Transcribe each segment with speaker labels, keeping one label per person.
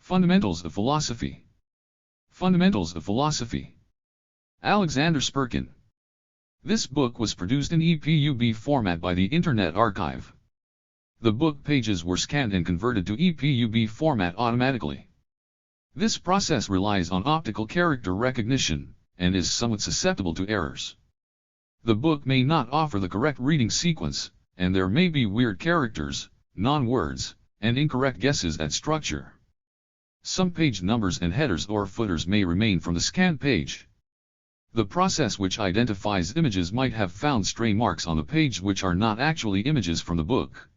Speaker 1: Fundamentals of Philosophy. Fundamentals of Philosophy. Alexander Spirkin. This book was produced in EPUB format by the Internet Archive. The book pages were scanned and converted to EPUB format automatically. This process relies on optical character recognition, and is somewhat susceptible to errors. The book may not offer the correct reading sequence, and there may be weird characters, non-words, and incorrect guesses at structure. Some page numbers and headers or footers may remain from the scanned page. The process which identifies images might have found stray marks on the page which are not actually images from the book.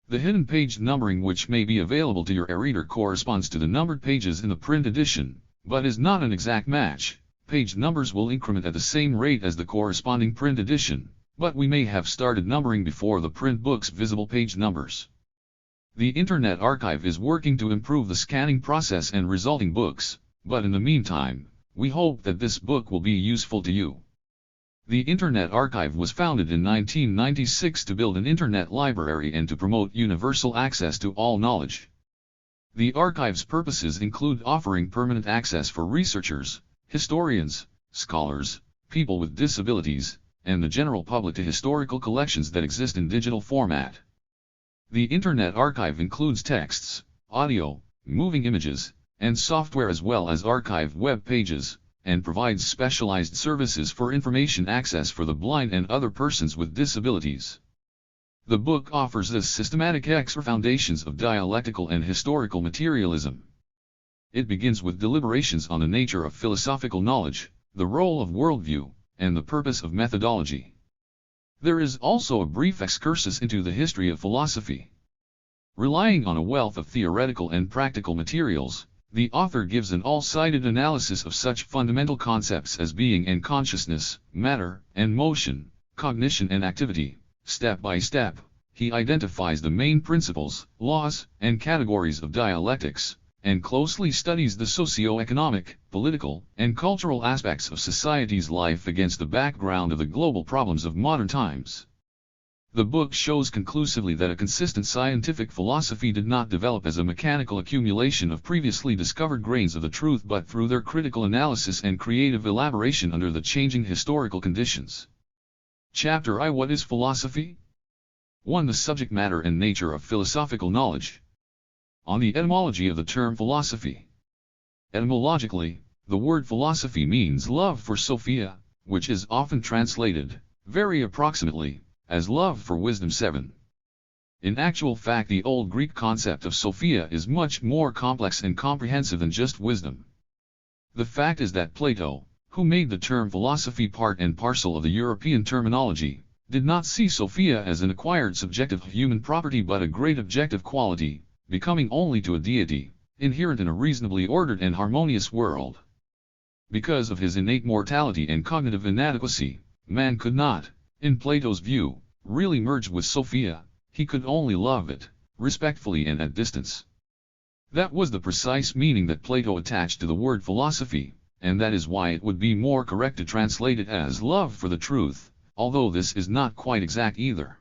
Speaker 1: The hidden page numbering which may be available to your e-reader corresponds to the numbered pages in the print edition, but is not an exact match. Page numbers will increment at the same rate as the corresponding print edition, but we may have started numbering before the print book's visible page numbers. The Internet Archive is working to improve the scanning process and resulting books, but in the meantime, we hope that this book will be useful to you. The Internet Archive was founded in 1996 to build an Internet library and to promote universal access to all knowledge. The archive's purposes include offering permanent access for researchers, historians, scholars, people with disabilities, and the general public to historical collections that exist in digital format. The Internet Archive includes texts, audio, moving images, and software as well as archived web pages, and provides specialized services for information access for the blind and other persons with disabilities. The book offers the systematic extra foundations of dialectical and historical materialism. It begins with deliberations on the nature of philosophical knowledge, the role of worldview, and the purpose of methodology. There is also a brief excursus into the history of philosophy. Relying on a wealth of theoretical and practical materials, the author gives an all-sided analysis of such fundamental concepts as being and consciousness, matter and motion, cognition and activity. Step by step, he identifies the main principles, laws, and categories of dialectics, and closely studies the socio-economic, political, and cultural aspects of society's life against the background of the global problems of modern times. The book shows conclusively that a consistent scientific philosophy did not develop as a mechanical accumulation of previously discovered grains of the truth but through their critical analysis and creative elaboration under the changing historical conditions. Chapter I. What is philosophy? 1. The subject matter and nature of philosophical knowledge. On the etymology of the term philosophy. Etymologically, the word philosophy means love for Sophia, which is often translated, very approximately, as love for wisdom. 7. In actual fact, the Old Greek concept of Sophia is much more complex and comprehensive than just wisdom. The fact is that Plato, who made the term philosophy part and parcel of the European terminology, did not see Sophia as an acquired subjective human property but a great objective quality, becoming only to a deity, inherent in a reasonably ordered and harmonious world. Because of his innate mortality and cognitive inadequacy, man could not, in Plato's view, really merge with Sophia. He could only love it, respectfully and at distance. That was the precise meaning that Plato attached to the word philosophy, and that is why it would be more correct to translate it as love for the truth, although this is not quite exact either.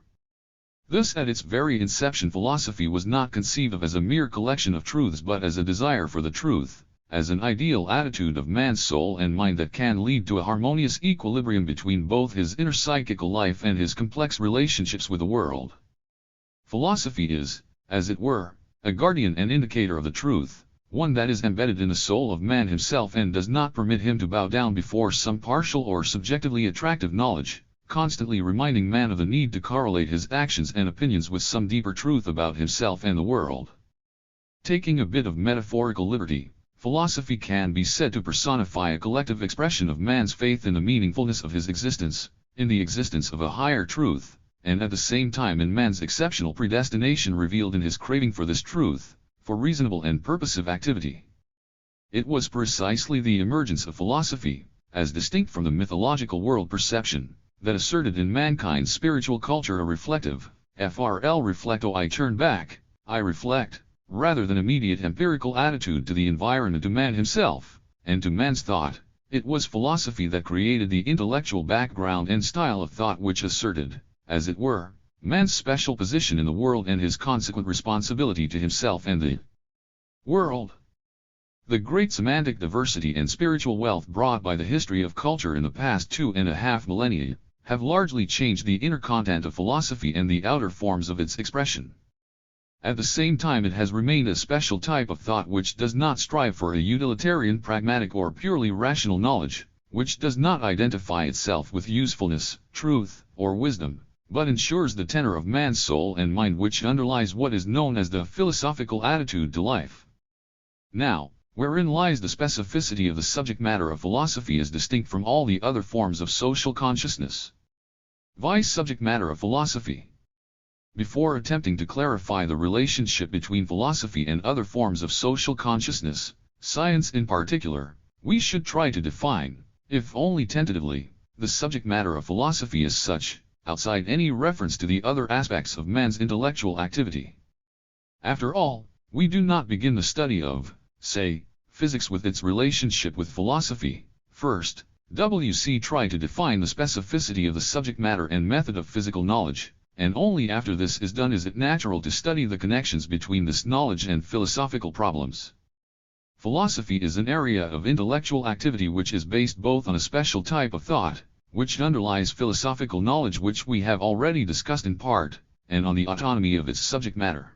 Speaker 1: Thus at its very inception philosophy was not conceived of as a mere collection of truths but as a desire for the truth, as an ideal attitude of man's soul and mind that can lead to a harmonious equilibrium between both his inner psychical life and his complex relationships with the world. Philosophy is, as it were, a guardian and indicator of the truth, one that is embedded in the soul of man himself and does not permit him to bow down before some partial or subjectively attractive knowledge, constantly reminding man of the need to correlate his actions and opinions with some deeper truth about himself and the world. Taking a bit of metaphorical liberty, philosophy can be said to personify a collective expression of man's faith in the meaningfulness of his existence, in the existence of a higher truth, and at the same time in man's exceptional predestination revealed in his craving for this truth, for reasonable and purposive activity. It was precisely the emergence of philosophy, as distinct from the mythological world perception, that asserted in mankind's spiritual culture a reflective, reflecto I turn back, I reflect, rather than immediate empirical attitude to the environment, to man himself, and to man's thought. It was philosophy that created the intellectual background and style of thought which asserted, as it were, man's special position in the world and his consequent responsibility to himself and the world. The great semantic diversity and spiritual wealth brought by the history of culture in the past 2.5 millennia have largely changed the inner content of philosophy and the outer forms of its expression. At the same time, it has remained a special type of thought which does not strive for a utilitarian, pragmatic or purely rational knowledge, which does not identify itself with usefulness, truth, or wisdom, but ensures the tenor of man's soul and mind which underlies what is known as the philosophical attitude to life. Now, wherein lies the specificity of the subject matter of philosophy as distinct from all the other forms of social consciousness? Vice subject matter of philosophy. Before attempting to clarify the relationship between philosophy and other forms of social consciousness, science in particular, we should try to define, if only tentatively, the subject matter of philosophy as such, outside any reference to the other aspects of man's intellectual activity. After all, we do not begin the study of, say, physics with its relationship with philosophy. First, we try to define the specificity of the subject matter and method of physical knowledge, and only after this is done is it natural to study the connections between this knowledge and philosophical problems. Philosophy is an area of intellectual activity which is based both on a special type of thought, which underlies philosophical knowledge which we have already discussed in part, and on the autonomy of its subject matter.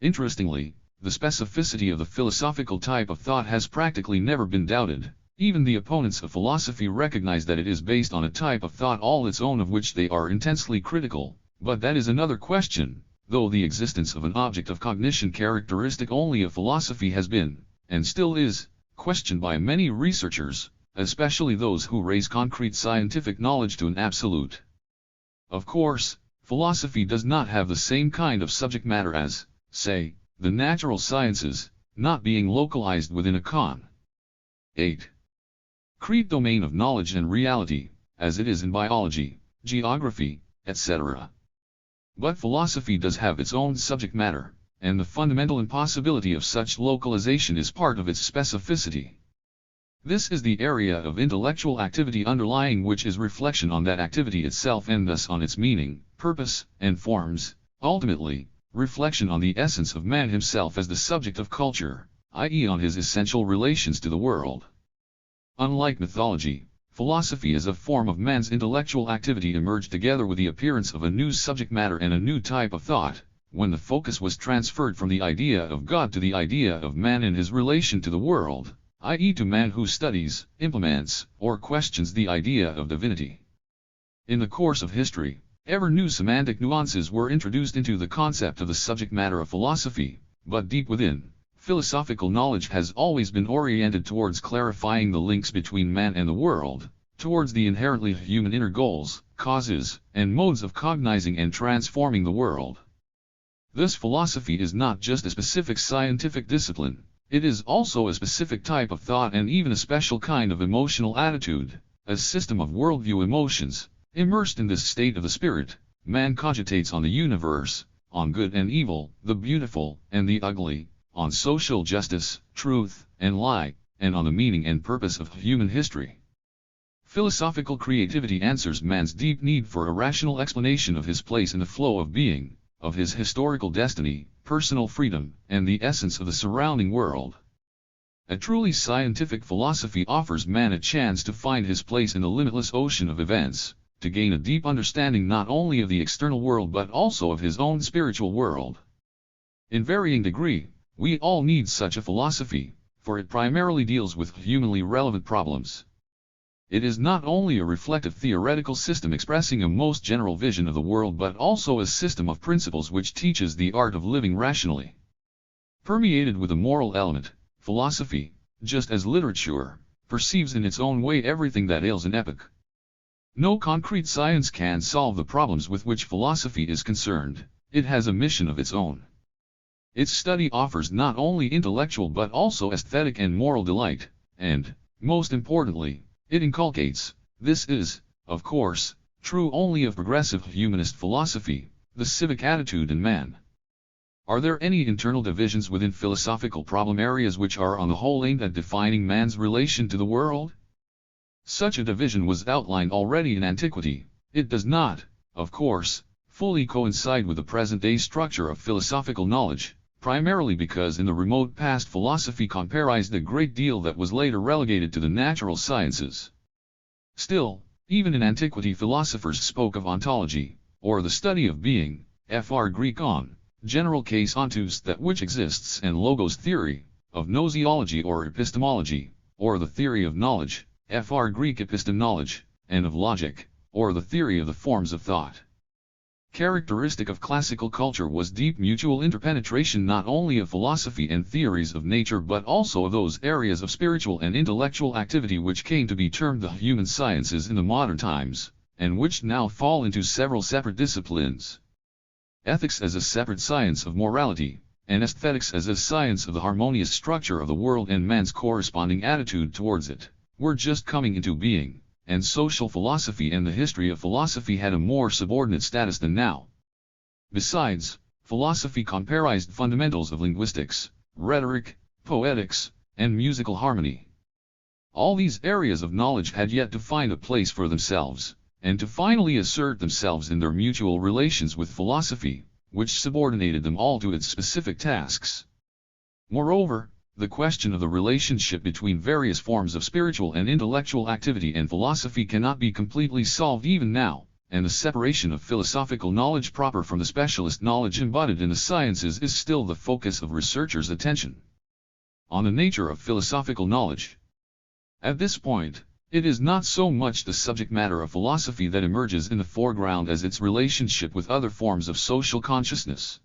Speaker 1: Interestingly, the specificity of the philosophical type of thought has practically never been doubted. Even the opponents of philosophy recognize that it is based on a type of thought all its own of which they are intensely critical, but that is another question, though the existence of an object of cognition characteristic only of philosophy has been, and still is, questioned by many researchers, especially those who raise concrete scientific knowledge to an absolute. Of course, philosophy does not have the same kind of subject matter as, say, the natural sciences, not being localized within a concrete domain of knowledge and reality, as it is in biology, geography, etc. But philosophy does have its own subject matter, and the fundamental impossibility of such localization is part of its specificity. This is the area of intellectual activity underlying which is reflection on that activity itself and thus on its meaning, purpose, and forms, ultimately, reflection on the essence of man himself as the subject of culture, i.e. on his essential relations to the world. Unlike mythology, philosophy as a form of man's intellectual activity emerged together with the appearance of a new subject matter and a new type of thought, when the focus was transferred from the idea of God to the idea of man in his relation to the world, i.e. to man who studies, implements, or questions the idea of divinity. In the course of history, ever new semantic nuances were introduced into the concept of the subject matter of philosophy, but deep within, philosophical knowledge has always been oriented towards clarifying the links between man and the world, towards the inherently human inner goals, causes, and modes of cognizing and transforming the world. Thus philosophy is not just a specific scientific discipline, it is also a specific type of thought and even a special kind of emotional attitude, a system of worldview emotions. Immersed in this state of the spirit, man cogitates on the universe, on good and evil, the beautiful and the ugly, on social justice, truth, and lie, and on the meaning and purpose of human history. Philosophical creativity answers man's deep need for a rational explanation of his place in the flow of being, of his historical destiny, personal freedom, and the essence of the surrounding world. A truly scientific philosophy offers man a chance to find his place in the limitless ocean of events, to gain a deep understanding not only of the external world but also of his own spiritual world. In varying degree, we all need such a philosophy, for it primarily deals with humanly relevant problems. It is not only a reflective theoretical system expressing a most general vision of the world but also a system of principles which teaches the art of living rationally. Permeated with a moral element, philosophy, just as literature, perceives in its own way everything that ails an epoch. No concrete science can solve the problems with which philosophy is concerned, it has a mission of its own. Its study offers not only intellectual but also aesthetic and moral delight, and, most importantly, it inculcates, this is, of course, true only of progressive humanist philosophy, the civic attitude in man. Are there any internal divisions within philosophical problem areas which are on the whole aimed at defining man's relation to the world? Such a division was outlined already in antiquity. It does not, of course, fully coincide with the present-day structure of philosophical knowledge, primarily because in the remote past philosophy comprised a great deal that was later relegated to the natural sciences. Still, even in antiquity philosophers spoke of ontology, or the study of being, fr Greek on, general case ontos that which exists, and logos theory, of gnoseology or epistemology, or the theory of knowledge, fr Greek epistemology, and of logic, or the theory of the forms of thought. Characteristic of classical culture was deep mutual interpenetration not only of philosophy and theories of nature but also of those areas of spiritual and intellectual activity which came to be termed the human sciences in the modern times, and which now fall into several separate disciplines. Ethics as a separate science of morality, and aesthetics as a science of the harmonious structure of the world and man's corresponding attitude towards it, were just coming into being, and social philosophy and the history of philosophy had a more subordinate status than now. Besides, philosophy comprised fundamentals of linguistics, rhetoric, poetics, and musical harmony. All these areas of knowledge had yet to find a place for themselves, and to finally assert themselves in their mutual relations with philosophy, which subordinated them all to its specific tasks. Moreover, the question of the relationship between various forms of spiritual and intellectual activity and philosophy cannot be completely solved even now, and the separation of philosophical knowledge proper from the specialist knowledge embodied in the sciences is still the focus of researchers' attention. On the nature of philosophical knowledge. At this point, it is not so much the subject matter of philosophy that emerges in the foreground as its relationship with other forms of social consciousness.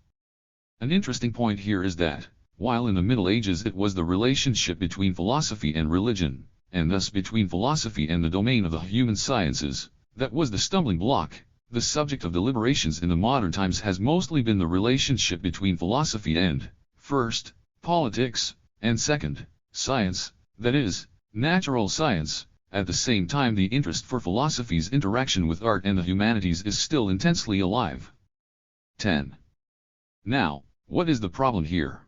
Speaker 1: An interesting point here is that, while in the Middle Ages it was the relationship between philosophy and religion, and thus between philosophy and the domain of the human sciences, that was the stumbling block, the subject of deliberations in the modern times has mostly been the relationship between philosophy and, first, politics, and second, science, that is, natural science. At the same time, the interest for philosophy's interaction with art and the humanities is still intensely alive. 10. Now, what is the problem here?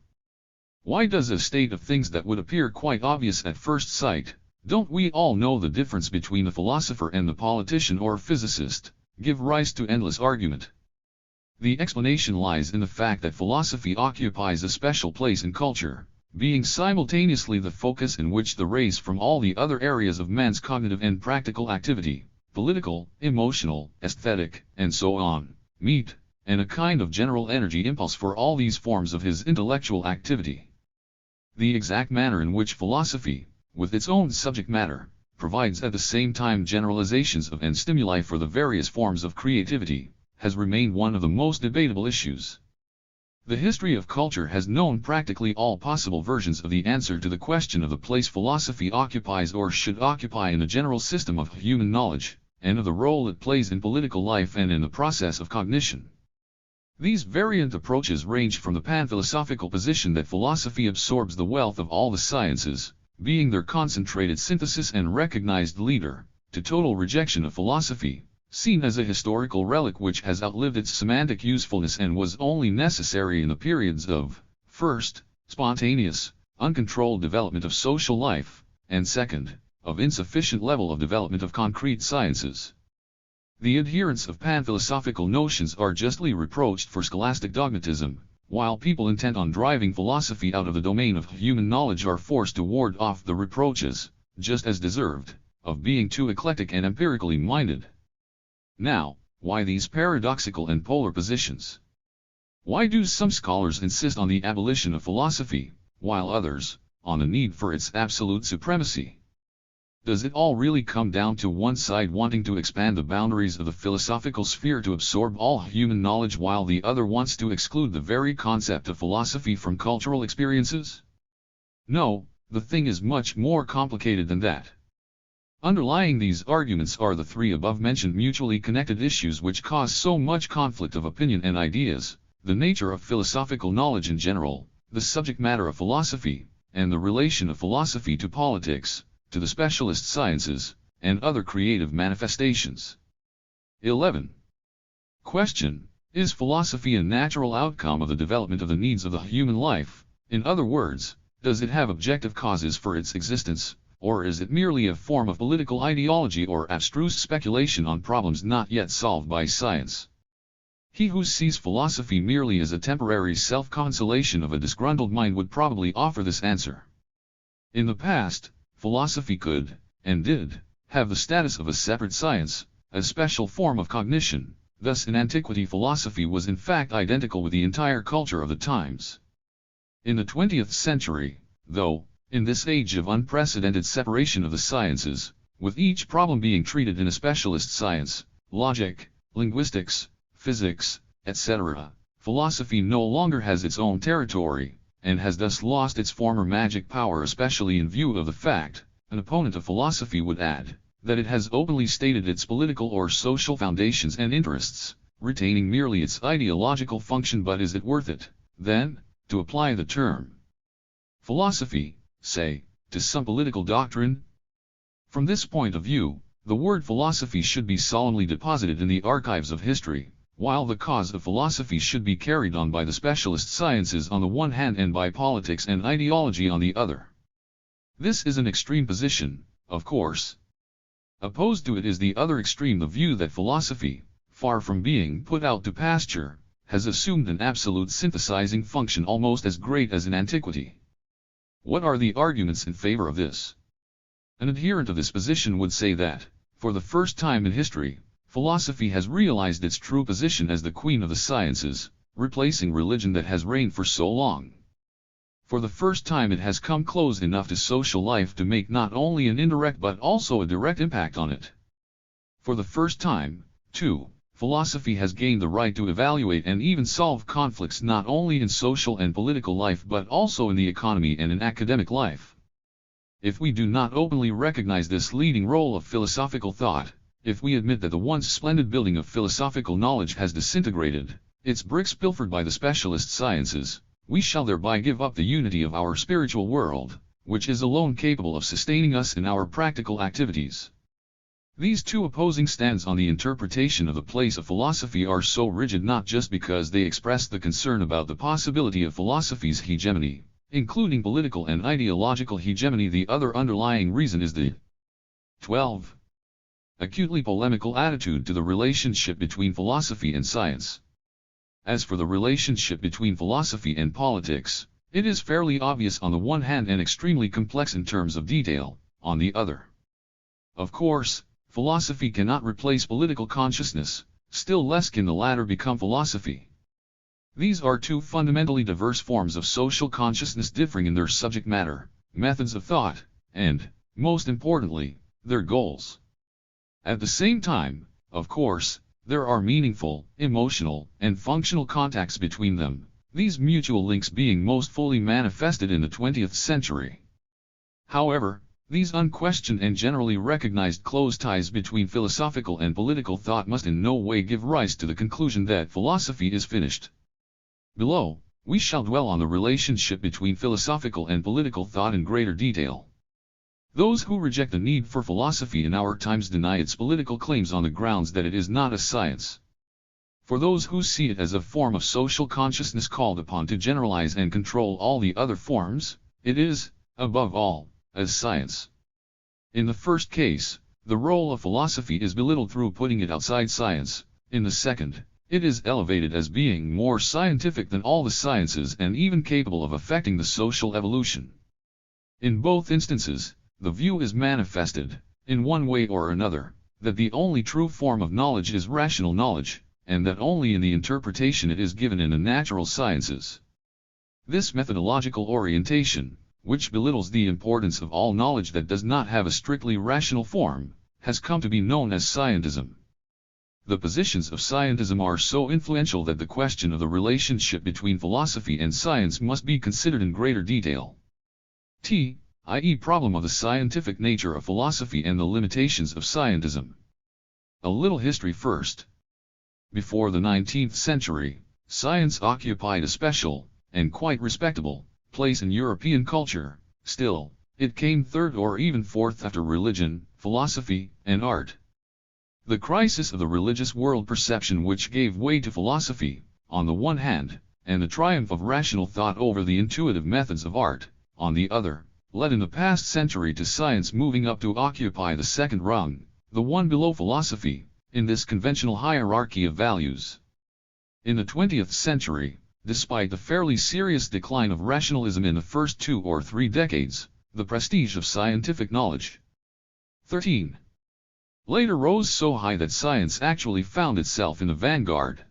Speaker 1: Why does a state of things that would appear quite obvious at first sight, don't we all know the difference between the philosopher and the politician or physicist, give rise to endless argument? The explanation lies in the fact that philosophy occupies a special place in culture, being simultaneously the focus in which the rays from all the other areas of man's cognitive and practical activity, political, emotional, aesthetic, and so on, meet, and a kind of general energy impulse for all these forms of his intellectual activity. The exact manner in which philosophy, with its own subject matter, provides at the same time generalizations of and stimuli for the various forms of creativity, has remained one of the most debatable issues. The history of culture has known practically all possible versions of the answer to the question of the place philosophy occupies or should occupy in the general system of human knowledge, and of the role it plays in political life and in the process of cognition. These variant approaches range from the pan-philosophical position that philosophy absorbs the wealth of all the sciences, being their concentrated synthesis and recognized leader, to total rejection of philosophy, seen as a historical relic which has outlived its semantic usefulness and was only necessary in the periods of, first, spontaneous, uncontrolled development of social life, and second, of insufficient level of development of concrete sciences. The adherents of pan-philosophical notions are justly reproached for scholastic dogmatism, while people intent on driving philosophy out of the domain of human knowledge are forced to ward off the reproaches, just as deserved, of being too eclectic and empirically minded. Now, why these paradoxical and polar positions? Why do some scholars insist on the abolition of philosophy, while others, on the need for its absolute supremacy? Does it all really come down to one side wanting to expand the boundaries of the philosophical sphere to absorb all human knowledge while the other wants to exclude the very concept of philosophy from cultural experiences? No, the thing is much more complicated than that. Underlying these arguments are the three above-mentioned mutually connected issues which cause so much conflict of opinion and ideas: the nature of philosophical knowledge in general, the subject matter of philosophy, and the relation of philosophy to politics, to the specialist sciences, and other creative manifestations. 11. Question: is philosophy a natural outcome of the development of the needs of the human life? In other words, does it have objective causes for its existence, or is it merely a form of political ideology or abstruse speculation on problems not yet solved by science? He who sees philosophy merely as a temporary self-consolation of a disgruntled mind would probably offer this answer. In the past, philosophy could, and did, have the status of a separate science, a special form of cognition. Thus in antiquity philosophy was in fact identical with the entire culture of the times. In the 20th century, though, in this age of unprecedented separation of the sciences, with each problem being treated in a specialist science, logic, linguistics, physics, etc., philosophy no longer has its own territory, and has thus lost its former magic power, especially in view of the fact, an opponent of philosophy would add, that it has openly stated its political or social foundations and interests, retaining merely its ideological function. But is it worth it, then, to apply the term philosophy, say, to some political doctrine? From this point of view, the word philosophy should be solemnly deposited in the archives of history, while the cause of philosophy should be carried on by the specialist sciences on the one hand and by politics and ideology on the other. This is an extreme position, of course. Opposed to it is the other extreme, the view that philosophy, far from being put out to pasture, has assumed an absolute synthesizing function almost as great as in antiquity. What are the arguments in favor of this? An adherent of this position would say that, for the first time in history, philosophy has realized its true position as the queen of the sciences, replacing religion that has reigned for so long. For the first time it has come close enough to social life to make not only an indirect but also a direct impact on it. For the first time, too, philosophy has gained the right to evaluate and even solve conflicts not only in social and political life but also in the economy and in academic life. If we do not openly recognize this leading role of philosophical thought, if we admit that the once splendid building of philosophical knowledge has disintegrated, its bricks pilfered by the specialist sciences, we shall thereby give up the unity of our spiritual world, which is alone capable of sustaining us in our practical activities. These two opposing stands on the interpretation of the place of philosophy are so rigid not just because they express the concern about the possibility of philosophy's hegemony, including political and ideological hegemony. The other underlying reason is the 12. Acutely polemical attitude to the relationship between philosophy and science. As for the relationship between philosophy and politics, it is fairly obvious on the one hand and extremely complex in terms of detail, on the other. Of course, philosophy cannot replace political consciousness, still less can the latter become philosophy. These are two fundamentally diverse forms of social consciousness differing in their subject matter, methods of thought, and, most importantly, their goals. At the same time, of course, there are meaningful, emotional, and functional contacts between them, these mutual links being most fully manifested in the 20th century. However, these unquestioned and generally recognized close ties between philosophical and political thought must in no way give rise to the conclusion that philosophy is finished. Below, we shall dwell on the relationship between philosophical and political thought in greater detail. Those who reject the need for philosophy in our times deny its political claims on the grounds that it is not a science. For those who see it as a form of social consciousness called upon to generalize and control all the other forms, it is, above all, a science. In the first case, the role of philosophy is belittled through putting it outside science. In the second, it is elevated as being more scientific than all the sciences and even capable of affecting the social evolution. In both instances, the view is manifested, in one way or another, that the only true form of knowledge is rational knowledge, and that only in the interpretation it is given in the natural sciences. This methodological orientation, which belittles the importance of all knowledge that does not have a strictly rational form, has come to be known as scientism. The positions of scientism are so influential that the question of the relationship between philosophy and science must be considered in greater detail. i.e. problem of the scientific nature of philosophy and the limitations of scientism. A little history first. Before the 19th century, science occupied a special, and quite respectable, place in European culture. Still, it came third or even fourth after religion, philosophy, and art. The crisis of the religious world perception which gave way to philosophy, on the one hand, and the triumph of rational thought over the intuitive methods of art, on the other, led in the past century to science moving up to occupy the second rung, the one below philosophy, in this conventional hierarchy of values. In the 20th century, despite the fairly serious decline of rationalism in the first 2 or 3 decades, the prestige of scientific knowledge 13. Later rose so high that science actually found itself in the vanguard.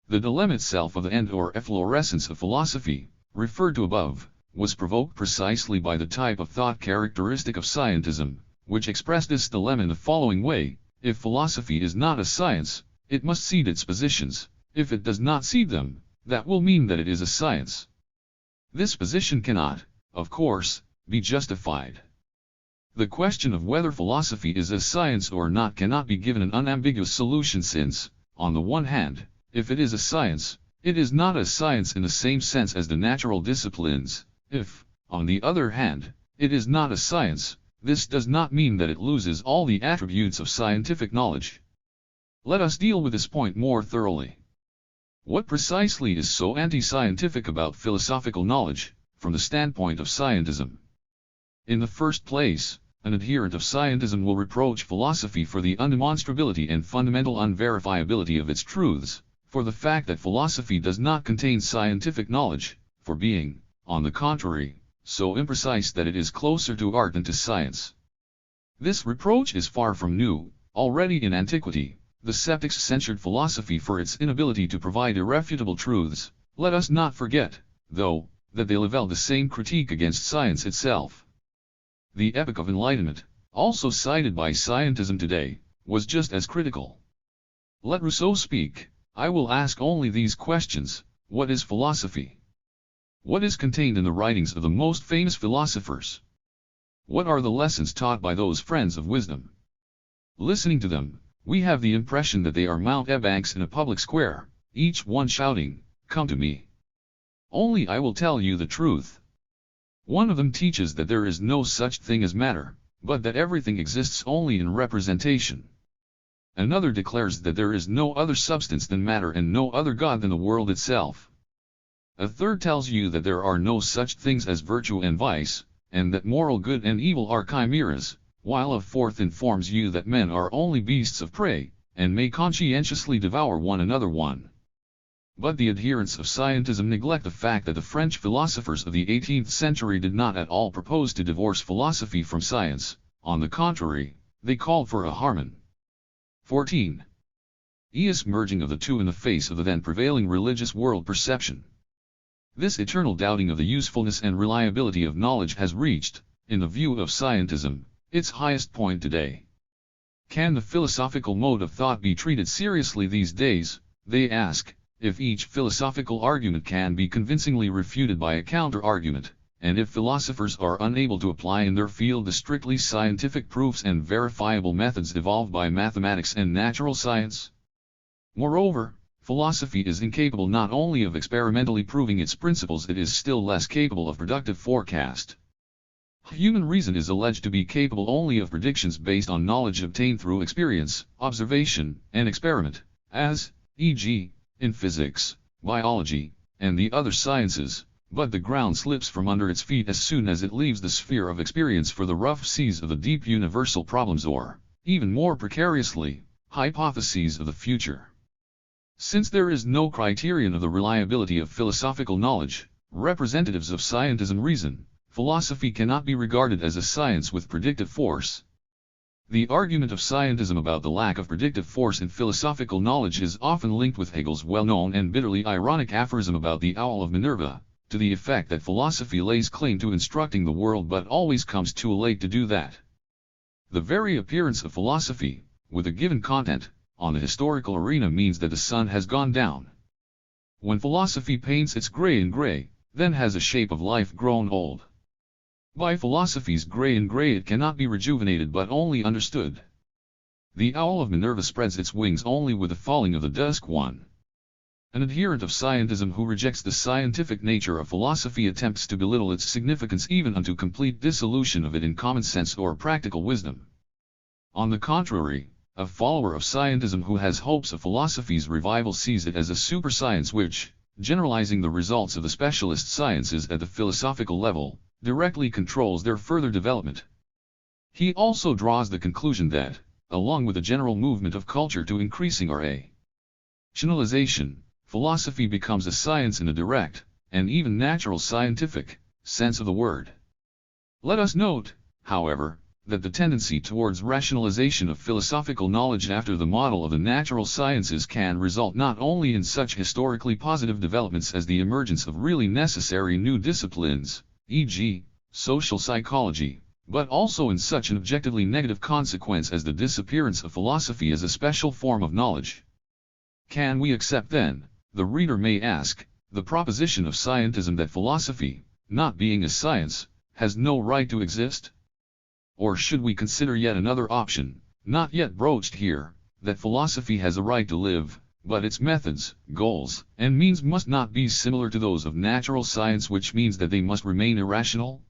Speaker 1: The dilemma itself of the end or efflorescence of philosophy, referred to above, was provoked precisely by the type of thought characteristic of scientism, which expressed this dilemma in the following way: if philosophy is not a science, it must cede its positions; if it does not cede them, that will mean that it is a science. This position cannot, of course, be justified. The question of whether philosophy is a science or not cannot be given an unambiguous solution since, on the one hand, if it is a science, it is not a science in the same sense as the natural disciplines. If, on the other hand, it is not a science, this does not mean that it loses all the attributes of scientific knowledge. Let us deal with this point more thoroughly. What precisely is so anti-scientific about philosophical knowledge, from the standpoint of scientism? In the first place, an adherent of scientism will reproach philosophy for the undemonstrability and fundamental unverifiability of its truths, for the fact that philosophy does not contain scientific knowledge, for being, on the contrary, so imprecise that it is closer to art than to science. This reproach is far from new. Already in antiquity, the sceptics censured philosophy for its inability to provide irrefutable truths. Let us not forget, though, that they leveled the same critique against science itself. The epoch of enlightenment, also cited by scientism today, was just as critical. Let Rousseau speak. I will ask only these questions: what is philosophy? What is contained in the writings of the most famous philosophers? What are the lessons taught by those friends of wisdom? Listening to them, we have the impression that they are mountebanks in a public square, each one shouting, "Come to me." Only I will tell you the truth. One of them teaches that there is no such thing as matter, but that everything exists only in representation. Another declares that there is no other substance than matter and no other God than the world itself. A third tells you that there are no such things as virtue and vice, and that moral good and evil are chimeras, while a fourth informs you that men are only beasts of prey, and may conscientiously devour one another. But the adherents of scientism neglect the fact that the French philosophers of the 18th century did not at all propose to divorce philosophy from science. On the contrary, they called for a harmony. 14. Merging of the two in the face of the then prevailing religious world perception. This eternal doubting of the usefulness and reliability of knowledge has reached, in the view of scientism, its highest point today. Can the philosophical mode of thought be treated seriously these days, they ask, if each philosophical argument can be convincingly refuted by a counter-argument, and if philosophers are unable to apply in their field the strictly scientific proofs and verifiable methods evolved by mathematics and natural science? Moreover, philosophy is incapable not only of experimentally proving its principles, it is still less capable of productive forecast. Human reason is alleged to be capable only of predictions based on knowledge obtained through experience, observation, and experiment, as, e.g., in physics, biology, and the other sciences, but the ground slips from under its feet as soon as it leaves the sphere of experience for the rough seas of the deep universal problems, or, even more precariously, hypotheses of the future. Since there is no criterion of the reliability of philosophical knowledge, representatives of scientism reason, philosophy cannot be regarded as a science with predictive force. The argument of scientism about the lack of predictive force in philosophical knowledge is often linked with Hegel's well-known and bitterly ironic aphorism about the owl of Minerva, to the effect that philosophy lays claim to instructing the world but always comes too late to do that. The very appearance of philosophy, with a given content, on the historical arena means that the sun has gone down. When philosophy paints its gray in gray, then has a shape of life grown old. By philosophy's gray in gray it cannot be rejuvenated but only understood. The owl of Minerva spreads its wings only with the falling of the dusk one. An adherent of scientism who rejects the scientific nature of philosophy attempts to belittle its significance even unto complete dissolution of it in common sense or practical wisdom. On the contrary, a follower of scientism who has hopes of philosophy's revival sees it as a super-science which, generalizing the results of the specialist sciences at the philosophical level, directly controls their further development. He also draws the conclusion that, along with the general movement of culture to increasing rationalization, philosophy becomes a science in a direct, and even natural scientific, sense of the word. Let us note, however, that the tendency towards rationalization of philosophical knowledge after the model of the natural sciences can result not only in such historically positive developments as the emergence of really necessary new disciplines, e.g., social psychology, but also in such an objectively negative consequence as the disappearance of philosophy as a special form of knowledge. Can we accept then, the reader may ask, the proposition of scientism that philosophy, not being a science, has no right to exist? Or should we consider yet another option, not yet broached here, that philosophy has a right to live, but its methods, goals, and means must not be similar to those of natural science, which means that they must remain irrational?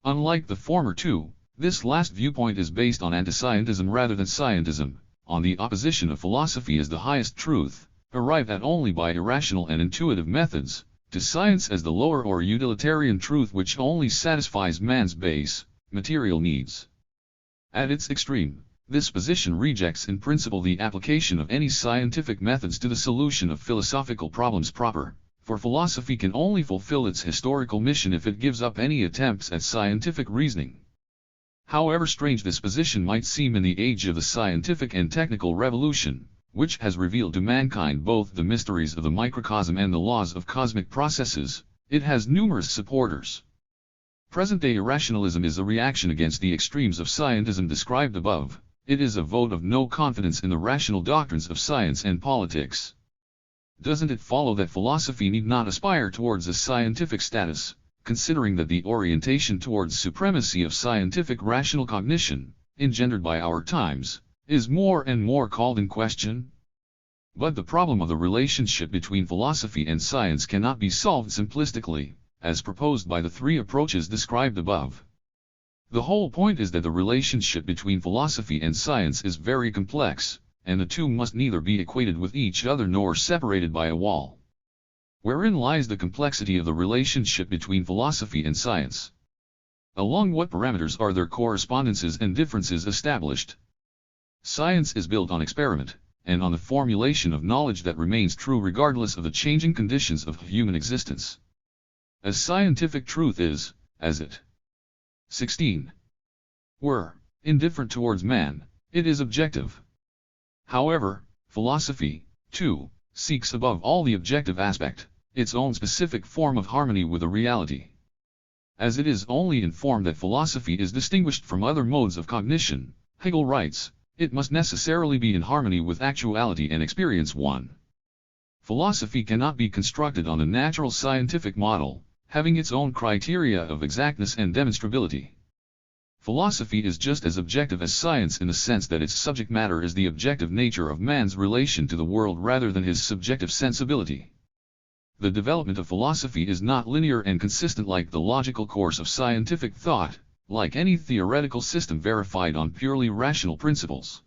Speaker 1: Unlike the former two, this last viewpoint is based on anti-scientism rather than scientism, on the opposition of philosophy as the highest truth, arrived at only by irrational and intuitive methods, to science as the lower or utilitarian truth which only satisfies man's base, material needs. At its extreme, this position rejects in principle the application of any scientific methods to the solution of philosophical problems proper, for philosophy can only fulfill its historical mission if it gives up any attempts at scientific reasoning. However strange this position might seem in the age of the scientific and technical revolution, which has revealed to mankind both the mysteries of the microcosm and the laws of cosmic processes, it has numerous supporters. Present-day irrationalism is a reaction against the extremes of scientism described above. It is a vote of no confidence in the rational doctrines of science and politics. Doesn't it follow that philosophy need not aspire towards a scientific status, considering that the orientation towards supremacy of scientific rational cognition, engendered by our times, is more and more called in question? But the problem of the relationship between philosophy and science cannot be solved simplistically, as proposed by the three approaches described above. The whole point is that the relationship between philosophy and science is very complex, and the two must neither be equated with each other nor separated by a wall. Wherein lies the complexity of the relationship between philosophy and science? Along what parameters are their correspondences and differences established? Science is built on experiment, and on the formulation of knowledge that remains true regardless of the changing conditions of human existence. As scientific truth is, as it 16. were indifferent towards man, it is objective. However, philosophy, too, seeks above all the objective aspect, its own specific form of harmony with the reality. As it is only in form that philosophy is distinguished from other modes of cognition, Hegel writes, it must necessarily be in harmony with actuality and experience. 1. Philosophy cannot be constructed on the natural scientific model, having its own criteria of exactness and demonstrability. Philosophy is just as objective as science in the sense that its subject matter is the objective nature of man's relation to the world rather than his subjective sensibility. The development of philosophy is not linear and consistent like the logical course of scientific thought, like any theoretical system verified on purely rational principles.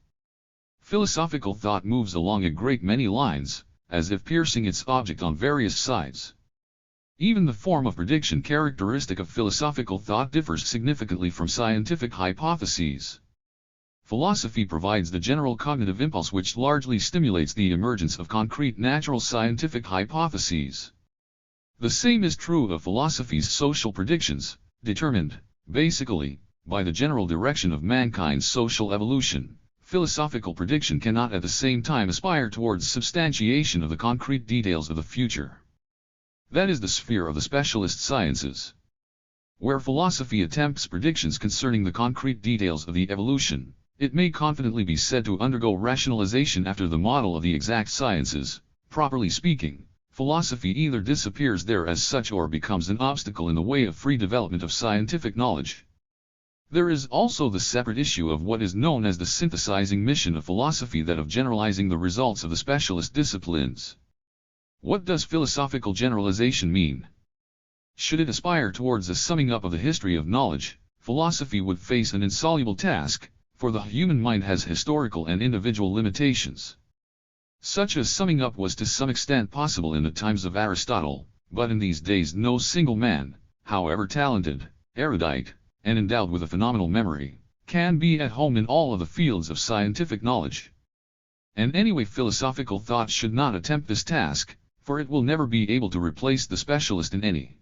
Speaker 1: Philosophical thought moves along a great many lines, as if piercing its object on various sides. Even the form of prediction characteristic of philosophical thought differs significantly from scientific hypotheses. Philosophy provides the general cognitive impulse which largely stimulates the emergence of concrete natural scientific hypotheses. The same is true of philosophy's social predictions, determined, basically, by the general direction of mankind's social evolution. Philosophical prediction cannot at the same time aspire towards substantiation of the concrete details of the future. That is the sphere of the specialist sciences. Where philosophy attempts predictions concerning the concrete details of the evolution, it may confidently be said to undergo rationalization after the model of the exact sciences. Properly speaking, philosophy either disappears there as such or becomes an obstacle in the way of free development of scientific knowledge. There is also the separate issue of what is known as the synthesizing mission of philosophy, that of generalizing the results of the specialist disciplines. What does philosophical generalization mean? Should it aspire towards a summing up of the history of knowledge, philosophy would face an insoluble task, for the human mind has historical and individual limitations. Such a summing up was to some extent possible in the times of Aristotle, but in these days no single man, however talented, erudite, and endowed with a phenomenal memory, can be at home in all of the fields of scientific knowledge. And anyway, philosophical thought should not attempt this task, for it will never be able to replace the specialist in any.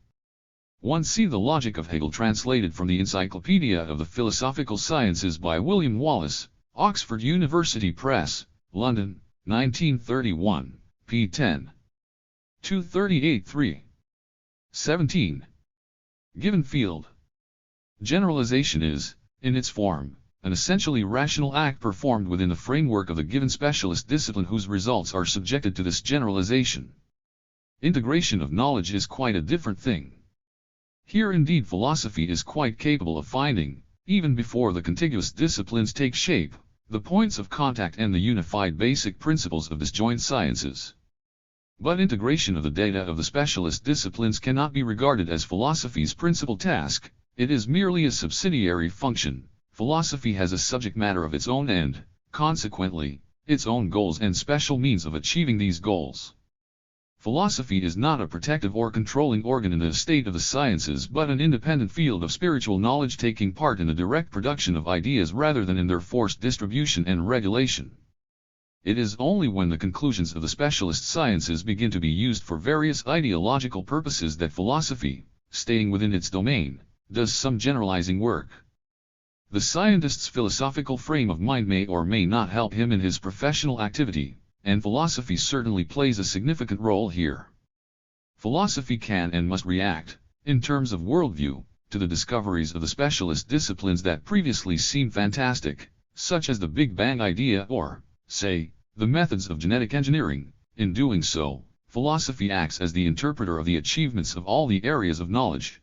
Speaker 1: 1. See the logic of Hegel translated from the Encyclopedia of the Philosophical Sciences by William Wallace, Oxford University Press, London, 1931, p. 10. 238 3. 17. Given field. Generalization is, in its form, an essentially rational act performed within the framework of the given specialist discipline whose results are subjected to this generalization. Integration of knowledge is quite a different thing. Here indeed philosophy is quite capable of finding, even before the contiguous disciplines take shape, the points of contact and the unified basic principles of disjoint sciences. But integration of the data of the specialist disciplines cannot be regarded as philosophy's principal task, it is merely a subsidiary function. Philosophy has a subject matter of its own and, consequently, its own goals and special means of achieving these goals. Philosophy is not a protective or controlling organ in the state of the sciences but an independent field of spiritual knowledge taking part in the direct production of ideas rather than in their forced distribution and regulation. It is only when the conclusions of the specialist sciences begin to be used for various ideological purposes that philosophy, staying within its domain, does some generalizing work. The scientist's philosophical frame of mind may or may not help him in his professional activity, and philosophy certainly plays a significant role here. Philosophy can and must react, in terms of worldview, to the discoveries of the specialist disciplines that previously seemed fantastic, such as the Big Bang idea or, say, the methods of genetic engineering. In doing so, philosophy acts as the interpreter of the achievements of all the areas of knowledge.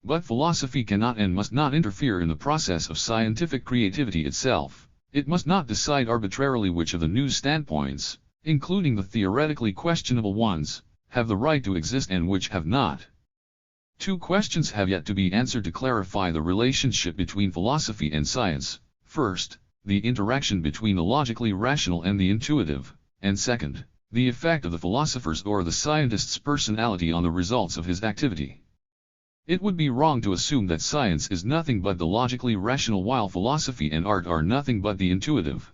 Speaker 1: But philosophy cannot and must not interfere in the process of scientific creativity itself. It must not decide arbitrarily which of the new standpoints, including the theoretically questionable ones, have the right to exist and which have not. 2 questions have yet to be answered to clarify the relationship between philosophy and science. First, the interaction between the logically rational and the intuitive, and second, the effect of the philosopher's or the scientist's personality on the results of his activity. It would be wrong to assume that science is nothing but the logically rational while philosophy and art are nothing but the intuitive.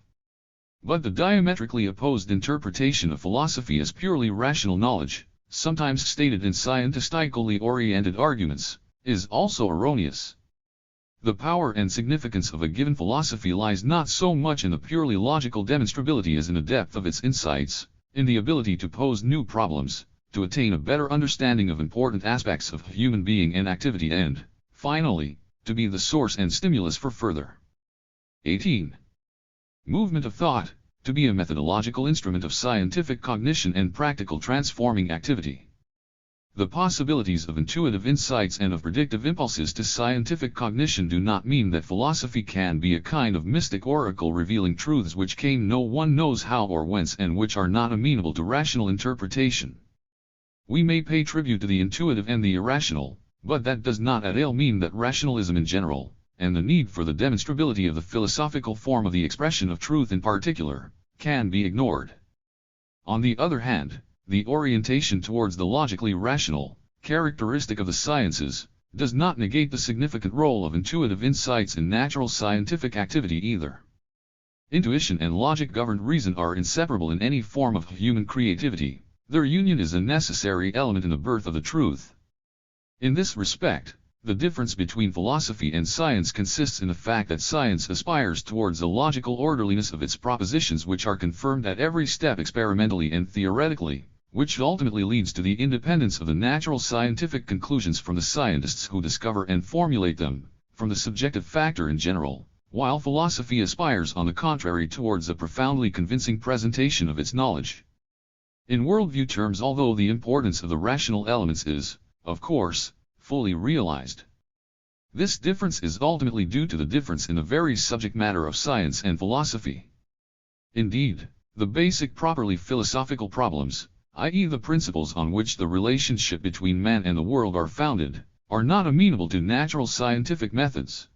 Speaker 1: But the diametrically opposed interpretation of philosophy as purely rational knowledge, sometimes stated in scientistically oriented arguments, is also erroneous. The power and significance of a given philosophy lies not so much in the purely logical demonstrability as in the depth of its insights, in the ability to pose new problems, to attain a better understanding of important aspects of human being and activity and, finally, to be the source and stimulus for further 18. Movement of thought, to be a methodological instrument of scientific cognition and practical transforming activity. The possibilities of intuitive insights and of predictive impulses to scientific cognition do not mean that philosophy can be a kind of mystic oracle revealing truths which came no one knows how or whence and which are not amenable to rational interpretation. We may pay tribute to the intuitive and the irrational, but that does not at all mean that rationalism in general, and the need for the demonstrability of the philosophical form of the expression of truth in particular, can be ignored. On the other hand, the orientation towards the logically rational, characteristic of the sciences, does not negate the significant role of intuitive insights in natural scientific activity either. Intuition and logic-governed reason are inseparable in any form of human creativity. Their union is a necessary element in the birth of the truth. In this respect, the difference between philosophy and science consists in the fact that science aspires towards a logical orderliness of its propositions which are confirmed at every step experimentally and theoretically, which ultimately leads to the independence of the natural scientific conclusions from the scientists who discover and formulate them, from the subjective factor in general, while philosophy aspires on the contrary towards a profoundly convincing presentation of its knowledge. In worldview terms, although the importance of the rational elements is, of course, fully realized, this difference is ultimately due to the difference in the very subject matter of science and philosophy. Indeed, the basic properly philosophical problems, i.e. the principles on which the relationship between man and the world are founded, are not amenable to natural scientific methods.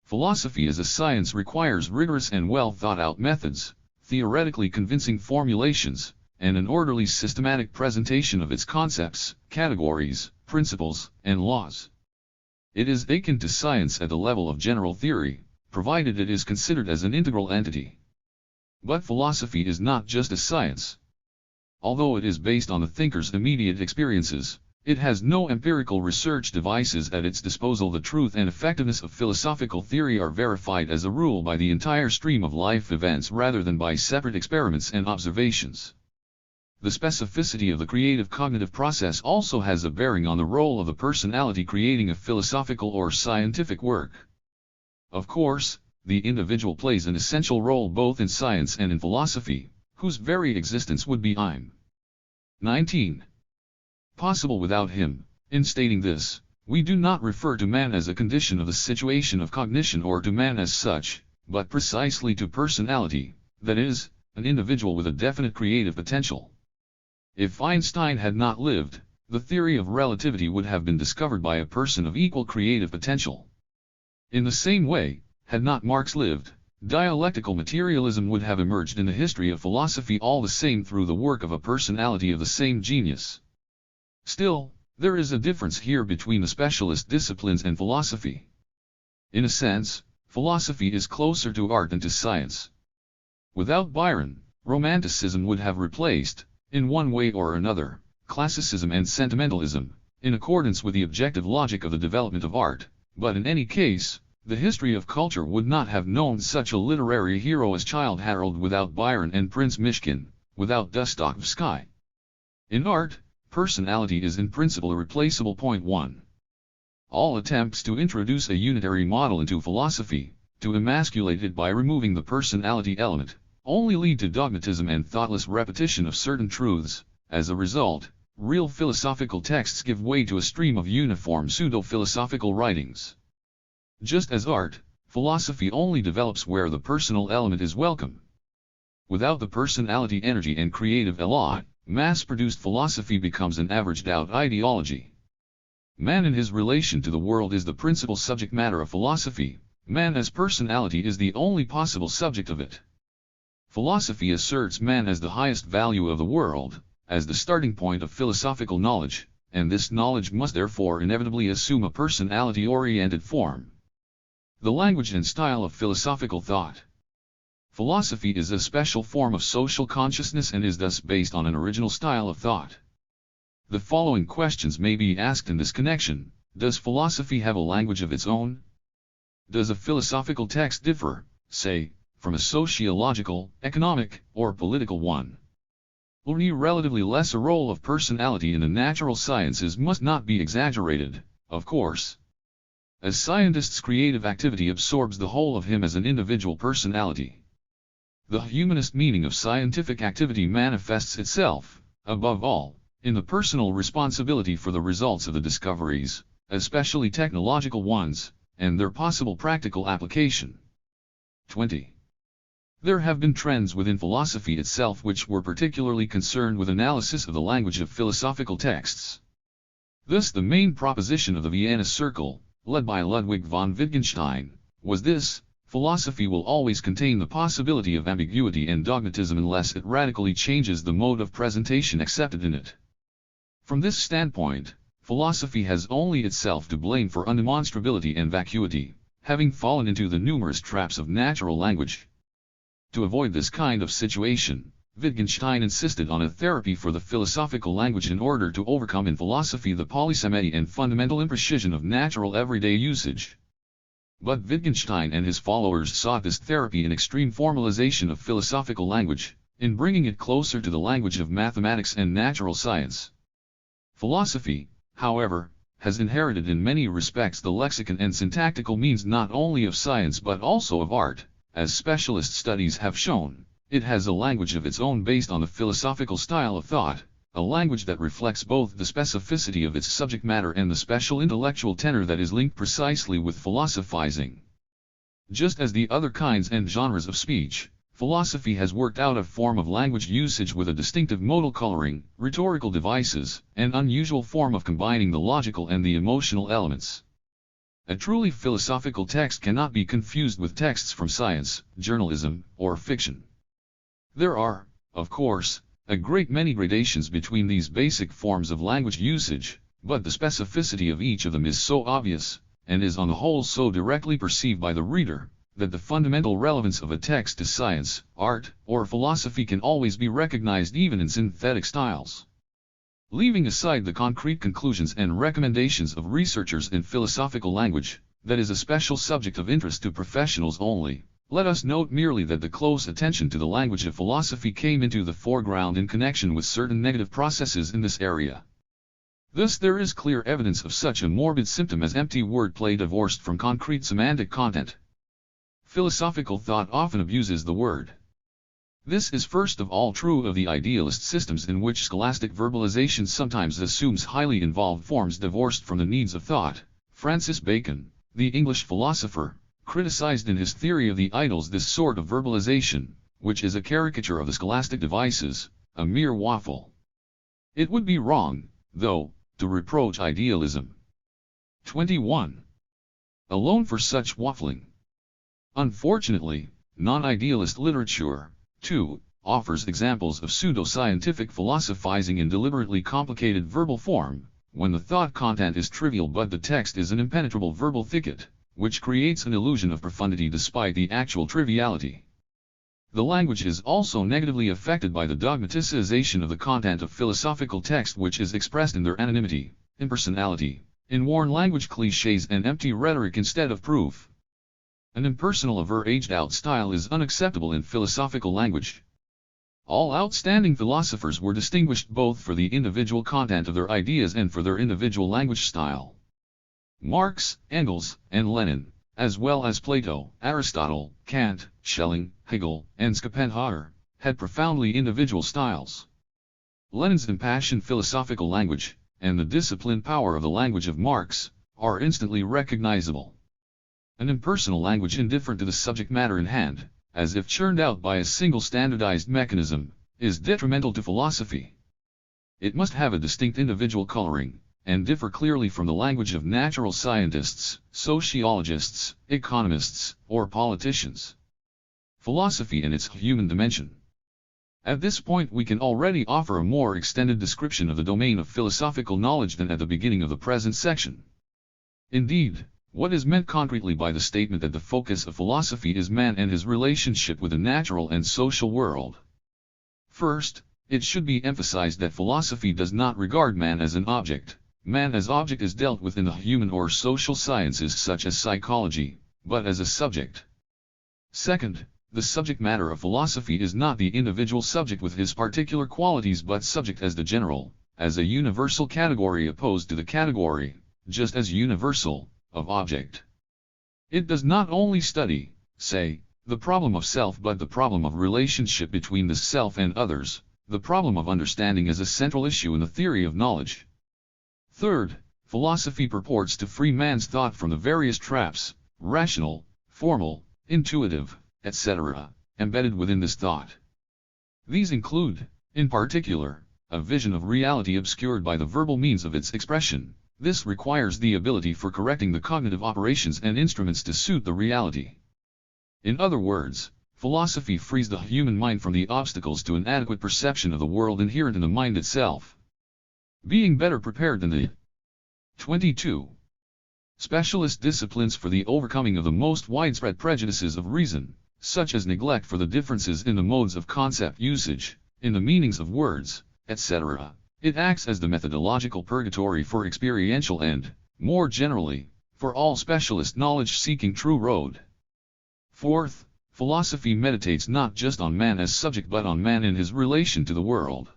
Speaker 1: Philosophy as a science requires rigorous and well thought out methods, theoretically convincing formulations, and an orderly systematic presentation of its concepts, categories, principles, and laws. It is akin to science at the level of general theory, provided it is considered as an integral entity. But philosophy is not just a science. Although it is based on the thinker's immediate experiences, it has no empirical research devices at its disposal. The truth and effectiveness of philosophical theory are verified as a rule by the entire stream of life events rather than by separate experiments and observations. The specificity of the creative cognitive process also has a bearing on the role of the personality creating a philosophical or scientific work. Of course, the individual plays an essential role both in science and in philosophy, whose very existence would be 19. Possible without him. In stating this, we do not refer to man as a condition of the situation of cognition or to man as such, but precisely to personality, that is, an individual with a definite creative potential. If Einstein had not lived, the theory of relativity would have been discovered by a person of equal creative potential. In the same way, had not Marx lived, dialectical materialism would have emerged in the history of philosophy all the same through the work of a personality of the same genius. Still, there is a difference here between the specialist disciplines and philosophy. In a sense, philosophy is closer to art than to science. Without Byron, Romanticism would have replaced, in one way or another, classicism and sentimentalism, in accordance with the objective logic of the development of art, but in any case, the history of culture would not have known such a literary hero as Childe Harold without Byron and Prince Myshkin, without Dostoevsky. In art, personality is in principle irreplaceable. 1. All attempts to introduce a unitary model into philosophy, to emasculate it by removing the personality element, only lead to dogmatism and thoughtless repetition of certain truths. As a result, real philosophical texts give way to a stream of uniform pseudo-philosophical writings. Just as art, philosophy only develops where the personal element is welcome. Without the personality energy and creative élan, mass-produced philosophy becomes an averaged-out ideology. Man in his relation to the world is the principal subject matter of philosophy. Man as personality is the only possible subject of it. Philosophy asserts man as the highest value of the world, as the starting point of philosophical knowledge, and this knowledge must therefore inevitably assume a personality-oriented form. The language and style of philosophical thought. Philosophy is a special form of social consciousness and is thus based on an original style of thought. The following questions may be asked in this connection. Does philosophy have a language of its own? Does a philosophical text differ, say, from a sociological, economic, or political one? The relatively lesser role of personality in the natural sciences must not be exaggerated, of course. As scientist's creative activity absorbs the whole of him as an individual personality. The humanist meaning of scientific activity manifests itself, above all, in the personal responsibility for the results of the discoveries, especially technological ones, and their possible practical application. 20. There have been trends within philosophy itself which were particularly concerned with analysis of the language of philosophical texts. Thus the main proposition of the Vienna Circle, led by Ludwig von Wittgenstein, was this: philosophy will always contain the possibility of ambiguity and dogmatism unless it radically changes the mode of presentation accepted in it. From this standpoint, philosophy has only itself to blame for undemonstrability and vacuity, having fallen into the numerous traps of natural language. To avoid this kind of situation, Wittgenstein insisted on a therapy for the philosophical language in order to overcome in philosophy the polysemy and fundamental imprecision of natural everyday usage. But Wittgenstein and his followers sought this therapy in extreme formalization of philosophical language, in bringing it closer to the language of mathematics and natural science. Philosophy, however, has inherited in many respects the lexicon and syntactical means not only of science but also of art. As specialist studies have shown, it has a language of its own based on the philosophical style of thought, a language that reflects both the specificity of its subject matter and the special intellectual tenor that is linked precisely with philosophizing. Just as the other kinds and genres of speech, philosophy has worked out a form of language usage with a distinctive modal coloring, rhetorical devices, and unusual form of combining the logical and the emotional elements. A truly philosophical text cannot be confused with texts from science, journalism, or fiction. There are, of course, a great many gradations between these basic forms of language usage, but the specificity of each of them is so obvious, and is on the whole so directly perceived by the reader, that the fundamental relevance of a text to science, art, or philosophy can always be recognized even in synthetic styles. Leaving aside the concrete conclusions and recommendations of researchers in philosophical language, that is a special subject of interest to professionals only, let us note merely that the close attention to the language of philosophy came into the foreground in connection with certain negative processes in this area. Thus there is clear evidence of such a morbid symptom as empty wordplay divorced from concrete semantic content. Philosophical thought often abuses the word. This is first of all true of the idealist systems in which scholastic verbalization sometimes assumes highly involved forms divorced from the needs of thought. Francis Bacon, the English philosopher, criticized in his theory of the idols this sort of verbalization, which is a caricature of the scholastic devices, a mere waffle. It would be wrong, though, to reproach idealism. 21. Alone for such waffling. Unfortunately, non-idealist literature, too, offers examples of pseudo-scientific philosophizing in deliberately complicated verbal form, when the thought content is trivial but the text is an impenetrable verbal thicket, which creates an illusion of profundity despite the actual triviality. The language is also negatively affected by the dogmaticization of the content of philosophical text, which is expressed in their anonymity, impersonality, in worn language cliches and empty rhetoric instead of proof. An impersonal aged-out style is unacceptable in philosophical language. All outstanding philosophers were distinguished both for the individual content of their ideas and for their individual language style. Marx, Engels, and Lenin, as well as Plato, Aristotle, Kant, Schelling, Hegel, and Schopenhauer, had profoundly individual styles. Lenin's impassioned philosophical language, and the disciplined power of the language of Marx, are instantly recognizable. An impersonal language indifferent to the subject matter in hand, as if churned out by a single standardized mechanism, is detrimental to philosophy. It must have a distinct individual coloring, and differ clearly from the language of natural scientists, sociologists, economists, or politicians. Philosophy in its human dimension. At this point we can already offer a more extended description of the domain of philosophical knowledge than at the beginning of the present section. Indeed, what is meant concretely by the statement that the focus of philosophy is man and his relationship with the natural and social world? First, it should be emphasized that philosophy does not regard man as an object. Man as object is dealt with in the human or social sciences such as psychology, but as a subject. Second, the subject matter of philosophy is not the individual subject with his particular qualities but subject as the general, as a universal category opposed to the category, just as universal, of object. It does not only study, say, the problem of self but the problem of relationship between the self and others, the problem of understanding as a central issue in the theory of knowledge. Third, philosophy purports to free man's thought from the various traps, rational, formal, intuitive, etc., embedded within this thought. These include, in particular, a vision of reality obscured by the verbal means of its expression. This requires the ability for correcting the cognitive operations and instruments to suit the reality. In other words, philosophy frees the human mind from the obstacles to an adequate perception of the world inherent in the mind itself. Being better prepared than the 22. Specialist disciplines for the overcoming of the most widespread prejudices of reason, such as neglect for the differences in the modes of concept usage, in the meanings of words, etc. It acts as the methodological purgatory for experiential and, more generally, for all specialist knowledge seeking true road. Fourth, philosophy meditates not just on man as subject but on man in his relation to the world.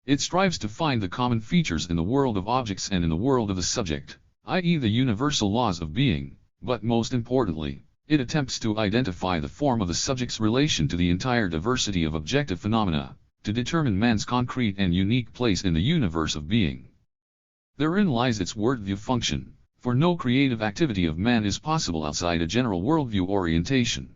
Speaker 1: It strives to find the common features in the world of objects and in the world of the subject, i.e. the universal laws of being, but most importantly, it attempts to identify the form of the subject's relation to the entire diversity of objective phenomena, to determine man's concrete and unique place in the universe of being. Therein lies its worldview function, for no creative activity of man is possible outside a general worldview orientation.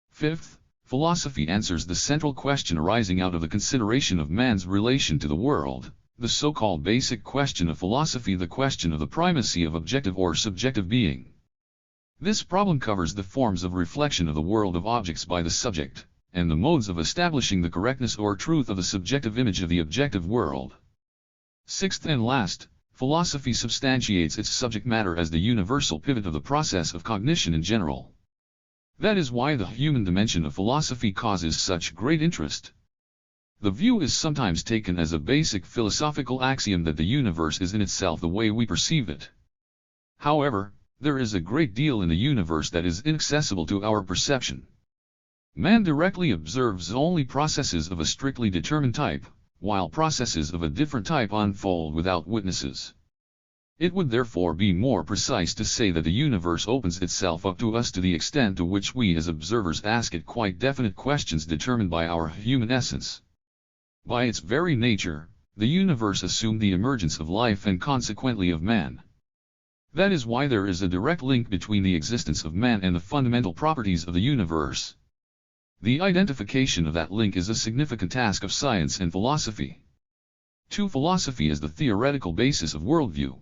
Speaker 1: Fifth, philosophy answers the central question arising out of the consideration of man's relation to the world, the so-called basic question of philosophy, the question of the primacy of objective or subjective being. This problem covers the forms of reflection of the world of objects by the subject, and the modes of establishing the correctness or truth of the subjective image of the objective world. Sixth and last, philosophy substantiates its subject matter as the universal pivot of the process of cognition in general. That is why the human dimension of philosophy causes such great interest. The view is sometimes taken as a basic philosophical axiom that the universe is in itself the way we perceive it. However, there is a great deal in the universe that is inaccessible to our perception. Man directly observes only processes of a strictly determined type, while processes of a different type unfold without witnesses. It would therefore be more precise to say that the universe opens itself up to us to the extent to which we as observers ask it quite definite questions determined by our human essence. By its very nature, the universe assumed the emergence of life and consequently of man. That is why there is a direct link between the existence of man and the fundamental properties of the universe. The identification of that link is a significant task of science and philosophy. Philosophy is the theoretical basis of worldview.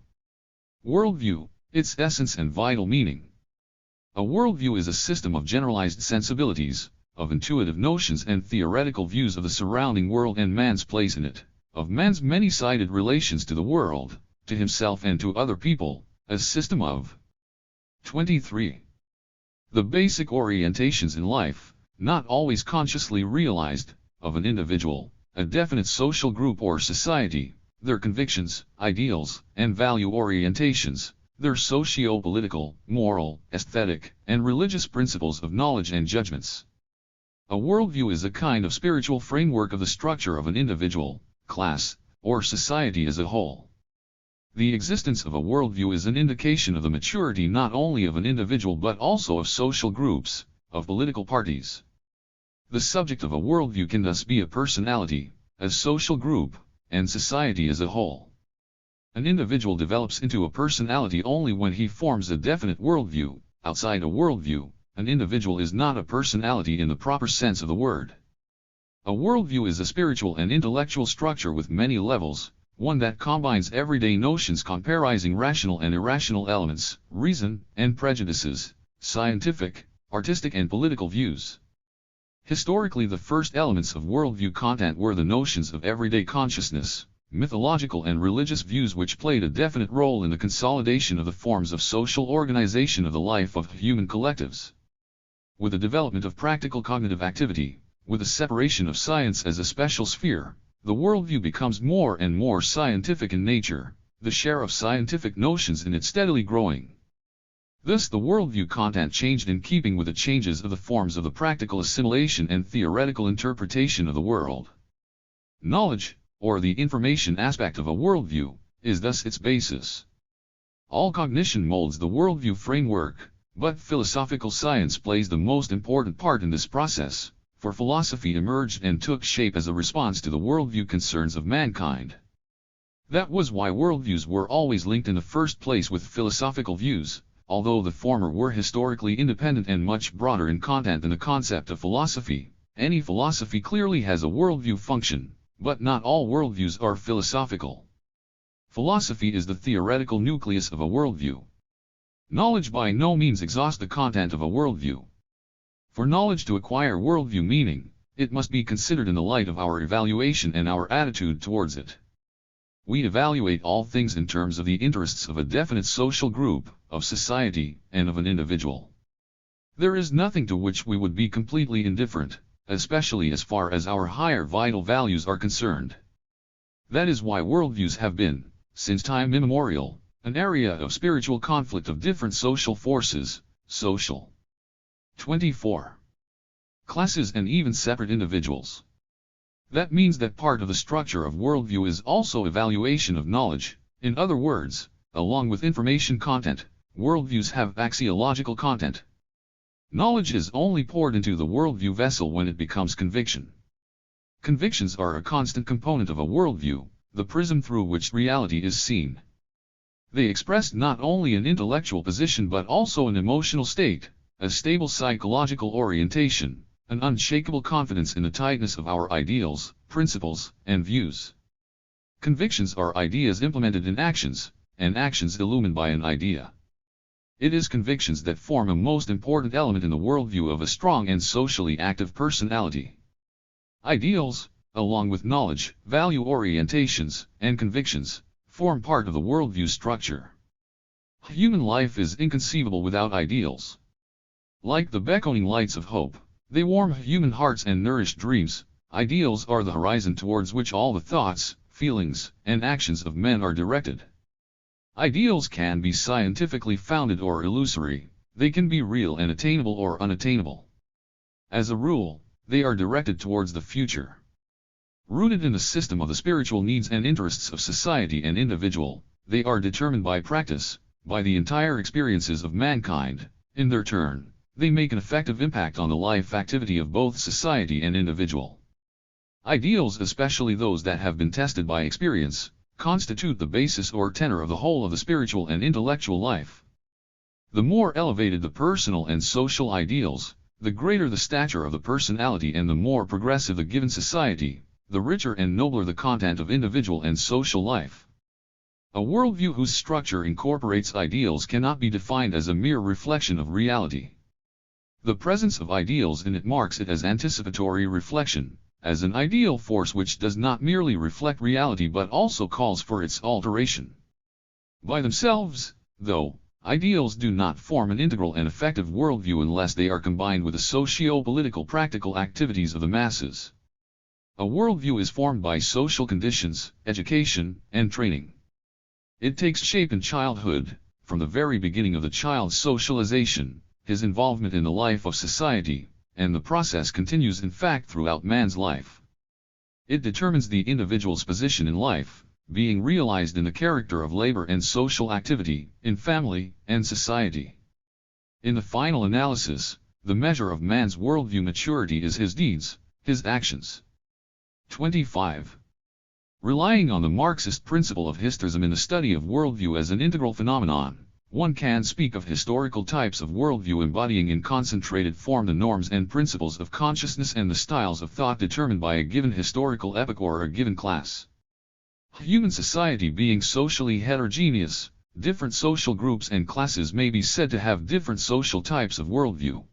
Speaker 1: Worldview, its essence and vital meaning. A worldview is a system of generalized sensibilities, of intuitive notions and theoretical views of the surrounding world and man's place in it, of man's many-sided relations to the world, to himself and to other people, a system of 23. The basic orientations in life, not always consciously realized, of an individual, a definite social group or society, their convictions, ideals, and value orientations, their socio-political, moral, aesthetic, and religious principles of knowledge and judgments. A worldview is a kind of spiritual framework of the structure of an individual, class, or society as a whole. The existence of a worldview is an indication of the maturity not only of an individual but also of social groups, of political parties. The subject of a worldview can thus be a personality, a social group, and society as a whole. An individual develops into a personality only when he forms a definite worldview. Outside a worldview, an individual is not a personality in the proper sense of the word. A worldview is a spiritual and intellectual structure with many levels, one that combines everyday notions comprising rational and irrational elements, reason and prejudices, scientific, artistic and political views. Historically, the first elements of worldview content were the notions of everyday consciousness, mythological and religious views which played a definite role in the consolidation of the forms of social organization of the life of human collectives. With the development of practical cognitive activity, with the separation of science as a special sphere, the worldview becomes more and more scientific in nature, the share of scientific notions in it steadily growing. Thus the worldview content changed in keeping with the changes of the forms of the practical assimilation and theoretical interpretation of the world. Knowledge, or the information aspect of a worldview, is thus its basis. All cognition molds the worldview framework, but philosophical science plays the most important part in this process, for philosophy emerged and took shape as a response to the worldview concerns of mankind. That was why worldviews were always linked in the first place with philosophical views, although the former were historically independent and much broader in content than the concept of philosophy. Any philosophy clearly has a worldview function, but not all worldviews are philosophical. Philosophy is the theoretical nucleus of a worldview. Knowledge by no means exhausts the content of a worldview. For knowledge to acquire worldview meaning, it must be considered in the light of our evaluation and our attitude towards it. We evaluate all things in terms of the interests of a definite social group, of society, and of an individual. There is nothing to which we would be completely indifferent, especially as far as our higher vital values are concerned. That is why worldviews have been, since time immemorial, an area of spiritual conflict of different social forces, social 24. Classes and even separate individuals. That means that part of the structure of worldview is also evaluation of knowledge. In other words, along with information content, worldviews have axiological content. Knowledge is only poured into the worldview vessel when it becomes conviction. Convictions are a constant component of a worldview, the prism through which reality is seen. They express not only an intellectual position but also an emotional state, a stable psychological orientation, an unshakable confidence in the tightness of our ideals, principles, and views. Convictions are ideas implemented in actions, and actions illumined by an idea. It is convictions that form a most important element in the worldview of a strong and socially active personality. Ideals, along with knowledge, value orientations, and convictions, form part of the worldview structure. Human life is inconceivable without ideals. Like the beckoning lights of hope, they warm human hearts and nourish dreams. Ideals are the horizon towards which all the thoughts, feelings, and actions of men are directed. Ideals can be scientifically founded or illusory, they can be real and attainable or unattainable. As a rule, they are directed towards the future. Rooted in the system of the spiritual needs and interests of society and individual, they are determined by practice, by the entire experiences of mankind. In their turn, they make an effective impact on the life activity of both society and individual. Ideals, especially those that have been tested by experience, constitute the basis or tenor of the whole of the spiritual and intellectual life. The more elevated the personal and social ideals, the greater the stature of the personality and the more progressive the given society, the richer and nobler the content of individual and social life. A worldview whose structure incorporates ideals cannot be defined as a mere reflection of reality. The presence of ideals in it marks it as anticipatory reflection, as an ideal force which does not merely reflect reality but also calls for its alteration. By themselves, though, ideals do not form an integral and effective worldview unless they are combined with the socio-political practical activities of the masses. A worldview is formed by social conditions, education, and training. It takes shape in childhood, from the very beginning of the child's socialization, his involvement in the life of society, and the process continues in fact throughout man's life. It determines the individual's position in life, being realized in the character of labor and social activity, in family and society. In the final analysis, the measure of man's worldview maturity is his deeds, his actions. 25. Relying on the Marxist principle of historism in the study of worldview as an integral phenomenon, one can speak of historical types of worldview embodying in concentrated form the norms and principles of consciousness and the styles of thought determined by a given historical epoch or a given class. Human society being socially heterogeneous, different social groups and classes may be said to have different social types of worldview.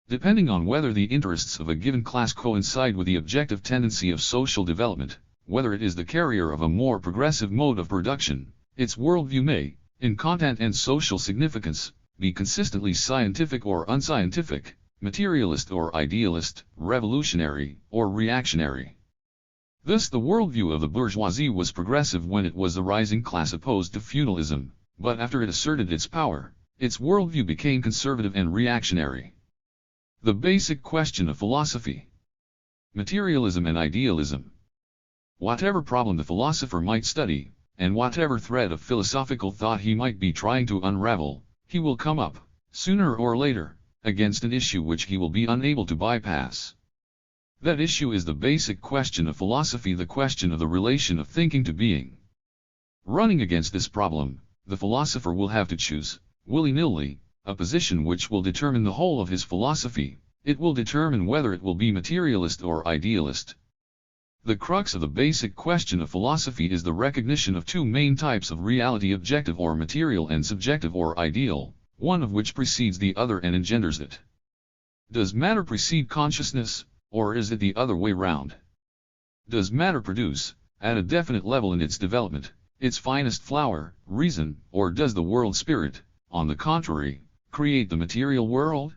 Speaker 1: Depending on whether the interests of a given class coincide with the objective tendency of social development, whether it is the carrier of a more progressive mode of production, its worldview may, in content and social significance, be consistently scientific or unscientific, materialist or idealist, revolutionary or reactionary. Thus the worldview of the bourgeoisie was progressive when it was a rising class opposed to feudalism, but after it asserted its power, its worldview became conservative and reactionary. The basic question of philosophy. Materialism and idealism. Whatever problem the philosopher might study, and whatever thread of philosophical thought he might be trying to unravel, he will come up, sooner or later, against an issue which he will be unable to bypass. That issue is the basic question of philosophy, the question of the relation of thinking to being. Running against this problem, the philosopher will have to choose, willy-nilly, a position which will determine the whole of his philosophy. It will determine whether it will be materialist or idealist. The crux of the basic question of philosophy is the recognition of two main types of reality: objective or material and subjective or ideal, one of which precedes the other and engenders it. Does matter precede consciousness, or is it the other way round? Does matter produce, at a definite level in its development, its finest flower, reason, or does the world spirit, on the contrary, create the material world?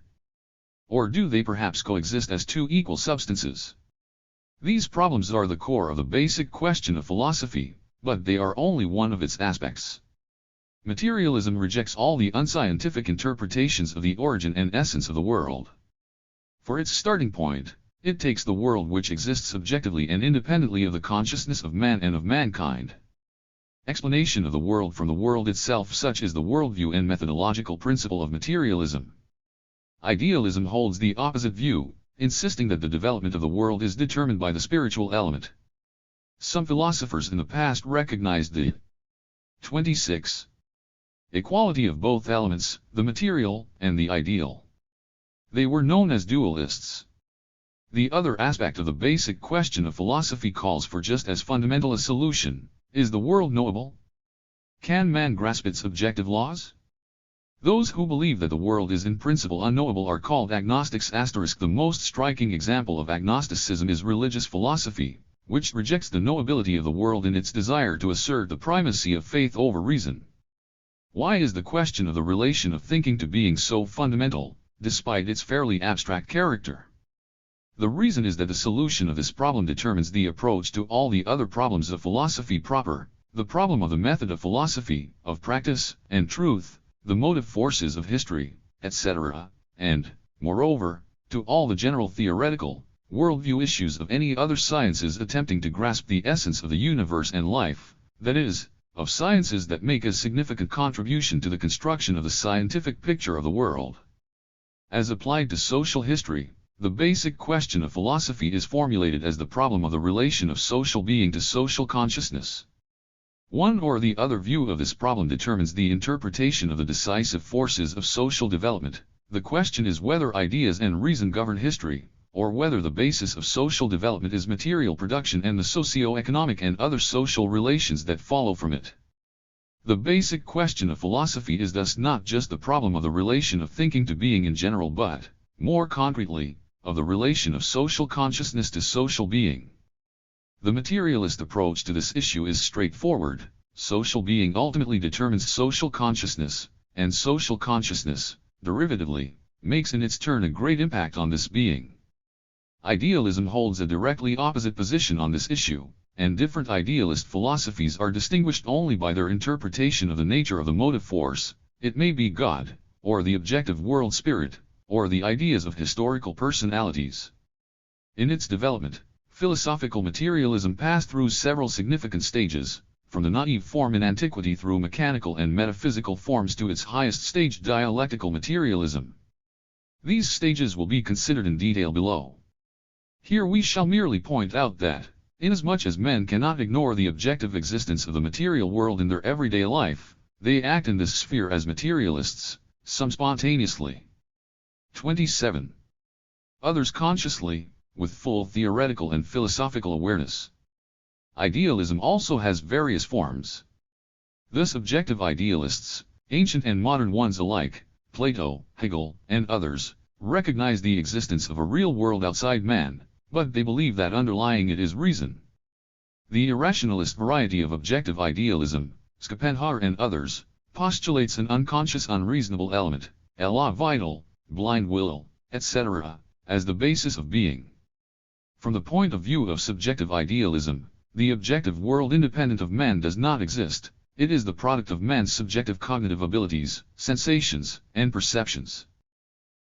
Speaker 1: Or do they perhaps coexist as two equal substances? These problems are the core of the basic question of philosophy, but they are only one of its aspects. Materialism rejects all the unscientific interpretations of the origin and essence of the world. For its starting point, it takes the world which exists objectively and independently of the consciousness of man and of mankind. Explanation of the world from the world itself, such is the worldview and methodological principle of materialism. Idealism holds the opposite view, insisting that the development of the world is determined by the spiritual element. Some philosophers in the past recognized the 26. Equality of both elements, the material and the ideal. They were known as dualists. The other aspect of the basic question of philosophy calls for just as fundamental a solution: is the world knowable? Can man grasp its objective laws? Those who believe that the world is in principle unknowable are called agnostics. The most striking example of agnosticism is religious philosophy, which rejects the knowability of the world in its desire to assert the primacy of faith over reason. Why is the question of the relation of thinking to being so fundamental, despite its fairly abstract character. The reason is that the solution of this problem determines the approach to all the other problems of philosophy proper, the problem of the method of philosophy, of practice, and truth, the motive forces of history, etc., and, moreover, to all the general theoretical, worldview issues of any other sciences attempting to grasp the essence of the universe and life, that is, of sciences that make a significant contribution to the construction of the scientific picture of the world. As applied to social history, the basic question of philosophy is formulated as the problem of the relation of social being to social consciousness. One or the other view of this problem determines the interpretation of the decisive forces of social development. The question is whether ideas and reason govern history, or whether the basis of social development is material production and the socio-economic and other social relations that follow from it. The basic question of philosophy is thus not just the problem of the relation of thinking to being in general but, more concretely, of the relation of social consciousness to social being. The materialist approach to this issue is straightforward. Social being ultimately determines social consciousness, and social consciousness, derivatively, makes in its turn a great impact on this being. Idealism holds a directly opposite position on this issue, and different idealist philosophies are distinguished only by their interpretation of the nature of the motive force. It may be God, or the objective world spirit, or the ideas of historical personalities. In its development, philosophical materialism passed through several significant stages, from the naive form in antiquity through mechanical and metaphysical forms to its highest stage, dialectical materialism. These stages will be considered in detail below. Here we shall merely point out that, inasmuch as men cannot ignore the objective existence of the material world in their everyday life, they act in this sphere as materialists, some spontaneously. 27. Others consciously, with full theoretical and philosophical awareness. Idealism also has various forms. Thus objective idealists, ancient and modern ones alike, Plato, Hegel, and others, recognize the existence of a real world outside man, but they believe that underlying it is reason. The irrationalist variety of objective idealism, Schopenhauer and others, postulates an unconscious unreasonable element, état vital, blind will, etc., as the basis of being. From the point of view of subjective idealism, the objective world independent of man does not exist. It is the product of man's subjective cognitive abilities, sensations, and perceptions.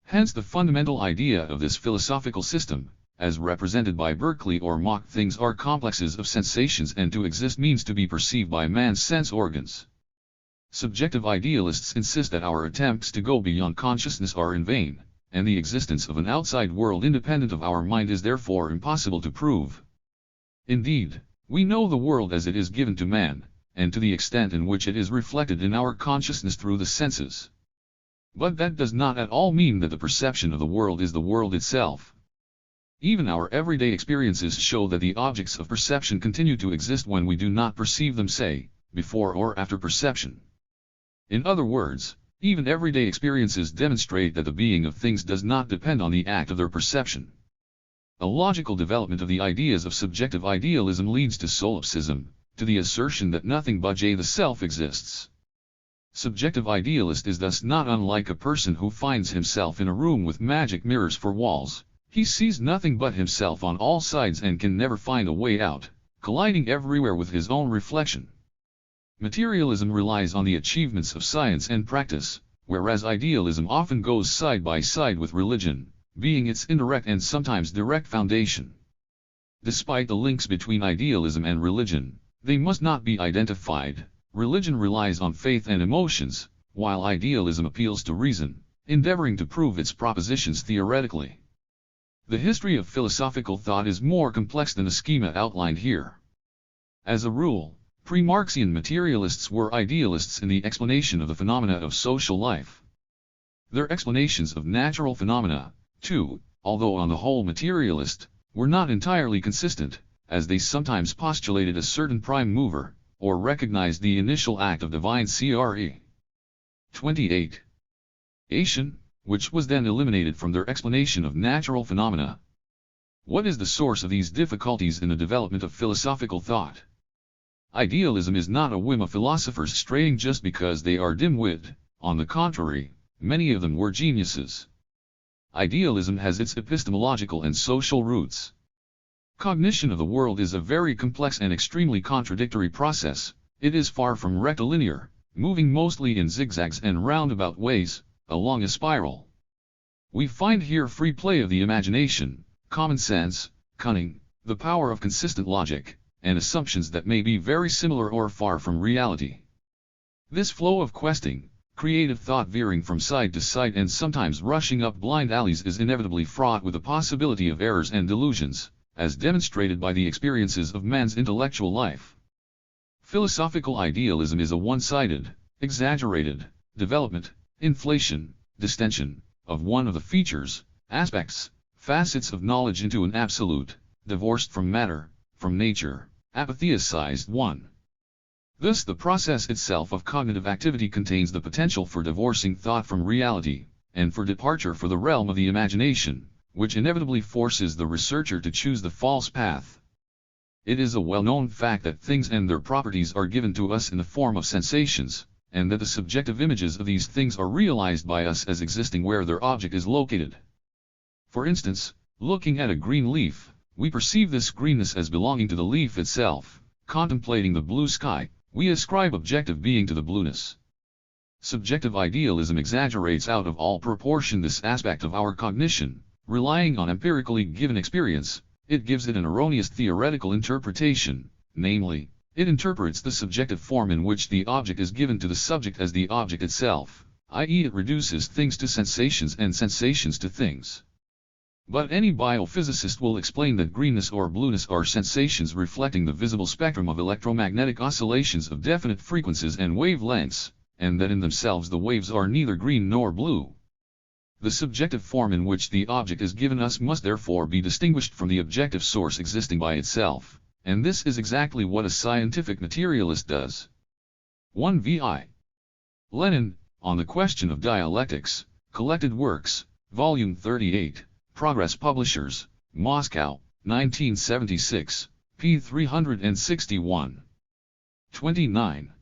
Speaker 1: Hence the fundamental idea of this philosophical system, as represented by Berkeley or Mach, things are complexes of sensations and to exist means to be perceived by man's sense organs. Subjective idealists insist that our attempts to go beyond consciousness are in vain, and the existence of an outside world independent of our mind is therefore impossible to prove. Indeed, we know the world as it is given to man, and to the extent in which it is reflected in our consciousness through the senses. But that does not at all mean that the perception of the world is the world itself. Even our everyday experiences show that the objects of perception continue to exist when we do not perceive them, say, before or after perception. In other words, even everyday experiences demonstrate that the being of things does not depend on the act of their perception. A logical development of the ideas of subjective idealism leads to solipsism, to the assertion that nothing but the self exists. Subjective idealist is thus not unlike a person who finds himself in a room with magic mirrors for walls. He sees nothing but himself on all sides and can never find a way out, colliding everywhere with his own reflection. Materialism relies on the achievements of science and practice, whereas idealism often goes side by side with religion, being its indirect and sometimes direct foundation. Despite the links between idealism and religion, they must not be identified. Religion relies on faith and emotions, while idealism appeals to reason, endeavoring to prove its propositions theoretically. The history of philosophical thought is more complex than the schema outlined here. As a rule, pre-Marxian materialists were idealists in the explanation of the phenomena of social life. Their explanations of natural phenomena, too, although on the whole materialist, were not entirely consistent, as they sometimes postulated a certain prime mover, or recognized the initial act of divine cre. 28. Ation, which was then eliminated from their explanation of natural phenomena. What is the source of these difficulties in the development of philosophical thought? Idealism is not a whim of philosophers straying just because they are dim-witted. On the contrary, many of them were geniuses. Idealism has its epistemological and social roots. Cognition of the world is a very complex and extremely contradictory process. It is far from rectilinear, moving mostly in zigzags and roundabout ways, along a spiral. We find here free play of the imagination, common sense, cunning, the power of consistent logic, and assumptions that may be very similar or far from reality. This flow of questing, creative thought veering from side to side and sometimes rushing up blind alleys is inevitably fraught with the possibility of errors and delusions, as demonstrated by the experiences of man's intellectual life. Philosophical idealism is a one-sided, exaggerated, development, inflation, distension, of one of the features, aspects, facets of knowledge into an absolute, divorced from matter, from nature, apatheicized one. Thus the process itself of cognitive activity contains the potential for divorcing thought from reality, and for departure for the realm of the imagination, which inevitably forces the researcher to choose the false path. It is a well-known fact that things and their properties are given to us in the form of sensations, and that the subjective images of these things are realized by us as existing where their object is located. For instance, looking at a green leaf, we perceive this greenness as belonging to the leaf itself. Contemplating the blue sky, we ascribe objective being to the blueness. Subjective idealism exaggerates out of all proportion this aspect of our cognition. Relying on empirically given experience, it gives it an erroneous theoretical interpretation, namely, it interprets the subjective form in which the object is given to the subject as the object itself, i.e. it reduces things to sensations and sensations to things. But any biophysicist will explain that greenness or blueness are sensations reflecting the visible spectrum of electromagnetic oscillations of definite frequencies and wavelengths, and that in themselves the waves are neither green nor blue. The subjective form in which the object is given us must therefore be distinguished from the objective source existing by itself, and this is exactly what a scientific materialist does. 1 V.I. Lenin, On the Question of Dialectics, Collected Works, Volume 38, Progress Publishers, Moscow, 1976, p. 361. 29.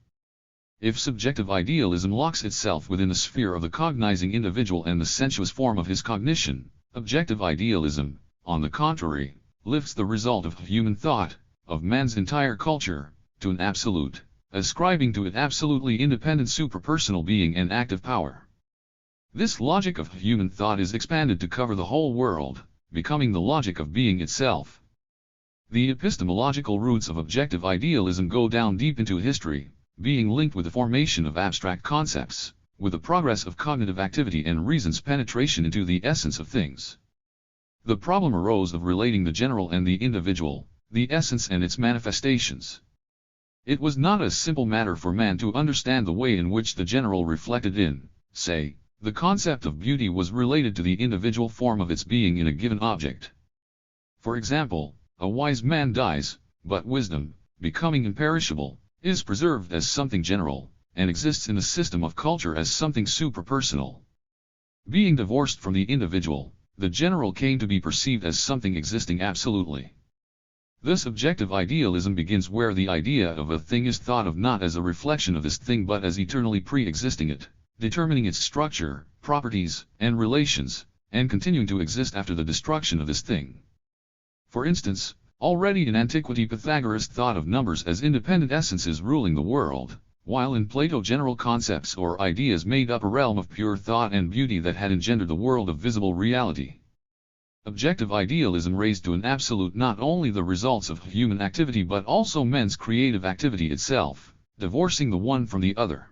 Speaker 1: If subjective idealism locks itself within the sphere of the cognizing individual and the sensuous form of his cognition, objective idealism, on the contrary, lifts the result of human thought, of man's entire culture, to an absolute, ascribing to it absolutely independent superpersonal being and active power. This logic of human thought is expanded to cover the whole world, becoming the logic of being itself. The epistemological roots of objective idealism go down deep into history, being linked with the formation of abstract concepts, with the progress of cognitive activity and reason's penetration into the essence of things. The problem arose of relating the general and the individual, the essence and its manifestations. It was not a simple matter for man to understand the way in which the general reflected in, say, the concept of beauty was related to the individual form of its being in a given object. For example, a wise man dies, but wisdom, becoming imperishable, is preserved as something general, and exists in the system of culture as something superpersonal. Being divorced from the individual, the general came to be perceived as something existing absolutely. Thus objective idealism begins where the idea of a thing is thought of not as a reflection of this thing but as eternally pre-existing it, determining its structure, properties, and relations, and continuing to exist after the destruction of this thing. For instance, already in antiquity Pythagoras thought of numbers as independent essences ruling the world, while in Plato general concepts or ideas made up a realm of pure thought and beauty that had engendered the world of visible reality. Objective idealism raised to an absolute not only the results of human activity but also men's creative activity itself, divorcing the one from the other.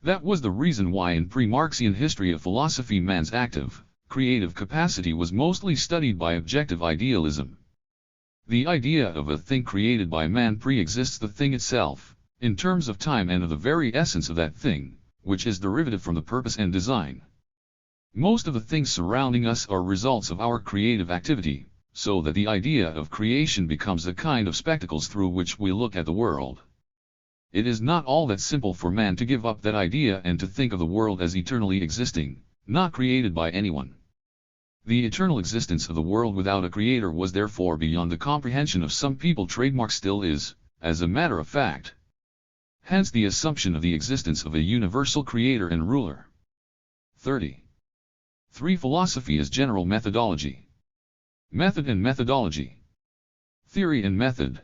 Speaker 1: That was the reason why in pre-Marxian history of philosophy man's active, creative capacity was mostly studied by objective idealism. The idea of a thing created by man pre-exists the thing itself, in terms of time and of the very essence of that thing, which is derivative from the purpose and design. Most of the things surrounding us are results of our creative activity, so that the idea of creation becomes a kind of spectacles through which we look at the world. It is not all that simple for man to give up that idea and to think of the world as eternally existing, not created by anyone. The eternal existence of the world without a creator was therefore beyond the comprehension of some people. Trademark still is, as a matter of fact. Hence the assumption of the existence of a universal creator and ruler. 30. 3. Philosophy as general methodology. Method and methodology. Theory and method.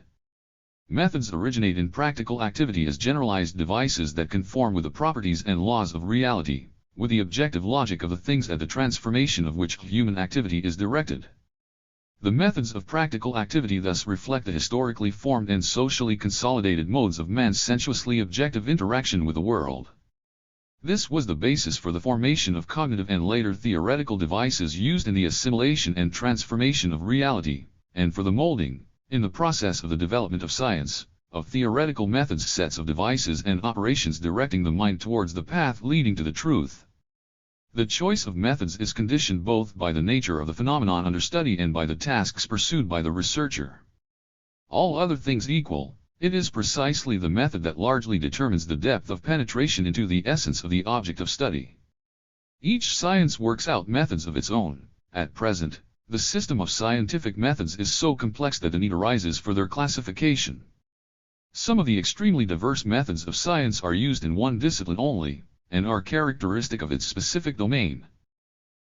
Speaker 1: Methods originate in practical activity as generalized devices that conform with the properties and laws of reality, with the objective logic of the things at the transformation of which human activity is directed. The methods of practical activity thus reflect the historically formed and socially consolidated modes of man's sensuously objective interaction with the world. This was the basis for the formation of cognitive and later theoretical devices used in the assimilation and transformation of reality, and for the molding, in the process of the development of science, of theoretical methods, sets of devices and operations directing the mind towards the path leading to the truth. The choice of methods is conditioned both by the nature of the phenomenon under study and by the tasks pursued by the researcher. All other things equal, it is precisely the method that largely determines the depth of penetration into the essence of the object of study. Each science works out methods of its own. At present, the system of scientific methods is so complex that the need arises for their classification. Some of the extremely diverse methods of science are used in one discipline only, and are characteristic of its specific domain.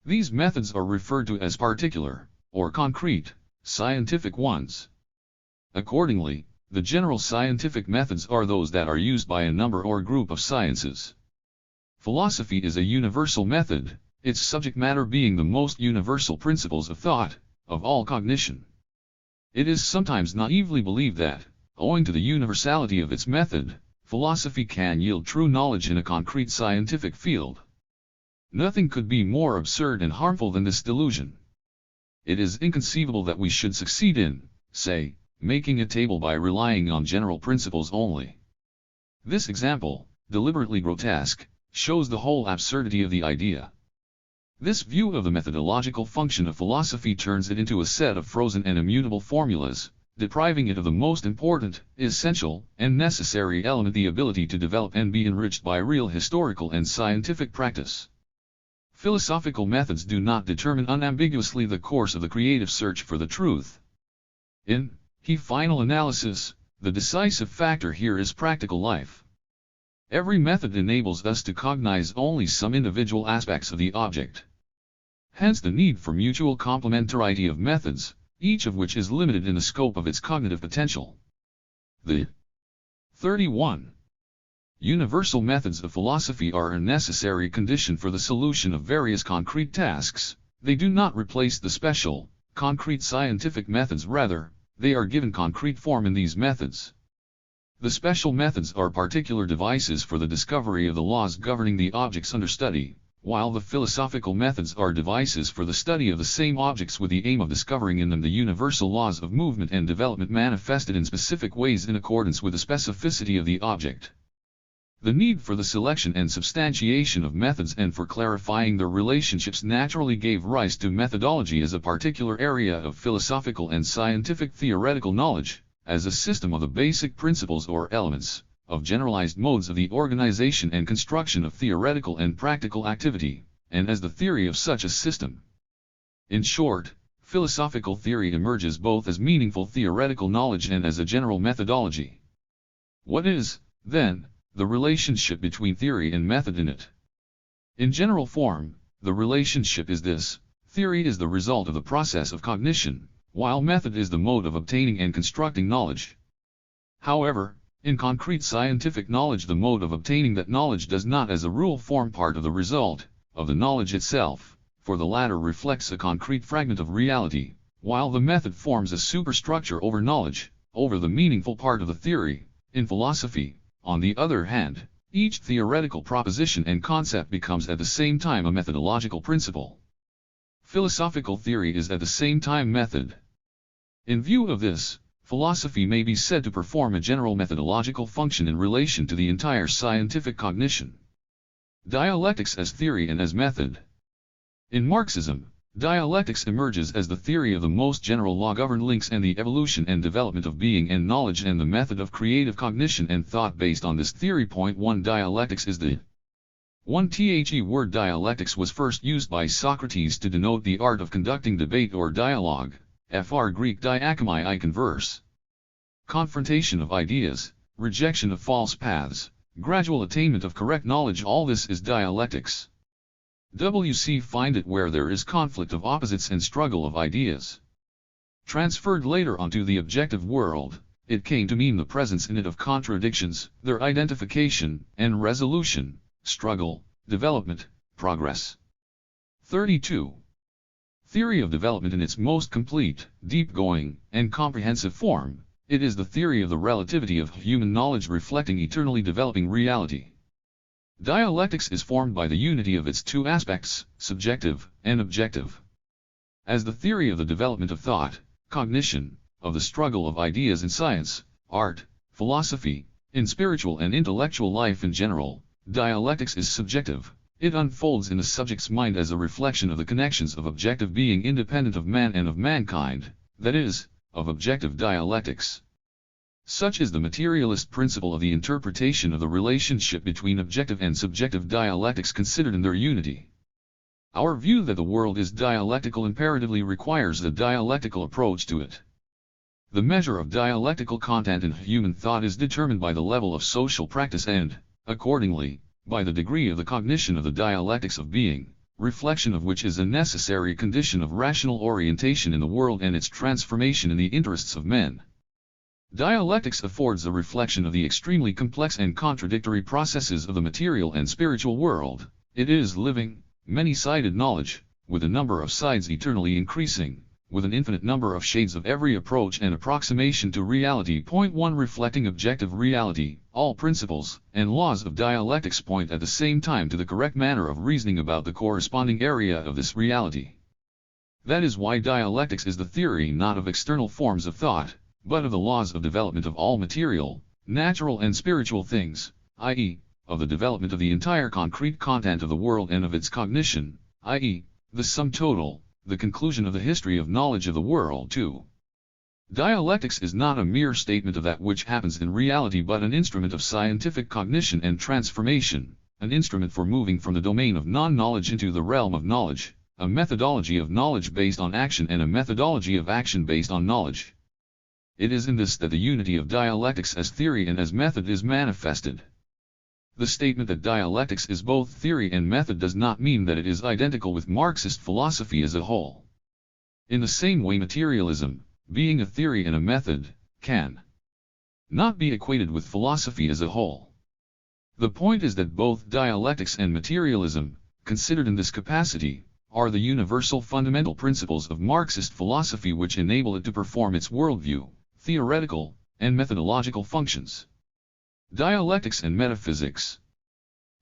Speaker 1: These methods are referred to as particular, or concrete, scientific ones. Accordingly, the general scientific methods are those that are used by a number or group of sciences. Philosophy is a universal method, its subject matter being the most universal principles of thought, of all cognition. It is sometimes naively believed that, owing to the universality of its method, philosophy can yield true knowledge in a concrete scientific field. Nothing could be more absurd and harmful than this delusion. It is inconceivable that we should succeed in, say, making a table by relying on general principles only. This example, deliberately grotesque, shows the whole absurdity of the idea. This view of the methodological function of philosophy turns it into a set of frozen and immutable formulas, depriving it of the most important, essential, and necessary element, the ability to develop and be enriched by real historical and scientific practice. Philosophical methods do not determine unambiguously the course of the creative search for the truth. In final analysis, the decisive factor here is practical life. Every method enables us to cognize only some individual aspects of the object. Hence the need for mutual complementarity of methods, each of which is limited in the scope of its cognitive potential. The 31. Universal methods of philosophy are a necessary condition for the solution of various concrete tasks. They do not replace the special, concrete scientific methods, rather, they are given concrete form in these methods. The special methods are particular devices for the discovery of the laws governing the objects under study, while the philosophical methods are devices for the study of the same objects with the aim of discovering in them the universal laws of movement and development manifested in specific ways in accordance with the specificity of the object. The need for the selection and substantiation of methods and for clarifying their relationships naturally gave rise to methodology as a particular area of philosophical and scientific theoretical knowledge, as a system of the basic principles or elements, of generalized modes of the organization and construction of theoretical and practical activity, and as the theory of such a system. In short, philosophical theory emerges both as meaningful theoretical knowledge and as a general methodology. What is, then, the relationship between theory and method in it? In general form, the relationship is this: theory is the result of the process of cognition, while method is the mode of obtaining and constructing knowledge. However, in concrete scientific knowledge, the mode of obtaining that knowledge does not as a rule form part of the result, of the knowledge itself, for the latter reflects a concrete fragment of reality, while the method forms a superstructure over knowledge, over the meaningful part of the theory. In philosophy, on the other hand, each theoretical proposition and concept becomes at the same time a methodological principle. Philosophical theory is at the same time method. In view of this, philosophy may be said to perform a general methodological function in relation to the entire scientific cognition. Dialectics as theory and as method. In Marxism, dialectics emerges as the theory of the most general law-governed links and the evolution and development of being and knowledge and the method of creative cognition and thought based on this theory. Point 1. Dialectics is the word dialectics was first used by Socrates to denote the art of conducting debate or dialogue, fr. Greek diakomai I converse. Confrontation of ideas, rejection of false paths, gradual attainment of correct knowledge, all this is dialectics. W.C. find it where there is conflict of opposites and struggle of ideas. Transferred later onto the objective world, it came to mean the presence in it of contradictions, their identification and resolution, struggle, development, progress. 32. Theory of development in its most complete, deep-going, and comprehensive form, it is the theory of the relativity of human knowledge reflecting eternally developing reality. Dialectics is formed by the unity of its two aspects, subjective and objective. As the theory of the development of thought, cognition, of the struggle of ideas in science, art, philosophy, in spiritual and intellectual life in general, dialectics is subjective. It unfolds in the subject's mind as a reflection of the connections of objective being independent of man and of mankind, that is, of objective dialectics. Such is the materialist principle of the interpretation of the relationship between objective and subjective dialectics considered in their unity. Our view that the world is dialectical imperatively requires a dialectical approach to it. The measure of dialectical content in human thought is determined by the level of social practice and, accordingly, by the degree of the cognition of the dialectics of being, reflection of which is a necessary condition of rational orientation in the world and its transformation in the interests of men. Dialectics affords a reflection of the extremely complex and contradictory processes of the material and spiritual world. It is living, many-sided knowledge, with a number of sides eternally increasing, with an infinite number of shades of every approach and approximation to reality. 1. Reflecting objective reality, all principles and laws of dialectics point at the same time to the correct manner of reasoning about the corresponding area of this reality. That is why dialectics is the theory not of external forms of thought, but of the laws of development of all material, natural and spiritual things, i.e., of the development of the entire concrete content of the world and of its cognition, i.e., the sum total, the conclusion of the history of knowledge of the world. 2. Dialectics is not a mere statement of that which happens in reality but an instrument of scientific cognition and transformation, an instrument for moving from the domain of non-knowledge into the realm of knowledge, a methodology of knowledge based on action and a methodology of action based on knowledge. It is in this that the unity of dialectics as theory and as method is manifested. The statement that dialectics is both theory and method does not mean that it is identical with Marxist philosophy as a whole. In the same way, materialism, being a theory and a method, can not be equated with philosophy as a whole. The point is that both dialectics and materialism, considered in this capacity, are the universal fundamental principles of Marxist philosophy which enable it to perform its worldview, theoretical, and methodological functions. Dialectics and metaphysics.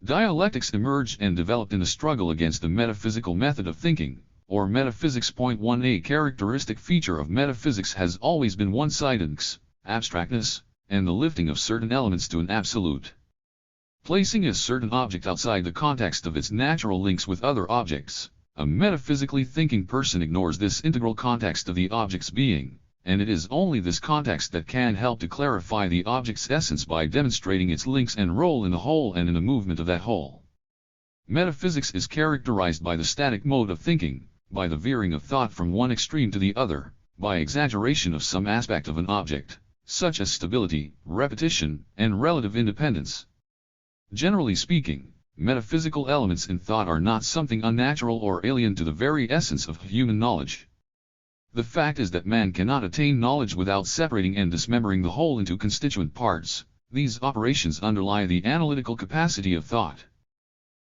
Speaker 1: Dialectics emerged and developed in the struggle against the metaphysical method of thinking, or metaphysics. 1. A characteristic feature of metaphysics has always been one-sidedness, abstractness, and the lifting of certain elements to an absolute. Placing a certain object outside the context of its natural links with other objects, a metaphysically thinking person ignores this integral context of the object's being, and it is only this context that can help to clarify the object's essence by demonstrating its links and role in the whole and in the movement of that whole. Metaphysics is characterized by the static mode of thinking, by the veering of thought from one extreme to the other, by exaggeration of some aspect of an object, such as stability, repetition, and relative independence. Generally speaking, metaphysical elements in thought are not something unnatural or alien to the very essence of human knowledge. The fact is that man cannot attain knowledge without separating and dismembering the whole into constituent parts. These operations underlie the analytical capacity of thought.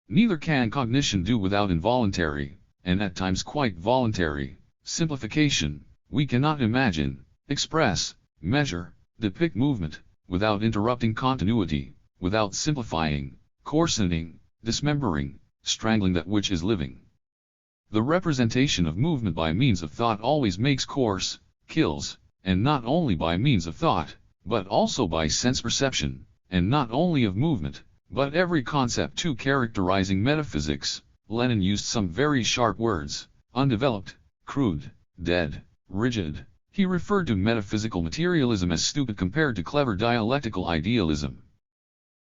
Speaker 1: Neither can cognition do without involuntary, and at times quite voluntary, simplification. We cannot imagine, express, measure, depict movement, without interrupting continuity, without simplifying, coarsening, dismembering, strangling that which is living. The representation of movement by means of thought always makes coarse, kills, and not only by means of thought, but also by sense perception, and not only of movement, but every concept too. Characterizing metaphysics, Lenin used some very sharp words: undeveloped, crude, dead, rigid. He referred to metaphysical materialism as stupid compared to clever dialectical idealism.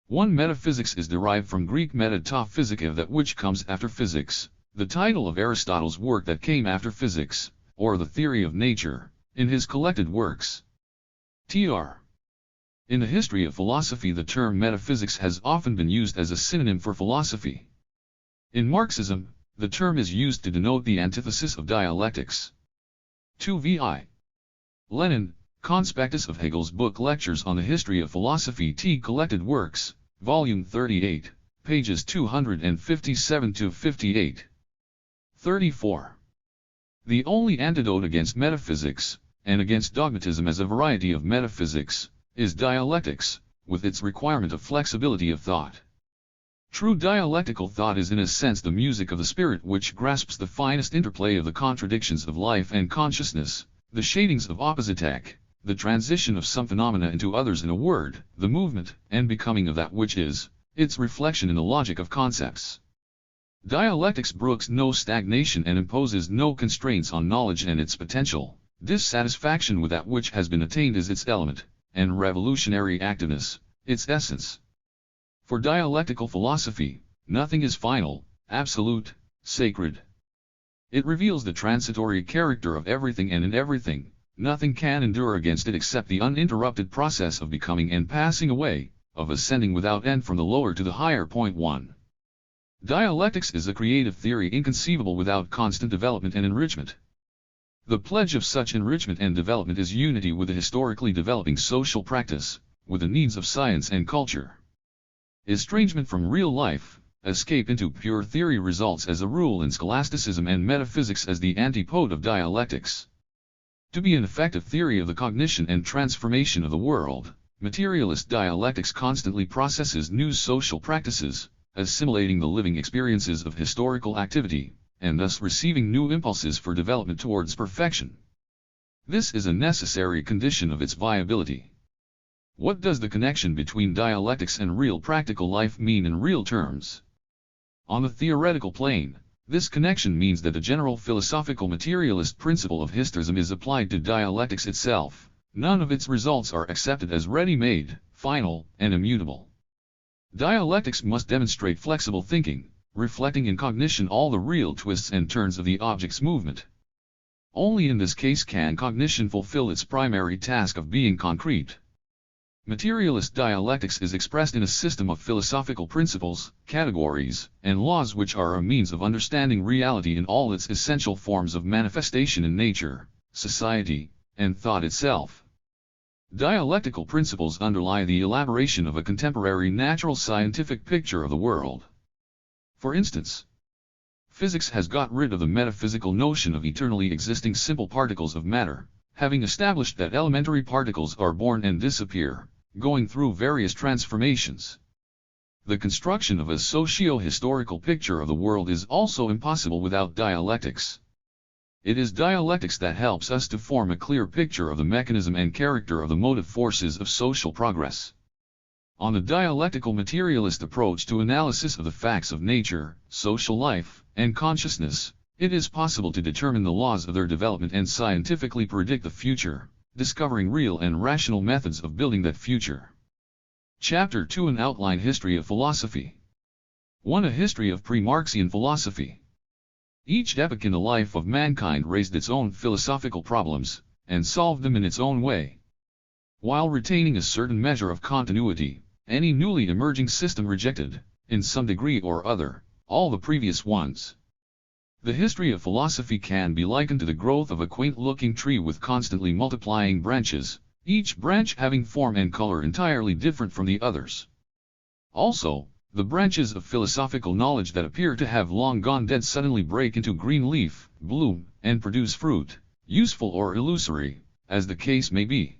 Speaker 1: 1. Metaphysics is derived from Greek meta ta physika, that which comes after physics, the title of Aristotle's work that came after physics, or the theory of nature, in his collected works. Tr. In the history of philosophy, the term metaphysics has often been used as a synonym for philosophy. In Marxism, The term is used to denote the antithesis of dialectics. 2 vi. Lenin, Conspectus of Hegel's book Lectures on the History of Philosophy T. Collected Works, Volume 38, pages 257-58. 34. The only antidote against metaphysics, and against dogmatism as a variety of metaphysics, is dialectics, with its requirement of flexibility of thought. True dialectical thought is in a sense the music of the spirit which grasps the finest interplay of the contradictions of life and consciousness, the shadings of opposite, the transition of some phenomena into others, in a word, the movement and becoming of that which is, its reflection in the logic of concepts. Dialectics brooks no stagnation and imposes no constraints on knowledge and its potential. Dissatisfaction with that which has been attained is its element, and revolutionary activeness, its essence. For dialectical philosophy, nothing is final, absolute, sacred. It reveals the transitory character of everything, and in everything, nothing can endure against it except the uninterrupted process of becoming and passing away, of ascending without end from the lower to the higher. 1. Dialectics is a creative theory inconceivable without constant development and enrichment. The pledge of such enrichment and development is unity with the historically developing social practice, with the needs of science and culture. Estrangement from real life, escape into pure theory results as a rule in scholasticism and metaphysics as the antipode of dialectics. To be an effective theory of the cognition and transformation of the world, materialist dialectics constantly processes new social practices, assimilating the living experiences of historical activity, and thus receiving new impulses for development towards perfection. This is a necessary condition of its viability. What does the connection between dialectics and real practical life mean in real terms? On the theoretical plane, this connection means that a general philosophical materialist principle of historism is applied to dialectics itself. None of its results are accepted as ready-made, final, and immutable. Dialectics must demonstrate flexible thinking, reflecting in cognition all the real twists and turns of the object's movement. Only in this case can cognition fulfill its primary task of being concrete. Materialist dialectics is expressed in a system of philosophical principles, categories, and laws which are a means of understanding reality in all its essential forms of manifestation in nature, society, and thought itself. Dialectical principles underlie the elaboration of a contemporary natural scientific picture of the world. For instance, physics has got rid of the metaphysical notion of eternally existing simple particles of matter, having established that elementary particles are born and disappear, going through various transformations. The construction of a socio-historical picture of the world is also impossible without dialectics. It is dialectics that helps us to form a clear picture of the mechanism and character of the motive forces of social progress. On the dialectical materialist approach to analysis of the facts of nature, social life, and consciousness, it is possible to determine the laws of their development and scientifically predict the future, discovering real and rational methods of building that future. Chapter 2: An Outline History of Philosophy. 1. A history of pre-Marxian philosophy. Each epoch in the life of mankind raised its own philosophical problems, and solved them in its own way. While retaining a certain measure of continuity, any newly emerging system rejected, in some degree or other, all the previous ones. The history of philosophy can be likened to the growth of a quaint-looking tree with constantly multiplying branches, each branch having form and color entirely different from the others. Also, the branches of philosophical knowledge that appear to have long gone dead suddenly break into green leaf, bloom, and produce fruit, useful or illusory, as the case may be.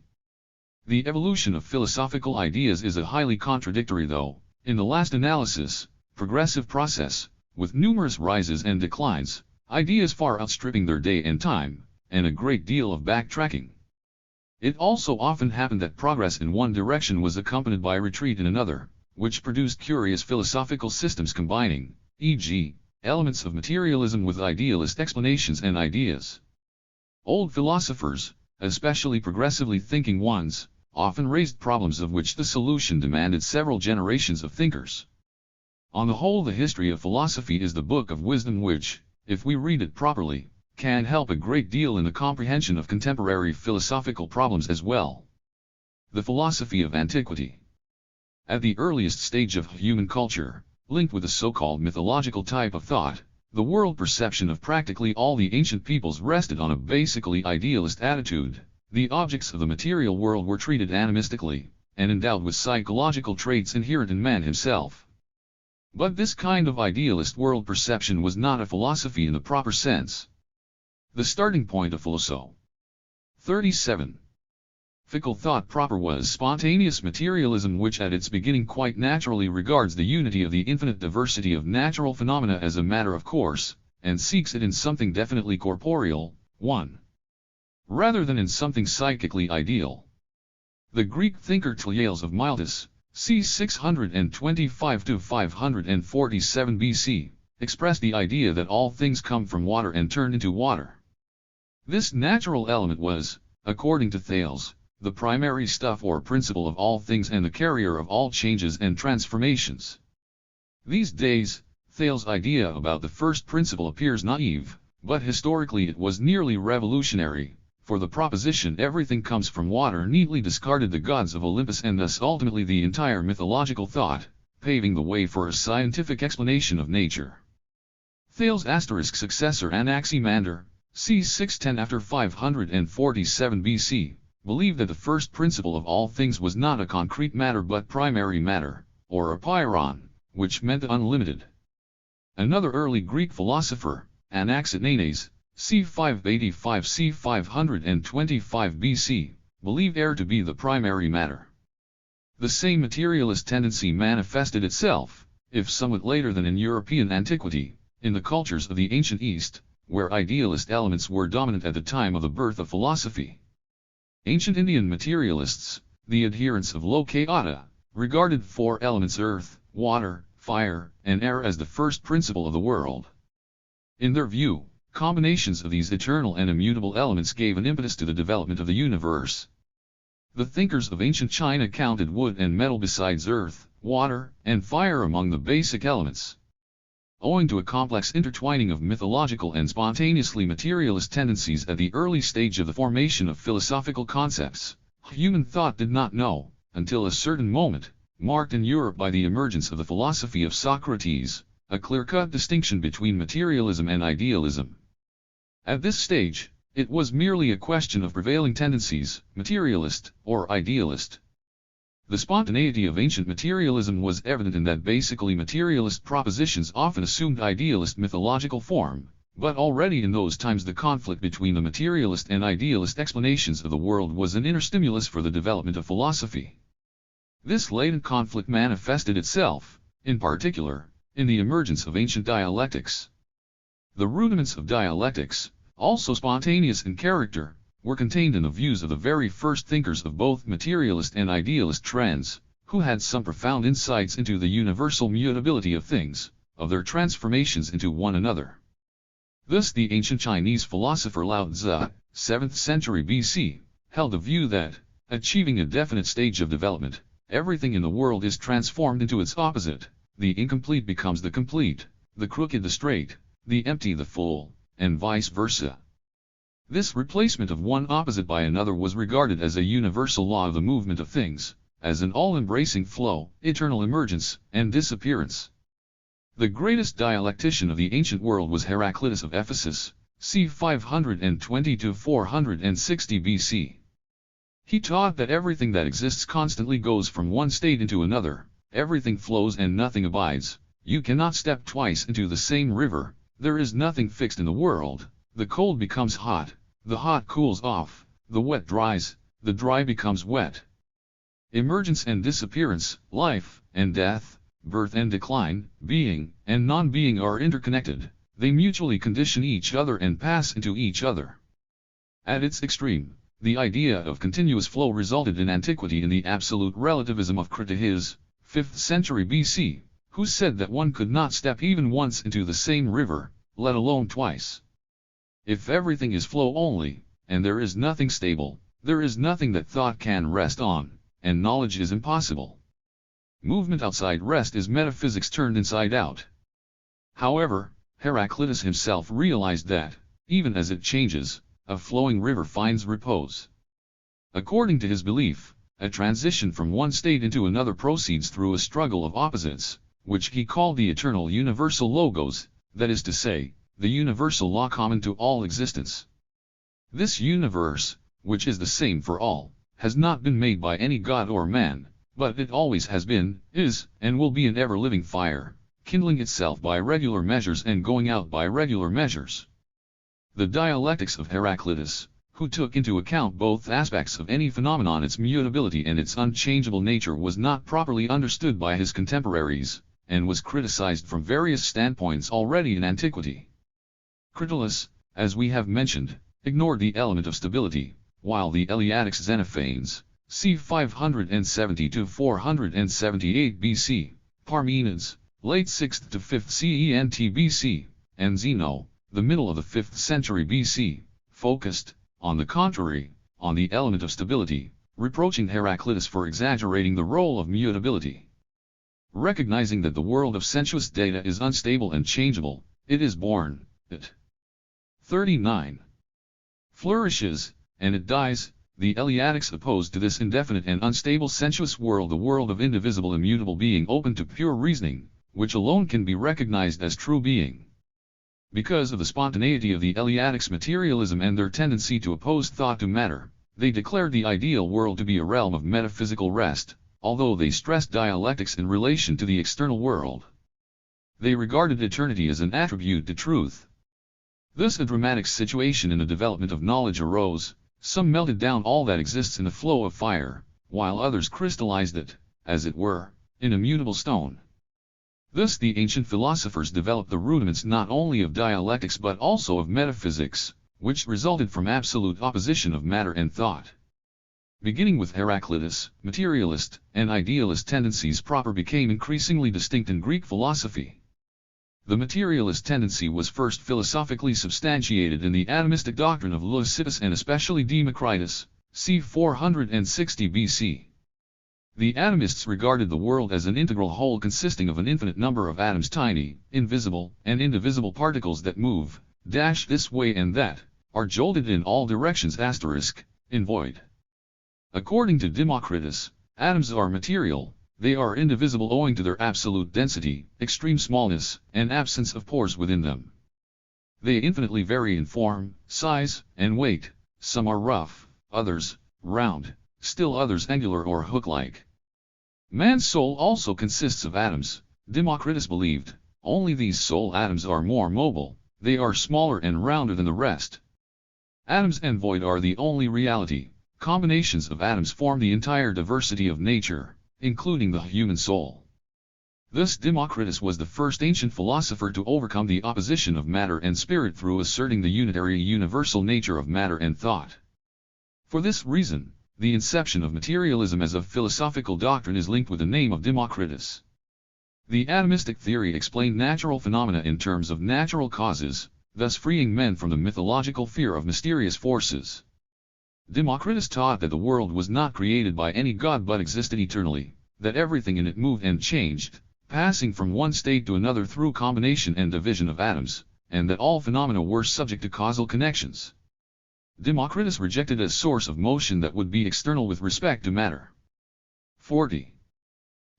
Speaker 1: The evolution of philosophical ideas is a highly contradictory, though, in the last analysis, progressive process, with numerous rises and declines, ideas far outstripping their day and time, and a great deal of backtracking. It also often happened that progress in one direction was accompanied by retreat in another, which produced curious philosophical systems combining, e.g., elements of materialism with idealist explanations and ideas. Old philosophers, especially progressively thinking ones, often raised problems of which the solution demanded several generations of thinkers. On the whole, the history of philosophy is the book of wisdom which, if we read it properly, can help a great deal in the comprehension of contemporary philosophical problems as well. The philosophy of antiquity. At the earliest stage of human culture, linked with the so-called mythological type of thought, The world perception of practically all the ancient peoples rested on a basically idealist attitude. The objects of the material world were treated animistically, and endowed with psychological traits inherent in man himself. But this kind of idealist world perception was not a philosophy in the proper sense. The starting point of philosophy. 37. Fickle thought proper was spontaneous materialism, which at its beginning quite naturally regards the unity of the infinite diversity of natural phenomena as a matter of course, and seeks it in something definitely corporeal, 1. Rather than in something psychically ideal. The Greek thinker Thales of Miletus, c. 625–547 BC, expressed the idea that all things come from water and turn into water. This natural element was, according to Thales, the primary stuff or principle of all things and the carrier of all changes and transformations. These days, Thales' idea about the first principle appears naive, but historically it was nearly revolutionary, for the proposition everything comes from water neatly discarded the gods of Olympus and thus ultimately the entire mythological thought, paving the way for a scientific explanation of nature. Thales' successor Anaximander, c. 610 after 547 BC, believed that the first principle of all things was not a concrete matter but primary matter, or apeiron, which meant unlimited. Another early Greek philosopher, Anaxagoras, c. 585–c. 525 BC, believed air to be the primary matter. The same materialist tendency manifested itself, if somewhat later than in European antiquity, in the cultures of the ancient East, where idealist elements were dominant at the time of the birth of philosophy. Ancient Indian materialists, the adherents of Lokayata, regarded four elements earth, water, fire, and air as the first principle of the world. In their view, combinations of these eternal and immutable elements gave an impetus to the development of the universe. The thinkers of ancient China counted wood and metal besides earth, water, and fire among the basic elements. Owing to a complex intertwining of mythological and spontaneously materialist tendencies at the early stage of the formation of philosophical concepts, human thought did not know, until a certain moment, marked in Europe by the emergence of the philosophy of Socrates, a clear-cut distinction between materialism and idealism. At this stage, it was merely a question of prevailing tendencies, materialist or idealist. The spontaneity of ancient materialism was evident in that basically materialist propositions often assumed idealist mythological form, but already in those times the conflict between the materialist and idealist explanations of the world was an inner stimulus for the development of philosophy. This latent conflict manifested itself, in particular, in the emergence of ancient dialectics. The rudiments of dialectics, also spontaneous in character, were contained in the views of the very first thinkers of both materialist and idealist trends, who had some profound insights into the universal mutability of things, of their transformations into one another. Thus the ancient Chinese philosopher Lao Tzu, 7th century BC, held the view that, achieving a definite stage of development, everything in the world is transformed into its opposite, the incomplete becomes the complete, the crooked the straight, the empty the full, and vice versa. This replacement of one opposite by another was regarded as a universal law of the movement of things, as an all-embracing flow, eternal emergence, and disappearance. The greatest dialectician of the ancient world was Heraclitus of Ephesus, c. 520–460 BC. He taught that everything that exists constantly goes from one state into another, everything flows and nothing abides, you cannot step twice into the same river, there is nothing fixed in the world, the cold becomes hot, the hot cools off, the wet dries, the dry becomes wet. Emergence and disappearance, life and death, birth and decline, being and non-being are interconnected, they mutually condition each other and pass into each other. At its extreme, the idea of continuous flow resulted in antiquity in the absolute relativism of Critias, 5th century BC, who said that one could not step even once into the same river, let alone twice. If everything is flow only, and there is nothing stable, there is nothing that thought can rest on, and knowledge is impossible. Movement outside rest is metaphysics turned inside out. However, Heraclitus himself realized that, even as it changes, a flowing river finds repose. According to his belief, a transition from one state into another proceeds through a struggle of opposites, which he called the eternal universal logos, that is to say, the universal law common to all existence. This universe, which is the same for all, has not been made by any god or man, but it always has been, is, and will be an ever-living fire, kindling itself by regular measures and going out by regular measures. The dialectics of Heraclitus, who took into account both aspects of any phenomenon, its mutability and its unchangeable nature, was not properly understood by his contemporaries, and was criticized from various standpoints already in antiquity. Critolus, as we have mentioned, ignored the element of stability, while the Eleatics Xenophanes, c. 570–478 BC, Parmenides, late 6th to 5th CENT BC, and Zeno, the middle of the 5th century BC, focused, on the contrary, on the element of stability, reproaching Heraclitus for exaggerating the role of mutability. Recognizing that the world of sensuous data is unstable and changeable, it is born, it 39. Flourishes, and it dies. The Eleatics opposed to this indefinite and unstable sensuous world the world of indivisible immutable being open to pure reasoning, which alone can be recognized as true being. Because of the spontaneity of the Eleatics' materialism and their tendency to oppose thought to matter, they declared the ideal world to be a realm of metaphysical rest, although they stressed dialectics in relation to the external world. They regarded eternity as an attribute to truth. Thus a dramatic situation in the development of knowledge arose. Some melted down all that exists in the flow of fire, while others crystallized it, as it were, in immutable stone. Thus the ancient philosophers developed the rudiments not only of dialectics but also of metaphysics, which resulted from absolute opposition of matter and thought. Beginning with Heraclitus, materialist and idealist tendencies proper became increasingly distinct in Greek philosophy. The materialist tendency was first philosophically substantiated in the atomistic doctrine of Leucippus and especially Democritus, c. 460 BC. The atomists regarded the world as an integral whole consisting of an infinite number of atoms, tiny, invisible, and indivisible particles that move, this way and that, are jolted in all directions in void. According to Democritus, atoms are material. They are indivisible owing to their absolute density, extreme smallness, and absence of pores within them. They infinitely vary in form, size, and weight. Some are rough, others round, still others angular or hook-like. Man's soul also consists of atoms, Democritus believed, only these soul atoms are more mobile, they are smaller and rounder than the rest. Atoms and void are the only reality. Combinations of atoms form the entire diversity of nature, including the human soul. Thus Democritus was the first ancient philosopher to overcome the opposition of matter and spirit through asserting the unitary universal nature of matter and thought. For this reason, the inception of materialism as a philosophical doctrine is linked with the name of Democritus. The atomistic theory explained natural phenomena in terms of natural causes, thus freeing men from the mythological fear of mysterious forces. Democritus taught that the world was not created by any god but existed eternally, that everything in it moved and changed, passing from one state to another through combination and division of atoms, and that all phenomena were subject to causal connections. Democritus rejected a source of motion that would be external with respect to matter. 40.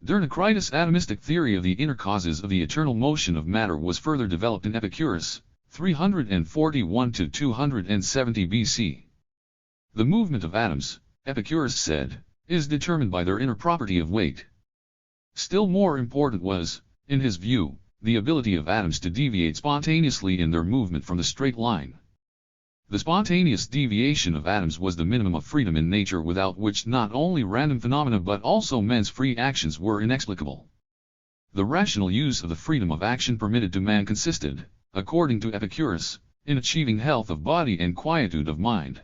Speaker 1: Democritus' atomistic theory of the inner causes of the eternal motion of matter was further developed in Epicurus, 341–270 BC. The movement of atoms, Epicurus said, is determined by their inner property of weight. Still more important was, in his view, the ability of atoms to deviate spontaneously in their movement from the straight line. The spontaneous deviation of atoms was the minimum of freedom in nature without which not only random phenomena but also men's free actions were inexplicable. The rational use of the freedom of action permitted to man consisted, according to Epicurus, in achieving health of body and quietude of mind.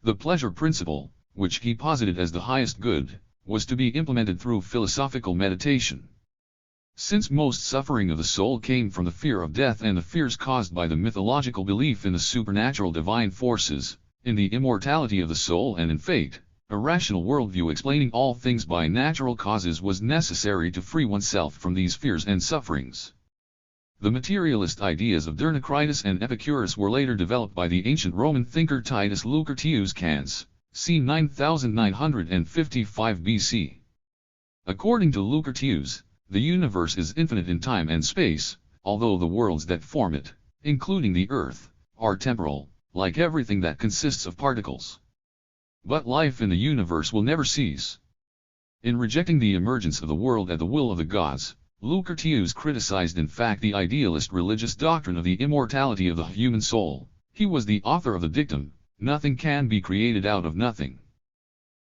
Speaker 1: The pleasure principle, which he posited as the highest good, was to be implemented through philosophical meditation. Since most suffering of the soul came from the fear of death and the fears caused by the mythological belief in the supernatural divine forces, in the immortality of the soul and in fate, a rational worldview explaining all things by natural causes was necessary to free oneself from these fears and sufferings. The materialist ideas of Democritus and Epicurus were later developed by the ancient Roman thinker Titus Lucretius Cans, c. 9955 BC. According to Lucretius, the universe is infinite in time and space, although the worlds that form it, including the earth, are temporal, like everything that consists of particles. But life in the universe will never cease. In rejecting the emergence of the world at the will of the gods, Lucretius criticized in fact the idealist religious doctrine of the immortality of the human soul. He was the author of the dictum, "Nothing can be created out of nothing."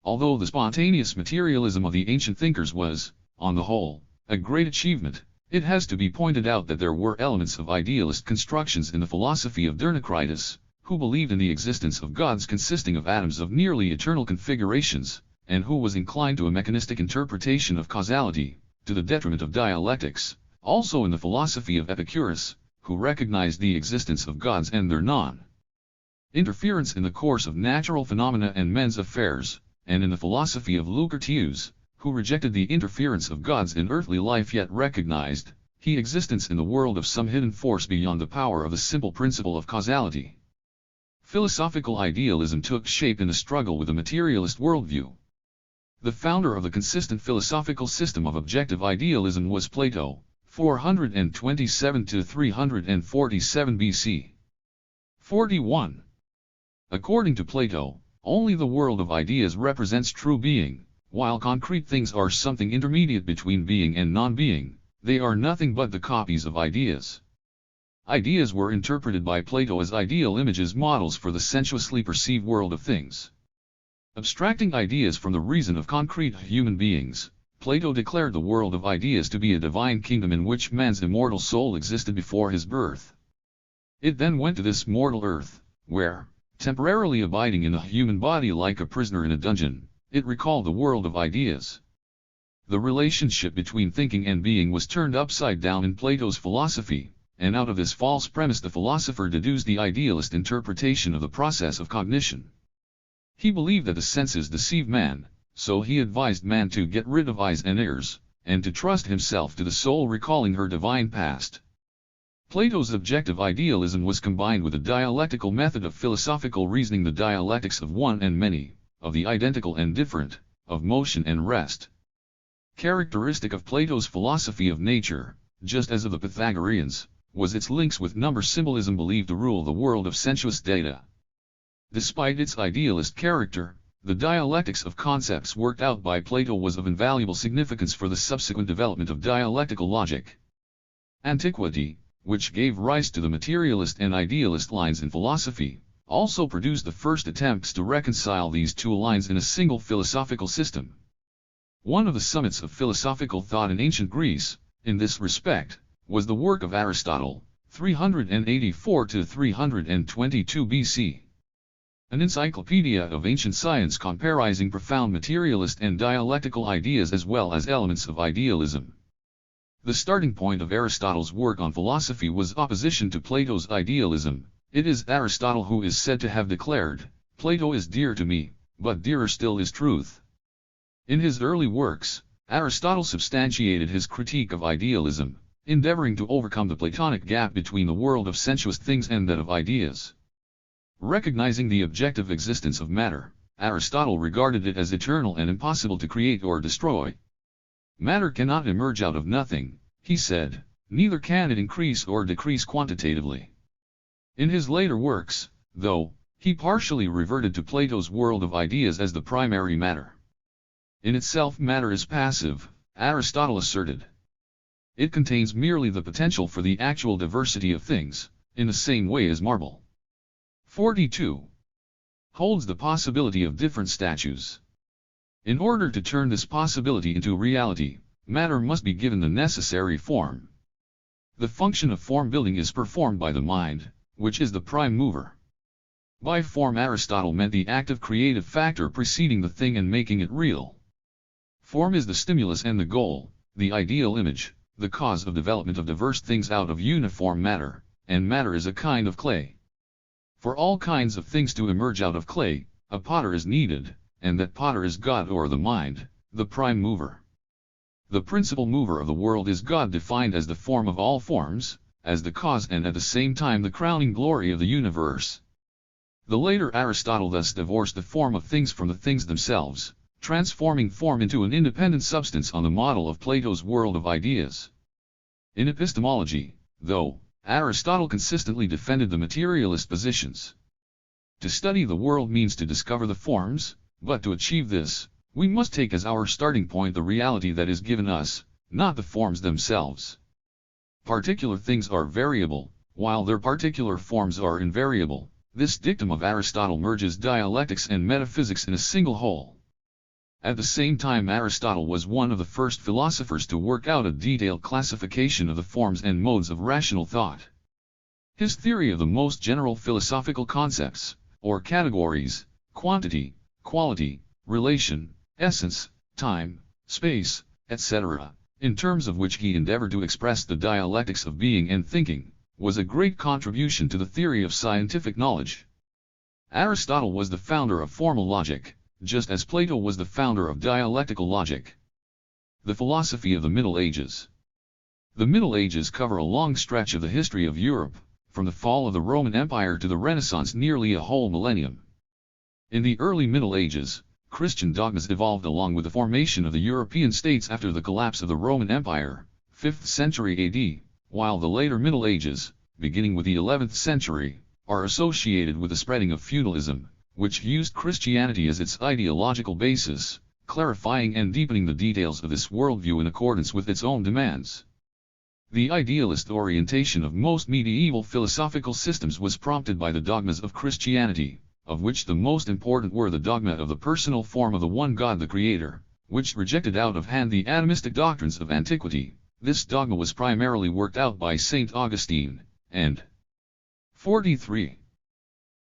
Speaker 1: Although the spontaneous materialism of the ancient thinkers was, on the whole, a great achievement, it has to be pointed out that there were elements of idealist constructions in the philosophy of Democritus, who believed in the existence of gods consisting of atoms of nearly eternal configurations, and who was inclined to a mechanistic interpretation of causality, to the detriment of dialectics. Also in the philosophy of Epicurus, who recognized the existence of gods and their non-interference in the course of natural phenomena and men's affairs, and in the philosophy of Lucretius, who rejected the interference of gods in earthly life yet recognized the existence in the world of some hidden force beyond the power of the simple principle of causality. Philosophical idealism took shape in the struggle with the materialist worldview. The founder of the consistent philosophical system of objective idealism was Plato, 427 to 347 BC. 41. According to Plato, only the world of ideas represents true being, while concrete things are something intermediate between being and non-being. They are nothing but the copies of ideas. Ideas were interpreted by Plato as ideal images, models for the sensuously perceived world of things. Abstracting ideas from the reason of concrete human beings, Plato declared the world of ideas to be a divine kingdom in which man's immortal soul existed before his birth. It then went to this mortal earth, where, temporarily abiding in the human body like a prisoner in a dungeon, it recalled the world of ideas. The relationship between thinking and being was turned upside down in Plato's philosophy, and out of this false premise the philosopher deduced the idealist interpretation of the process of cognition. He believed that the senses deceive man, so he advised man to get rid of eyes and ears, and to trust himself to the soul recalling her divine past. Plato's objective idealism was combined with a dialectical method of philosophical reasoning, the dialectics of one and many, of the identical and different, of motion and rest. Characteristic of Plato's philosophy of nature, just as of the Pythagoreans, was its links with number symbolism believed to rule the world of sensuous data. Despite its idealist character, the dialectics of concepts worked out by Plato was of invaluable significance for the subsequent development of dialectical logic. Antiquity, which gave rise to the materialist and idealist lines in philosophy, also produced the first attempts to reconcile these two lines in a single philosophical system. One of the summits of philosophical thought in ancient Greece, in this respect, was the work of Aristotle, 384 to 322 BC. An encyclopedia of ancient science comprising profound materialist and dialectical ideas as well as elements of idealism. The starting point of Aristotle's work on philosophy was opposition to Plato's idealism. It is Aristotle who is said to have declared, "Plato is dear to me, but dearer still is truth." In his early works, Aristotle substantiated his critique of idealism, endeavoring to overcome the Platonic gap between the world of sensuous things and that of ideas. Recognizing the objective existence of matter, Aristotle regarded it as eternal and impossible to create or destroy. Matter cannot emerge out of nothing, he said, neither can it increase or decrease quantitatively. In his later works, though, he partially reverted to Plato's world of ideas as the primary matter. In itself matter is passive, Aristotle asserted. It contains merely the potential for the actual diversity of things, in the same way as marble. 42. Holds the possibility of different statues. In order to turn this possibility into reality, matter must be given the necessary form. The function of form building is performed by the mind, which is the prime mover. By form Aristotle meant the active creative factor preceding the thing and making it real. Form is the stimulus and the goal, the ideal image, the cause of development of diverse things out of uniform matter, and matter is a kind of clay. For all kinds of things to emerge out of clay, a potter is needed, and that potter is God or the mind, the prime mover. The principal mover of the world is God, defined as the form of all forms, as the cause and at the same time the crowning glory of the universe. The later Aristotle thus divorced the form of things from the things themselves, transforming form into an independent substance on the model of Plato's world of ideas. In epistemology, though, Aristotle consistently defended the materialist positions. To study the world means to discover the forms, but to achieve this, we must take as our starting point the reality that is given us, not the forms themselves. Particular things are variable, while their particular forms are invariable. This dictum of Aristotle merges dialectics and metaphysics in a single whole. At the same time, Aristotle was one of the first philosophers to work out a detailed classification of the forms and modes of rational thought. His theory of the most general philosophical concepts, or categories, quantity, quality, relation, essence, time, space, etc., in terms of which he endeavored to express the dialectics of being and thinking, was a great contribution to the theory of scientific knowledge. Aristotle was the founder of formal logic, just as Plato was the founder of dialectical logic. The philosophy of the Middle Ages. The Middle Ages cover a long stretch of the history of Europe, from the fall of the Roman Empire to the Renaissance, nearly a whole millennium. In the early Middle Ages, Christian dogmas evolved along with the formation of the European states after the collapse of the Roman Empire, 5th century AD, while the later Middle Ages, beginning with the 11th century, are associated with the spreading of feudalism, which used Christianity as its ideological basis, clarifying and deepening the details of this worldview in accordance with its own demands. The idealist orientation of most medieval philosophical systems was prompted by the dogmas of Christianity, of which the most important were the dogma of the personal form of the one God the Creator, which rejected out of hand the atomistic doctrines of antiquity. This dogma was primarily worked out by St. Augustine, and 43.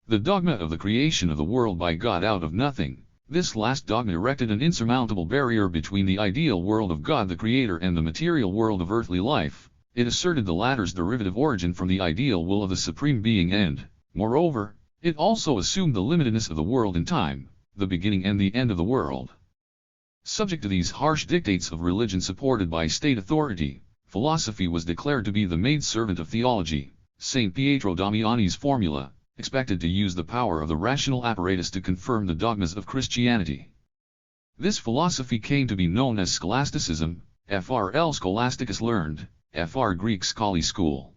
Speaker 1: The dogma of the creation of the world by God out of nothing. This last dogma erected an insurmountable barrier between the ideal world of God the Creator and the material world of earthly life. It asserted the latter's derivative origin from the ideal will of the Supreme Being and, moreover, it also assumed the limitedness of the world in time, the beginning and the end of the world. Subject to these harsh dictates of religion supported by state authority, philosophy was declared to be the maidservant of theology. St. Pietro Damiani's formula, expected to use the power of the rational apparatus to confirm the dogmas of Christianity. This philosophy came to be known as scholasticism, frl scholasticus learned, fr Greek scholi school.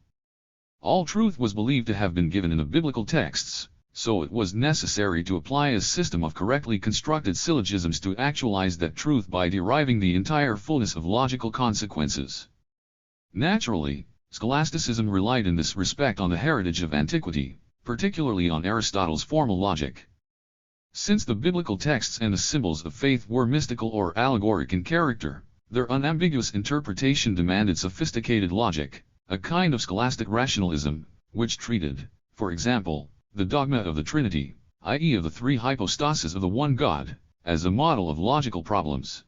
Speaker 1: All truth was believed to have been given in the biblical texts, so it was necessary to apply a system of correctly constructed syllogisms to actualize that truth by deriving the entire fullness of logical consequences. Naturally, scholasticism relied in this respect on the heritage of antiquity, particularly on Aristotle's formal logic. Since the biblical texts and the symbols of faith were mystical or allegoric in character, their unambiguous interpretation demanded sophisticated logic, a kind of scholastic rationalism, which treated, for example, the dogma of the Trinity, i.e. of the three hypostases of the one God, as a model of logical problems.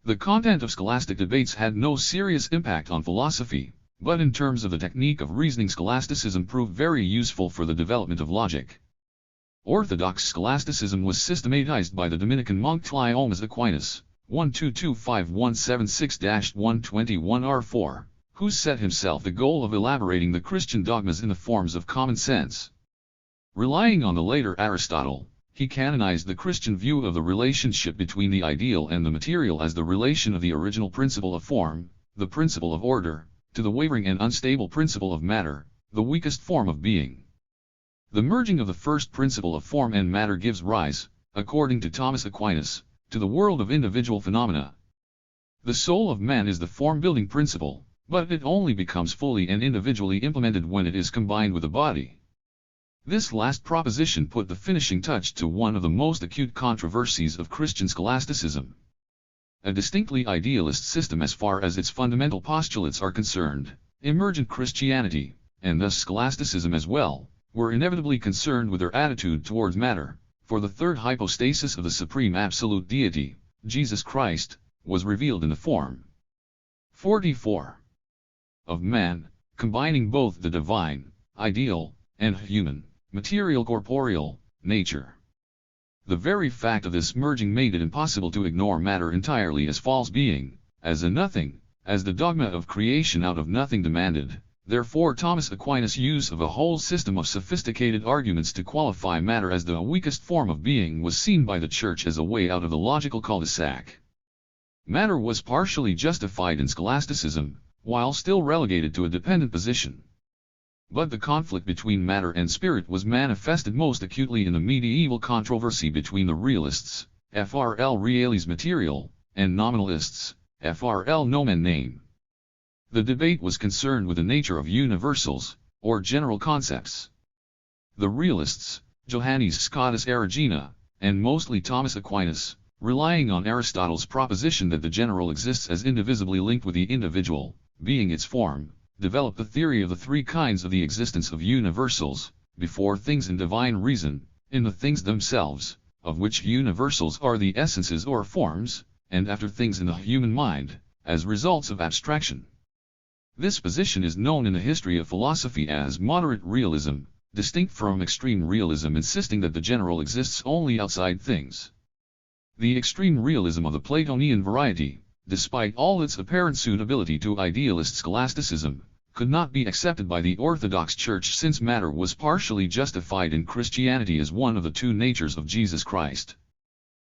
Speaker 1: The content of scholastic debates had no serious impact on philosophy, but in terms of the technique of reasoning, scholasticism proved very useful for the development of logic. Orthodox scholasticism was systematized by the Dominican monk Cleomas Aquinas, 1225-176-121 who set himself the goal of elaborating the Christian dogmas in the forms of common sense. Relying on the later Aristotle, he canonized the Christian view of the relationship between the ideal and the material as the relation of the original principle of form, the principle of order, to the wavering and unstable principle of matter, the weakest form of being. The merging of the first principle of form and matter gives rise, according to Thomas Aquinas, to the world of individual phenomena. The soul of man is the form-building principle, but it only becomes fully and individually implemented when it is combined with the body. This last proposition put the finishing touch to one of the most acute controversies of Christian scholasticism. A distinctly idealist system as far as its fundamental postulates are concerned, emergent Christianity, and thus scholasticism as well, were inevitably concerned with their attitude towards matter, for the third hypostasis of the supreme absolute deity, Jesus Christ, was revealed in the form 44 of man, combining both the divine, ideal, and human, material corporeal, nature. The very fact of this merging made it impossible to ignore matter entirely as false being, as a nothing, as the dogma of creation out of nothing demanded. Therefore Thomas Aquinas' use of a whole system of sophisticated arguments to qualify matter as the weakest form of being was seen by the Church as a way out of the logical cul-de-sac. Matter was partially justified in scholasticism, while still relegated to a dependent position. But the conflict between matter and spirit was manifested most acutely in the medieval controversy between the realists, frl reales material, and nominalists, frl nomen name. The debate was concerned with the nature of universals, or general concepts. The realists, Johannes Scotus Erigena, and mostly Thomas Aquinas, relying on Aristotle's proposition that the general exists as indivisibly linked with the individual, being its form, developed the theory of the three kinds of the existence of universals, before things in divine reason, in the things themselves, of which universals are the essences or forms, and after things in the human mind, as results of abstraction. This position is known in the history of philosophy as moderate realism, distinct from extreme realism insisting that the general exists only outside things. The extreme realism of the Platonian variety, despite all its apparent suitability to idealist scholasticism, could not be accepted by the Orthodox Church since matter was partially justified in Christianity as one of the two natures of Jesus Christ.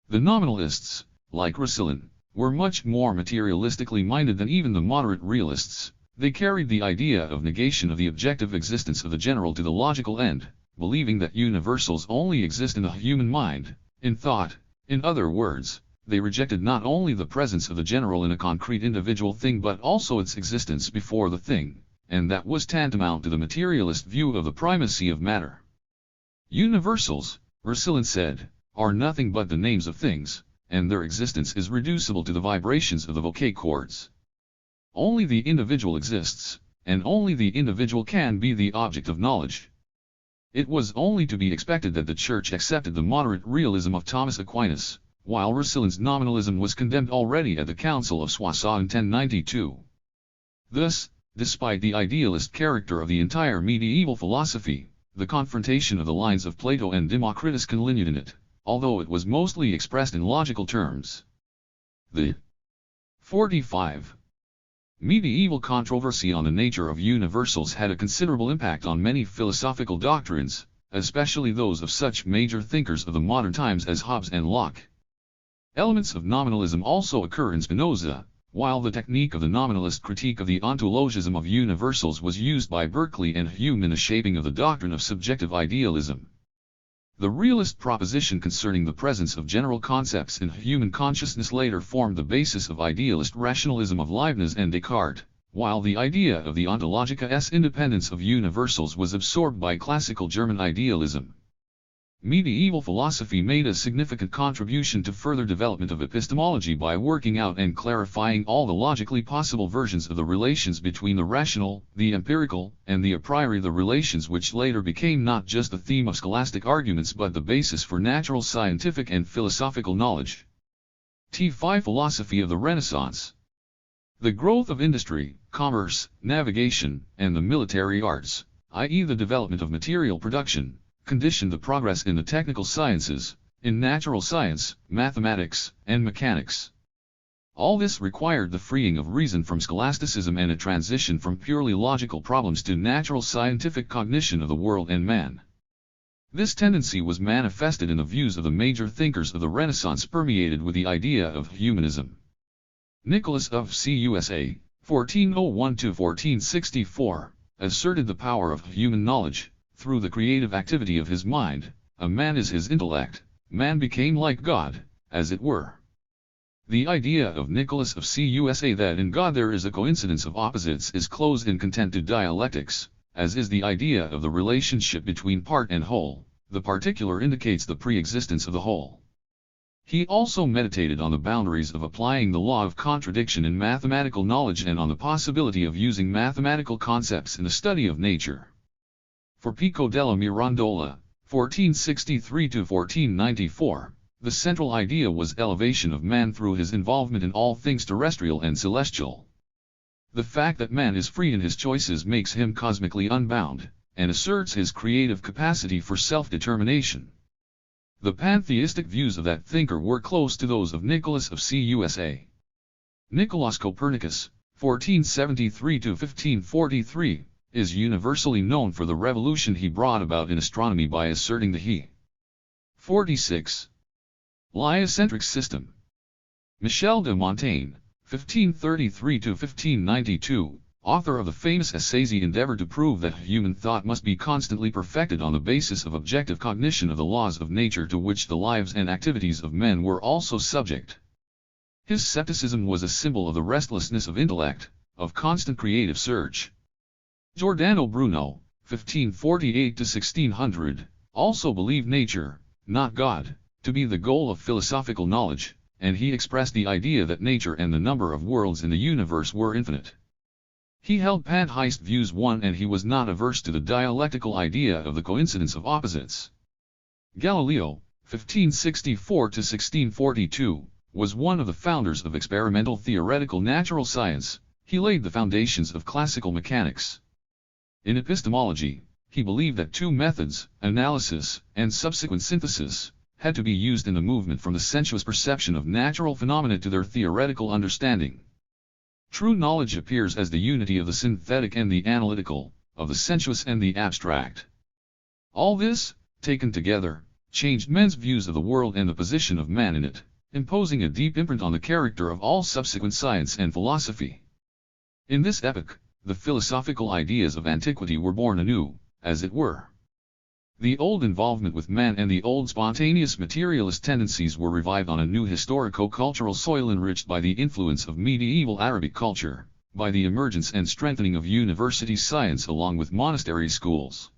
Speaker 1: The nominalists, like Rusillin, were much more materialistically minded than even the moderate realists. They carried the idea of negation of the objective existence of the general to the logical end, believing that universals only exist in the human mind, in thought. In other words, they rejected not only the presence of the general in a concrete individual thing but also its existence before the thing, and that was tantamount to the materialist view of the primacy of matter. Universals, Rusillin said, are nothing but the names of things, and their existence is reducible to the vibrations of the vocal cords. Only the individual exists, and only the individual can be the object of knowledge. It was only to be expected that the Church accepted the moderate realism of Thomas Aquinas, while Russillin's nominalism was condemned already at the Council of Soissons in 1092. Thus, despite the idealist character of the entire medieval philosophy, the confrontation of the lines of Plato and Democritus continued in it, although it was mostly expressed in logical terms. The 45. Medieval controversy on the nature of universals had a considerable impact on many philosophical doctrines, especially those of such major thinkers of the modern times as Hobbes and Locke. Elements of nominalism also occur in Spinoza, while the technique of the nominalist critique of the ontologism of universals was used by Berkeley and Hume in the shaping of the doctrine of subjective idealism. The realist proposition concerning the presence of general concepts in human consciousness later formed the basis of idealist rationalism of Leibniz and Descartes, while the idea of the ontologica's independence of universals was absorbed by classical German idealism. Medieval philosophy made a significant contribution to further development of epistemology by working out and clarifying all the logically possible versions of the relations between the rational, the empirical, and the a priori, the relations which later became not just the theme of scholastic arguments but the basis for natural scientific and philosophical knowledge. T5 Philosophy of the Renaissance. The growth of industry, commerce, navigation, and the military arts, i.e. the development of material production, conditioned the progress in the technical sciences, in natural science, mathematics, and mechanics. All this required the freeing of reason from scholasticism and a transition from purely logical problems to natural scientific cognition of the world and man. This tendency was manifested in the views of the major thinkers of the Renaissance permeated with the idea of humanism. Nicholas of Cusa, 1401–1464, asserted the power of human knowledge. Through the creative activity of his mind, a man is his intellect, man became like God, as it were. The idea of Nicholas of Cusa that in God there is a coincidence of opposites is closed in content to dialectics, as is the idea of the relationship between part and whole. The particular indicates the pre-existence of the whole. He also meditated on the boundaries of applying the law of contradiction in mathematical knowledge and on the possibility of using mathematical concepts in the study of nature. For Pico della Mirandola, 1463–1494, the central idea was elevation of man through his involvement in all things terrestrial and celestial. The fact that man is free in his choices makes him cosmically unbound, and asserts his creative capacity for self-determination. The pantheistic views of that thinker were close to those of Nicholas of Cusa. Nicolaus Copernicus, 1473–1543, is universally known for the revolution he brought about in astronomy by asserting the he. 46. Heliocentric system. Michel de Montaigne, 1533 to 1592, author of the famous essays, he endeavored to prove that human thought must be constantly perfected on the basis of objective cognition of the laws of nature to which the lives and activities of men were also subject. His skepticism was a symbol of the restlessness of intellect, of constant creative search. Giordano Bruno, 1548 to 1600, also believed nature, not God, to be the goal of philosophical knowledge, and he expressed the idea that nature and the number of worlds in the universe were infinite. He held pantheist views and he was not averse to the dialectical idea of the coincidence of opposites. Galileo, 1564 to 1642, was one of the founders of experimental theoretical natural science. He laid the foundations of classical mechanics. In epistemology, he believed that two methods, analysis and subsequent synthesis, had to be used in the movement from the sensuous perception of natural phenomena to their theoretical understanding. True knowledge appears as the unity of the synthetic and the analytical, of the sensuous and the abstract. All this, taken together, changed men's views of the world and the position of man in it, imposing a deep imprint on the character of all subsequent science and philosophy. In this epoch, the philosophical ideas of antiquity were born anew, as it were. The old involvement with man and the old spontaneous materialist tendencies were revived on a new historico-cultural soil enriched by the influence of medieval Arabic culture, by the emergence and strengthening of university science along with monastery schools.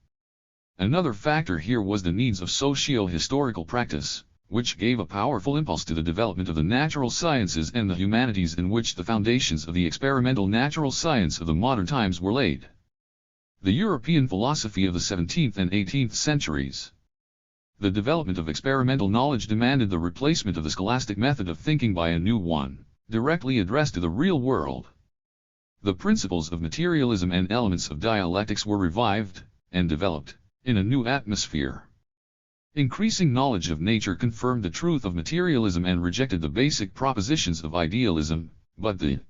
Speaker 1: Another factor here was the needs of socio-historical practice, which gave a powerful impulse to the development of the natural sciences and the humanities, in which the foundations of the experimental natural science of the modern times were laid. The European philosophy of the 17th and 18th centuries. The development of experimental knowledge demanded the replacement of the scholastic method of thinking by a new one, directly addressed to the real world. The principles of materialism and elements of dialectics were revived, and developed, in a new atmosphere. Increasing knowledge of nature confirmed the truth of materialism and rejected the basic propositions of idealism, but the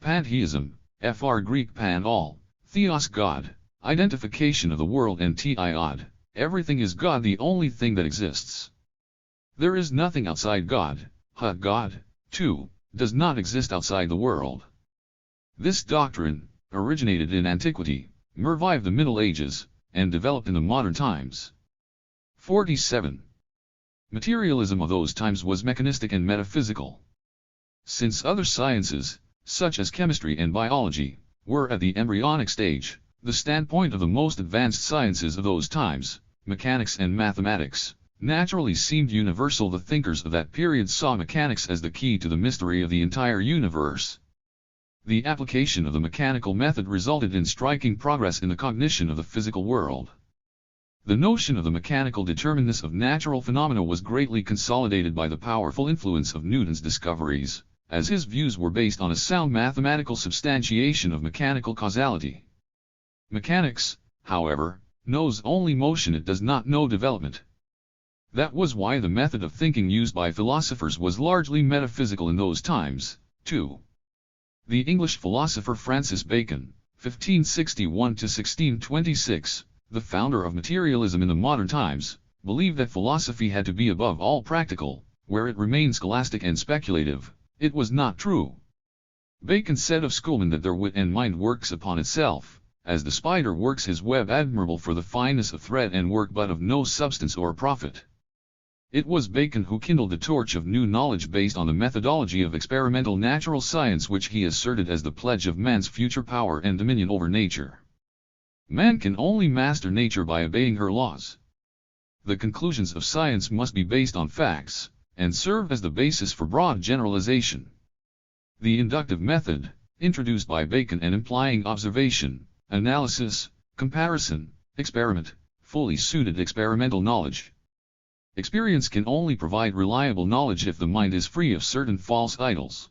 Speaker 1: pantheism, fr. Greek pan all, theos God, identification of the world, and tiod, everything is God, the only thing that exists. There is nothing outside God, God, too, does not exist outside the world. This doctrine, originated in antiquity, revived the Middle Ages, and developed in the modern times. 47. Materialism of those times was mechanistic and metaphysical. Since other sciences, such as chemistry and biology, were at the embryonic stage, the standpoint of the most advanced sciences of those times, mechanics and mathematics, naturally seemed universal. The thinkers of that period saw mechanics as the key to the mystery of the entire universe. The application of the mechanical method resulted in striking progress in the cognition of the physical world. The notion of the mechanical determinateness of natural phenomena was greatly consolidated by the powerful influence of Newton's discoveries, as his views were based on a sound mathematical substantiation of mechanical causality. Mechanics, however, knows only motion, it does not know development. That was why the method of thinking used by philosophers was largely metaphysical in those times, too. The English philosopher Francis Bacon, 1561 to 1626, the founder of materialism in the modern times, believed that philosophy had to be above all practical. Where it remained scholastic and speculative, it was not true. Bacon said of schoolmen that their wit and mind works upon itself, as the spider works his web, admirable for the fineness of thread and work, but of no substance or profit. It was Bacon who kindled the torch of new knowledge based on the methodology of experimental natural science, which he asserted as the pledge of man's future power and dominion over nature. Man can only master nature by obeying her laws. The conclusions of science must be based on facts, and serve as the basis for broad generalization. The inductive method, introduced by Bacon and implying observation, analysis, comparison, experiment, fully suited experimental knowledge. Experience can only provide reliable knowledge if the mind is free of certain false idols.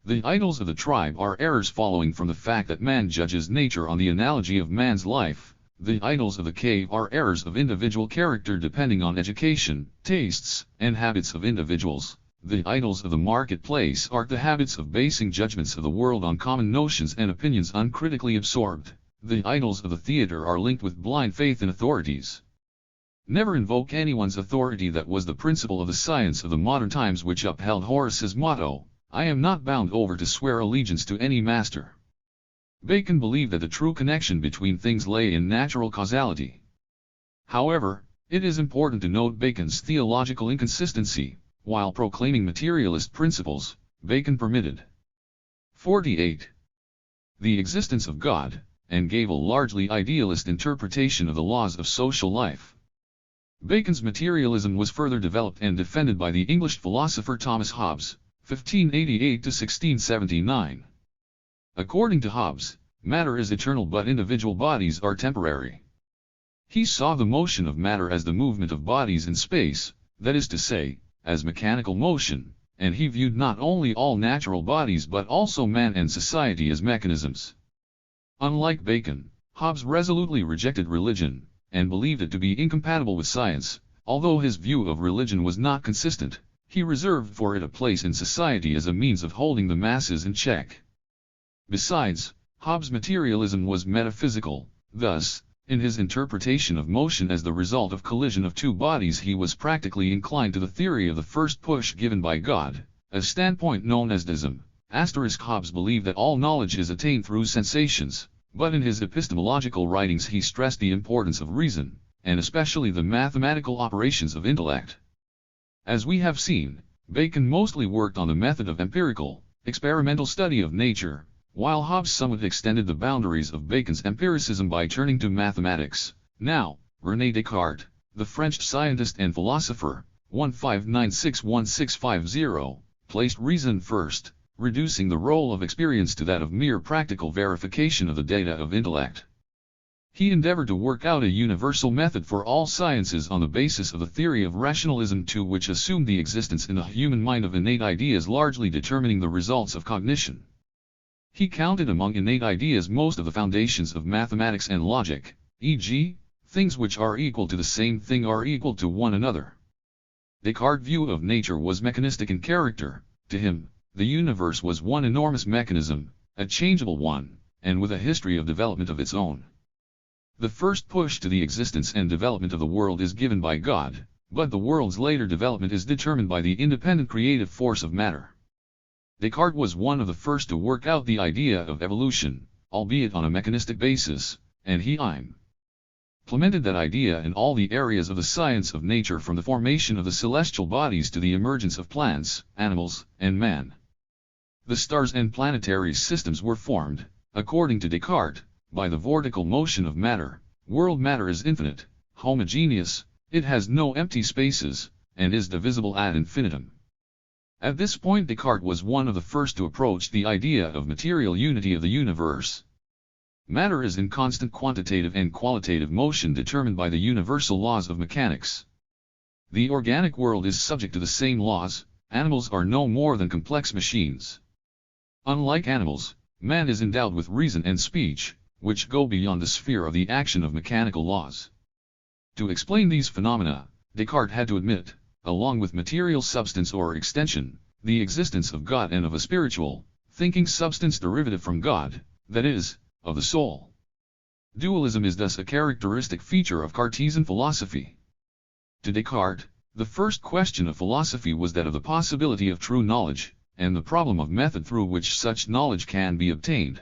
Speaker 1: The idols of the tribe are errors following from the fact that man judges nature on the analogy of man's life. The idols of the cave are errors of individual character depending on education, tastes, and habits of individuals. The idols of the marketplace are the habits of basing judgments of the world on common notions and opinions uncritically absorbed. The idols of the theater are linked with blind faith in authorities. Never invoke anyone's authority. That was the principle of the science of the modern times, which upheld Horace's motto, I am not bound over to swear allegiance to any master. Bacon believed that the true connection between things lay in natural causality. However, it is important to note Bacon's theological inconsistency. While proclaiming materialist principles, Bacon permitted 48. The existence of God, and gave a largely idealist interpretation of the laws of social life. Bacon's materialism was further developed and defended by the English philosopher Thomas Hobbes, 1588 to 1679. According to Hobbes, matter is eternal but individual bodies are temporary. He saw the motion of matter as the movement of bodies in space, that is to say, as mechanical motion, and he viewed not only all natural bodies but also man and society as mechanisms. Unlike Bacon, Hobbes resolutely rejected religion, and believed it to be incompatible with science. Although his view of religion was not consistent, he reserved for it a place in society as a means of holding the masses in check. Besides, Hobbes' materialism was metaphysical. Thus, in his interpretation of motion as the result of collision of two bodies, he was practically inclined to the theory of the first push given by God, a standpoint known as deism. Hobbes believed that all knowledge is attained through sensations, but in his epistemological writings he stressed the importance of reason, and especially the mathematical operations of intellect. As we have seen, Bacon mostly worked on the method of empirical, experimental study of nature, while Hobbes somewhat extended the boundaries of Bacon's empiricism by turning to mathematics. Now, René Descartes, the French scientist and philosopher, 1596-1650, placed reason first, reducing the role of experience to that of mere practical verification of the data of intellect. He endeavored to work out a universal method for all sciences on the basis of the theory of rationalism, to which assumed the existence in the human mind of innate ideas largely determining the results of cognition. He counted among innate ideas most of the foundations of mathematics and logic, e.g., things which are equal to the same thing are equal to one another. Descartes' view of nature was mechanistic in character. To him, the universe was one enormous mechanism, a changeable one, and with a history of development of its own. The first push to the existence and development of the world is given by God, but the world's later development is determined by the independent creative force of matter. Descartes was one of the first to work out the idea of evolution, albeit on a mechanistic basis, and he implemented that idea in all the areas of the science of nature, from the formation of the celestial bodies to the emergence of plants, animals, and man. The stars and planetary systems were formed, according to Descartes, by the vortical motion of matter. World matter is infinite, homogeneous, it has no empty spaces, and is divisible ad infinitum. At this point Descartes was one of the first to approach the idea of material unity of the universe. Matter is in constant quantitative and qualitative motion determined by the universal laws of mechanics. The organic world is subject to the same laws. Animals are no more than complex machines. Unlike animals, man is endowed with reason and speech, which go beyond the sphere of the action of mechanical laws. To explain these phenomena, Descartes had to admit, along with material substance or extension, the existence of God and of a spiritual, thinking substance derivative from God, that is, of the soul. Dualism is thus a characteristic feature of Cartesian philosophy. To Descartes, the first question of philosophy was that of the possibility of true knowledge, and the problem of method through which such knowledge can be obtained.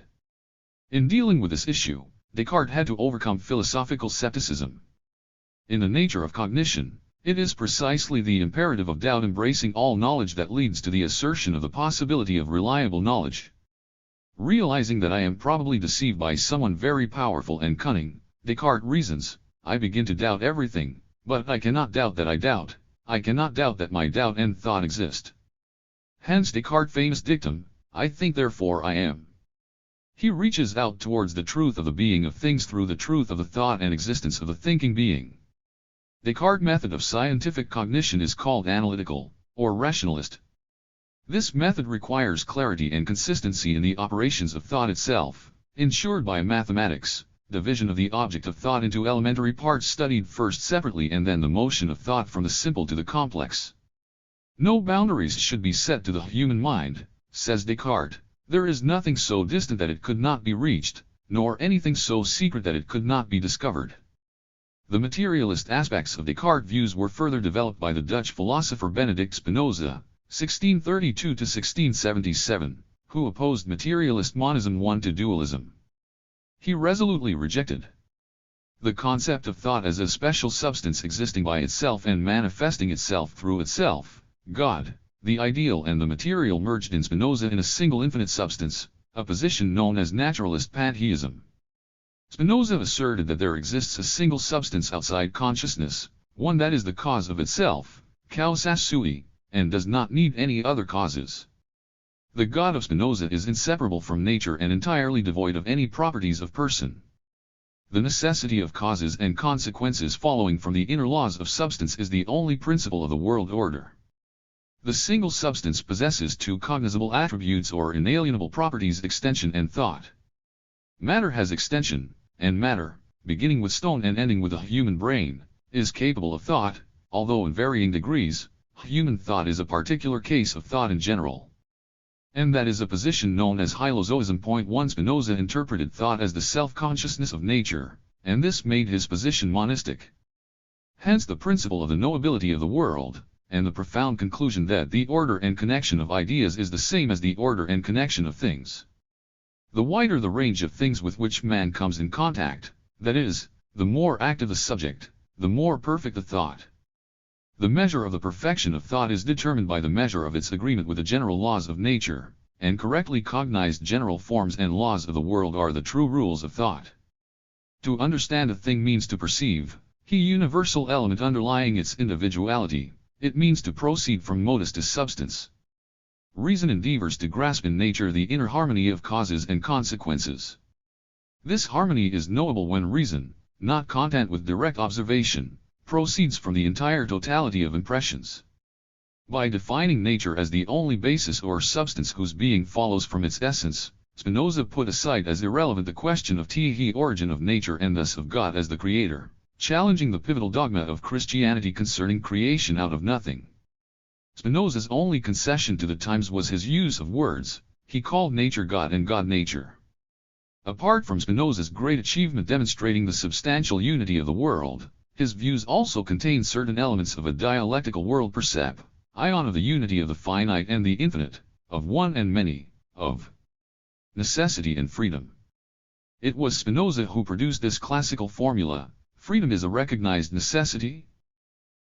Speaker 1: In dealing with this issue, Descartes had to overcome philosophical skepticism. In the nature of cognition, it is precisely the imperative of doubt embracing all knowledge that leads to the assertion of the possibility of reliable knowledge. Realizing that I am probably deceived by someone very powerful and cunning, Descartes reasons, I begin to doubt everything, but I cannot doubt that I doubt, I cannot doubt that my doubt and thought exist. Hence Descartes' famous dictum, I think therefore I am. He reaches out towards the truth of the being of things through the truth of the thought and existence of the thinking being. Descartes' method of scientific cognition is called analytical, or rationalist. This method requires clarity and consistency in the operations of thought itself, ensured by mathematics, division of the object of thought into elementary parts studied first separately and then the motion of thought from the simple to the complex. No boundaries should be set to the human mind, says Descartes. There is nothing so distant that it could not be reached, nor anything so secret that it could not be discovered. The materialist aspects of Descartes' views were further developed by the Dutch philosopher Benedict Spinoza, 1632 to 1677, who opposed materialist monism 1 to dualism. He resolutely rejected the concept of thought as a special substance existing by itself and manifesting itself through itself, God, the ideal and the material merged in Spinoza in a single infinite substance, a position known as naturalist pantheism. Spinoza asserted that there exists a single substance outside consciousness, one that is the cause of itself, causa sui, and does not need any other causes. The God of Spinoza is inseparable from nature and entirely devoid of any properties of person. The necessity of causes and consequences following from the inner laws of substance is the only principle of the world order. The single substance possesses two cognizable attributes or inalienable properties: extension and thought. Matter has extension, and matter, beginning with stone and ending with a human brain, is capable of thought, although in varying degrees. Human thought is a particular case of thought in general. And that is a position known as hylozoism. 1 Spinoza interpreted thought as the self-consciousness of nature, and this made his position monistic. Hence the principle of the knowability of the world, and the profound conclusion that the order and connection of ideas is the same as the order and connection of things. The wider the range of things with which man comes in contact, that is, the more active the subject, the more perfect the thought. The measure of the perfection of thought is determined by the measure of its agreement with the general laws of nature, and correctly cognized general forms and laws of the world are the true rules of thought. To understand a thing means to perceive the universal element underlying its individuality. It means to proceed from modus to substance. Reason endeavors to grasp in nature the inner harmony of causes and consequences. This harmony is knowable when reason, not content with direct observation, proceeds from the entire totality of impressions. By defining nature as the only basis or substance whose being follows from its essence, Spinoza put aside as irrelevant the question of the origin of nature and thus of God as the creator, challenging the pivotal dogma of Christianity concerning creation out of nothing. Spinoza's only concession to the times was his use of words. He called nature God and God nature. Apart from Spinoza's great achievement demonstrating the substantial unity of the world, his views also contain certain elements of a dialectical world percept, ion of the unity of the finite and the infinite, of one and many, of necessity and freedom. It was Spinoza who produced this classical formula: freedom is a recognized necessity.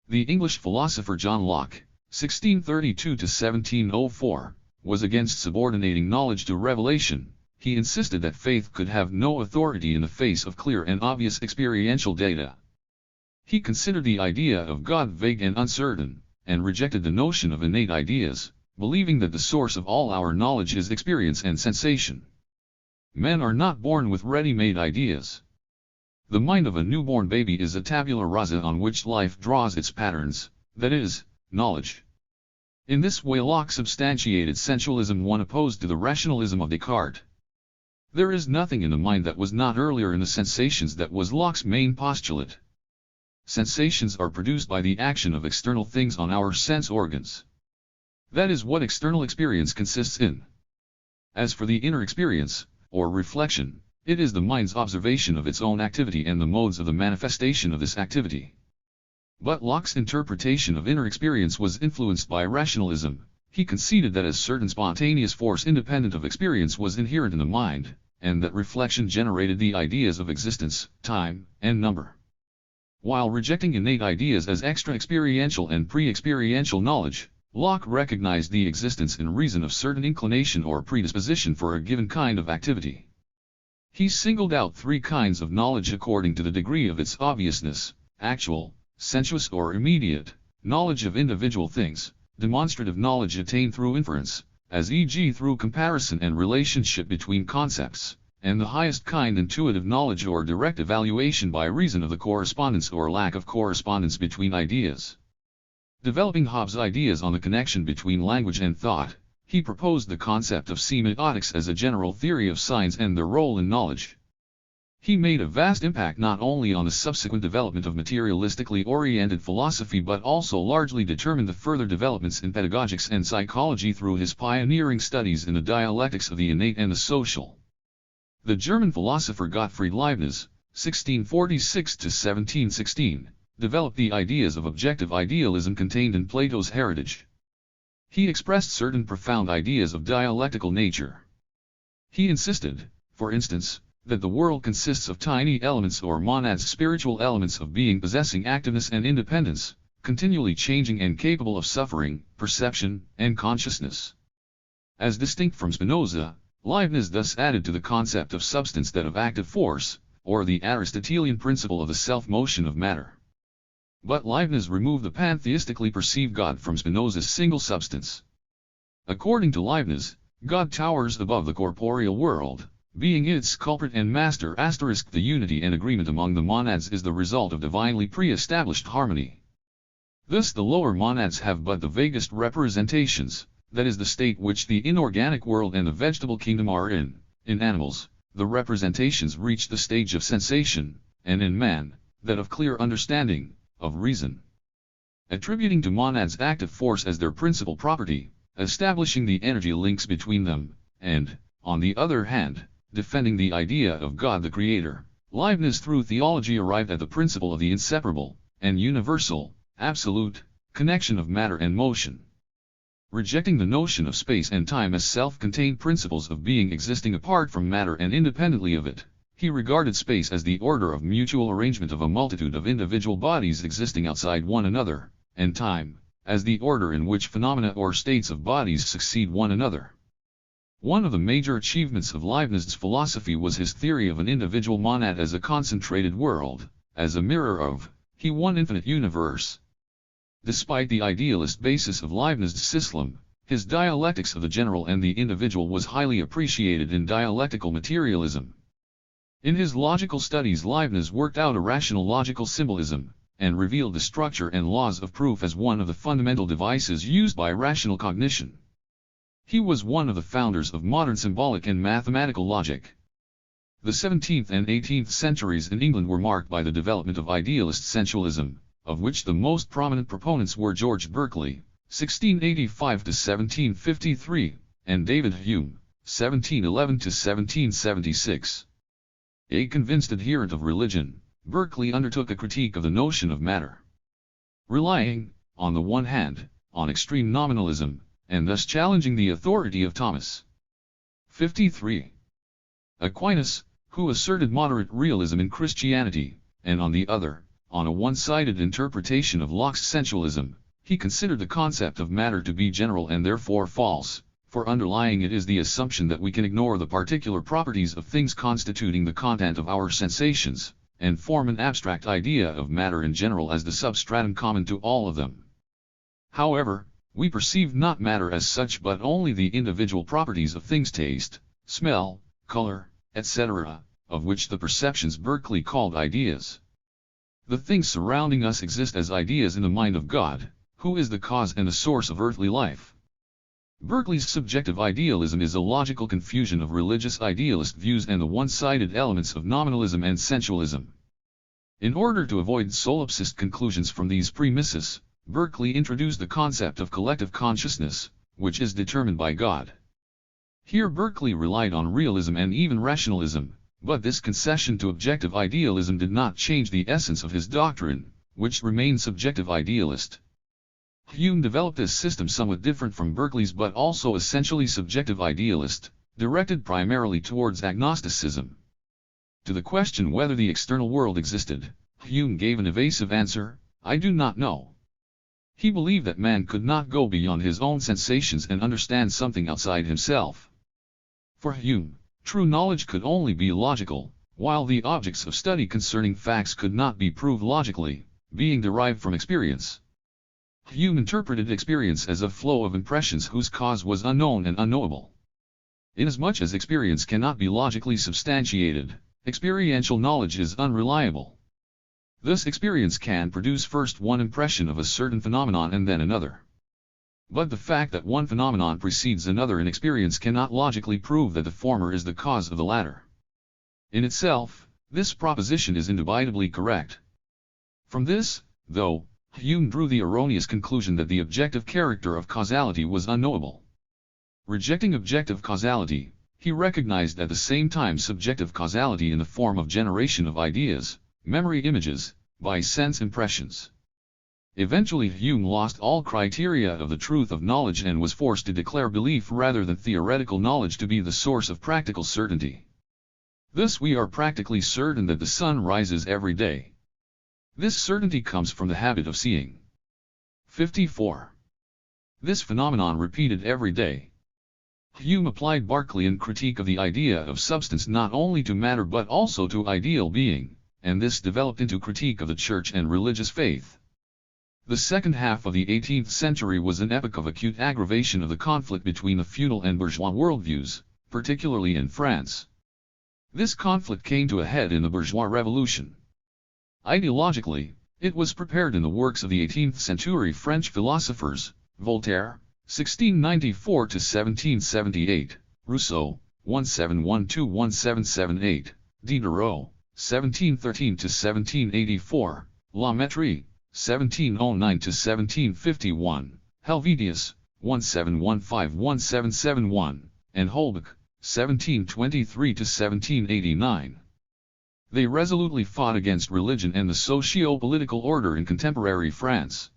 Speaker 1: The English philosopher John Locke, 1632 to 1704, was against subordinating knowledge to revelation. He insisted that faith could have no authority in the face of clear and obvious experiential data. He considered the idea of God vague and uncertain, and rejected the notion of innate ideas, believing that the source of all our knowledge is experience and sensation. Men are not born with ready-made ideas. The mind of a newborn baby is a tabula rasa on which life draws its patterns, that is, knowledge. In this way Locke substantiated sensualism 1 opposed to the rationalism of Descartes. There is nothing in the mind that was not earlier in the sensations. That was Locke's main postulate. Sensations are produced by the action of external things on our sense organs. That is what external experience consists in. As for the inner experience, or reflection, it is the mind's observation of its own activity and the modes of the manifestation of this activity. But Locke's interpretation of inner experience was influenced by rationalism. He conceded that a certain spontaneous force independent of experience was inherent in the mind, and that reflection generated the ideas of existence, time, and number. While rejecting innate ideas as extra-experiential and pre-experiential knowledge, Locke recognized the existence in reason of certain inclination or predisposition for a given kind of activity. He singled out three kinds of knowledge according to the degree of its obviousness: actual, sensuous or immediate, knowledge of individual things, demonstrative knowledge attained through inference, as e.g. through comparison and relationship between concepts, and the highest kind intuitive knowledge or direct evaluation by reason of the correspondence or lack of correspondence between ideas. Developing Hobbes' ideas on the connection between language and thought, he proposed the concept of semiotics as a general theory of signs and their role in knowledge. He made a vast impact not only on the subsequent development of materialistically oriented philosophy but also largely determined the further developments in pedagogics and psychology through his pioneering studies in the dialectics of the innate and the social. The German philosopher Gottfried Leibniz, 1646 to 1716, developed the ideas of objective idealism contained in Plato's Heritage. He expressed certain profound ideas of dialectical nature. He insisted, for instance, that the world consists of tiny elements or monads, spiritual elements of being possessing activeness and independence, continually changing and capable of suffering, perception, and consciousness. As distinct from Spinoza, Leibniz thus added to the concept of substance that of active force, or the Aristotelian principle of the self-motion of matter. But Leibniz removed the pantheistically perceived God from Spinoza's single substance. According to Leibniz, God towers above the corporeal world, being its culprit and master. The unity and agreement among the monads is the result of divinely pre-established harmony. Thus the lower monads have but the vaguest representations, that is the state which the inorganic world and the vegetable kingdom are in. In animals, the representations reach the stage of sensation, and in man, that of clear understanding, of reason. Attributing to monads active force as their principal property, establishing the energy links between them, and, on the other hand, defending the idea of God the Creator, Leibniz through theology arrived at the principle of the inseparable, and universal, absolute, connection of matter and motion. Rejecting the notion of space and time as self-contained principles of being existing apart from matter and independently of it, he regarded space as the order of mutual arrangement of a multitude of individual bodies existing outside one another, and time, as the order in which phenomena or states of bodies succeed one another. One of the major achievements of Leibniz's philosophy was his theory of an individual monad as a concentrated world, as a mirror of one infinite universe. Despite the idealist basis of Leibniz's system, his dialectics of the general and the individual was highly appreciated in dialectical materialism. In his logical studies, Leibniz worked out a rational logical symbolism, and revealed the structure and laws of proof as one of the fundamental devices used by rational cognition. He was one of the founders of modern symbolic and mathematical logic. The 17th and 18th centuries in England were marked by the development of idealist sensualism, of which the most prominent proponents were George Berkeley, 1685 to 1753, and David Hume, 1711 to 1776. A convinced adherent of religion, Berkeley undertook a critique of the notion of matter. Relying, on the one hand, on extreme nominalism, and thus challenging the authority of Thomas. 53. Aquinas, who asserted moderate realism in Christianity, and on the other, on a one-sided interpretation of Locke's sensualism, he considered the concept of matter to be general and therefore false, for underlying it is the assumption that we can ignore the particular properties of things constituting the content of our sensations, and form an abstract idea of matter in general as the substratum common to all of them. However, we perceive not matter as such but only the individual properties of things, taste, smell, color, etc., of which the perceptions Berkeley called ideas. The things surrounding us exist as ideas in the mind of God, who is the cause and the source of earthly life. Berkeley's subjective idealism is a logical confusion of religious idealist views and the one-sided elements of nominalism and sensualism. In order to avoid solipsist conclusions from these premises, Berkeley introduced the concept of collective consciousness, which is determined by God. Here Berkeley relied on realism and even rationalism, but this concession to objective idealism did not change the essence of his doctrine, which remained subjective idealist. Hume developed a system somewhat different from Berkeley's but also essentially subjective idealist, directed primarily towards agnosticism. To the question whether the external world existed, Hume gave an evasive answer: "I do not know." He believed that man could not go beyond his own sensations and understand something outside himself. For Hume, true knowledge could only be logical, while the objects of study concerning facts could not be proved logically, being derived from experience. Hume interpreted experience as a flow of impressions whose cause was unknown and unknowable. Inasmuch as experience cannot be logically substantiated, experiential knowledge is unreliable. Thus experience can produce first one impression of a certain phenomenon and then another. But the fact that one phenomenon precedes another in experience cannot logically prove that the former is the cause of the latter. In itself, this proposition is indubitably correct. From this, though, Hume drew the erroneous conclusion that the objective character of causality was unknowable. Rejecting objective causality, he recognized at the same time subjective causality in the form of generation of ideas, memory images, by sense impressions. Eventually Hume lost all criteria of the truth of knowledge and was forced to declare belief rather than theoretical knowledge to be the source of practical certainty. Thus we are practically certain that the sun rises every day. This certainty comes from the habit of seeing. 54. This phenomenon repeated every day. Hume applied Berkeleyan critique of the idea of substance not only to matter but also to ideal being, and this developed into critique of the church and religious faith. The second half of the 18th century was an epoch of acute aggravation of the conflict between the feudal and bourgeois worldviews, particularly in France. This conflict came to a head in the bourgeois revolution. Ideologically, it was prepared in the works of the 18th century French philosophers, Voltaire, 1694–1778, Rousseau, 1712–1778, Diderot, 1713–1784, La Mettrie, 1709–1751, Helvetius, 1715–1771, and Holbach, 1723–1789. They resolutely fought against religion and the socio-political order in contemporary France.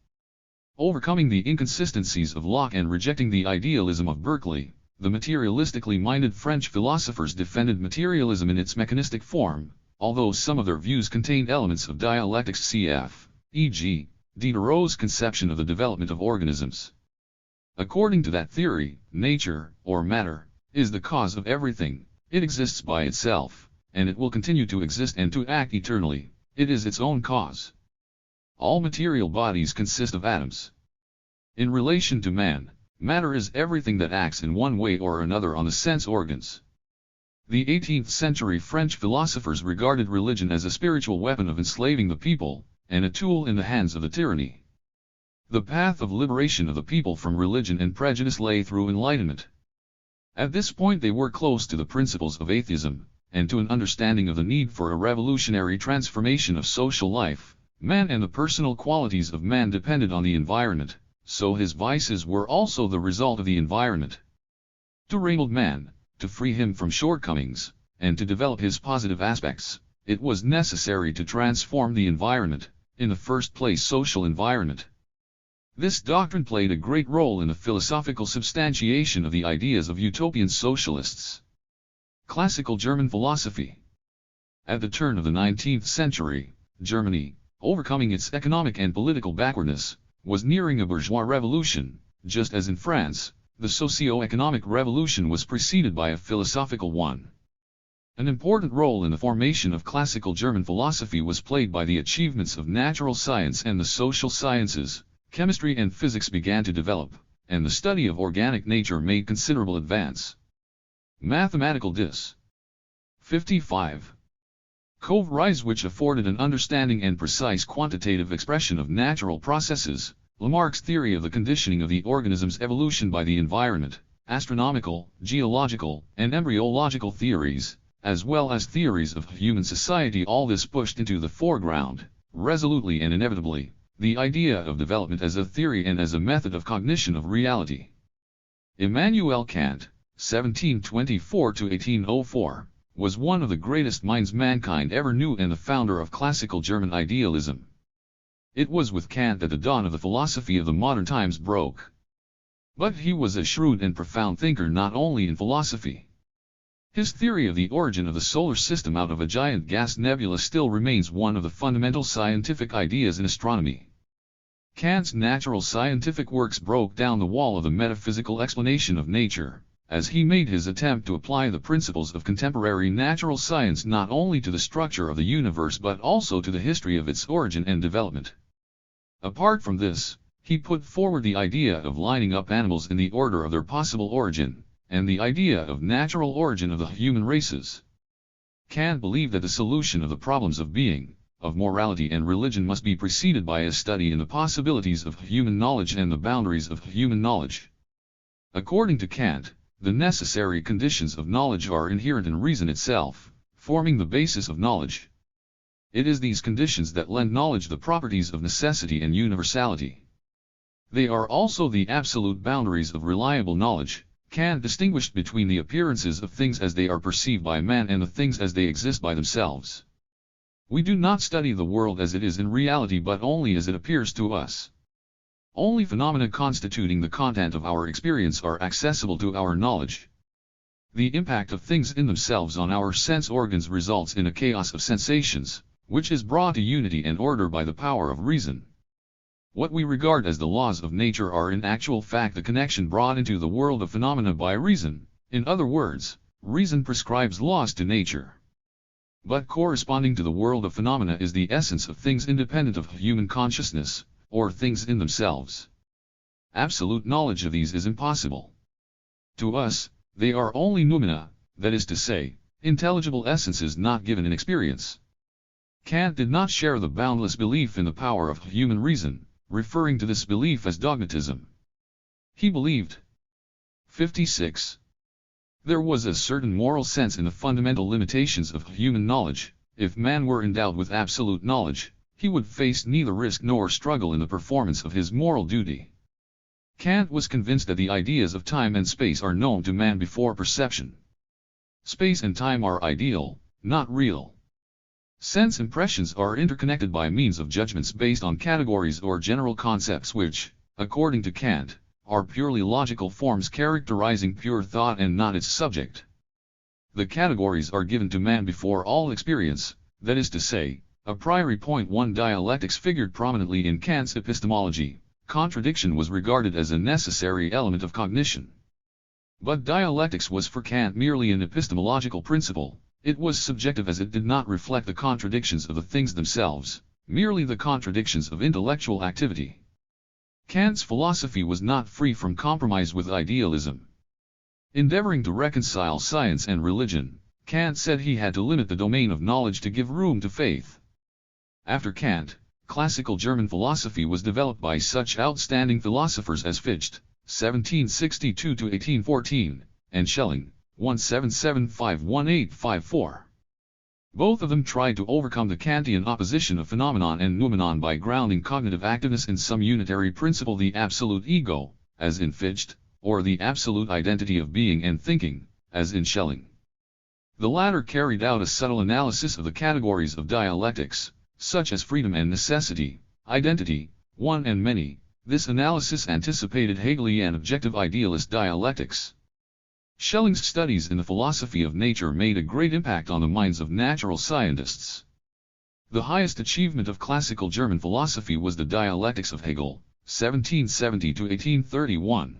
Speaker 1: Overcoming the inconsistencies of Locke and rejecting the idealism of Berkeley, the materialistically minded French philosophers defended materialism in its mechanistic form, although some of their views contained elements of dialectics cf. e.g., Diderot's conception of the development of organisms. According to that theory, nature, or matter, is the cause of everything. It exists by itself, and it will continue to exist and to act eternally. It is its own cause. All material bodies consist of atoms. In relation to man, matter is everything that acts in one way or another on the sense organs. The 18th century French philosophers regarded religion as a spiritual weapon of enslaving the people, and a tool in the hands of the tyranny. The path of liberation of the people from religion and prejudice lay through enlightenment. At this point they were close to the principles of atheism, and to an understanding of the need for a revolutionary transformation of social life. Man and the personal qualities of man depended on the environment, so his vices were also the result of the environment. To remold man, to free him from shortcomings, and to develop his positive aspects, it was necessary to transform the environment, in the first place social environment. This doctrine played a great role in the philosophical substantiation of the ideas of utopian socialists. Classical German philosophy. At the turn of the 19th century, Germany, overcoming its economic and political backwardness, was nearing a bourgeois revolution. Just as in France, the socio-economic revolution was preceded by a philosophical one. An important role in the formation of classical German philosophy was played by the achievements of natural science and the social sciences. Chemistry and physics began to develop, and the study of organic nature made considerable advance. Mathematical dis. 55. Rise which afforded an understanding and precise quantitative expression of natural processes. Lamarck's theory of the conditioning of the organism's evolution by the environment, astronomical, geological, and embryological theories, as well as theories of human society, all this pushed into the foreground, resolutely and inevitably, the idea of development as a theory and as a method of cognition of reality. Immanuel Kant, 1724–1804, was one of the greatest minds mankind ever knew and the founder of classical German idealism. It was with Kant that the dawn of the philosophy of the modern times broke. But he was a shrewd and profound thinker not only in philosophy. His theory of the origin of the solar system out of a giant gas nebula still remains one of the fundamental scientific ideas in astronomy. Kant's natural scientific works broke down the wall of the metaphysical explanation of nature, as he made his attempt to apply the principles of contemporary natural science not only to the structure of the universe but also to the history of its origin and development. Apart from this, he put forward the idea of lining up animals in the order of their possible origin, and the idea of natural origin of the human races. Kant believed that the solution of the problems of being, of morality and religion must be preceded by a study in the possibilities of human knowledge and the boundaries of human knowledge. According to Kant, the necessary conditions of knowledge are inherent in reason itself, forming the basis of knowledge. It is these conditions that lend knowledge the properties of necessity and universality. They are also the absolute boundaries of reliable knowledge. Kant distinguished between the appearances of things as they are perceived by man and the things as they exist by themselves. We do not study the world as it is in reality but only as it appears to us. Only phenomena constituting the content of our experience are accessible to our knowledge. The impact of things in themselves on our sense organs results in a chaos of sensations, which is brought to unity and order by the power of reason. What we regard as the laws of nature are in actual fact the connection brought into the world of phenomena by reason. In other words, reason prescribes laws to nature. But corresponding to the world of phenomena is the essence of things independent of human consciousness, or things in themselves. Absolute knowledge of these is impossible. To us, they are only noumena, that is to say, intelligible essences not given in experience. Kant did not share the boundless belief in the power of human reason, referring to this belief as dogmatism. He believed. 56. There was a certain moral sense in the fundamental limitations of human knowledge. If man were endowed with absolute knowledge, he would face neither risk nor struggle in the performance of his moral duty. Kant was convinced that the ideas of time and space are known to man before perception. Space and time are ideal, not real. Sense impressions are interconnected by means of judgments based on categories or general concepts which, according to Kant, are purely logical forms characterizing pure thought and not its subject. The categories are given to man before all experience, that is to say, a priori. Point 1 Dialectics figured prominently in Kant's epistemology. Contradiction was regarded as a necessary element of cognition. But dialectics was for Kant merely an epistemological principle. It was subjective as it did not reflect the contradictions of the things themselves, merely the contradictions of intellectual activity. Kant's philosophy was not free from compromise with idealism. Endeavoring to reconcile science and religion, Kant said he had to limit the domain of knowledge to give room to faith. After Kant, classical German philosophy was developed by such outstanding philosophers as Fichte, 1762–1814, and Schelling, 1775–1854. Both of them tried to overcome the Kantian opposition of phenomenon and noumenon by grounding cognitive activeness in some unitary principle, the absolute ego, as in Fichte, or the absolute identity of being and thinking, as in Schelling. The latter carried out a subtle analysis of the categories of dialectics, such as freedom and necessity, identity, one and many. This analysis anticipated Hegelian objective idealist dialectics. Schelling's studies in the philosophy of nature made a great impact on the minds of natural scientists. The highest achievement of classical German philosophy was the Dialectics of Hegel, 1770–1831.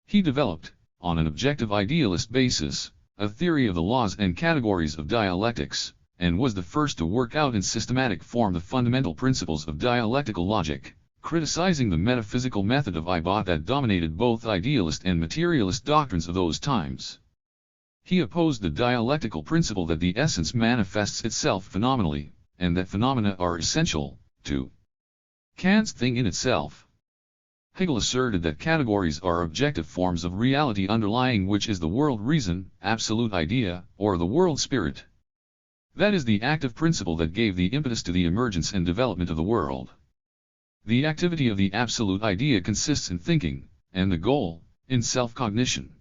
Speaker 1: He developed, on an objective idealist basis, a theory of the laws and categories of dialectics, and was the first to work out in systematic form the fundamental principles of dialectical logic, criticizing the metaphysical method of Ibot that dominated both idealist and materialist doctrines of those times. He opposed the dialectical principle that the essence manifests itself phenomenally, and that phenomena are essential to Kant's thing in itself. Hegel asserted that categories are objective forms of reality underlying which is the world reason, absolute idea, or the world spirit. That is the active principle that gave the impetus to the emergence and development of the world. The activity of the absolute idea consists in thinking, and the goal, in self-cognition.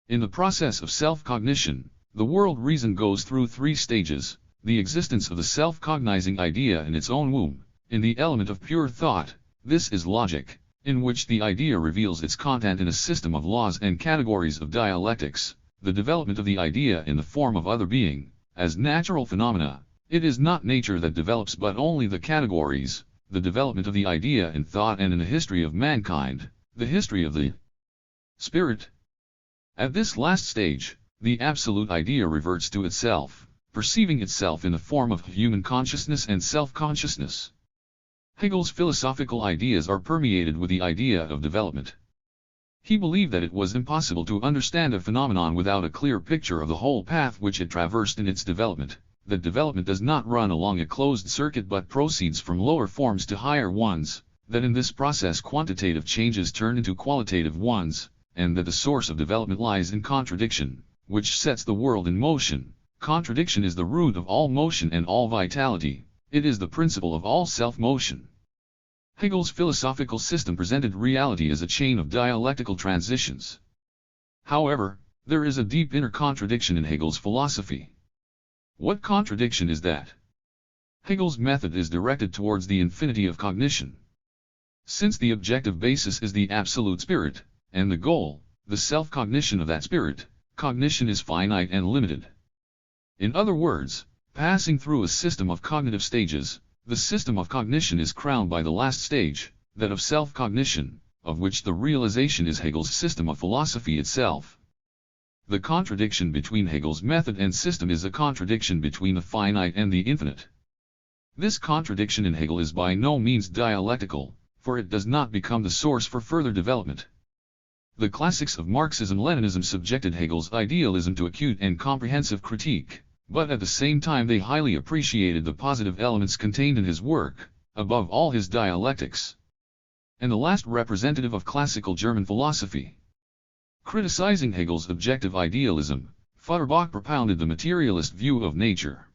Speaker 1: In the process of self-cognition, the world reason goes through three stages: the existence of the self-cognizing idea in its own womb, in the element of pure thought, this is logic, in which the idea reveals its content in a system of laws and categories of dialectics, the development of the idea in the form of other being, as natural phenomena. It is not nature that develops but only the categories, the development of the idea in thought and in the history of mankind, the history of the spirit. At this last stage, the absolute idea reverts to itself, perceiving itself in the form of human consciousness and self-consciousness. Hegel's philosophical ideas are permeated with the idea of development. He believed that it was impossible to understand a phenomenon without a clear picture of the whole path which it traversed in its development, that development does not run along a closed circuit but proceeds from lower forms to higher ones, that in this process quantitative changes turn into qualitative ones, and that the source of development lies in contradiction, which sets the world in motion. Contradiction is the root of all motion and all vitality. It is the principle of all self-motion. Hegel's philosophical system presented reality as a chain of dialectical transitions. However, there is a deep inner contradiction in Hegel's philosophy. What contradiction is that? Hegel's method is directed towards the infinity of cognition. Since the objective basis is the absolute spirit, and the goal, the self-cognition of that spirit, cognition is finite and limited. In other words, passing through a system of cognitive stages, the system of cognition is crowned by the last stage, that of self-cognition, of which the realization is Hegel's system of philosophy itself. The contradiction between Hegel's method and system is a contradiction between the finite and the infinite. This contradiction in Hegel is by no means dialectical, for it does not become the source for further development. The classics of Marxism-Leninism subjected Hegel's idealism to acute and comprehensive critique, but at the same time they highly appreciated the positive elements contained in his work, above all his dialectics. And the last representative of classical German philosophy. Criticizing Hegel's objective idealism, Feuerbach propounded the materialist view of nature.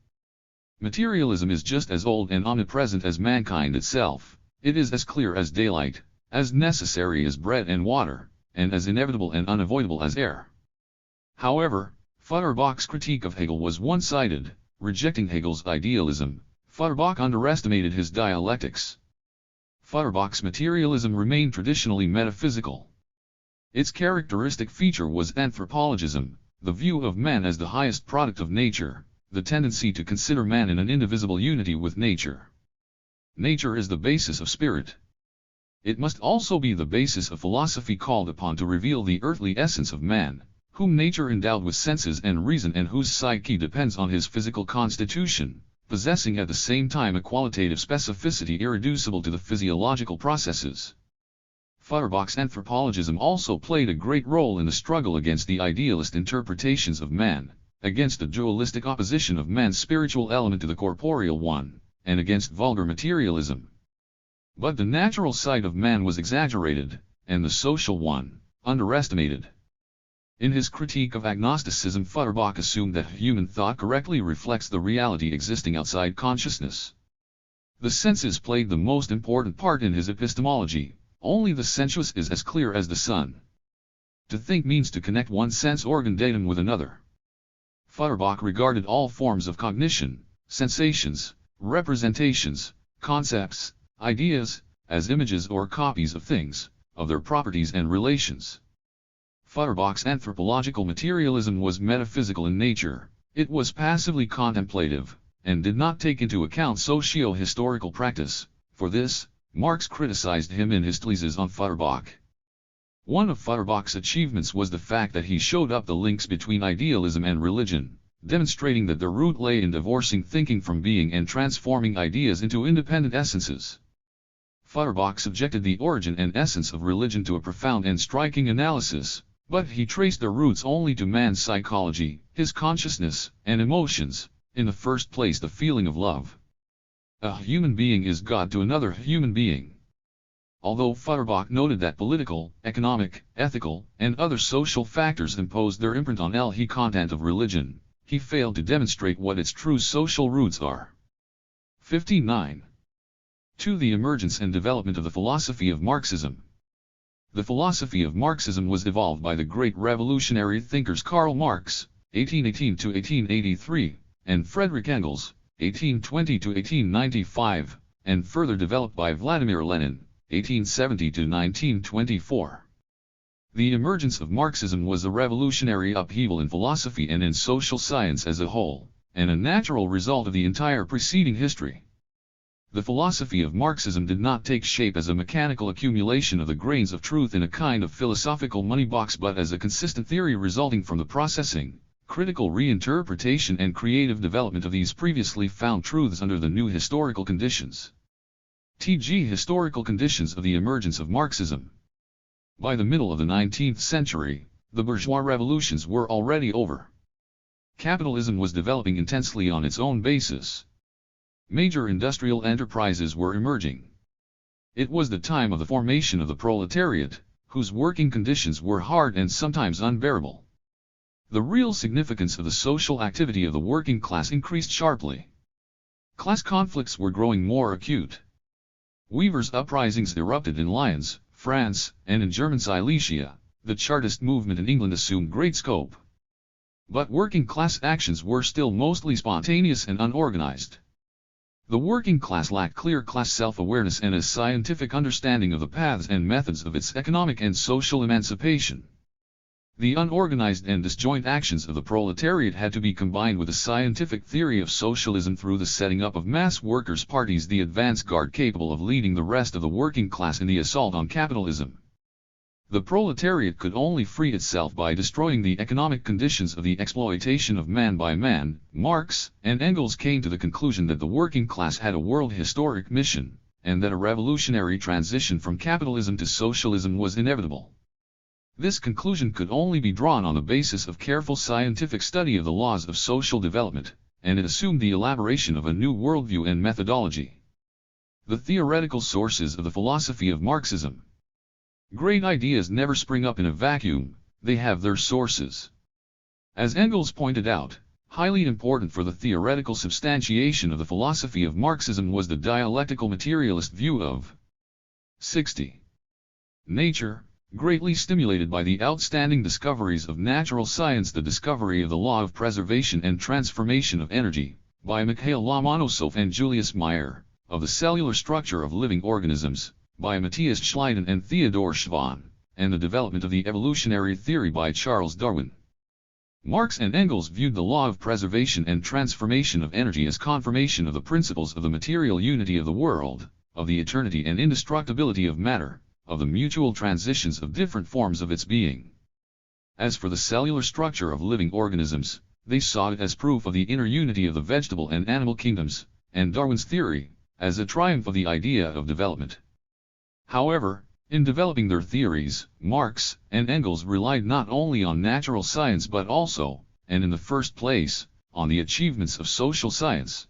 Speaker 1: Materialism is just as old and omnipresent as mankind itself. It is as clear as daylight, as necessary as bread and water, and as inevitable and unavoidable as air. However, Feuerbach's critique of Hegel was one-sided. Rejecting Hegel's idealism, Feuerbach underestimated his dialectics. Feuerbach's materialism remained traditionally metaphysical. Its characteristic feature was anthropologism, the view of man as the highest product of nature, the tendency to consider man in an indivisible unity with nature. Nature is the basis of spirit. It must also be the basis of philosophy called upon to reveal the earthly essence of man, whom nature endowed with senses and reason and whose psyche depends on his physical constitution, possessing at the same time a qualitative specificity irreducible to the physiological processes. Feuerbach's anthropologism also played a great role in the struggle against the idealist interpretations of man, against the dualistic opposition of man's spiritual element to the corporeal one, and against vulgar materialism. But the natural side of man was exaggerated, and the social one, underestimated. In his critique of agnosticism, Feuerbach assumed that human thought correctly reflects the reality existing outside consciousness. The senses played the most important part in his epistemology. Only the sensuous is as clear as the sun. To think means to connect one sense organ datum with another. Feuerbach regarded all forms of cognition, sensations, representations, concepts, ideas, as images or copies of things, of their properties and relations. Feuerbach's anthropological materialism was metaphysical in nature. It was passively contemplative, and did not take into account socio-historical practice. For this, Marx criticized him in his theses on Feuerbach. One of Feuerbach's achievements was the fact that he showed up the links between idealism and religion, demonstrating that the root lay in divorcing thinking from being and transforming ideas into independent essences. Feuerbach subjected the origin and essence of religion to a profound and striking analysis, but he traced their roots only to man's psychology, his consciousness, and emotions, in the first place the feeling of love. A human being is God to another human being. Although Feuerbach noted that political, economic, ethical, and other social factors imposed their imprint on the content of religion, he failed to demonstrate what its true social roots are. 59. 2. The emergence and development of the philosophy of Marxism. The philosophy of Marxism was evolved by the great revolutionary thinkers Karl Marx, 1818–1883, and Friedrich Engels, 1820–1895, and further developed by Vladimir Lenin, 1870–1924. The emergence of Marxism was a revolutionary upheaval in philosophy and in social science as a whole, and a natural result of the entire preceding history. The philosophy of Marxism did not take shape as a mechanical accumulation of the grains of truth in a kind of philosophical money box, but as a consistent theory resulting from the processing, critical reinterpretation and creative development of these previously found truths under the new historical conditions. T.g. Historical conditions of the emergence of Marxism. By the middle of the 19th century, the bourgeois revolutions were already over. Capitalism was developing intensely on its own basis. Major industrial enterprises were emerging. It was the time of the formation of the proletariat, whose working conditions were hard and sometimes unbearable. The real significance of the social activity of the working class increased sharply. Class conflicts were growing more acute. Weavers' uprisings erupted in Lyons, France, and in German Silesia. The Chartist movement in England assumed great scope. But working class actions were still mostly spontaneous and unorganized. The working class lacked clear class self-awareness and a scientific understanding of the paths and methods of its economic and social emancipation. The unorganized and disjoint actions of the proletariat had to be combined with a scientific theory of socialism through the setting up of mass workers' parties, the advance guard capable of leading the rest of the working class in the assault on capitalism. The proletariat could only free itself by destroying the economic conditions of the exploitation of man by man. Marx and Engels came to the conclusion that the working class had a world historic mission, and that a revolutionary transition from capitalism to socialism was inevitable. This conclusion could only be drawn on the basis of careful scientific study of the laws of social development, and it assumed the elaboration of a new worldview and methodology. The theoretical sources of the philosophy of Marxism. Great ideas never spring up in a vacuum, they have their sources. As Engels pointed out, highly important for the theoretical substantiation of the philosophy of Marxism was the dialectical materialist view of 60. Nature, greatly stimulated by the outstanding discoveries of natural science, the discovery of the law of preservation and transformation of energy, by Mikhail Lomonosov and Julius Meyer, of the cellular structure of living organisms, by Matthias Schleiden and Theodor Schwann, and the development of the evolutionary theory by Charles Darwin. Marx and Engels viewed the law of preservation and transformation of energy as confirmation of the principles of the material unity of the world, of the eternity and indestructibility of matter, of the mutual transitions of different forms of its being. As for the cellular structure of living organisms, they saw it as proof of the inner unity of the vegetable and animal kingdoms, and Darwin's theory, as a triumph of the idea of development. However, in developing their theories, Marx and Engels relied not only on natural science but also, and in the first place, on the achievements of social science.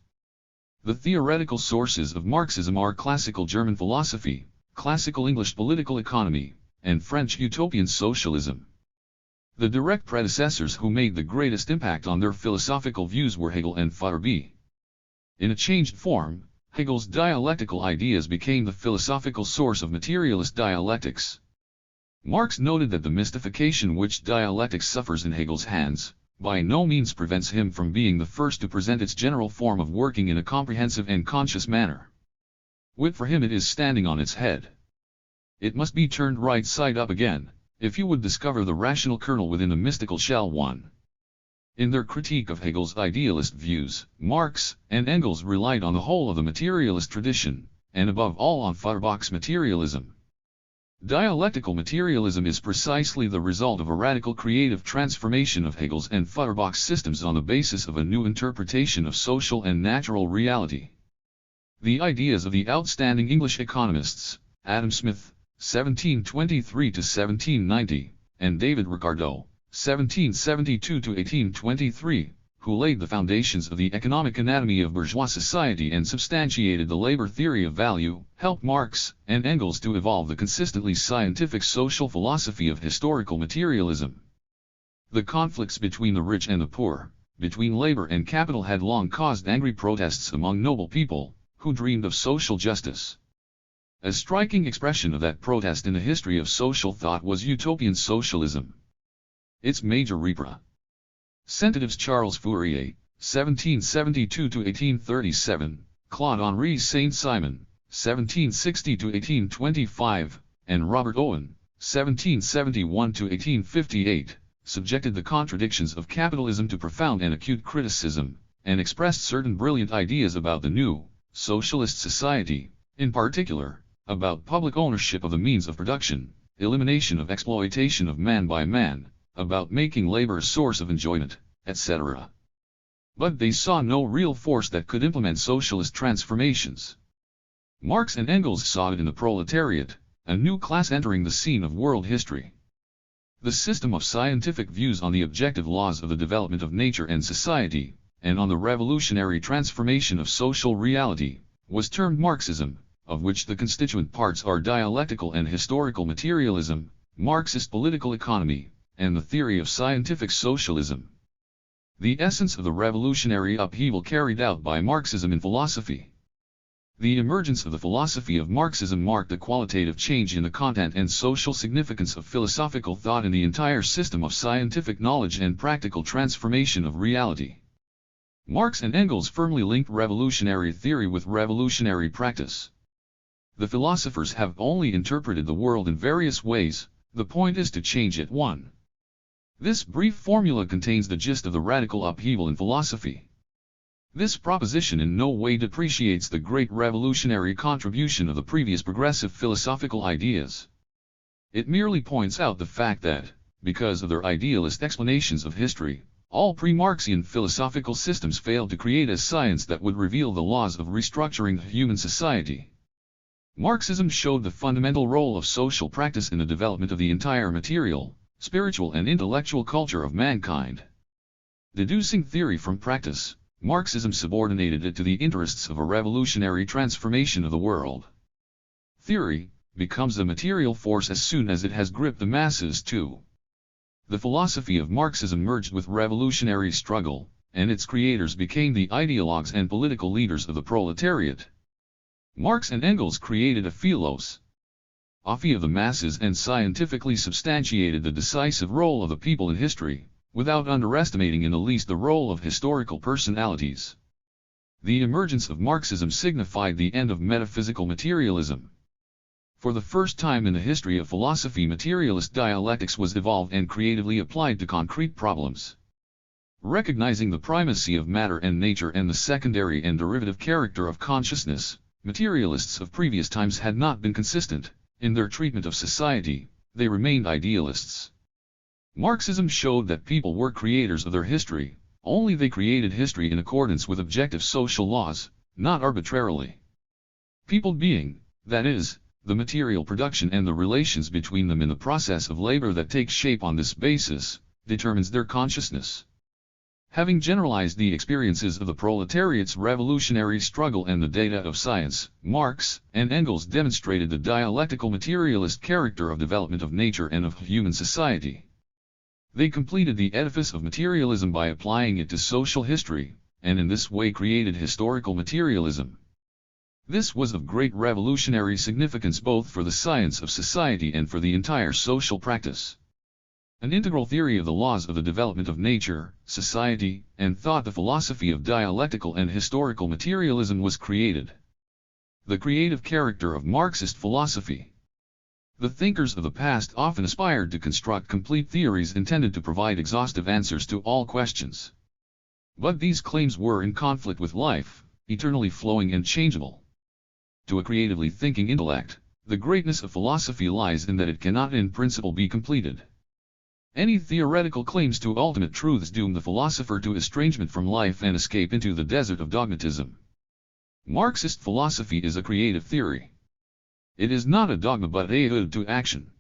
Speaker 1: The theoretical sources of Marxism are classical German philosophy, classical English political economy, and French utopian socialism. The direct predecessors who made the greatest impact on their philosophical views were Hegel and Feuerbach. In a changed form, Hegel's dialectical ideas became the philosophical source of materialist dialectics. Marx noted that the mystification which dialectics suffers in Hegel's hands, by no means prevents him from being the first to present its general form of working in a comprehensive and conscious manner. Wit for him it is standing on its head. It must be turned right side up again, if you would discover the rational kernel within the mystical shell. 1. In their critique of Hegel's idealist views, Marx and Engels relied on the whole of the materialist tradition, and above all on Feuerbach's materialism. Dialectical materialism is precisely the result of a radical creative transformation of Hegel's and Feuerbach's systems on the basis of a new interpretation of social and natural reality. The ideas of the outstanding English economists, Adam Smith, 1723–1790, and David Ricardo, 1772–1823, who laid the foundations of the economic anatomy of bourgeois society and substantiated the labor theory of value, helped Marx and Engels to evolve the consistently scientific social philosophy of historical materialism. The conflicts between the rich and the poor, between labor and capital, had long caused angry protests among noble people, who dreamed of social justice. A striking expression of that protest in the history of social thought was utopian socialism. Its major representatives Charles Fourier, 1772–1837, Claude-Henri Saint-Simon, 1760–1825, and Robert Owen, 1771–1858, subjected the contradictions of capitalism to profound and acute criticism, and expressed certain brilliant ideas about the new, socialist society, in particular, about public ownership of the means of production, elimination of exploitation of man by man, about making labor a source of enjoyment, etc. But they saw no real force that could implement socialist transformations. Marx and Engels saw it in the proletariat, a new class entering the scene of world history. The system of scientific views on the objective laws of the development of nature and society, and on the revolutionary transformation of social reality, was termed Marxism, of which the constituent parts are dialectical and historical materialism, Marxist political economy, and the theory of scientific socialism. The essence of the revolutionary upheaval carried out by Marxism in philosophy. The emergence of the philosophy of Marxism marked a qualitative change in the content and social significance of philosophical thought in the entire system of scientific knowledge and practical transformation of reality. Marx and Engels firmly linked revolutionary theory with revolutionary practice. The philosophers have only interpreted the world in various ways, the point is to change it. 1. This brief formula contains the gist of the radical upheaval in philosophy. This proposition in no way depreciates the great revolutionary contribution of the previous progressive philosophical ideas. It merely points out the fact that, because of their idealist explanations of history, all pre-Marxian philosophical systems failed to create a science that would reveal the laws of restructuring human society. Marxism showed the fundamental role of social practice in the development of the entire material, spiritual and intellectual culture of mankind. Deducing theory from practice, Marxism subordinated it to the interests of a revolutionary transformation of the world. Theory becomes a material force as soon as it has gripped the masses too. The philosophy of Marxism merged with revolutionary struggle, and its creators became the ideologues and political leaders of the proletariat. Marx and Engels created a philosophie of the masses and scientifically substantiated the decisive role of the people in history, without underestimating in the least the role of historical personalities. The emergence of Marxism signified the end of metaphysical materialism. For the first time in the history of philosophy, materialist dialectics was evolved and creatively applied to concrete problems. Recognizing the primacy of matter and nature and the secondary and derivative character of consciousness, materialists of previous times had not been consistent in their treatment of society. They remained idealists. Marxism showed that people were creators of their history, only they created history in accordance with objective social laws, not arbitrarily. People being, that is, the material production and the relations between them in the process of labor that takes shape on this basis, determines their consciousness. Having generalized the experiences of the proletariat's revolutionary struggle and the data of science, Marx and Engels demonstrated the dialectical materialist character of development of nature and of human society. They completed the edifice of materialism by applying it to social history, and in this way created historical materialism. This was of great revolutionary significance both for the science of society and for the entire social practice. An integral theory of the laws of the development of nature, society, and thought, the philosophy of dialectical and historical materialism, was created. The creative character of Marxist philosophy. The thinkers of the past often aspired to construct complete theories intended to provide exhaustive answers to all questions. But these claims were in conflict with life, eternally flowing and changeable. To a creatively thinking intellect, the greatness of philosophy lies in that it cannot in principle be completed. Any theoretical claims to ultimate truths doom the philosopher to estrangement from life and escape into the desert of dogmatism. Marxist philosophy is a creative theory. It is not a dogma but a ode to action.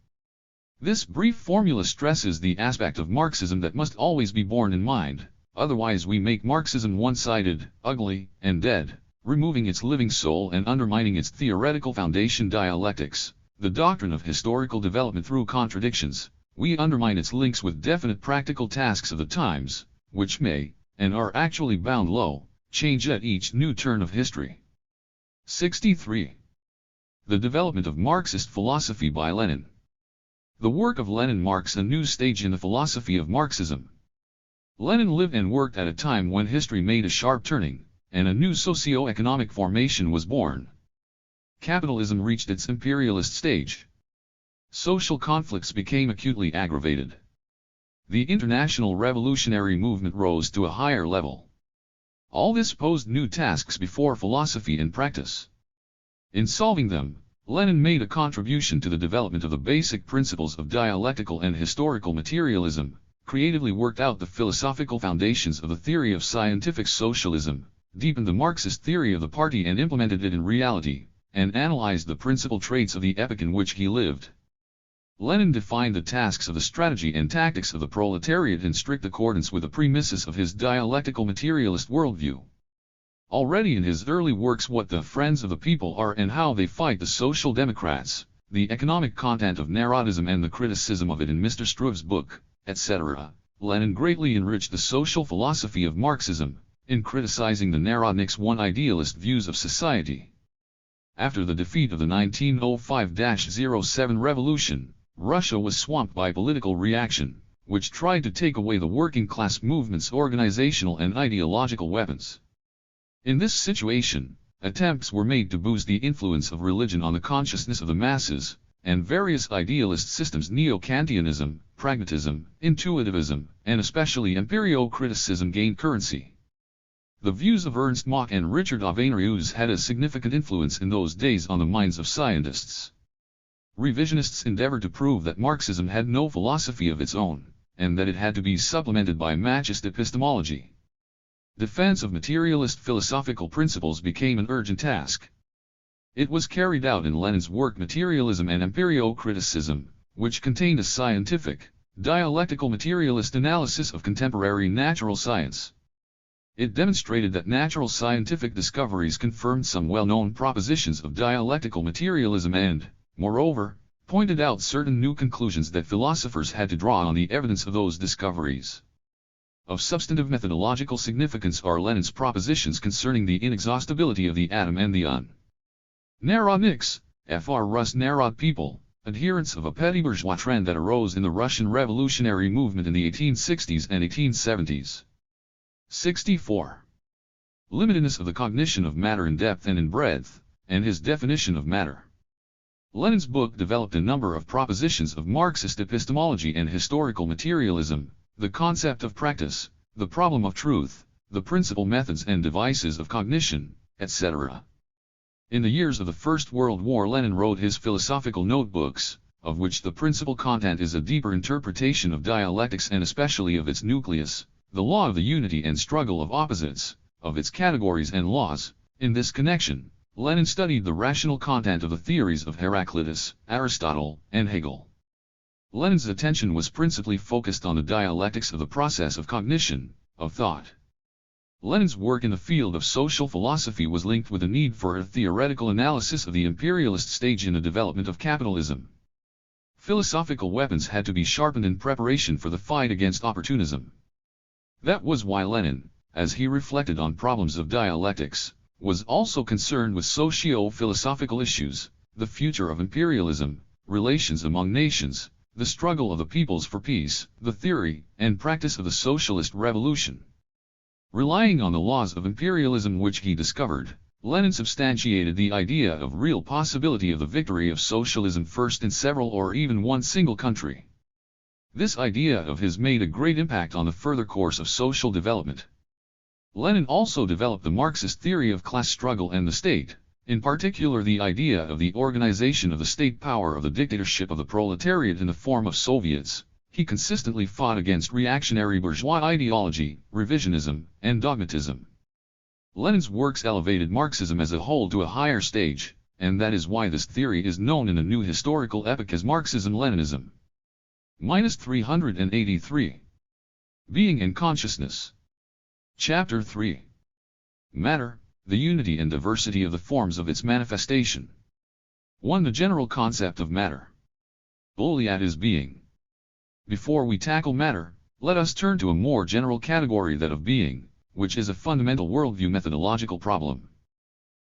Speaker 1: This brief formula stresses the aspect of Marxism that must always be borne in mind, otherwise we make Marxism one-sided, ugly, and dead, removing its living soul and undermining its theoretical foundation. Dialectics, the doctrine of historical development through contradictions. We undermine its links with definite practical tasks of the times, which may, and are actually bound low, change at each new turn of history. 63. The development of Marxist philosophy by Lenin. The work of Lenin marks a new stage in the philosophy of Marxism. Lenin lived and worked at a time when history made a sharp turning, and a new socio-economic formation was born. Capitalism reached its imperialist stage. Social conflicts became acutely aggravated. The international revolutionary movement rose to a higher level. All this posed new tasks before philosophy in practice. In solving them, Lenin made a contribution to the development of the basic principles of dialectical and historical materialism, creatively worked out the philosophical foundations of the theory of scientific socialism, deepened the Marxist theory of the party and implemented it in reality, and analyzed the principal traits of the epoch in which he lived. Lenin defined the tasks of the strategy and tactics of the proletariat in strict accordance with the premises of his dialectical materialist worldview. Already in his early works What the Friends of the People Are and How They Fight the Social Democrats, the economic content of Narodism and the criticism of it in Mr. Struve's book, etc., Lenin greatly enriched the social philosophy of Marxism, in criticizing the Narodnik's one-idealist views of society. After the defeat of the 1905-07 revolution, Russia was swamped by political reaction, which tried to take away the working class movement's organizational and ideological weapons. In this situation, attempts were made to boost the influence of religion on the consciousness of the masses, and various idealist systems, neo-Kantianism, pragmatism, intuitivism, and especially empirio-criticism, gained currency. The views of Ernst Mach and Richard Avenarius had a significant influence in those days on the minds of scientists. Revisionists endeavored to prove that Marxism had no philosophy of its own, and that it had to be supplemented by Machist epistemology. Defense of materialist philosophical principles became an urgent task. It was carried out in Lenin's work Materialism and Empirio-Criticism, which contained a scientific, dialectical materialist analysis of contemporary natural science. It demonstrated that natural scientific discoveries confirmed some well-known propositions of dialectical materialism and, moreover, pointed out certain new conclusions that philosophers had to draw on the evidence of those discoveries. Of substantive methodological significance are Lenin's propositions concerning the inexhaustibility of the atom and the Narodniks, fr. Rus Narod people, adherents of a petty bourgeois trend that arose in the Russian revolutionary movement in the 1860s and 1870s. 64. Limitedness of the cognition of matter in depth and in breadth, and his definition of matter. Lenin's book developed a number of propositions of Marxist epistemology and historical materialism, the concept of practice, the problem of truth, the principal methods and devices of cognition, etc. In the years of the First World War, Lenin wrote his philosophical notebooks, of which the principal content is a deeper interpretation of dialectics and especially of its nucleus, the law of the unity and struggle of opposites, of its categories and laws. In this connection, Lenin studied the rational content of the theories of Heraclitus, Aristotle, and Hegel. Lenin's attention was principally focused on the dialectics of the process of cognition, of thought. Lenin's work in the field of social philosophy was linked with the need for a theoretical analysis of the imperialist stage in the development of capitalism. Philosophical weapons had to be sharpened in preparation for the fight against opportunism. That was why Lenin, as he reflected on problems of dialectics, was also concerned with socio-philosophical issues, the future of imperialism, relations among nations, the struggle of the peoples for peace, the theory and practice of the socialist revolution. Relying on the laws of imperialism which he discovered, Lenin substantiated the idea of real possibility of the victory of socialism first in several or even one single country. This idea of his made a great impact on the further course of social development. Lenin also developed the Marxist theory of class struggle and the state, in particular the idea of the organization of the state power of the dictatorship of the proletariat in the form of Soviets. He consistently fought against reactionary bourgeois ideology, revisionism, and dogmatism. Lenin's works elevated Marxism as a whole to a higher stage, and that is why this theory is known in a new historical epoch as Marxism-Leninism. 383. Being and Consciousness. Chapter 3. Matter, the unity and diversity of the forms of its manifestation. 1. The general concept of matter. Boliat is being. Before we tackle matter, let us turn to a more general category, that of being, which is a fundamental worldview methodological problem.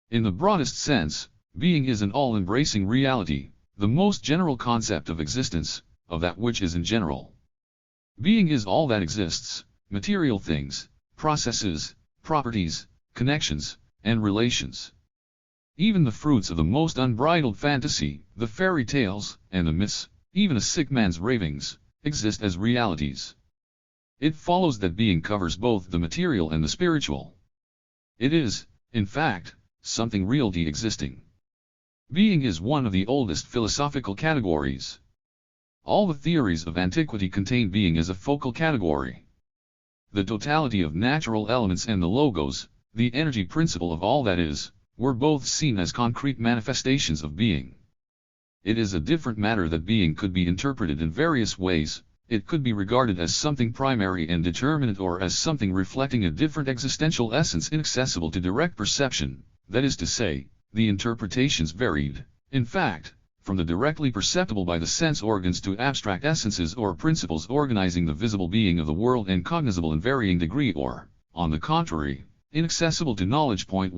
Speaker 1: In the broadest sense, being is an all-embracing reality, the most general concept of existence, of that which is in general. Being is all that exists, material things, processes, properties, connections, and relations. Even the fruits of the most unbridled fantasy, the fairy tales, and the myths, even a sick man's ravings, exist as realities. It follows that being covers both the material and the spiritual. It is, in fact, something really existing. Being is one of the oldest philosophical categories. All the theories of antiquity contain being as a focal category. The totality of natural elements and the logos, the energy principle of all that is, were both seen as concrete manifestations of being. It is a different matter that being could be interpreted in various ways. It could be regarded as something primary and determinate, or as something reflecting a different existential essence inaccessible to direct perception. That is to say, the interpretations varied, in fact, from the directly perceptible by the sense organs to abstract essences or principles organizing the visible being of the world and cognizable in varying degree, or, on the contrary, inaccessible to knowledge. 1.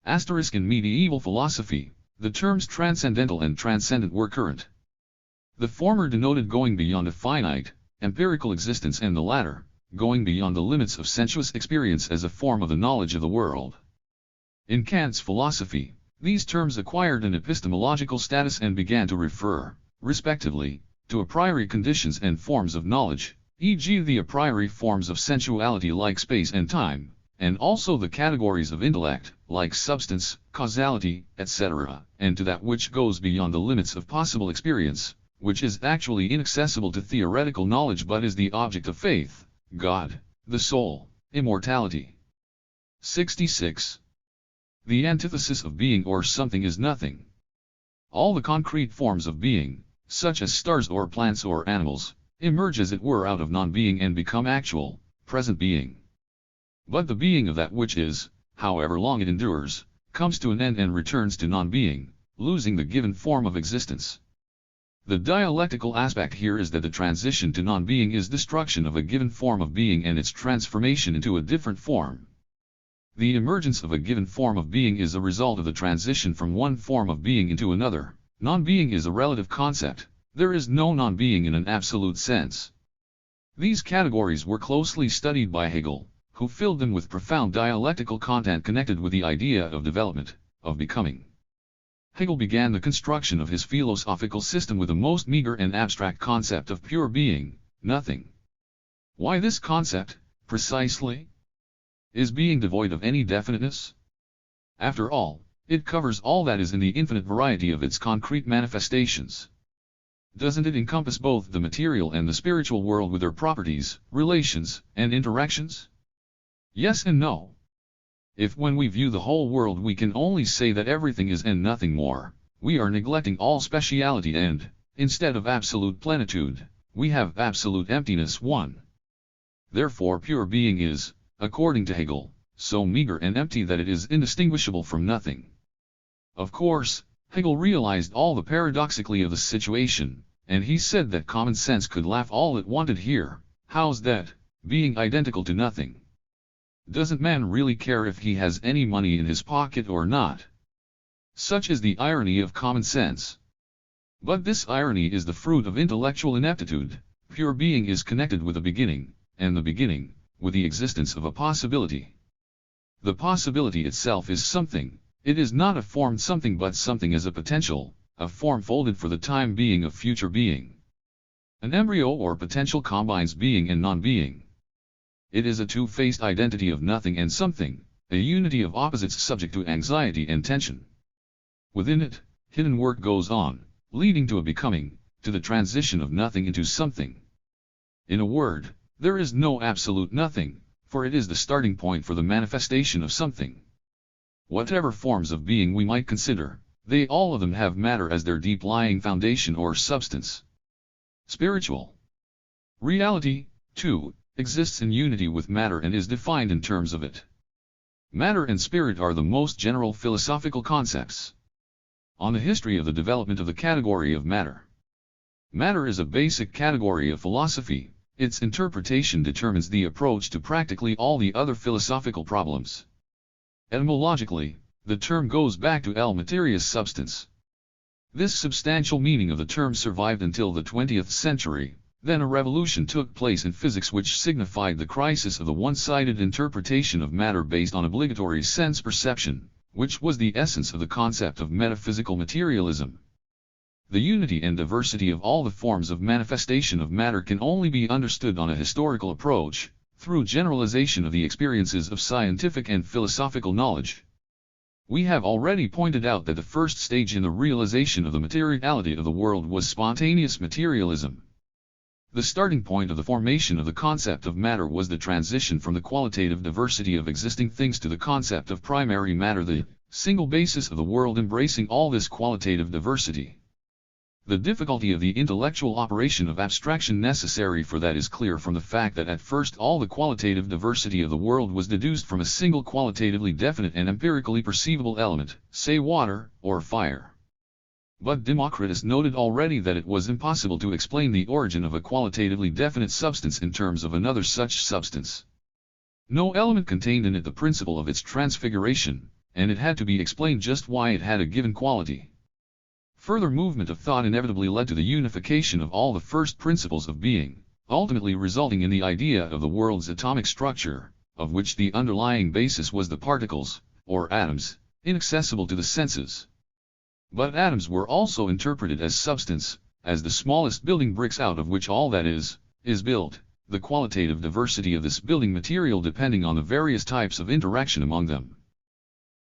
Speaker 1: In medieval philosophy, the terms transcendental and transcendent were current. The former denoted going beyond a finite, empirical existence, and the latter, going beyond the limits of sensuous experience as a form of the knowledge of the world. In Kant's philosophy, these terms acquired an epistemological status and began to refer, respectively, to a priori conditions and forms of knowledge, e.g. the a priori forms of sensuality like space and time, and also the categories of intellect, like substance, causality, etc., and to that which goes beyond the limits of possible experience, which is actually inaccessible to theoretical knowledge but is the object of faith, God, the soul, immortality. 66. The antithesis of being or something is nothing. All the concrete forms of being, such as stars or plants or animals, emerge as it were out of non-being and become actual, present being. But the being of that which is, however long it endures, comes to an end and returns to non-being, losing the given form of existence. The dialectical aspect here is that the transition to non-being is destruction of a given form of being and its transformation into a different form. The emergence of a given form of being is a result of the transition from one form of being into another. Non-being is a relative concept. There is no non-being in an absolute sense. These categories were closely studied by Hegel, who filled them with profound dialectical content connected with the idea of development, of becoming. Hegel began the construction of his philosophical system with a most meager and abstract concept of pure being, nothing. Why this concept, precisely? Is being devoid of any definiteness? After all, it covers all that is in the infinite variety of its concrete manifestations. Doesn't it encompass both the material and the spiritual world with their properties, relations, and interactions? Yes and no. If when we view the whole world we can only say that everything is and nothing more, we are neglecting all speciality and, instead of absolute plenitude, we have absolute emptiness. 1. Therefore pure being is, according to Hegel, so meager and empty that it is indistinguishable from nothing. Of course, Hegel realized all the paradoxically of the situation, and he said that common sense could laugh all it wanted here. How's that, being identical to nothing? Doesn't man really care if he has any money in his pocket or not? Such is the irony of common sense. But this irony is the fruit of intellectual ineptitude. Pure being is connected with a beginning, and the beginning, with the existence of a possibility. The possibility itself is something. It is not a formed something but something as a potential, a form folded for the time being of future being. An embryo or potential combines being and non-being. It is a two-faced identity of nothing and something, a unity of opposites subject to anxiety and tension. Within it, hidden work goes on, leading to a becoming, to the transition of nothing into something. In a word, there is no absolute nothing, for it is the starting point for the manifestation of something. Whatever forms of being we might consider, they all of them have matter as their deep-lying foundation or substance. Spiritual reality, too, exists in unity with matter and is defined in terms of it. Matter and spirit are the most general philosophical concepts. On the history of the development of the category of matter. Matter is a basic category of philosophy. Its interpretation determines the approach to practically all the other philosophical problems. Etymologically, the term goes back to el materia substance. This substantial meaning of the term survived until the 20th century. Then a revolution took place in physics which signified the crisis of the one-sided interpretation of matter based on obligatory sense perception, which was the essence of the concept of metaphysical materialism. The unity and diversity of all the forms of manifestation of matter can only be understood on a historical approach, through generalization of the experiences of scientific and philosophical knowledge. We have already pointed out that the first stage in the realization of the materiality of the world was spontaneous materialism. The starting point of the formation of the concept of matter was the transition from the qualitative diversity of existing things to the concept of primary matter, the single basis of the world embracing all this qualitative diversity. The difficulty of the intellectual operation of abstraction necessary for that is clear from the fact that at first all the qualitative diversity of the world was deduced from a single qualitatively definite and empirically perceivable element, say water, or fire. But Democritus noted already that it was impossible to explain the origin of a qualitatively definite substance in terms of another such substance. No element contained in it the principle of its transfiguration, and it had to be explained just why it had a given quality. Further movement of thought inevitably led to the unification of all the first principles of being, ultimately resulting in the idea of the world's atomic structure, of which the underlying basis was the particles, or atoms, inaccessible to the senses. But atoms were also interpreted as substance, as the smallest building bricks out of which all that is built, the qualitative diversity of this building material depending on the various types of interaction among them.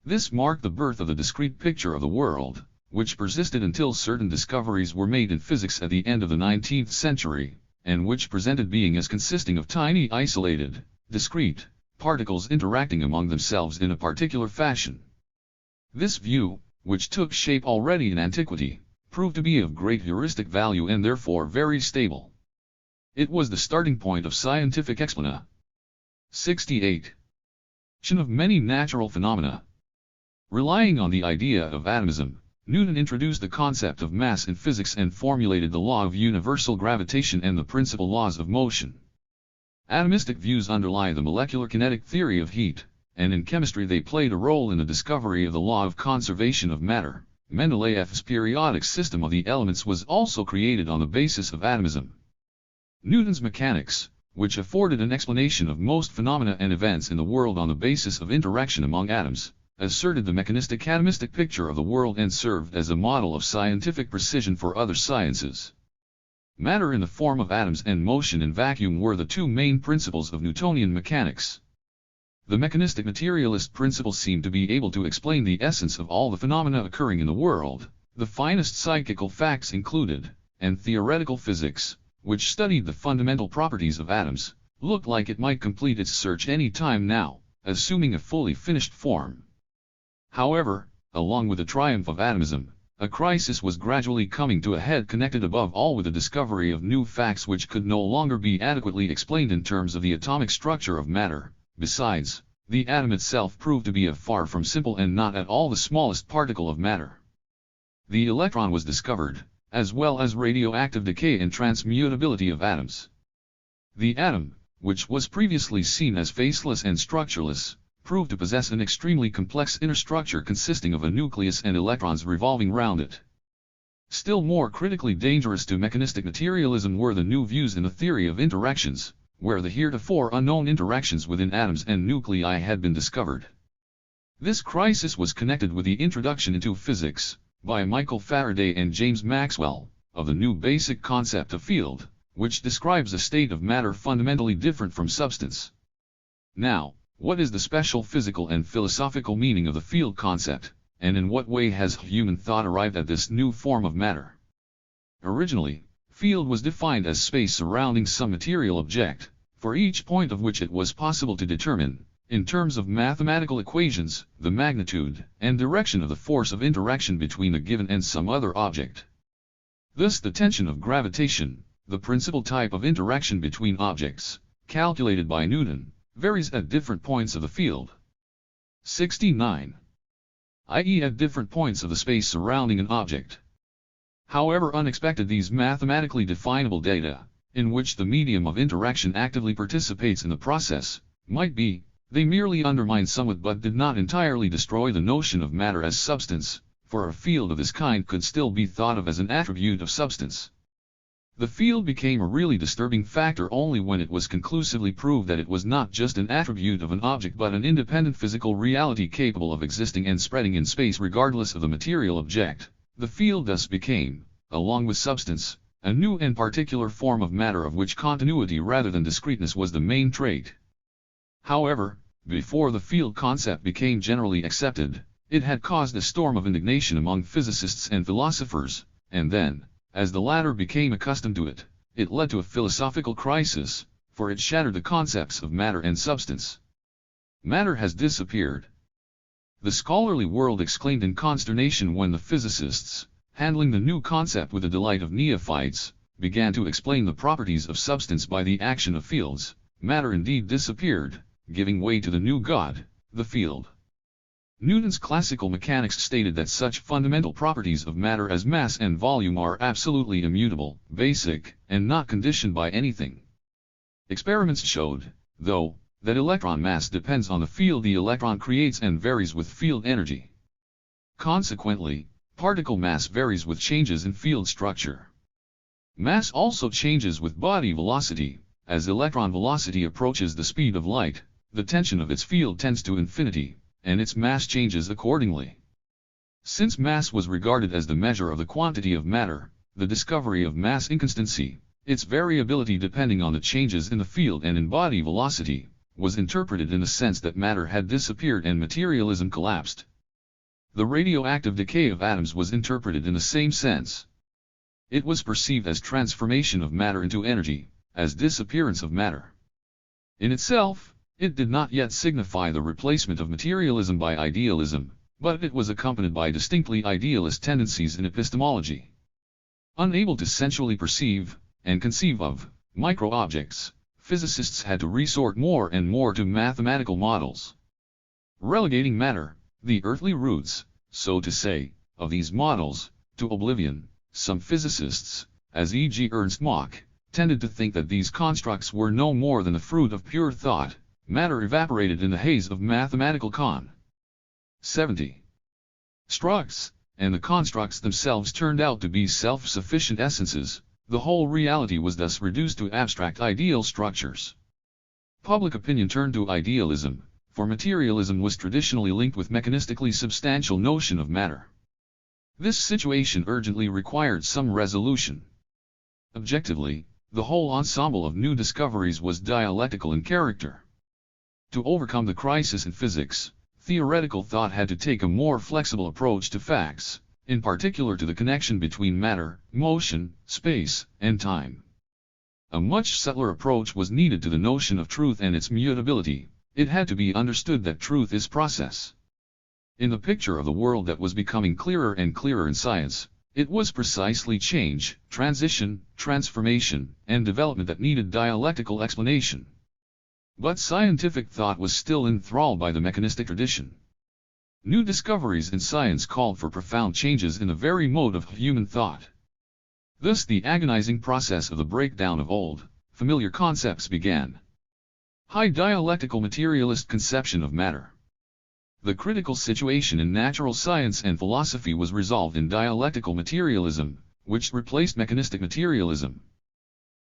Speaker 1: This marked the birth of the discrete picture of the world, which persisted until certain discoveries were made in physics at the end of the 19th century, and which presented being as consisting of tiny isolated, discrete, particles interacting among themselves in a particular fashion. This view, which took shape already in antiquity, proved to be of great heuristic value and therefore very stable. It was the starting point of scientific explanation. 68. Of many natural phenomena. Relying on the idea of atomism, Newton introduced the concept of mass in physics and formulated the law of universal gravitation and the principal laws of motion. Atomistic views underlie the molecular kinetic theory of heat, and in chemistry they played a role in the discovery of the law of conservation of matter. Mendeleev's periodic system of the elements was also created on the basis of atomism. Newton's mechanics, which afforded an explanation of most phenomena and events in the world on the basis of interaction among atoms, asserted the mechanistic atomistic picture of the world and served as a model of scientific precision for other sciences. Matter in the form of atoms and motion in vacuum were the two main principles of Newtonian mechanics. The mechanistic materialist principle seemed to be able to explain the essence of all the phenomena occurring in the world, the finest psychical facts included, and theoretical physics, which studied the fundamental properties of atoms, looked like it might complete its search any time now, assuming a fully finished form. However, along with the triumph of atomism, a crisis was gradually coming to a head connected above all with the discovery of new facts which could no longer be adequately explained in terms of the atomic structure of matter. Besides, the atom itself proved to be a far from simple and not at all the smallest particle of matter. The electron was discovered, as well as radioactive decay and transmutability of atoms. The atom, which was previously seen as faceless and structureless, proved to possess an extremely complex inner structure consisting of a nucleus and electrons revolving round it. Still more critically dangerous to mechanistic materialism were the new views in the theory of interactions, where the heretofore unknown interactions within atoms and nuclei had been discovered. This crisis was connected with the introduction into physics, by Michael Faraday and James Maxwell, of the new basic concept of field, which describes a state of matter fundamentally different from substance. Now, what is the special physical and philosophical meaning of the field concept, and in what way has human thought arrived at this new form of matter? Originally, field was defined as space surrounding some material object, for each point of which it was possible to determine, in terms of mathematical equations, the magnitude and direction of the force of interaction between a given and some other object. Thus the tension of gravitation, the principal type of interaction between objects, calculated by Newton, varies at different points of the field. 69. i.e. at different points of the space surrounding an object. However unexpected these mathematically definable data, in which the medium of interaction actively participates in the process, might be, they merely undermine somewhat but did not entirely destroy the notion of matter as substance, for a field of this kind could still be thought of as an attribute of substance. The field became a really disturbing factor only when it was conclusively proved that it was not just an attribute of an object but an independent physical reality capable of existing and spreading in space regardless of the material object. The field thus became, along with substance, a new and particular form of matter of which continuity rather than discreteness was the main trait. However, before the field concept became generally accepted, it had caused a storm of indignation among physicists and philosophers, and then, as the latter became accustomed to it, it led to a philosophical crisis, for it shattered the concepts of matter and substance. Matter has disappeared. The scholarly world exclaimed in consternation when the physicists, handling the new concept with the delight of neophytes, began to explain the properties of substance by the action of fields. Matter indeed disappeared, giving way to the new god, the field. Newton's classical mechanics stated that such fundamental properties of matter as mass and volume are absolutely immutable, basic, and not conditioned by anything. Experiments showed, though, that electron mass depends on the field the electron creates and varies with field energy. Consequently, particle mass varies with changes in field structure. Mass also changes with body velocity. As electron velocity approaches the speed of light, the tension of its field tends to infinity, and its mass changes accordingly. Since mass was regarded as the measure of the quantity of matter, the discovery of mass inconstancy, its variability depending on the changes in the field and in body velocity, was interpreted in the sense that matter had disappeared and materialism collapsed. The radioactive decay of atoms was interpreted in the same sense. It was perceived as transformation of matter into energy, as disappearance of matter. In itself, it did not yet signify the replacement of materialism by idealism, but it was accompanied by distinctly idealist tendencies in epistemology. Unable to sensually perceive, and conceive of, micro-objects, physicists had to resort more and more to mathematical models. Relegating matter, the earthly roots, so to say, of these models, to oblivion, some physicists, as e.g. Ernst Mach, tended to think that these constructs were no more than the fruit of pure thought, matter evaporated in the haze of mathematical 70 structs, and the constructs themselves turned out to be self-sufficient essences. The whole reality was thus reduced to abstract ideal structures. Public opinion turned to idealism, for materialism was traditionally linked with mechanistically substantial notion of matter. This situation urgently required some resolution. Objectively, the whole ensemble of new discoveries was dialectical in character. To overcome the crisis in physics, theoretical thought had to take a more flexible approach to facts, in particular to the connection between matter, motion, space, and time. A much subtler approach was needed to the notion of truth and its mutability. It had to be understood that truth is process. In the picture of the world that was becoming clearer and clearer in science, it was precisely change, transition, transformation, and development that needed dialectical explanation. But scientific thought was still enthralled by the mechanistic tradition. New discoveries in science called for profound changes in the very mode of human thought. Thus the agonizing process of the breakdown of old, familiar concepts began. High dialectical materialist conception of matter. The critical situation in natural science and philosophy was resolved in dialectical materialism, which replaced mechanistic materialism.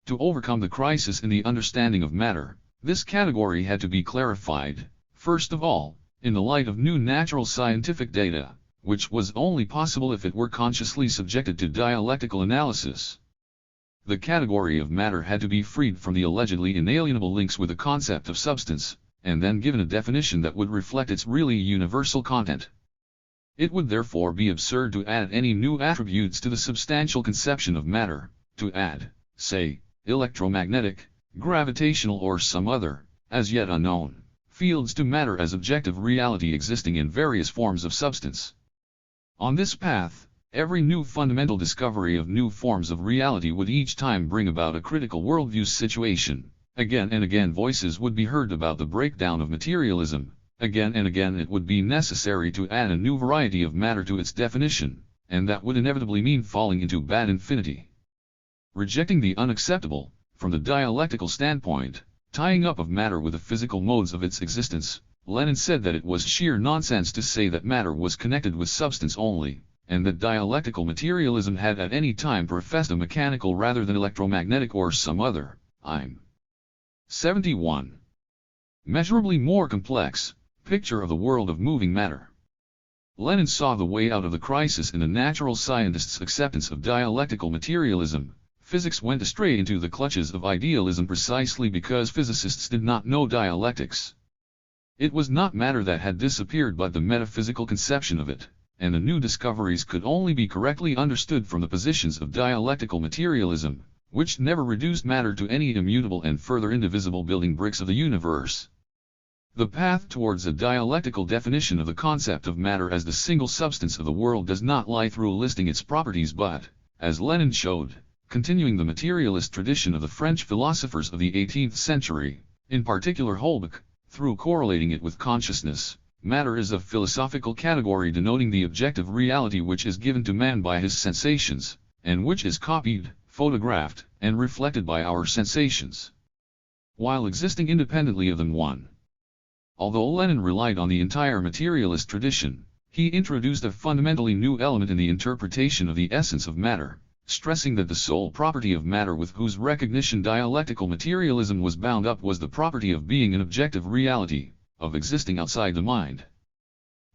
Speaker 1: To overcome the crisis in the understanding of matter, this category had to be clarified, first of all, in the light of new natural scientific data, which was only possible if it were consciously subjected to dialectical analysis. The category of matter had to be freed from the allegedly inalienable links with the concept of substance, and then given a definition that would reflect its really universal content. It would therefore be absurd to add any new attributes to the substantial conception of matter, to add, say, electromagnetic, gravitational or some other, as yet unknown, fields to matter as objective reality existing in various forms of substance. On this path, every new fundamental discovery of new forms of reality would each time bring about a critical worldview situation. Again and again voices would be heard about the breakdown of materialism. Again and again it would be necessary to add a new variety of matter to its definition, and that would inevitably mean falling into bad infinity. Rejecting the unacceptable, from the dialectical standpoint, tying up of matter with the physical modes of its existence, Lenin said that it was sheer nonsense to say that matter was connected with substance only, and that dialectical materialism had at any time professed a mechanical rather than electromagnetic or some other, 71. Measurably more complex picture of the world of moving matter. Lenin saw the way out of the crisis in the natural scientists' acceptance of dialectical materialism. Physics went astray into the clutches of idealism precisely because physicists did not know dialectics. It was not matter that had disappeared but the metaphysical conception of it, and the new discoveries could only be correctly understood from the positions of dialectical materialism, which never reduced matter to any immutable and further indivisible building bricks of the universe. The path towards a dialectical definition of the concept of matter as the single substance of the world does not lie through listing its properties but, as Lenin showed, continuing the materialist tradition of the French philosophers of the 18th century, in particular Holbach, through correlating it with consciousness. Matter is a philosophical category denoting the objective reality which is given to man by his sensations, and which is copied, photographed, and reflected by our sensations, while existing independently of them. 1. Although Lenin relied on the entire materialist tradition, he introduced a fundamentally new element in the interpretation of the essence of matter, stressing that the sole property of matter with whose recognition dialectical materialism was bound up was the property of being an objective reality, of existing outside the mind.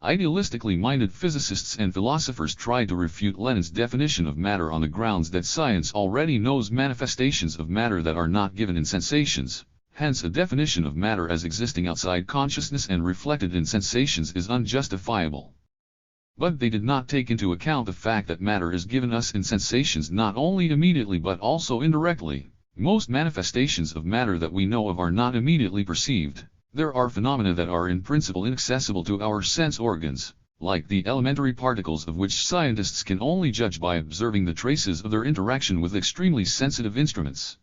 Speaker 1: Idealistically minded physicists and philosophers tried to refute Lenin's definition of matter on the grounds that science already knows manifestations of matter that are not given in sensations, hence a definition of matter as existing outside consciousness and reflected in sensations is unjustifiable. But they did not take into account the fact that matter is given us in sensations not only immediately but also indirectly. Most manifestations of matter that we know of are not immediately perceived. There are phenomena that are in principle inaccessible to our sense organs, like the elementary particles of which scientists can only judge by observing the traces of their interaction with extremely sensitive instruments.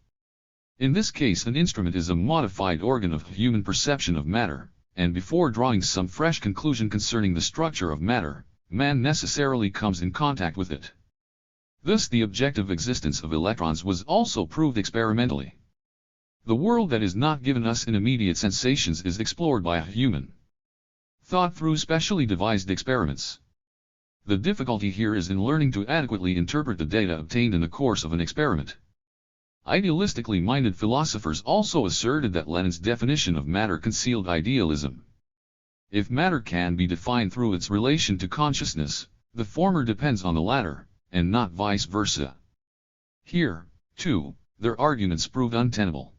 Speaker 1: In this case, an instrument is a modified organ of human perception of matter, and before drawing some fresh conclusion concerning the structure of matter, man necessarily comes in contact with it. Thus the objective existence of electrons was also proved experimentally. The world that is not given us in immediate sensations is explored by a human thought through specially devised experiments. The difficulty here is in learning to adequately interpret the data obtained in the course of an experiment. Idealistically minded philosophers also asserted that Lenin's definition of matter concealed idealism. If matter can be defined through its relation to consciousness, the former depends on the latter, and not vice versa. Here, too, their arguments proved untenable.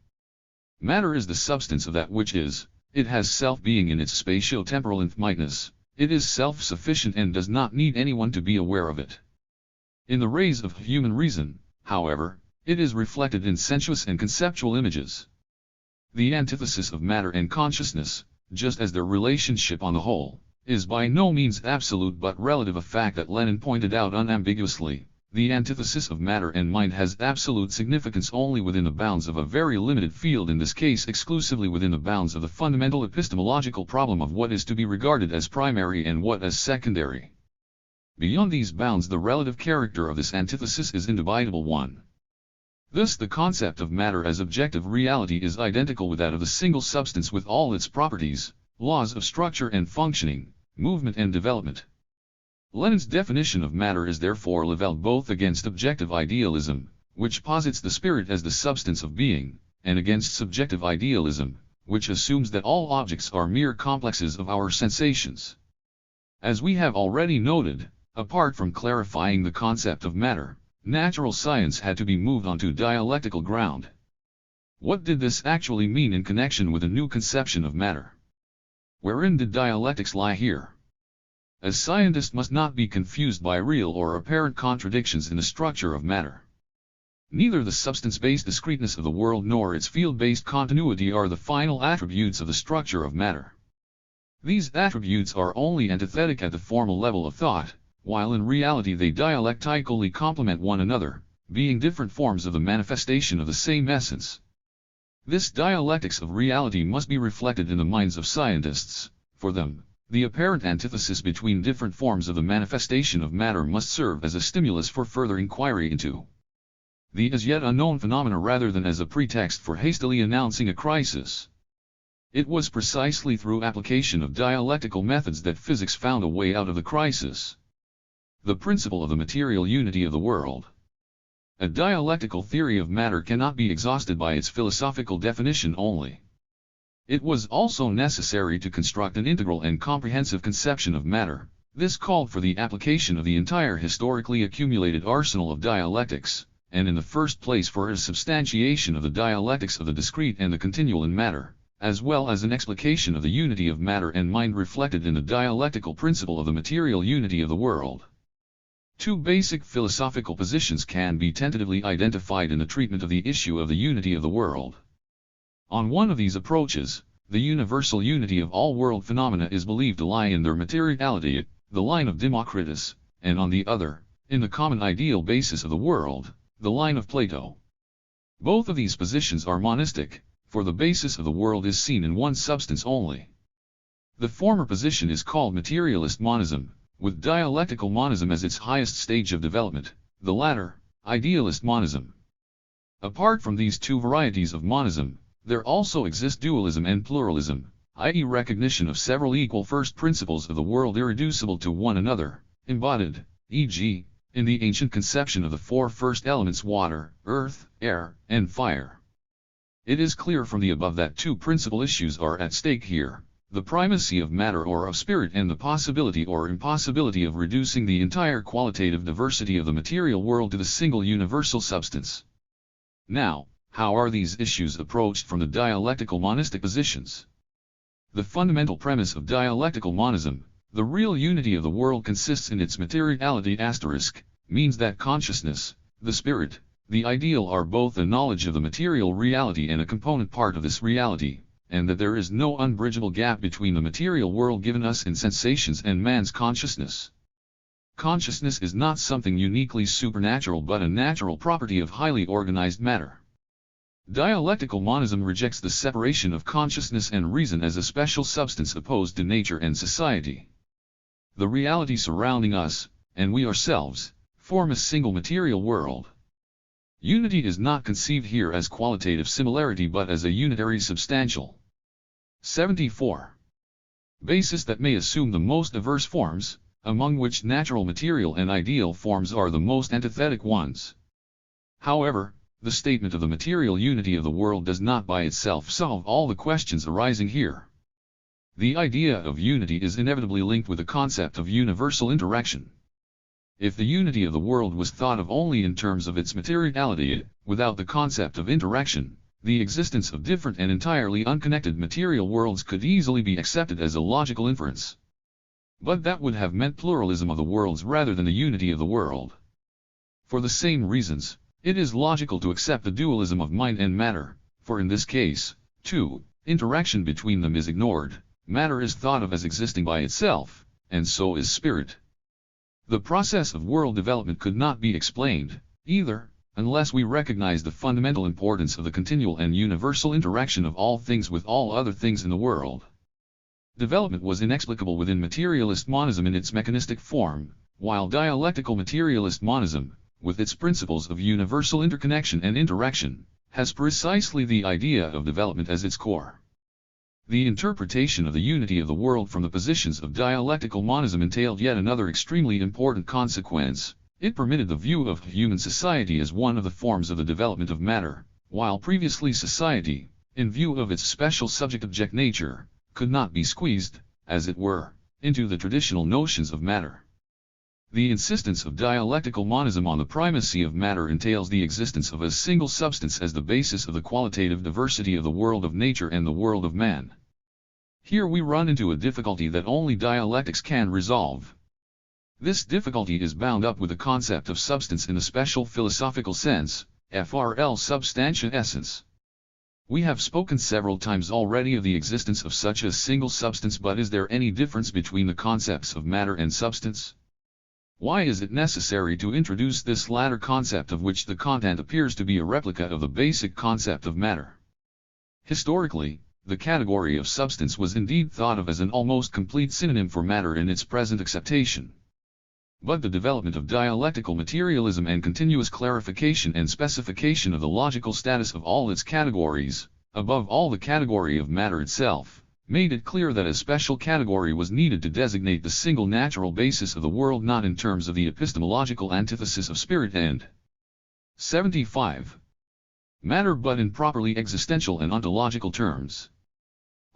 Speaker 1: Matter is the substance of that which is, it has self-being in its spatio-temporal infiniteness, it is self-sufficient and does not need anyone to be aware of it. In the rays of human reason, however, it is reflected in sensuous and conceptual images. The antithesis of matter and consciousness, just as their relationship on the whole, is by no means absolute but relative, a fact that Lenin pointed out unambiguously. The antithesis of matter and mind has absolute significance only within the bounds of a very limited field, in this case exclusively within the bounds of the fundamental epistemological problem of what is to be regarded as primary and what as secondary. Beyond these bounds, the relative character of this antithesis is an indubitable one. Thus the concept of matter as objective reality is identical with that of the single substance with all its properties, laws of structure and functioning, movement and development. Lenin's definition of matter is therefore leveled both against objective idealism, which posits the spirit as the substance of being, and against subjective idealism, which assumes that all objects are mere complexes of our sensations. As we have already noted, apart from clarifying the concept of matter, natural science had to be moved onto dialectical ground. What did this actually mean in connection with a new conception of matter? Wherein did dialectics lie here? A scientist must not be confused by real or apparent contradictions in the structure of matter. Neither the substance-based discreteness of the world nor its field-based continuity are the final attributes of the structure of matter. These attributes are only antithetic at the formal level of thought, while in reality they dialectically complement one another, being different forms of the manifestation of the same essence. This dialectics of reality must be reflected in the minds of scientists. For them, the apparent antithesis between different forms of the manifestation of matter must serve as a stimulus for further inquiry into the as yet unknown phenomena rather than as a pretext for hastily announcing a crisis. It was precisely through application of dialectical methods that physics found a way out of the crisis. The principle of the material unity of the world. A dialectical theory of matter cannot be exhausted by its philosophical definition only. It was also necessary to construct an integral and comprehensive conception of matter. This called for the application of the entire historically accumulated arsenal of dialectics, and in the first place for a substantiation of the dialectics of the discrete and the continual in matter, as well as an explication of the unity of matter and mind reflected in the dialectical principle of the material unity of the world. Two basic philosophical positions can be tentatively identified in the treatment of the issue of the unity of the world. On one of these approaches, the universal unity of all world phenomena is believed to lie in their materiality, the line of Democritus, and on the other, in the common ideal basis of the world, the line of Plato. Both of these positions are monistic, for the basis of the world is seen in one substance only. The former position is called materialist monism, with dialectical monism as its highest stage of development, the latter, idealist monism. Apart from these two varieties of monism, there also exist dualism and pluralism, i.e. recognition of several equal first principles of the world irreducible to one another, embodied, e.g., in the ancient conception of the four first elements: water, earth, air, and fire. It is clear from the above that two principal issues are at stake here: the primacy of matter or of spirit, and the possibility or impossibility of reducing the entire qualitative diversity of the material world to the single universal substance. Now, how are these issues approached from the dialectical monistic positions? The fundamental premise of dialectical monism, the real unity of the world, consists in its materiality *, means that consciousness, the spirit, the ideal are both a knowledge of the material reality and a component part of this reality, and that there is no unbridgeable gap between the material world given us in sensations and man's consciousness. Consciousness is not something uniquely supernatural but a natural property of highly organized matter. Dialectical monism rejects the separation of consciousness and reason as a special substance opposed to nature and society. The reality surrounding us, and we ourselves, form a single material world. Unity is not conceived here as qualitative similarity but as a unitary substantial. 74. Basis that may assume the most diverse forms, among which natural material and ideal forms are the most antithetic ones. However, the statement of the material unity of the world does not by itself solve all the questions arising here. The idea of unity is inevitably linked with the concept of universal interaction. If the unity of the world was thought of only in terms of its materiality, without the concept of interaction, the existence of different and entirely unconnected material worlds could easily be accepted as a logical inference. But that would have meant pluralism of the worlds rather than the unity of the world. For the same reasons, it is logical to accept the dualism of mind and matter, for in this case, too, interaction between them is ignored. Matter is thought of as existing by itself, and so is spirit. The process of world development could not be explained, either, unless we recognize the fundamental importance of the continual and universal interaction of all things with all other things in the world. Development was inexplicable within materialist monism in its mechanistic form, while dialectical materialist monism, with its principles of universal interconnection and interaction, has precisely the idea of development as its core. The interpretation of the unity of the world from the positions of dialectical monism entailed yet another extremely important consequence. It permitted the view of human society as one of the forms of the development of matter, while previously society, in view of its special subject-object nature, could not be squeezed, as it were, into the traditional notions of matter. The insistence of dialectical monism on the primacy of matter entails the existence of a single substance as the basis of the qualitative diversity of the world of nature and the world of man. Here we run into a difficulty that only dialectics can resolve. This difficulty is bound up with the concept of substance in the special philosophical sense, FRL substantia essence. We have spoken several times already of the existence of such a single substance, but is there any difference between the concepts of matter and substance? Why is it necessary to introduce this latter concept, of which the content appears to be a replica of the basic concept of matter? Historically, the category of substance was indeed thought of as an almost complete synonym for matter in its present acceptation. But the development of dialectical materialism and continuous clarification and specification of the logical status of all its categories, above all the category of matter itself, made it clear that a special category was needed to designate the single natural basis of the world, not in terms of the epistemological antithesis of spirit and 75. Matter, but in properly existential and ontological terms.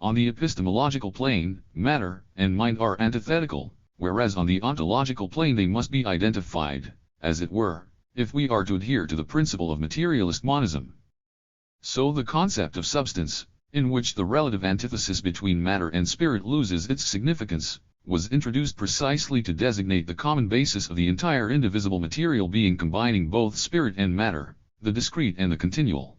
Speaker 1: On the epistemological plane, matter and mind are antithetical, whereas on the ontological plane they must be identified, as it were, if we are to adhere to the principle of materialist monism. So the concept of substance, in which the relative antithesis between matter and spirit loses its significance, was introduced precisely to designate the common basis of the entire indivisible material being, combining both spirit and matter, the discrete and the continual.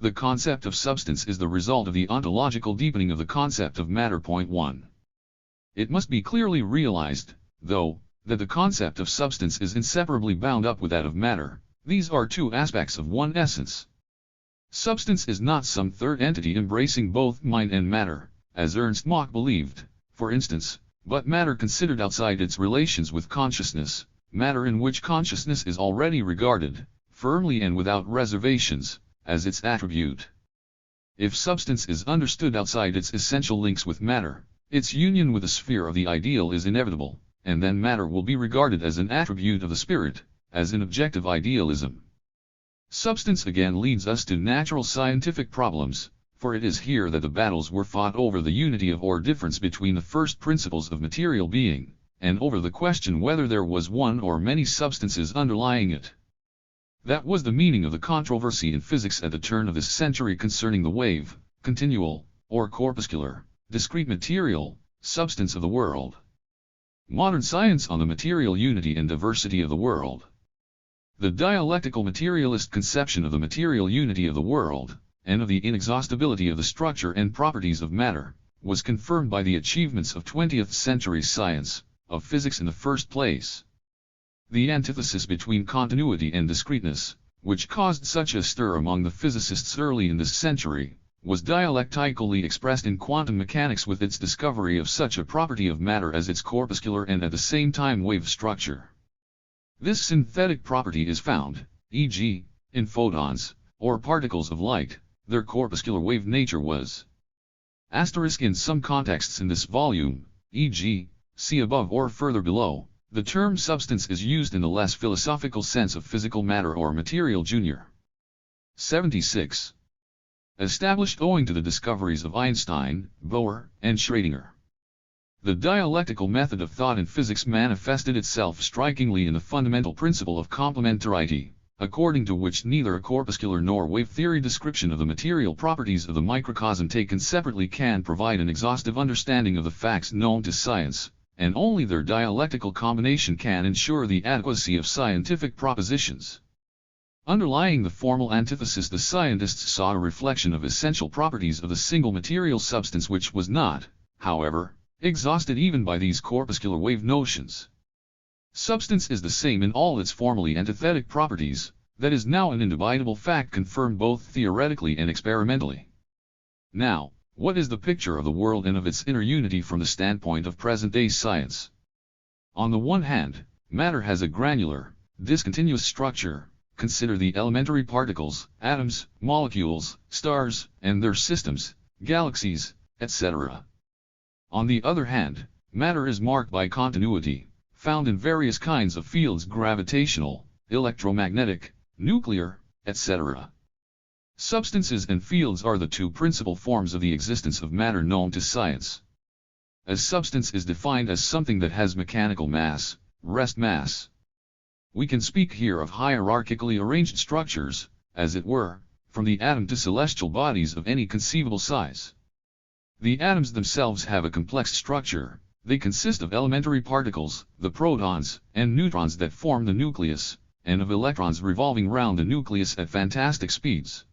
Speaker 1: The concept of substance is the result of the ontological deepening of the concept of matter. 1. It must be clearly realized, though, that the concept of substance is inseparably bound up with that of matter. These are two aspects of one essence. Substance is not some third entity embracing both mind and matter, as Ernst Mach believed, for instance, but matter considered outside its relations with consciousness, matter in which consciousness is already regarded, firmly and without reservations, as its attribute. If substance is understood outside its essential links with matter, its union with the sphere of the ideal is inevitable, and then matter will be regarded as an attribute of the spirit, as in objective idealism. Substance again leads us to natural scientific problems, for it is here that the battles were fought over the unity of or difference between the first principles of material being, and over the question whether there was one or many substances underlying it. That was the meaning of the controversy in physics at the turn of this century concerning the wave, continual, or corpuscular, discrete material, substance of the world. Modern science on the material unity and diversity of the world. The dialectical materialist conception of the material unity of the world, and of the inexhaustibility of the structure and properties of matter, was confirmed by the achievements of 20th century science, of physics in the first place. The antithesis between continuity and discreteness, which caused such a stir among the physicists early in this century, was dialectically expressed in quantum mechanics with its discovery of such a property of matter as its corpuscular and at the same time wave structure. This synthetic property is found, e.g., in photons, or particles of light. Their corpuscular wave nature was * in some contexts in this volume, e.g., see above or further below. The term substance is used in the less philosophical sense of physical matter or material. Junior. 76. Established owing to the discoveries of Einstein, Bohr, and Schrödinger. The dialectical method of thought in physics manifested itself strikingly in the fundamental principle of complementarity, according to which neither a corpuscular nor wave theory description of the material properties of the microcosm taken separately can provide an exhaustive understanding of the facts known to science, and only their dialectical combination can ensure the adequacy of scientific propositions. Underlying the formal antithesis, the scientists saw a reflection of essential properties of the single material substance which was not, however, exhausted even by these corpuscular wave notions. Substance is the same in all its formally antithetic properties, that is now an indubitable fact confirmed both theoretically and experimentally. Now, what is the picture of the world and of its inner unity from the standpoint of present-day science? On the one hand, matter has a granular, discontinuous structure. Consider the elementary particles, atoms, molecules, stars, and their systems, galaxies, etc. On the other hand, matter is marked by continuity, found in various kinds of fields: gravitational, electromagnetic, nuclear, etc. Substances and fields are the two principal forms of the existence of matter known to science. A substance is defined as something that has mechanical mass, rest mass. We can speak here of hierarchically arranged structures, as it were, from the atom to celestial bodies of any conceivable size. The atoms themselves have a complex structure. They consist of elementary particles, the protons and neutrons that form the nucleus, and of electrons revolving round the nucleus at fantastic speeds.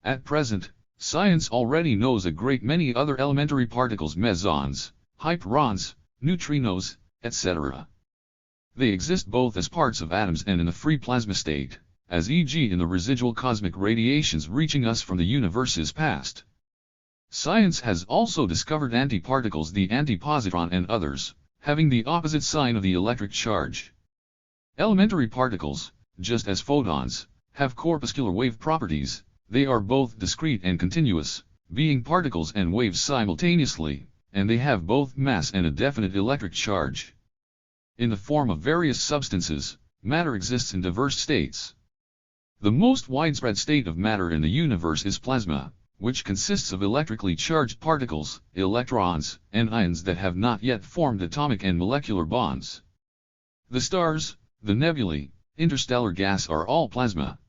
Speaker 1: At present, science already knows a great many other elementary particles: mesons, hyperons, neutrinos, etc. They exist both as parts of atoms and in the free plasma state, as e.g. in the residual cosmic radiations reaching us from the universe's past. Science has also discovered antiparticles, the antipositron and others, having the opposite sign of the electric charge. Elementary particles, just as photons, have corpuscular wave properties. They are both discrete and continuous, being particles and waves simultaneously, and they have both mass and a definite electric charge. In the form of various substances, matter exists in diverse states. The most widespread state of matter in the universe is plasma, which consists of electrically charged particles, electrons, and ions that have not yet formed atomic and molecular bonds. The stars, the nebulae, interstellar gas are all plasma.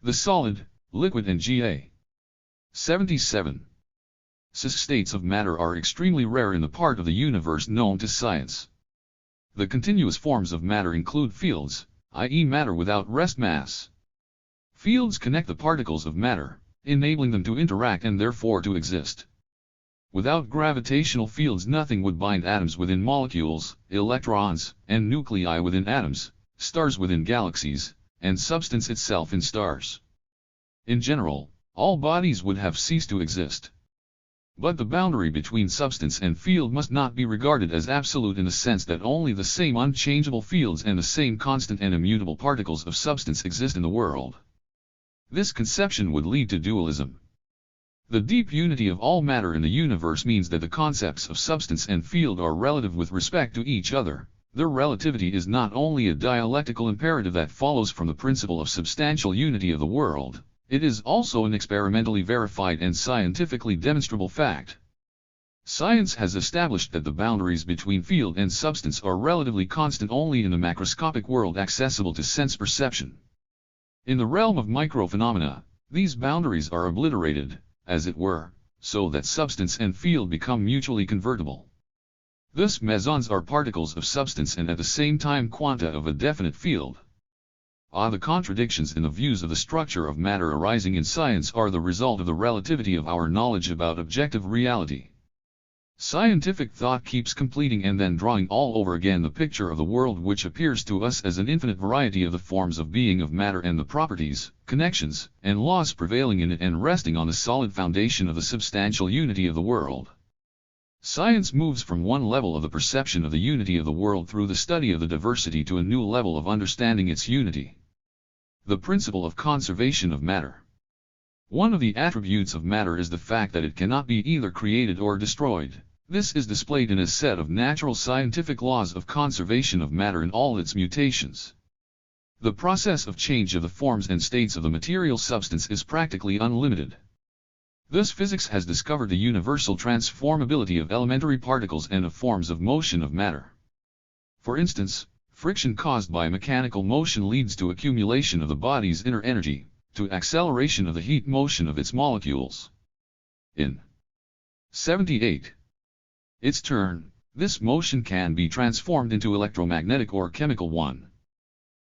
Speaker 1: The solid, liquid and Ga. 77. Cis states of matter are extremely rare in the part of the universe known to science. The continuous forms of matter include fields, i.e. matter without rest mass. Fields connect the particles of matter, enabling them to interact and therefore to exist. Without gravitational fields nothing would bind atoms within molecules, electrons, and nuclei within atoms, stars within galaxies, and substance itself in stars. In general, all bodies would have ceased to exist. But the boundary between substance and field must not be regarded as absolute in the sense that only the same unchangeable fields and the same constant and immutable particles of substance exist in the world. This conception would lead to dualism. The deep unity of all matter in the universe means that the concepts of substance and field are relative with respect to each other. Their relativity is not only a dialectical imperative that follows from the principle of substantial unity of the world, it is also an experimentally verified and scientifically demonstrable fact. Science has established that the boundaries between field and substance are relatively constant only in the macroscopic world accessible to sense perception. In the realm of microphenomena, these boundaries are obliterated, as it were, so that substance and field become mutually convertible. Thus mesons are particles of substance and at the same time quanta of a definite field. The contradictions in the views of the structure of matter arising in science are the result of the relativity of our knowledge about objective reality. Scientific thought keeps completing and then drawing all over again the picture of the world which appears to us as an infinite variety of the forms of being of matter and the properties, connections, and laws prevailing in it and resting on the solid foundation of the substantial unity of the world. Science moves from one level of the perception of the unity of the world through the study of the diversity to a new level of understanding its unity. The principle of conservation of matter. One of the attributes of matter is the fact that it cannot be either created or destroyed. This is displayed in a set of natural scientific laws of conservation of matter in all its mutations. The process of change of the forms and states of the material substance is practically unlimited. Thus physics has discovered the universal transformability of elementary particles and of forms of motion of matter. For instance, friction caused by mechanical motion leads to accumulation of the body's inner energy, to acceleration of the heat motion of its molecules. In 78. Its turn, this motion can be transformed into electromagnetic or chemical one.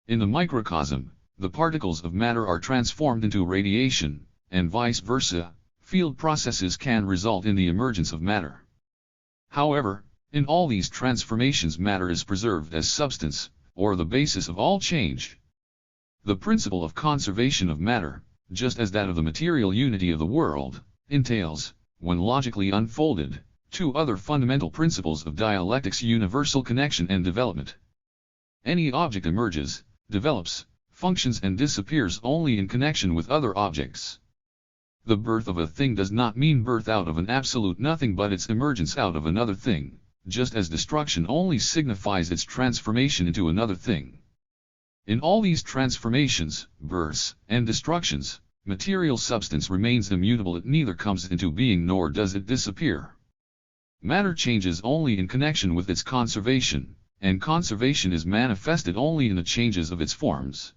Speaker 1: In the microcosm, the particles of matter are transformed into radiation, and vice versa. Field processes can result in the emergence of matter. However, in all these transformations matter is preserved as substance, or the basis of all change. The principle of conservation of matter, just as that of the material unity of the world, entails, when logically unfolded, two other fundamental principles of dialectics: universal connection and development. Any object emerges, develops, functions and disappears only in connection with other objects. The birth of a thing does not mean birth out of an absolute nothing but its emergence out of another thing, just as destruction only signifies its transformation into another thing. In all these transformations, births, and destructions, material substance remains immutable. It neither comes into being nor does it disappear. Matter changes only in connection with its conservation, and conservation is manifested only in the changes of its forms.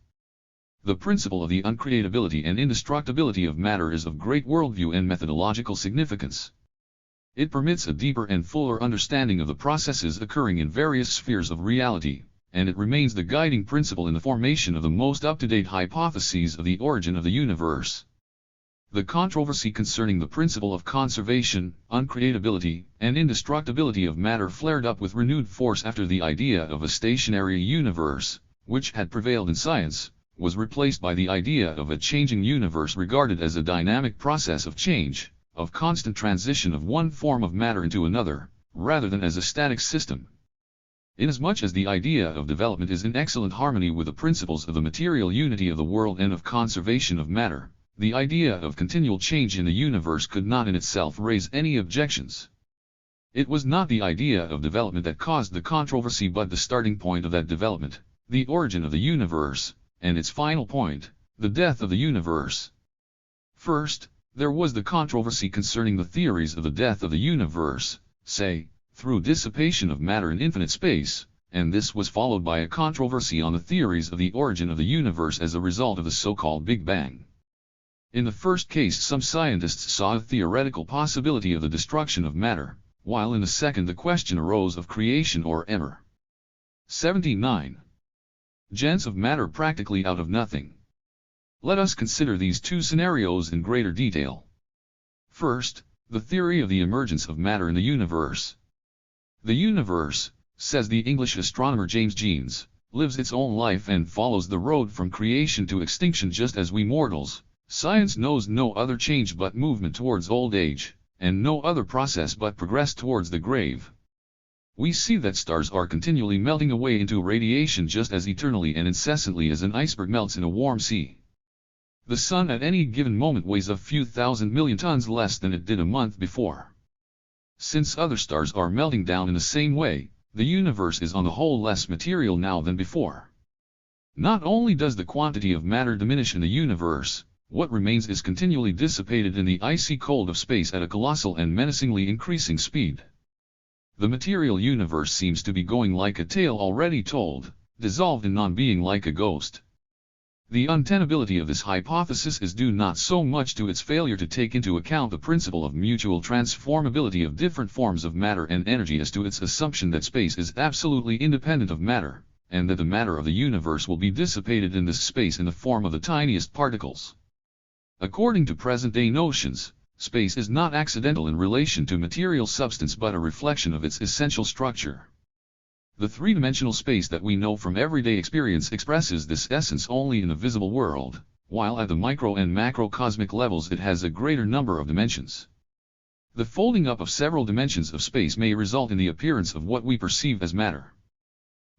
Speaker 1: The principle of the uncreatability and indestructibility of matter is of great worldview and methodological significance. It permits a deeper and fuller understanding of the processes occurring in various spheres of reality, and it remains the guiding principle in the formation of the most up-to-date hypotheses of the origin of the universe. The controversy concerning the principle of conservation, uncreatability, and indestructibility of matter flared up with renewed force after the idea of a stationary universe, which had prevailed in science, was replaced by the idea of a changing universe regarded as a dynamic process of change, of constant transition of one form of matter into another, rather than as a static system. Inasmuch as the idea of development is in excellent harmony with the principles of the material unity of the world and of conservation of matter, the idea of continual change in the universe could not in itself raise any objections. It was not the idea of development that caused the controversy but the starting point of that development, the origin of the universe, and its final point, the death of the universe. First, there was the controversy concerning the theories of the death of the universe, say, through dissipation of matter in infinite space, and this was followed by a controversy on the theories of the origin of the universe as a result of the so-called Big Bang. In the first case some scientists saw a theoretical possibility of the destruction of matter, while in the second the question arose of creation or error. 79. Gens of matter practically out of nothing. Let us consider these two scenarios in greater detail. First, the theory of the emergence of matter in the universe. The universe, says the English astronomer James Jeans, lives its own life and follows the road from creation to extinction just as we mortals. Science knows no other change but movement towards old age, and no other process but progress towards the grave. We see that stars are continually melting away into radiation just as eternally and incessantly as an iceberg melts in a warm sea. The Sun at any given moment weighs a few thousand million tons less than it did a month before. Since other stars are melting down in the same way, the universe is on the whole less material now than before. Not only does the quantity of matter diminish in the universe, what remains is continually dissipated in the icy cold of space at a colossal and menacingly increasing speed. The material universe seems to be going like a tale already told, dissolved in non-being like a ghost. The untenability of this hypothesis is due not so much to its failure to take into account the principle of mutual transformability of different forms of matter and energy as to its assumption that space is absolutely independent of matter, and that the matter of the universe will be dissipated in this space in the form of the tiniest particles. According to present-day notions, space is not accidental in relation to material substance but a reflection of its essential structure. The three-dimensional space that we know from everyday experience expresses this essence only in the visible world, while at the micro and macrocosmic levels it has a greater number of dimensions. The folding up of several dimensions of space may result in the appearance of what we perceive as matter.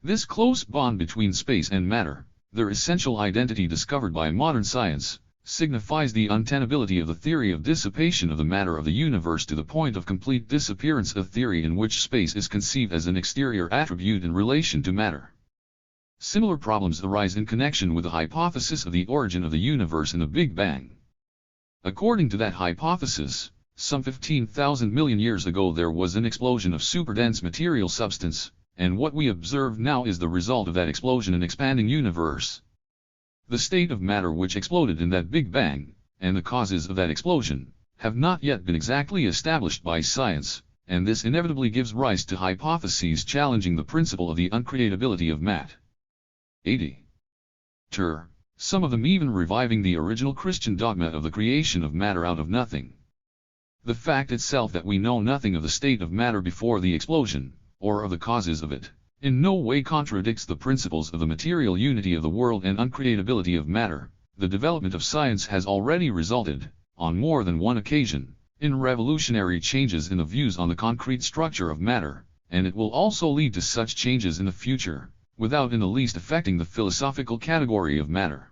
Speaker 1: This close bond between space and matter, their essential identity discovered by modern science, signifies the untenability of the theory of dissipation of the matter of the universe to the point of complete disappearance, a theory in which space is conceived as an exterior attribute in relation to matter. Similar problems arise in connection with the hypothesis of the origin of the universe in the Big Bang. According to that hypothesis, some 15,000 million years ago there was an explosion of superdense material substance, and what we observe now is the result of that explosion in expanding universe. The state of matter which exploded in that Big Bang, and the causes of that explosion, have not yet been exactly established by science, and this inevitably gives rise to hypotheses challenging the principle of the uncreatability of matter. 80. Some of them even reviving the original Christian dogma of the creation of matter out of nothing. The fact itself that we know nothing of the state of matter before the explosion, or of the causes of it, in no way contradicts the principles of the material unity of the world and uncreatability of matter. The development of science has already resulted, on more than one occasion, in revolutionary changes in the views on the concrete structure of matter, and it will also lead to such changes in the future, without in the least affecting the philosophical category of matter.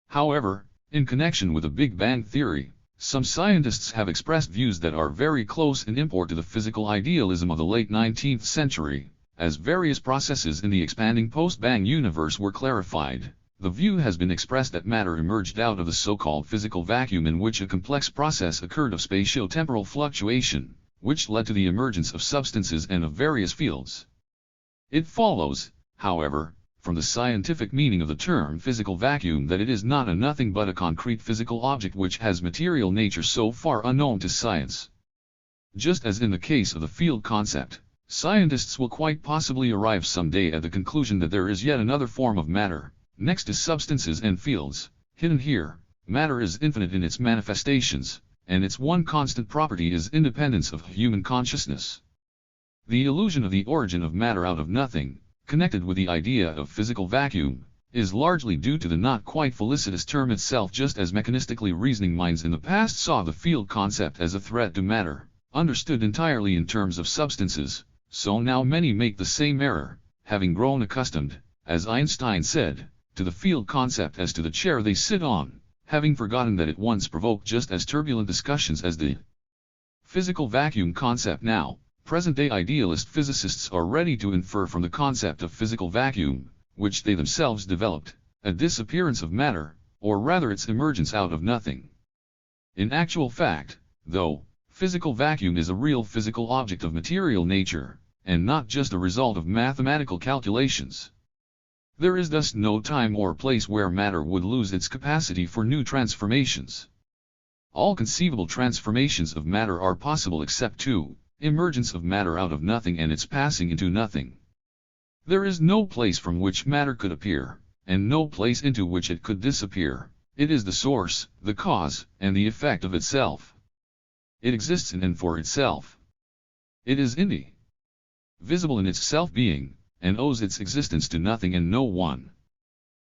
Speaker 1: However, in connection with the Big Bang theory, some scientists have expressed views that are very close in import to the physical idealism of the late 19th century. As various processes in the expanding post-Bang universe were clarified, the view has been expressed that matter emerged out of the so-called physical vacuum in which a complex process occurred of spatio-temporal fluctuation, which led to the emergence of substances and of various fields. It follows, however, from the scientific meaning of the term physical vacuum that it is not a nothing but a concrete physical object which has material nature so far unknown to science. Just as in the case of the field concept, scientists will quite possibly arrive someday at the conclusion that there is yet another form of matter, next to substances and fields, hidden here. Matter is infinite in its manifestations, and its one constant property is independence of human consciousness. The illusion of the origin of matter out of nothing, connected with the idea of physical vacuum, is largely due to the not quite felicitous term itself, just as mechanistically reasoning minds in the past saw the field concept as a threat to matter, understood entirely in terms of substances. So now many make the same error, having grown accustomed, as Einstein said, to the field concept as to the chair they sit on, having forgotten that it once provoked just as turbulent discussions as the physical vacuum concept. Now, present-day idealist physicists are ready to infer from the concept of physical vacuum, which they themselves developed, a disappearance of matter, or rather its emergence out of nothing. In actual fact, though, physical vacuum is a real physical object of material nature, and not just a result of mathematical calculations. There is thus no time or place where matter would lose its capacity for new transformations. All conceivable transformations of matter are possible except two: emergence of matter out of nothing and its passing into nothing. There is no place from which matter could appear, and no place into which it could disappear. It is the source, the cause, and the effect of itself. It exists in and for itself. It is visible in its self-being, and owes its existence to nothing and no one.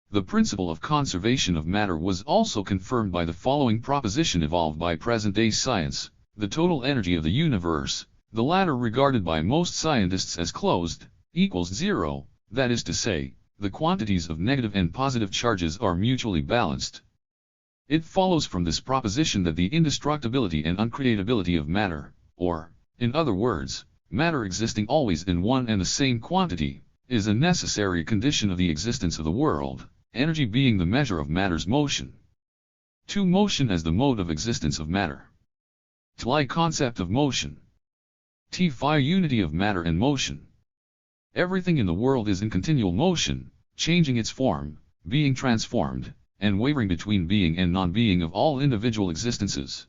Speaker 1: The principle of conservation of matter was also confirmed by the following proposition evolved by present-day science: the total energy of the universe, the latter regarded by most scientists as closed, equals zero, that is to say, the quantities of negative and positive charges are mutually balanced. It follows from this proposition that the indestructibility and uncreatability of matter, or, in other words, matter existing always in one and the same quantity, is a necessary condition of the existence of the world, energy being the measure of matter's motion. 2. Motion as the mode of existence of matter. THI concept of motion. THI unity of matter and motion. Everything in the world is in continual motion, changing its form, being transformed, and wavering between being and non-being of all individual existences.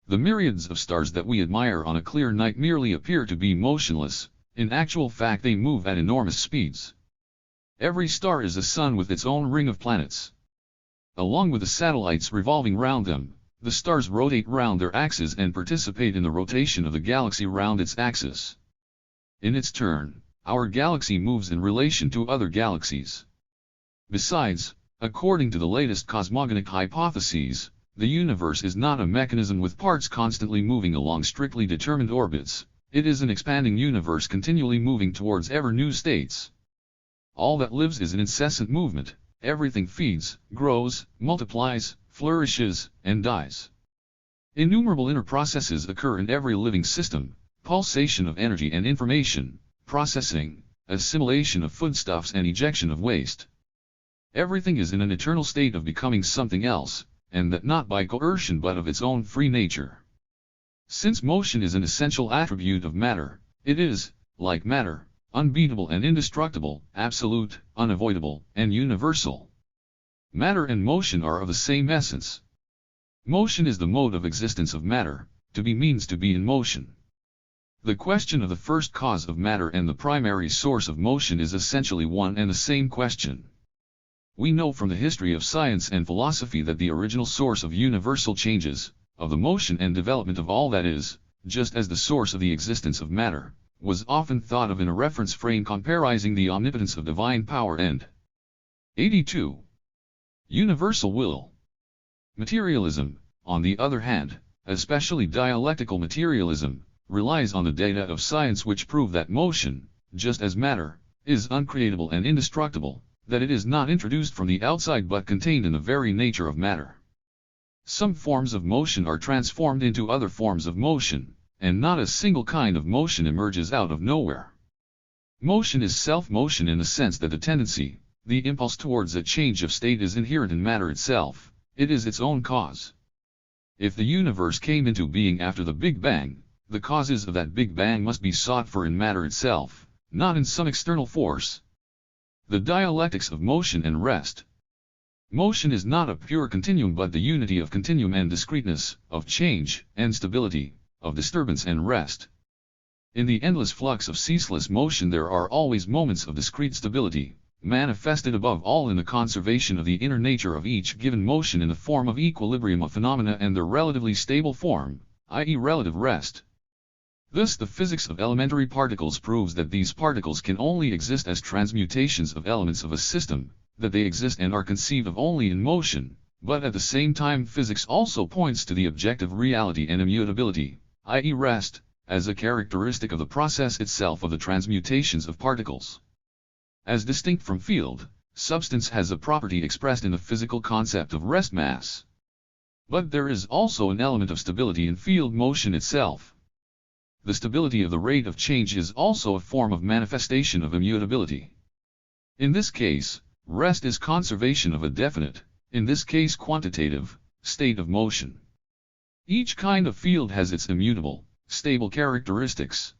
Speaker 1: The myriads of stars that we admire on a clear night merely appear to be motionless. In actual fact they move at enormous speeds. Every star is a sun with its own ring of planets. Along with the satellites revolving round them, the stars rotate round their axes and participate in the rotation of the galaxy round its axis. In its turn, our galaxy moves in relation to other galaxies. Besides, according to the latest cosmogonic hypotheses, the universe is not a mechanism with parts constantly moving along strictly determined orbits. It is an expanding universe continually moving towards ever new states. All that lives is in incessant movement. Everything feeds, grows, multiplies, flourishes, and dies. Innumerable inner processes occur in every living system: pulsation of energy and information, processing, assimilation of foodstuffs and ejection of waste. Everything is in an eternal state of becoming something else, and that not by coercion but of its own free nature. Since motion is an essential attribute of matter, it is, like matter, unbeatable and indestructible, absolute, unavoidable, and universal. Matter and motion are of the same essence. Motion is the mode of existence of matter, to be means to be in motion. The question of the first cause of matter and the primary source of motion is essentially one and the same question. We know from the history of science and philosophy that the original source of universal changes, of the motion and development of all that is, just as the source of the existence of matter, was often thought of in a reference frame comprising the omnipotence of divine power and 82. Universal will. Materialism, on the other hand, especially dialectical materialism, relies on the data of science which prove that motion, just as matter, is uncreatable and indestructible, that it is not introduced from the outside but contained in the very nature of matter. Some forms of motion are transformed into other forms of motion, and not a single kind of motion emerges out of nowhere. Motion is self-motion in the sense that the tendency, the impulse towards a change of state is inherent in matter itself. It is its own cause. If the universe came into being after the Big Bang, the causes of that Big Bang must be sought for in matter itself, not in some external force. The dialectics of motion and rest. Motion is not a pure continuum but the unity of continuum and discreteness, of change and stability, of disturbance and rest. In the endless flux of ceaseless motion there are always moments of discrete stability, manifested above all in the conservation of the inner nature of each given motion in the form of equilibrium of phenomena and their relatively stable form, i.e. relative rest. Thus the physics of elementary particles proves that these particles can only exist as transmutations of elements of a system, that they exist and are conceived of only in motion, but at the same time physics also points to the objective reality and immutability, i.e. rest, as a characteristic of the process itself of the transmutations of particles. As distinct from field, substance has a property expressed in the physical concept of rest mass. But there is also an element of stability in field motion itself. The stability of the rate of change is also a form of manifestation of immutability. In this case, rest is conservation of a definite, in this case quantitative, state of motion. Each kind of field has its immutable, stable characteristics.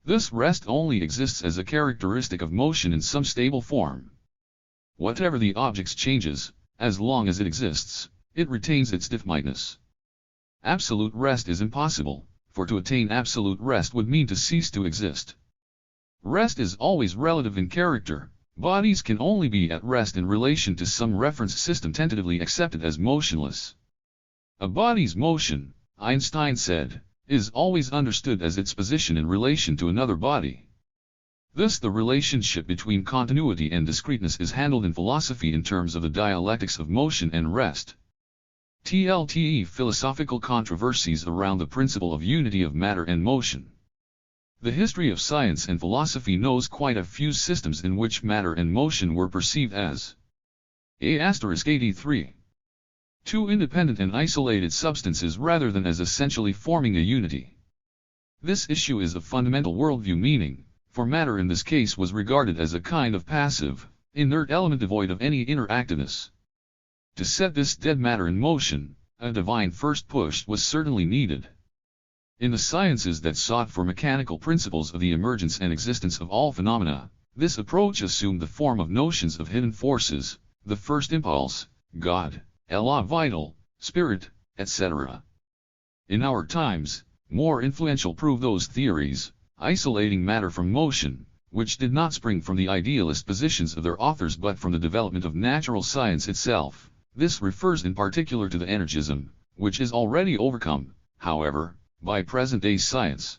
Speaker 1: Thus rest only exists as a characteristic of motion in some stable form. Whatever the object changes, as long as it exists, it retains its definiteness. Absolute rest is impossible, for to attain absolute rest would mean to cease to exist. Rest is always relative in character. Bodies can only be at rest in relation to some reference system tentatively accepted as motionless. A body's motion, Einstein said, is always understood as its position in relation to another body. Thus the relationship between continuity and discreteness is handled in philosophy in terms of the dialectics of motion and rest. TLTE philosophical controversies around the principle of unity of matter and motion. The history of science and philosophy knows quite a few systems in which matter and motion were perceived as *83. two independent and isolated substances rather than as essentially forming a unity. This issue is of fundamental worldview meaning, for matter in this case was regarded as a kind of passive, inert element devoid of any interactiveness. To set this dead matter in motion, a divine first push was certainly needed. In the sciences that sought for mechanical principles of the emergence and existence of all phenomena, this approach assumed the form of notions of hidden forces, the first impulse, God, law vital, spirit, etc. In our times, more influential prove those theories, isolating matter from motion, which did not spring from the idealist positions of their authors but from the development of natural science itself. This refers in particular to the energism, which is already overcome, however, by present-day science.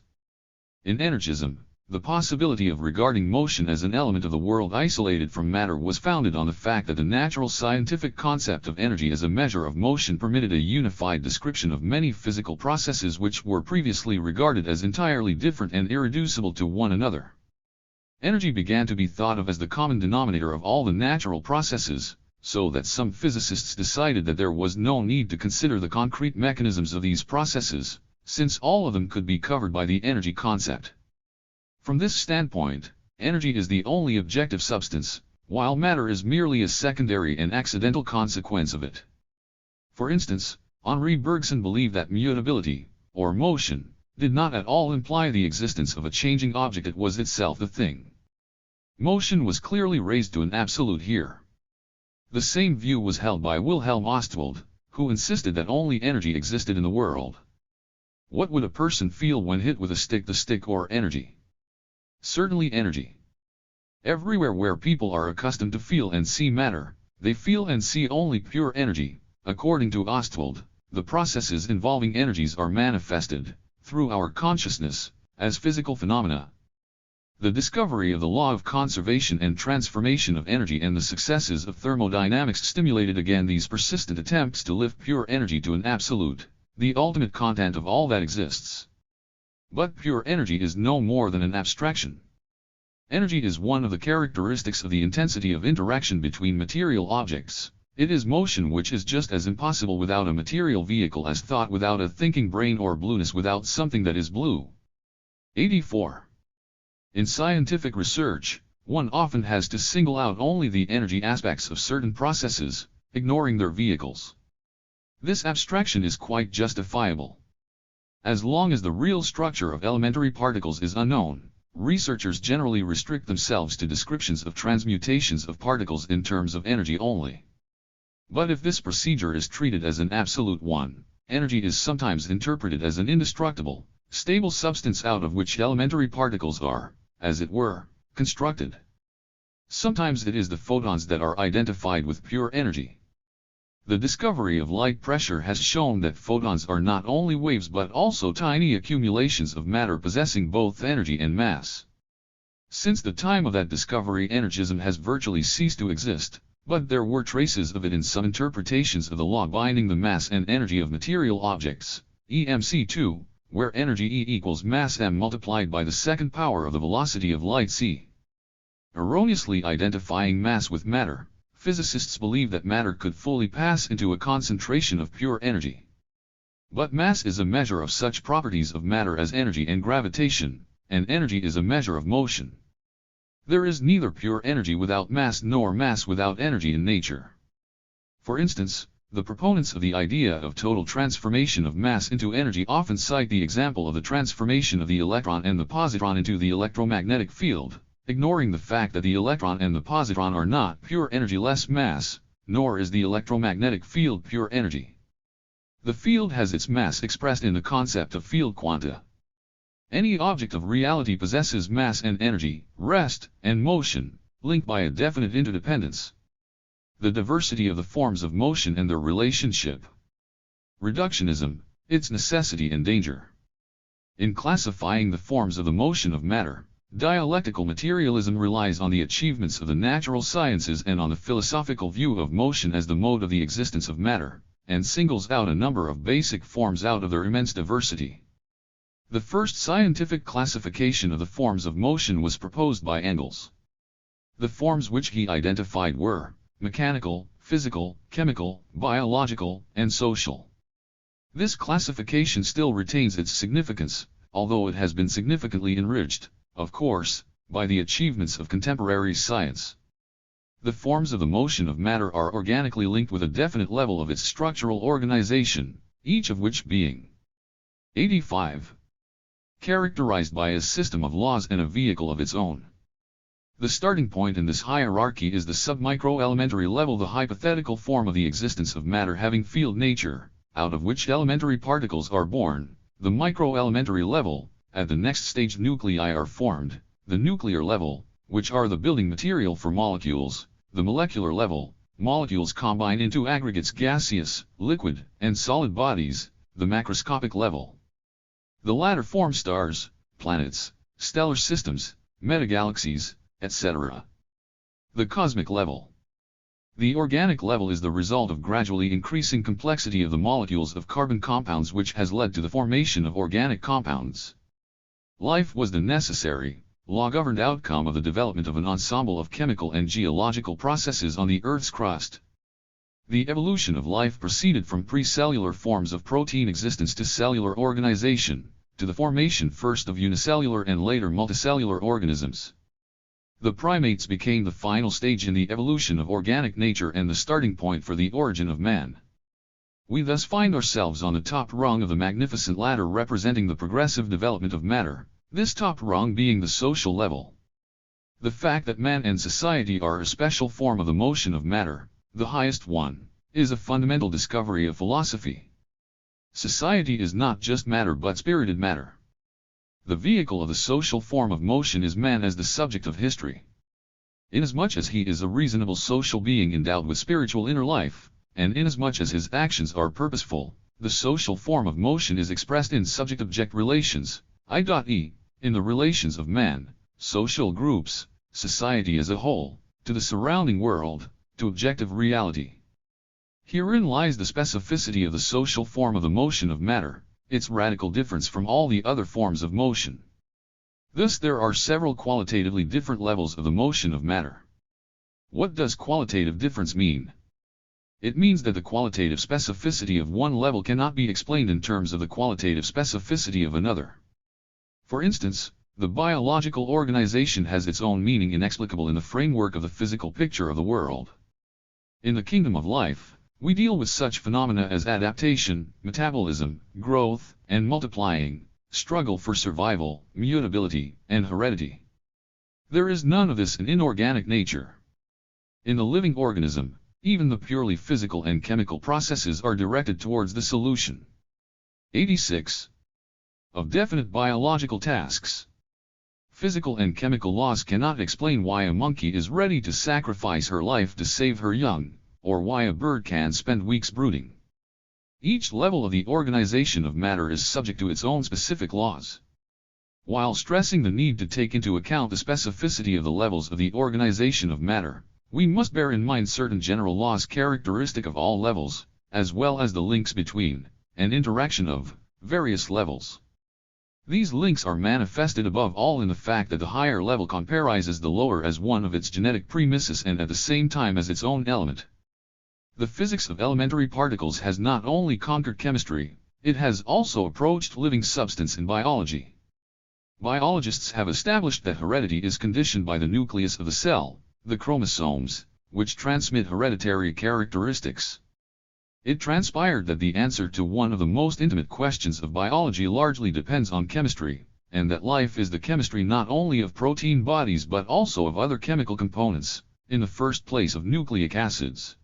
Speaker 1: In energism, the possibility of regarding motion as an element of the world isolated from matter was founded on the fact that the natural scientific concept of energy as a measure of motion permitted a unified description of many physical processes which were previously regarded as entirely different and irreducible to one another. Energy began to be thought of as the common denominator of all the natural processes, so that some physicists decided that there was no need to consider the concrete mechanisms of these processes, since all of them could be covered by the energy concept. From this standpoint, energy is the only objective substance, while matter is merely a secondary and accidental consequence of it. For instance, Henri Bergson believed that mutability, or motion, did not at all imply the existence of a changing object, it was itself the thing. Motion was clearly raised to an absolute here. The same view was held by Wilhelm Ostwald, who insisted that only energy existed in the world. What would a person feel when hit with a stick? The stick or energy? Certainly energy. Everywhere where people are accustomed to feel and see matter, they feel and see only pure energy. According to Ostwald, the processes involving energies are manifested, through our consciousness, as physical phenomena. The discovery of the law of conservation and transformation of energy and the successes of thermodynamics stimulated again these persistent attempts to lift pure energy to an absolute, the ultimate content of all that exists. But pure energy is no more than an abstraction. Energy is one of the characteristics of the intensity of interaction between material objects. It is motion which is just as impossible without a material vehicle as thought without a thinking brain or blueness without something that is blue. 84. In scientific research, one often has to single out only the energy aspects of certain processes, ignoring their vehicles. This abstraction is quite justifiable. As long as the real structure of elementary particles is unknown, researchers generally restrict themselves to descriptions of transmutations of particles in terms of energy only. But if this procedure is treated as an absolute one, energy is sometimes interpreted as an indestructible, stable substance out of which elementary particles are, as it were, constructed. Sometimes it is the photons that are identified with pure energy. The discovery of light pressure has shown that photons are not only waves but also tiny accumulations of matter possessing both energy and mass. Since the time of that discovery, energism has virtually ceased to exist, but there were traces of it in some interpretations of the law binding the mass and energy of material objects, EMC2, where energy E equals mass m multiplied by the second power of the velocity of light c. Erroneously identifying mass with matter, physicists believe that matter could fully pass into a concentration of pure energy. But mass is a measure of such properties of matter as energy and gravitation, and energy is a measure of motion. There is neither pure energy without mass nor mass without energy in nature. For instance, the proponents of the idea of total transformation of mass into energy often cite the example of the transformation of the electron and the positron into the electromagnetic field, ignoring the fact that the electron and the positron are not pure energy less mass, nor is the electromagnetic field pure energy. The field has its mass expressed in the concept of field quanta. Any object of reality possesses mass and energy, rest, and motion, linked by a definite interdependence. The diversity of the forms of motion and their relationship. Reductionism, its necessity and danger. In classifying the forms of the motion of matter, dialectical materialism relies on the achievements of the natural sciences and on the philosophical view of motion as the mode of the existence of matter, and singles out a number of basic forms out of their immense diversity. The first scientific classification of the forms of motion was proposed by Engels. The forms which he identified were mechanical, physical, chemical, biological, and social. This classification still retains its significance, although it has been significantly enriched, of course, by the achievements of contemporary science. The forms of the motion of matter are organically linked with a definite level of its structural organization, each of which being 85. Characterized by a system of laws and a vehicle of its own. The starting point in this hierarchy is the sub-microelementary level, the hypothetical form of the existence of matter having field nature, out of which elementary particles are born. The microelementary level, at the next stage nuclei are formed, the nuclear level, which are the building material for molecules, the molecular level, molecules combine into aggregates, gaseous, liquid, and solid bodies, the macroscopic level. The latter form stars, planets, stellar systems, metagalaxies, etc. The cosmic level. The organic level is the result of gradually increasing complexity of the molecules of carbon compounds, which has led to the formation of organic compounds. Life was the necessary, law-governed outcome of the development of an ensemble of chemical and geological processes on the Earth's crust. The evolution of life proceeded from pre-cellular forms of protein existence to cellular organization, to the formation first of unicellular and later multicellular organisms. The primates became the final stage in the evolution of organic nature and the starting point for the origin of man. We thus find ourselves on the top rung of the magnificent ladder representing the progressive development of matter, this top rung being the social level. The fact that man and society are a special form of the motion of matter, the highest one, is a fundamental discovery of philosophy. Society is not just matter but spirited matter. The vehicle of the social form of motion is man as the subject of history. Inasmuch as he is a reasonable social being endowed with spiritual inner life, and inasmuch as his actions are purposeful, the social form of motion is expressed in subject-object relations, i.e., in the relations of man, social groups, society as a whole, to the surrounding world, to objective reality. Herein lies the specificity of the social form of the motion of matter, its radical difference from all the other forms of motion. Thus there are several qualitatively different levels of the motion of matter. What does qualitative difference mean? It means that the qualitative specificity of one level cannot be explained in terms of the qualitative specificity of another. For instance, the biological organization has its own meaning inexplicable in the framework of the physical picture of the world. In the kingdom of life, we deal with such phenomena as adaptation, metabolism, growth, and multiplying, struggle for survival, mutability, and heredity. There is none of this in inorganic nature. In the living organism, even the purely physical and chemical processes are directed towards the solution. 86. Of definite biological tasks. Physical and chemical laws cannot explain why a monkey is ready to sacrifice her life to save her young, or why a bird can spend weeks brooding. Each level of the organization of matter is subject to its own specific laws. While stressing the need to take into account the specificity of the levels of the organization of matter, we must bear in mind certain general laws characteristic of all levels, as well as the links between, and interaction of, various levels. These links are manifested above all in the fact that the higher level comprises the lower as one of its genetic premises and at the same time as its own element. The physics of elementary particles has not only conquered chemistry, it has also approached living substance in biology. Biologists have established that heredity is conditioned by the nucleus of the cell, the chromosomes, which transmit hereditary characteristics. It transpired that the answer to one of the most intimate questions of biology largely depends on chemistry, and that life is the chemistry not only of protein bodies but also of other chemical components, in the first place of nucleic acids.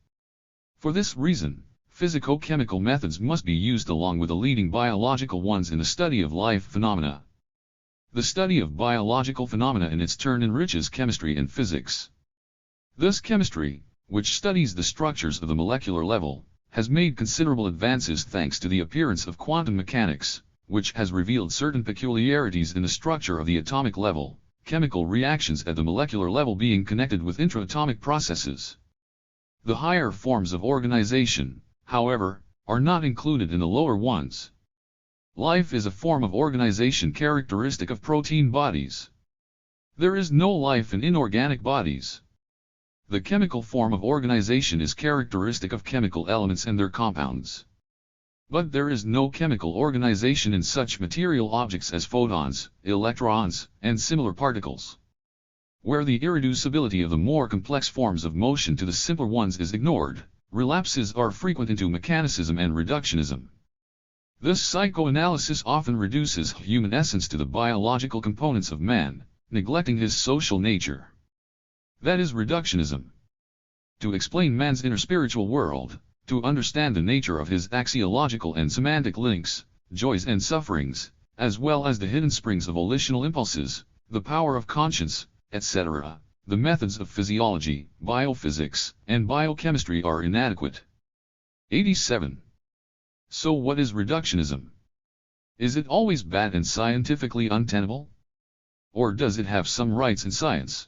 Speaker 1: For this reason, physico-chemical methods must be used along with the leading biological ones in the study of life phenomena. The study of biological phenomena in its turn enriches chemistry and physics. Thus chemistry, which studies the structures of the molecular level, has made considerable advances thanks to the appearance of quantum mechanics, which has revealed certain peculiarities in the structure of the atomic level, chemical reactions at the molecular level being connected with intraatomic processes. The higher forms of organization, however, are not included in the lower ones. Life is a form of organization characteristic of protein bodies. There is no life in inorganic bodies. The chemical form of organization is characteristic of chemical elements and their compounds. But there is no chemical organization in such material objects as photons, electrons, and similar particles. Where the irreducibility of the more complex forms of motion to the simpler ones is ignored, relapses are frequent into mechanicism and reductionism. Thus psychoanalysis often reduces human essence to the biological components of man, neglecting his social nature. That is reductionism. To explain man's inner spiritual world, to understand the nature of his axiological and semantic links, joys and sufferings, as well as the hidden springs of volitional impulses, the power of conscience, etc., the methods of physiology, biophysics, and biochemistry are inadequate. 87. So what is reductionism? Is it always bad and scientifically untenable? Or does it have some rights in science?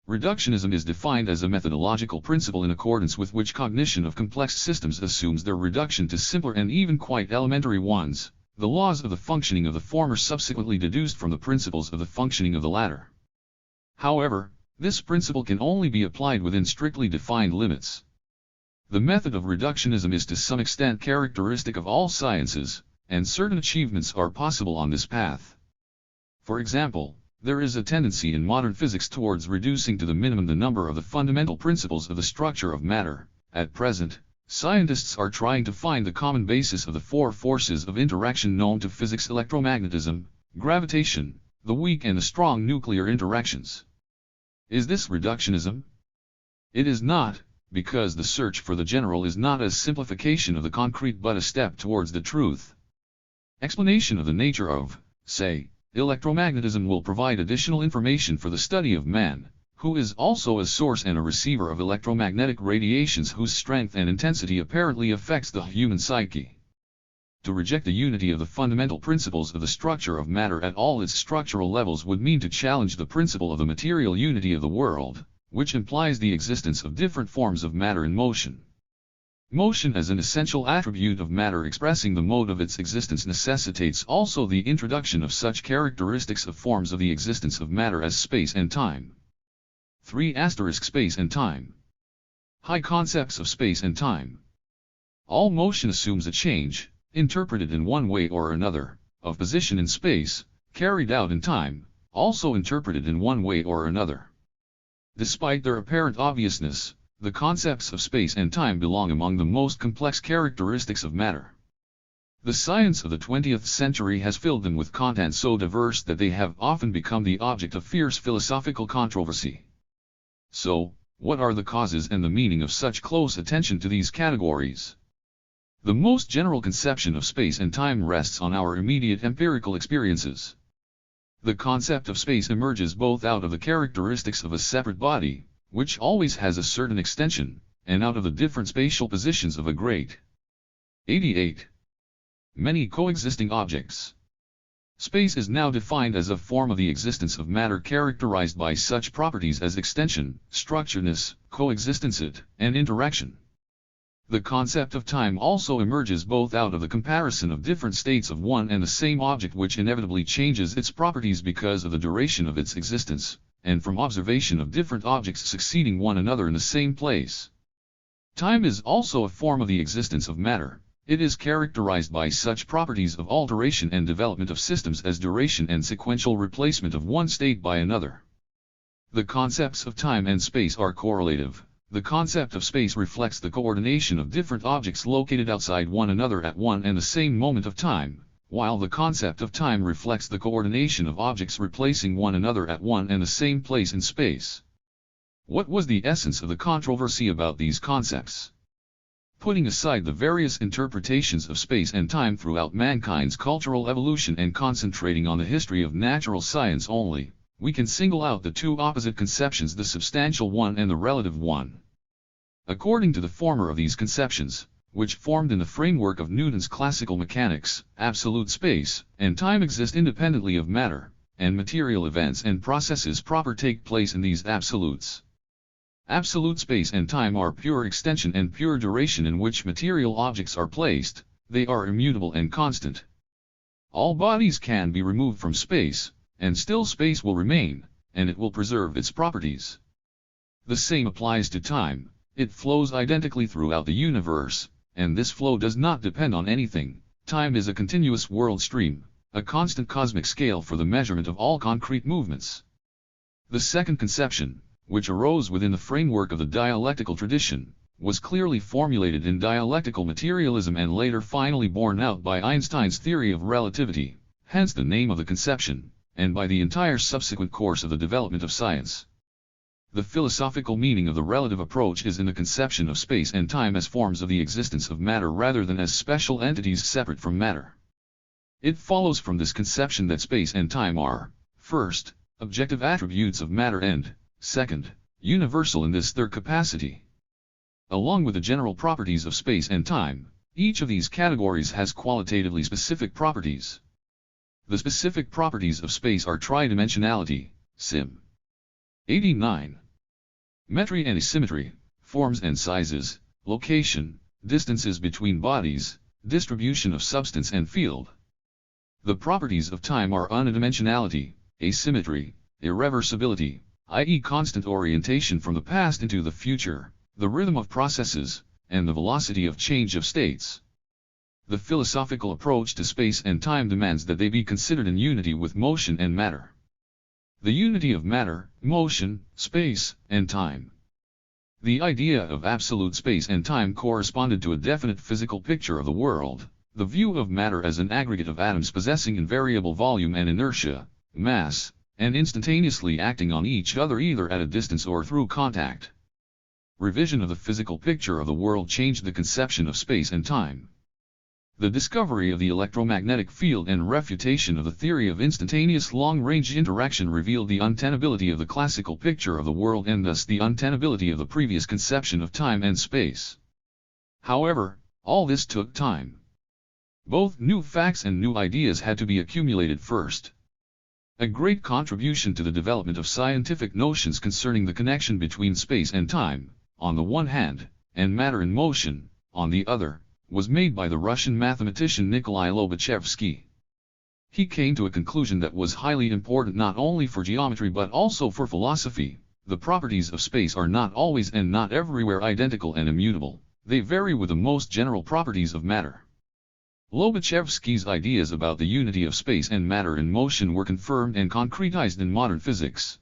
Speaker 1: Reductionism is defined as a methodological principle in accordance with which cognition of complex systems assumes their reduction to simpler and even quite elementary ones, the laws of the functioning of the former subsequently deduced from the principles of the functioning of the latter. However, this principle can only be applied within strictly defined limits. The method of reductionism is to some extent characteristic of all sciences, and certain achievements are possible on this path. For example, there is a tendency in modern physics towards reducing to the minimum the number of the fundamental principles of the structure of matter. At present, scientists are trying to find the common basis of the four forces of interaction known to physics: electromagnetism, gravitation, the weak and the strong nuclear interactions. Is this reductionism? It is not, because the search for the general is not a simplification of the concrete but a step towards the truth. Explanation of the nature of, say, electromagnetism will provide additional information for the study of man, who is also a source and a receiver of electromagnetic radiations whose strength and intensity apparently affects the human psyche. To reject the unity of the fundamental principles of the structure of matter at all its structural levels would mean to challenge the principle of the material unity of the world, which implies the existence of different forms of matter in motion. Motion as an essential attribute of matter expressing the mode of its existence necessitates also the introduction of such characteristics of forms of the existence of matter as space and time. 3. Space and time. High concepts of space and time. All motion assumes a change, interpreted in one way or another, of position in space, carried out in time, also interpreted in one way or another. Despite their apparent obviousness, the concepts of space and time belong among the most complex characteristics of matter. The science of the 20th century has filled them with content so diverse that they have often become the object of fierce philosophical controversy. So, what are the causes and the meaning of such close attention to these categories? The most general conception of space and time rests on our immediate empirical experiences. The concept of space emerges both out of the characteristics of a separate body, which always has a certain extension, and out of the different spatial positions of a great. 88. Many coexisting objects. Space is now defined as a form of the existence of matter characterized by such properties as extension, structuredness, coexistence, and interaction. The concept of time also emerges both out of the comparison of different states of one and the same object which inevitably changes its properties because of the duration of its existence, and from observation of different objects succeeding one another in the same place. Time is also a form of the existence of matter. It is characterized by such properties of alteration and development of systems as duration and sequential replacement of one state by another. The concepts of time and space are correlative. The concept of space reflects the coordination of different objects located outside one another at one and the same moment of time, while the concept of time reflects the coordination of objects replacing one another at one and the same place in space. What was the essence of the controversy about these concepts? Putting aside the various interpretations of space and time throughout mankind's cultural evolution and concentrating on the history of natural science only, we can single out the two opposite conceptions, the substantial one and the relative one. According to the former of these conceptions, which formed in the framework of Newton's classical mechanics, absolute space and time exist independently of matter, and material events and processes proper take place in these absolutes. Absolute space and time are pure extension and pure duration in which material objects are placed. They are immutable and constant. All bodies can be removed from space, and still space will remain, and it will preserve its properties. The same applies to time. It flows identically throughout the universe, and this flow does not depend on anything. Time is a continuous world stream, a constant cosmic scale for the measurement of all concrete movements. The second conception, which arose within the framework of the dialectical tradition, was clearly formulated in dialectical materialism and later finally borne out by Einstein's theory of relativity, hence the name of the conception, and by the entire subsequent course of the development of science. The philosophical meaning of the relative approach is in the conception of space and time as forms of the existence of matter rather than as special entities separate from matter. It follows from this conception that space and time are, first, objective attributes of matter and, second, universal in this third capacity. Along with the general properties of space and time, each of these categories has qualitatively specific properties. The specific properties of space are tridimensionality, sim. 89. Metry and asymmetry, forms and sizes, location, distances between bodies, distribution of substance and field. The properties of time are unidimensionality, asymmetry, irreversibility, i.e. constant orientation from the past into the future, the rhythm of processes, and the velocity of change of states. The philosophical approach to space and time demands that they be considered in unity with motion and matter. The unity of matter, motion, space, and time. The idea of absolute space and time corresponded to a definite physical picture of the world, the view of matter as an aggregate of atoms possessing invariable volume and inertia, mass, and instantaneously acting on each other either at a distance or through contact. Revision of the physical picture of the world changed the conception of space and time. The discovery of the electromagnetic field and refutation of the theory of instantaneous long-range interaction revealed the untenability of the classical picture of the world and thus the untenability of the previous conception of time and space. However, all this took time. Both new facts and new ideas had to be accumulated first. A great contribution to the development of scientific notions concerning the connection between space and time, on the one hand, and matter in motion, on the other, was made by the Russian mathematician Nikolai Lobachevsky. He came to a conclusion that was highly important not only for geometry but also for philosophy. The properties of space are not always and not everywhere identical and immutable, they vary with the most general properties of matter. Lobachevsky's ideas about the unity of space and matter in motion were confirmed and concretized in modern physics.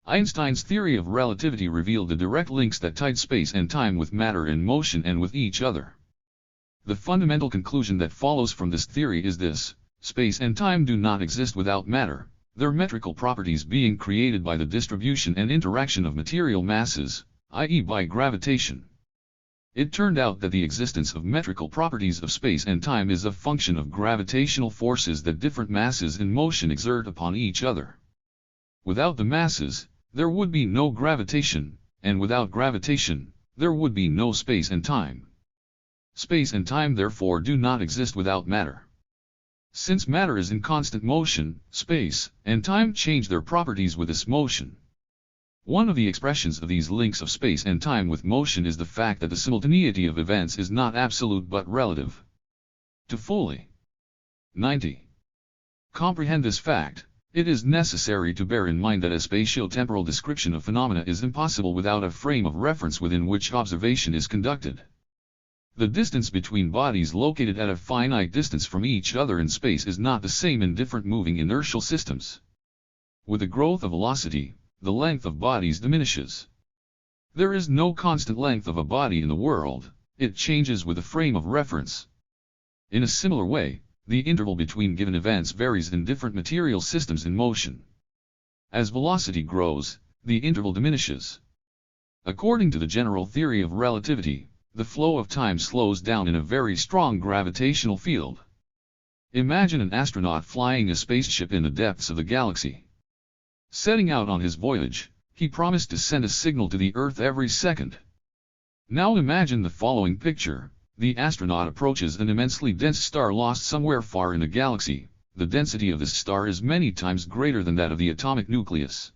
Speaker 1: Einstein's theory of relativity revealed the direct links that tied space and time with matter in motion and with each other. The fundamental conclusion that follows from this theory is this: space and time do not exist without matter, their metrical properties being created by the distribution and interaction of material masses, i.e. by gravitation. It turned out that the existence of metrical properties of space and time is a function of gravitational forces that different masses in motion exert upon each other. Without the masses, there would be no gravitation, and without gravitation, there would be no space and time. Space and time therefore do not exist without matter. Since matter is in constant motion, space and time change their properties with this motion. One of the expressions of these links of space and time with motion is the fact that the simultaneity of events is not absolute but relative. To fully 90. Comprehend this fact, it is necessary to bear in mind that a spatio-temporal description of phenomena is impossible without a frame of reference within which observation is conducted. The distance between bodies located at a finite distance from each other in space is not the same in different moving inertial systems. With the growth of velocity, the length of bodies diminishes. There is no constant length of a body in the world, it changes with the frame of reference. In a similar way, the interval between given events varies in different material systems in motion. As velocity grows, the interval diminishes. According to the general theory of relativity, the flow of time slows down in a very strong gravitational field. Imagine an astronaut flying a spaceship in the depths of the galaxy. Setting out on his voyage, he promised to send a signal to the Earth every second. Now imagine the following picture: the astronaut approaches an immensely dense star lost somewhere far in the galaxy. The density of this star is many times greater than that of the atomic nucleus.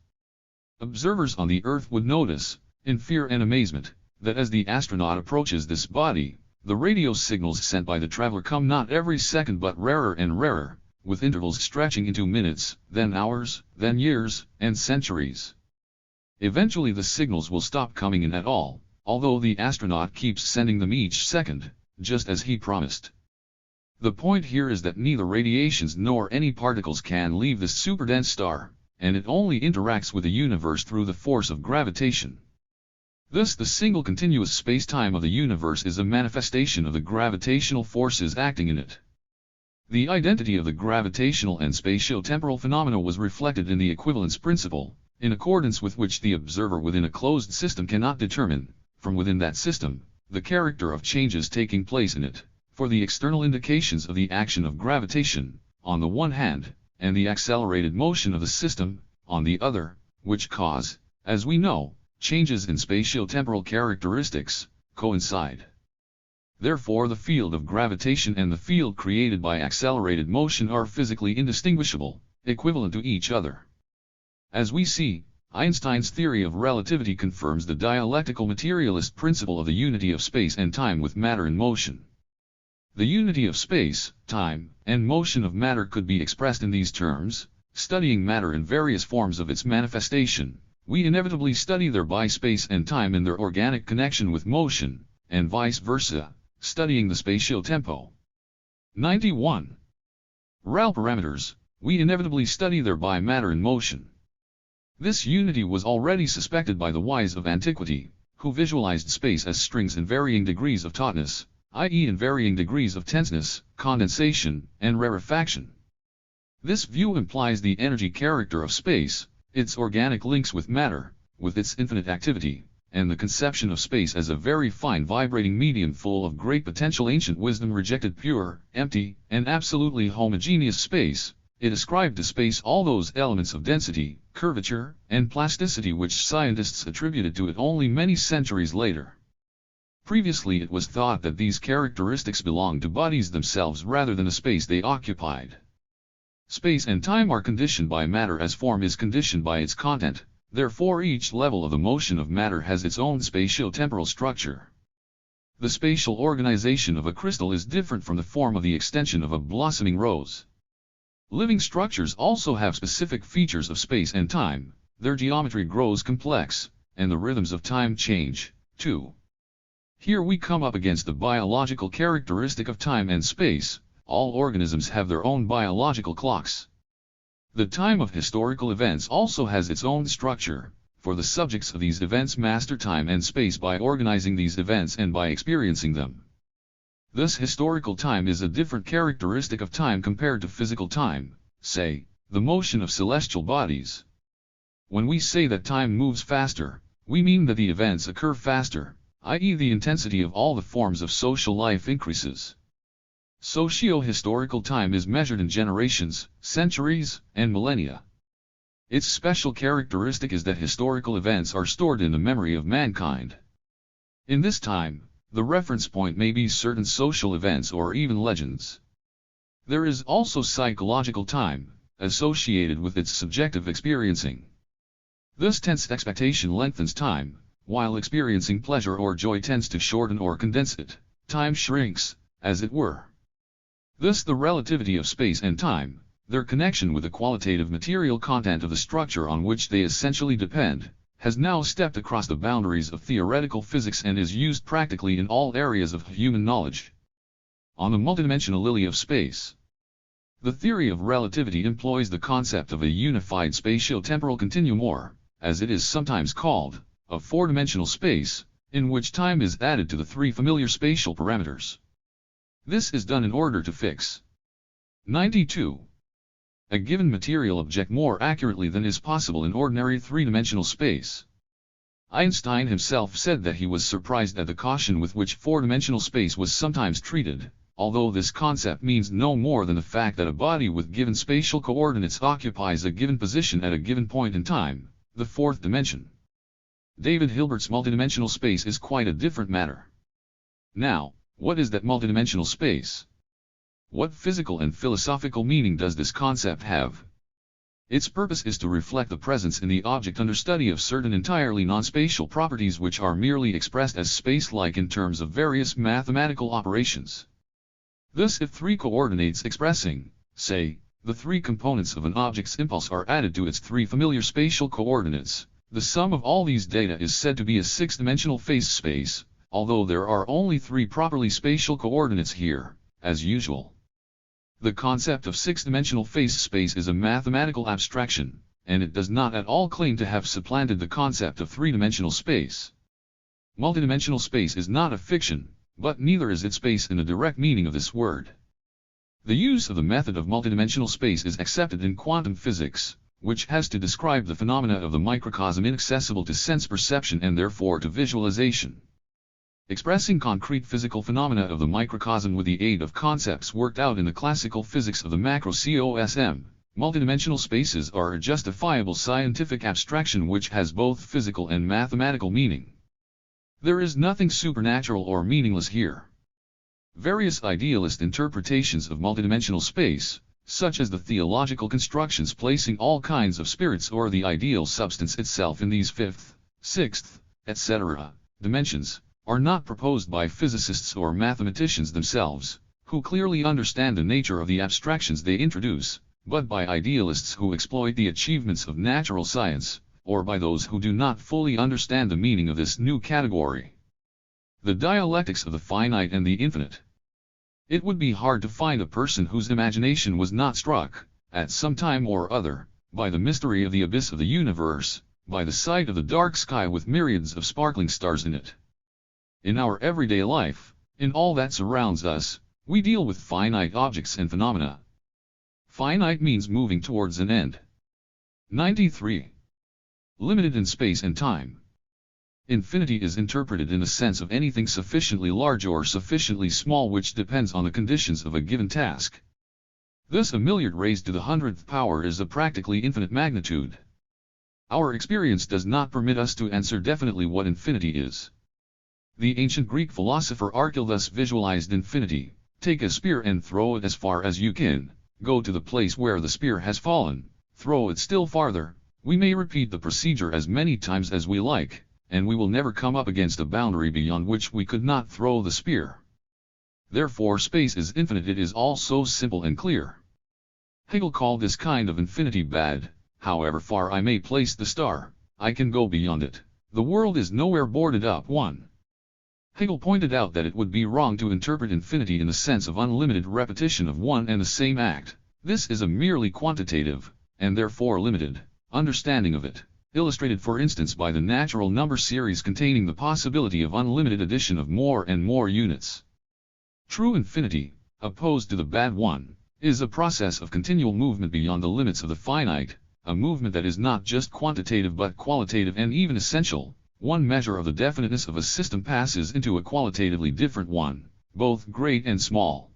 Speaker 1: Observers on the Earth would notice, in fear and amazement, that as the astronaut approaches this body, the radio signals sent by the traveler come not every second but rarer and rarer, with intervals stretching into minutes, then hours, then years, and centuries. Eventually the signals will stop coming in at all, although the astronaut keeps sending them each second, just as he promised. The point here is that neither radiations nor any particles can leave this superdense star, and it only interacts with the universe through the force of gravitation. Thus the single continuous space-time of the universe is a manifestation of the gravitational forces acting in it. The identity of the gravitational and spatio-temporal phenomena was reflected in the equivalence principle, in accordance with which the observer within a closed system cannot determine, from within that system, the character of changes taking place in it, for the external indications of the action of gravitation, on the one hand, and the accelerated motion of the system, on the other, which cause, as we know, changes in spatio-temporal characteristics, coincide. Therefore the field of gravitation and the field created by accelerated motion are physically indistinguishable, equivalent to each other. As we see, Einstein's theory of relativity confirms the dialectical materialist principle of the unity of space and time with matter in motion. The unity of space, time, and motion of matter could be expressed in these terms: studying matter in various forms of its manifestation, we inevitably study thereby space and time in their organic connection with motion, and vice versa, studying the spatio-tempo. 91. Rel parameters, we inevitably study thereby matter in motion. This unity was already suspected by the wise of antiquity, who visualized space as strings in varying degrees of tautness, i.e. in varying degrees of tenseness, condensation, and rarefaction. This view implies the energy character of space, its organic links with matter, with its infinite activity, and the conception of space as a very fine vibrating medium full of great potential. Ancient wisdom rejected pure, empty, and absolutely homogeneous space. It ascribed to space all those elements of density, curvature, and plasticity which scientists attributed to it only many centuries later. Previously it was thought that these characteristics belonged to bodies themselves rather than the space they occupied. Space and time are conditioned by matter as form is conditioned by its content, therefore each level of the motion of matter has its own spatio-temporal structure. The spatial organization of a crystal is different from the form of the extension of a blossoming rose. Living structures also have specific features of space and time, their geometry grows complex, and the rhythms of time change, too. Here we come up against the biological characteristic of time and space. All organisms have their own biological clocks. The time of historical events also has its own structure, for the subjects of these events master time and space by organizing these events and by experiencing them. Thus historical time is a different characteristic of time compared to physical time, say, the motion of celestial bodies. When we say that time moves faster, we mean that the events occur faster, i.e. the intensity of all the forms of social life increases. Socio-historical time is measured in generations, centuries, and millennia. Its special characteristic is that historical events are stored in the memory of mankind. In this time, the reference point may be certain social events or even legends. There is also psychological time, associated with its subjective experiencing. Thus tense expectation lengthens time, while experiencing pleasure or joy tends to shorten or condense it. Time shrinks, as it were. Thus the relativity of space and time, their connection with the qualitative material content of the structure on which they essentially depend, has now stepped across the boundaries of theoretical physics and is used practically in all areas of human knowledge. On the multidimensionality of space. The theory of relativity employs the concept of a unified spatio-temporal continuum or, as it is sometimes called, a four-dimensional space, in which time is added to the three familiar spatial parameters. This is done in order to fix 92. A given material object more accurately than is possible in ordinary three-dimensional space. Einstein himself said that he was surprised at the caution with which four-dimensional space was sometimes treated, although this concept means no more than the fact that a body with given spatial coordinates occupies a given position at a given point in time, the fourth dimension. David Hilbert's multidimensional space is quite a different matter. Now, what is that multidimensional space? What physical and philosophical meaning does this concept have? Its purpose is to reflect the presence in the object under study of certain entirely non-spatial properties which are merely expressed as space-like in terms of various mathematical operations. Thus if three coordinates expressing, say, the three components of an object's impulse are added to its three familiar spatial coordinates, The sum of all these data is said to be a six-dimensional phase space, although there are only three properly spatial coordinates here, as usual. The concept of six-dimensional phase space is a mathematical abstraction, and it does not at all claim to have supplanted the concept of three-dimensional space. Multidimensional space is not a fiction, but neither is it space in the direct meaning of this word. The use of the method of multidimensional space is accepted in quantum physics, which has to describe the phenomena of the microcosm inaccessible to sense perception and therefore to visualization. Expressing concrete physical phenomena of the microcosm with the aid of concepts worked out in the classical physics of the macrocosm, multidimensional spaces are a justifiable scientific abstraction which has both physical and mathematical meaning. There is nothing supernatural or meaningless here. Various idealist interpretations of multidimensional space, such as the theological constructions placing all kinds of spirits or the ideal substance itself in these fifth, sixth, etc., dimensions, are not proposed by physicists or mathematicians themselves, who clearly understand the nature of the abstractions they introduce, but by idealists who exploit the achievements of natural science, or by those who do not fully understand the meaning of this new category. The dialectics of the finite and the infinite. It would be hard to find a person whose imagination was not struck, at some time or other, by the mystery of the abyss of the universe, by the sight of the dark sky with myriads of sparkling stars in it. In our everyday life, in all that surrounds us, we deal with finite objects and phenomena. Finite means moving towards an end. 93. Limited in space and time. Infinity is interpreted in the sense of anything sufficiently large or sufficiently small which depends on the conditions of a given task. Thus a milliard raised to the 100th power is a practically infinite magnitude. Our experience does not permit us to answer definitely what infinity is. The ancient Greek philosopher Archelaus visualized infinity: take a spear and throw it as far as you can, go to the place where the spear has fallen, throw it still farther. We may repeat the procedure as many times as we like, and we will never come up against a boundary beyond which we could not throw the spear. Therefore space is infinite. It is all so simple and clear. Hegel called this kind of infinity bad. However far I may place the star, I can go beyond it. The world is nowhere boarded up. 1. Hegel pointed out that it would be wrong to interpret infinity in the sense of unlimited repetition of one and the same act. This is a merely quantitative, and therefore limited, understanding of it, illustrated for instance by the natural number series containing the possibility of unlimited addition of more and more units. True infinity, opposed to the bad one, is a process of continual movement beyond the limits of the finite, a movement that is not just quantitative but qualitative and even essential. One measure of the definiteness of a system passes into a qualitatively different one, both great and small.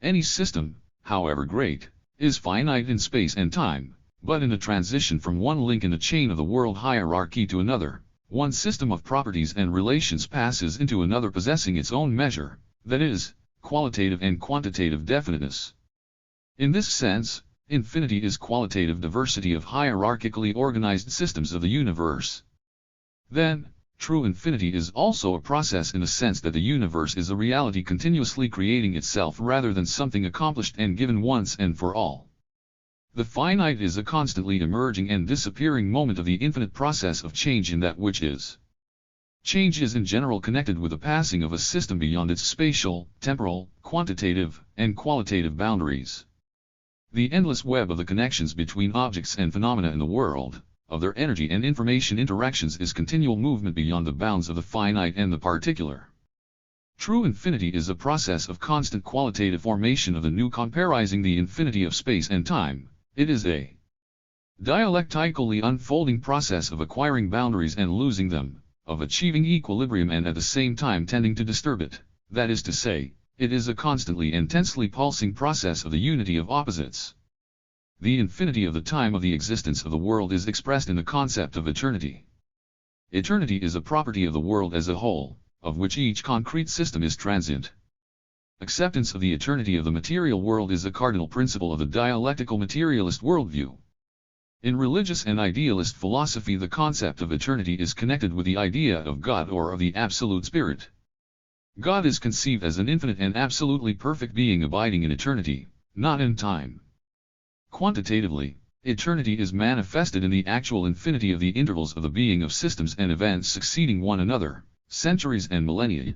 Speaker 1: Any system, however great, is finite in space and time, but in a transition from one link in the chain of the world hierarchy to another, one system of properties and relations passes into another possessing its own measure, that is, qualitative and quantitative definiteness. In this sense, infinity is qualitative diversity of hierarchically organized systems of the universe. Then, true infinity is also a process in the sense that the universe is a reality continuously creating itself rather than something accomplished and given once and for all. The finite is a constantly emerging and disappearing moment of the infinite process of change in that which is. Change is in general connected with the passing of a system beyond its spatial, temporal, quantitative, and qualitative boundaries. The endless web of the connections between objects and phenomena in the world, of their energy and information interactions, is continual movement beyond the bounds of the finite and the particular. True infinity is a process of constant qualitative formation of the new comparising the infinity of space and time. It is a dialectically unfolding process of acquiring boundaries and losing them, of achieving equilibrium and at the same time tending to disturb it. That is to say, it is a constantly intensely pulsing process of the unity of opposites. The infinity of the time of the existence of the world is expressed in the concept of eternity. Eternity is a property of the world as a whole, of which each concrete system is transient. Acceptance of the eternity of the material world is a cardinal principle of the dialectical materialist worldview. In religious and idealist philosophy, the concept of eternity is connected with the idea of God or of the Absolute Spirit. God is conceived as an infinite and absolutely perfect being abiding in eternity, not in time. Quantitatively, Eternity is manifested in the actual infinity of the intervals of the being of systems and events succeeding one another, centuries and millennia.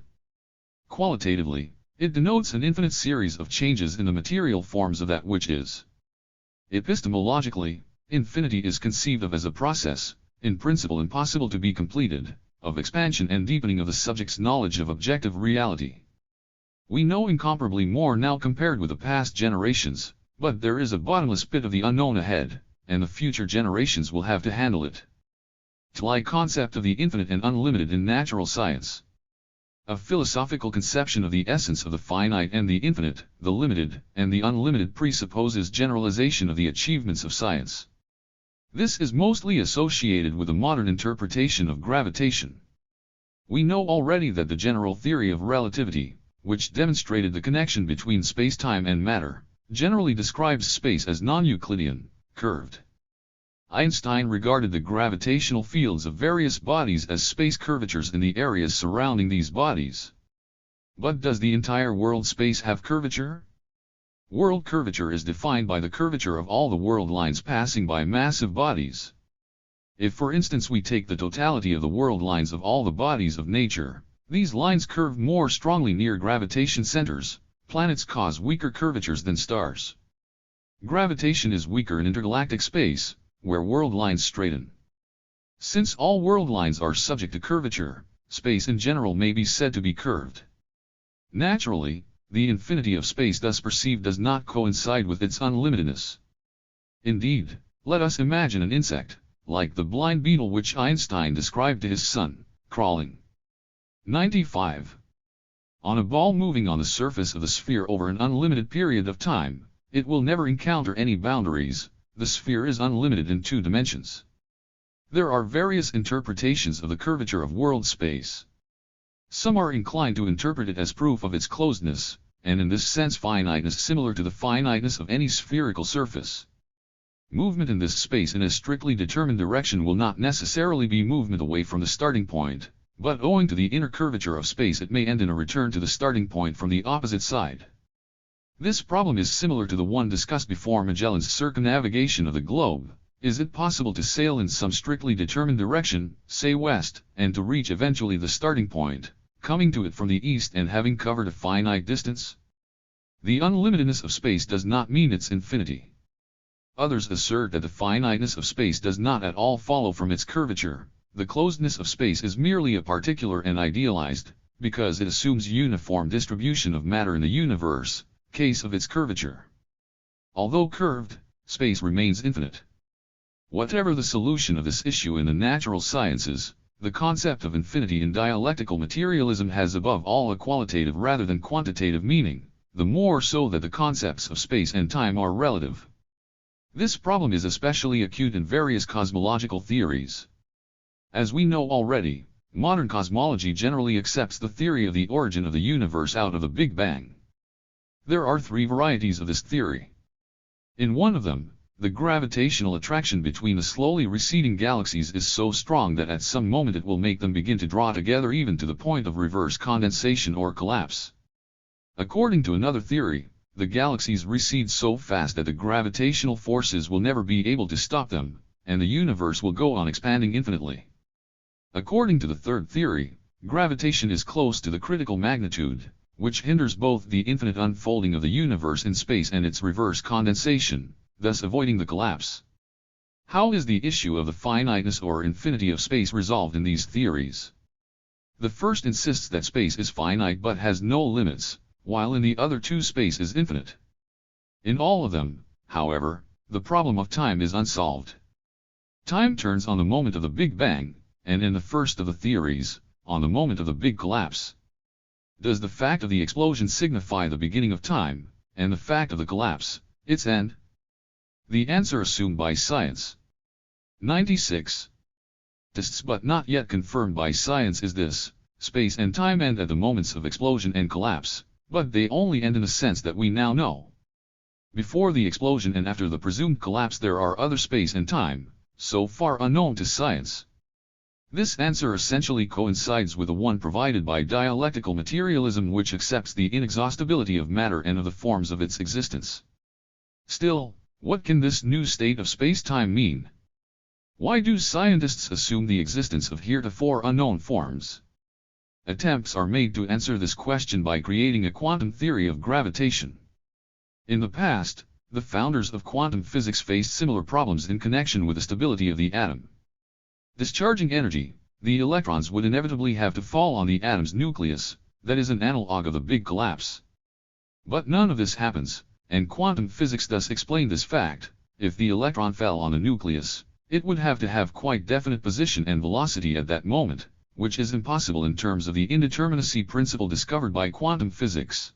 Speaker 1: Qualitatively, it denotes an infinite series of changes in the material forms of that which is. Epistemologically, infinity is conceived of as a process, in principle impossible to be completed, of expansion and deepening of the subject's knowledge of objective reality. We know incomparably more now compared with the past generations, but there is a bottomless pit of the unknown ahead, and the future generations will have to handle it. THI concept of the infinite and unlimited in natural science. A philosophical conception of the essence of the finite and the infinite, the limited and the unlimited presupposes generalization of the achievements of science. This is mostly associated with the modern interpretation of gravitation. We know already that the general theory of relativity, which demonstrated the connection between space-time and matter, generally describes space as non-Euclidean, curved. Einstein regarded the gravitational fields of various bodies as space curvatures in the areas surrounding these bodies. But does the entire world space have curvature? World curvature is defined by the curvature of all the world lines passing by massive bodies. If for instance we take the totality of the world lines of all the bodies of nature, these lines curve more strongly near gravitation centers. Planets cause weaker curvatures than stars. Gravitation is weaker in intergalactic space, where world lines straighten. Since all world lines are subject to curvature, space in general may be said to be curved. Naturally, the infinity of space thus perceived does not coincide with its unlimitedness. Indeed, let us imagine an insect, like the blind beetle which Einstein described to his son, crawling. 95. On a ball moving on the surface of the sphere over an unlimited period of time, it will never encounter any boundaries. The sphere is unlimited in 2 dimensions. There are various interpretations of the curvature of world space. Some are inclined to interpret it as proof of its closedness, and in this sense finiteness similar to the finiteness of any spherical surface. Movement in this space in a strictly determined direction will not necessarily be movement away from the starting point, but owing to the inner curvature of space it may end in a return to the starting point from the opposite side. This problem is similar to the one discussed before Magellan's circumnavigation of the globe. Is it possible to sail in some strictly determined direction, say west, and to reach eventually the starting point, coming to it from the east and having covered a finite distance? The unlimitedness of space does not mean its infinity. Others assert that the finiteness of space does not at all follow from its curvature. The closedness of space is merely a particular and idealized, because it assumes uniform distribution of matter in the universe, case of its curvature. Although curved, space remains infinite. Whatever the solution of this issue in the natural sciences, the concept of infinity in dialectical materialism has above all a qualitative rather than quantitative meaning, the more so that the concepts of space and time are relative. This problem is especially acute in various cosmological theories. As we know already, modern cosmology generally accepts the theory of the origin of the universe out of the Big Bang. There are 3 varieties of this theory. In one of them, the gravitational attraction between the slowly receding galaxies is so strong that at some moment it will make them begin to draw together even to the point of reverse condensation or collapse. According to another theory, the galaxies recede so fast that the gravitational forces will never be able to stop them, and the universe will go on expanding infinitely. According to the third theory, gravitation is close to the critical magnitude, which hinders both the infinite unfolding of the universe in space and its reverse condensation, thus avoiding the collapse. How is the issue of the finiteness or infinity of space resolved in these theories? The first insists that space is finite but has no limits, while in the other 2 space is infinite. In all of them, however, the problem of time is unsolved. Time turns on the moment of the Big Bang, and in the first of the theories, on the moment of the big collapse. Does the fact of the explosion signify the beginning of time, and the fact of the collapse, its end? The answer assumed by science. 96. Tests but not yet confirmed by science is this: space and time end at the moments of explosion and collapse, but they only end in the sense that we now know. Before the explosion and after the presumed collapse there are other space and time, so far unknown to science. This answer essentially coincides with the one provided by dialectical materialism, which accepts the inexhaustibility of matter and of the forms of its existence. Still, What can this new state of space-time mean? Why do scientists assume the existence of heretofore unknown forms? Attempts are made to answer this question by creating a quantum theory of gravitation. In the past, the founders of quantum physics faced similar problems in connection with the stability of the atom. Discharging energy, the electrons would inevitably have to fall on the atom's nucleus, that is an analog of the Big Collapse. But none of this happens, and quantum physics thus explain this fact. If the electron fell on a nucleus, it would have to have quite definite position and velocity at that moment, which is impossible in terms of the indeterminacy principle discovered by quantum physics.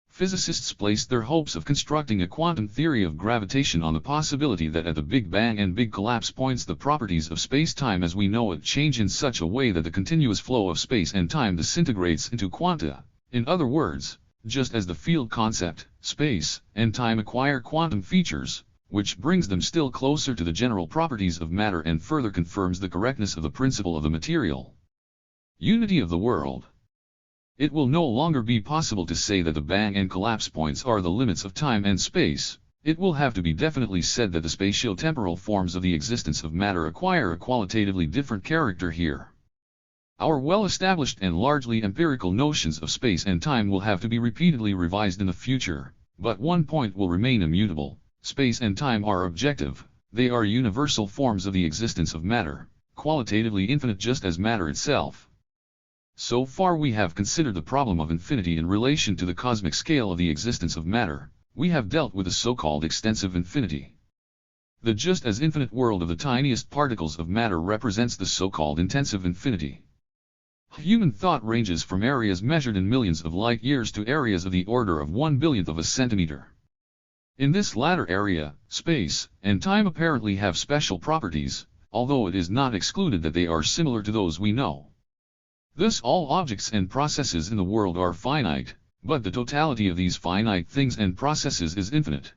Speaker 1: Physicists placed their hopes of constructing a quantum theory of gravitation on the possibility that at the Big Bang and Big Collapse points the properties of space-time as we know it change in such a way that the continuous flow of space and time disintegrates into quanta. In other words, just as the field concept, space, and time acquire quantum features, which brings them still closer to the general properties of matter and further confirms the correctness of the principle of the material unity of the world. It will no longer be possible to say that the bang and collapse points are the limits of time and space. It will have to be definitely said that the spatio-temporal forms of the existence of matter acquire a qualitatively different character here. Our well-established and largely empirical notions of space and time will have to be repeatedly revised in the future, but one point will remain immutable: space and time are objective, they are universal forms of the existence of matter, qualitatively infinite just as matter itself. So far we have considered the problem of infinity in relation to the cosmic scale of the existence of matter. We have dealt with the so-called extensive infinity. The just as infinite world of the tiniest particles of matter represents the so-called intensive infinity. Human thought ranges from areas measured in millions of light years to areas of the order of 1/1000th of a centimeter. In this latter area, space and time apparently have special properties, although it is not excluded that they are similar to those we know. Thus all objects and processes in the world are finite, but the totality of these finite things and processes is infinite.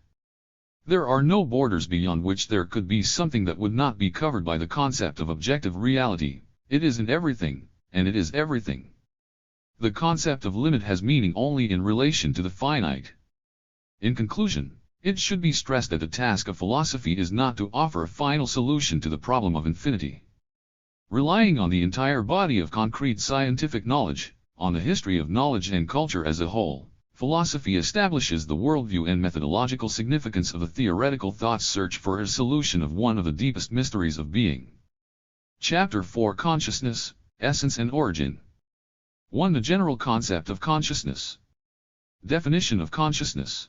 Speaker 1: There are no borders beyond which there could be something that would not be covered by the concept of objective reality. It is in everything, and it is everything. The concept of limit has meaning only in relation to the finite. In conclusion, it should be stressed that the task of philosophy is not to offer a final solution to the problem of infinity. Relying on the entire body of concrete scientific knowledge, on the history of knowledge and culture as a whole, philosophy establishes the worldview and methodological significance of the theoretical thought search for a solution of one of the deepest mysteries of being. Chapter 4: Consciousness, Essence and Origin. 1. The general concept of consciousness. Definition of consciousness.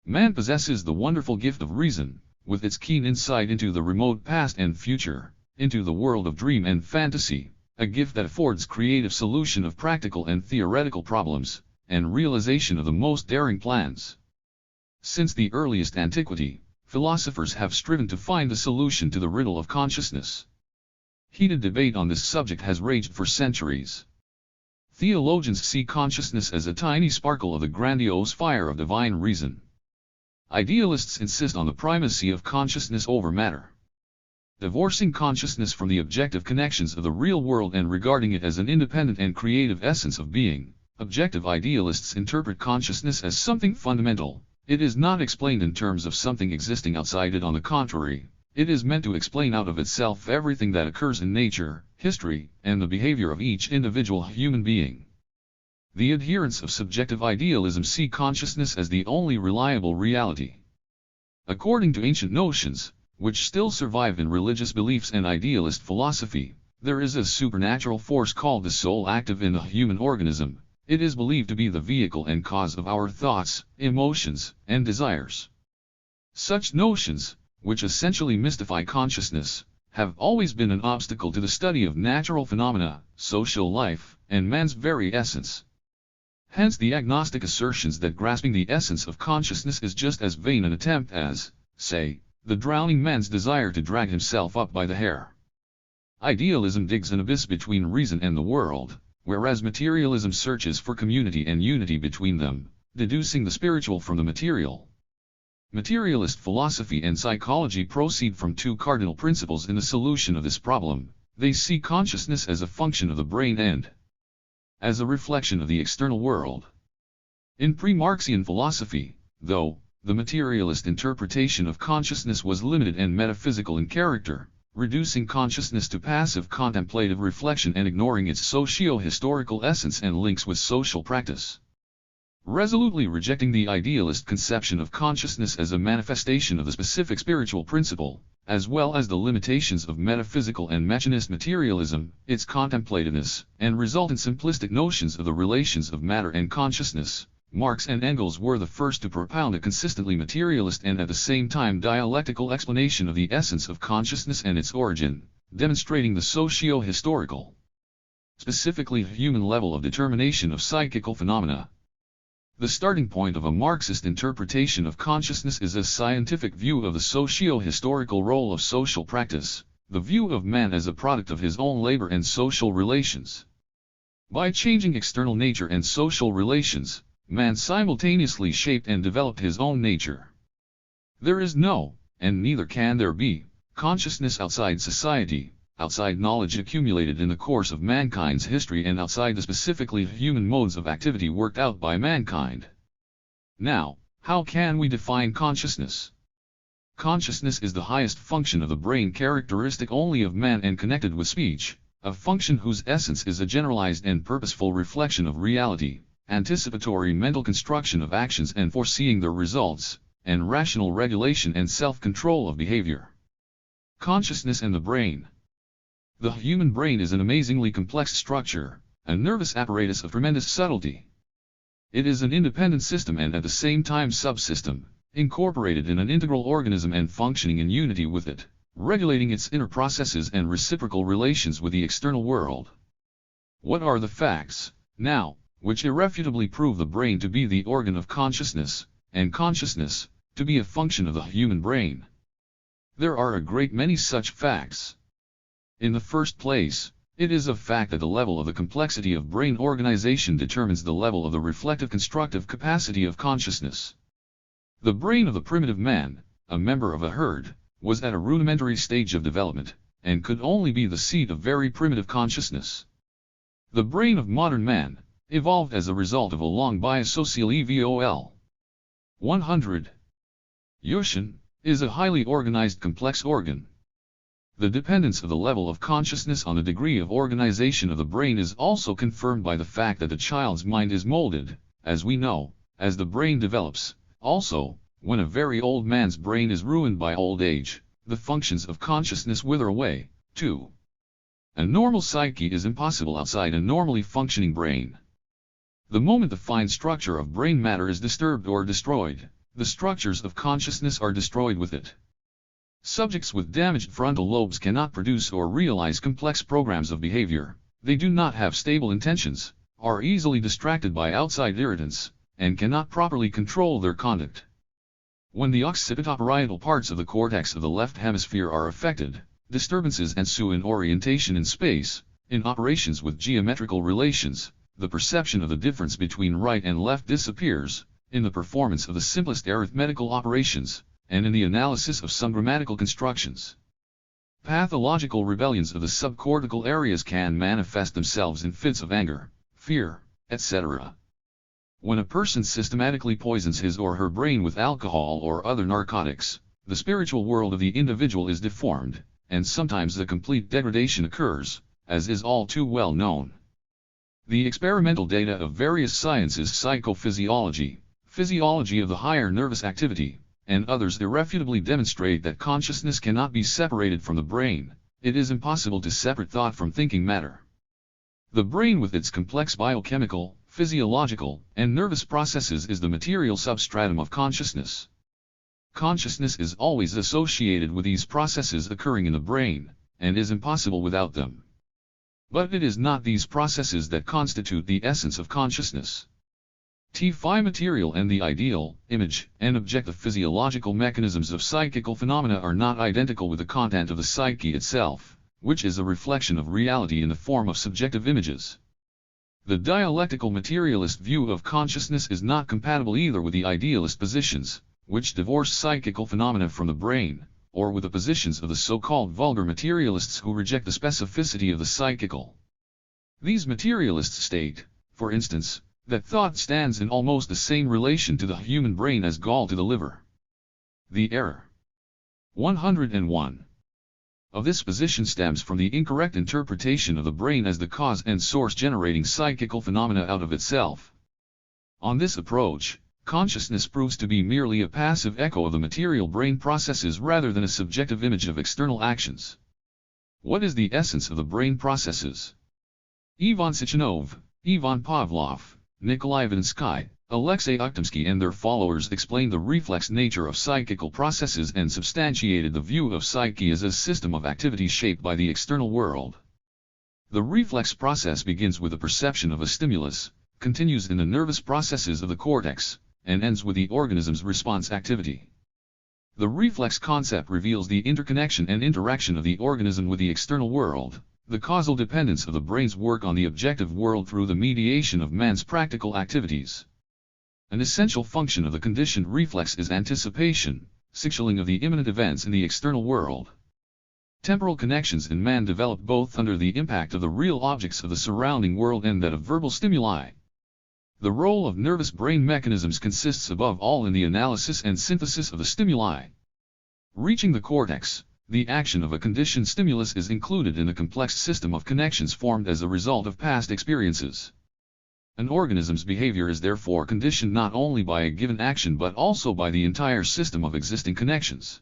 Speaker 1: Man possesses the wonderful gift of reason, with its keen insight into the remote past and future, into the world of dream and fantasy, a gift that affords creative solution of practical and theoretical problems, and realization of the most daring plans. Since the earliest antiquity, philosophers have striven to find a solution to the riddle of consciousness. Heated debate on this subject has raged for centuries. Theologians see consciousness as a tiny sparkle of the grandiose fire of divine reason. Idealists insist on the primacy of consciousness over matter. Divorcing consciousness from the objective connections of the real world and regarding it as an independent and creative essence of being, objective idealists interpret consciousness as something fundamental. It is not explained in terms of something existing outside it. On the contrary, it is meant to explain out of itself everything that occurs in nature, history, and the behavior of each individual human being. The adherents of subjective idealism see consciousness as the only reliable reality. According to ancient notions, which still survive in religious beliefs and idealist philosophy, there is a supernatural force called the soul active in the human organism. It is believed to be the vehicle and cause of our thoughts, emotions, and desires. Such notions, which essentially mystify consciousness, have always been an obstacle to the study of natural phenomena, social life, and man's very essence. Hence the agnostic assertions that grasping the essence of consciousness is just as vain an attempt as, say, the drowning man's desire to drag himself up by the hair. Idealism digs an abyss between reason and the world, whereas materialism searches for community and unity between them, deducing the spiritual from the material. Materialist philosophy and psychology proceed from two cardinal principles in the solution of this problem. They see consciousness as a function of the brain and as a reflection of the external world. In pre-Marxian philosophy, though, the materialist interpretation of consciousness was limited and metaphysical in character, reducing consciousness to passive contemplative reflection and ignoring its socio-historical essence and links with social practice. Resolutely rejecting the idealist conception of consciousness as a manifestation of the specific spiritual principle, as well as the limitations of metaphysical and machinist materialism, its contemplativeness, and resultant simplistic notions of the relations of matter and consciousness, Marx and Engels were the first to propound a consistently materialist and at the same time dialectical explanation of the essence of consciousness and its origin, demonstrating the socio-historical, specifically human level of determination of psychical phenomena. The starting point of a Marxist interpretation of consciousness is a scientific view of the socio-historical role of social practice, the view of man as a product of his own labor and social relations. By changing external nature and social relations, man simultaneously shaped and developed his own nature. There is no, and neither can there be, consciousness outside society, outside knowledge accumulated in the course of mankind's history and outside the specifically human modes of activity worked out by mankind. Now, how can we define consciousness? Consciousness is the highest function of the brain, characteristic only of man and connected with speech, a function whose essence is a generalized and purposeful reflection of reality, anticipatory mental construction of actions and foreseeing their results, and rational regulation and self-control of behavior. Consciousness and the brain. The human brain is an amazingly complex structure, a nervous apparatus of tremendous subtlety. It is an independent system and at the same time subsystem, incorporated in an integral organism and functioning in unity with it, regulating its inner processes and reciprocal relations with the external world. What are the facts, now, which irrefutably prove the brain to be the organ of consciousness, and consciousness to be a function of the human brain? There are a great many such facts. In the first place, it is a fact that the level of the complexity of brain organization determines the level of the reflective constructive capacity of consciousness. The brain of the primitive man, a member of a herd, was at a rudimentary stage of development, and could only be the seat of very primitive consciousness. The brain of modern man, evolved as a result of a long biosocial evol. 100. Yushin, is a highly organized complex organ. The dependence of the level of consciousness on the degree of organization of the brain is also confirmed by the fact that the child's mind is molded, as we know, as the brain develops. Also, when a very old man's brain is ruined by old age, the functions of consciousness wither away, too. A normal psyche is impossible outside a normally functioning brain. The moment the fine structure of brain matter is disturbed or destroyed, the structures of consciousness are destroyed with it. Subjects with damaged frontal lobes cannot produce or realize complex programs of behavior, they do not have stable intentions, are easily distracted by outside irritants, and cannot properly control their conduct. When the occipitoparietal parts of the cortex of the left hemisphere are affected, disturbances ensue in orientation in space, in operations with geometrical relations, the perception of the difference between right and left disappears, in the performance of the simplest arithmetical operations, and in the analysis of some grammatical constructions. Pathological rebellions of the subcortical areas can manifest themselves in fits of anger, fear, etc. When a person systematically poisons his or her brain with alcohol or other narcotics, the spiritual world of the individual is deformed, and sometimes the complete degradation occurs, as is all too well known. The experimental data of various sciences, psychophysiology, physiology of the higher nervous activity, and others irrefutably demonstrate that consciousness cannot be separated from the brain. It is impossible to separate thought from thinking matter. The brain with its complex biochemical, physiological, and nervous processes is the material substratum of consciousness. Consciousness is always associated with these processes occurring in the brain, and is impossible without them. But it is not these processes that constitute the essence of consciousness. Phi material and the ideal, image, and objective physiological mechanisms of psychical phenomena are not identical with the content of the psyche itself, which is a reflection of reality in the form of subjective images. The dialectical materialist view of consciousness is not compatible either with the idealist positions, which divorce psychical phenomena from the brain, or with the positions of the so-called vulgar materialists who reject the specificity of the psychical. These materialists state, for instance, that thought stands in almost the same relation to the human brain as gall to the liver. The error 101 of this position stems from the incorrect interpretation of the brain as the cause and source generating psychical phenomena out of itself. On this approach, consciousness proves to be merely a passive echo of the material brain processes rather than a subjective image of external actions. What is the essence of the brain processes? Ivan Sechenov, Ivan Pavlov, Nikolai Vininsky, Alexei Ukhtomsky and their followers explained the reflex nature of psychical processes and substantiated the view of psyche as a system of activities shaped by the external world. The reflex process begins with the perception of a stimulus, continues in the nervous processes of the cortex, and ends with the organism's response activity. The reflex concept reveals the interconnection and interaction of the organism with the external world, the causal dependence of the brain's work on the objective world through the mediation of man's practical activities. An essential function of the conditioned reflex is anticipation, signaling of the imminent events in the external world. Temporal connections in man develop both under the impact of the real objects of the surrounding world and that of verbal stimuli. The role of nervous brain mechanisms consists above all in the analysis and synthesis of the stimuli. Reaching the cortex, the action of a conditioned stimulus is included in a complex system of connections formed as a result of past experiences. An organism's behavior is therefore conditioned not only by a given action but also by the entire system of existing connections.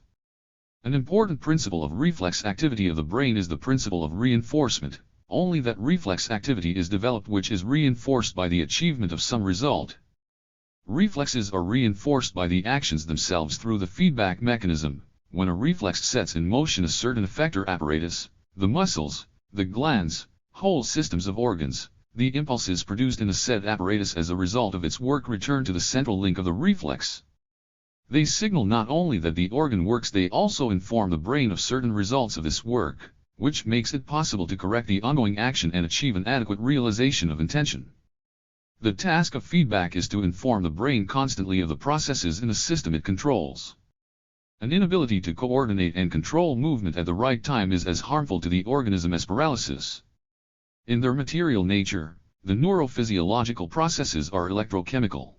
Speaker 1: An important principle of reflex activity of the brain is the principle of reinforcement, only that reflex activity is developed which is reinforced by the achievement of some result. Reflexes are reinforced by the actions themselves through the feedback mechanism. When a reflex sets in motion a certain effector apparatus, the muscles, the glands, whole systems of organs, the impulses produced in the said apparatus as a result of its work return to the central link of the reflex. They signal not only that the organ works, they also inform the brain of certain results of this work, which makes it possible to correct the ongoing action and achieve an adequate realization of intention. The task of feedback is to inform the brain constantly of the processes in the system it controls. An inability to coordinate and control movement at the right time is as harmful to the organism as paralysis. In their material nature, the neurophysiological processes are electrochemical.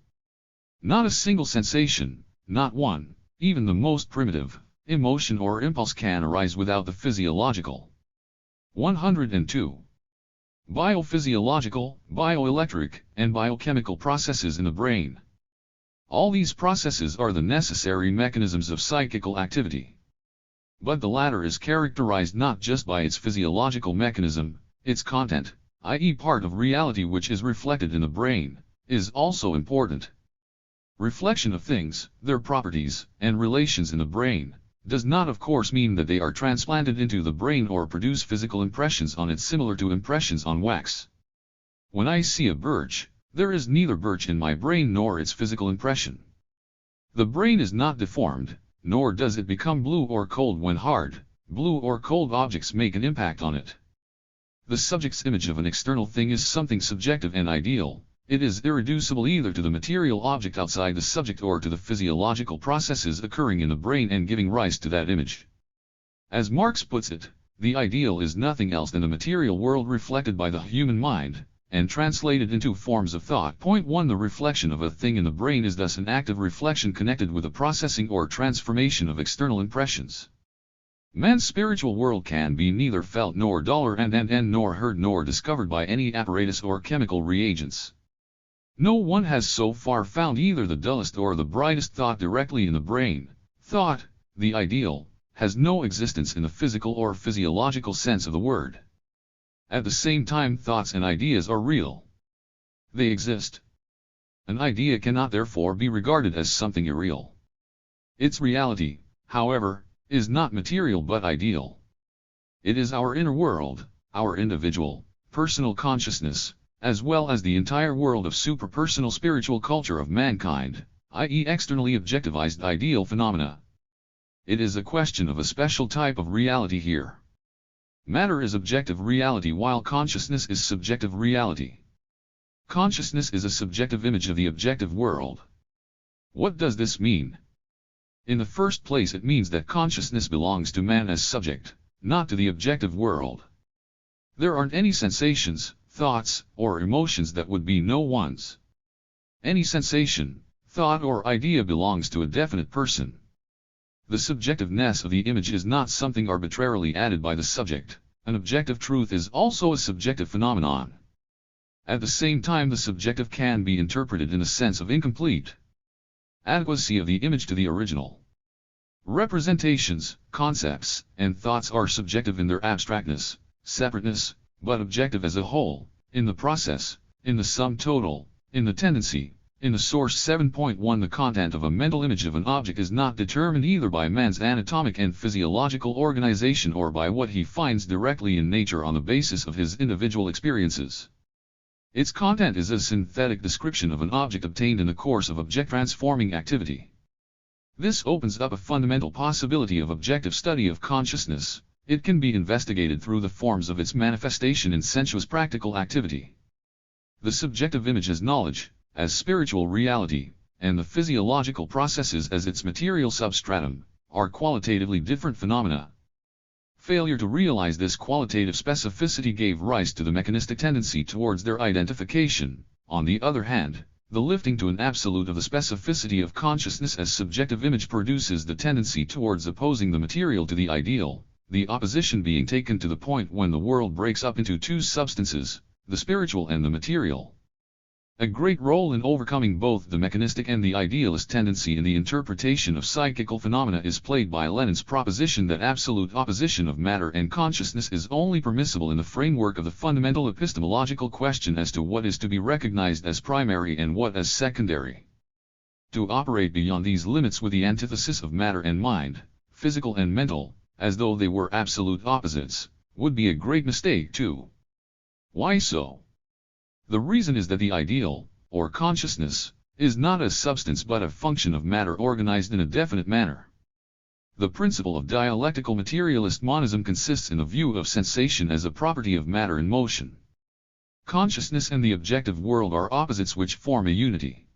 Speaker 1: Not a single sensation, not one, even the most primitive, emotion or impulse can arise without the physiological. 102. Biophysiological, bioelectric, and biochemical processes in the brain. All these processes are the necessary mechanisms of psychical activity. But the latter is characterized not just by its physiological mechanism, its content, i.e. part of reality which is reflected in the brain, is also important. Reflection of things, their properties, and relations in the brain, does not of course mean that they are transplanted into the brain or produce physical impressions on it similar to impressions on wax. When I see a birch, there is neither birch in my brain nor its physical impression. The brain is not deformed, nor does it become blue or cold when hard, blue or cold objects make an impact on it. The subject's image of an external thing is something subjective and ideal. It is irreducible either to the material object outside the subject or to the physiological processes occurring in the brain and giving rise to that image. As Marx puts it, the ideal is nothing else than the material world reflected by the human mind, and translated into forms of thought. Point 1. The reflection of a thing in the brain is thus an active reflection connected with the processing or transformation of external impressions. Man's spiritual world can be neither felt nor nor heard nor discovered by any apparatus or chemical reagents. No one has so far found either the dullest or the brightest thought directly in the brain. Thought, the ideal, has no existence in the physical or physiological sense of the word. At the same time, thoughts and ideas are real. They exist. An idea cannot therefore be regarded as something irreal. Its reality, however, is not material but ideal. It is our inner world, our individual, personal consciousness, as well as the entire world of suprapersonal spiritual culture of mankind, i.e. externally objectivized ideal phenomena. It is a question of a special type of reality here. Matter is objective reality while consciousness is subjective reality. Consciousness is a subjective image of the objective world. What does this mean? In the first place, it means that consciousness belongs to man as subject, not to the objective world. There aren't any sensations, thoughts, or emotions that would be no one's. Any sensation, thought or idea belongs to a definite person. The subjectiveness of the image is not something arbitrarily added by the subject. An objective truth is also a subjective phenomenon. At the same time, the subjective can be interpreted in a sense of incomplete adequacy of the image to the original. Representations, concepts, and thoughts are subjective in their abstractness, separateness, but objective as a whole, in the process, in the sum total, in the tendency. In the source 7.1, the content of a mental image of an object is not determined either by man's anatomic and physiological organization or by what he finds directly in nature on the basis of his individual experiences. Its content is a synthetic description of an object obtained in the course of object-transforming activity. This opens up a fundamental possibility of objective study of consciousness. It can be investigated through the forms of its manifestation in sensuous practical activity. The subjective image as knowledge, as spiritual reality, and the physiological processes as its material substratum, are qualitatively different phenomena. Failure to realize this qualitative specificity gave rise to the mechanistic tendency towards their identification. On the other hand, the lifting to an absolute of the specificity of consciousness as subjective image produces the tendency towards opposing the material to the ideal, the opposition being taken to the point when the world breaks up into two substances, the spiritual and the material. A great role in overcoming both the mechanistic and the idealist tendency in the interpretation of psychical phenomena is played by Lenin's proposition that absolute opposition of matter and consciousness is only permissible in the framework of the fundamental epistemological question as to what is to be recognized as primary and what as secondary. To operate beyond these limits with the antithesis of matter and mind, physical and mental, as though they were absolute opposites, would be a great mistake too. Why so? The reason is that the ideal, or consciousness, is not a substance but a function of matter organized in a definite manner. The principle of dialectical materialist monism consists in the view of sensation as a property of matter in motion. Consciousness and the objective world are opposites which form a unity.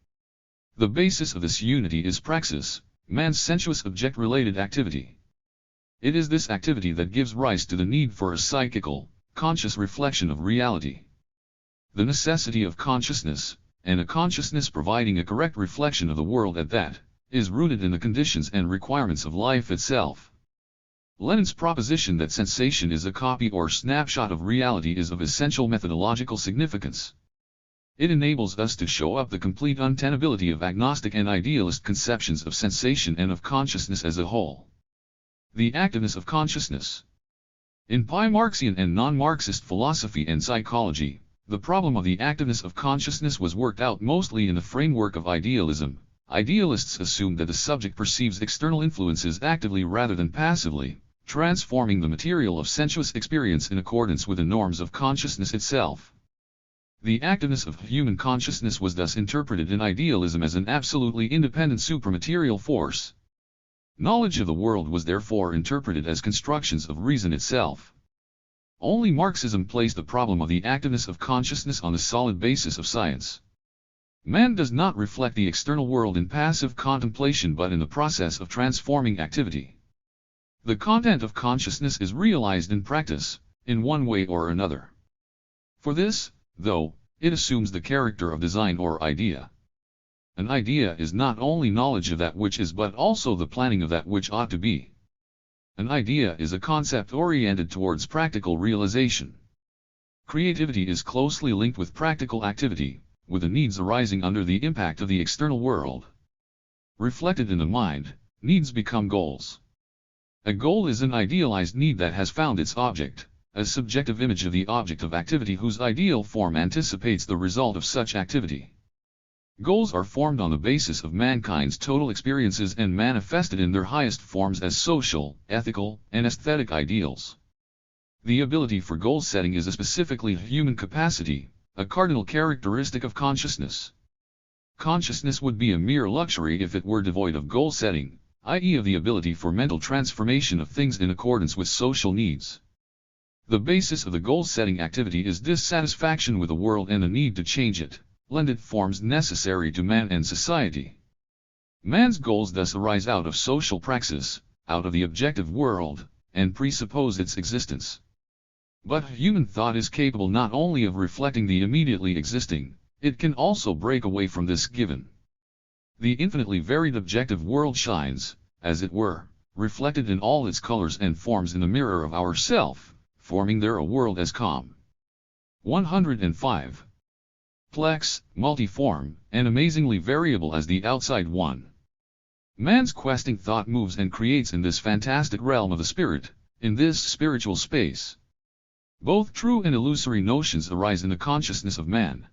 Speaker 1: The basis of this unity is praxis, man's sensuous object-related activity. It is this activity that gives rise to the need for a psychical, conscious reflection of reality. The necessity of consciousness, and a consciousness providing a correct reflection of the world at that, is rooted in the conditions and requirements of life itself. Lenin's proposition that sensation is a copy or snapshot of reality is of essential methodological significance. It enables us to show up the complete untenability of agnostic and idealist conceptions of sensation and of consciousness as a whole. The activeness of consciousness. In Marxian and non-Marxist philosophy and psychology, the problem of the activeness of consciousness was worked out mostly in the framework of idealism. Idealists assumed that the subject perceives external influences actively rather than passively, transforming the material of sensuous experience in accordance with the norms of consciousness itself. The activeness of human consciousness was thus interpreted in idealism as an absolutely independent supramaterial force. Knowledge of the world was therefore interpreted as constructions of reason itself. Only Marxism placed the problem of the activeness of consciousness on the solid basis of science. Man does not reflect the external world in passive contemplation but in the process of transforming activity. The content of consciousness is realized in practice, in one way or another. For this, though, it assumes the character of design or idea. An idea is not only knowledge of that which is but also the planning of that which ought to be. An idea is a concept oriented towards practical realization. Creativity is closely linked with practical activity, with the needs arising under the impact of the external world. Reflected in the mind, needs become goals. A goal is an idealized need that has found its object, a subjective image of the object of activity whose ideal form anticipates the result of such activity. Goals are formed on the basis of mankind's total experiences and manifested in their highest forms as social, ethical, and aesthetic ideals. The ability for goal setting is a specifically human capacity, a cardinal characteristic of consciousness. Consciousness would be a mere luxury if it were devoid of goal setting, i.e. of the ability for mental transformation of things in accordance with social needs. The basis of the goal-setting activity is dissatisfaction with the world and the need to change it, lend it forms necessary to man and society. Man's goals thus arise out of social praxis, out of the objective world, and presuppose its existence. But human thought is capable not only of reflecting the immediately existing, it can also break away from this given. The infinitely varied objective world shines, as it were, reflected in all its colors and forms in the mirror of our self, forming there a world as calm. 105. Complex, multiform, and amazingly variable as the outside one. Man's questing thought moves and creates in this fantastic realm of the spirit, in this spiritual space. Both true and illusory notions arise in the consciousness of man.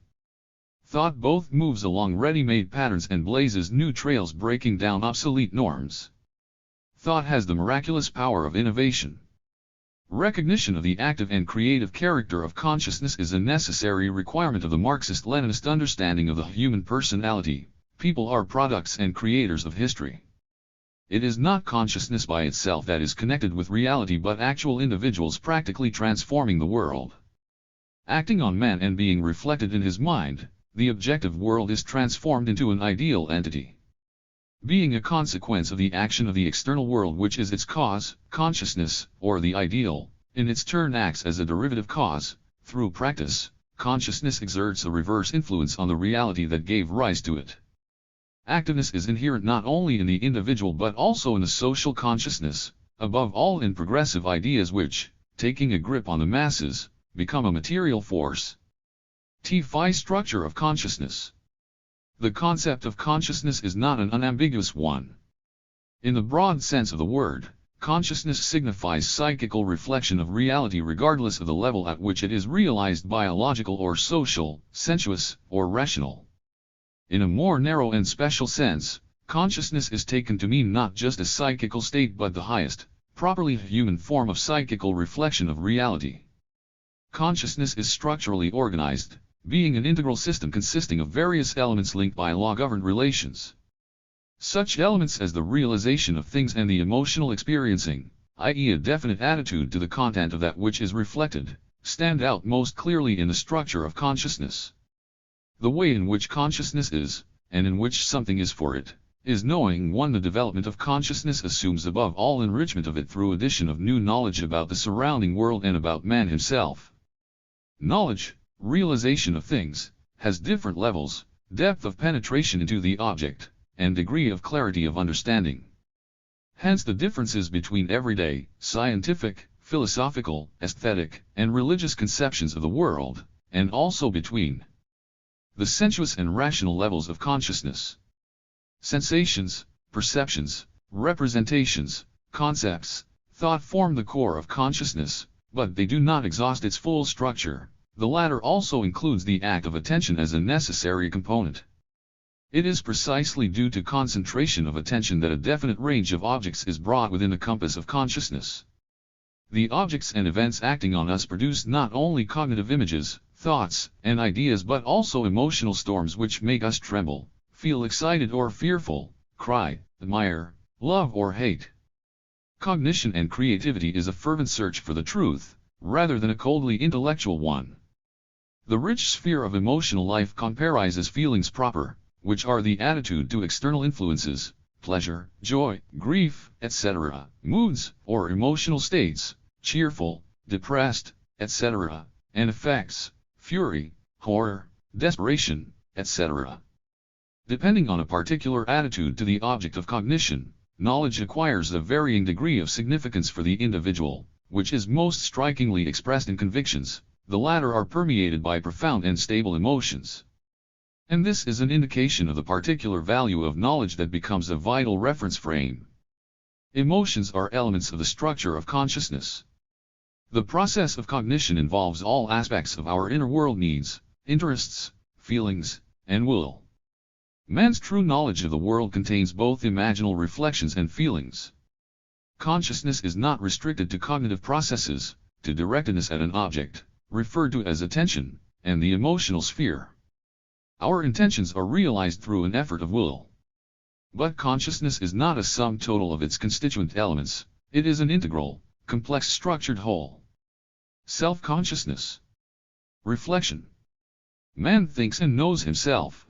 Speaker 1: Thought both moves along ready-made patterns and blazes new trails, breaking down obsolete norms. Thought has the miraculous power of innovation. Recognition of the active and creative character of consciousness is a necessary requirement of the Marxist-Leninist understanding of the human personality. People are products and creators of history. It is not consciousness by itself that is connected with reality, but actual individuals practically transforming the world. Acting on man and being reflected in his mind, the objective world is transformed into an ideal entity. Being a consequence of the action of the external world which is its cause, consciousness, or the ideal, in its turn acts as a derivative cause. Through practice, consciousness exerts a reverse influence on the reality that gave rise to it. Activeness is inherent not only in the individual but also in the social consciousness, above all in progressive ideas which, taking a grip on the masses, become a material force. THIRD structure of consciousness. The concept of consciousness is not an unambiguous one. In the broad sense of the word, consciousness signifies psychical reflection of reality regardless of the level at which it is realized: biological or social, sensuous or rational. In a more narrow and special sense, consciousness is taken to mean not just a psychical state but the highest, properly human form of psychical reflection of reality. Consciousness is structurally organized, being an integral system consisting of various elements linked by law-governed relations. Such elements as the realization of things and the emotional experiencing, i.e. a definite attitude to the content of that which is reflected, stand out most clearly in the structure of consciousness. The way in which consciousness is, and in which something is for it, is knowing one. The development of consciousness assumes above all enrichment of it through addition of new knowledge about the surrounding world and about man himself. Knowledge, realization of things, has different levels, depth of penetration into the object, and degree of clarity of understanding. Hence the differences between everyday, scientific, philosophical, aesthetic, and religious conceptions of the world, and also between the sensuous and rational levels of consciousness. Sensations, perceptions, representations, concepts, thought form the core of consciousness, but they do not exhaust its full structure. The latter also includes the act of attention as a necessary component. It is precisely due to concentration of attention that a definite range of objects is brought within the compass of consciousness. The objects and events acting on us produce not only cognitive images, thoughts, and ideas but also emotional storms which make us tremble, feel excited or fearful, cry, admire, love or hate. Cognition and creativity is a fervent search for the truth, rather than a coldly intellectual one. The rich sphere of emotional life comprises feelings proper, which are the attitude to external influences, pleasure, joy, grief, etc., moods, or emotional states, cheerful, depressed, etc., and effects, fury, horror, desperation, etc. Depending on a particular attitude to the object of cognition, knowledge acquires a varying degree of significance for the individual, which is most strikingly expressed in convictions. The latter are permeated by profound and stable emotions. And this is an indication of the particular value of knowledge that becomes a vital reference frame. Emotions are elements of the structure of consciousness. The process of cognition involves all aspects of our inner world: needs, interests, feelings, and will. Man's true knowledge of the world contains both imaginal reflections and feelings. Consciousness is not restricted to cognitive processes, to directedness at an object, referred to as attention, and the emotional sphere. Our intentions are realized through an effort of will. But consciousness is not a sum total of its constituent elements, it is an integral, complex structured whole. Self-consciousness. Reflection. Man thinks and knows himself.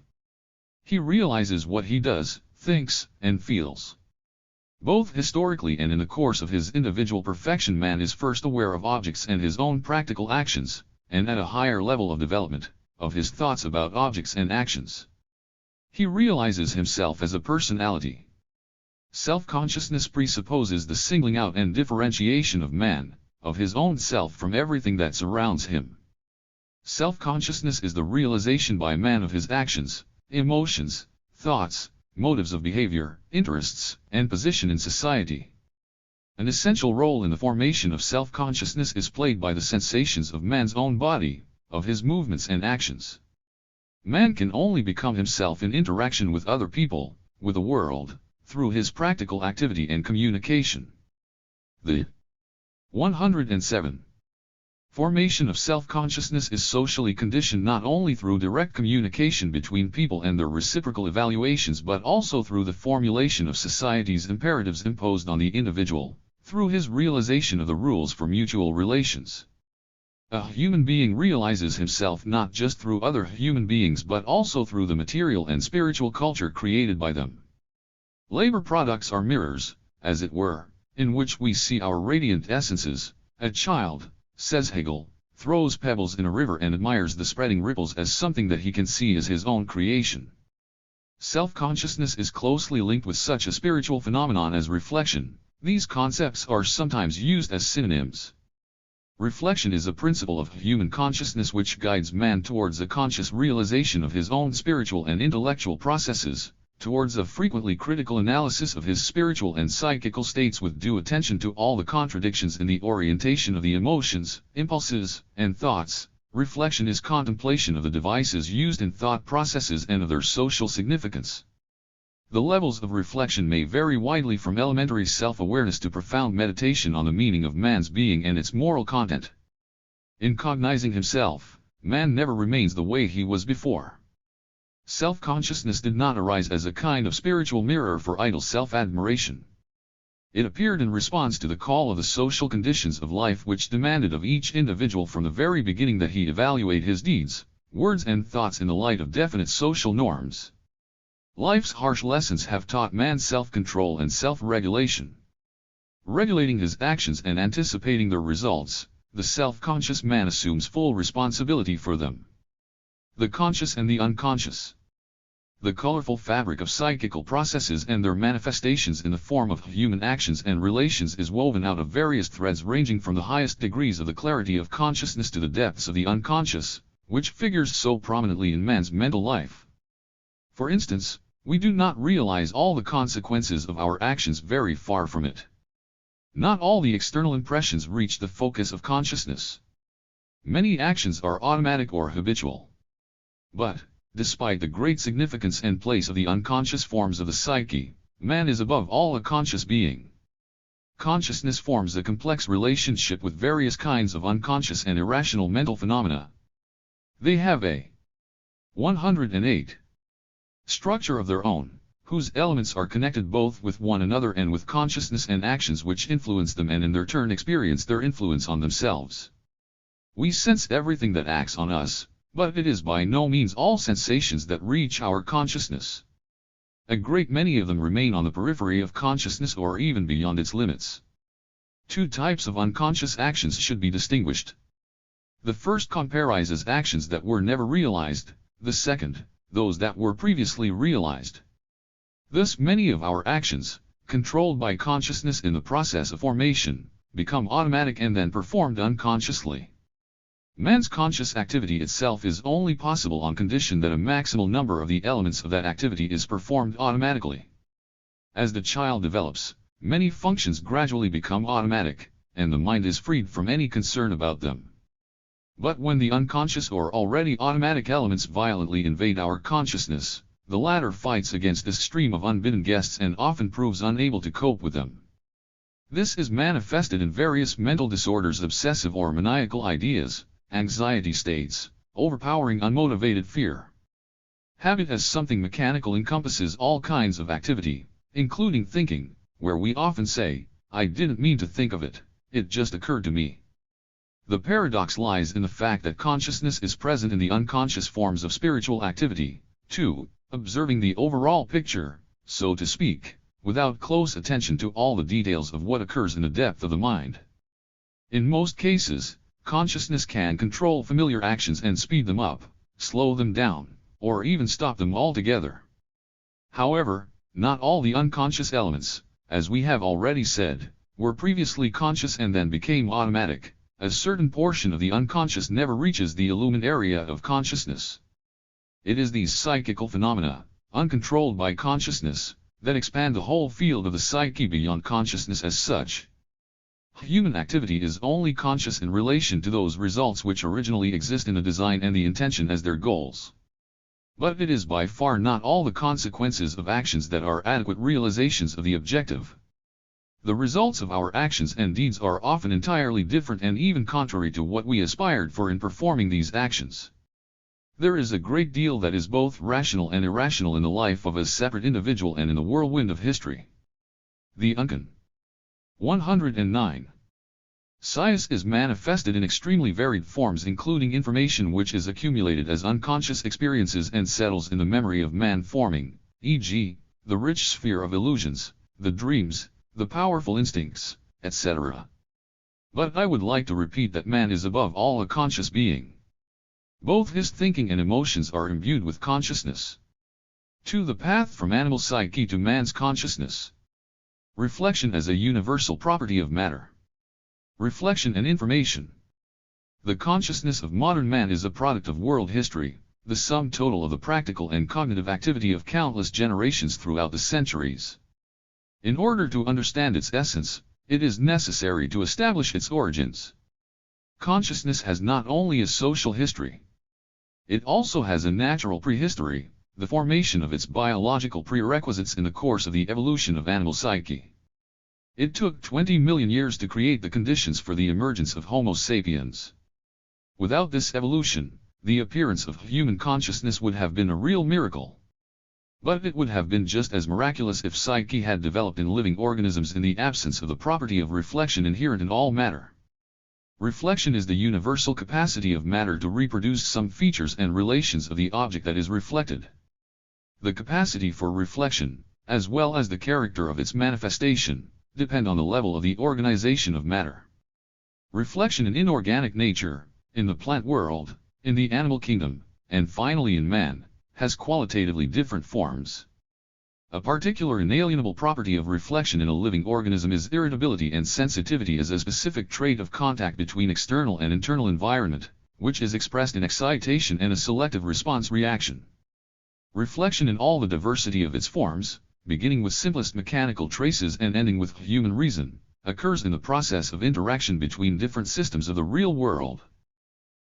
Speaker 1: He realizes what he does, thinks, and feels. Both historically and in the course of his individual perfection, man is first aware of objects and his own practical actions, and at a higher level of development, of his thoughts about objects and actions. He realizes himself as a personality. Self-consciousness presupposes the singling out and differentiation of man, of his own self from everything that surrounds him. Self-consciousness is the realization by man of his actions, emotions, thoughts, motives of behavior, interests, and position in society. An essential role in the formation of self-consciousness is played by the sensations of man's own body, of his movements and actions. Man can only become himself in interaction with other people, with the world, through his practical activity and communication. The 107. Formation of self-consciousness is socially conditioned not only through direct communication between people and their reciprocal evaluations but also through the formulation of society's imperatives imposed on the individual, through his realization of the rules for mutual relations. A human being realizes himself not just through other human beings but also through the material and spiritual culture created by them. Labor products are mirrors, as it were, in which we see our radiant essences. A child, says Hegel, throws pebbles in a river and admires the spreading ripples as something that he can see as his own creation. Self-consciousness is closely linked with such a spiritual phenomenon as reflection. These concepts are sometimes used as synonyms. Reflection is a principle of human consciousness which guides man towards a conscious realization of his own spiritual and intellectual processes, towards a frequently critical analysis of his spiritual and psychical states with due attention to all the contradictions in the orientation of the emotions, impulses, and thoughts. Reflection is contemplation of the devices used in thought processes and of their social significance. The levels of reflection may vary widely from elementary self-awareness to profound meditation on the meaning of man's being and its moral content. In cognizing himself, man never remains the way he was before. Self-consciousness did not arise as a kind of spiritual mirror for idle self-admiration. It appeared in response to the call of the social conditions of life which demanded of each individual from the very beginning that he evaluate his deeds, words and thoughts in the light of definite social norms. Life's harsh lessons have taught man self-control and self-regulation. Regulating his actions and anticipating their results, the self-conscious man assumes full responsibility for them. The conscious and the unconscious. The colorful fabric of psychical processes and their manifestations in the form of human actions and relations is woven out of various threads ranging from the highest degrees of the clarity of consciousness to the depths of the unconscious, which figures so prominently in man's mental life. For instance, we do not realize all the consequences of our actions very far from it. Not all the external impressions reach the focus of consciousness. Many actions are automatic or habitual. But, despite the great significance and place of the unconscious forms of the psyche, man is above all a conscious being. Consciousness forms a complex relationship with various kinds of unconscious and irrational mental phenomena. They have a 108 structure of their own, whose elements are connected both with one another and with consciousness and actions which influence them and in their turn experience their influence on themselves. We sense everything that acts on us, but it is by no means all sensations that reach our consciousness. A great many of them remain on the periphery of consciousness or even beyond its limits. Two types of unconscious actions should be distinguished. The first comprises actions that were never realized, the second, those that were previously realized. Thus many of our actions, controlled by consciousness in the process of formation, become automatic and then performed unconsciously. Man's conscious activity itself is only possible on condition that a maximal number of the elements of that activity is performed automatically. As the child develops, many functions gradually become automatic, and the mind is freed from any concern about them. But when the unconscious or already automatic elements violently invade our consciousness, the latter fights against this stream of unbidden guests and often proves unable to cope with them. This is manifested in various mental disorders, obsessive or maniacal ideas, anxiety states, overpowering unmotivated fear. Habit as something mechanical encompasses all kinds of activity, including thinking, where we often say, "I didn't mean to think of it, it just occurred to me." The paradox lies in the fact that consciousness is present in the unconscious forms of spiritual activity, too, observing the overall picture, so to speak, without close attention to all the details of what occurs in the depth of the mind. In most cases, consciousness can control familiar actions and speed them up, slow them down, or even stop them altogether. However, not all the unconscious elements, as we have already said, were previously conscious and then became automatic. A certain portion of the unconscious never reaches the illumined area of consciousness. It is these psychical phenomena, uncontrolled by consciousness, that expand the whole field of the psyche beyond consciousness as such. Human activity is only conscious in relation to those results which originally exist in the design and the intention as their goals. But it is by far not all the consequences of actions that are adequate realizations of the objective. The results of our actions and deeds are often entirely different and even contrary to what we aspired for in performing these actions. There is a great deal that is both rational and irrational in the life of a separate individual and in the whirlwind of history. The uncon. 109. Science is manifested in extremely varied forms, including information which is accumulated as unconscious experiences and settles in the memory of man, forming, e.g., the rich sphere of illusions, the dreams, the powerful instincts, etc. But I would like to repeat that man is above all a conscious being. Both his thinking and emotions are imbued with consciousness. 2. The path from animal psyche to man's consciousness. Reflection as a universal property of matter. Reflection and information. The consciousness of modern man is a product of world history, the sum total of the practical and cognitive activity of countless generations throughout the centuries. In order to understand its essence, it is necessary to establish its origins. Consciousness has not only a social history. It also has a natural prehistory, the formation of its biological prerequisites in the course of the evolution of animal psyche. It took 20 million years to create the conditions for the emergence of Homo sapiens. Without this evolution, the appearance of human consciousness would have been a real miracle. But it would have been just as miraculous if psyche had developed in living organisms in the absence of the property of reflection inherent in all matter. Reflection is the universal capacity of matter to reproduce some features and relations of the object that is reflected. The capacity for reflection, as well as the character of its manifestation, depend on the level of the organization of matter. Reflection in inorganic nature, in the plant world, in the animal kingdom, and finally in man, has qualitatively different forms. A particular inalienable property of reflection in a living organism is irritability, and sensitivity is a specific trait of contact between external and internal environment, which is expressed in excitation and a selective response reaction. Reflection in all the diversity of its forms, beginning with simplest mechanical traces and ending with human reason, occurs in the process of interaction between different systems of the real world.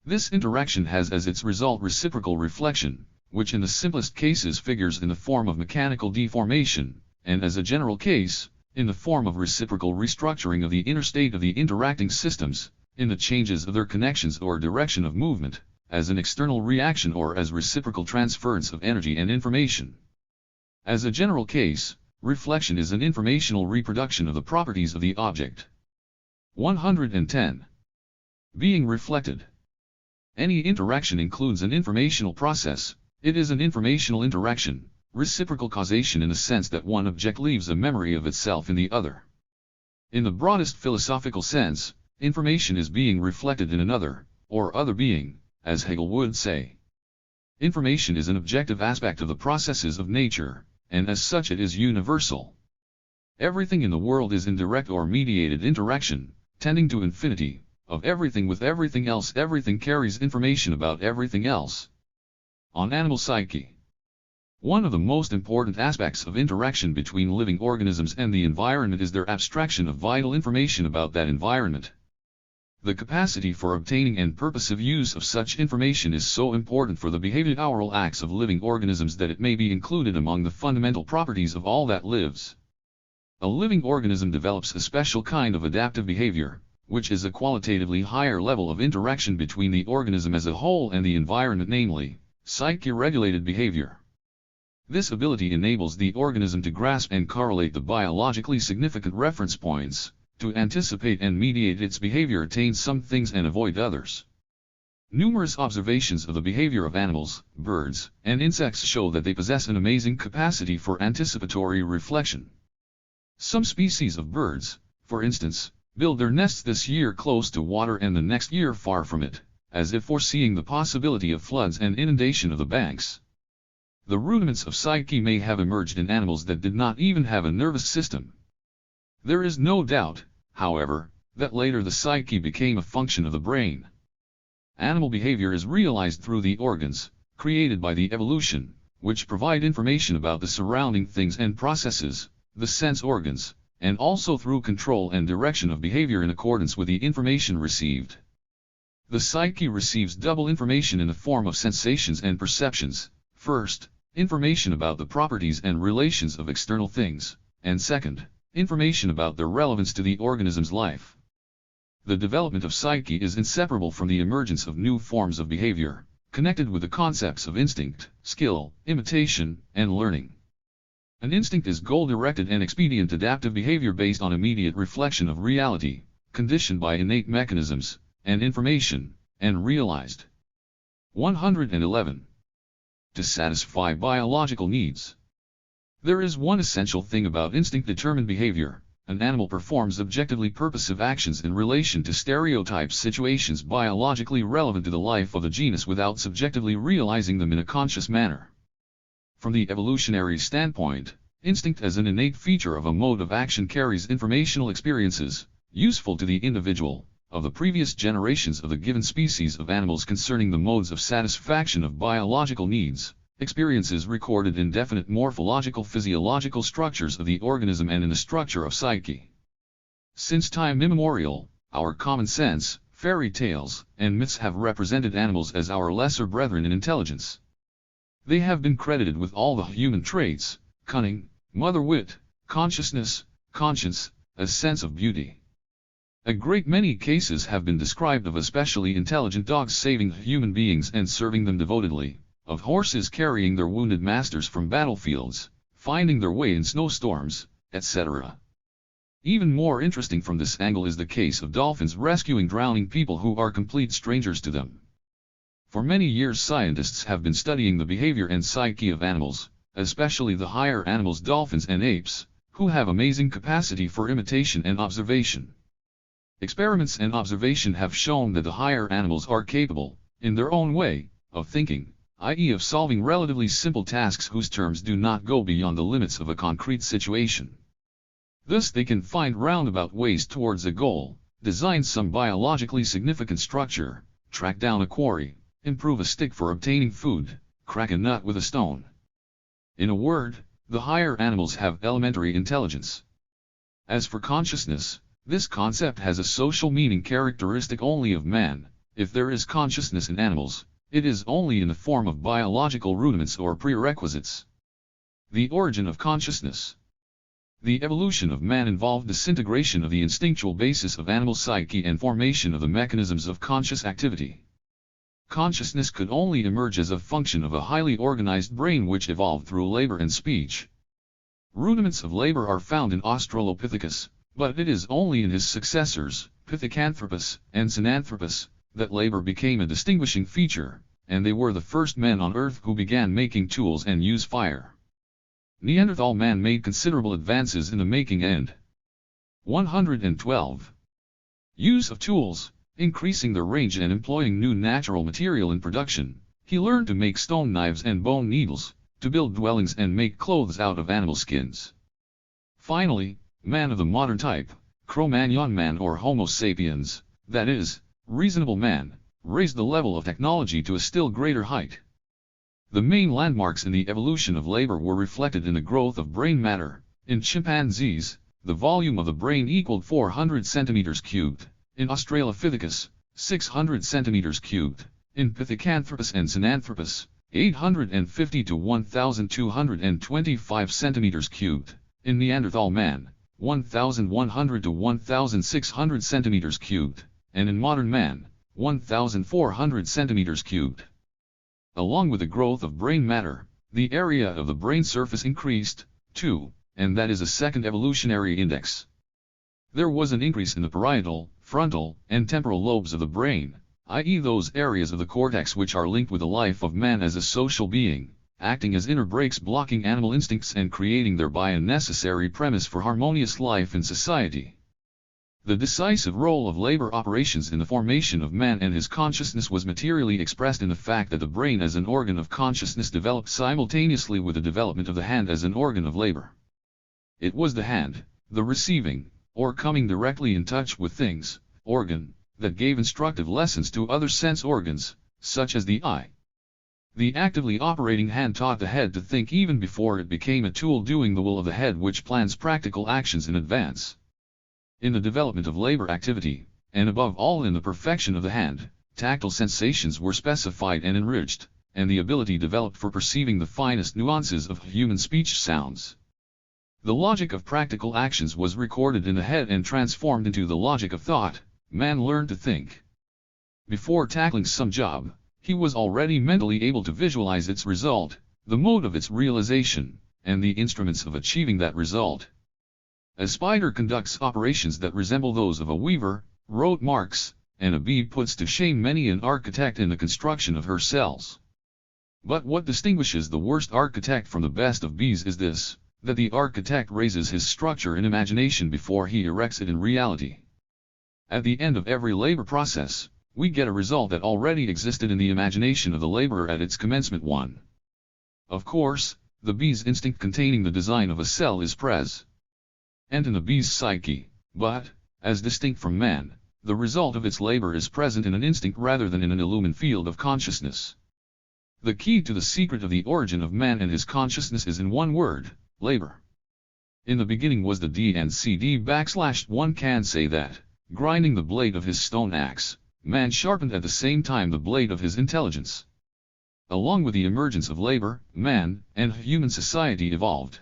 Speaker 1: This interaction has as its result reciprocal reflection, which in the simplest cases figures in the form of mechanical deformation, and as a general case, in the form of reciprocal restructuring of the inner state of the interacting systems, in the changes of their connections or direction of movement, as an external reaction or as reciprocal transference of energy and information. As a general case, reflection is an informational reproduction of the properties of the object. 110. Being reflected. Any interaction includes an informational process. It is an informational interaction, reciprocal causation in the sense that one object leaves a memory of itself in the other. In the broadest philosophical sense, information is being reflected in another, or other being, as Hegel would say. Information is an objective aspect of the processes of nature, and as such it is universal. Everything in the world is in direct or mediated interaction, tending to infinity, of everything with everything else. Everything carries information about everything else. On animal psyche. One of the most important aspects of interaction between living organisms and the environment is their abstraction of vital information about that environment. The capacity for obtaining and purposive use of such information is so important for the behavioral acts of living organisms that it may be included among the fundamental properties of all that lives. A living organism develops a special kind of adaptive behavior, which is a qualitatively higher level of interaction between the organism as a whole and the environment, namely, psyche-regulated behavior. This ability enables the organism to grasp and correlate the biologically significant reference points, to anticipate and mediate its behavior, attain some things and avoid others. Numerous observations of the behavior of animals, birds, and insects show that they possess an amazing capacity for anticipatory reflection. Some species of birds, for instance, build their nests this year close to water and the next year far from it, as if foreseeing the possibility of floods and inundation of the banks. The rudiments of psyche may have emerged in animals that did not even have a nervous system. There is no doubt, however, that later the psyche became a function of the brain. Animal behavior is realized through the organs, created by the evolution, which provide information about the surrounding things and processes, the sense organs, and also through control and direction of behavior in accordance with the information received. The psyche receives double information in the form of sensations and perceptions. First, information about the properties and relations of external things, and second, information about their relevance to the organism's life. The development of psyche is inseparable from the emergence of new forms of behavior, connected with the concepts of instinct, skill, imitation, and learning. An instinct is goal-directed and expedient adaptive behavior based on immediate reflection of reality, conditioned by innate mechanisms, and information, and realized. 111. To satisfy biological needs. There is one essential thing about instinct-determined behavior. An animal performs objectively purposive actions in relation to stereotypes situations biologically relevant to the life of the genus without subjectively realizing them in a conscious manner. From the evolutionary standpoint, instinct as an innate feature of a mode of action carries informational experiences, useful to the individual, of the previous generations of the given species of animals concerning the modes of satisfaction of biological needs, experiences recorded in definite morphological physiological structures of the organism and in the structure of psyche. Since time immemorial, our common sense, fairy tales, and myths have represented animals as our lesser brethren in intelligence. They have been credited with all the human traits: cunning, mother-wit, consciousness, conscience, a sense of beauty. A great many cases have been described of especially intelligent dogs saving human beings and serving them devotedly, of horses carrying their wounded masters from battlefields, finding their way in snowstorms, etc. Even more interesting from this angle is the case of dolphins rescuing drowning people who are complete strangers to them. For many years scientists have been studying the behavior and psyche of animals, especially the higher animals, dolphins and apes, who have amazing capacity for imitation and observation. Experiments and observation have shown that the higher animals are capable, in their own way, of thinking, i.e. of solving relatively simple tasks whose terms do not go beyond the limits of a concrete situation. Thus they can find roundabout ways towards a goal, design some biologically significant structure, track down a quarry, improve a stick for obtaining food, crack a nut with a stone. In a word, the higher animals have elementary intelligence. As for consciousness, this concept has a social meaning characteristic only of man. If there is consciousness in animals, it is only in the form of biological rudiments or prerequisites. The origin of consciousness. The evolution of man involved disintegration of the instinctual basis of animal psyche and formation of the mechanisms of conscious activity. Consciousness could only emerge as a function of a highly organized brain which evolved through labor and speech. Rudiments of labor are found in Australopithecus, but it is only in his successors, Pithecanthropus and Sinanthropus, that labor became a distinguishing feature, and they were the first men on Earth who began making tools and use fire. Neanderthal man made considerable advances in the making and 112. Use of tools, increasing their range and employing new natural material in production. He learned to make stone knives and bone needles, to build dwellings and make clothes out of animal skins. Finally, man of the modern type, Cro-Magnon man or Homo sapiens, that is, reasonable man, raised the level of technology to a still greater height. The main landmarks in the evolution of labor were reflected in the growth of brain matter. In chimpanzees, the volume of the brain equaled 400 centimeters cubed, in Australopithecus, 600 centimeters cubed, in Pithecanthropus and Sinanthropus, 850 to 1,225 centimeters cubed, in Neanderthal man, 1,100 to 1,600 centimeters cubed, and in modern man, 1,400 centimeters cubed. Along with the growth of brain matter, the area of the brain surface increased, too, and that is a second evolutionary index. There was an increase in the parietal, frontal, and temporal lobes of the brain, i.e. those areas of the cortex which are linked with the life of man as a social being, acting as inner brakes blocking animal instincts and creating thereby a necessary premise for harmonious life in society. The decisive role of labor operations in the formation of man and his consciousness was materially expressed in the fact that the brain as an organ of consciousness developed simultaneously with the development of the hand as an organ of labor. It was the hand, the receiving, or coming directly in touch with things, organ, that gave instructive lessons to other sense organs, such as the eye. The actively operating hand taught the head to think even before it became a tool doing the will of the head which plans practical actions in advance. In the development of labor activity, and above all in the perfection of the hand, tactile sensations were specified and enriched, and the ability developed for perceiving the finest nuances of human speech sounds. The logic of practical actions was recorded in the head and transformed into the logic of thought. Man learned to think. Before tackling some job, he was already mentally able to visualize its result, the mode of its realization, and the instruments of achieving that result. A spider conducts operations that resemble those of a weaver, wrote Marx, and a bee puts to shame many an architect in the construction of her cells. But what distinguishes the worst architect from the best of bees is this, that the architect raises his structure in imagination before he erects it in reality. At the end of every labor process, we get a result that already existed in the imagination of the laborer at its commencement. 1. Of course, the bee's instinct containing the design of a cell is present in the bee's psyche, but, as distinct from man, the result of its labor is present in an instinct rather than in an illumined field of consciousness. The key to the secret of the origin of man and his consciousness is in one word: labor. In the beginning was the DNCD / one can say that, grinding the blade of his stone axe, man sharpened at the same time the blade of his intelligence. Along with the emergence of labor, man and human society evolved.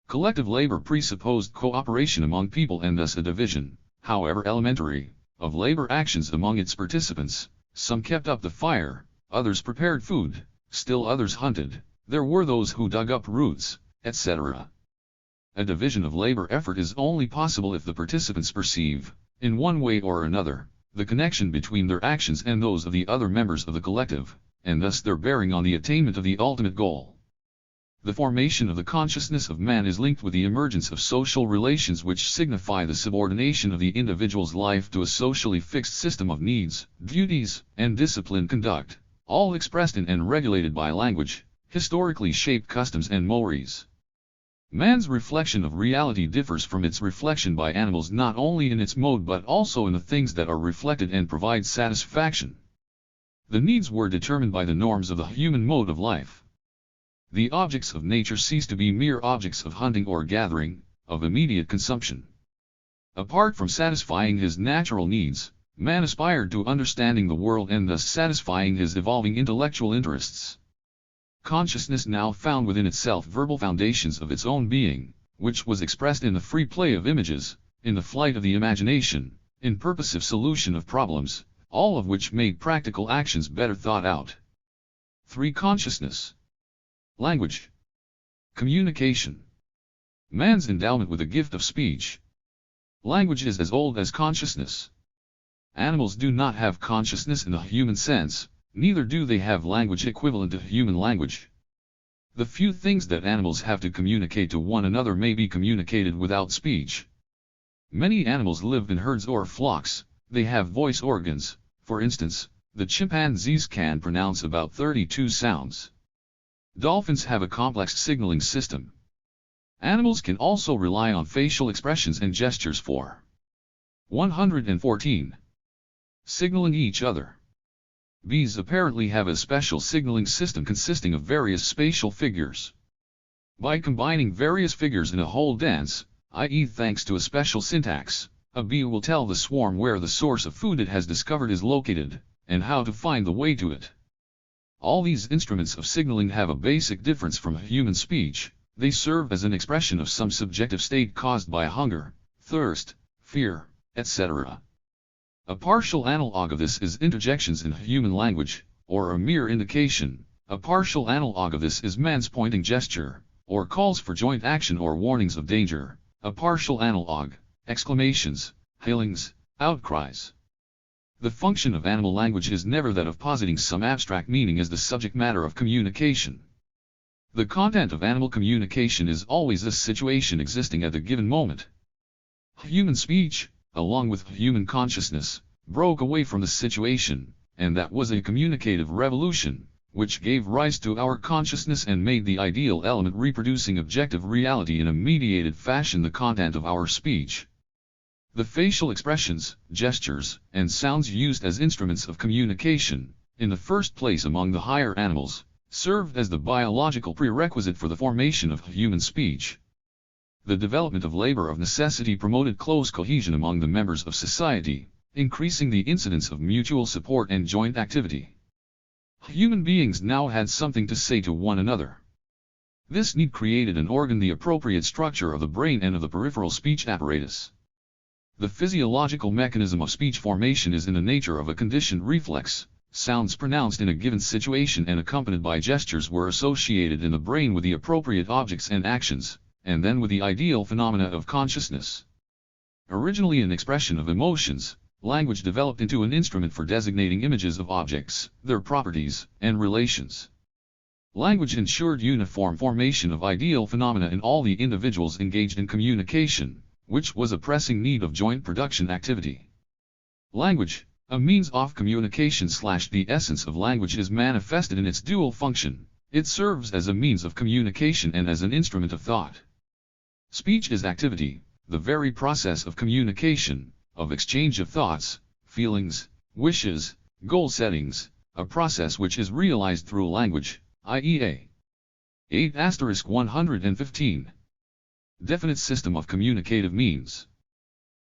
Speaker 1: Collective labor presupposed cooperation among people and thus a division, however elementary, of labor actions among its participants. Some kept up the fire, others prepared food, still others hunted, there were those who dug up roots, etc. A division of labor effort is only possible if the participants perceive, in one way or another, the connection between their actions and those of the other members of the collective, and thus their bearing on the attainment of the ultimate goal. The formation of the consciousness of man is linked with the emergence of social relations which signify the subordination of the individual's life to a socially fixed system of needs, duties, and disciplined conduct, all expressed in and regulated by language, historically shaped customs and mores. Man's reflection of reality differs from its reflection by animals not only in its mode but also in the things that are reflected and provide satisfaction. The needs were determined by the norms of the human mode of life. The objects of nature cease to be mere objects of hunting or gathering, of immediate consumption. Apart from satisfying his natural needs, man aspired to understanding the world and thus satisfying his evolving intellectual interests. Consciousness now found within itself verbal foundations of its own being, which was expressed in the free play of images, in the flight of the imagination, in purposive solution of problems, all of which made practical actions better thought out. 3. Consciousness. Language. Communication. Man's endowment with the gift of speech. Language is as old as consciousness. Animals do not have consciousness in the human sense, neither do they have language equivalent to human language. The few things that animals have to communicate to one another may be communicated without speech. Many animals live in herds or flocks, they have voice organs. For instance, the chimpanzees can pronounce about 32 sounds. Dolphins have a complex signaling system. Animals can also rely on facial expressions and gestures for 114. Signaling each other. Bees apparently have a special signaling system consisting of various spatial figures. By combining various figures in a whole dance, i.e. thanks to a special syntax, a bee will tell the swarm where the source of food it has discovered is located, and how to find the way to it. All these instruments of signaling have a basic difference from human speech. They serve as an expression of some subjective state caused by hunger, thirst, fear, etc. A partial analog of this is interjections in human language, or a mere indication. A partial analog of this is man's pointing gesture, or calls for joint action or warnings of danger. A partial analog, exclamations, hailings, outcries. The function of animal language is never that of positing some abstract meaning as the subject matter of communication. The content of animal communication is always a situation existing at the given moment. Human speech, along with human consciousness, broke away from the situation, and that was a communicative revolution, which gave rise to our consciousness and made the ideal element reproducing objective reality in a mediated fashion the content of our speech. The facial expressions, gestures, and sounds used as instruments of communication, in the first place among the higher animals, served as the biological prerequisite for the formation of human speech. The development of labor of necessity promoted close cohesion among the members of society, increasing the incidence of mutual support and joint activity. Human beings now had something to say to one another. This need created an organ, the appropriate structure of the brain and of the peripheral speech apparatus. The physiological mechanism of speech formation is in the nature of a conditioned reflex. Sounds pronounced in a given situation and accompanied by gestures were associated in the brain with the appropriate objects and actions, and then with the ideal phenomena of consciousness. Originally an expression of emotions, language developed into an instrument for designating images of objects, their properties, and relations. Language ensured uniform formation of ideal phenomena in all the individuals engaged in communication, which was a pressing need of joint production activity. Language, a means of communication / the essence of language is manifested in its dual function. It serves as a means of communication and as an instrument of thought. Speech is activity, the very process of communication, of exchange of thoughts, feelings, wishes, goal settings, a process which is realized through language, i.e. 8*115. Definite system of communicative means.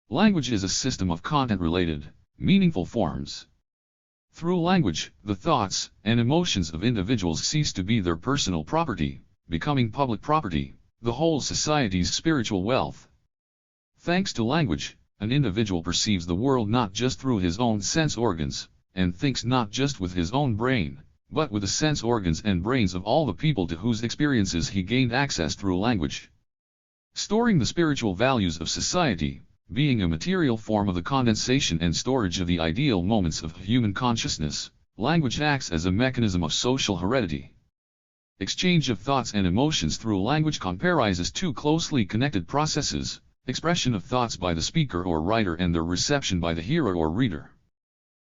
Speaker 1: Language is a system of content-related, meaningful forms. Through language, the thoughts and emotions of individuals cease to be their personal property, becoming public property, the whole society's spiritual wealth. Thanks to language, an individual perceives the world not just through his own sense organs, and thinks not just with his own brain, but with the sense organs and brains of all the people to whose experiences he gained access through language. Storing the spiritual values of society, being a material form of the condensation and storage of the ideal moments of human consciousness, language acts as a mechanism of social heredity. Exchange of thoughts and emotions through language comprises two closely connected processes: expression of thoughts by the speaker or writer and their reception by the hearer or reader.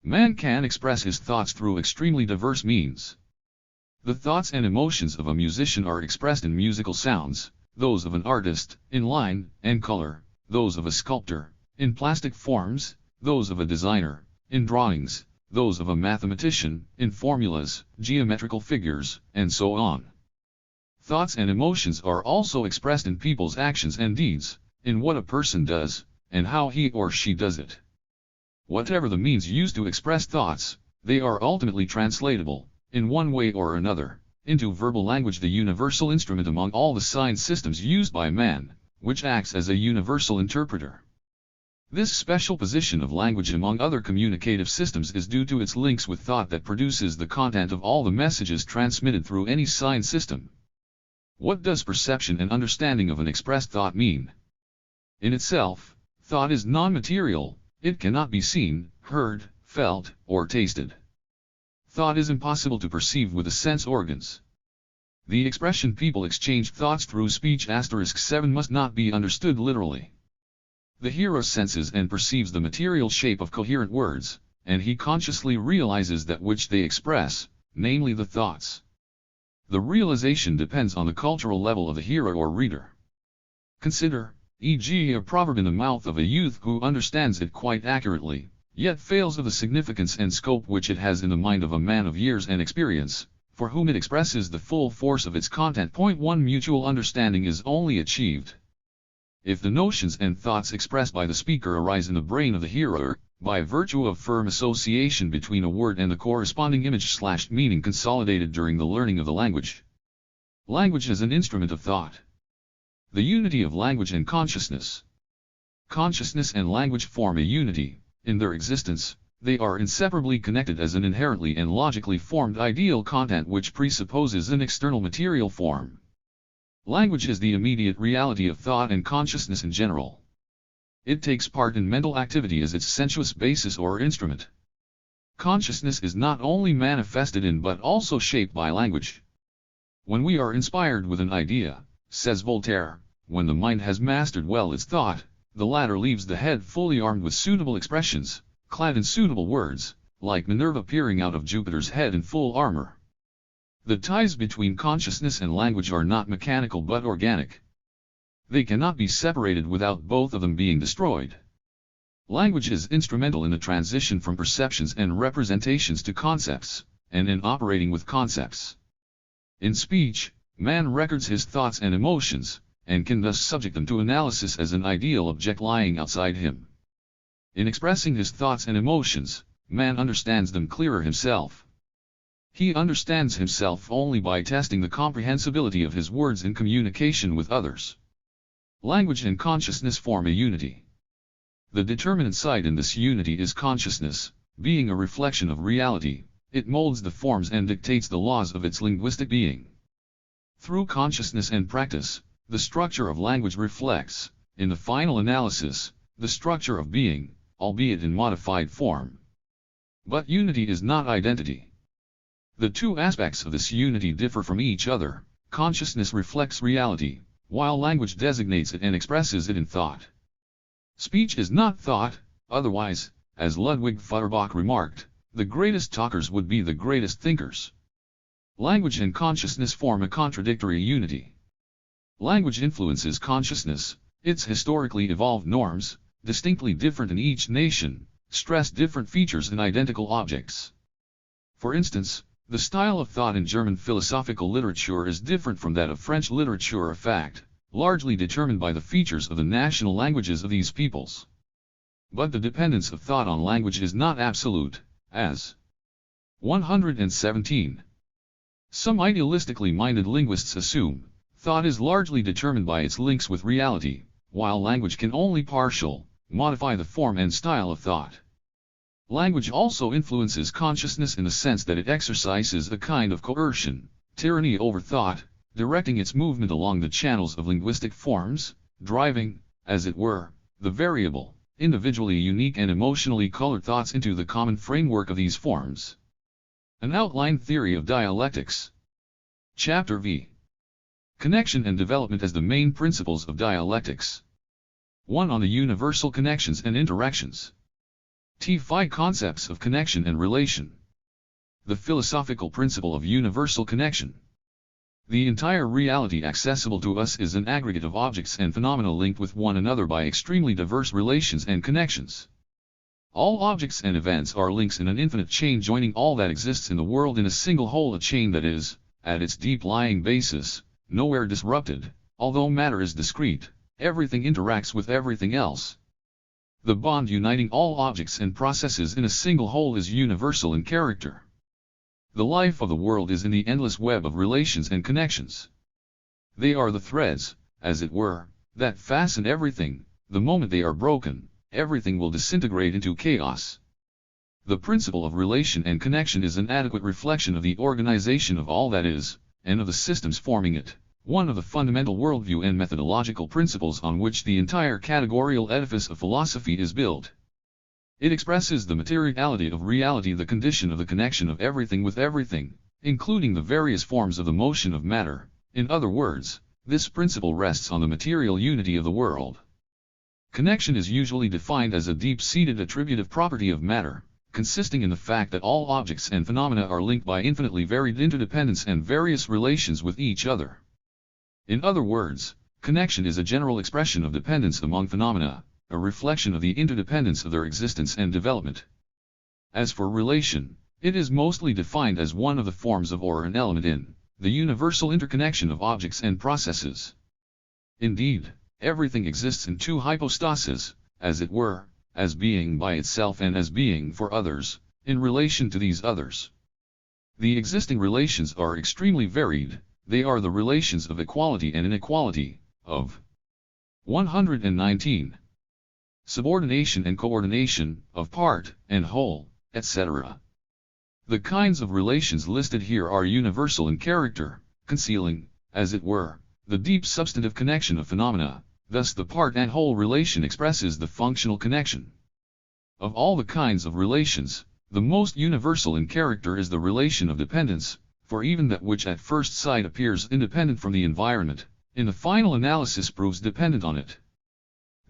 Speaker 1: Man can express his thoughts through extremely diverse means. The thoughts and emotions of a musician are expressed in musical sounds, those of an artist, in line and color, those of a sculptor, in plastic forms, those of a designer, in drawings, those of a mathematician, in formulas, geometrical figures, and so on. Thoughts and emotions are also expressed in people's actions and deeds, in what a person does, and how he or she does it. Whatever the means used to express thoughts, they are ultimately translatable, in one way or another, into verbal language, the universal instrument among all the sign systems used by man, which acts as a universal interpreter. This special position of language among other communicative systems is due to its links with thought that produces the content of all the messages transmitted through any sign system. What does perception and understanding of an expressed thought mean? In itself, thought is non-material, it cannot be seen, heard, felt, or tasted. Thought is impossible to perceive with the sense organs. The expression people exchange thoughts through speech *7 must not be understood literally. The hearer senses and perceives the material shape of coherent words, and he consciously realizes that which they express, namely the thoughts. The realization depends on the cultural level of the hearer or reader. Consider, e.g., a proverb in the mouth of a youth who understands it quite accurately, yet fails of the significance and scope which it has in the mind of a man of years and experience, for whom it expresses the full force of its content. Point 1. Mutual understanding is only achieved if the notions and thoughts expressed by the speaker arise in the brain of the hearer, by virtue of firm association between a word and the corresponding image/meaning consolidated during the learning of the language. Language is an instrument of thought. The unity of language and consciousness. Consciousness and language form a unity. In their existence, they are inseparably connected as an inherently and logically formed ideal content which presupposes an external material form. Language is the immediate reality of thought and consciousness in general. It takes part in mental activity as its sensuous basis or instrument. Consciousness is not only manifested in but also shaped by language. When we are inspired with an idea, says Voltaire, when the mind has mastered well its thought, the latter leaves the head fully armed with suitable expressions, clad in suitable words, like Minerva peering out of Jupiter's head in full armor. The ties between consciousness and language are not mechanical but organic. They cannot be separated without both of them being destroyed. Language is instrumental in the transition from perceptions and representations to concepts, and in operating with concepts. In speech, man records his thoughts and emotions, and can thus subject them to analysis as an ideal object lying outside him. In expressing his thoughts and emotions, man understands them clearer himself. He understands himself only by testing the comprehensibility of his words in communication with others. Language and consciousness form a unity. The determinant side in this unity is consciousness, being a reflection of reality. It molds the forms and dictates the laws of its linguistic being. Through consciousness and practice, the structure of language reflects, in the final analysis, the structure of being, albeit in modified form. But unity is not identity. The two aspects of this unity differ from each other. Consciousness reflects reality, while language designates it and expresses it in thought. Speech is not thought, otherwise, as Ludwig Feuerbach remarked, the greatest talkers would be the greatest thinkers. Language and consciousness form a contradictory unity. Language influences consciousness. Its historically evolved norms, distinctly different in each nation, stress different features in identical objects. For instance, the style of thought in German philosophical literature is different from that of French literature, a fact, largely determined by the features of the national languages of these peoples. But the dependence of thought on language is not absolute, as 117. Some idealistically minded linguists assume, thought is largely determined by its links with reality, while language can only modify the form and style of thought. Language also influences consciousness in the sense that it exercises a kind of coercion, tyranny over thought, directing its movement along the channels of linguistic forms, driving, as it were, the variable, individually unique and emotionally colored thoughts into the common framework of these forms. An outline theory of dialectics. Chapter V. Connection and development as the main principles of dialectics. 1. On the universal connections and interactions. T5 Concepts of connection and relation. The philosophical principle of universal connection. The entire reality accessible to us is an aggregate of objects and phenomena linked with one another by extremely diverse relations and connections. All objects and events are links in an infinite chain joining all that exists in the world in a single whole, a chain that is, at its deep-lying basis, nowhere disrupted. Although matter is discrete, everything interacts with everything else. The bond uniting all objects and processes in a single whole is universal in character. The life of the world is in the endless web of relations and connections. They are the threads, as it were, that fasten everything. The moment they are broken, everything will disintegrate into chaos. The principle of relation and connection is an adequate reflection of the organization of all that is, and of the systems forming it, one of the fundamental worldview and methodological principles on which the entire categorical edifice of philosophy is built. It expresses the materiality of reality, the condition of the connection of everything with everything, including the various forms of the motion of matter. In other words, this principle rests on the material unity of the world. Connection is usually defined as a deep-seated attributive property of matter, consisting in the fact that all objects and phenomena are linked by infinitely varied interdependence and various relations with each other. In other words, connection is a general expression of dependence among phenomena, a reflection of the interdependence of their existence and development. As for relation, it is mostly defined as one of the forms of or an element in the universal interconnection of objects and processes. Indeed, everything exists in two hypostases, as it were, as being by itself and as being for others, in relation to these others. The existing relations are extremely varied. They are the relations of equality and inequality, of 119. Subordination and coordination, of part and whole, etc. The kinds of relations listed here are universal in character, concealing, as it were, the deep substantive connection of phenomena. Thus the part and whole relation expresses the functional connection. Of all the kinds of relations, the most universal in character is the relation of dependence, for even that which at first sight appears independent from the environment, in the final analysis proves dependent on it.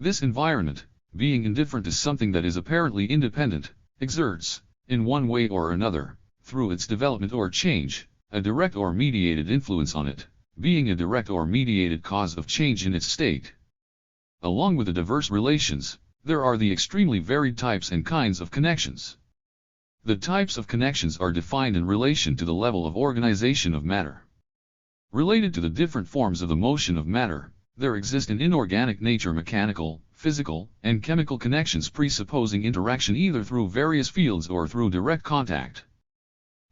Speaker 1: This environment, being indifferent to something that is apparently independent, exerts, in one way or another, through its development or change, a direct or mediated influence on it, being a direct or mediated cause of change in its state. Along with the diverse relations, there are the extremely varied types and kinds of connections. The types of connections are defined in relation to the level of organization of matter. Related to the different forms of the motion of matter, there exist in inorganic nature mechanical, physical, and chemical connections presupposing interaction either through various fields or through direct contact.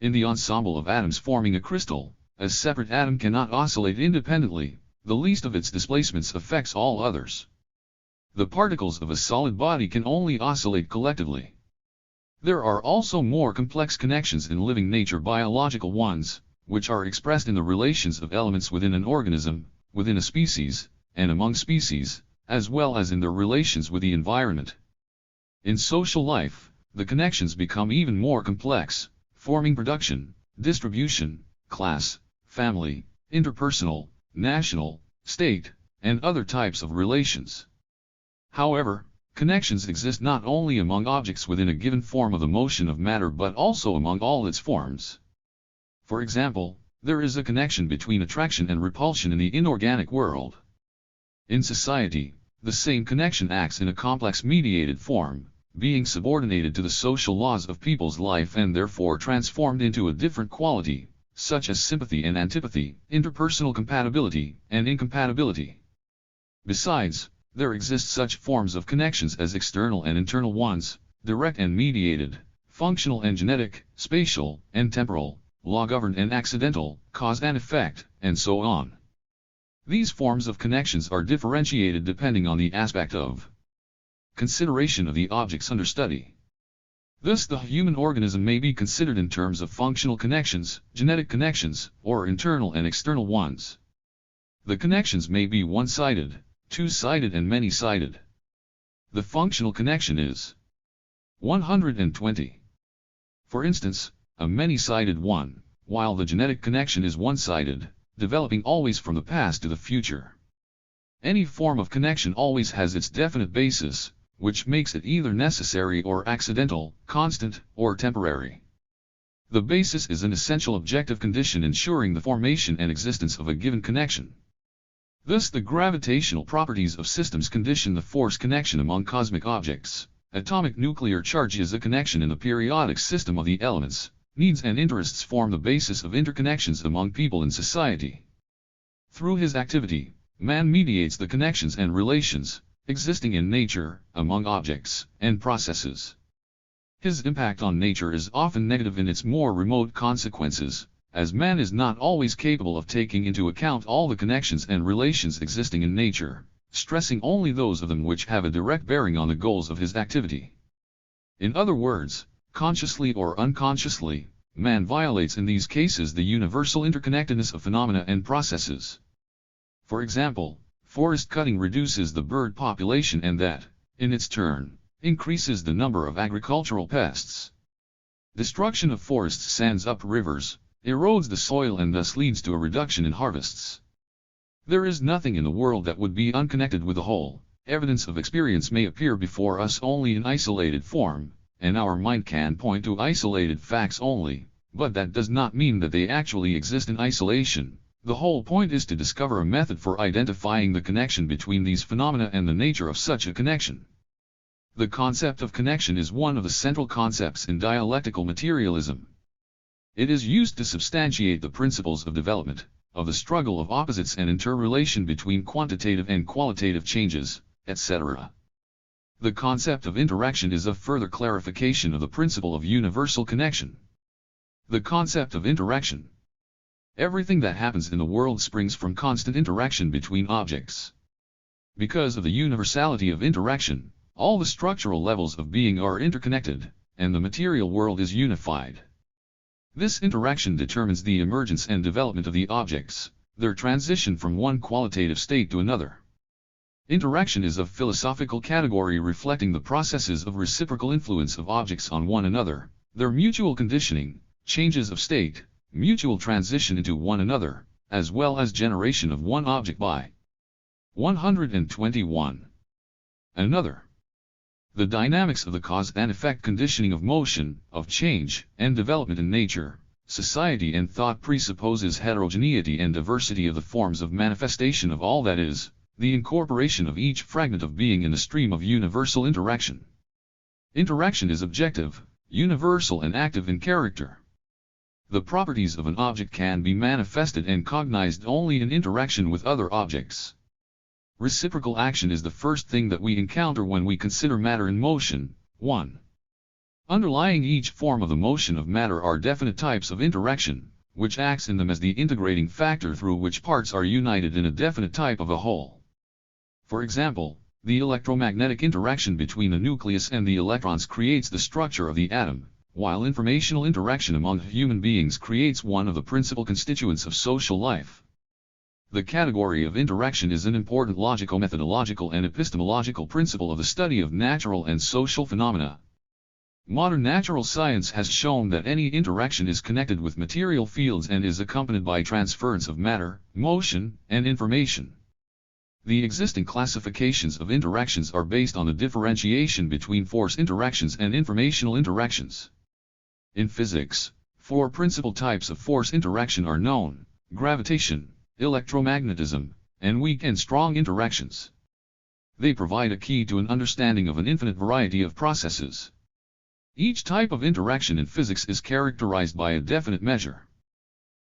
Speaker 1: In the ensemble of atoms forming a crystal, a separate atom cannot oscillate independently, the least of its displacements affects all others. The particles of a solid body can only oscillate collectively. There are also more complex connections in living nature, biological ones, which are expressed in the relations of elements within an organism, within a species, and among species, as well as in their relations with the environment. In social life, the connections become even more complex, forming production, distribution, class, family, interpersonal, national, state, and other types of relations. However, connections exist not only among objects within a given form of the motion of matter but also among all its forms. For example, there is a connection between attraction and repulsion in the inorganic world. In society, the same connection acts in a complex mediated form, being subordinated to the social laws of people's life and therefore transformed into a different quality, such as sympathy and antipathy, interpersonal compatibility and incompatibility. Besides, there exist such forms of connections as external and internal ones, direct and mediated, functional and genetic, spatial and temporal, law-governed and accidental, cause and effect, and so on. These forms of connections are differentiated depending on the aspect of consideration of the objects under study. Thus the human organism may be considered in terms of functional connections, genetic connections, or internal and external ones. The connections may be one-sided, two-sided and many-sided. The functional connection is 120. For instance, a many-sided one, while the genetic connection is one-sided, developing always from the past to the future. Any form of connection always has its definite basis, which makes it either necessary or accidental, constant, or temporary. The basis is an essential objective condition ensuring the formation and existence of a given connection. Thus the gravitational properties of systems condition the force connection among cosmic objects. Atomic nuclear charge is a connection in the periodic system of the elements. Needs and interests form the basis of interconnections among people in society. Through his activity, man mediates the connections and relations existing in nature, among objects and processes. His impact on nature is often negative in its more remote consequences, as man is not always capable of taking into account all the connections and relations existing in nature, stressing only those of them which have a direct bearing on the goals of his activity. In other words, consciously or unconsciously, man violates in these cases the universal interconnectedness of phenomena and processes. For example, forest cutting reduces the bird population and that, in its turn, increases the number of agricultural pests. Destruction of forests sands up rivers, erodes the soil and thus leads to a reduction in harvests. There is nothing in the world that would be unconnected with the whole. Evidence of experience may appear before us only in isolated form, and our mind can point to isolated facts only, but that does not mean that they actually exist in isolation. The whole point is to discover a method for identifying the connection between these phenomena and the nature of such a connection. The concept of connection is one of the central concepts in dialectical materialism. It is used to substantiate the principles of development, of the struggle of opposites and interrelation between quantitative and qualitative changes, etc. The concept of interaction is a further clarification of the principle of universal connection. The concept of interaction. Everything that happens in the world springs from constant interaction between objects. Because of the universality of interaction, all the structural levels of being are interconnected, and the material world is unified. This interaction determines the emergence and development of the objects, their transition from one qualitative state to another. Interaction is a philosophical category reflecting the processes of reciprocal influence of objects on one another, their mutual conditioning, changes of state, mutual transition into one another, as well as generation of one object by 121. another. The dynamics of the cause and effect conditioning of motion, of change, and development in nature, society and thought presupposes heterogeneity and diversity of the forms of manifestation of all that is, the incorporation of each fragment of being in the stream of universal interaction. Interaction is objective, universal and active in character. The properties of an object can be manifested and cognized only in interaction with other objects. Reciprocal action is the first thing that we encounter when we consider matter in motion. 1. Underlying each form of the motion of matter are definite types of interaction, which acts in them as the integrating factor through which parts are united in a definite type of a whole. For example, the electromagnetic interaction between the nucleus and the electrons creates the structure of the atom, while informational interaction among human beings creates one of the principal constituents of social life. The category of interaction is an important logico-methodological and epistemological principle of the study of natural and social phenomena. Modern natural science has shown that any interaction is connected with material fields and is accompanied by transference of matter, motion, and information. The existing classifications of interactions are based on the differentiation between force interactions and informational interactions. In physics, 4 principal types of force interaction are known: gravitation, electromagnetism, and weak and strong interactions. They provide a key to an understanding of an infinite variety of processes. Each type of interaction in physics is characterized by a definite measure.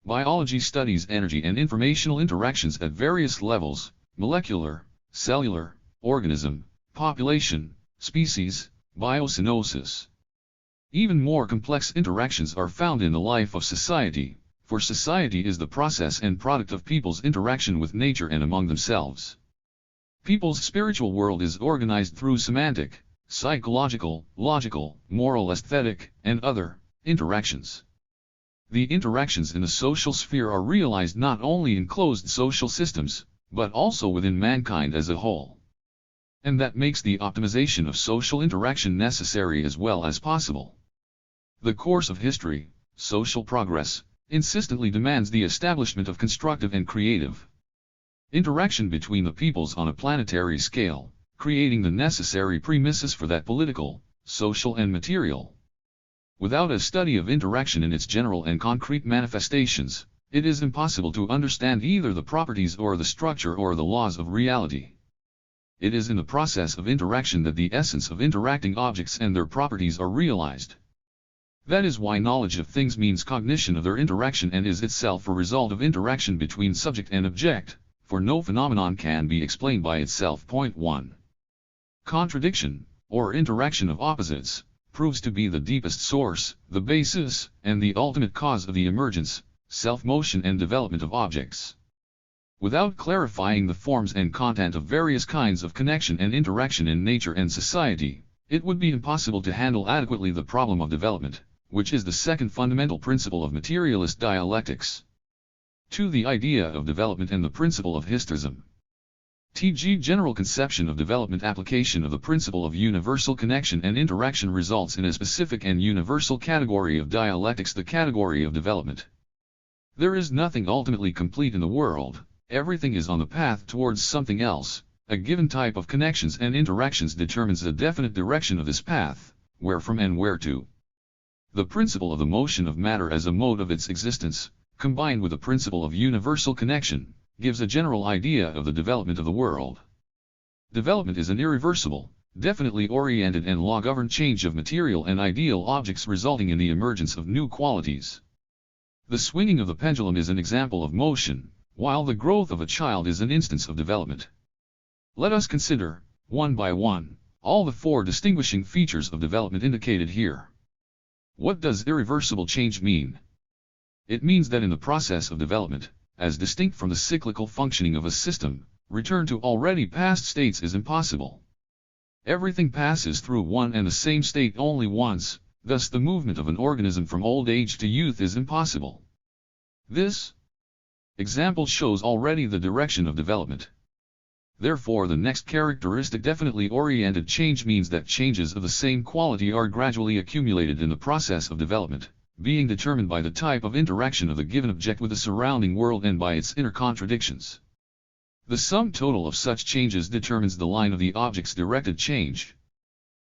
Speaker 1: Biology studies energy and informational interactions at various levels: molecular, cellular, organism, population, species, biosynosis. Even more complex interactions are found in the life of society, for society is the process and product of people's interaction with nature and among themselves. People's spiritual world is organized through semantic, psychological, logical, moral, aesthetic, and other interactions. The interactions in the social sphere are realized not only in closed social systems, but also within mankind as a whole. And that makes the optimization of social interaction necessary as well as possible. The course of history, social progress, insistently demands the establishment of constructive and creative interaction between the peoples on a planetary scale, creating the necessary premises for that political, social and material. Without a study of interaction in its general and concrete manifestations, it is impossible to understand either the properties or the structure or the laws of reality. It is in the process of interaction that the essence of interacting objects and their properties are realized. That is why knowledge of things means cognition of their interaction and is itself a result of interaction between subject and object, for no phenomenon can be explained by itself. 1. Contradiction, or interaction of opposites, proves to be the deepest source, the basis, and the ultimate cause of the emergence, self-motion and development of objects. Without clarifying the forms and content of various kinds of connection and interaction in nature and society, it would be impossible to handle adequately the problem of development, which is the second fundamental principle of materialist dialectics. 2. The idea of development and the principle of hysterism. T.g. general conception of development. Application of the principle of universal connection and interaction results in a specific and universal category of dialectics, the category of development. There is nothing ultimately complete in the world, everything is on the path towards something else. A given type of connections and interactions determines a definite direction of this path, where from and where to. The principle of the motion of matter as a mode of its existence, combined with the principle of universal connection, gives a general idea of the development of the world. Development is an irreversible, definitely oriented and law-governed change of material and ideal objects resulting in the emergence of new qualities. The swinging of the pendulum is an example of motion, while the growth of a child is an instance of development. Let us consider, one by one, all the 4 distinguishing features of development indicated here. What does irreversible change mean? It means that in the process of development, as distinct from the cyclical functioning of a system, return to already past states is impossible. Everything passes through one and the same state only once, thus the movement of an organism from old age to youth is impossible. This example shows already the direction of development. Therefore the next characteristic, definitely oriented change, means that changes of the same quality are gradually accumulated in the process of development, being determined by the type of interaction of the given object with the surrounding world and by its inner contradictions. The sum total of such changes determines the line of the object's directed change.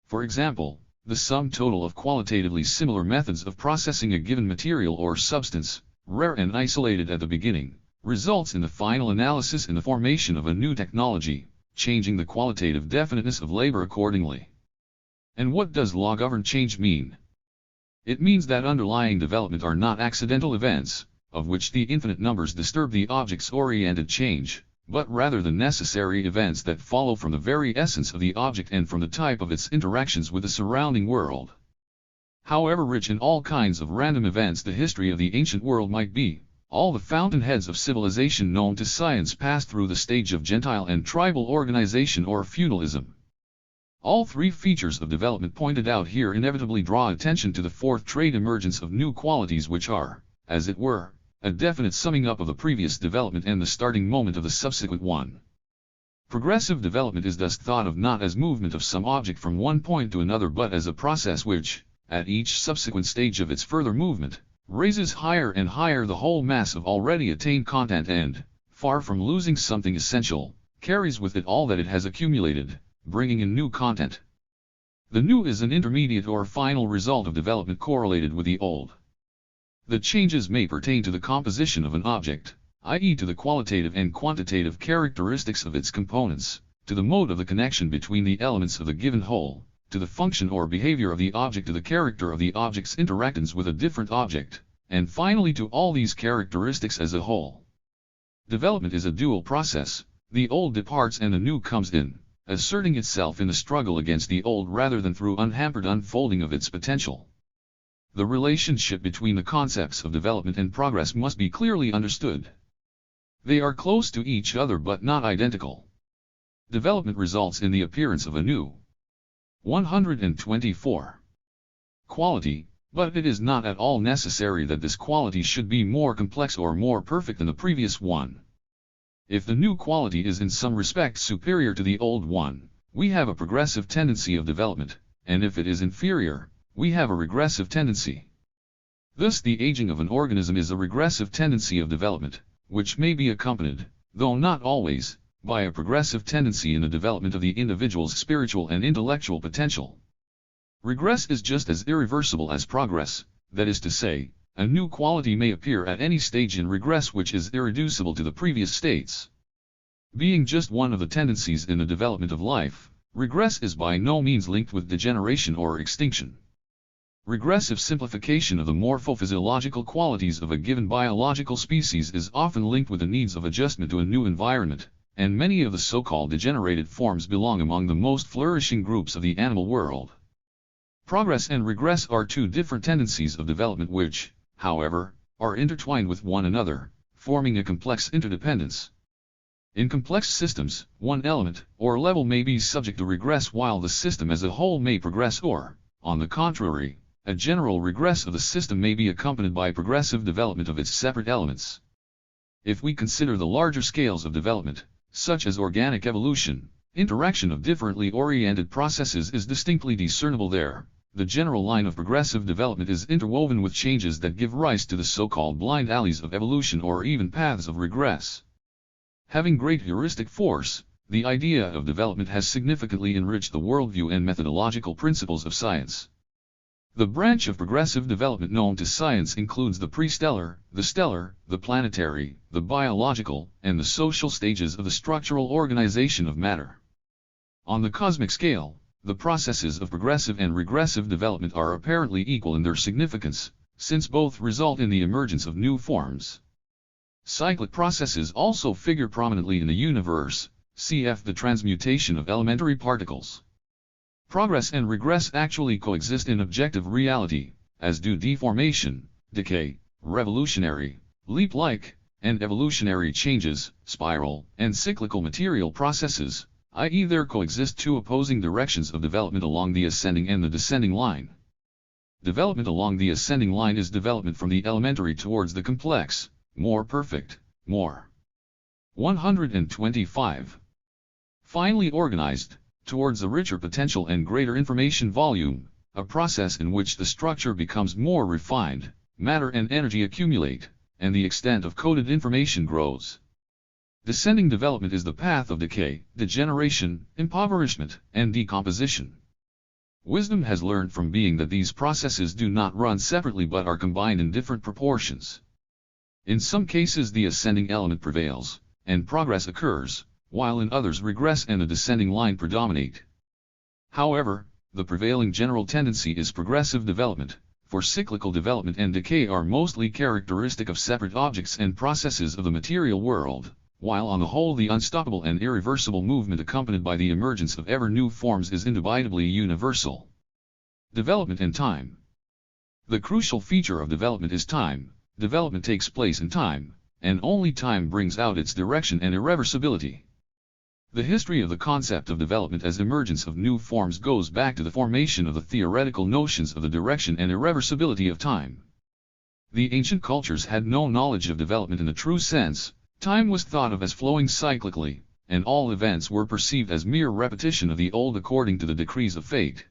Speaker 1: For example, the sum total of qualitatively similar methods of processing a given material or substance, rare and isolated at the beginning, results in the final analysis in the formation of a new technology, changing the qualitative definiteness of labor accordingly. And what does law-governed change mean? It means that underlying development are not accidental events, of which the infinite numbers disturb the object's oriented change, but rather the necessary events that follow from the very essence of the object and from the type of its interactions with the surrounding world. However rich in all kinds of random events the history of the ancient world might be, all the fountainheads of civilization known to science passed through the stage of Gentile and tribal organization or feudalism. All three features of development pointed out here inevitably draw attention to the fourth trait emergence of new qualities which are, as it were, a definite summing up of the previous development and the starting moment of the subsequent one. Progressive development is thus thought of not as movement of some object from one point to another but as a process which, at each subsequent stage of its further movement, raises higher and higher the whole mass of already attained content and, far from losing something essential, carries with it all that it has accumulated, bringing in new content. The new is an intermediate or final result of development correlated with the old. The changes may pertain to the composition of an object, i.e. to the qualitative and quantitative characteristics of its components, to the mode of the connection between the elements of the given whole, to the function or behavior of the object, to the character of the object's interactions with a different object, and finally to all these characteristics as a whole. Development is a dual process. The old departs and the new comes in, asserting itself in the struggle against the old rather than through unhampered unfolding of its potential. The relationship between the concepts of development and progress must be clearly understood. They are close to each other but not identical. Development results in the appearance of a new 124 quality, but it is not at all necessary that this quality should be more complex or more perfect than the previous one. If the new quality is in some respect superior to the old one, we have a progressive tendency of development, and if it is inferior, we have a regressive tendency. Thus the aging of an organism is a regressive tendency of development, which may be accompanied, though not always, by a progressive tendency in the development of the individual's spiritual and intellectual potential. Regress is just as irreversible as progress, that is to say, a new quality may appear at any stage in regress which is irreducible to the previous states. Being just one of the tendencies in the development of life, regress is by no means linked with degeneration or extinction. Regressive simplification of the morphophysiological qualities of a given biological species is often linked with the needs of adjustment to a new environment, and many of the so-called degenerated forms belong among the most flourishing groups of the animal world. Progress and regress are two different tendencies of development which, however, are intertwined with one another, forming a complex interdependence. In complex systems, one element or level may be subject to regress while the system as a whole may progress or, on the contrary, a general regress of the system may be accompanied by progressive development of its separate elements. If we consider the larger scales of development, such as organic evolution, interaction of differently oriented processes is distinctly discernible there. The general line of progressive development is interwoven with changes that give rise to the so-called blind alleys of evolution or even paths of regress. Having great heuristic force, the idea of development has significantly enriched the worldview and methodological principles of science. The branch of progressive development known to science includes the pre-stellar, the stellar, the planetary, the biological, and the social stages of the structural organization of matter. On the cosmic scale, the processes of progressive and regressive development are apparently equal in their significance, since both result in the emergence of new forms. Cyclic processes also figure prominently in the universe, cf. the transmutation of elementary particles. Progress and regress actually coexist in objective reality, as do deformation, decay, revolutionary, leap-like, and evolutionary changes, spiral, and cyclical material processes, i.e. there coexist two opposing directions of development along the ascending and the descending line. Development along the ascending line is development from the elementary towards the complex, more perfect, more 125. Finely organized, towards a richer potential and greater information volume, a process in which the structure becomes more refined, matter and energy accumulate, and the extent of coded information grows. Descending development is the path of decay, degeneration, impoverishment, and decomposition. Wisdom has learned from being that these processes do not run separately but are combined in different proportions. In some cases the ascending element prevails, and progress occurs, while in others regress and the descending line predominate. However, the prevailing general tendency is progressive development, for cyclical development and decay are mostly characteristic of separate objects and processes of the material world, while on the whole the unstoppable and irreversible movement accompanied by the emergence of ever new forms is indubitably universal. Development and time. The crucial feature of development is time. Development takes place in time, and only time brings out its direction and irreversibility. The history of the concept of development as emergence of new forms goes back to the formation of the theoretical notions of the direction and irreversibility of time. The ancient cultures had no knowledge of development in the true sense. Time was thought of as flowing cyclically, and all events were perceived as mere repetition of the old according to the decrees of fate.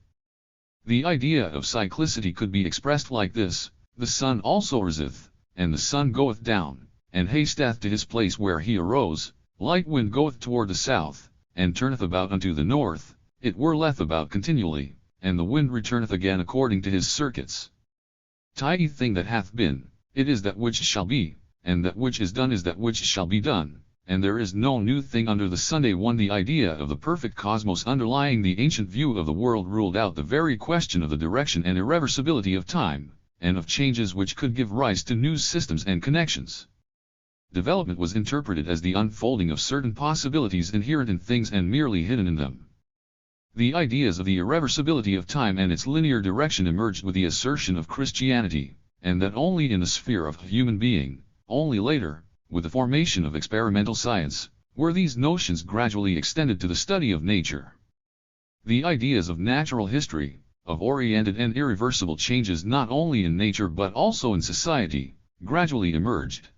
Speaker 1: The idea of cyclicity could be expressed like this: the sun also riseth, and the sun goeth down, and hasteth to his place where he arose. Light wind goeth toward the south, and turneth about unto the north, it whirleth about continually, and the wind returneth again according to his circuits. Tie thing that hath been, it is that which shall be, and that which is done is that which shall be done, and there is no new thing under the sun. The idea of the perfect cosmos underlying the ancient view of the world ruled out the very question of the direction and irreversibility of time, and of changes which could give rise to new systems and connections. Development was interpreted as the unfolding of certain possibilities inherent in things and merely hidden in them. The ideas of the irreversibility of time and its linear direction emerged with the assertion of Christianity, and that only in the sphere of human being. Only later, with the formation of experimental science, were these notions gradually extended to the study of nature. The ideas of natural history, of oriented and irreversible changes not only in nature but also in society, gradually emerged.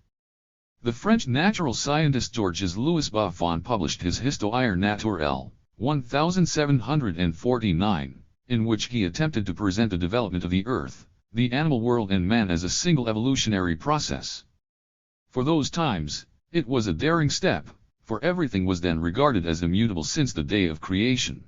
Speaker 1: The French natural scientist Georges-Louis Buffon published his Histoire naturelle, 1749, in which he attempted to present the development of the earth, the animal world and man as a single evolutionary process. For those times, it was a daring step, for everything was then regarded as immutable since the day of creation.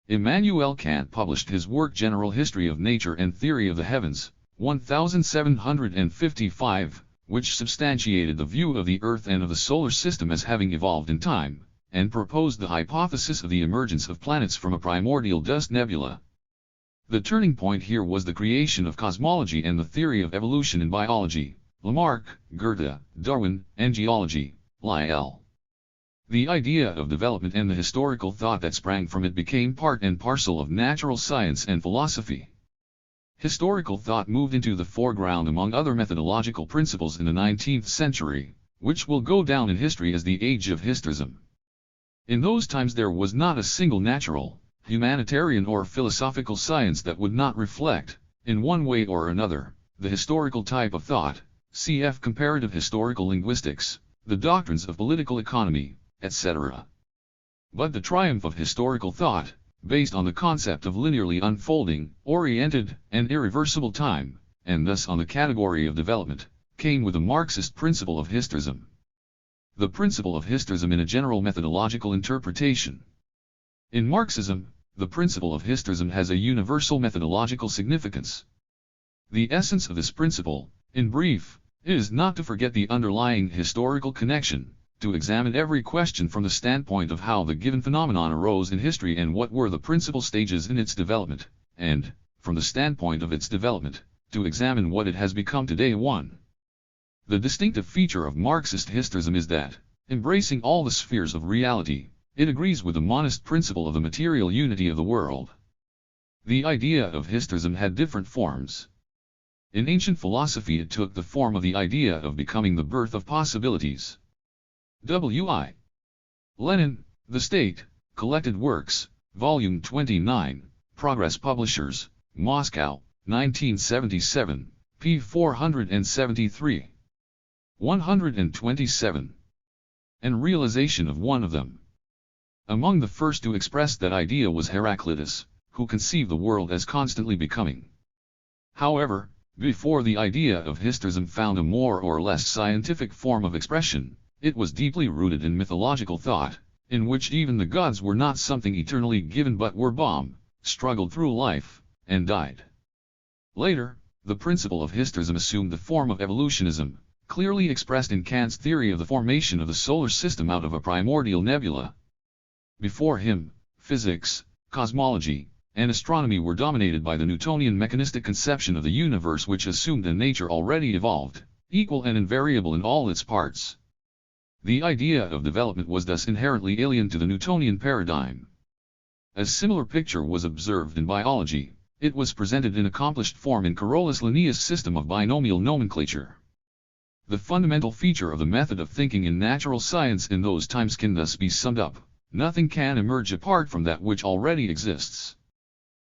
Speaker 1: Immanuel Kant published his work General History of Nature and Theory of the Heavens, 1755, which substantiated the view of the Earth and of the solar system as having evolved in time, and proposed the hypothesis of the emergence of planets from a primordial dust nebula. The turning point here was the creation of cosmology and the theory of evolution in biology, Lamarck, Goethe, Darwin, and geology, Lyell. The idea of development and the historical thought that sprang from it became part and parcel of natural science and philosophy. Historical thought moved into the foreground among other methodological principles in the 19th century, which will go down in history as the age of historism. In those times there was not a single natural, humanitarian or philosophical science that would not reflect, in one way or another, the historical type of thought, cf. Comparative historical linguistics, the doctrines of political economy, etc. But the triumph of historical thought, based on the concept of linearly unfolding, oriented, and irreversible time, and thus on the category of development, came with the Marxist principle of historism. The principle of historism in a general methodological interpretation. In Marxism, the principle of historism has a universal methodological significance. The essence of this principle, in brief, is not to forget the underlying historical connection, to examine every question from the standpoint of how the given phenomenon arose in history and what were the principal stages in its development, and, from the standpoint of its development, to examine what it has become today. 1. The distinctive feature of Marxist historism is that, embracing all the spheres of reality, it agrees with the monist principle of the material unity of the world. The idea of historism had different forms. In ancient philosophy it took the form of the idea of becoming the birth of possibilities. W.I. Lenin, The State, Collected Works, Volume 29, Progress Publishers, Moscow, 1977, p. 473. 127. And realization of one of them. Among the first to express that idea was Heraclitus, who conceived the world as constantly becoming. However, before the idea of historism found a more or less scientific form of expression, It was deeply rooted in mythological thought, in which even the gods were not something eternally given but were born, struggled through life, and died. Later, the principle of historism assumed the form of evolutionism, clearly expressed in Kant's theory of the formation of the solar system out of a primordial nebula. Before him, physics, cosmology, and astronomy were dominated by the Newtonian mechanistic conception of the universe, which assumed a nature already evolved, equal and invariable in all its parts. The idea of development was thus inherently alien to the Newtonian paradigm. A similar picture was observed in biology. It was presented in accomplished form in Carolus Linnaeus' system of binomial nomenclature. The fundamental feature of the method of thinking in natural science in those times can thus be summed up: nothing can emerge apart from that which already exists.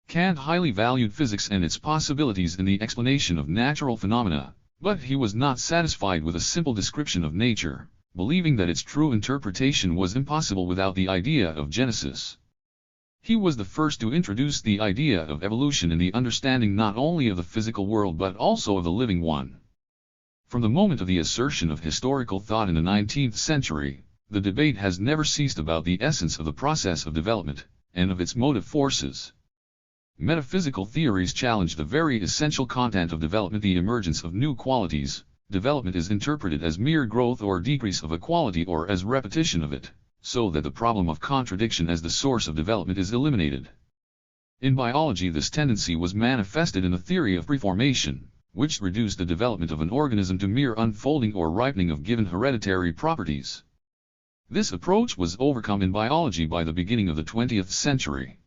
Speaker 1: Kant highly valued physics and its possibilities in the explanation of natural phenomena, but he was not satisfied with a simple description of nature, believing that its true interpretation was impossible without the idea of Genesis. He was the first to introduce the idea of evolution in the understanding not only of the physical world but also of the living one. From the moment of the assertion of historical thought in the 19th century, the debate has never ceased about the essence of the process of development, and of its motive forces. Metaphysical theories challenge the very essential content of development, the emergence of new qualities. Development is interpreted as mere growth or decrease of a quality or as repetition of it, so that the problem of contradiction as the source of development is eliminated. In biology, this tendency was manifested in the theory of preformation, which reduced the development of an organism to mere unfolding or ripening of given hereditary properties. This approach was overcome in biology by the beginning of the 20th century.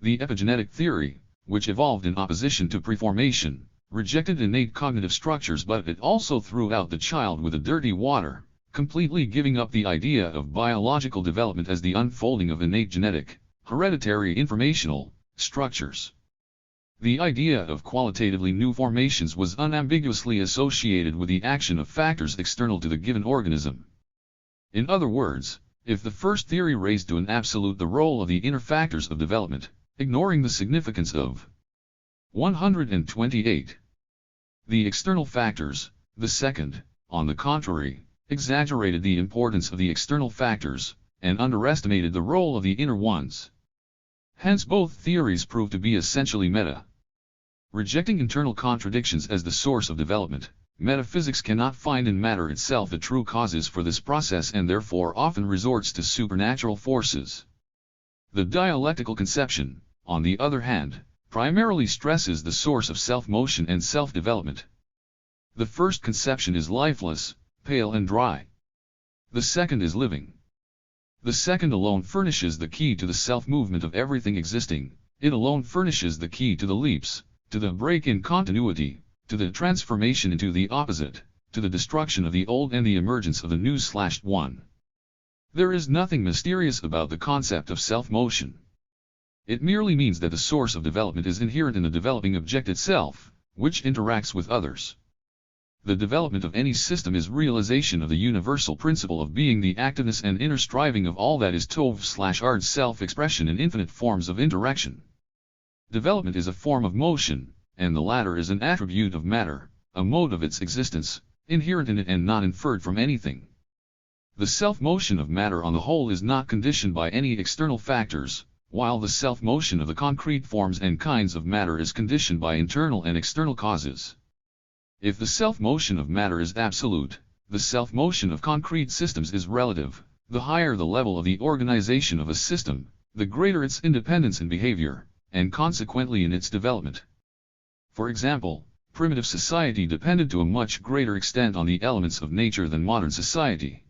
Speaker 1: The epigenetic theory, which evolved in opposition to preformation, rejected innate cognitive structures, but it also threw out the child with the dirty water, completely giving up the idea of biological development as the unfolding of innate genetic, hereditary informational structures. The idea of qualitatively new formations was unambiguously associated with the action of factors external to the given organism. In other words, if the first theory raised to an absolute the role of the inner factors of development, ignoring the significance of 128. The external factors, the second, on the contrary, exaggerated the importance of the external factors, and underestimated the role of the inner ones. Hence both theories prove to be essentially meta. Rejecting internal contradictions as the source of development, metaphysics cannot find in matter itself the true causes for this process and therefore often resorts to supernatural forces. The dialectical conception, on the other hand, primarily stresses the source of self-motion and self-development. The first conception is lifeless, pale and dry. The second is living. The second alone furnishes the key to the self-movement of everything existing. It alone furnishes the key to the leaps, to the break in continuity, to the transformation into the opposite, to the destruction of the old and the emergence of the new/one. There is nothing mysterious about the concept of self-motion. It merely means that the source of development is inherent in the developing object itself, which interacts with others. The development of any system is realization of the universal principle of being, the activeness and inner striving of all that is Tov/Ard, self-expression in infinite forms of interaction. Development is a form of motion, and the latter is an attribute of matter, a mode of its existence, inherent in it and not inferred from anything. The self-motion of matter on the whole is not conditioned by any external factors, while the self-motion of the concrete forms and kinds of matter is conditioned by internal and external causes. If the self-motion of matter is absolute, the self-motion of concrete systems is relative. The higher the level of the organization of a system, the greater its independence in behavior, and consequently in its development. For example, primitive society depended to a much greater extent on the elements of nature than modern society.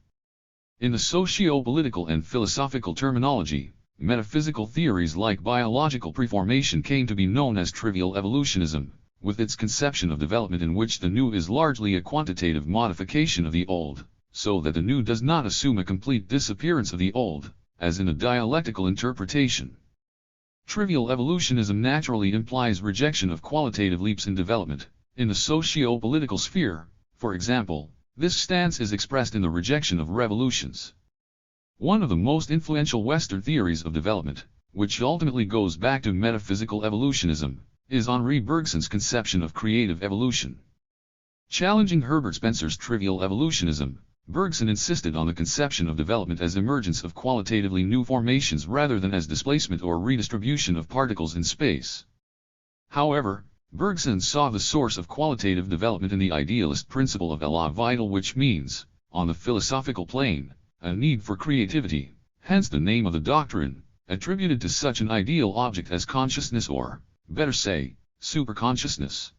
Speaker 1: In the socio-political and philosophical terminology, metaphysical theories like biological preformation came to be known as trivial evolutionism, with its conception of development in which the new is largely a quantitative modification of the old, so that the new does not assume a complete disappearance of the old, as in a dialectical interpretation. Trivial evolutionism naturally implies rejection of qualitative leaps in development. In the socio-political sphere, for example, this stance is expressed in the rejection of revolutions. One of the most influential Western theories of development, which ultimately goes back to metaphysical evolutionism, is Henri Bergson's conception of creative evolution. Challenging Herbert Spencer's trivial evolutionism, Bergson insisted on the conception of development as emergence of qualitatively new formations rather than as displacement or redistribution of particles in space. However, Bergson saw the source of qualitative development in the idealist principle of la vital, which means, on the philosophical plane, a need for creativity, hence the name of the doctrine, attributed to such an ideal object as consciousness, or, better say, superconsciousness.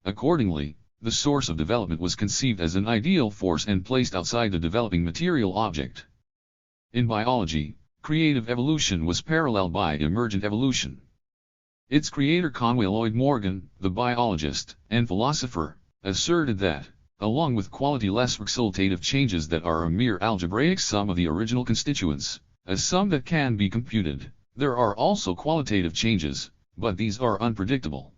Speaker 1: Accordingly, the source of development was conceived as an ideal force and placed outside the developing material object. In biology, creative evolution was paralleled by emergent evolution. Its creator Conway Lloyd Morgan, the biologist and philosopher, asserted that, along with quality-less resultative changes that are a mere algebraic sum of the original constituents, a sum that can be computed, there are also qualitative changes, but these are unpredictable.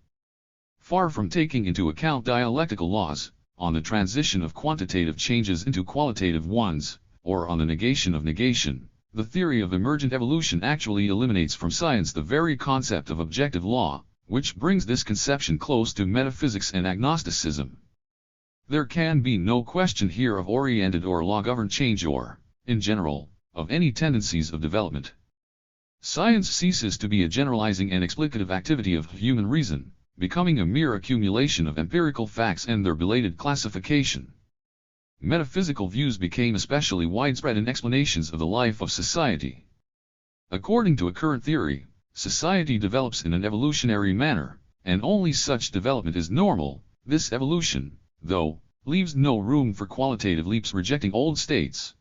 Speaker 1: Far from taking into account dialectical laws, on the transition of quantitative changes into qualitative ones, or on the negation of negation, the theory of emergent evolution actually eliminates from science the very concept of objective law, which brings this conception close to metaphysics and agnosticism. There can be no question here of oriented or law-governed change or, in general, of any tendencies of development. Science ceases to be a generalizing and explicative activity of human reason, becoming a mere accumulation of empirical facts and their belated classification. Metaphysical views became especially widespread in explanations of the life of society. According to a current theory, society develops in an evolutionary manner, and only such development is normal. This evolution, though, leaves no room for qualitative leaps rejecting old states.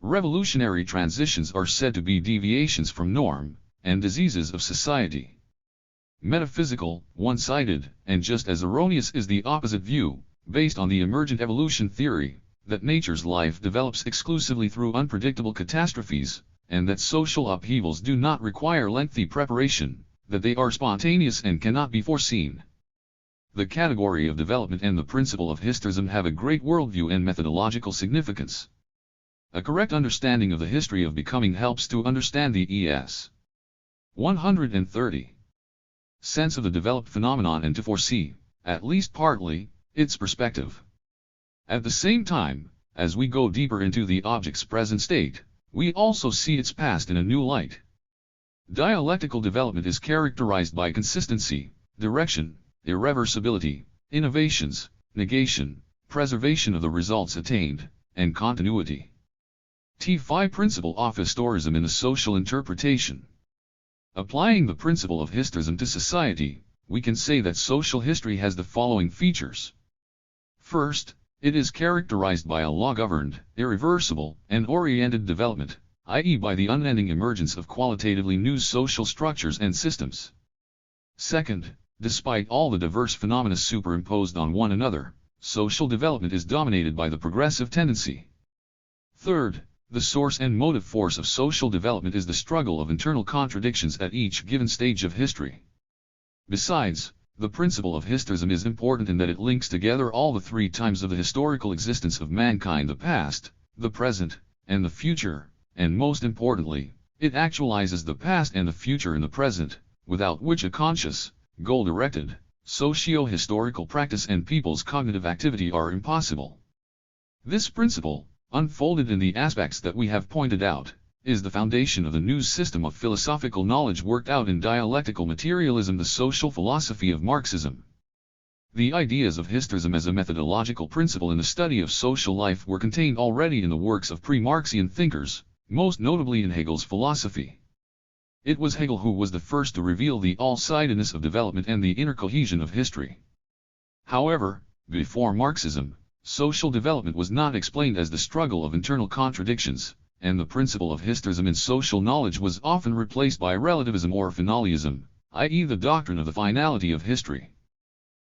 Speaker 1: Revolutionary transitions are said to be deviations from norm, and diseases of society. Metaphysical, one-sided, and just as erroneous is the opposite view, based on the emergent evolution theory, that nature's life develops exclusively through unpredictable catastrophes, and that social upheavals do not require lengthy preparation, that they are spontaneous and cannot be foreseen. The category of development and the principle of historism have a great worldview and methodological significance. A correct understanding of the history of becoming helps to understand the ES. 130. Sense of the developed phenomenon and to foresee, at least partly, its perspective. At the same time, as we go deeper into the object's present state, we also see its past in a new light. Dialectical development is characterized by consistency, direction, irreversibility, innovations, negation, preservation of the results attained, and continuity. T5 Principle of Historism in the Social Interpretation. Applying the principle of historism to society, we can say that social history has the following features. First, it is characterized by a law-governed, irreversible, and oriented development, i.e. by the unending emergence of qualitatively new social structures and systems. Second, despite all the diverse phenomena superimposed on one another, social development is dominated by the progressive tendency. Third, the source and motive force of social development is the struggle of internal contradictions at each given stage of history. Besides, the principle of historism is important in that it links together all the three times of the historical existence of mankind: the past, the present, and the future, and most importantly, it actualizes the past and the future in the present, without which a conscious, goal-directed, socio-historical practice and people's cognitive activity are impossible. This principle, unfolded in the aspects that we have pointed out, is the foundation of the new system of philosophical knowledge worked out in dialectical materialism, the social philosophy of Marxism. The ideas of historism as a methodological principle in the study of social life were contained already in the works of pre-Marxian thinkers, most notably in Hegel's philosophy. It was Hegel who was the first to reveal the all-sidedness of development and the inner cohesion of history. However, before Marxism, social development was not explained as the struggle of internal contradictions, and the principle of historism in social knowledge was often replaced by relativism or finalism, i.e. the doctrine of the finality of history.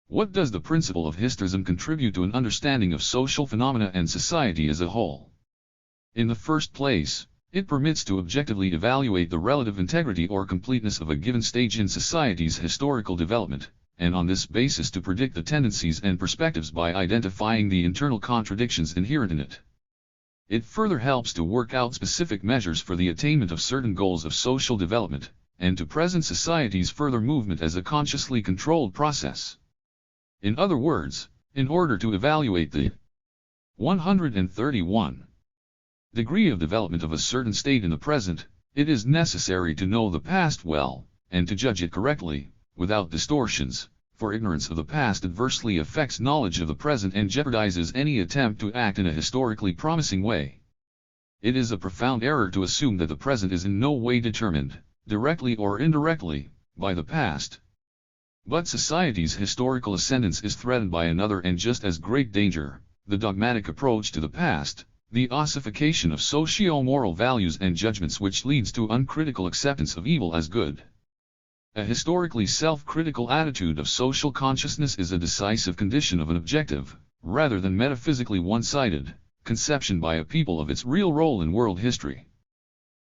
Speaker 1: What does the principle of historism contribute to an understanding of social phenomena and society as a whole? In the first place, it permits to objectively evaluate the relative integrity or completeness of a given stage in society's historical development, and on this basis to predict the tendencies and perspectives by identifying the internal contradictions inherent in it. It further helps to work out specific measures for the attainment of certain goals of social development, and to present society's further movement as a consciously controlled process. In other words, in order to evaluate the 131. Degree of development of a certain state in the present. It is necessary to know the past well, and to judge it correctly, without distortions, for ignorance of the past adversely affects knowledge of the present and jeopardizes any attempt to act in a historically promising way. It is a profound error to assume that the present is in no way determined, directly or indirectly, by the past. But society's historical ascendance is threatened by another and just as great danger, the dogmatic approach to the past, the ossification of socio-moral values and judgments which leads to uncritical acceptance of evil as good. A historically self-critical attitude of social consciousness is a decisive condition of an objective, rather than metaphysically one-sided, conception by a people of its real role in world history.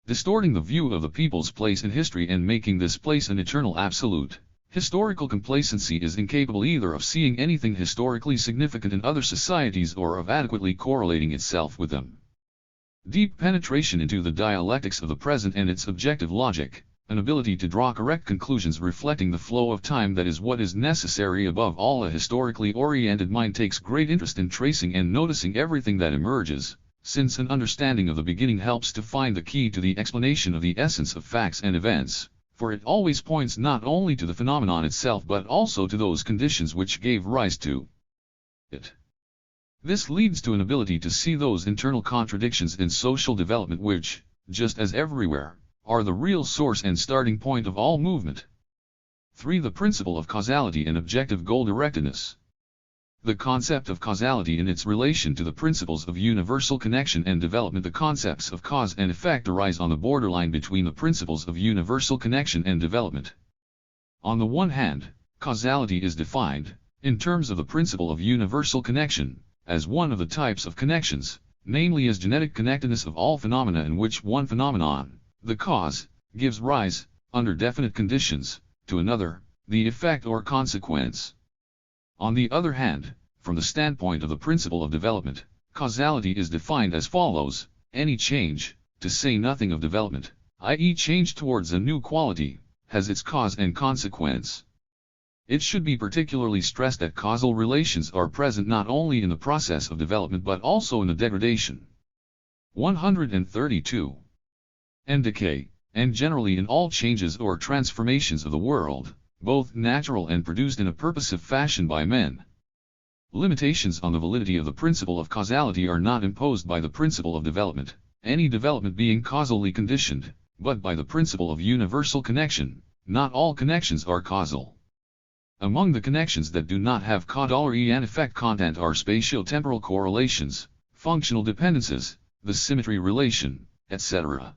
Speaker 1: Distorting the view of the people's place in history and making this place an eternal absolute, historical complacency is incapable either of seeing anything historically significant in other societies or of adequately correlating itself with them. Deep penetration into the dialectics of the present and its objective logic, an ability to draw correct conclusions reflecting the flow of time, that is what is necessary above all. A historically oriented mind takes great interest in tracing and noticing everything that emerges, since an understanding of the beginning helps to find the key to the explanation of the essence of facts and events, for it always points not only to the phenomenon itself but also to those conditions which gave rise to it. This leads to an ability to see those internal contradictions in social development which, just as everywhere, are the real source and starting point of all movement. 3. The principle of causality and objective goal-directedness. The concept of causality in its relation to the principles of universal connection and development. The concepts of cause and effect arise on the borderline between the principles of universal connection and development. On the one hand, causality is defined, in terms of the principle of universal connection, as one of the types of connections, namely as genetic connectedness of all phenomena in which one phenomenon, the cause, gives rise, under definite conditions, to another, the effect or consequence. On the other hand, from the standpoint of the principle of development, causality is defined as follows: any change, to say nothing of development, i.e. change towards a new quality, has its cause and consequence. It should be particularly stressed that causal relations are present not only in the process of development but also in the degradation. 132. And decay, and generally in all changes or transformations of the world, both natural and produced in a purposive fashion by men. Limitations on the validity of the principle of causality are not imposed by the principle of development, any development being causally conditioned, but by the principle of universal connection. Not all connections are causal. Among the connections that do not have causality and effect content are spatio-temporal correlations, functional dependences, the symmetry relation, etc.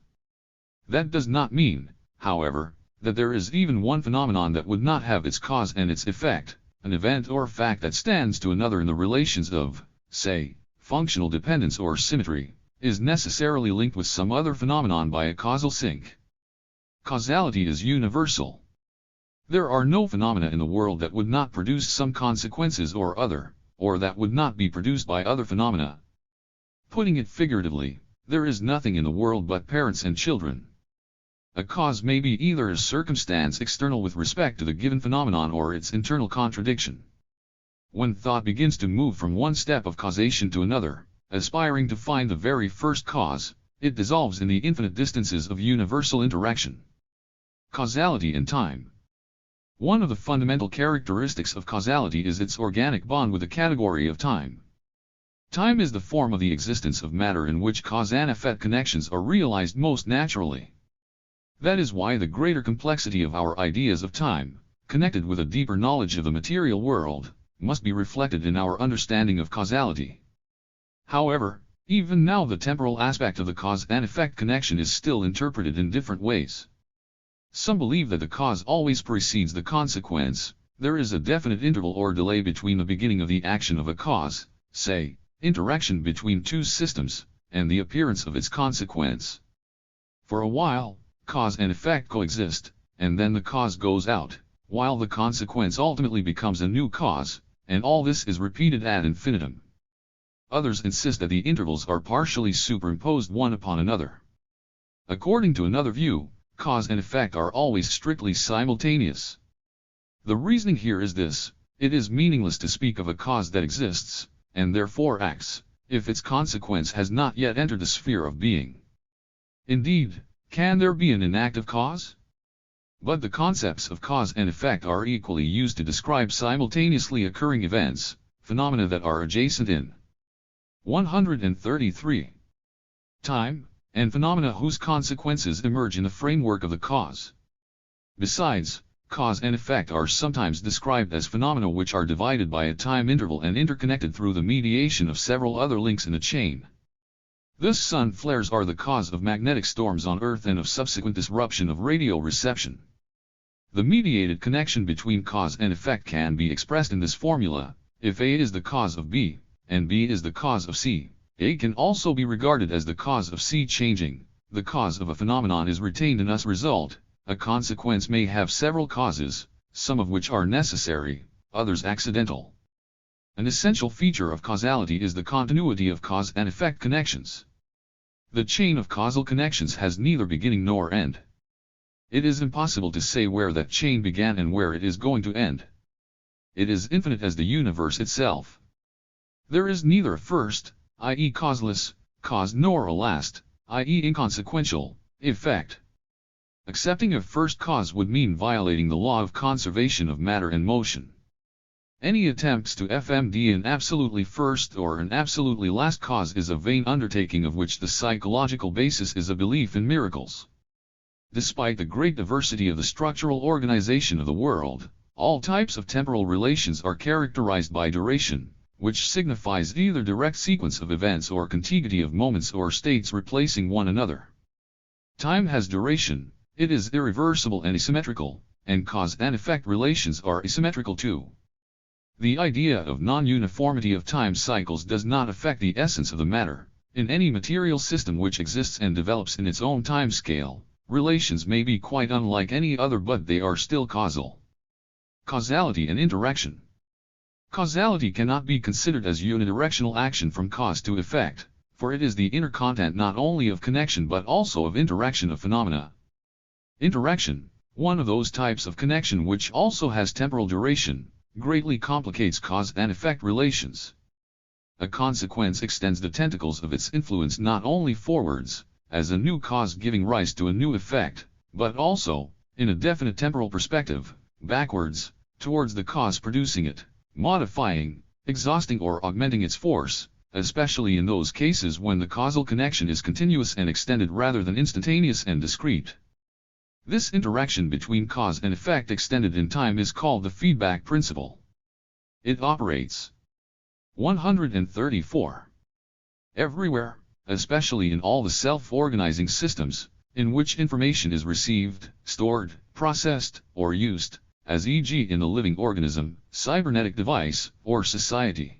Speaker 1: That does not mean, however, that there is even one phenomenon that would not have its cause and its effect, an event or fact that stands to another in the relations of, say, functional dependence or symmetry, is necessarily linked with some other phenomenon by a causal sync. Causality is universal. There are no phenomena in the world that would not produce some consequences or other, or that would not be produced by other phenomena. Putting it figuratively, there is nothing in the world but parents and children. A cause may be either a circumstance external with respect to the given phenomenon or its internal contradiction. When thought begins to move from one step of causation to another, aspiring to find the very first cause, it dissolves in the infinite distances of universal interaction. Causality and time. One of the fundamental characteristics of causality is its organic bond with the category of time. Time is the form of the existence of matter in which cause and effect connections are realized most naturally. That is why the greater complexity of our ideas of time, connected with a deeper knowledge of the material world, must be reflected in our understanding of causality. However, even now the temporal aspect of the cause and effect connection is still interpreted in different ways. Some believe that the cause always precedes the consequence. There is a definite interval or delay between the beginning of the action of a cause, say, interaction between two systems, and the appearance of its consequence. For a while, cause and effect coexist, and then the cause goes out, while the consequence ultimately becomes a new cause, and all this is repeated ad infinitum. Others insist that the intervals are partially superimposed one upon another. According to another view, cause and effect are always strictly simultaneous. The reasoning here is this: it is meaningless to speak of a cause that exists, and therefore acts, if its consequence has not yet entered the sphere of being. Indeed, can there be an inactive cause? But the concepts of cause and effect are equally used to describe simultaneously occurring events, phenomena that are adjacent in 133. Time, and phenomena whose consequences emerge in the framework of the cause. Besides, cause and effect are sometimes described as phenomena which are divided by a time interval and interconnected through the mediation of several other links in the chain. Thus sun flares are the cause of magnetic storms on Earth and of subsequent disruption of radio reception. The mediated connection between cause and effect can be expressed in this formula: if A is the cause of B, and B is the cause of C, A can also be regarded as the cause of C. Changing, the cause of a phenomenon is retained in us result. A consequence may have several causes, some of which are necessary, others accidental. An essential feature of causality is the continuity of cause and effect connections. The chain of causal connections has neither beginning nor end. It is impossible to say where that chain began and where it is going to end. It is infinite as the universe itself. There is neither a first, i.e. causeless, cause nor a last, i.e. inconsequential, effect. Accepting a first cause would mean violating the law of conservation of matter and motion. Any attempts to FMD an absolutely first or an absolutely last cause is a vain undertaking of which the psychological basis is a belief in miracles. Despite the great diversity of the structural organization of the world, all types of temporal relations are characterized by duration, which signifies either direct sequence of events or contiguity of moments or states replacing one another. Time has duration. It is irreversible and asymmetrical, and cause and effect relations are asymmetrical too. The idea of non-uniformity of time cycles does not affect the essence of the matter. In any material system which exists and develops in its own time scale, relations may be quite unlike any other, but they are still causal. Causality and interaction. Causality cannot be considered as unidirectional action from cause to effect, for it is the inner content not only of connection but also of interaction of phenomena. Interaction, one of those types of connection which also has temporal duration, greatly complicates cause and effect relations. A consequence extends the tentacles of its influence not only forwards, as a new cause giving rise to a new effect, but also, in a definite temporal perspective, backwards, towards the cause producing it, modifying, exhausting or augmenting its force, especially in those cases when the causal connection is continuous and extended rather than instantaneous and discrete. This interaction between cause and effect extended in time is called the feedback principle. It operates 134. Everywhere, especially in all the self-organizing systems, in which information is received, stored, processed, or used, as e.g. in the living organism, cybernetic device, or society.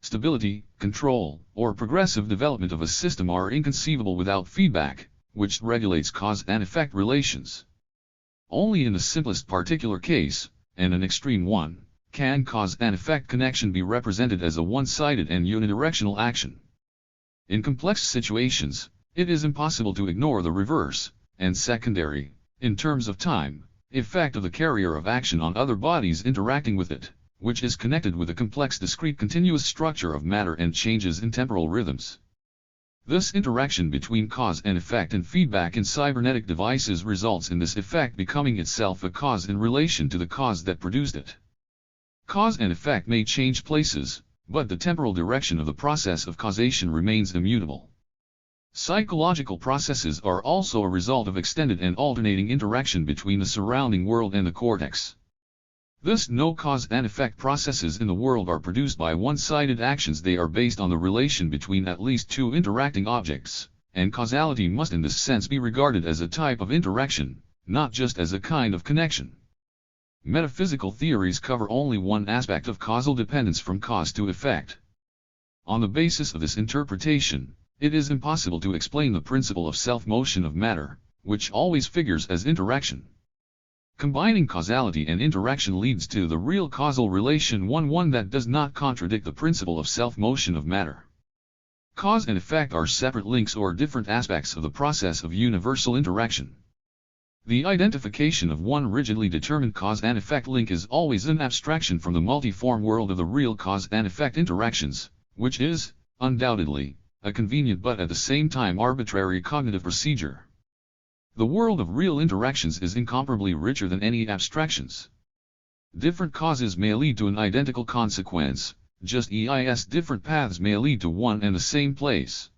Speaker 1: Stability, control, or progressive development of a system are inconceivable without feedback, which regulates cause and effect relations. Only in the simplest particular case, and an extreme one, can cause and effect connection be represented as a one-sided and unidirectional action. In complex situations, it is impossible to ignore the reverse, and secondary, in terms of time, effect of the carrier of action on other bodies interacting with it, which is connected with a complex discrete continuous structure of matter and changes in temporal rhythms. This interaction between cause and effect and feedback in cybernetic devices results in this effect becoming itself a cause in relation to the cause that produced it. Cause and effect may change places, but the temporal direction of the process of causation remains immutable. Psychological processes are also a result of extended and alternating interaction between the surrounding world and the cortex. Thus no cause and effect processes in the world are produced by one-sided actions. They are based on the relation between at least two interacting objects, and causality must in this sense be regarded as a type of interaction, not just as a kind of connection. Metaphysical theories cover only one aspect of causal dependence from cause to effect. On the basis of this interpretation, it is impossible to explain the principle of self-motion of matter, which always figures as interaction. Combining causality and interaction leads to the real causal relation, one that does not contradict the principle of self-motion of matter. Cause and effect are separate links or different aspects of the process of universal interaction. The identification of one rigidly determined cause and effect link is always an abstraction from the multiform world of the real cause and effect interactions, which is, undoubtedly, a convenient but at the same time arbitrary cognitive procedure. The world of real interactions is incomparably richer than any abstractions. Different causes may lead to an identical consequence, just as different paths may lead to one and the same place.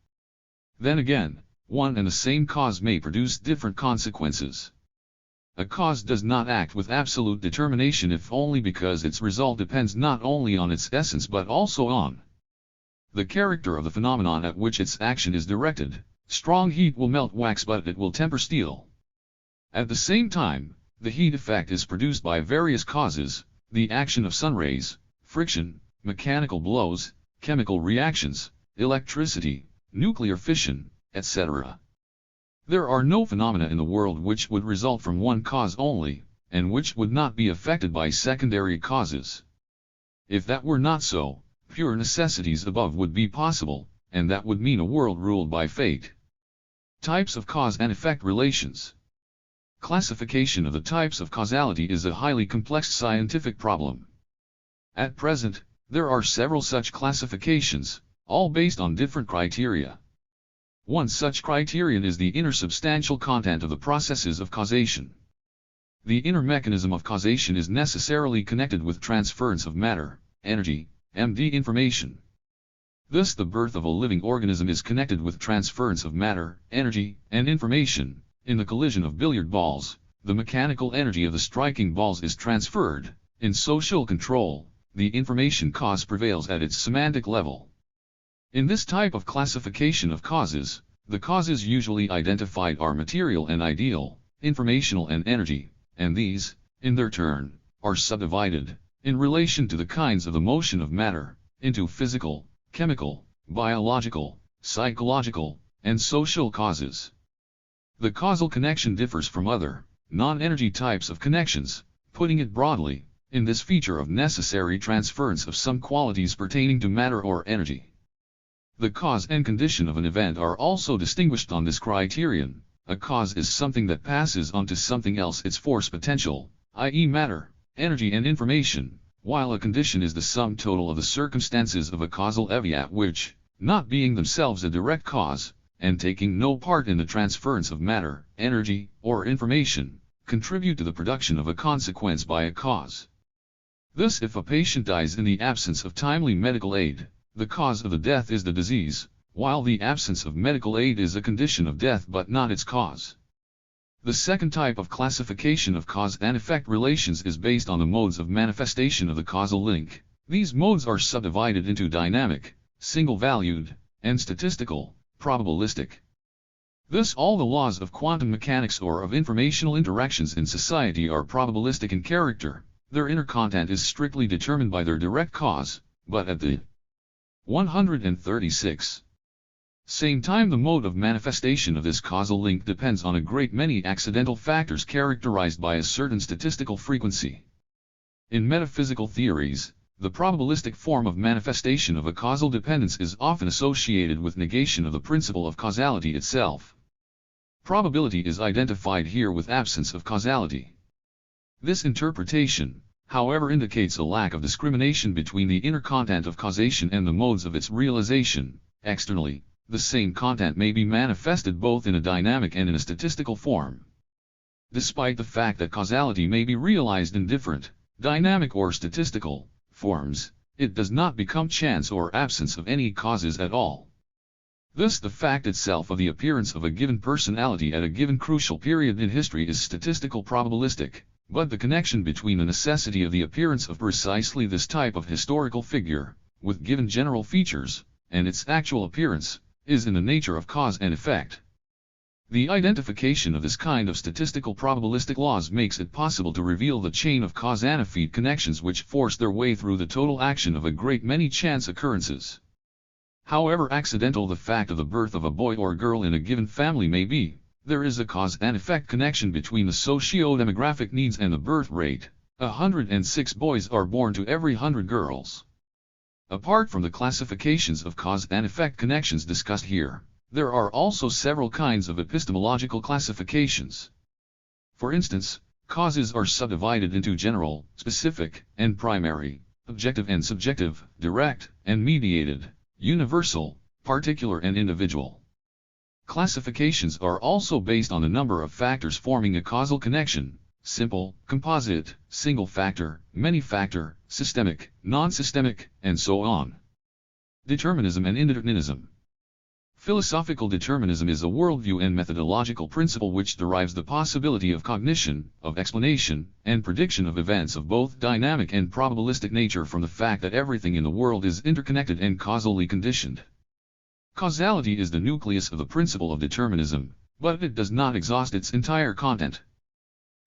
Speaker 1: Then again, one and the same cause may produce different consequences. A cause does not act with absolute determination if only because its result depends not only on its essence but also on the character of the phenomenon at which its action is directed. Strong heat will melt wax but it will temper steel. At the same time, the heat effect is produced by various causes: the action of sun rays, friction, mechanical blows, chemical reactions, electricity, nuclear fission, etc. There are no phenomena in the world which would result from one cause only, and which would not be affected by secondary causes. If that were not so, pure necessities above would be possible, and that would mean a world ruled by fate. Types of cause and effect relations. Classification of the types of causality is a highly complex scientific problem. At present, there are several such classifications, all based on different criteria. One such criterion is the inner substantial content of the processes of causation. The inner mechanism of causation is necessarily connected with transference of matter, energy, and information. Thus the birth of a living organism is connected with transference of matter, energy, and information. In the collision of billiard balls, the mechanical energy of the striking balls is transferred. In social control, the information cause prevails at its semantic level. In this type of classification of causes, the causes usually identified are material and ideal, informational and energy, and these, in their turn, are subdivided, in relation to the kinds of the motion of matter, into physical, chemical, biological, psychological, and social causes. The causal connection differs from other, non-energy types of connections, putting it broadly, in this feature of necessary transference of some qualities pertaining to matter or energy. The cause and condition of an event are also distinguished on this criterion. A cause is something that passes on to something else its force potential, i.e. matter, energy and information, while a condition is the sum total of the circumstances of a causal event which, not being themselves a direct cause, and taking no part in the transference of matter, energy, or information, contribute to the production of a consequence by a cause. Thus if a patient dies in the absence of timely medical aid, the cause of the death is the disease, while the absence of medical aid is a condition of death but not its cause. The second type of classification of cause and effect relations is based on the modes of manifestation of the causal link. These modes are subdivided into dynamic, single-valued, and statistical, probabilistic. Thus all the laws of quantum mechanics or of informational interactions in society are probabilistic in character. Their inner content is strictly determined by their direct cause, but at the 136. Same time the mode of manifestation of this causal link depends on a great many accidental factors characterized by a certain statistical frequency. In metaphysical theories, the probabilistic form of manifestation of a causal dependence is often associated with negation of the principle of causality itself. Probability is identified here with absence of causality. This interpretation, however, indicates a lack of discrimination between the inner content of causation and the modes of its realization. Externally, the same content may be manifested both in a dynamic and in a statistical form. Despite the fact that causality may be realized in different, dynamic or statistical, forms, it does not become chance or absence of any causes at all. Thus the fact itself of the appearance of a given personality at a given crucial period in history is statistical probabilistic. But the connection between the necessity of the appearance of precisely this type of historical figure, with given general features, and its actual appearance, is in the nature of cause and effect. The identification of this kind of statistical probabilistic laws makes it possible to reveal the chain of cause and effect connections which force their way through the total action of a great many chance occurrences. However accidental the fact of the birth of a boy or girl in a given family may be, there is a cause and effect connection between the socio-demographic needs and the birth rate. 106 boys are born to every 100 girls. Apart from the classifications of cause and effect connections discussed here, there are also several kinds of epistemological classifications. For instance, causes are subdivided into general, specific, and primary, objective and subjective, direct, and mediated. universal, particular and individual. Classifications are also based on the number of factors forming a causal connection: simple, composite, single factor, many factor, systemic, non-systemic, and so on. Determinism and indeterminism. Philosophical determinism is a worldview and methodological principle which derives the possibility of cognition, of explanation, and prediction of events of both dynamic and probabilistic nature from the fact that everything in the world is interconnected and causally conditioned. Causality is the nucleus of the principle of determinism, but it does not exhaust its entire content.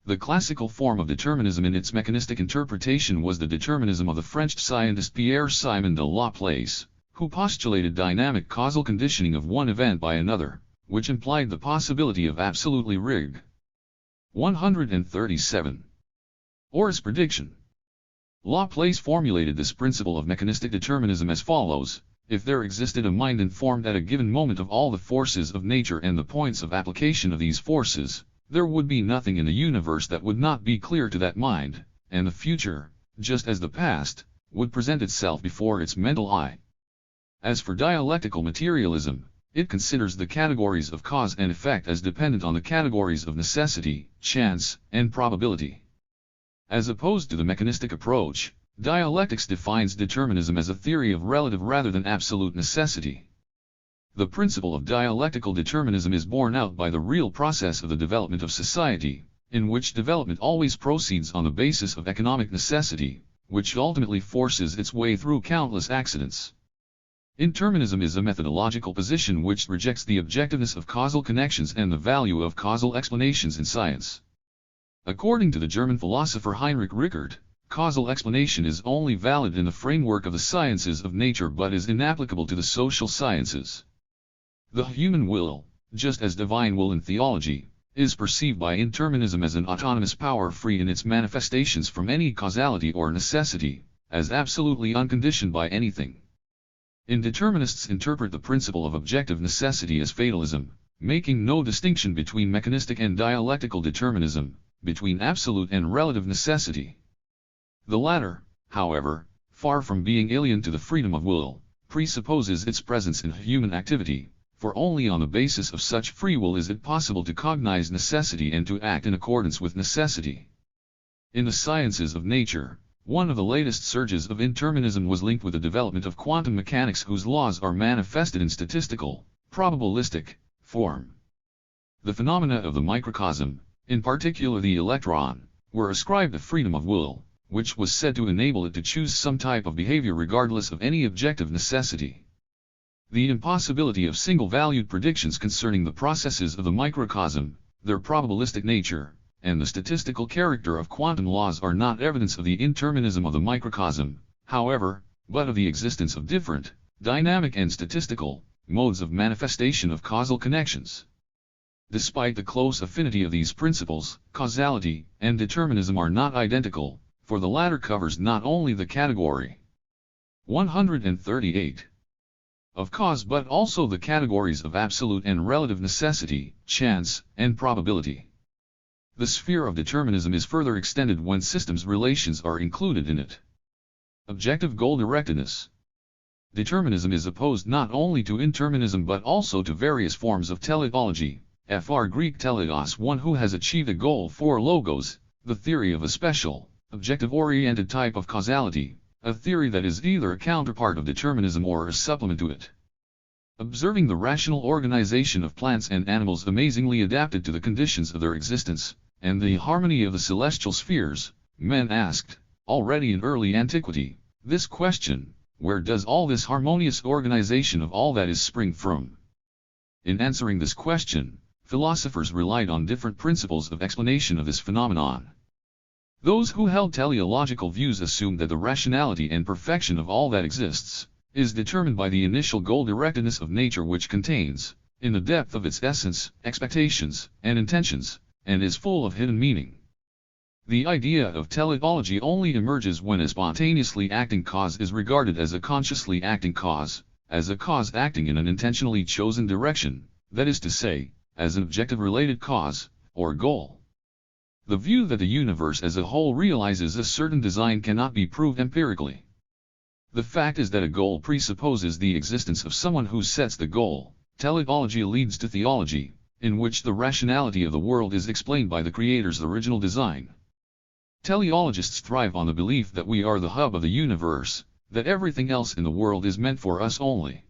Speaker 1: The classical form of determinism in its mechanistic interpretation was the determinism of the French scientist Pierre-Simon de Laplace, who postulated dynamic causal conditioning of one event by another, which implied the possibility of absolutely rig. 137. Or's prediction. Laplace formulated this principle of mechanistic determinism as follows: if there existed a mind informed at a given moment of all the forces of nature and the points of application of these forces, there would be nothing in the universe that would not be clear to that mind, and the future, just as the past, would present itself before its mental eye. As for dialectical materialism, it considers the categories of cause and effect as dependent on the categories of necessity, chance, and probability. As opposed to the mechanistic approach, dialectics defines determinism as a theory of relative rather than absolute necessity. The principle of dialectical determinism is borne out by the real process of the development of society, in which development always proceeds on the basis of economic necessity, which ultimately forces its way through countless accidents. Indeterminism is a methodological position which rejects the objectiveness of causal connections and the value of causal explanations in science. According to the German philosopher Heinrich Rickert, causal explanation is only valid in the framework of the sciences of nature but is inapplicable to the social sciences. The human will, just as divine will in theology, is perceived by indeterminism as an autonomous power free in its manifestations from any causality or necessity, as absolutely unconditioned by anything. Indeterminists interpret the principle of objective necessity as fatalism, making no distinction between mechanistic and dialectical determinism, between absolute and relative necessity. The latter, however, far from being alien to the freedom of will, presupposes its presence in human activity, for only on the basis of such free will is it possible to cognize necessity and to act in accordance with necessity. In the sciences of nature, one of the latest surges of indeterminism was linked with the development of quantum mechanics whose laws are manifested in statistical, probabilistic, form. The phenomena of the microcosm, in particular the electron, were ascribed a freedom of will, which was said to enable it to choose some type of behavior regardless of any objective necessity. The impossibility of single-valued predictions concerning the processes of the microcosm, their probabilistic nature, and the statistical character of quantum laws are not evidence of the indeterminism of the microcosm, however, but of the existence of different, dynamic and statistical, modes of manifestation of causal connections. Despite the close affinity of these principles, causality and determinism are not identical, for the latter covers not only the category 138 of cause but also the categories of absolute and relative necessity, chance, and probability. The sphere of determinism is further extended when systems relations are included in it. Objective goal-directedness. Determinism is opposed not only to indeterminism but also to various forms of teleology, fr. Greek teleos, one who has achieved a goal for logos, the theory of a special, objective-oriented type of causality, a theory that is either a counterpart of determinism or a supplement to it. Observing the rational organization of plants and animals amazingly adapted to the conditions of their existence, and the harmony of the celestial spheres, men asked, already in early antiquity, this question: where does all this harmonious organization of all that is spring from? In answering this question, philosophers relied on different principles of explanation of this phenomenon. Those who held teleological views assumed that the rationality and perfection of all that exists is determined by the initial goal-directedness of nature, which contains, in the depth of its essence, expectations and intentions, and is full of hidden meaning. The idea of teleology only emerges when a spontaneously acting cause is regarded as a consciously acting cause, as a cause acting in an intentionally chosen direction, that is to say, as an objective-related cause, or goal. The view that the universe as a whole realizes a certain design cannot be proved empirically. The fact is that a goal presupposes the existence of someone who sets the goal. Teleology leads to theology, in which the rationality of the world is explained by the Creator's original design. Teleologists thrive on the belief that we are the hub of the universe, that everything else in the world is meant for us only.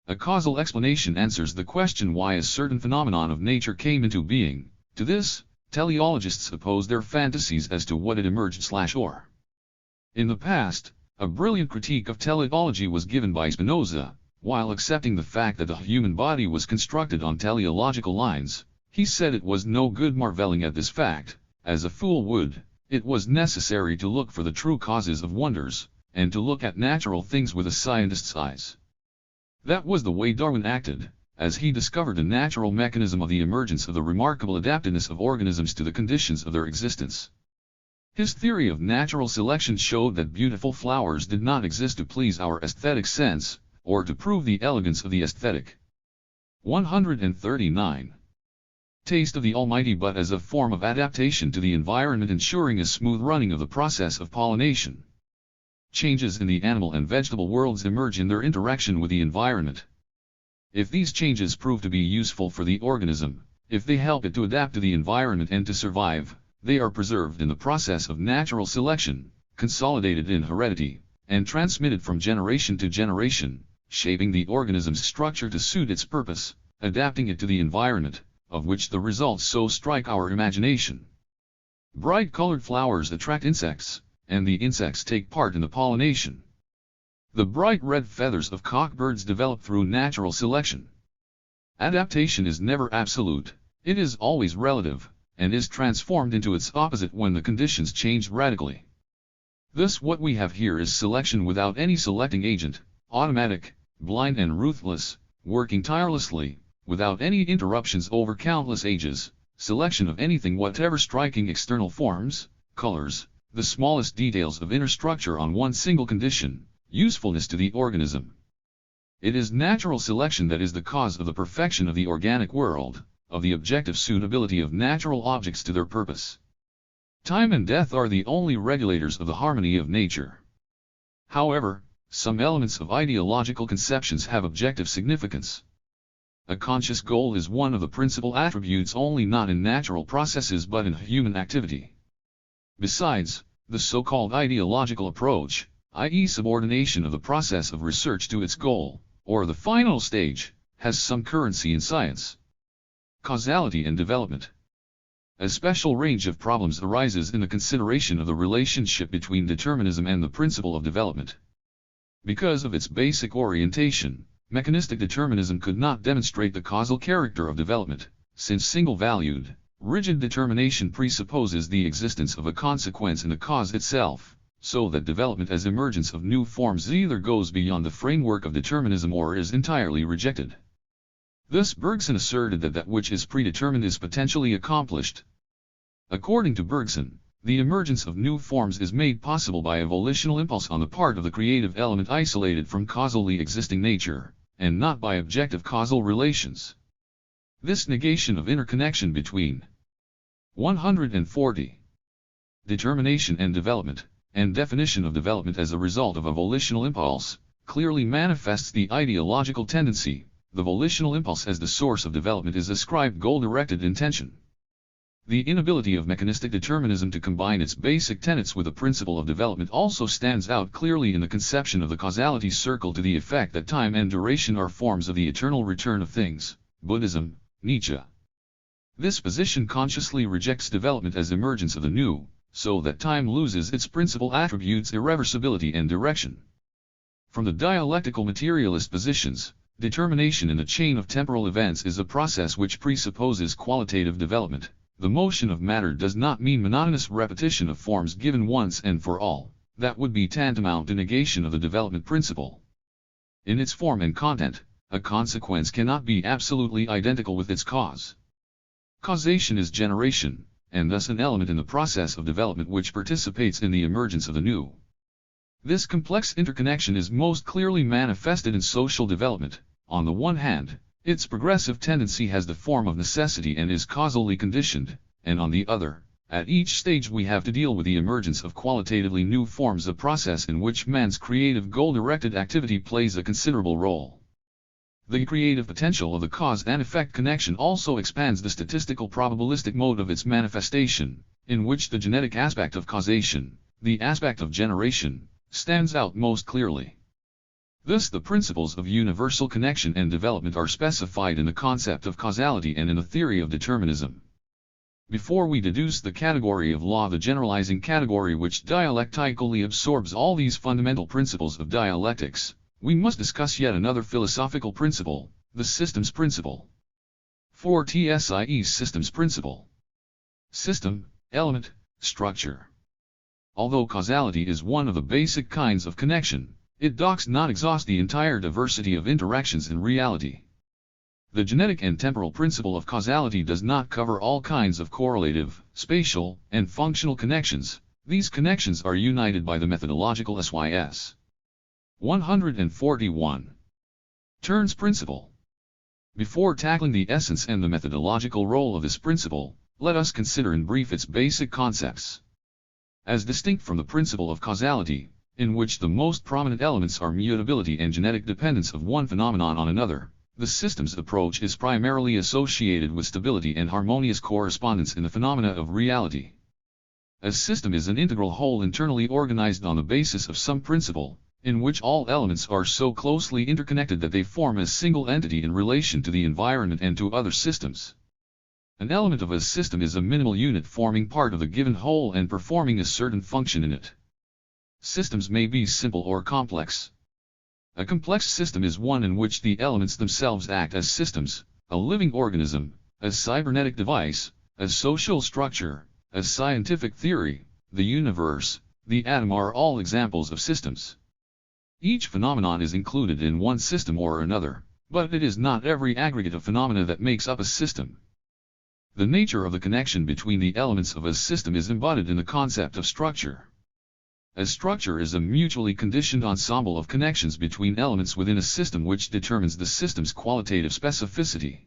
Speaker 1: A causal explanation answers the question why a certain phenomenon of nature came into being. To this, teleologists oppose their fantasies as to what it emerged/or. In the past, a brilliant critique of teleology was given by Spinoza. While accepting the fact that the human body was constructed on teleological lines, he said it was no good marveling at this fact, as a fool would. It was necessary to look for the true causes of wonders, and to look at natural things with a scientist's eyes. That was the way Darwin acted, as he discovered a natural mechanism of the emergence of the remarkable adaptiveness of organisms to the conditions of their existence. His theory of natural selection showed that beautiful flowers did not exist to please our aesthetic sense, or to prove the elegance of the aesthetic. 139. Taste of the Almighty, but as a form of adaptation to the environment, ensuring a smooth running of the process of pollination. Changes in the animal and vegetable worlds emerge in their interaction with the environment. If these changes prove to be useful for the organism, if they help it to adapt to the environment and to survive, they are preserved in the process of natural selection, consolidated in heredity, and transmitted from generation to generation, shaping the organism's structure to suit its purpose, adapting it to the environment, of which the results so strike our imagination. Bright-colored flowers attract insects, and the insects take part in the pollination. The bright red feathers of cockbirds develop through natural selection. Adaptation is never absolute, it is always relative, and is transformed into its opposite when the conditions change radically. Thus what we have here is selection without any selecting agent, automatic, blind and ruthless, working tirelessly, without any interruptions over countless ages, selection of anything whatever, striking external forms, colors, the smallest details of inner structure on one single condition, usefulness to the organism. It is natural selection that is the cause of the perfection of the organic world, of the objective suitability of natural objects to their purpose. Time and death are the only regulators of the harmony of nature. However, some elements of ideological conceptions have objective significance. A conscious goal is one of the principal attributes only not in natural processes but in human activity. Besides, the so-called ideological approach, i.e. subordination of the process of research to its goal, or the final stage, has some currency in science. Causality and development. A special range of problems arises in the consideration of the relationship between determinism and the principle of development. Because of its basic orientation, mechanistic determinism could not demonstrate the causal character of development, since single-valued, rigid determination presupposes the existence of a consequence in the cause itself, so that development as emergence of new forms either goes beyond the framework of determinism or is entirely rejected. Thus Bergson asserted that that which is predetermined is potentially accomplished. According to Bergson, the emergence of new forms is made possible by a volitional impulse on the part of the creative element isolated from causally existing nature, and not by objective causal relations. This negation of interconnection between 140. Determination and development, and definition of development as a result of a volitional impulse, clearly manifests the ideological tendency. The volitional impulse as the source of development is ascribed goal-directed intention. The inability of mechanistic determinism to combine its basic tenets with the principle of development also stands out clearly in the conception of the causality circle to the effect that time and duration are forms of the eternal return of things, Buddhism, Nietzsche. This position consciously rejects development as emergence of the new, so that time loses its principal attributes irreversibility and direction. From the dialectical materialist positions, determination in the chain of temporal events is a process which presupposes qualitative development. The motion of matter does not mean monotonous repetition of forms given once and for all, that would be tantamount to negation of the development principle. In its form and content, a consequence cannot be absolutely identical with its cause. Causation is generation, and thus an element in the process of development which participates in the emergence of the new. This complex interconnection is most clearly manifested in social development. On the one hand, its progressive tendency has the form of necessity and is causally conditioned, and on the other, At each stage we have to deal with the emergence of qualitatively new forms of process in which man's creative goal-directed activity plays a considerable role. The creative potential of the cause and effect connection also expands the statistical probabilistic mode of its manifestation, in which the genetic aspect of causation, the aspect of generation, stands out most clearly. Thus the principles of universal connection and development are specified in the concept of causality and in the theory of determinism. Before we deduce the category of law, the generalizing category which dialectically absorbs all these fundamental principles of dialectics, we must discuss yet another philosophical principle, the systems principle. 4. TSIE's systems principle. System, element, structure. Although causality is one of the basic kinds of connection, it does not exhaust the entire diversity of interactions in reality. The genetic and temporal principle of causality does not cover all kinds of correlative, spatial, and functional connections. These connections are united by the methodological SYS. 141. Terns principle. Before tackling the essence and the methodological role of this principle, let us consider in brief its basic concepts. As distinct from the principle of causality, in which the most prominent elements are mutability and genetic dependence of one phenomenon on another, the systems approach is primarily associated with stability and harmonious correspondence in the phenomena of reality. A system is an integral whole internally organized on the basis of some principle, in which all elements are so closely interconnected that they form a single entity in relation to the environment and to other systems. An element of a system is a minimal unit forming part of the given whole and performing a certain function in it. Systems may be simple or complex. A complex system is one in which the elements themselves act as systems, a living organism, a cybernetic device, a social structure, a scientific theory, the universe, the atom are all examples of systems. Each phenomenon is included in one system or another, but it is not every aggregate of phenomena that makes up a system. The nature of the connection between the elements of a system is embodied in the concept of structure. A structure is a mutually conditioned ensemble of connections between elements within a system which determines the system's qualitative specificity.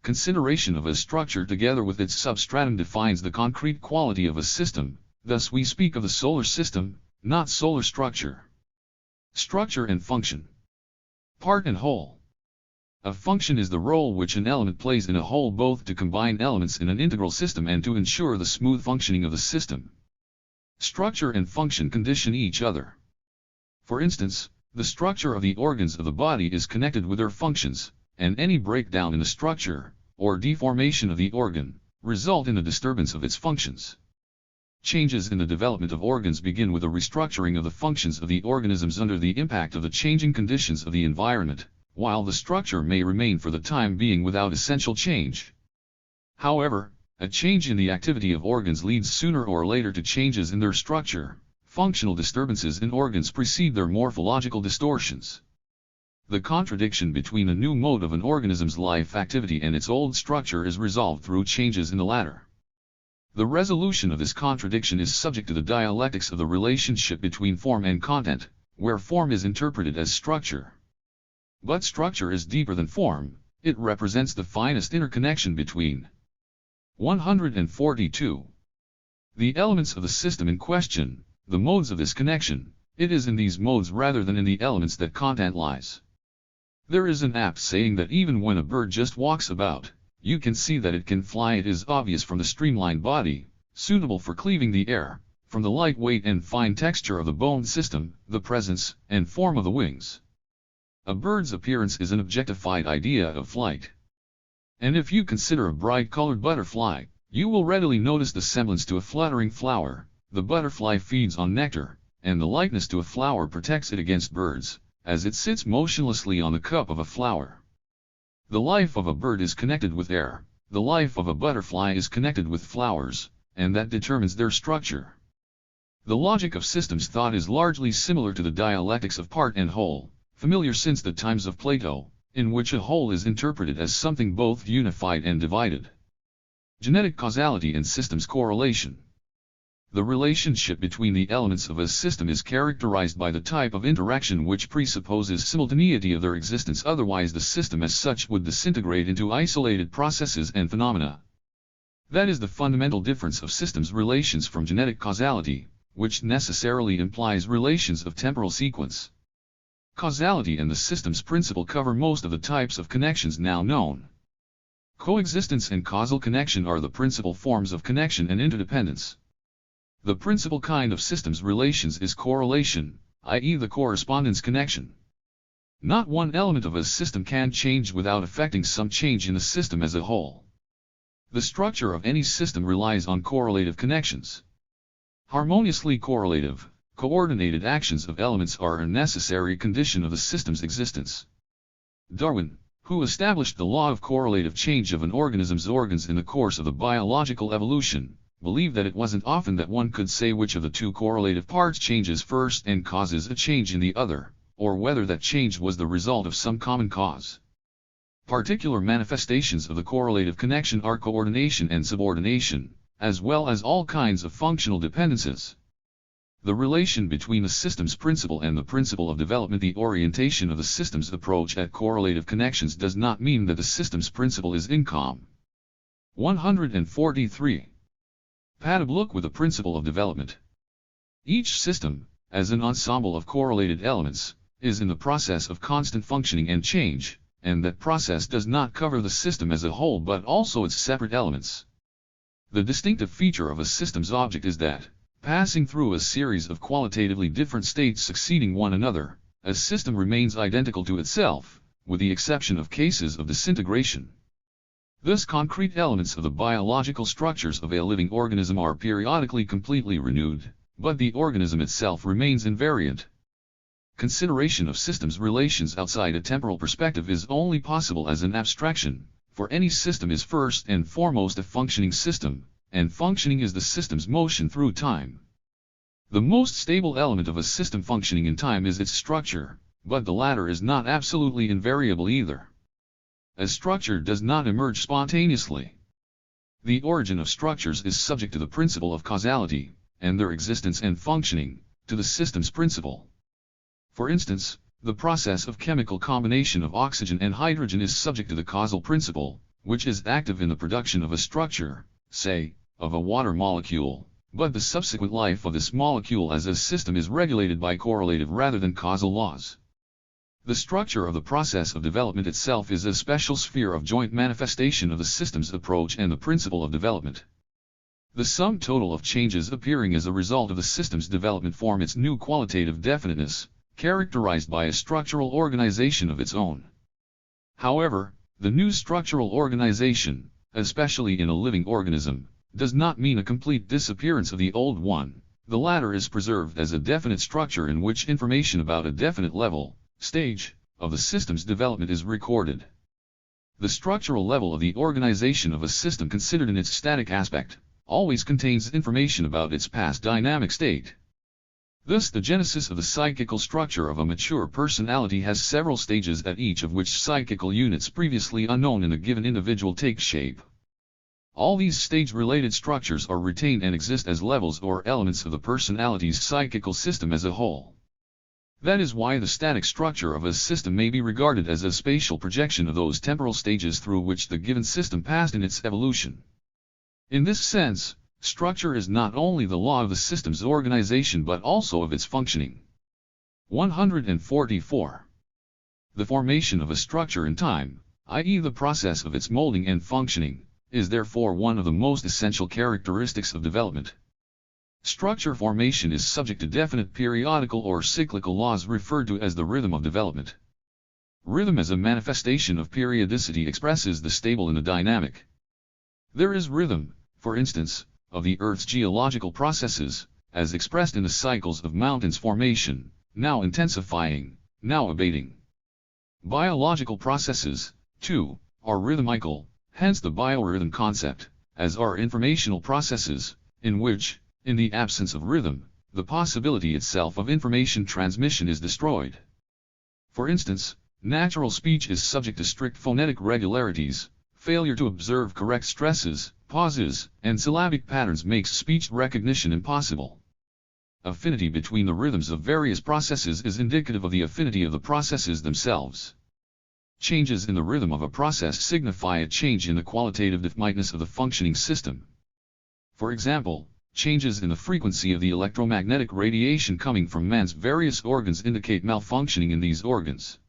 Speaker 1: Consideration of a structure together with its substratum defines the concrete quality of a system, thus we speak of the solar system, not solar structure. Structure and function. Part and whole. A function is the role which an element plays in a whole, both to combine elements in an integral system and to ensure the smooth functioning of the system. Structure and function condition each other. For instance, the structure of the organs of the body is connected with their functions, and any breakdown in the structure, or deformation of the organ, result in the disturbance of its functions. Changes in the development of organs begin with a restructuring of the functions of the organisms under the impact of the changing conditions of the environment, while the structure may remain for the time being without essential change. However, a change in the activity of organs leads sooner or later to changes in their structure. Functional disturbances in organs precede their morphological distortions. The contradiction between a new mode of an organism's life activity and its old structure is resolved through changes in the latter. The resolution of this contradiction is subject to the dialectics of the relationship between form and content, where form is interpreted as structure. But structure is deeper than form, it represents the finest interconnection between. 142. The elements of the system in question, the modes of this connection, it is in these modes rather than in the elements that content lies. There is an apt saying that even when a bird just walks about, you can see that it can fly. It is obvious from the streamlined body, suitable for cleaving the air, from the light weight and fine texture of the bone system, the presence and form of the wings. A bird's appearance is an objectified idea of flight. And if you consider a bright-colored butterfly, you will readily notice the semblance to a fluttering flower. The butterfly feeds on nectar, and the likeness to a flower protects it against birds, as it sits motionlessly on the cup of a flower. The life of a bird is connected with air, the life of a butterfly is connected with flowers, and that determines their structure. The logic of systems thought is largely similar to the dialectics of part and whole, familiar since the times of Plato, in which a whole is interpreted as something both unified and divided. Genetic causality and systems correlation. The relationship between the elements of a system is characterized by the type of interaction which presupposes simultaneity of their existence, otherwise the system as such would disintegrate into isolated processes and phenomena. That is the fundamental difference of systems relations from genetic causality, which necessarily implies relations of temporal sequence. Causality and the systems principle cover most of the types of connections now known. Coexistence and causal connection are the principal forms of connection and interdependence. The principal kind of systems relations is correlation, i.e. the correspondence connection. Not one element of a system can change without affecting some change in the system as a whole. The structure of any system relies on correlative connections. Harmoniously correlative, coordinated actions of elements are a necessary condition of the system's existence. Darwin, who established the law of correlative change of an organism's organs in the course of the biological evolution, believed that it wasn't often that one could say which of the two correlative parts changes first and causes a change in the other, or whether that change was the result of some common cause. Particular manifestations of the correlative connection are coordination and subordination, as well as all kinds of functional dependences. The relation between the system's principle and the principle of development. The orientation of the system's approach at correlative connections does not mean that the system's principle is incom. 143. Look with the principle of development. Each system, as an ensemble of correlated elements, is in the process of constant functioning and change, and that process does not cover the system as a whole but also its separate elements. The distinctive feature of a system's object is that, passing through a series of qualitatively different states succeeding one another, a system remains identical to itself, with the exception of cases of disintegration. Thus concrete elements of the biological structures of a living organism are periodically completely renewed, but the organism itself remains invariant. Consideration of systems relations outside a temporal perspective is only possible as an abstraction, for any system is first and foremost a functioning system, and functioning is the system's motion through time. The most stable element of a system functioning in time is its structure, but the latter is not absolutely invariable either. A structure does not emerge spontaneously. The origin of structures is subject to the principle of causality, and their existence and functioning, to the system's principle. For instance, the process of chemical combination of oxygen and hydrogen is subject to the causal principle, which is active in the production of a structure, say, of a water molecule, but the subsequent life of this molecule as a system is regulated by correlative rather than causal laws. The structure of the process of development itself is a special sphere of joint manifestation of the system's approach and the principle of development. The sum total of changes appearing as a result of the system's development form its new qualitative definiteness, characterized by a structural organization of its own. However, the new structural organization, especially in a living organism, does not mean a complete disappearance of the old one. The latter is preserved as a definite structure in which information about a definite level, stage, of the system's development is recorded. The structural level of the organization of a system considered in its static aspect, always contains information about its past dynamic state. Thus the genesis of the psychical structure of a mature personality has several stages at each of which psychical units previously unknown in a given individual take shape. All these stage-related structures are retained and exist as levels or elements of the personality's psychical system as a whole. That is why the static structure of a system may be regarded as a spatial projection of those temporal stages through which the given system passed in its evolution. In this sense, structure is not only the law of the system's organization but also of its functioning. 144. The formation of a structure in time, i.e. the process of its molding and functioning, is therefore one of the most essential characteristics of development. Structure formation is subject to definite periodical or cyclical laws referred to as the rhythm of development. Rhythm as a manifestation of periodicity expresses the stable and the dynamic. There is rhythm, for instance, of the Earth's geological processes, as expressed in the cycles of mountains formation, now intensifying, now abating. Biological processes, too, are rhythmical, hence the biorhythm concept, as are informational processes, in which, in the absence of rhythm, the possibility itself of information transmission is destroyed. For instance, natural speech is subject to strict phonetic regularities. Failure to observe correct stresses, pauses, and syllabic patterns makes speech recognition impossible. Affinity between the rhythms of various processes is indicative of the affinity of the processes themselves. Changes in the rhythm of a process signify a change in the qualitative definiteness of the functioning system. For example, changes in the frequency of the electromagnetic radiation coming from man's various organs indicate malfunctioning in these organs.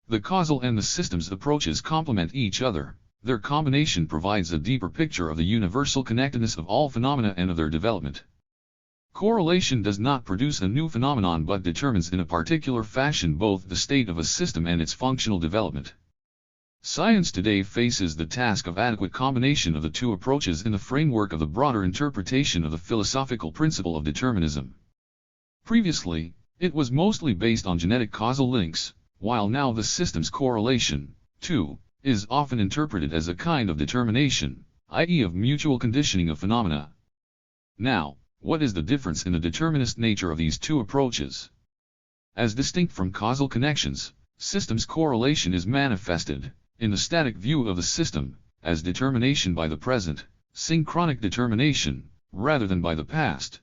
Speaker 1: The causal and the systems approaches complement each other. Their combination provides a deeper picture of the universal connectedness of all phenomena and of their development. Correlation does not produce a new phenomenon but determines in a particular fashion both the state of a system and its functional development. Science today faces the task of adequate combination of the two approaches in the framework of the broader interpretation of the philosophical principle of determinism. Previously, it was mostly based on genetic causal links, while now the system's correlation, too, is often interpreted as a kind of determination, i.e. of mutual conditioning of phenomena. Now, what is the difference in the determinist nature of these two approaches? As distinct from causal connections, systems correlation is manifested, in the static view of the system, as determination by the present, synchronic determination, rather than by the past.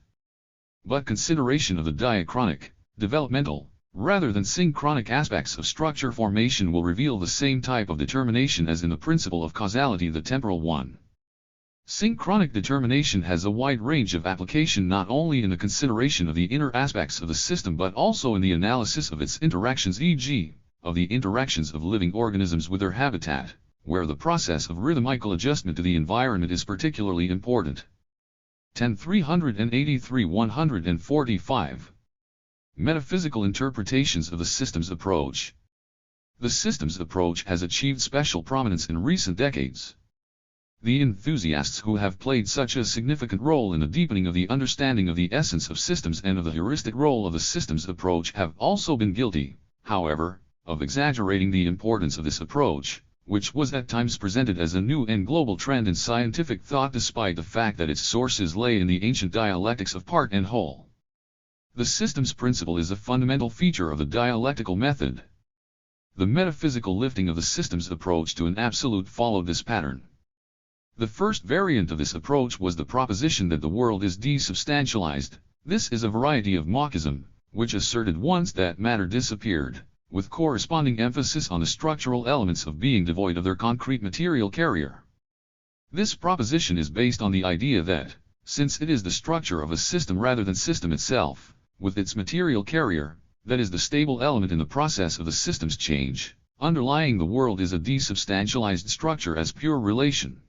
Speaker 1: But consideration of the diachronic, developmental, rather than synchronic aspects of structure formation will reveal the same type of determination as in the principle of causality, the temporal one. Synchronic determination has a wide range of application not only in the consideration of the inner aspects of the system but also in the analysis of its interactions, e.g., of the interactions of living organisms with their habitat, where the process of rhythmical adjustment to the environment is particularly important. 10.383-145 Metaphysical interpretations of the systems approach. The systems approach has achieved special prominence in recent decades. The enthusiasts who have played such a significant role in the deepening of the understanding of the essence of systems and of the heuristic role of the systems approach have also been guilty, however, of exaggerating the importance of this approach, which was at times presented as a new and global trend in scientific thought despite the fact that its sources lay in the ancient dialectics of part and whole. The systems principle is a fundamental feature of the dialectical method. The metaphysical lifting of the systems approach to an absolute followed this pattern. The first variant of this approach was the proposition that the world is desubstantialized. This is a variety of Marxism, which asserted once that matter disappeared, with corresponding emphasis on the structural elements of being devoid of their concrete material carrier. This proposition is based on the idea that, since it is the structure of a system rather than system itself, with its material carrier, that is the stable element in the process of the system's change, underlying the world is a desubstantialized structure as pure relation.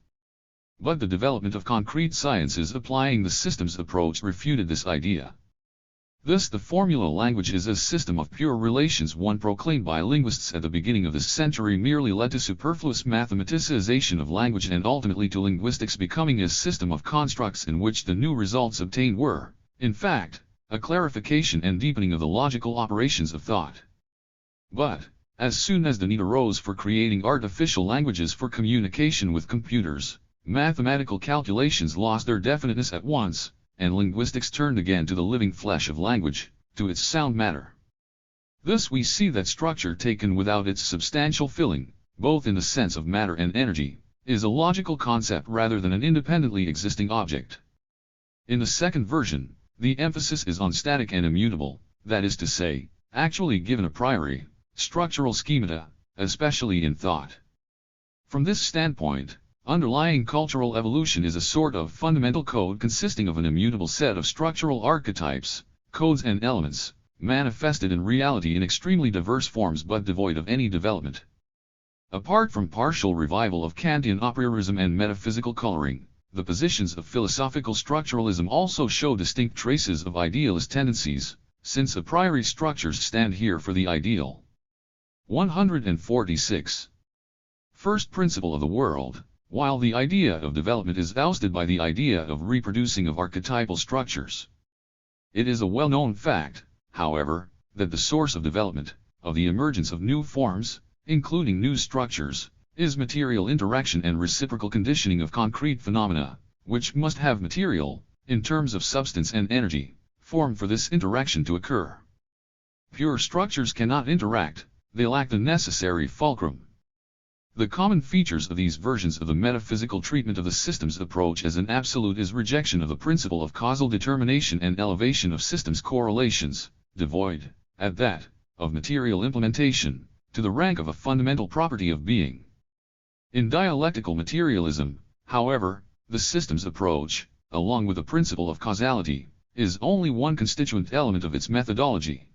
Speaker 1: But the development of concrete sciences applying the systems approach refuted this idea. Thus the formula language is a system of pure relations, one proclaimed by linguists at the beginning of this century merely led to superfluous mathematicization of language and ultimately to linguistics becoming a system of constructs in which the new results obtained were, in fact, a clarification and deepening of the logical operations of thought. But, as soon as the need arose for creating artificial languages for communication with computers, mathematical calculations lost their definiteness at once, and linguistics turned again to the living flesh of language, to its sound matter. Thus we see that structure taken without its substantial filling, both in the sense of matter and energy, is a logical concept rather than an independently existing object. In the second version, the emphasis is on static and immutable, that is to say, actually given a priori, structural schemata, especially in thought. From this standpoint, underlying cultural evolution is a sort of fundamental code consisting of an immutable set of structural archetypes, codes and elements, manifested in reality in extremely diverse forms but devoid of any development. Apart from partial revival of Kantian a priorism and metaphysical coloring, the positions of philosophical structuralism also show distinct traces of idealist tendencies, since a priori structures stand here for the ideal. 146. First principle of the world. While the idea of development is ousted by the idea of reproducing of archetypal structures. It is a well-known fact, however, that the source of development, of the emergence of new forms, including new structures, is material interaction and reciprocal conditioning of concrete phenomena, which must have material, in terms of substance and energy, form for this interaction to occur. Pure structures cannot interact, they lack the necessary fulcrum. The common features of these versions of the metaphysical treatment of the systems approach as an absolute is rejection of the principle of causal determination and elevation of systems correlations, devoid, at that, of material implementation, to the rank of a fundamental property of being. In dialectical materialism, however, the system's approach, along with the principle of causality, is only one constituent element of its methodology.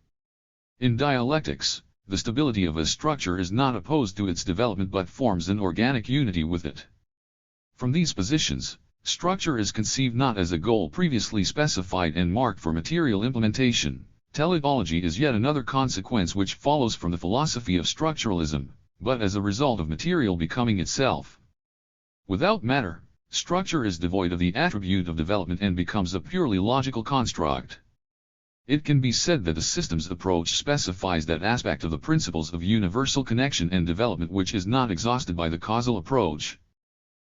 Speaker 1: In dialectics, the stability of a structure is not opposed to its development but forms an organic unity with it. From these positions, structure is conceived not as a goal previously specified and marked for material implementation. Teleology is yet another consequence which follows from the philosophy of structuralism, but as a result of material becoming itself. Without matter, structure is devoid of the attribute of development and becomes a purely logical construct. It can be said that the system's approach specifies that aspect of the principles of universal connection and development which is not exhausted by the causal approach.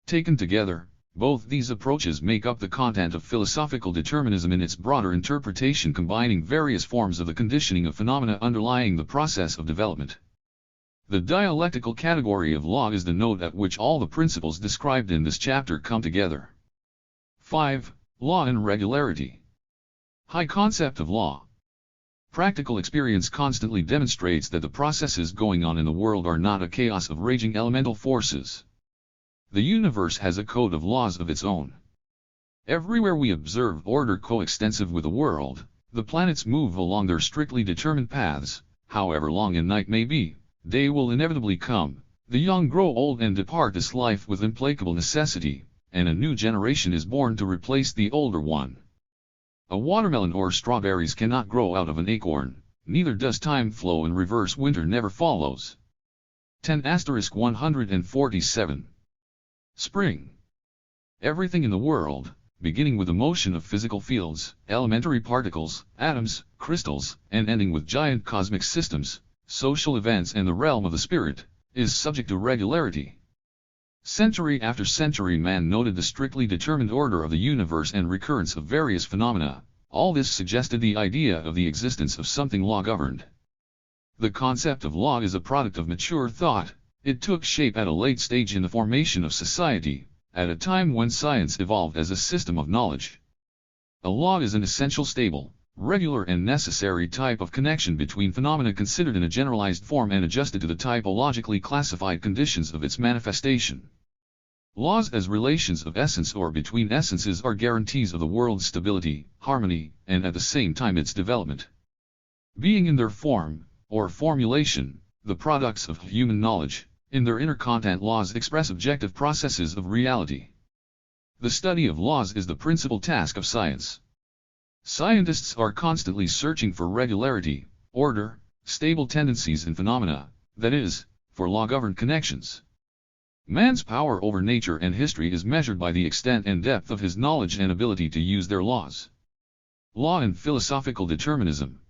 Speaker 1: Taken together, both these approaches make up the content of philosophical determinism in its broader interpretation, combining various forms of the conditioning of phenomena underlying the process of development. The dialectical category of law is the node at which all the principles described in this chapter come together. 5. Law and regularity. High concept of law. Practical experience constantly demonstrates that the processes going on in the world are not a chaos of raging elemental forces. The universe has a code of laws of its own. Everywhere we observe order coextensive with the world, the planets move along their strictly determined paths. However long a night may be, day will inevitably come, the young grow old and depart this life with implacable necessity, and a new generation is born to replace the older one. A watermelon or strawberries cannot grow out of an acorn, neither does time flow in reverse, winter never follows. 10*147. Spring. Everything in the world, beginning with the motion of physical fields, elementary particles, atoms, crystals, and ending with giant cosmic systems, social events and the realm of the spirit, is subject to regularity. Century after century man noted the strictly determined order of the universe and recurrence of various phenomena. All this suggested the idea of the existence of something law-governed. The concept of law is a product of mature thought. It took shape at a late stage in the formation of society, at a time when science evolved as a system of knowledge. A law is an essential, stable, regular and necessary type of connection between phenomena considered in a generalized form and adjusted to the typologically classified conditions of its manifestation. Laws as relations of essence or between essences are guarantees of the world's stability, harmony, and at the same time its development. Being in their form, or formulation, the products of human knowledge, in their inner content laws express objective processes of reality. The study of laws is the principal task of science. Scientists are constantly searching for regularity, order, stable tendencies in phenomena, that is, for law-governed connections. Man's power over nature and history is measured by the extent and depth of his knowledge and ability to use their laws. Law and philosophical determinism.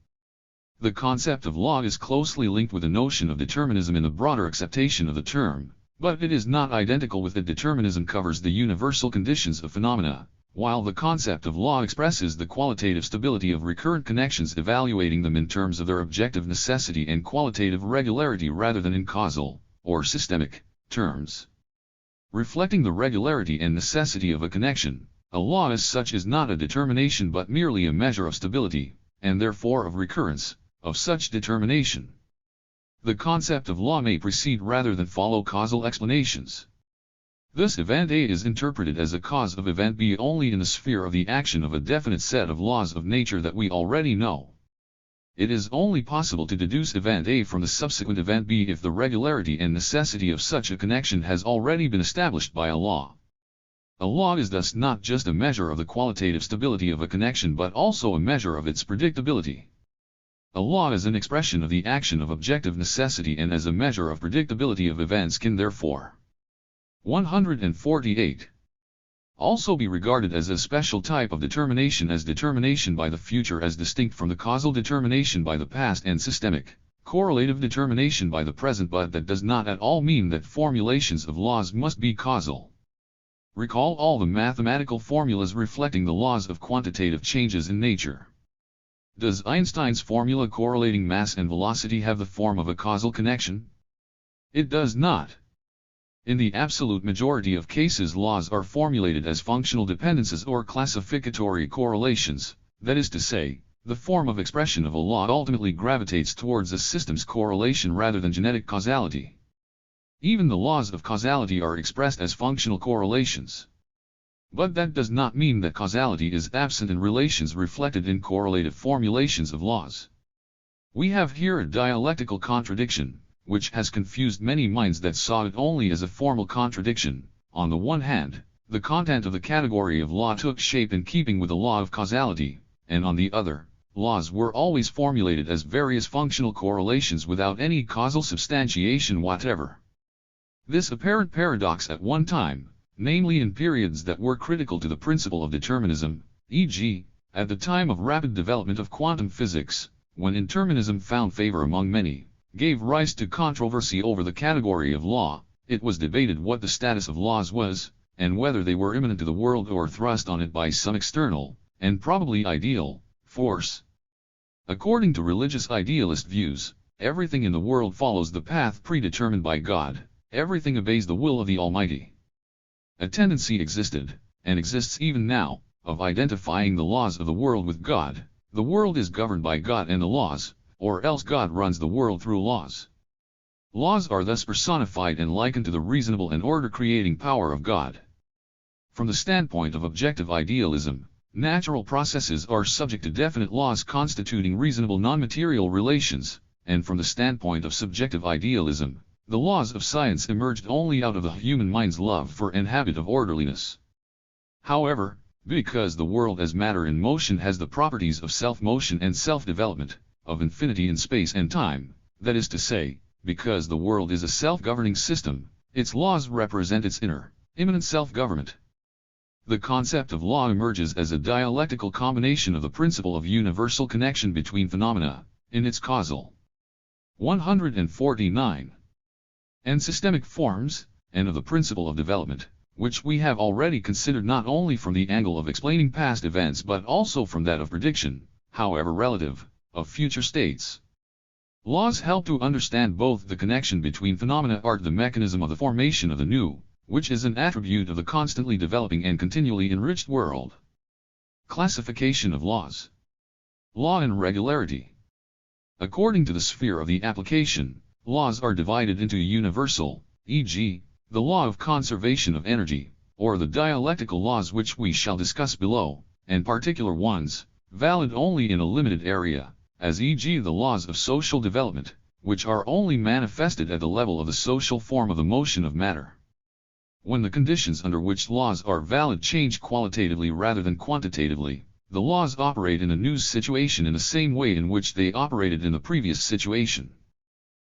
Speaker 1: The concept of law is closely linked with the notion of determinism in the broader acceptation of the term, but it is not identical with it. Determinism covers the universal conditions of phenomena, while the concept of law expresses the qualitative stability of recurrent connections, evaluating them in terms of their objective necessity and qualitative regularity rather than in causal, or systemic, terms. Reflecting the regularity and necessity of a connection, a law as such is not a determination but merely a measure of stability, and therefore of recurrence, of such determination. The concept of law may precede rather than follow causal explanations. Thus event A is interpreted as a cause of event B only in the sphere of the action of a definite set of laws of nature that we already know. It is only possible to deduce event A from the subsequent event B if the regularity and necessity of such a connection has already been established by a law. A law is thus not just a measure of the qualitative stability of a connection but also a measure of its predictability. A law is an expression of the action of objective necessity and as a measure of predictability of events can therefore 148. Also be regarded as a special type of determination, as determination by the future as distinct from the causal determination by the past and systemic, correlative determination by the present, but that does not at all mean that formulations of laws must be causal. Recall all the mathematical formulas reflecting the laws of quantitative changes in nature. Does Einstein's formula correlating mass and velocity have the form of a causal connection? It does not. In the absolute majority of cases, laws are formulated as functional dependences or classificatory correlations, that is to say, The form of expression of a law ultimately gravitates towards a system's correlation rather than genetic causality. Even the laws of causality are expressed as functional correlations. But that does not mean that causality is absent in relations reflected in correlative formulations of laws. We have here a dialectical contradiction, which has confused many minds that saw it only as a formal contradiction. On the one hand, the content of the category of law took shape in keeping with the law of causality, and on the other, laws were always formulated as various functional correlations without any causal substantiation whatever. This apparent paradox at one time, namely in periods that were critical to the principle of determinism, e.g., at the time of rapid development of quantum physics, when indeterminism found favor among many, gave rise to controversy over the category of law. It was debated what the status of laws was, and whether they were immanent to the world or thrust on it by some external, and probably ideal, force. According to religious idealist views, everything in the world follows the path predetermined by God, everything obeys the will of the Almighty. A tendency existed, and exists even now, of identifying the laws of the world with God. The world is governed by God and the laws, or else God runs the world through laws. Laws are thus personified and likened to the reasonable and order-creating power of God. From the standpoint of objective idealism, natural processes are subject to definite laws constituting reasonable non-material relations, and from the standpoint of subjective idealism, the laws of science emerged only out of the human mind's love for and habit of orderliness. However, because the world as matter in motion has the properties of self-motion and self-development, of infinity in space and time, that is to say, because the world is a self-governing system, its laws represent its inner, immanent self-government. The concept of law emerges as a dialectical combination of the principle of universal connection between phenomena, in its causal 149, and systemic forms, and of the principle of development, which we have already considered not only from the angle of explaining past events but also from that of prediction, however relative, of future states. Laws help to understand both the connection between phenomena and the mechanism of the formation of the new, which is an attribute of the constantly developing and continually enriched world. Classification of laws. Law and regularity. According to the sphere of the application, laws are divided into universal, e.g., the law of conservation of energy, or the dialectical laws which we shall discuss below, and particular ones, valid only in a limited area, as e.g. the laws of social development, which are only manifested at the level of the social form of the motion of matter. When the conditions under which laws are valid change qualitatively rather than quantitatively, the laws operate in a new situation in the same way in which they operated in the previous situation.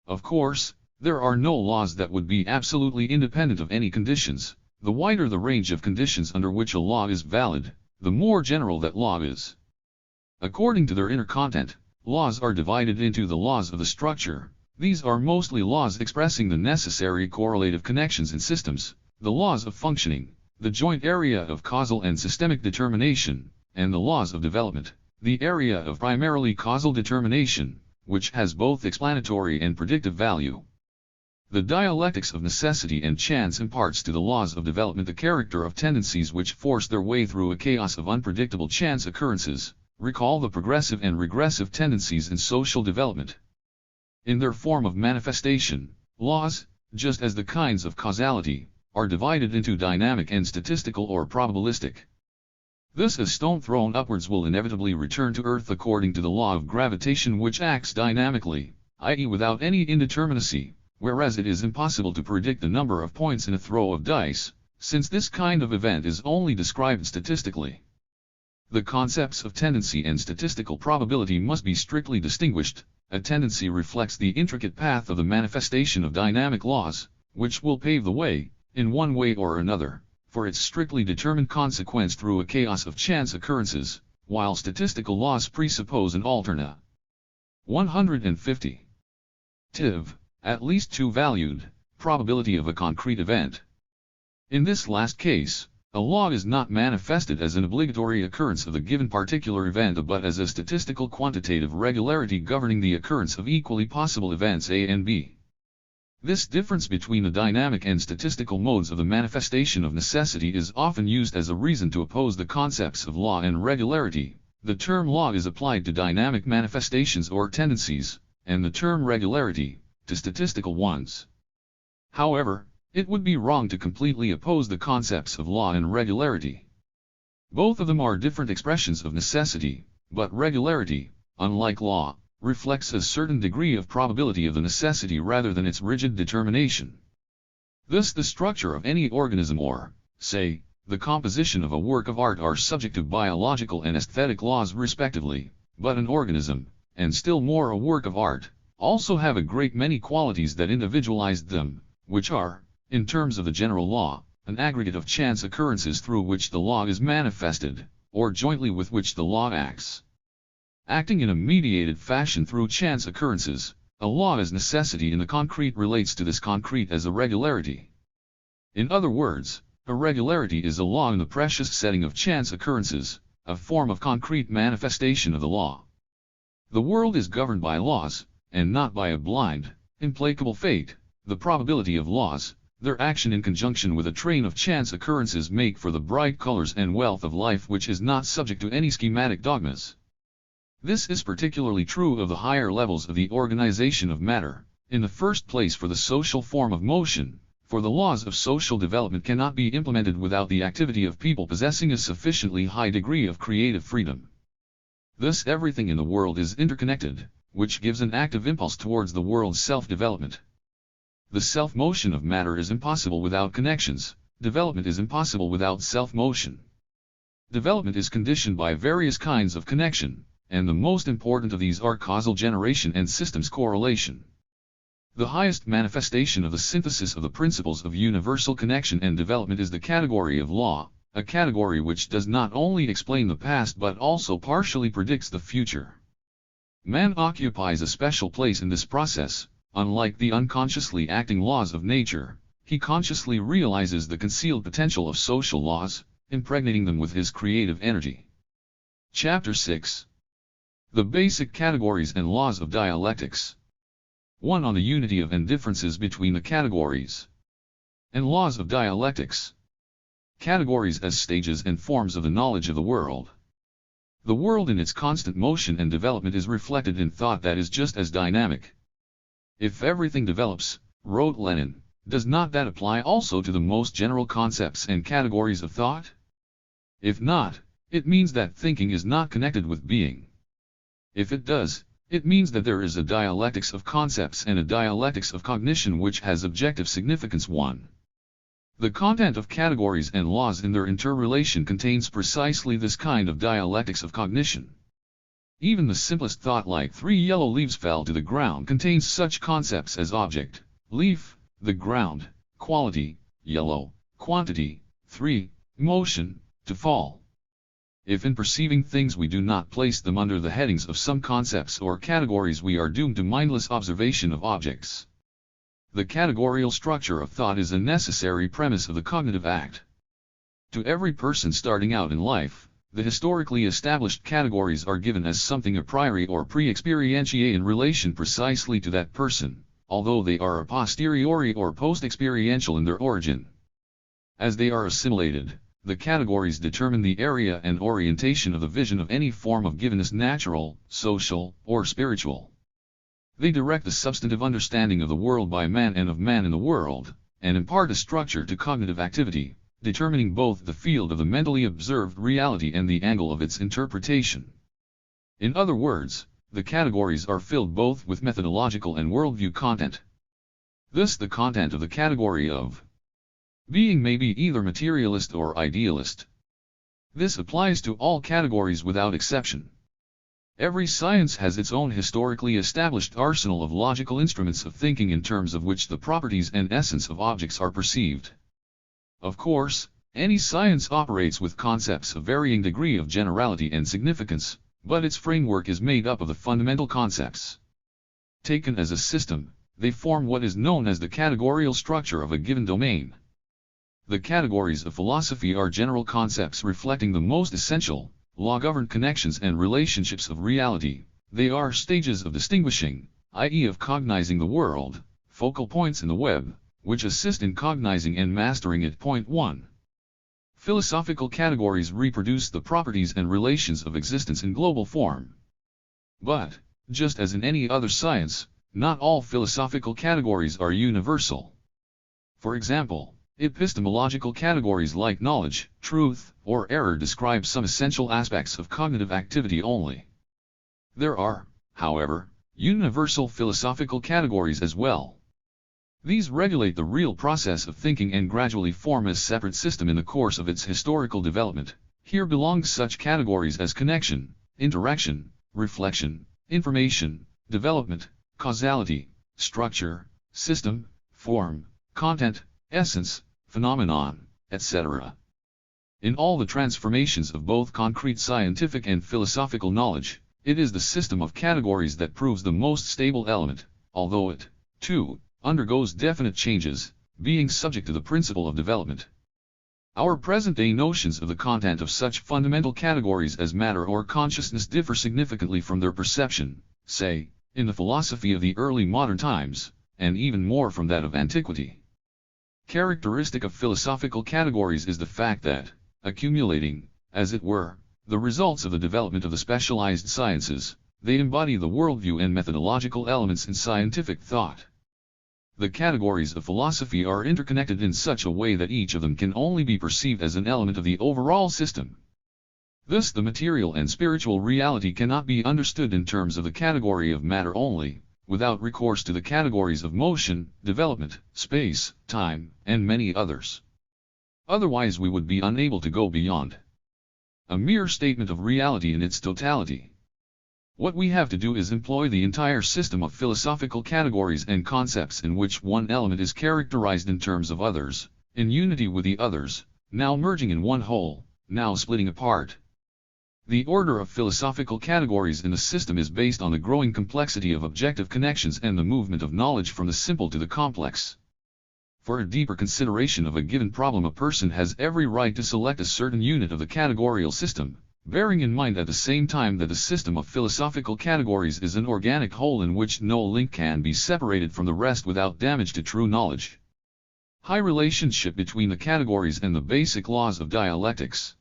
Speaker 1: Of course, there are no laws that would be absolutely independent of any conditions. The wider the range of conditions under which a law is valid, the more general that law is. According to their inner content, laws are divided into the laws of the structure. These are mostly laws expressing the necessary correlative connections in systems, the laws of functioning, the joint area of causal and systemic determination, and the laws of development, the area of primarily causal determination, which has both explanatory and predictive value. The dialectics of necessity and chance imparts to the laws of development the character of tendencies which force their way through a chaos of unpredictable chance occurrences. Recall the progressive and regressive tendencies in social development. In their form of manifestation, laws, just as the kinds of causality, are divided into dynamic and statistical or probabilistic. Thus a stone thrown upwards will inevitably return to earth according to the law of gravitation, which acts dynamically, i.e. without any indeterminacy, whereas it is impossible to predict the number of points in a throw of dice, since this kind of event is only described statistically. The concepts of tendency and statistical probability must be strictly distinguished. A tendency reflects the intricate path of the manifestation of dynamic laws, which will pave the way, in one way or another, for its strictly determined consequence through a chaos of chance occurrences, while statistical laws presuppose an alternate 150. TIV, at least two-valued, probability of a concrete event. In this last case, a law is not manifested as an obligatory occurrence of the given particular event but as a statistical quantitative regularity governing the occurrence of equally possible events A and B. This difference between the dynamic and statistical modes of the manifestation of necessity is often used as a reason to oppose the concepts of law and regularity, The term law is applied to dynamic manifestations or tendencies, and the term regularity, to statistical ones. However, it would be wrong to completely oppose the concepts of law and regularity. Both of them are different expressions of necessity, but regularity, unlike law, reflects a certain degree of probability of the necessity rather than its rigid determination. Thus the structure of any organism or, say, the composition of a work of art are subject to biological and aesthetic laws respectively, but an organism, and still more a work of art, also have a great many qualities that individualize them, which are, in terms of the general law, an aggregate of chance occurrences through which the law is manifested, or jointly with which the law acts. Acting in a mediated fashion through chance occurrences, a law as necessity in the concrete relates to this concrete as a regularity. In other words, a regularity is a law in the precious setting of chance occurrences, a form of concrete manifestation of the law. The world is governed by laws, and not by a blind, implacable fate. The probability of laws, their action in conjunction with a train of chance occurrences make for the bright colors and wealth of life which is not subject to any schematic dogmas. This is particularly true of the higher levels of the organization of matter, in the first place for the social form of motion, for the laws of social development cannot be implemented without the activity of people possessing a sufficiently high degree of creative freedom. Thus everything in the world is interconnected, which gives an active impulse towards the world's self-development. The self-motion of matter is impossible without connections, development is impossible without self-motion. Development is conditioned by various kinds of connection, and the most important of these are causal generation and systems correlation. The highest manifestation of the synthesis of the principles of universal connection and development is the category of law, a category which does not only explain the past but also partially predicts the future. Man occupies a special place in this process. Unlike the unconsciously acting laws of nature, he consciously realizes the concealed potential of social laws, impregnating them with his creative energy. Chapter 6. The Basic Categories and Laws of Dialectics. 1. On the unity of and differences between the categories and laws of dialectics. Categories as stages and forms of the knowledge of the world. The world in its constant motion and development is reflected in thought that is just as dynamic. If everything develops, wrote Lenin, does not that apply also to the most general concepts and categories of thought? If not, it means that thinking is not connected with being. If it does, it means that there is a dialectics of concepts and a dialectics of cognition which has objective significance. 1. The content of categories and laws in their interrelation contains precisely this kind of dialectics of cognition. Even the simplest thought like 3 yellow leaves fell to the ground contains such concepts as object, leaf, the ground, quality, yellow, quantity, 3, motion, to fall. If in perceiving things we do not place them under the headings of some concepts or categories, we are doomed to mindless observation of objects. The categorical structure of thought is a necessary premise of the cognitive act. To every person starting out in life, the historically established categories are given as something a priori or pre-experientiae in relation precisely to that person, although they are a posteriori or post-experiential in their origin. As they are assimilated, the categories determine the area and orientation of the vision of any form of givenness, natural, social, or spiritual. They direct the substantive understanding of the world by man and of man in the world, and impart a structure to cognitive activity, determining both the field of the mentally observed reality and the angle of its interpretation. In other words, the categories are filled both with methodological and worldview content. Thus the content of the category of being may be either materialist or idealist. This applies to all categories without exception. Every science has its own historically established arsenal of logical instruments of thinking in terms of which the properties and essence of objects are perceived. Of course, any science operates with concepts of varying degree of generality and significance, but its framework is made up of the fundamental concepts. Taken as a system, they form what is known as the categorical structure of a given domain. The categories of philosophy are general concepts reflecting the most essential, law-governed connections and relationships of reality. They are stages of distinguishing, i.e. of cognizing the world, focal points in the web, which assist in cognizing and mastering it. Point 1. Philosophical categories reproduce the properties and relations of existence in global form. But, just as in any other science, not all philosophical categories are universal. For example, epistemological categories like knowledge, truth, or error describe some essential aspects of cognitive activity only. There are, however, universal philosophical categories as well. These regulate the real process of thinking and gradually form a separate system in the course of its historical development. Here belong such categories as connection, interaction, reflection, information, development, causality, structure, system, form, content, essence, phenomenon, etc. In all the transformations of both concrete scientific and philosophical knowledge, it is the system of categories that proves the most stable element, although it, too, undergoes definite changes, being subject to the principle of development. Our present-day notions of the content of such fundamental categories as matter or consciousness differ significantly from their perception, say, in the philosophy of the early modern times, and even more from that of antiquity. Characteristic of philosophical categories is the fact that, accumulating, as it were, the results of the development of the specialized sciences, they embody the worldview and methodological elements in scientific thought. The categories of philosophy are interconnected in such a way that each of them can only be perceived as an element of the overall system. Thus the material and spiritual reality cannot be understood in terms of the category of matter only, without recourse to the categories of motion, development, space, time, and many others. Otherwise we would be unable to go beyond a mere statement of reality in its totality. What we have to do is employ the entire system of philosophical categories and concepts in which one element is characterized in terms of others, in unity with the others, now merging in one whole, now splitting apart. The order of philosophical categories in the system is based on the growing complexity of objective connections and the movement of knowledge from the simple to the complex. For a deeper consideration of a given problem, a person has every right to select a certain unit of the categorical system, bearing in mind at the same time that the system of philosophical categories is an organic whole in which no link can be separated from the rest without damage to true knowledge. High relationship between the categories and the basic laws of dialectics.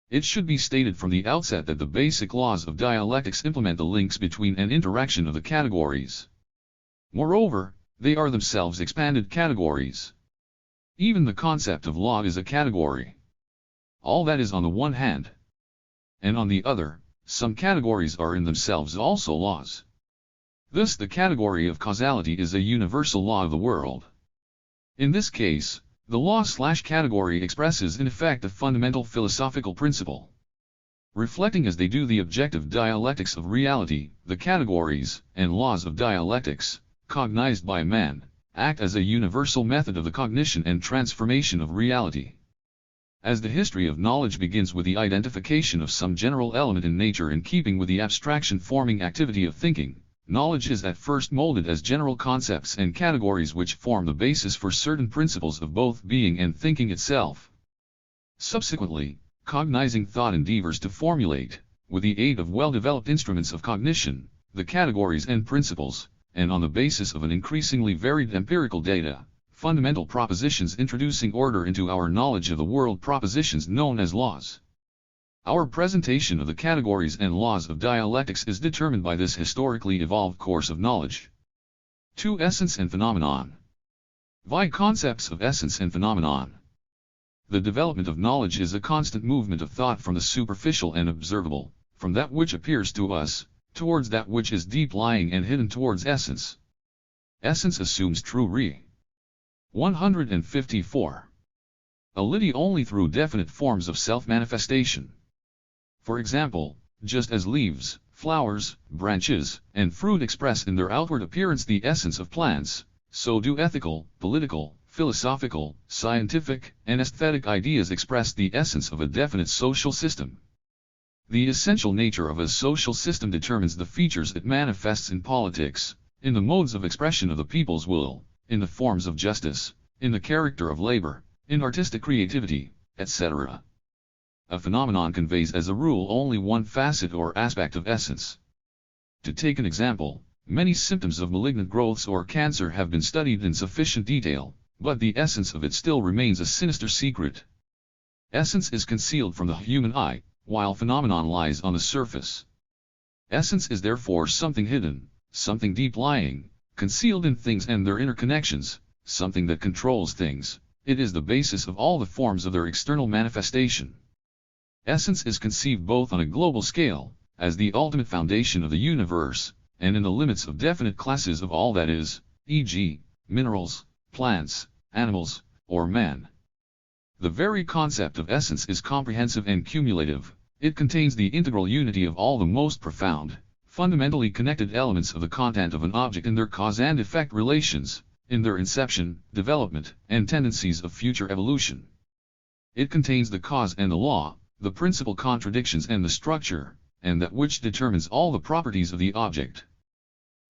Speaker 1: It should be stated from the outset that the basic laws of dialectics implement the links between and interaction of the categories. Moreover, they are themselves expanded categories. Even the concept of law is a category. All that is on the one hand. And on the other, some categories are in themselves also laws. Thus the category of causality is a universal law of the world. In this case, the law/category expresses in effect a fundamental philosophical principle. Reflecting as they do the objective dialectics of reality, the categories and laws of dialectics, cognized by man, act as a universal method of the cognition and transformation of reality. As the history of knowledge begins with the identification of some general element in nature in keeping with the abstraction-forming activity of thinking, knowledge is at first molded as general concepts and categories which form the basis for certain principles of both being and thinking itself. Subsequently, cognizing thought endeavors to formulate, with the aid of well-developed instruments of cognition, the categories and principles, and on the basis of an increasingly varied empirical data, fundamental propositions introducing order into our knowledge of the world, propositions known as laws. Our presentation of the categories and laws of dialectics is determined by this historically evolved course of knowledge. 2. Essence and phenomenon. Why concepts of essence and phenomenon? The development of knowledge is a constant movement of thought from the superficial and observable, from that which appears to us, towards that which is deep-lying and hidden towards essence. Essence assumes true 154. Validity only through definite forms of self-manifestation. For example, just as leaves, flowers, branches, and fruit express in their outward appearance the essence of plants, so do ethical, political, philosophical, scientific, and aesthetic ideas express the essence of a definite social system. The essential nature of a social system determines the features it manifests in politics, in the modes of expression of the people's will, in the forms of justice, in the character of labor, in artistic creativity, etc. A phenomenon conveys as a rule only one facet or aspect of essence. To take an example, many symptoms of malignant growths or cancer have been studied in sufficient detail, but the essence of it still remains a sinister secret. Essence is concealed from the human eye, while phenomenon lies on the surface. Essence is therefore something hidden, something deep-lying, concealed in things and their interconnections, something that controls things. It is the basis of all the forms of their external manifestation. Essence is conceived both on a global scale, as the ultimate foundation of the universe, and in the limits of definite classes of all that is, e.g., minerals, plants, animals, or man. The very concept of essence is comprehensive and cumulative. It contains the integral unity of all the most profound, fundamentally connected elements of the content of an object in their cause and effect relations, in their inception, development, and tendencies of future evolution. It contains the cause and the law, the principal contradictions and the structure, and that which determines all the properties of the object.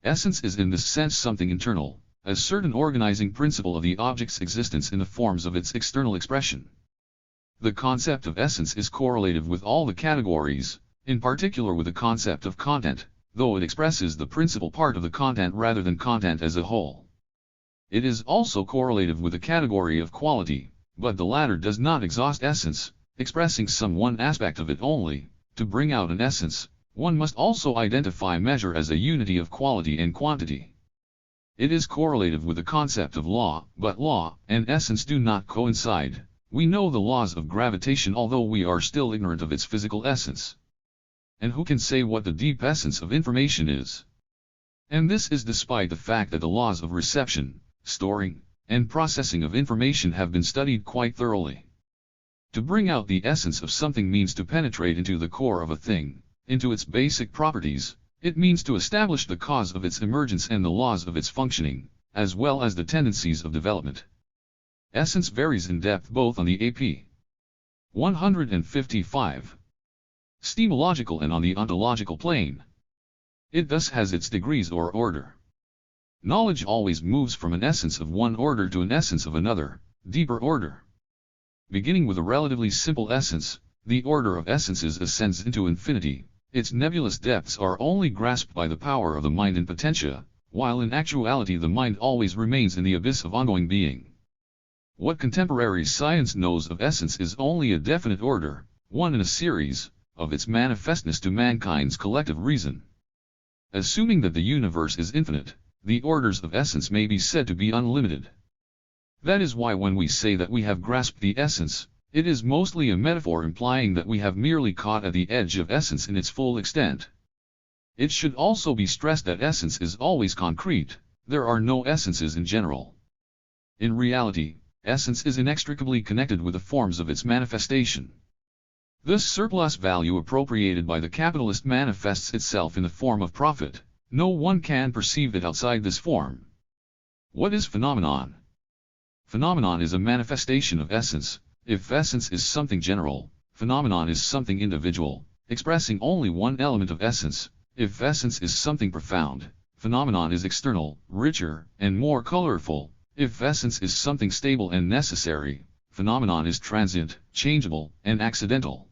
Speaker 1: Essence is in this sense something internal, a certain organizing principle of the object's existence in the forms of its external expression. The concept of essence is correlative with all the categories, in particular with the concept of content, though it expresses the principal part of the content rather than content as a whole. It is also correlative with the category of quality, but the latter does not exhaust essence, expressing some one aspect of it only. To bring out an essence, one must also identify measure as a unity of quality and quantity. It is correlative with the concept of law, but law and essence do not coincide. We know the laws of gravitation although we are still ignorant of its physical essence. And who can say what the deep essence of information is? And this is despite the fact that the laws of reception, storing, and processing of information have been studied quite thoroughly. To bring out the essence of something means to penetrate into the core of a thing, into its basic properties. It means to establish the cause of its emergence and the laws of its functioning, as well as the tendencies of development. Essence varies in depth both on the AP 155 stemological and on the ontological plane. It thus has its degrees or order. Knowledge always moves from an essence of one order to an essence of another, deeper order. Beginning with a relatively simple essence, the order of essences ascends into infinity. Its nebulous depths are only grasped by the power of the mind in potentia, while in actuality the mind always remains in the abyss of ongoing being. What contemporary science knows of essence is only a definite order, one in a series, of its manifestness to mankind's collective reason. Assuming that the universe is infinite, the orders of essence may be said to be unlimited. That is why when we say that we have grasped the essence, it is mostly a metaphor implying that we have merely caught at the edge of essence in its full extent. It should also be stressed that essence is always concrete, there are no essences in general. In reality, essence is inextricably connected with the forms of its manifestation. This surplus value appropriated by the capitalist manifests itself in the form of profit. No one can perceive it outside this form. What is phenomenon? Phenomenon is a manifestation of essence. If essence is something general, phenomenon is something individual, expressing only one element of essence. If essence is something profound, phenomenon is external, richer, and more colorful. If essence is something stable and necessary, phenomenon is transient, changeable, and accidental.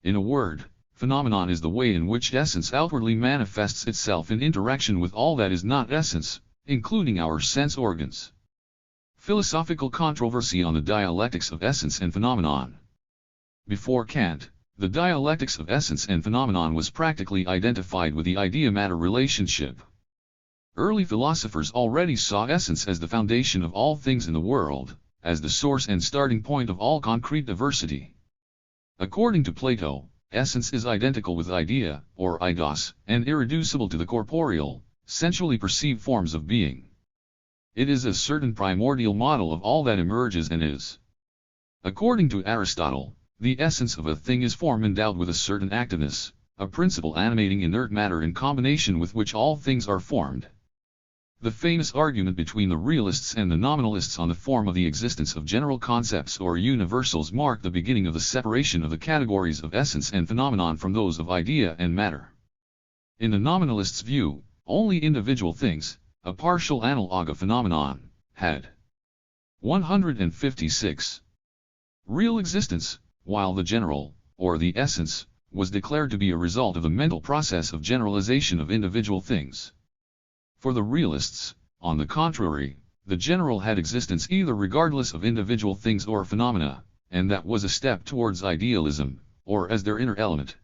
Speaker 1: In a word, phenomenon is the way in which essence outwardly manifests itself in interaction with all that is not essence, including our sense organs. Philosophical controversy on the dialectics of essence and phenomenon. Before Kant, the dialectics of essence and phenomenon was practically identified with the idea-matter relationship. Early philosophers already saw essence as the foundation of all things in the world, as the source and starting point of all concrete diversity. According to Plato, essence is identical with idea, or eidos, and irreducible to the corporeal, sensually perceived forms of being. It is a certain primordial model of all that emerges and is. According to Aristotle, the essence of a thing is form endowed with a certain activeness, a principle animating inert matter in combination with which all things are formed. The famous argument between the realists and the nominalists on the form of the existence of general concepts or universals marked the beginning of the separation of the categories of essence and phenomenon from those of idea and matter. In the nominalists' view, only individual things, a partial analog of phenomenon, had 156 real existence, while the general, or the essence, was declared to be a result of the mental process of generalization of individual things. For the realists, on the contrary, the general had existence either regardless of individual things or phenomena, and that was a step towards idealism, or as their inner element.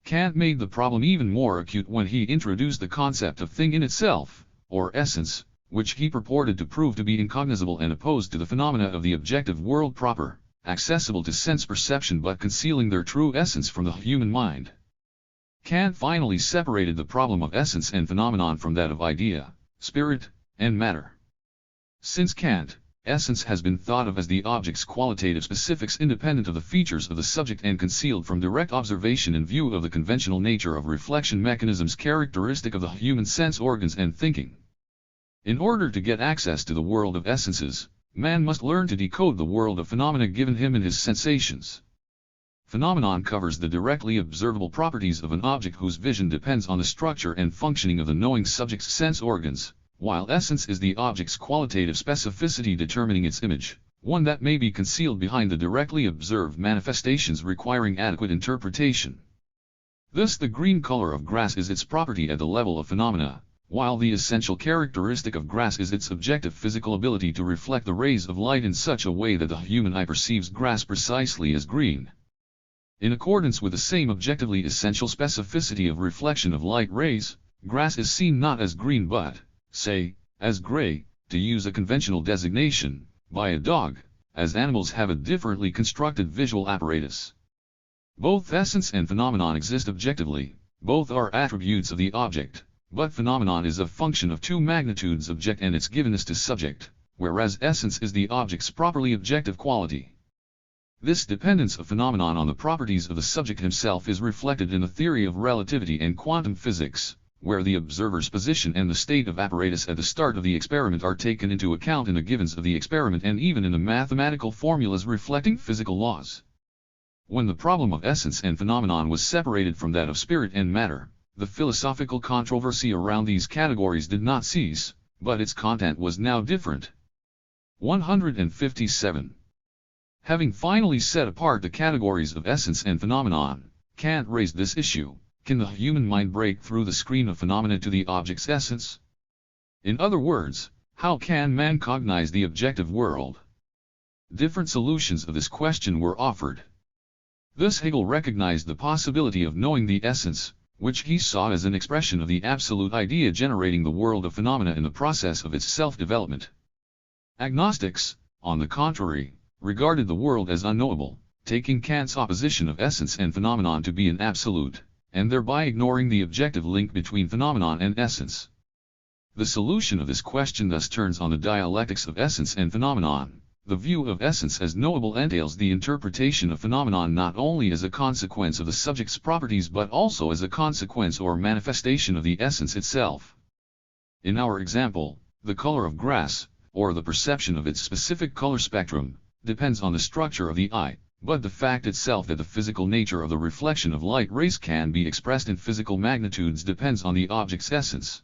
Speaker 1: Kant made the problem even more acute when he introduced the concept of thing in itself, or essence, which he purported to prove to be incognizable and opposed to the phenomena of the objective world proper, accessible to sense perception but concealing their true essence from the human mind. Kant finally separated the problem of essence and phenomenon from that of idea, spirit, and matter. Since Kant, essence has been thought of as the object's qualitative specifics independent of the features of the subject and concealed from direct observation in view of the conventional nature of reflection mechanisms characteristic of the human sense organs and thinking. In order to get access to the world of essences, man must learn to decode the world of phenomena given him in his sensations. Phenomenon covers the directly observable properties of an object whose vision depends on the structure and functioning of the knowing subject's sense organs, while essence is the object's qualitative specificity determining its image, one that may be concealed behind the directly observed manifestations requiring adequate interpretation. Thus the green color of grass is its property at the level of phenomena, while the essential characteristic of grass is its objective physical ability to reflect the rays of light in such a way that the human eye perceives grass precisely as green. In accordance with the same objectively essential specificity of reflection of light rays, grass is seen not as green but, say, as gray, to use a conventional designation, by a dog, as animals have a differently constructed visual apparatus. Both essence and phenomenon exist objectively, both are attributes of the object, but phenomenon is a function of two magnitudes, object and its givenness to subject, whereas essence is the object's properly objective quality. This dependence of phenomenon on the properties of the subject himself is reflected in the theory of relativity and quantum physics, where the observer's position and the state of apparatus at the start of the experiment are taken into account in the givens of the experiment and even in the mathematical formulas reflecting physical laws. When the problem of essence and phenomenon was separated from that of spirit and matter, the philosophical controversy around these categories did not cease, but its content was now different. 157. Having finally set apart the categories of essence and phenomenon, Kant raised this issue: can the human mind break through the screen of phenomena to the object's essence? In other words, how can man cognize the objective world? Different solutions of this question were offered. Thus Hegel recognized the possibility of knowing the essence, which he saw as an expression of the absolute idea generating the world of phenomena in the process of its self-development. Agnostics, on the contrary, regarded the world as unknowable, taking Kant's opposition of essence and phenomenon to be an absolute, and thereby ignoring the objective link between phenomenon and essence. The solution of this question thus turns on the dialectics of essence and phenomenon. The view of essence as knowable entails the interpretation of phenomenon not only as a consequence of the subject's properties but also as a consequence or manifestation of the essence itself. In our example, the color of grass, or the perception of its specific color spectrum, depends on the structure of the eye, but the fact itself that the physical nature of the reflection of light rays can be expressed in physical magnitudes depends on the object's essence.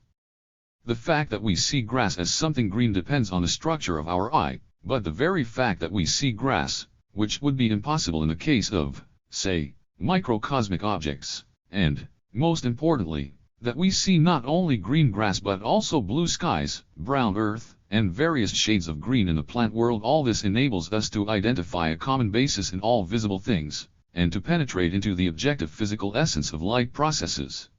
Speaker 1: The fact that we see grass as something green depends on the structure of our eye, but the very fact that we see grass, which would be impossible in the case of, say, microcosmic objects, and, most importantly, that we see not only green grass but also blue skies, brown earth, and various shades of green in the plant world, all this enables us to identify a common basis in all visible things, and to penetrate into the objective physical essence of light processes.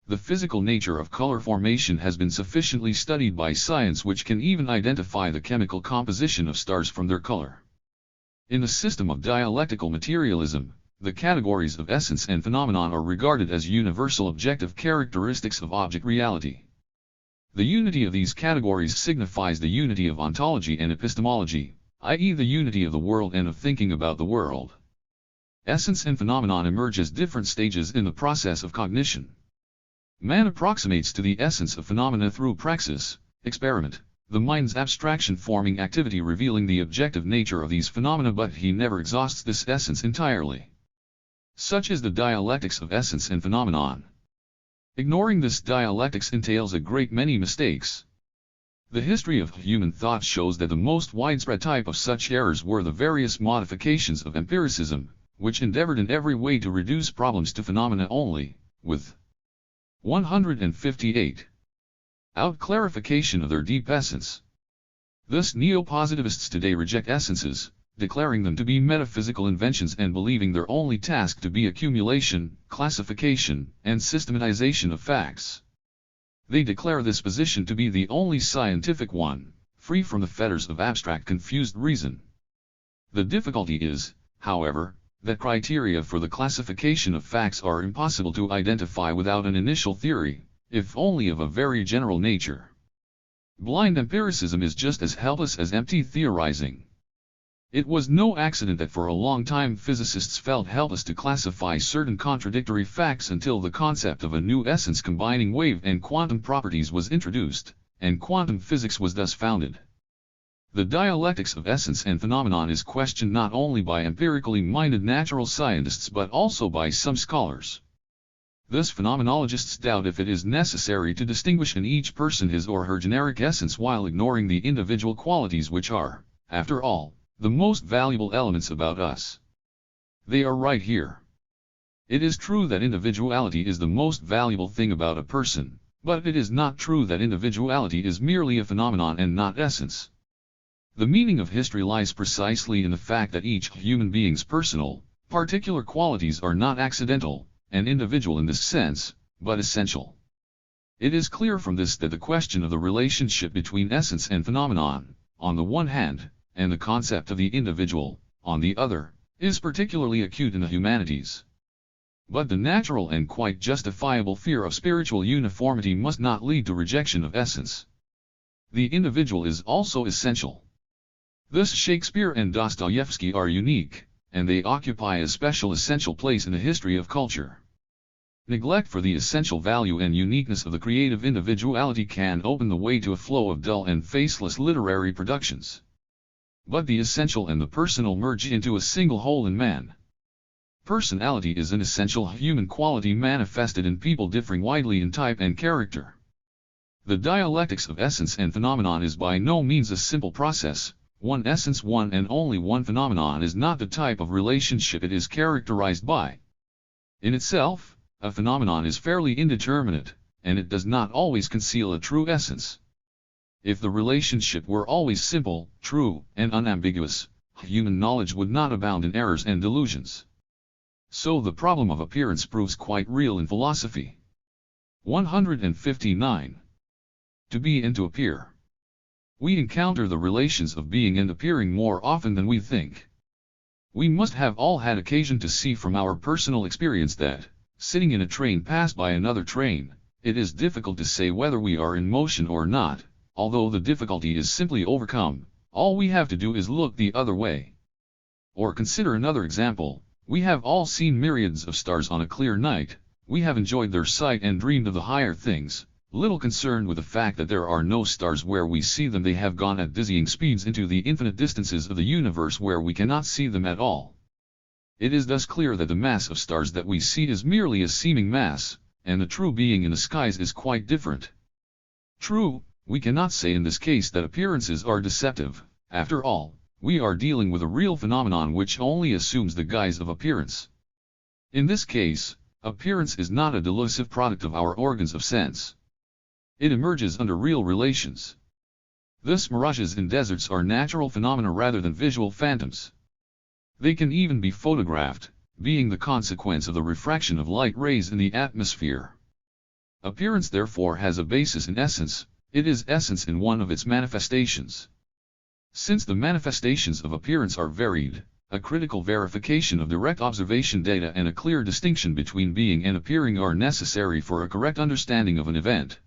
Speaker 1: The physical nature of color formation has been sufficiently studied by science, which can even identify the chemical composition of stars from their color. In the system of dialectical materialism, the categories of essence and phenomenon are regarded as universal objective characteristics of object reality. The unity of these categories signifies the unity of ontology and epistemology, i.e. the unity of the world and of thinking about the world. Essence and phenomenon emerge as different stages in the process of cognition. Man approximates to the essence of phenomena through praxis, experiment, the mind's abstraction-forming activity revealing the objective nature of these phenomena, but he never exhausts this essence entirely. Such is the dialectics of essence and phenomenon. Ignoring this dialectics entails a great many mistakes. The history of human thought shows that the most widespread type of such errors were the various modifications of empiricism, which endeavored in every way to reduce problems to phenomena only, with 158. Out clarification of their deep essence. Thus neo-positivists today reject essences, declaring them to be metaphysical inventions and believing their only task to be accumulation, classification, and systematization of facts. They declare this position to be the only scientific one, free from the fetters of abstract confused reason. The difficulty is, however, that criteria for the classification of facts are impossible to identify without an initial theory, if only of a very general nature. Blind empiricism is just as helpless as empty theorizing. It was no accident that for a long time physicists felt helpless to classify certain contradictory facts until the concept of a new essence combining wave and quantum properties was introduced, and quantum physics was thus founded. The dialectics of essence and phenomenon is questioned not only by empirically minded natural scientists but also by some scholars. Thus phenomenologists doubt if it is necessary to distinguish in each person his or her generic essence while ignoring the individual qualities which are, after all, the most valuable elements about us. They are right here. It is true that individuality is the most valuable thing about a person, but it is not true that individuality is merely a phenomenon and not essence. The meaning of history lies precisely in the fact that each human being's personal, particular qualities are not accidental, and individual in this sense, but essential. It is clear from this that the question of the relationship between essence and phenomenon, on the one hand, and the concept of the individual, on the other, is particularly acute in the humanities. But the natural and quite justifiable fear of spiritual uniformity must not lead to rejection of essence. The individual is also essential. Thus Shakespeare and Dostoevsky are unique, and they occupy a special essential place in the history of culture. Neglect for the essential value and uniqueness of the creative individuality can open the way to a flow of dull and faceless literary productions. But the essential and the personal merge into a single whole in man. Personality is an essential human quality manifested in people differing widely in type and character. The dialectics of essence and phenomenon is by no means a simple process. One essence, one and only one phenomenon is not the type of relationship it is characterized by. In itself, a phenomenon is fairly indeterminate, and it does not always conceal a true essence. If the relationship were always simple, true, and unambiguous, human knowledge would not abound in errors and delusions. So the problem of appearance proves quite real in philosophy. 159. To be and to appear. We encounter the relations of being and appearing more often than we think. We must have all had occasion to see from our personal experience that, sitting in a train passed by another train, it is difficult to say whether we are in motion or not. Although the difficulty is simply overcome, all we have to do is look the other way. Or consider another example. We have all seen myriads of stars on a clear night, we have enjoyed their sight and dreamed of the higher things, little concerned with the fact that there are no stars where we see them. They have gone at dizzying speeds into the infinite distances of the universe where we cannot see them at all. It is thus clear that the mass of stars that we see is merely a seeming mass, and the true being in the skies is quite different. True, we cannot say in this case that appearances are deceptive. After all, we are dealing with a real phenomenon which only assumes the guise of appearance. In this case, appearance is not a delusive product of our organs of sense. It emerges under real relations. Thus mirages in deserts are natural phenomena rather than visual phantoms. They can even be photographed, being the consequence of the refraction of light rays in the atmosphere. Appearance therefore has a basis in essence. It is essence in one of its manifestations. Since the manifestations of appearance are varied, a critical verification of direct observation data and a clear distinction between being and appearing are necessary for a correct understanding of an event.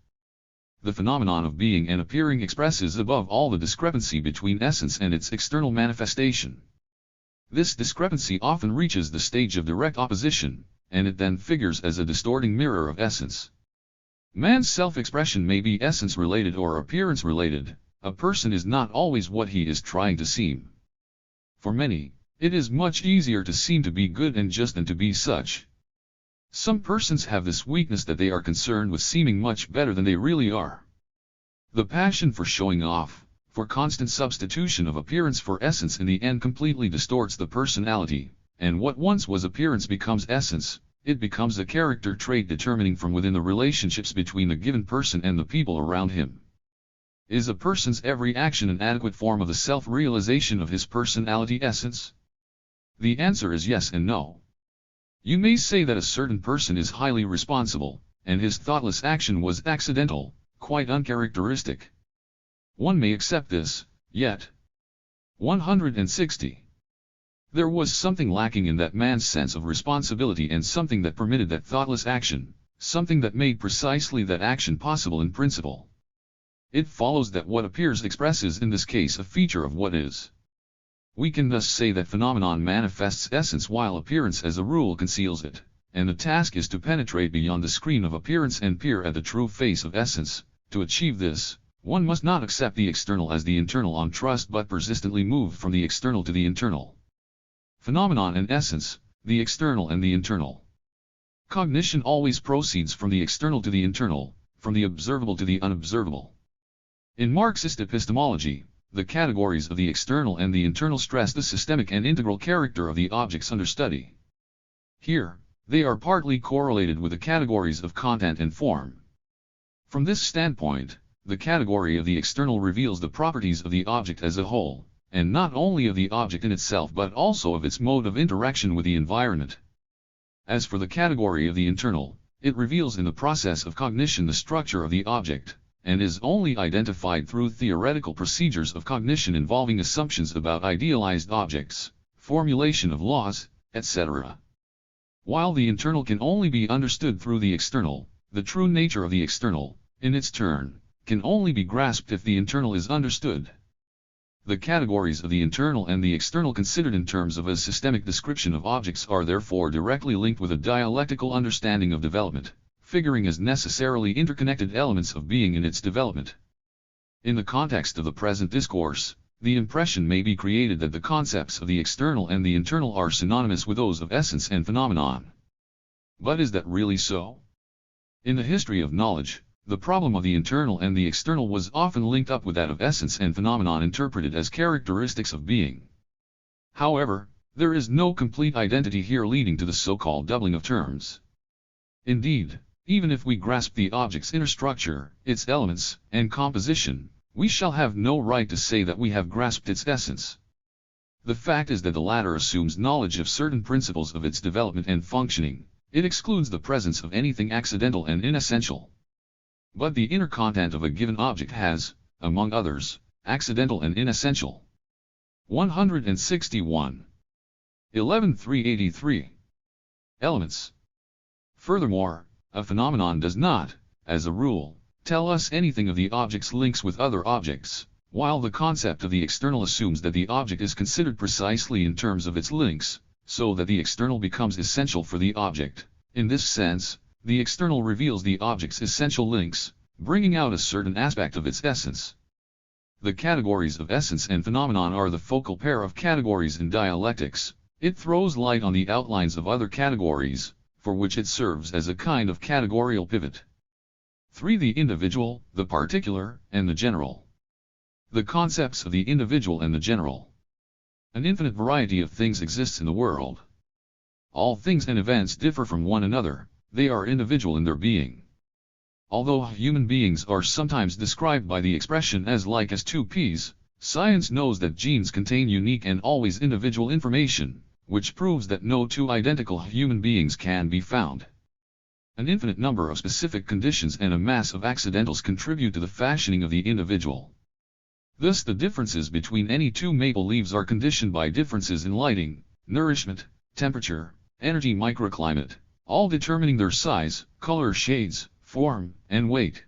Speaker 1: The phenomenon of being and appearing expresses above all the discrepancy between essence and its external manifestation. This discrepancy often reaches the stage of direct opposition, and it then figures as a distorting mirror of essence. Man's self-expression may be essence-related or appearance-related. A person is not always what he is trying to seem. For many, it is much easier to seem to be good and just than to be such. Some persons have this weakness that they are concerned with seeming much better than they really are. The passion for showing off, for constant substitution of appearance for essence in the end completely distorts the personality, and what once was appearance becomes essence. It becomes a character trait determining from within the relationships between the given person and the people around him. Is a person's every action an adequate form of the self-realization of his personality essence? The answer is yes and no. You may say that a certain person is highly responsible, and his thoughtless action was accidental, quite uncharacteristic. One may accept this, yet. 160. There was something lacking in that man's sense of responsibility and something that permitted that thoughtless action, something that made precisely that action possible in principle. It follows that what appears expresses in this case a feature of what is. We can thus say that phenomenon manifests essence while appearance as a rule conceals it, and the task is to penetrate beyond the screen of appearance and peer at the true face of essence. To achieve this, one must not accept the external as the internal on trust but persistently move from the external to the internal. Phenomenon and essence, the external and the internal. Cognition always proceeds from the external to the internal, from the observable to the unobservable. In Marxist epistemology, the categories of the external and the internal stress the systemic and integral character of the objects under study. Here, they are partly correlated with the categories of content and form. From this standpoint, the category of the external reveals the properties of the object as a whole, and not only of the object in itself but also of its mode of interaction with the environment. As for the category of the internal, it reveals in the process of cognition the structure of the object, and is only identified through theoretical procedures of cognition involving assumptions about idealized objects, formulation of laws, etc. While the internal can only be understood through the external, the true nature of the external, in its turn, can only be grasped if the internal is understood. The categories of the internal and the external considered in terms of a systemic description of objects are therefore directly linked with a dialectical understanding of development, figuring as necessarily interconnected elements of being in its development. In the context of the present discourse, the impression may be created that the concepts of the external and the internal are synonymous with those of essence and phenomenon. But is that really so? In the history of knowledge, the problem of the internal and the external was often linked up with that of essence and phenomenon interpreted as characteristics of being. However, there is no complete identity here leading to the so-called doubling of terms. Indeed, even if we grasp the object's inner structure, its elements, and composition, we shall have no right to say that we have grasped its essence. The fact is that the latter assumes knowledge of certain principles of its development and functioning. It excludes the presence of anything accidental and inessential. But the inner content of a given object has, among others, accidental and inessential. 161. 11.383. Elements. Furthermore, a phenomenon does not, as a rule, tell us anything of the object's links with other objects, while the concept of the external assumes that the object is considered precisely in terms of its links, so that the external becomes essential for the object. In this sense, the external reveals the object's essential links, bringing out a certain aspect of its essence. The categories of essence and phenomenon are the focal pair of categories in dialectics. It throws light on the outlines of other categories, for which it serves as a kind of categorical pivot. 3. The individual, the particular, and the general. The concepts of the individual and the general. An infinite variety of things exists in the world. All things and events differ from one another, they are individual in their being. Although human beings are sometimes described by the expression as like as two peas, science knows that genes contain unique and always individual information, which proves that no two identical human beings can be found. An infinite number of specific conditions and a mass of accidentals contribute to the fashioning of the individual. Thus the differences between any two maple leaves are conditioned by differences in lighting, nourishment, temperature, energy, microclimate, all determining their size, color, shades, form, and weight.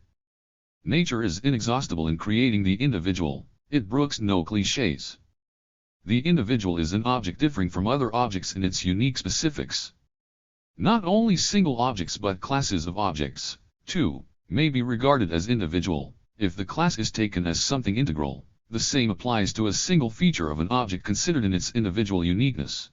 Speaker 1: Nature is inexhaustible in creating the individual, it brooks no clichés. The individual is an object differing from other objects in its unique specifics. Not only single objects but classes of objects, too, may be regarded as individual. If the class is taken as something integral, the same applies to a single feature of an object considered in its individual uniqueness.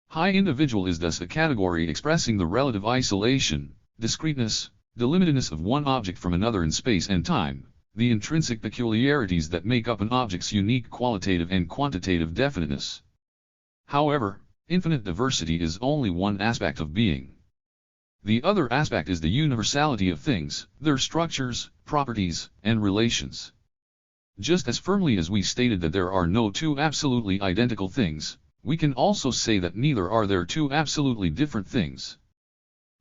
Speaker 1: High individual is thus a category expressing the relative isolation, discreteness, delimitedness of one object from another in space and time, the intrinsic peculiarities that make up an object's unique qualitative and quantitative definiteness. However, infinite diversity is only one aspect of being. The other aspect is the universality of things, their structures, properties, and relations. Just as firmly as we stated that there are no two absolutely identical things, we can also say that neither are there two absolutely different things.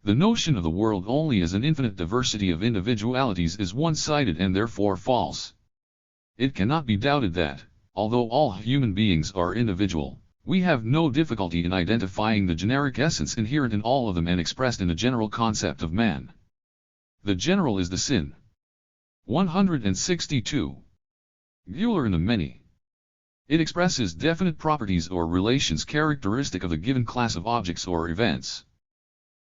Speaker 1: The notion of the world only as an infinite diversity of individualities is one-sided and therefore false. It cannot be doubted that, although all human beings are individual, we have no difficulty in identifying the generic essence inherent in all of them and expressed in the general concept of man. The general is the sin. 162. Bueller in the many. It expresses definite properties or relations characteristic of a given class of objects or events.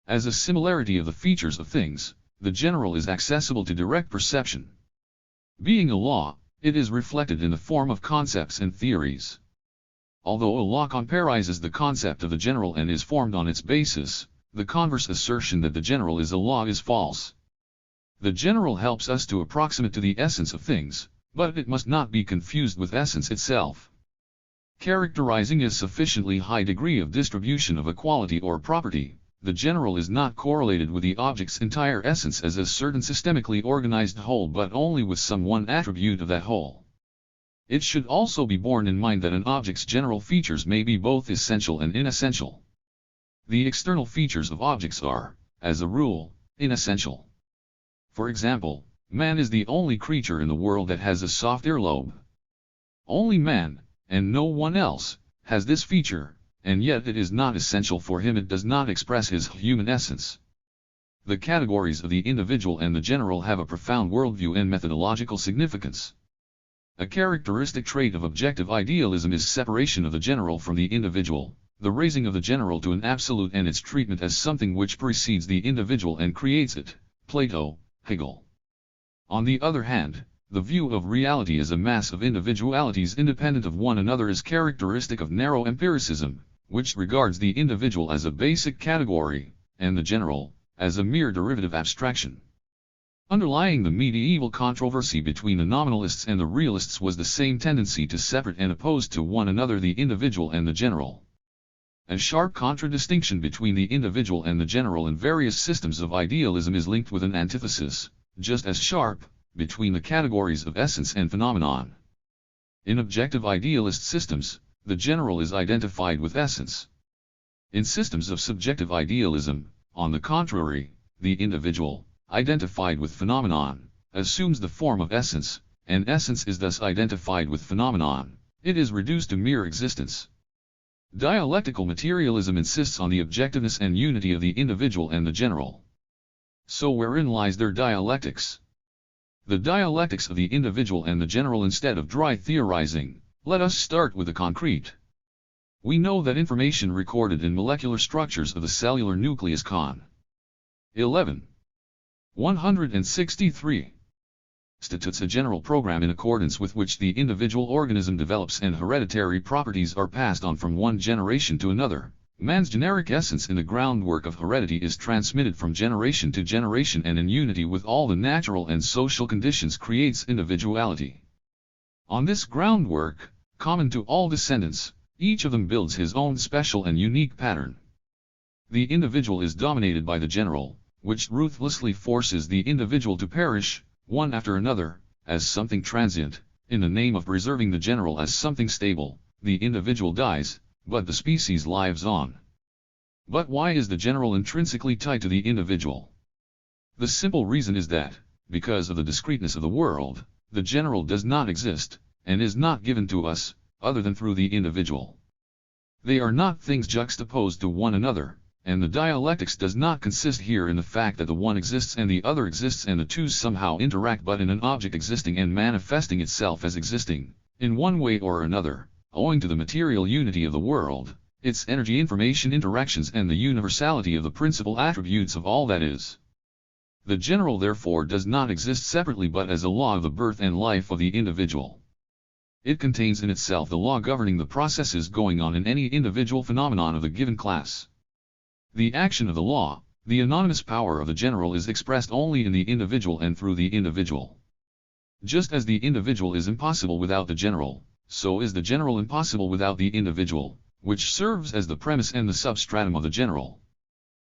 Speaker 1: As a similarity of the features of things, the general is accessible to direct perception. Being a law, it is reflected in the form of concepts and theories. Although a law comparizes the concept of the general and is formed on its basis, the converse assertion that the general is a law is false. The general helps us to approximate to the essence of things, but it must not be confused with essence itself. Characterizing a sufficiently high degree of distribution of a quality or property, the general is not correlated with the object's entire essence as a certain systemically organized whole but only with some one attribute of that whole. It should also be borne in mind that an object's general features may be both essential and inessential. The external features of objects are, as a rule, inessential. For example, man is the only creature in the world that has a soft earlobe. Only man, and no one else, has this feature, and yet it is not essential for him. It does not express his human essence. The categories of the individual and the general have a profound worldview and methodological significance. A characteristic trait of objective idealism is separation of the general from the individual, the raising of the general to an absolute and its treatment as something which precedes the individual and creates it. Plato, Hegel. On the other hand, the view of reality as a mass of individualities independent of one another is characteristic of narrow empiricism, which regards the individual as a basic category, and the general as a mere derivative abstraction. Underlying the medieval controversy between the nominalists and the realists was the same tendency to separate and oppose to one another the individual and the general. A sharp contradistinction between the individual and the general in various systems of idealism is linked with an antithesis, just as sharp, between the categories of essence and phenomenon. In objective idealist systems, the general is identified with essence. In systems of subjective idealism, on the contrary, the individual, identified with phenomenon, assumes the form of essence, and essence is thus identified with phenomenon. It is reduced to mere existence. Dialectical materialism insists on the objectiveness and unity of the individual and the general. So wherein lies their dialectics? The dialectics of the individual and the general. Instead of dry theorizing, let us start with the concrete. We know that information recorded in molecular structures of the cellular nucleus constitutes 163 a general program in accordance with which the individual organism develops and hereditary properties are passed on from one generation to another. Man's generic essence in the groundwork of heredity is transmitted from generation to generation and in unity with all the natural and social conditions creates individuality. On this groundwork, common to all descendants, each of them builds his own special and unique pattern. The individual is dominated by the general, which ruthlessly forces the individual to perish, one after another, as something transient. In the name of preserving the general as something stable, the individual dies, but the species lives on. But why is the general intrinsically tied to the individual? The simple reason is that, because of the discreteness of the world, the general does not exist, and is not given to us, other than through the individual. They are not things juxtaposed to one another, and the dialectics does not consist here in the fact that the one exists and the other exists and the two somehow interact, but in an object existing and manifesting itself as existing, in one way or another, owing to the material unity of the world, its energy-information interactions and the universality of the principal attributes of all that is. The general therefore does not exist separately but as a law of the birth and life of the individual. It contains in itself the law governing the processes going on in any individual phenomenon of the given class. The action of the law, the anonymous power of the general, is expressed only in the individual and through the individual. Just as the individual is impossible without the general, so is the general impossible without the individual, which serves as the premise and the substratum of the general.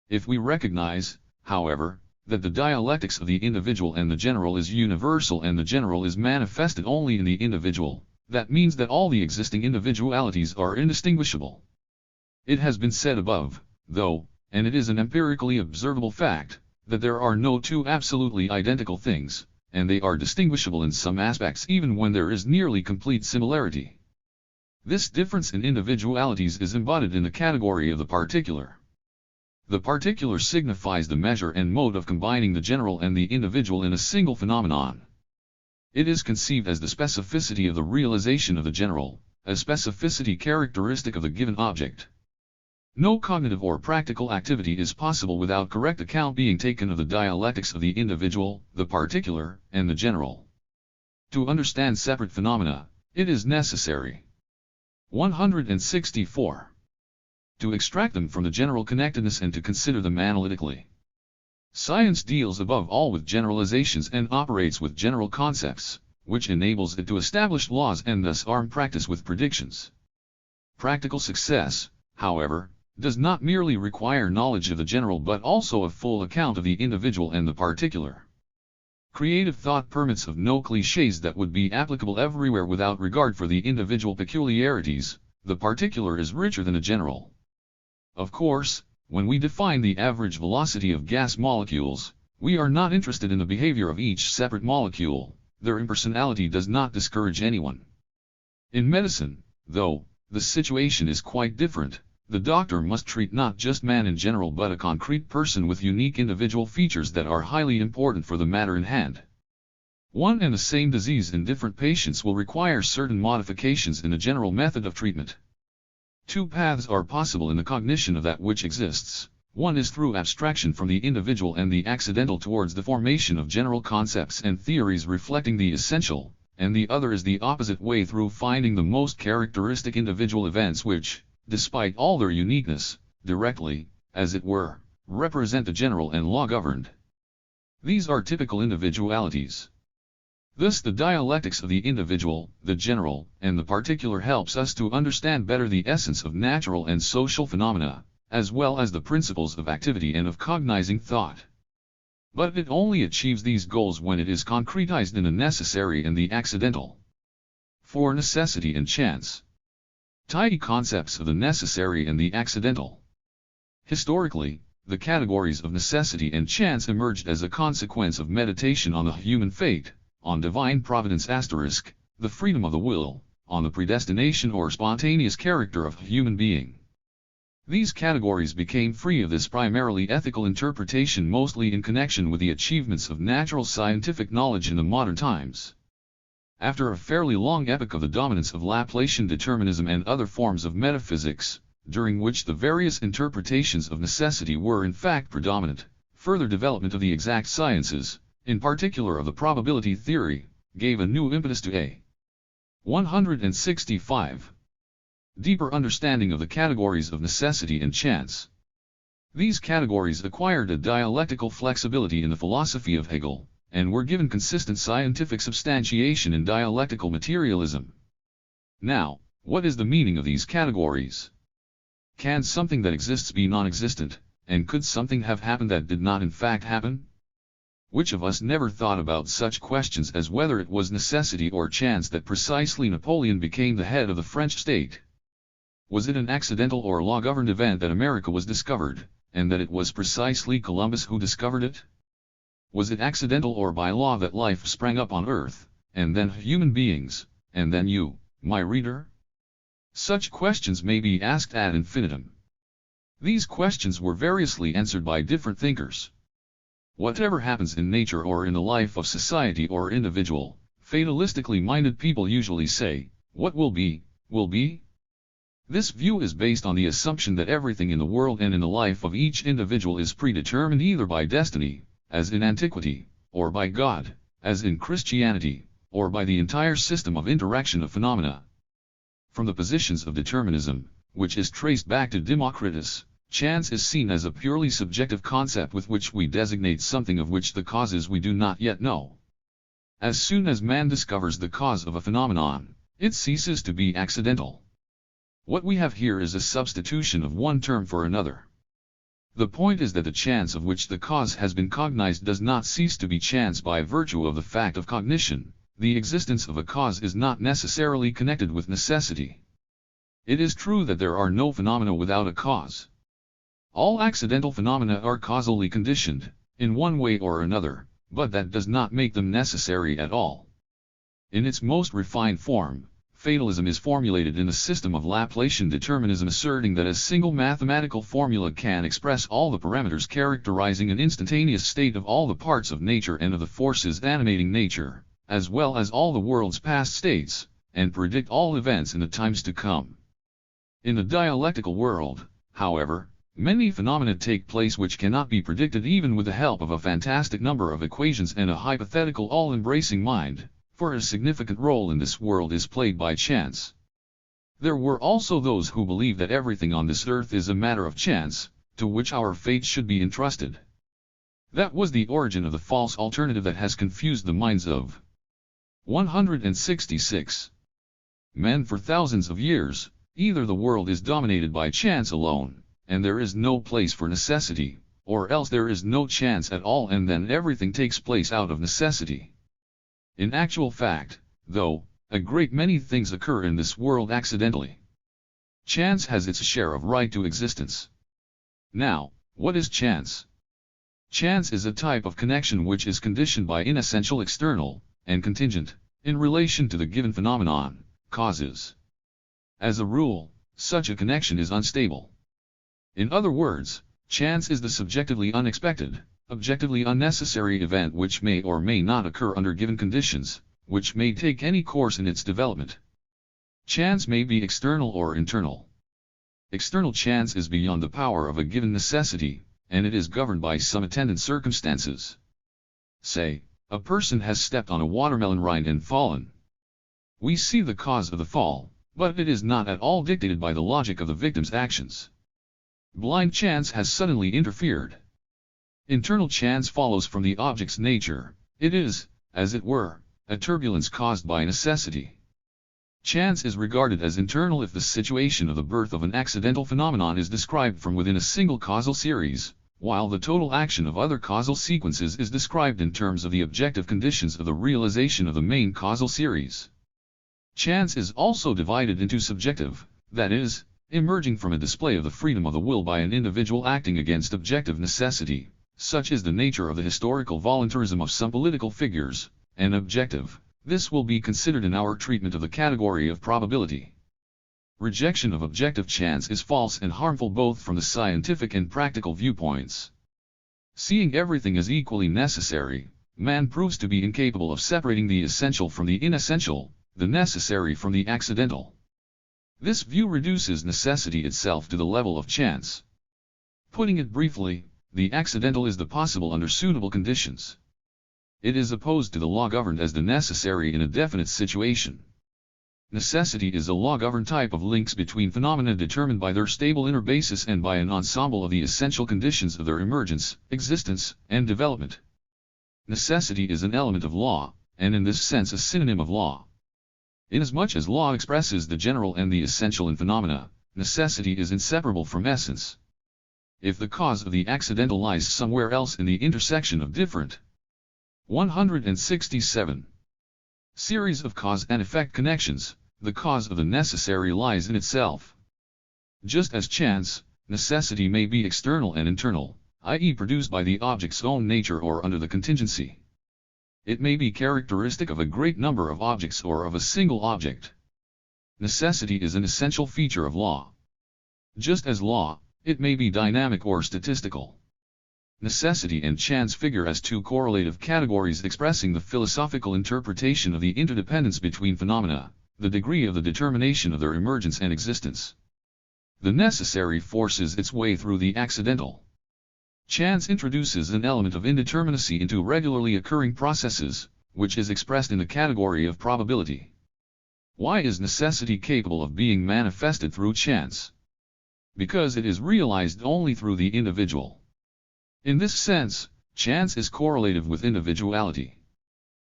Speaker 1: If we recognize, however, that the dialectics of the individual and the general is universal and the general is manifested only in the individual, that means that all the existing individualities are indistinguishable. It has been said above, though, and it is an empirically observable fact, that there are no two absolutely identical things, and they are distinguishable in some aspects even when there is nearly complete similarity. This difference in individualities is embodied in the category of the particular. The particular signifies the measure and mode of combining the general and the individual in a single phenomenon. It is conceived as the specificity of the realization of the general, a specificity characteristic of the given object. No cognitive or practical activity is possible without correct account being taken of the dialectics of the individual, the particular, and the general. To understand separate phenomena, it is necessary 164. To extract them from the general connectedness and to consider them analytically. Science deals above all with generalizations and operates with general concepts, which enables it to establish laws and thus arm practice with predictions. Practical success, however, does not merely require knowledge of the general but also a full account of the individual and the particular. Creative thought permits of no clichés that would be applicable everywhere without regard for the individual peculiarities. The particular is richer than the general. Of course, when we define the average velocity of gas molecules, we are not interested in the behavior of each separate molecule. Their impersonality does not discourage anyone. In medicine, though, the situation is quite different. The doctor must treat not just man in general but a concrete person with unique individual features that are highly important for the matter in hand. One and the same disease in different patients will require certain modifications in the general method of treatment. Two paths are possible in the cognition of that which exists. One is through abstraction from the individual and the accidental towards the formation of general concepts and theories reflecting the essential, and the other is the opposite way through finding the most characteristic individual events which, despite all their uniqueness, directly, as it were, represent the general and law-governed. These are typical individualities. Thus the dialectics of the individual, the general, and the particular helps us to understand better the essence of natural and social phenomena, as well as the principles of activity and of cognizing thought. But it only achieves these goals when it is concretized in the necessary and the accidental. For necessity and chance. Tidy concepts of the necessary and the accidental. Historically, the categories of necessity and chance emerged as a consequence of meditation on the human fate, on divine providence *, the freedom of the will, on the predestination or spontaneous character of a human being. These categories became free of this primarily ethical interpretation mostly in connection with the achievements of natural scientific knowledge in the modern times. After a fairly long epoch of the dominance of Laplacian determinism and other forms of metaphysics, during which the various interpretations of necessity were in fact predominant, further development of the exact sciences, in particular of the probability theory, gave a new impetus to a 165. Deeper understanding of the categories of necessity and chance. These categories acquired a dialectical flexibility in the philosophy of Hegel, and were given consistent scientific substantiation in dialectical materialism. Now, what is the meaning of these categories? Can something that exists be non-existent, and could something have happened that did not in fact happen? Which of us never thought about such questions as whether it was necessity or chance that precisely Napoleon became the head of the French state? Was it an accidental or law-governed event that America was discovered, and that it was precisely Columbus who discovered it? Was it accidental or by law that life sprang up on earth, and then human beings, and then you, my reader? Such questions may be asked ad infinitum. These questions were variously answered by different thinkers. Whatever happens in nature or in the life of society or individual, fatalistically minded people usually say, what will be, will be. This view is based on the assumption that everything in the world and in the life of each individual is predetermined either by destiny, as in antiquity, or by God, as in Christianity, or by the entire system of interaction of phenomena. From the positions of determinism, which is traced back to Democritus, chance is seen as a purely subjective concept with which we designate something of which the causes we do not yet know. As soon as man discovers the cause of a phenomenon, it ceases to be accidental. What we have here is a substitution of one term for another. The point is that the chance of which the cause has been cognized does not cease to be chance by virtue of the fact of cognition. The existence of a cause is not necessarily connected with necessity. It is true that there are no phenomena without a cause. All accidental phenomena are causally conditioned, in one way or another, but that does not make them necessary at all. In its most refined form, fatalism is formulated in a system of Laplacian determinism asserting that a single mathematical formula can express all the parameters characterizing an instantaneous state of all the parts of nature and of the forces animating nature, as well as all the world's past states, and predict all events in the times to come. In the dialectical world, however, many phenomena take place which cannot be predicted even with the help of a fantastic number of equations and a hypothetical all-embracing mind, for a significant role in this world is played by chance. There were also those who believe that everything on this earth is a matter of chance, to which our fate should be entrusted. That was the origin of the false alternative that has confused the minds of 166 men for thousands of years. Either the world is dominated by chance alone, and there is no place for necessity, or else there is no chance at all and then everything takes place out of necessity. In actual fact, though, a great many things occur in this world accidentally. Chance has its share of right to existence. Now, what is chance? Chance is a type of connection which is conditioned by inessential external, and contingent, in relation to the given phenomenon, causes. As a rule, such a connection is unstable. In other words, chance is the subjectively unexpected, objectively unnecessary event which may or may not occur under given conditions, which may take any course in its development. Chance may be external or internal. External chance is beyond the power of a given necessity, and it is governed by some attendant circumstances. Say, a person has stepped on a watermelon rind and fallen. We see the cause of the fall, but it is not at all dictated by the logic of the victim's actions. Blind chance has suddenly interfered. Internal chance follows from the object's nature. It is, as it were, a turbulence caused by necessity. Chance is regarded as internal if the situation of the birth of an accidental phenomenon is described from within a single causal series, while the total action of other causal sequences is described in terms of the objective conditions of the realization of the main causal series. Chance is also divided into subjective, that is, emerging from a display of the freedom of the will by an individual acting against objective necessity, such is the nature of the historical voluntarism of some political figures, and objective. This will be considered in our treatment of the category of probability. Rejection of objective chance is false and harmful both from the scientific and practical viewpoints. Seeing everything as equally necessary, man proves to be incapable of separating the essential from the inessential, the necessary from the accidental. This view reduces necessity itself to the level of chance. Putting it briefly, the accidental is the possible under suitable conditions. It is opposed to the law governed as the necessary in a definite situation. Necessity is a law-governed type of links between phenomena determined by their stable inner basis and by an ensemble of the essential conditions of their emergence, existence, and development. Necessity is an element of law, and in this sense a synonym of law. Inasmuch as law expresses the general and the essential in phenomena, necessity is inseparable from essence. If the cause of the accidental lies somewhere else in the intersection of different 167 series of cause and effect connections, the cause of the necessary lies in itself. Just as chance, necessity may be external and internal, i.e. produced by the object's own nature or under the contingency. It may be characteristic of a great number of objects or of a single object. Necessity is an essential feature of law. Just as law, it may be dynamic or statistical. Necessity and chance figure as two correlative categories expressing the philosophical interpretation of the interdependence between phenomena, the degree of the determination of their emergence and existence. The necessary forces its way through the accidental. Chance introduces an element of indeterminacy into regularly occurring processes, which is expressed in the category of probability. Why is necessity capable of being manifested through chance? Because it is realized only through the individual. In this sense, chance is correlative with individuality.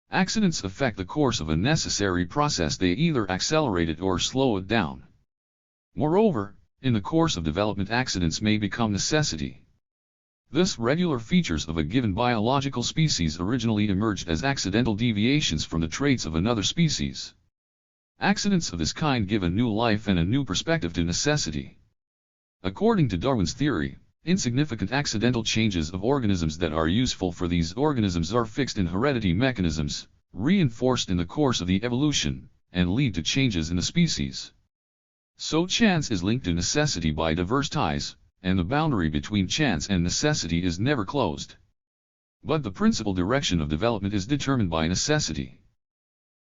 Speaker 1: Accidents affect the course of a necessary process, they either accelerate it or slow it down. Moreover, in the course of development accidents may become necessity. Thus, regular features of a given biological species originally emerged as accidental deviations from the traits of another species. Accidents of this kind give a new life and a new perspective to necessity. According to Darwin's theory, insignificant accidental changes of organisms that are useful for these organisms are fixed in heredity mechanisms, reinforced in the course of the evolution, and lead to changes in the species. So chance is linked to necessity by diverse ties, and the boundary between chance and necessity is never closed. But the principal direction of development is determined by necessity.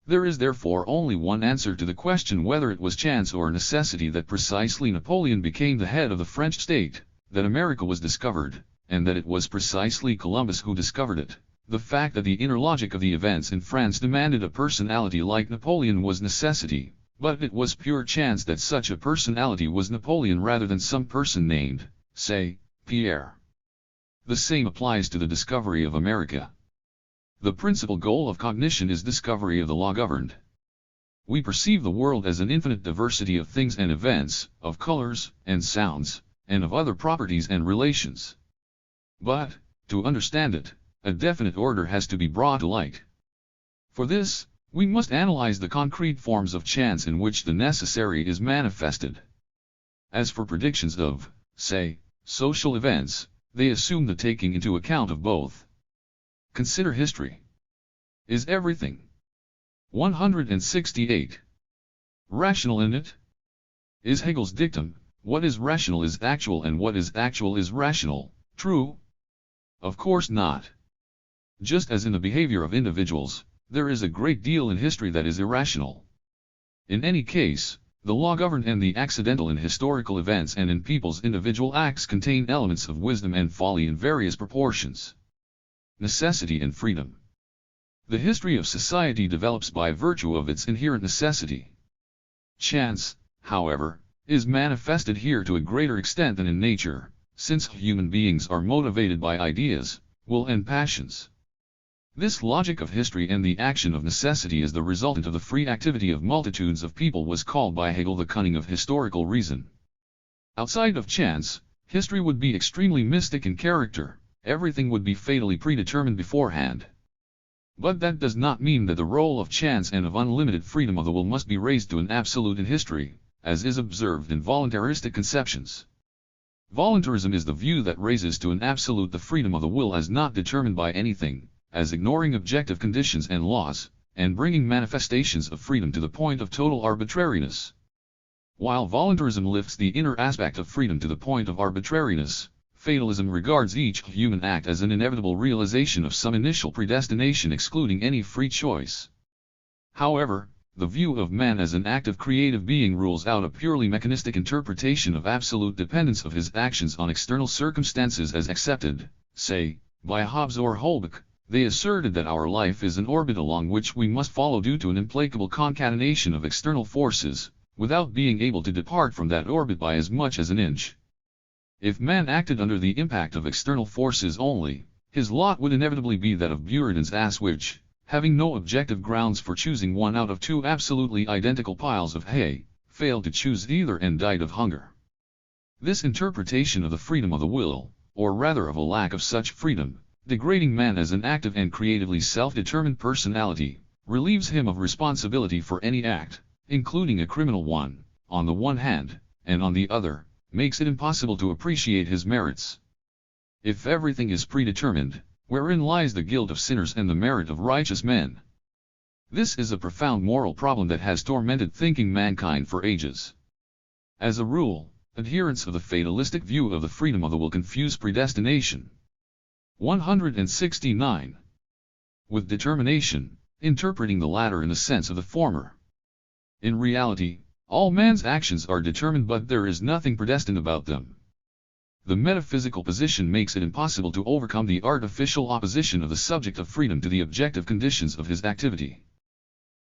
Speaker 1: There is therefore only one answer to the question whether it was chance or necessity that precisely Napoleon became the head of the French state, that America was discovered, and that it was precisely Columbus who discovered it. The fact that the inner logic of the events in France demanded a personality like Napoleon was necessity, but it was pure chance that such a personality was Napoleon rather than some person named, say, Pierre. The same applies to the discovery of America. The principal goal of cognition is discovery of the law governed. We perceive the world as an infinite diversity of things and events, of colors and sounds, and of other properties and relations. But, to understand it, a definite order has to be brought to light. For this, we must analyze the concrete forms of chance in which the necessary is manifested. As for predictions of, say, social events, they assume the taking into account of both. Consider history. Is everything 168 rational in it? Is Hegel's dictum, what is rational is actual and what is actual is rational, true? Of course not. Just as in the behavior of individuals, there is a great deal in history that is irrational. In any case, the law governed and the accidental in historical events and in people's individual acts contain elements of wisdom and folly in various proportions. Necessity and freedom. The history of society develops by virtue of its inherent necessity. Chance, however, is manifested here to a greater extent than in nature, since human beings are motivated by ideas, will and passions. This logic of history and the action of necessity as the resultant of the free activity of multitudes of people was called by Hegel the cunning of historical reason. Outside of chance, history would be extremely mystic in character, everything would be fatally predetermined beforehand. But that does not mean that the role of chance and of unlimited freedom of the will must be raised to an absolute in history, as is observed in voluntaristic conceptions. Voluntarism is the view that raises to an absolute the freedom of the will as not determined by anything, as ignoring objective conditions and laws, and bringing manifestations of freedom to the point of total arbitrariness. While voluntarism lifts the inner aspect of freedom to the point of arbitrariness, fatalism regards each human act as an inevitable realization of some initial predestination excluding any free choice. However, the view of man as an active creative being rules out a purely mechanistic interpretation of absolute dependence of his actions on external circumstances as accepted, say, by Hobbes or Holbach. They asserted that our life is an orbit along which we must follow due to an implacable concatenation of external forces, without being able to depart from that orbit by as much as an inch. If man acted under the impact of external forces only, his lot would inevitably be that of Buridan's ass which, having no objective grounds for choosing one out of two absolutely identical piles of hay, failed to choose either and died of hunger. This interpretation of the freedom of the will, or rather of a lack of such freedom, degrading man as an active and creatively self-determined personality, relieves him of responsibility for any act, including a criminal one, on the one hand, and on the other, makes it impossible to appreciate his merits. If everything is predetermined, wherein lies the guilt of sinners and the merit of righteous men? This is a profound moral problem that has tormented thinking mankind for ages. As a rule, adherents of the fatalistic view of the freedom of the will confuse predestination 169 with determination, interpreting the latter in the sense of the former. In reality, all man's actions are determined, but there is nothing predestined about them. The metaphysical position makes it impossible to overcome the artificial opposition of the subject of freedom to the objective conditions of his activity.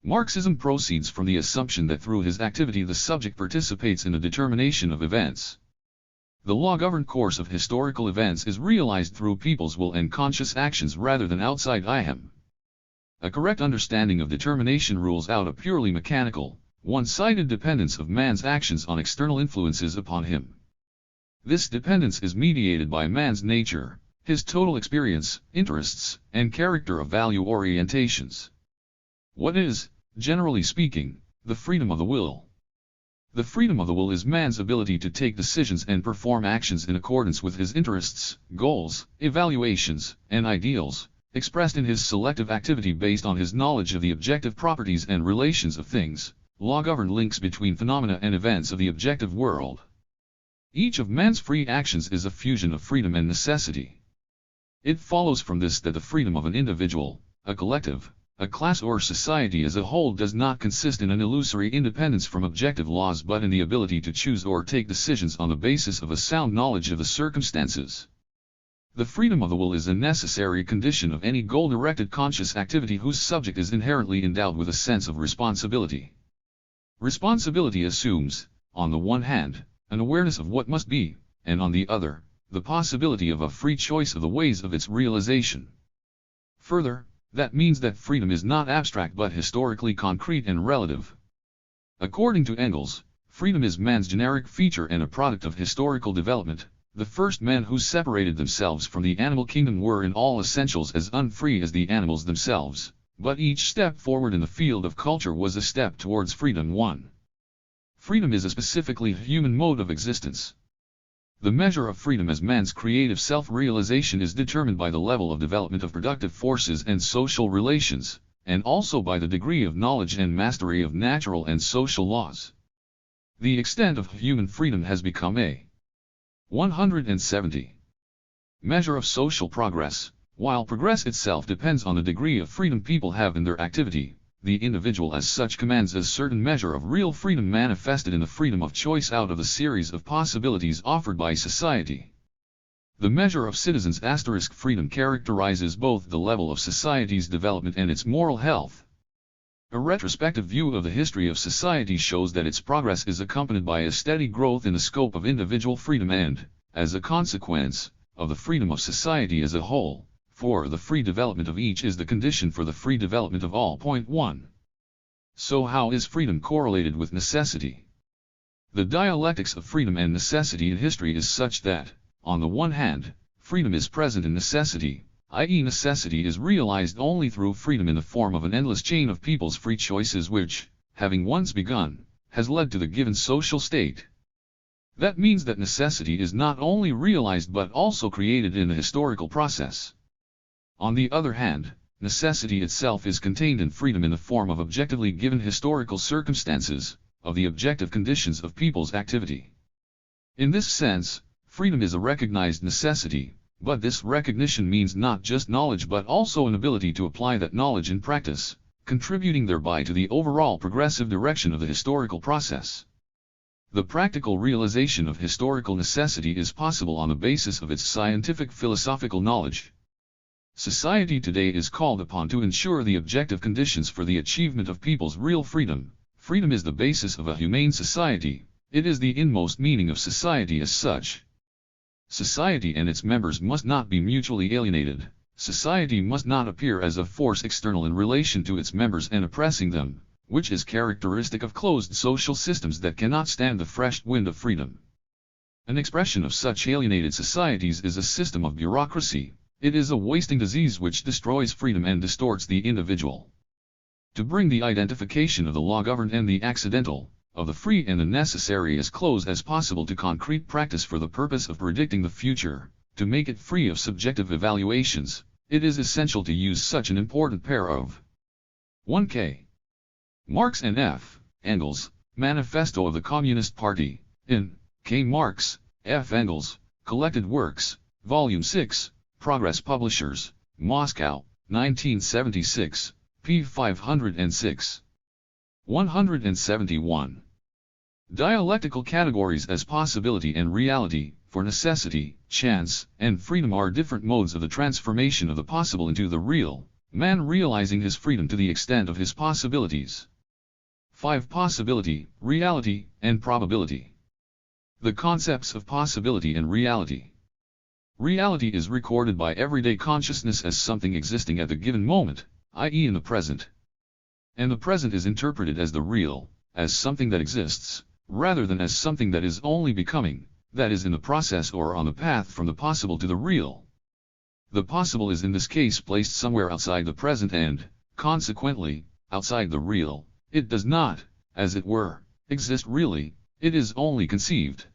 Speaker 1: Marxism proceeds from the assumption that through his activity the subject participates in the determination of events. The law-governed course of historical events is realized through people's will and conscious actions rather than outside him. A correct understanding of determination rules out a purely mechanical, one-sided dependence of man's actions on external influences upon him. This dependence is mediated by man's nature, his total experience, interests, and character of value orientations. What is, generally speaking, the freedom of the will? The freedom of the will is man's ability to take decisions and perform actions in accordance with his interests, goals, evaluations, and ideals, expressed in his selective activity based on his knowledge of the objective properties and relations of things, law-governed links between phenomena and events of the objective world. Each of man's free actions is a fusion of freedom and necessity. It follows from this that the freedom of an individual, a collective, a class or society as a whole does not consist in an illusory independence from objective laws but in the ability to choose or take decisions on the basis of a sound knowledge of the circumstances. The freedom of the will is a necessary condition of any goal-directed conscious activity whose subject is inherently endowed with a sense of responsibility. Responsibility assumes, on the one hand, an awareness of what must be, and on the other, the possibility of a free choice of the ways of its realization. Further, that means that freedom is not abstract but historically concrete and relative. According to Engels, freedom is man's generic feature and a product of historical development. The first men who separated themselves from the animal kingdom were in all essentials as unfree as the animals themselves, but each step forward in the field of culture was a step towards freedom. 1. Freedom is a specifically human mode of existence. The measure of freedom as man's creative self-realization is determined by the level of development of productive forces and social relations, and also by the degree of knowledge and mastery of natural and social laws. The extent of human freedom has become a 170 measure of social progress. While progress itself depends on the degree of freedom people have in their activity, the individual as such commands a certain measure of real freedom manifested in the freedom of choice out of the series of possibilities offered by society. The measure of citizens' freedom characterizes both the level of society's development and its moral health. A retrospective view of the history of society shows that its progress is accompanied by a steady growth in the scope of individual freedom and, as a consequence, of the freedom of society as a whole. For the free development of each is the condition for the free development of all. 1. So how is freedom correlated with necessity? The dialectics of freedom and necessity in history is such that, on the one hand, freedom is present in necessity, i.e. necessity is realized only through freedom in the form of an endless chain of people's free choices which, having once begun, has led to the given social state. That means that necessity is not only realized but also created in the historical process. On the other hand, necessity itself is contained in freedom in the form of objectively given historical circumstances, of the objective conditions of people's activity. In this sense, freedom is a recognized necessity, but this recognition means not just knowledge but also an ability to apply that knowledge in practice, contributing thereby to the overall progressive direction of the historical process. The practical realization of historical necessity is possible on the basis of its scientific philosophical knowledge. Society today is called upon to ensure the objective conditions for the achievement of people's real freedom. Freedom is the basis of a humane society, it is the inmost meaning of society as such. Society and its members must not be mutually alienated, society must not appear as a force external in relation to its members and oppressing them, which is characteristic of closed social systems that cannot stand the fresh wind of freedom. An expression of such alienated societies is a system of bureaucracy. It is a wasting disease which destroys freedom and distorts the individual. To bring the identification of the law-governed and the accidental, of the free and the necessary as close as possible to concrete practice for the purpose of predicting the future, to make it free of subjective evaluations, it is essential to use such an important pair of 1. Marx and F. Engels, Manifesto of the Communist Party, in K. Marx, F. Engels, Collected Works, Volume 6, Progress Publishers, Moscow, 1976, p. 506. 171. Dialectical categories as possibility and reality, for necessity, chance, and freedom are different modes of the transformation of the possible into the real, man realizing his freedom to the extent of his possibilities. 5. Possibility, reality, and probability. The concepts of possibility and reality. Reality is recorded by everyday consciousness as something existing at the given moment, i.e. in the present. And the present is interpreted as the real, as something that exists, rather than as something that is only becoming, that is in the process or on the path from the possible to the real. The possible is in this case placed somewhere outside the present and, consequently, outside the real. It does not, as it were, exist really, it is only conceived.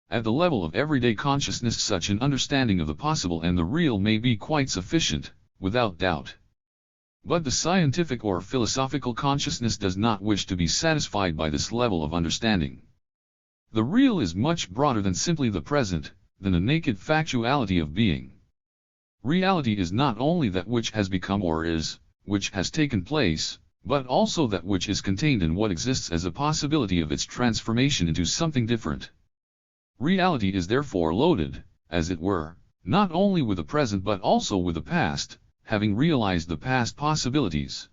Speaker 1: At the level of everyday consciousness, such an understanding of the possible and the real may be quite sufficient, without doubt. But the scientific or philosophical consciousness does not wish to be satisfied by this level of understanding. The real is much broader than simply the present, than the naked factuality of being. Reality is not only that which has become or is, which has taken place, but also that which is contained in what exists as a possibility of its transformation into something different. Reality is therefore loaded, as it were, not only with the present but also with the past, having realized the past possibilities.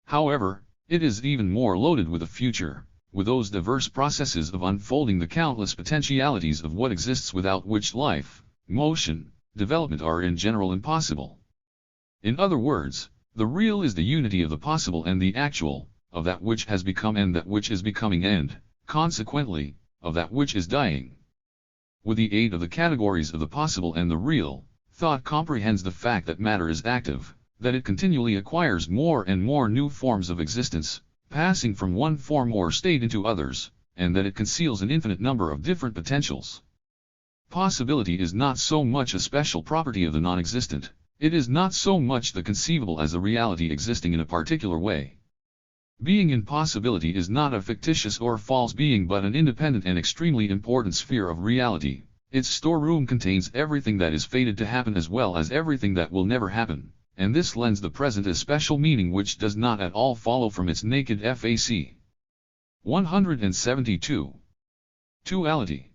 Speaker 1: However, it is even more loaded with the future, with those diverse processes of unfolding the countless potentialities of what exists without which life, motion, development are in general impossible. In other words, the real is the unity of the possible and the actual, of that which has become and that which is becoming and, consequently, of that which is dying. With the aid of the categories of the possible and the real, thought comprehends the fact that matter is active, that it continually acquires more and more new forms of existence, passing from one form or state into others, and that it conceals an infinite number of different potentials. Possibility is not so much a special property of the non-existent, it is not so much the conceivable as a reality existing in a particular way. Being in possibility is not a fictitious or false being but an independent and extremely important sphere of reality. Its storeroom contains everything that is fated to happen as well as everything that will never happen, and this lends the present a special meaning which does not at all follow from its naked fac. 172. Duality.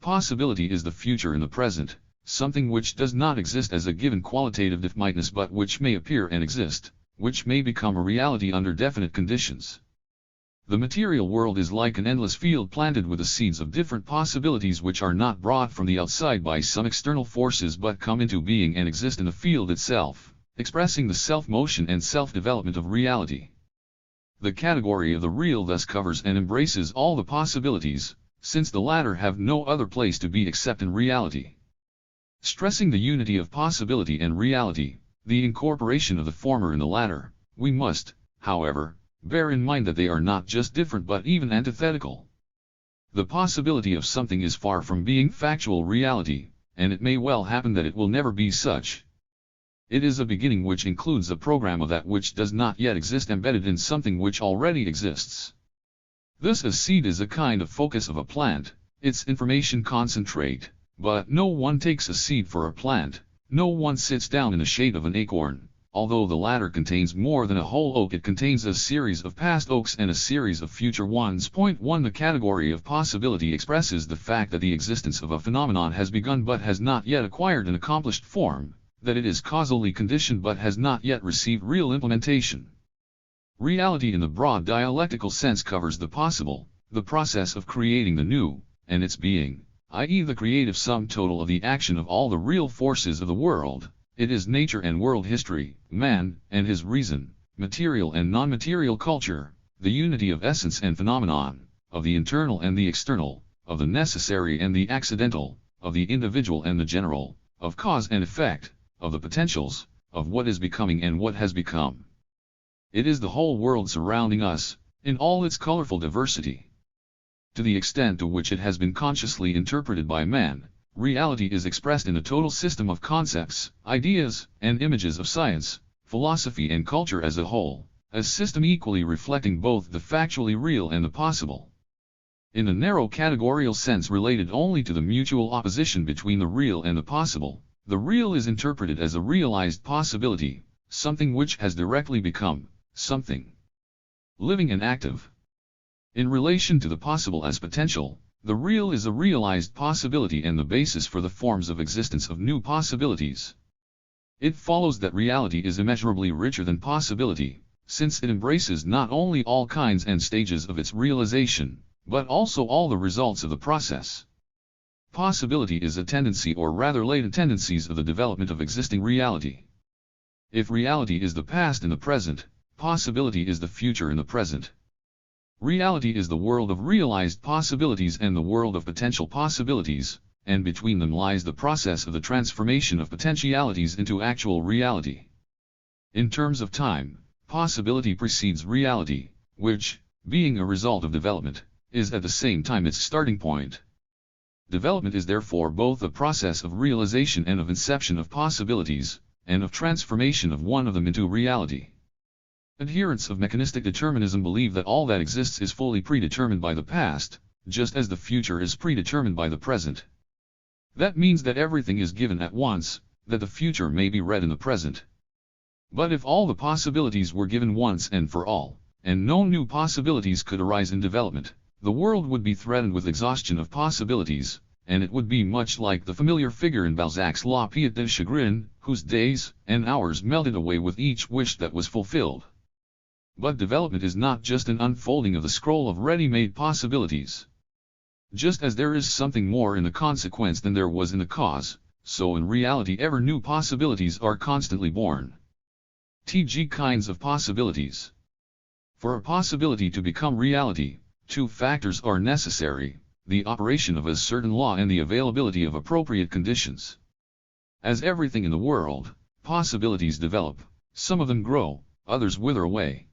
Speaker 1: Possibility is the future in the present, something which does not exist as a given qualitative definiteness but which may appear and exist, which may become a reality under definite conditions. The material world is like an endless field planted with the seeds of different possibilities which are not brought from the outside by some external forces but come into being and exist in the field itself, expressing the self-motion and self-development of reality. The category of the real thus covers and embraces all the possibilities, since the latter have no other place to be except in reality. Stressing the unity of possibility and reality, the incorporation of the former in the latter, we must, however, bear in mind that they are not just different but even antithetical. The possibility of something is far from being factual reality, and it may well happen that it will never be such. It is a beginning which includes a program of that which does not yet exist embedded in something which already exists. Thus a seed is a kind of focus of a plant, its information concentrate, but no one takes a seed for a plant, no one sits down in the shade of an acorn. Although the latter contains more than a whole oak, it contains a series of past oaks and a series of future ones. 1. The category of possibility expresses the fact that the existence of a phenomenon has begun but has not yet acquired an accomplished form, that it is causally conditioned but has not yet received real implementation. Reality in the broad dialectical sense covers the possible, the process of creating the new, and its being, i.e. the creative sum total of the action of all the real forces of the world. It is nature and world history, man and his reason, material and non-material culture, the unity of essence and phenomenon, of the internal and the external, of the necessary and the accidental, of the individual and the general, of cause and effect, of the potentials, of what is becoming and what has become. It is the whole world surrounding us, in all its colorful diversity. To the extent to which it has been consciously interpreted by man, reality is expressed in a total system of concepts, ideas, and images of science, philosophy and culture as a whole, a system equally reflecting both the factually real and the possible. In the narrow categorical sense related only to the mutual opposition between the real and the possible, the real is interpreted as a realized possibility, something which has directly become something living and active. In relation to the possible as potential, the real is a realized possibility and the basis for the forms of existence of new possibilities. It follows that reality is immeasurably richer than possibility, since it embraces not only all kinds and stages of its realization, but also all the results of the process. Possibility is a tendency or rather latent tendencies of the development of existing reality. If reality is the past in the present, possibility is the future in the present. Reality is the world of realized possibilities and the world of potential possibilities, and between them lies the process of the transformation of potentialities into actual reality. In terms of time, possibility precedes reality, which, being a result of development, is at the same time its starting point. Development is therefore both a process of realization and of inception of possibilities, and of transformation of one of them into reality. Adherents of mechanistic determinism believe that all that exists is fully predetermined by the past, just as the future is predetermined by the present. That means that everything is given at once, that the future may be read in the present. But if all the possibilities were given once and for all, and no new possibilities could arise in development, the world would be threatened with exhaustion of possibilities, and it would be much like the familiar figure in Balzac's La Pièce de Chagrin, whose days and hours melted away with each wish that was fulfilled. But development is not just an unfolding of the scroll of ready-made possibilities. Just as there is something more in the consequence than there was in the cause, so in reality ever new possibilities are constantly born. T.g. kinds of possibilities. For a possibility to become reality, two factors are necessary: the operation of a certain law and the availability of appropriate conditions. As everything in the world, possibilities develop, some of them grow, others wither away.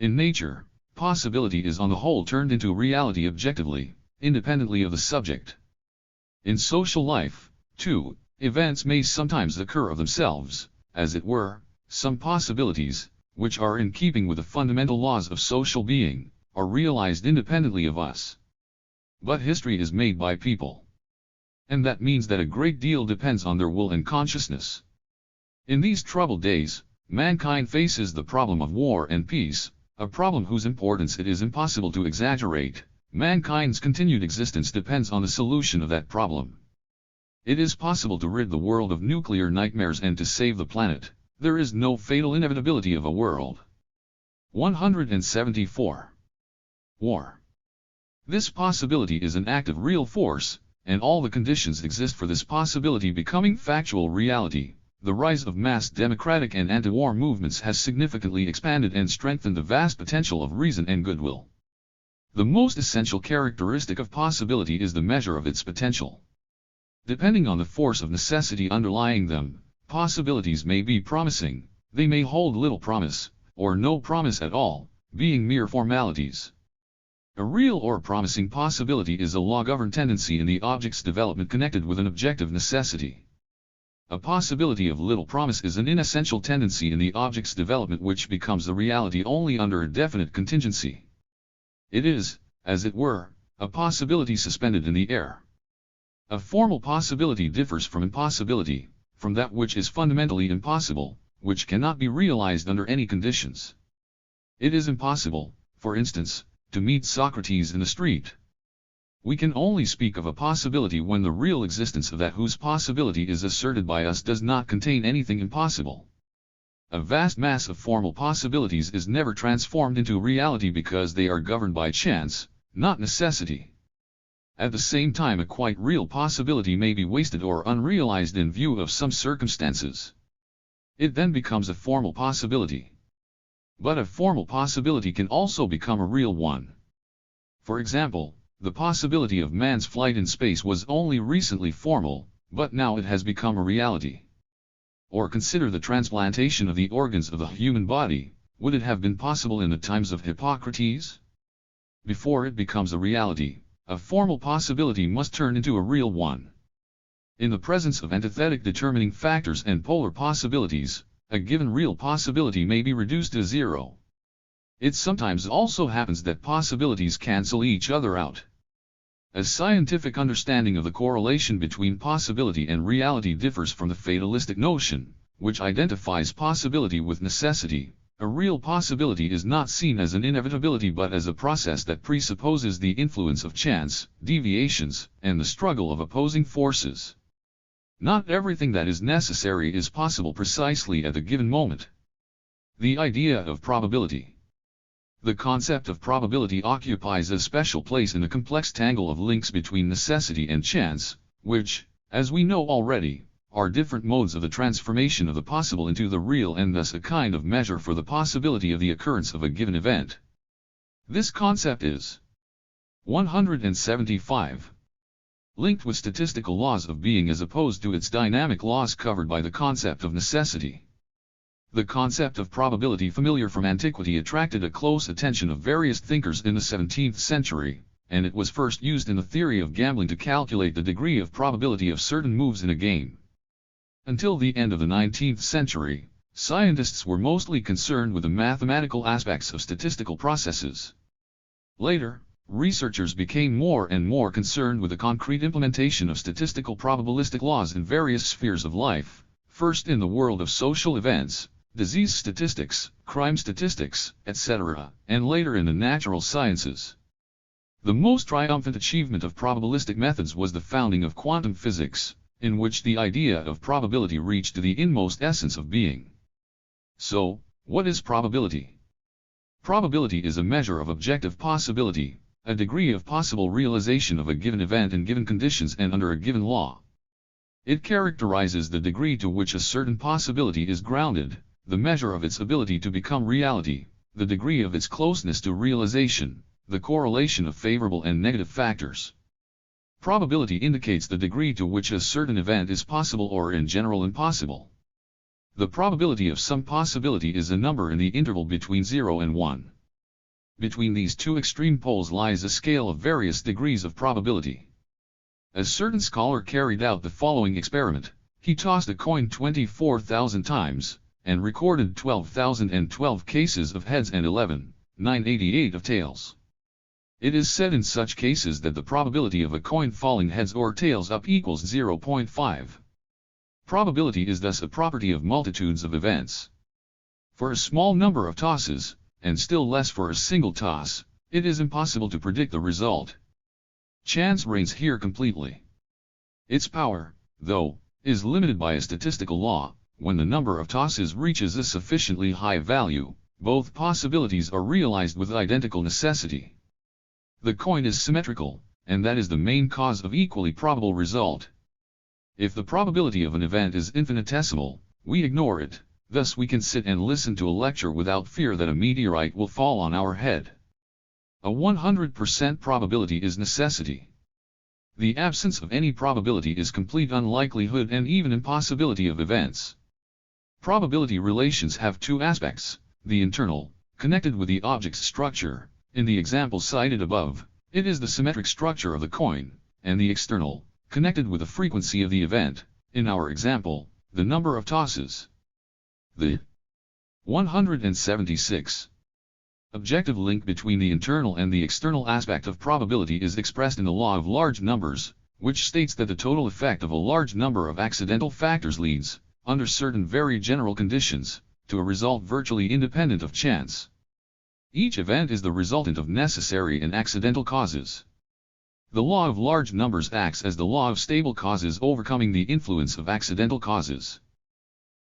Speaker 1: In nature, possibility is on the whole turned into reality objectively, independently of the subject. In social life, too, events may sometimes occur of themselves, as it were. Some possibilities, which are in keeping with the fundamental laws of social being, are realized independently of us. But history is made by people. And that means that a great deal depends on their will and consciousness. In these troubled days, mankind faces the problem of war and peace, a problem whose importance it is impossible to exaggerate. Mankind's continued existence depends on the solution of that problem. It is possible to rid the world of nuclear nightmares and to save the planet. There is no fatal inevitability of a world. 174. War. This possibility is an act of real force, and all the conditions exist for this possibility becoming factual reality. The rise of mass democratic and anti-war movements has significantly expanded and strengthened the vast potential of reason and goodwill. The most essential characteristic of possibility is the measure of its potential. Depending on the force of necessity underlying them, possibilities may be promising, they may hold little promise, or no promise at all, being mere formalities. A real or promising possibility is a law-governed tendency in the object's development connected with an objective necessity. A possibility of little promise is an inessential tendency in the object's development which becomes a reality only under a definite contingency. It is, as it were, a possibility suspended in the air. A formal possibility differs from impossibility, from that which is fundamentally impossible, which cannot be realized under any conditions. It is impossible, for instance, to meet Socrates in the street. We can only speak of a possibility when the real existence of that whose possibility is asserted by us does not contain anything impossible. A vast mass of formal possibilities is never transformed into reality because they are governed by chance, not necessity. At the same time, a quite real possibility may be wasted or unrealized in view of some circumstances. It then becomes a formal possibility. But a formal possibility can also become a real one. For example, the possibility of man's flight in space was only recently formal, but now it has become a reality. Or consider the transplantation of the organs of the human body. Would it have been possible in the times of Hippocrates? Before it becomes a reality, a formal possibility must turn into a real one. In the presence of antithetic determining factors and polar possibilities, a given real possibility may be reduced to zero. It sometimes also happens that possibilities cancel each other out. A scientific understanding of the correlation between possibility and reality differs from the fatalistic notion, which identifies possibility with necessity. A real possibility is not seen as an inevitability but as a process that presupposes the influence of chance, deviations, and the struggle of opposing forces. Not everything that is necessary is possible precisely at the given moment. The idea of probability. The concept of probability occupies a special place in the complex tangle of links between necessity and chance, which, as we know already, are different modes of the transformation of the possible into the real and thus a kind of measure for the possibility of the occurrence of a given event. This concept is 175. linked with statistical laws of being as opposed to its dynamic laws covered by the concept of necessity. The concept of probability, familiar from antiquity, attracted a close attention of various thinkers in the 17th century, and it was first used in the theory of gambling to calculate the degree of probability of certain moves in a game. Until the end of the 19th century, scientists were mostly concerned with the mathematical aspects of statistical processes. Later, researchers became more and more concerned with the concrete implementation of statistical probabilistic laws in various spheres of life, first in the world of social events, disease statistics, crime statistics, etc., and later in the natural sciences. The most triumphant achievement of probabilistic methods was the founding of quantum physics, in which the idea of probability reached to the inmost essence of being. So, what is probability? Probability is a measure of objective possibility, a degree of possible realization of a given event in given conditions and under a given law. It characterizes the degree to which a certain possibility is grounded, the measure of its ability to become reality, the degree of its closeness to realization, the correlation of favorable and negative factors. Probability indicates the degree to which a certain event is possible or in general impossible. The probability of some possibility is a number in the interval between 0 and 1. Between these two extreme poles lies a scale of various degrees of probability. A certain scholar carried out the following experiment. He tossed a coin 24,000 times, and recorded 12,012 cases of heads and 11,988 of tails. It is said in such cases that the probability of a coin falling heads or tails up equals 0.5. Probability is thus a property of multitudes of events. For a small number of tosses, and still less for a single toss, it is impossible to predict the result. Chance reigns here completely. Its power, though, is limited by a statistical law. When the number of tosses reaches a sufficiently high value, both possibilities are realized with identical necessity. The coin is symmetrical, and that is the main cause of equally probable result. If the probability of an event is infinitesimal, we ignore it, thus we can sit and listen to a lecture without fear that a meteorite will fall on our head. A 100% probability is necessity. The absence of any probability is complete unlikelihood and even impossibility of events. Probability relations have two aspects: the internal, connected with the object's structure. In the example cited above, it is the symmetric structure of the coin, and the external, connected with the frequency of the event, in our example, the number of tosses. The 176. Objective link between the internal and the external aspect of probability is expressed in the law of large numbers, which states that the total effect of a large number of accidental factors leads, under certain very general conditions, to a result virtually independent of chance. Each event is the resultant of necessary and accidental causes. The law of large numbers acts as the law of stable causes overcoming the influence of accidental causes.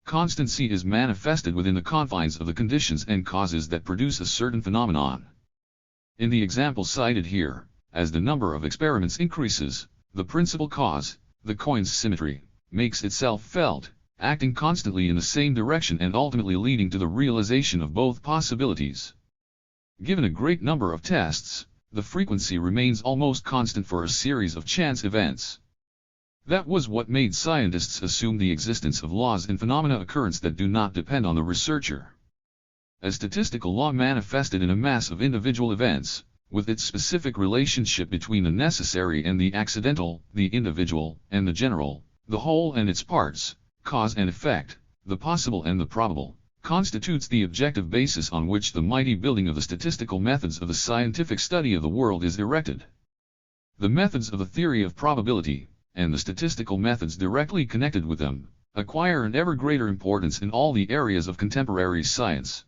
Speaker 1: Constancy is manifested within the confines of the conditions and causes that produce a certain phenomenon. In the example cited here, as the number of experiments increases, the principal cause, the coin's symmetry, makes itself felt, acting constantly in the same direction and ultimately leading to the realization of both possibilities. Given a great number of tests, the frequency remains almost constant for a series of chance events. That was what made scientists assume the existence of laws in phenomena occurrence that do not depend on the researcher. A statistical law manifested in a mass of individual events, with its specific relationship between the necessary and the accidental, the individual and the general, the whole and its parts, cause and effect, the possible and the probable, constitutes the objective basis on which the mighty building of the statistical methods of the scientific study of the world is erected. The methods of the theory of probability, and the statistical methods directly connected with them, acquire an ever greater importance in all the areas of contemporary science.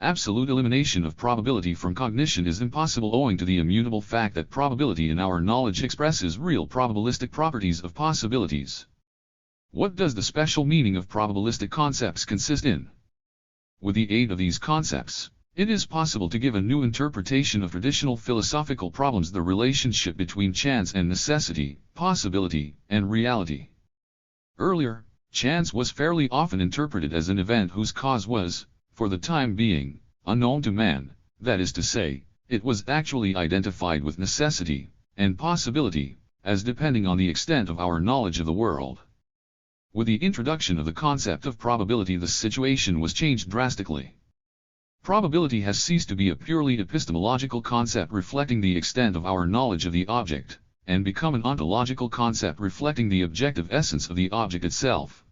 Speaker 1: Absolute elimination of probability from cognition is impossible owing to the immutable fact that probability in our knowledge expresses real probabilistic properties of possibilities. What does the special meaning of probabilistic concepts consist in? With the aid of these concepts, it is possible to give a new interpretation of traditional philosophical problems: the relationship between chance and necessity, possibility, and reality. Earlier, chance was fairly often interpreted as an event whose cause was, for the time being, unknown to man, that is to say, it was actually identified with necessity and possibility, as depending on the extent of our knowledge of the world. With the introduction of the concept of probability, the situation was changed drastically. Probability has ceased to be a purely epistemological concept reflecting the extent of our knowledge of the object, and become an ontological concept reflecting the objective essence of the object itself.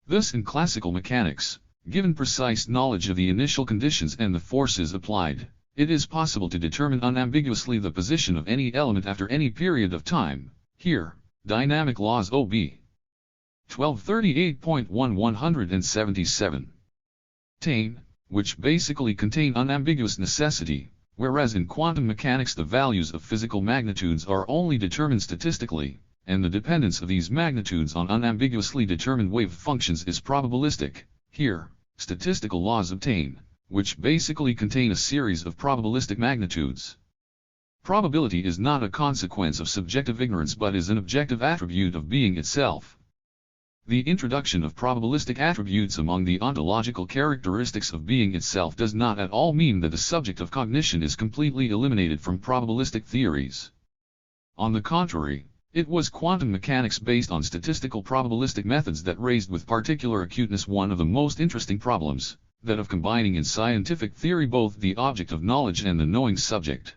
Speaker 1: Thus in classical mechanics, given precise knowledge of the initial conditions and the forces applied, it is possible to determine unambiguously the position of any element after any period of time. Here, dynamic laws OB 1238.1-177 contain, which basically contain unambiguous necessity, whereas in quantum mechanics the values of physical magnitudes are only determined statistically, and the dependence of these magnitudes on unambiguously determined wave functions is probabilistic. Here, statistical laws obtain, which basically contain a series of probabilistic magnitudes. Probability is not a consequence of subjective ignorance but is an objective attribute of being itself. The introduction of probabilistic attributes among the ontological characteristics of being itself does not at all mean that the subject of cognition is completely eliminated from probabilistic theories. On the contrary, it was quantum mechanics based on statistical probabilistic methods that raised with particular acuteness one of the most interesting problems, that of combining in scientific theory both the object of knowledge and the knowing subject.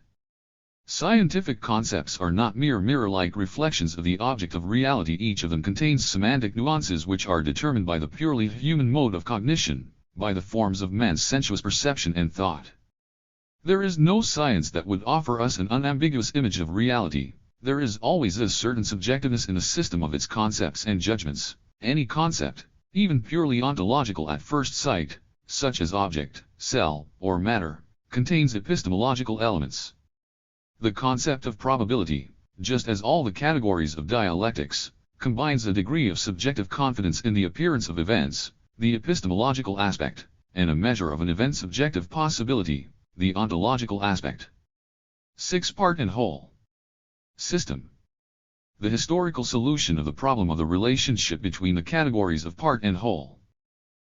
Speaker 1: Scientific concepts are not mere mirror-like reflections of the object of reality. Each of them contains semantic nuances which are determined by the purely human mode of cognition, by the forms of man's sensuous perception and thought. There is no science that would offer us an unambiguous image of reality. There is always a certain subjectiveness in the system of its concepts and judgments. Any concept, even purely ontological at first sight, such as object, cell, or matter, contains epistemological elements. The concept of probability, just as all the categories of dialectics, combines a degree of subjective confidence in the appearance of events, the epistemological aspect, and a measure of an event's objective possibility, the ontological aspect. 6. Part and whole. System. The historical solution of the problem of the relationship between the categories of part and whole.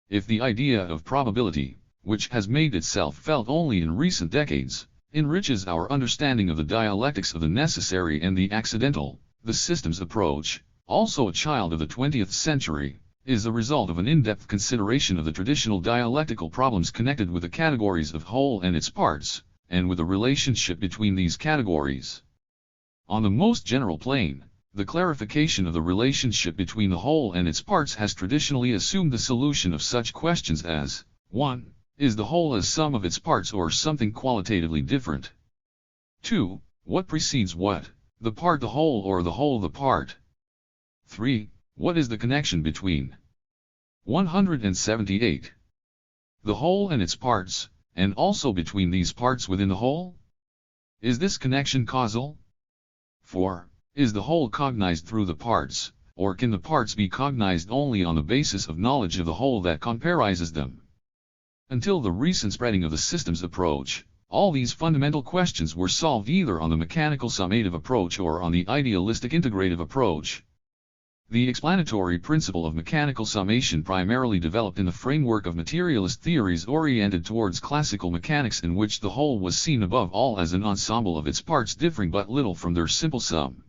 Speaker 1: If the idea of probability, which has made itself felt only in recent decades, enriches our understanding of the dialectics of the necessary and the accidental, the systems approach, also a child of the 20th century, is the result of an in-depth consideration of the traditional dialectical problems connected with the categories of whole and its parts, and with the relationship between these categories. On the most general plane, the clarification of the relationship between the whole and its parts has traditionally assumed the solution of such questions as, 1. Is the whole a sum of its parts or something qualitatively different? 2. What precedes what, the part the whole or the whole the part? 3. What is the connection between 178. The whole and its parts, and also between these parts within the whole? Is this connection causal? 4. Is the whole cognized through the parts, or can the parts be cognized only on the basis of knowledge of the whole that comparizes them? Until the recent spreading of the systems approach, all these fundamental questions were solved either on the mechanical summative approach or on the idealistic integrative approach. The explanatory principle of mechanical summation primarily developed in the framework of materialist theories oriented towards classical mechanics, in which the whole was seen above all as an ensemble of its parts differing but little from their simple sum.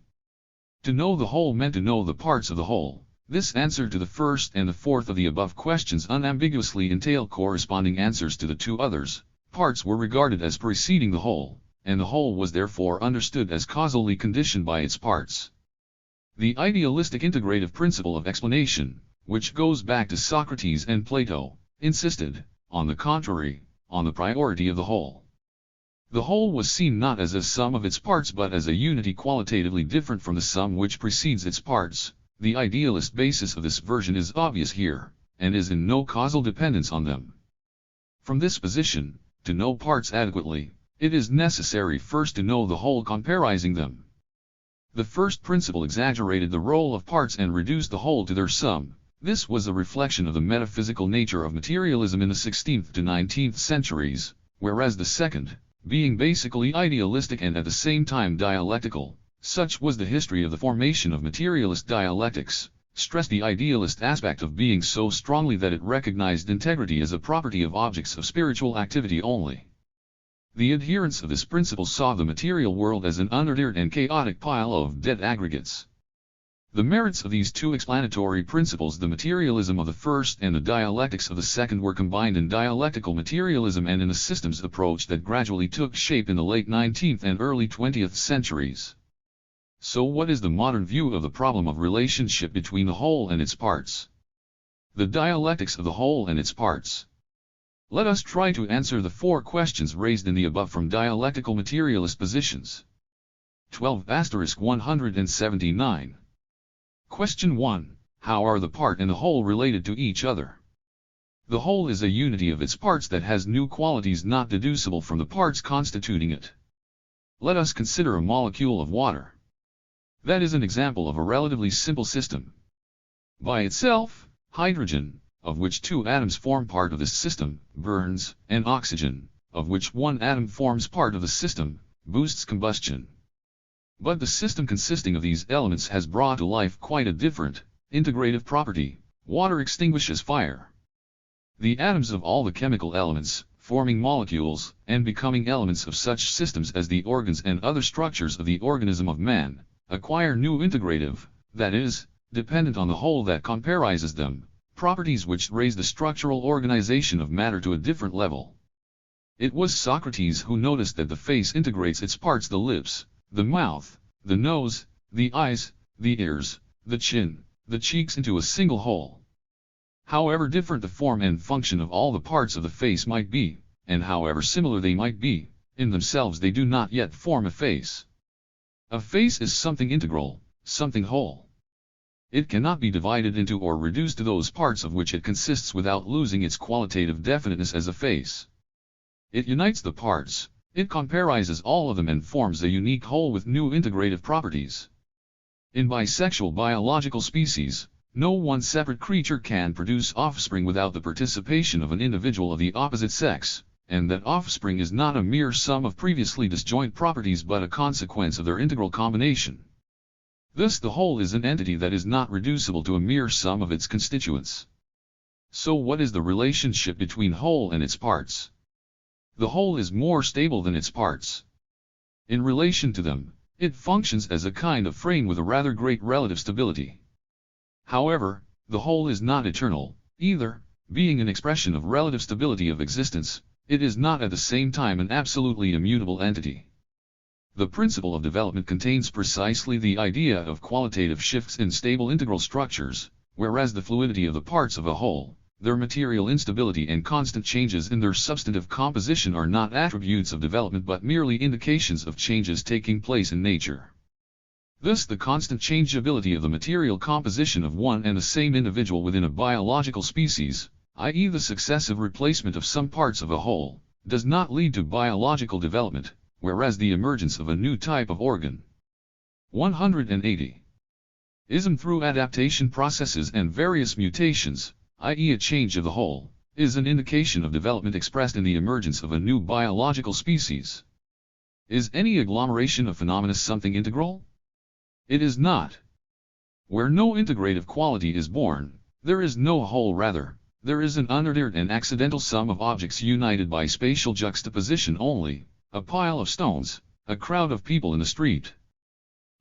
Speaker 1: To know the whole meant to know the parts of the whole. This answer to the first and the fourth of the above questions unambiguously entail corresponding answers to the two others. Parts were regarded as preceding the whole, and the whole was therefore understood as causally conditioned by its parts. The idealistic integrative principle of explanation, which goes back to Socrates and Plato, insisted, on the contrary, on the priority of the whole. The whole was seen not as a sum of its parts but as a unity qualitatively different from the sum which precedes its parts. The idealist basis of this version is obvious here, and is in no causal dependence on them. From this position, to know parts adequately, it is necessary first to know the whole comparizing them. The first principle exaggerated the role of parts and reduced the whole to their sum. This was a reflection of the metaphysical nature of materialism in the 16th to 19th centuries, whereas the second, being basically idealistic and at the same time dialectical, such was the history of the formation of materialist dialectics, stressed the idealist aspect of being so strongly that it recognized integrity as a property of objects of spiritual activity only. The adherents of this principle saw the material world as an unordered and chaotic pile of dead aggregates. The merits of these two explanatory principles, the materialism of the first and the dialectics of the second, were combined in dialectical materialism and in a systems approach that gradually took shape in the late 19th and early 20th centuries. So what is the modern view of the problem of relationship between the whole and its parts? The dialectics of the whole and its parts. Let us try to answer the four questions raised in the above from dialectical materialist positions. 12*179. Question 1. How are the part and the whole related to each other? The whole is a unity of its parts that has new qualities not deducible from the parts constituting it. Let us consider a molecule of water. That is an example of a relatively simple system. By itself, hydrogen, of which two atoms form part of this system, burns, and oxygen, of which one atom forms part of the system, boosts combustion. But the system consisting of these elements has brought to life quite a different, integrative property. Water extinguishes fire. The atoms of all the chemical elements, forming molecules, and becoming elements of such systems as the organs and other structures of the organism of man, acquire new integrative, that is, dependent on the whole that comprises them, properties which raise the structural organization of matter to a different level. It was Socrates who noticed that the face integrates its parts: the lips, the mouth, the nose, the eyes, the ears, the chin, the cheeks into a single whole. However different the form and function of all the parts of the face might be, and however similar they might be, in themselves they do not yet form a face. A face is something integral, something whole. It cannot be divided into or reduced to those parts of which it consists without losing its qualitative definiteness as a face. It unites the parts, it comprises all of them and forms a unique whole with new integrative properties. In bisexual biological species, no one separate creature can produce offspring without the participation of an individual of the opposite sex, and that offspring is not a mere sum of previously disjoint properties but a consequence of their integral combination. Thus the whole is an entity that is not reducible to a mere sum of its constituents. So what is the relationship between whole and its parts? The whole is more stable than its parts. In relation to them, it functions as a kind of frame with a rather great relative stability. However, the whole is not eternal, either. Being an expression of relative stability of existence, it is not at the same time an absolutely immutable entity. The principle of development contains precisely the idea of qualitative shifts in stable integral structures, whereas the fluidity of the parts of a whole, their material instability and constant changes in their substantive composition are not attributes of development but merely indications of changes taking place in nature. Thus the constant changeability of the material composition of one and the same individual within a biological species, i.e. the successive replacement of some parts of a whole, does not lead to biological development, whereas the emergence of a new type of organ. 180. Ism through adaptation processes and various mutations, i.e. a change of the whole, is an indication of development expressed in the emergence of a new biological species. Is any agglomeration of phenomena something integral? It is not. Where no integrative quality is born, there is no whole, rather, there is an unordered and accidental sum of objects united by spatial juxtaposition only, a pile of stones, a crowd of people in the street.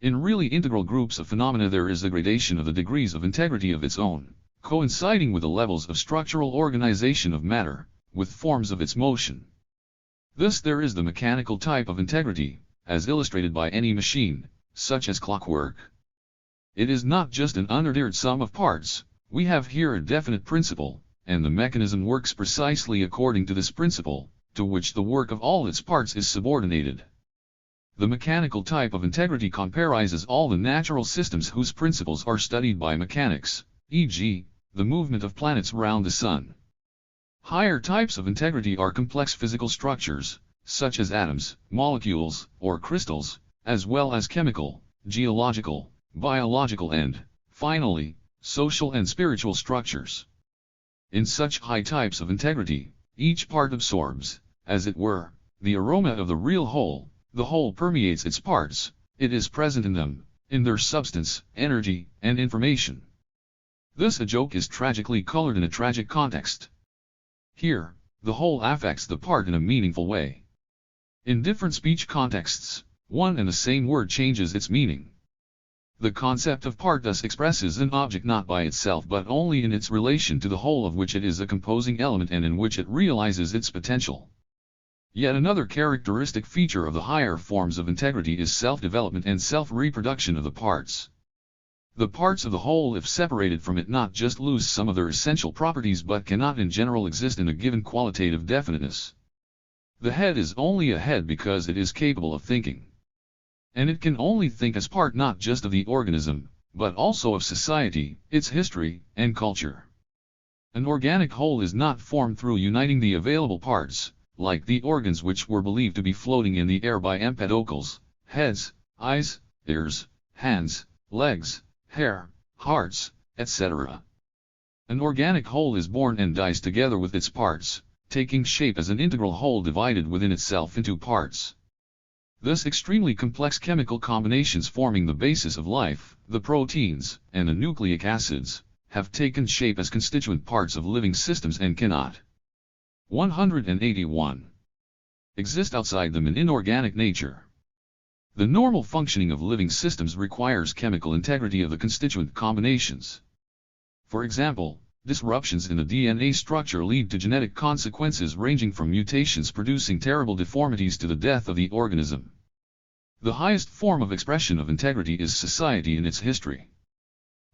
Speaker 1: In really integral groups of phenomena there is a gradation of the degrees of integrity of its own, coinciding with the levels of structural organization of matter, with forms of its motion. Thus there is the mechanical type of integrity, as illustrated by any machine, such as clockwork. It is not just an unordered sum of parts, we have here a definite principle, and the mechanism works precisely according to this principle, to which the work of all its parts is subordinated. The mechanical type of integrity comprises all the natural systems whose principles are studied by mechanics, e.g., the movement of planets around the sun. Higher types of integrity are complex physical structures, such as atoms, molecules, or crystals, as well as chemical, geological, biological and, finally, social and spiritual structures. In such high types of integrity, each part absorbs, as it were, the aroma of the real whole, the whole permeates its parts, it is present in them, in their substance, energy, and information. Thus a joke is tragically colored in a tragic context. Here, the whole affects the part in a meaningful way. In different speech contexts, one and the same word changes its meaning. The concept of part thus expresses an object not by itself but only in its relation to the whole of which it is a composing element and in which it realizes its potential. Yet another characteristic feature of the higher forms of integrity is self-development and self-reproduction of the parts. The parts of the whole, if separated from it, not just lose some of their essential properties but cannot in general exist in a given qualitative definiteness. The head is only a head because it is capable of thinking. And it can only think as part not just of the organism, but also of society, its history, and culture. An organic whole is not formed through uniting the available parts, like the organs which were believed to be floating in the air by Empedocles: heads, eyes, ears, hands, legs, hair, hearts, etc. An organic whole is born and dies together with its parts, taking shape as an integral whole divided within itself into parts. Thus extremely complex chemical combinations forming the basis of life, the proteins, and the nucleic acids, have taken shape as constituent parts of living systems and cannot 181. Exist outside them in inorganic nature. The normal functioning of living systems requires chemical integrity of the constituent combinations. For example, disruptions in the DNA structure lead to genetic consequences ranging from mutations producing terrible deformities to the death of the organism. The highest form of expression of integrity is society in its history.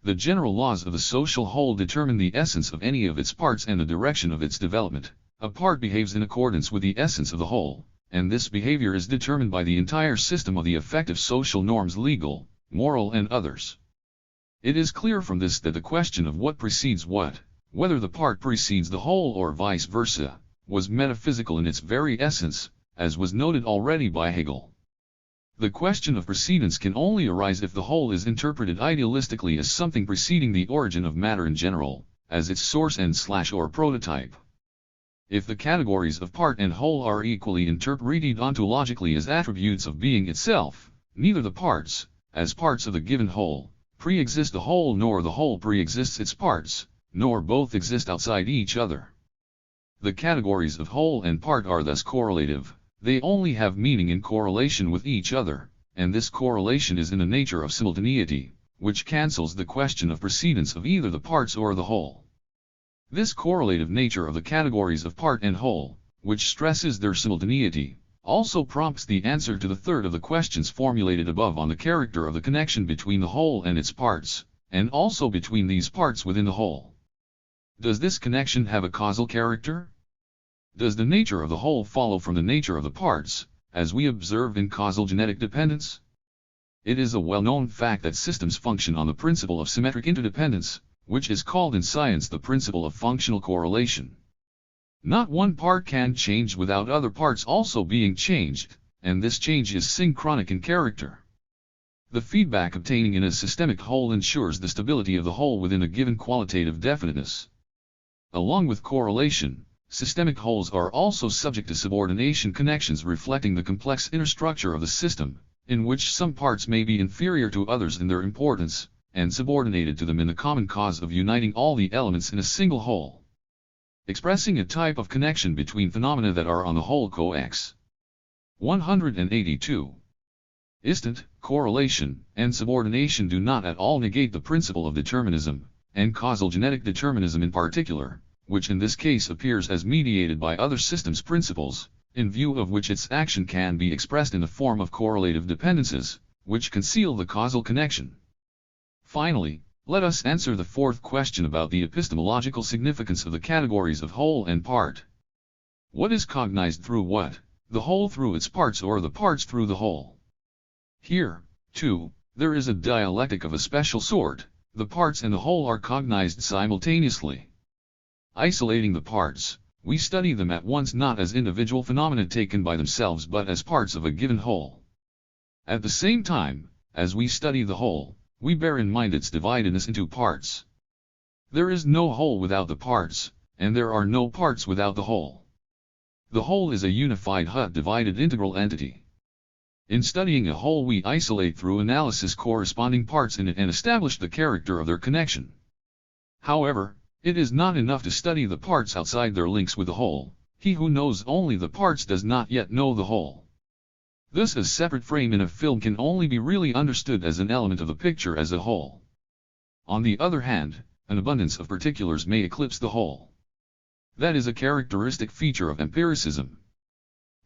Speaker 1: The general laws of the social whole determine the essence of any of its parts and the direction of its development. A part behaves in accordance with the essence of the whole, and this behavior is determined by the entire system of the effective social norms, legal, moral and others. It is clear from this that the question of what precedes what, whether the part precedes the whole or vice versa, was metaphysical in its very essence, as was noted already by Hegel. The question of precedence can only arise if the whole is interpreted idealistically as something preceding the origin of matter in general, as its source and/or prototype. If the categories of part and whole are equally interpreted ontologically as attributes of being itself, neither the parts, as parts of the given whole, pre-exist the whole nor the whole pre-exists its parts, nor both exist outside each other. The categories of whole and part are thus correlative, they only have meaning in correlation with each other, and this correlation is in the nature of simultaneity, which cancels the question of precedence of either the parts or the whole. This correlative nature of the categories of part and whole, which stresses their simultaneity, also prompts the answer to the third of the questions formulated above on the character of the connection between the whole and its parts, and also between these parts within the whole. Does this connection have a causal character? Does the nature of the whole follow from the nature of the parts, as we observe in causal genetic dependence? It is a well-known fact that systems function on the principle of symmetric interdependence, which is called in science the principle of functional correlation. Not one part can change without other parts also being changed, and this change is synchronic in character. The feedback obtaining in a systemic whole ensures the stability of the whole within a given qualitative definiteness. Along with correlation, systemic wholes are also subject to subordination connections reflecting the complex inner structure of the system, in which some parts may be inferior to others in their importance, and subordinated to them in the common cause of uniting all the elements in a single whole. Expressing a type of connection between phenomena that are on the whole coex. 182. Istant, correlation, and subordination do not at all negate the principle of determinism, and causal genetic determinism in particular, which in this case appears as mediated by other systems principles, in view of which its action can be expressed in the form of correlative dependences, which conceal the causal connection. Finally, let us answer the fourth question about the epistemological significance of the categories of whole and part. What is cognized through what, the whole through its parts or the parts through the whole? Here, too, there is a dialectic of a special sort, the parts and the whole are cognized simultaneously. Isolating the parts, we study them at once not as individual phenomena taken by themselves but as parts of a given whole. At the same time, as we study the whole, we bear in mind its dividedness into parts. There is no whole without the parts, and there are no parts without the whole. The whole is a unified divided integral entity. In studying a whole we isolate through analysis corresponding parts in it and establish the character of their connection. However, it is not enough to study the parts outside their links with the whole. He who knows only the parts does not yet know the whole. Thus a separate frame in a film can only be really understood as an element of the picture as a whole. On the other hand, an abundance of particulars may eclipse the whole. That is a characteristic feature of empiricism.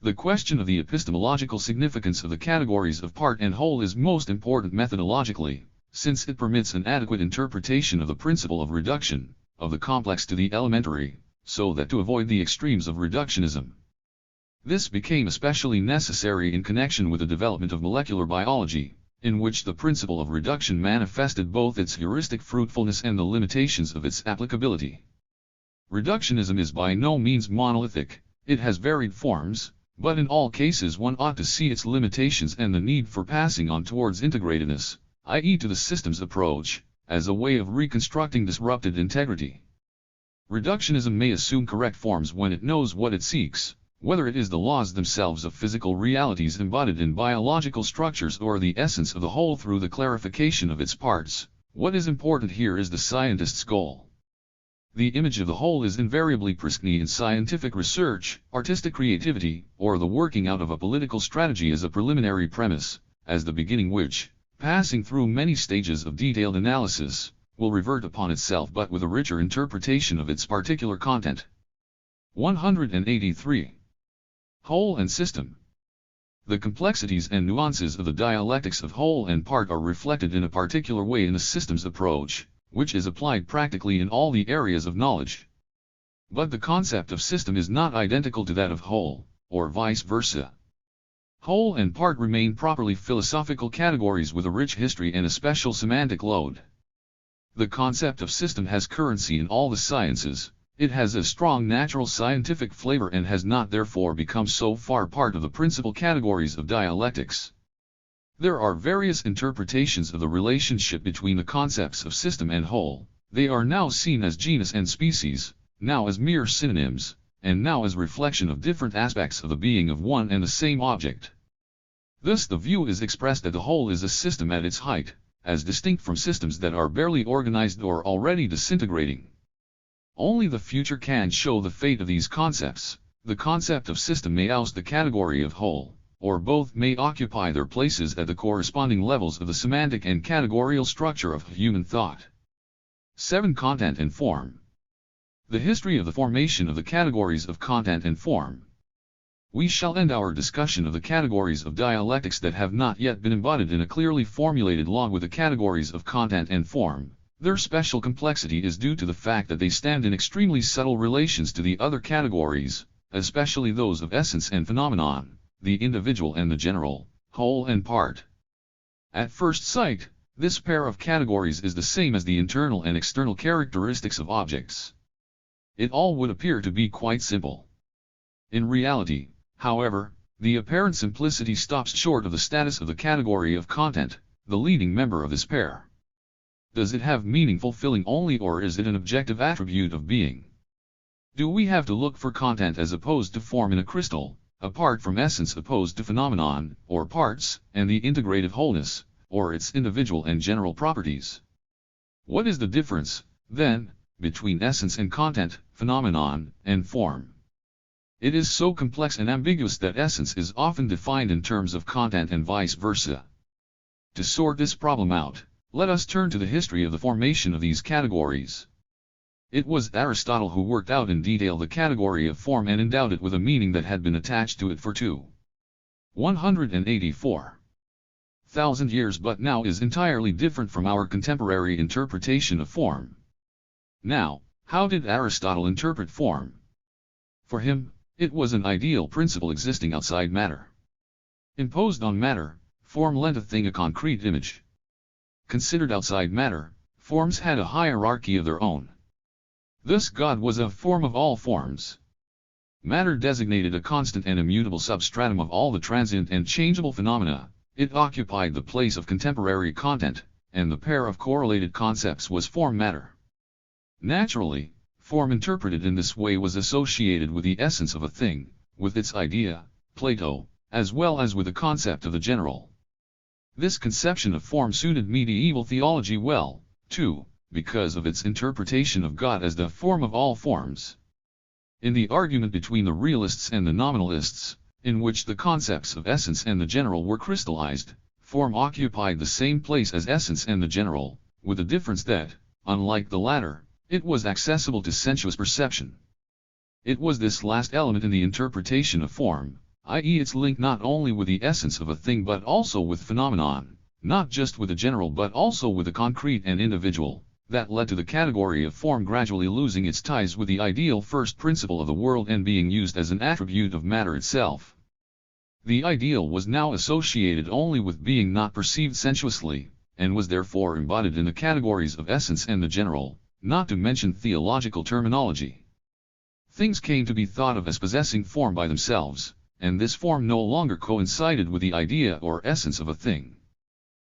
Speaker 1: The question of the epistemological significance of the categories of part and whole is most important methodologically, since it permits an adequate interpretation of the principle of reduction, of the complex to the elementary, so that to avoid the extremes of reductionism. This became especially necessary in connection with the development of molecular biology, in which the principle of reduction manifested both its heuristic fruitfulness and the limitations of its applicability. Reductionism is by no means monolithic, it has varied forms, but in all cases one ought to see its limitations and the need for passing on towards integratedness, i.e. to the systems approach, as a way of reconstructing disrupted integrity. Reductionism may assume correct forms when it knows what it seeks, whether it is the laws themselves of physical realities embodied in biological structures or the essence of the whole through the clarification of its parts. What is important here is the scientist's goal. The image of the whole is invariably pristinely in scientific research, artistic creativity, or the working out of a political strategy as a preliminary premise, as the beginning which, passing through many stages of detailed analysis, will revert upon itself but with a richer interpretation of its particular content. 183. Whole and system. The complexities and nuances of the dialectics of whole and part are reflected in a particular way in the systems approach, which is applied practically in all the areas of knowledge. But the concept of system is not identical to that of whole, or vice versa. Whole and part remain properly philosophical categories with a rich history and a special semantic load. The concept of system has currency in all the sciences. It has a strong natural scientific flavor and has not therefore become so far part of the principal categories of dialectics. There are various interpretations of the relationship between the concepts of system and whole. They are now seen as genus and species, now as mere synonyms, and now as reflection of different aspects of the being of one and the same object. Thus the view is expressed that the whole is a system at its height, as distinct from systems that are barely organized or already disintegrating. Only the future can show the fate of these concepts. The concept of system may oust the category of whole, or both may occupy their places at the corresponding levels of the semantic and categorical structure of human thought. 7. Content and form. The history of the formation of the categories of content and form. We shall end our discussion of the categories of dialectics that have not yet been embodied in a clearly formulated law with the categories of content and form. Their special complexity is due to the fact that they stand in extremely subtle relations to the other categories, especially those of essence and phenomenon, the individual and the general, whole and part. At first sight, this pair of categories is the same as the internal and external characteristics of objects. It all would appear to be quite simple. In reality, however, the apparent simplicity stops short of the status of the category of content, the leading member of this pair. Does it have meaningful feeling only, or is it an objective attribute of being? Do we have to look for content as opposed to form in a crystal, apart from essence opposed to phenomenon, or parts, and the integrated wholeness, or its individual and general properties? What is the difference, then, between essence and content, phenomenon, and form? It is so complex and ambiguous that essence is often defined in terms of content and vice versa. To sort this problem out, let us turn to the history of the formation of these categories. It was Aristotle who worked out in detail the category of form and endowed it with a meaning that had been attached to it for 184,000 years but now is entirely different from our contemporary interpretation of form. Now, how did Aristotle interpret form? For him, it was an ideal principle existing outside matter. Imposed on matter, form lent a thing a concrete image. Considered outside matter, forms had a hierarchy of their own. Thus God was a form of all forms. Matter designated a constant and immutable substratum of all the transient and changeable phenomena. It occupied the place of contemporary content, and the pair of correlated concepts was form-matter. Naturally, form interpreted in this way was associated with the essence of a thing, with its idea, Plato, as well as with the concept of the general. This conception of form suited medieval theology well, too, because of its interpretation of God as the form of all forms. In the argument between the realists and the nominalists, in which the concepts of essence and the general were crystallized, form occupied the same place as essence and the general, with the difference that, unlike the latter, it was accessible to sensuous perception. It was this last element in the interpretation of form, i.e. its link not only with the essence of a thing but also with phenomenon, not just with the general but also with the concrete and individual, that led to the category of form gradually losing its ties with the ideal first principle of the world and being used as an attribute of matter itself. The ideal was now associated only with being not perceived sensuously, and was therefore embodied in the categories of essence and the general, not to mention theological terminology. Things came to be thought of as possessing form by themselves, and this form no longer coincided with the idea or essence of a thing.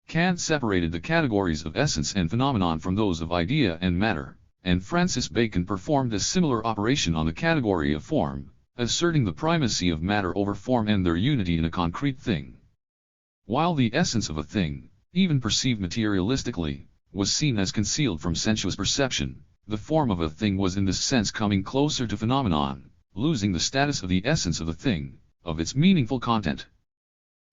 Speaker 1: Kant separated the categories of essence and phenomenon from those of idea and matter, and Francis Bacon performed a similar operation on the category of form, asserting the primacy of matter over form and their unity in a concrete thing. While the essence of a thing, even perceived materialistically, was seen as concealed from sensuous perception, the form of a thing was in this sense coming closer to phenomenon, losing the status of the essence of the thing, of its meaningful content.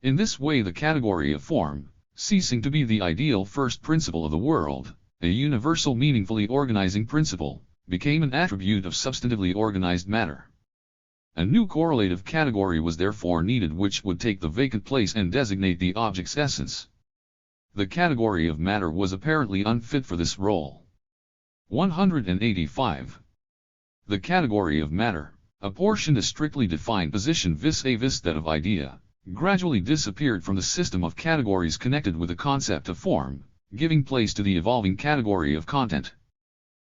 Speaker 1: In this way the category of form, ceasing to be the ideal first principle of the world, a universal meaningfully organizing principle, became an attribute of substantively organized matter. A new correlative category was therefore needed which would take the vacant place and designate the object's essence. The category of matter was apparently unfit for this role. 185. The category of matter, apportioned a strictly defined position vis-a-vis that of idea, gradually disappeared from the system of categories connected with the concept of form, giving place to the evolving category of content.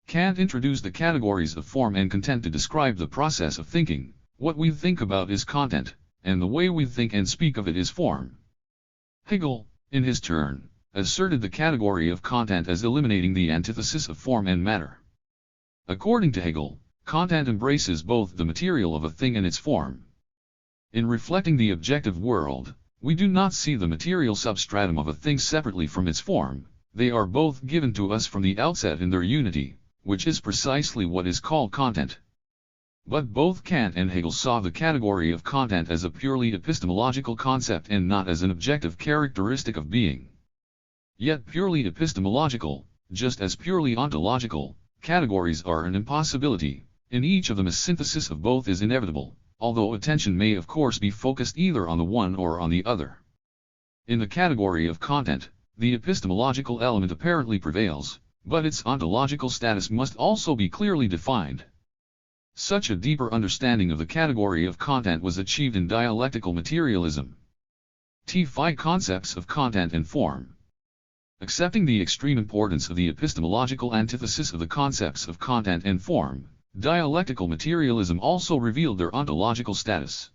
Speaker 1: Kant introduced the categories of form and content to describe the process of thinking. What we think about is content, and the way we think and speak of it is form. Hegel, in his turn, asserted the category of content as eliminating the antithesis of form and matter. According to Hegel, content embraces both the material of a thing and its form. In reflecting the objective world, we do not see the material substratum of a thing separately from its form, they are both given to us from the outset in their unity, which is precisely what is called content. But both Kant and Hegel saw the category of content as a purely epistemological concept and not as an objective characteristic of being. Yet purely epistemological, just as purely ontological, categories are an impossibility. In each of them a synthesis of both is inevitable, although attention may of course be focused either on the one or on the other. In the category of content, the epistemological element apparently prevails, but its ontological status must also be clearly defined. Such a deeper understanding of the category of content was achieved in dialectical materialism. T-Phi concepts of content and form. Accepting the extreme importance of the epistemological antithesis of the concepts of content and form, dialectical materialism also revealed their ontological status.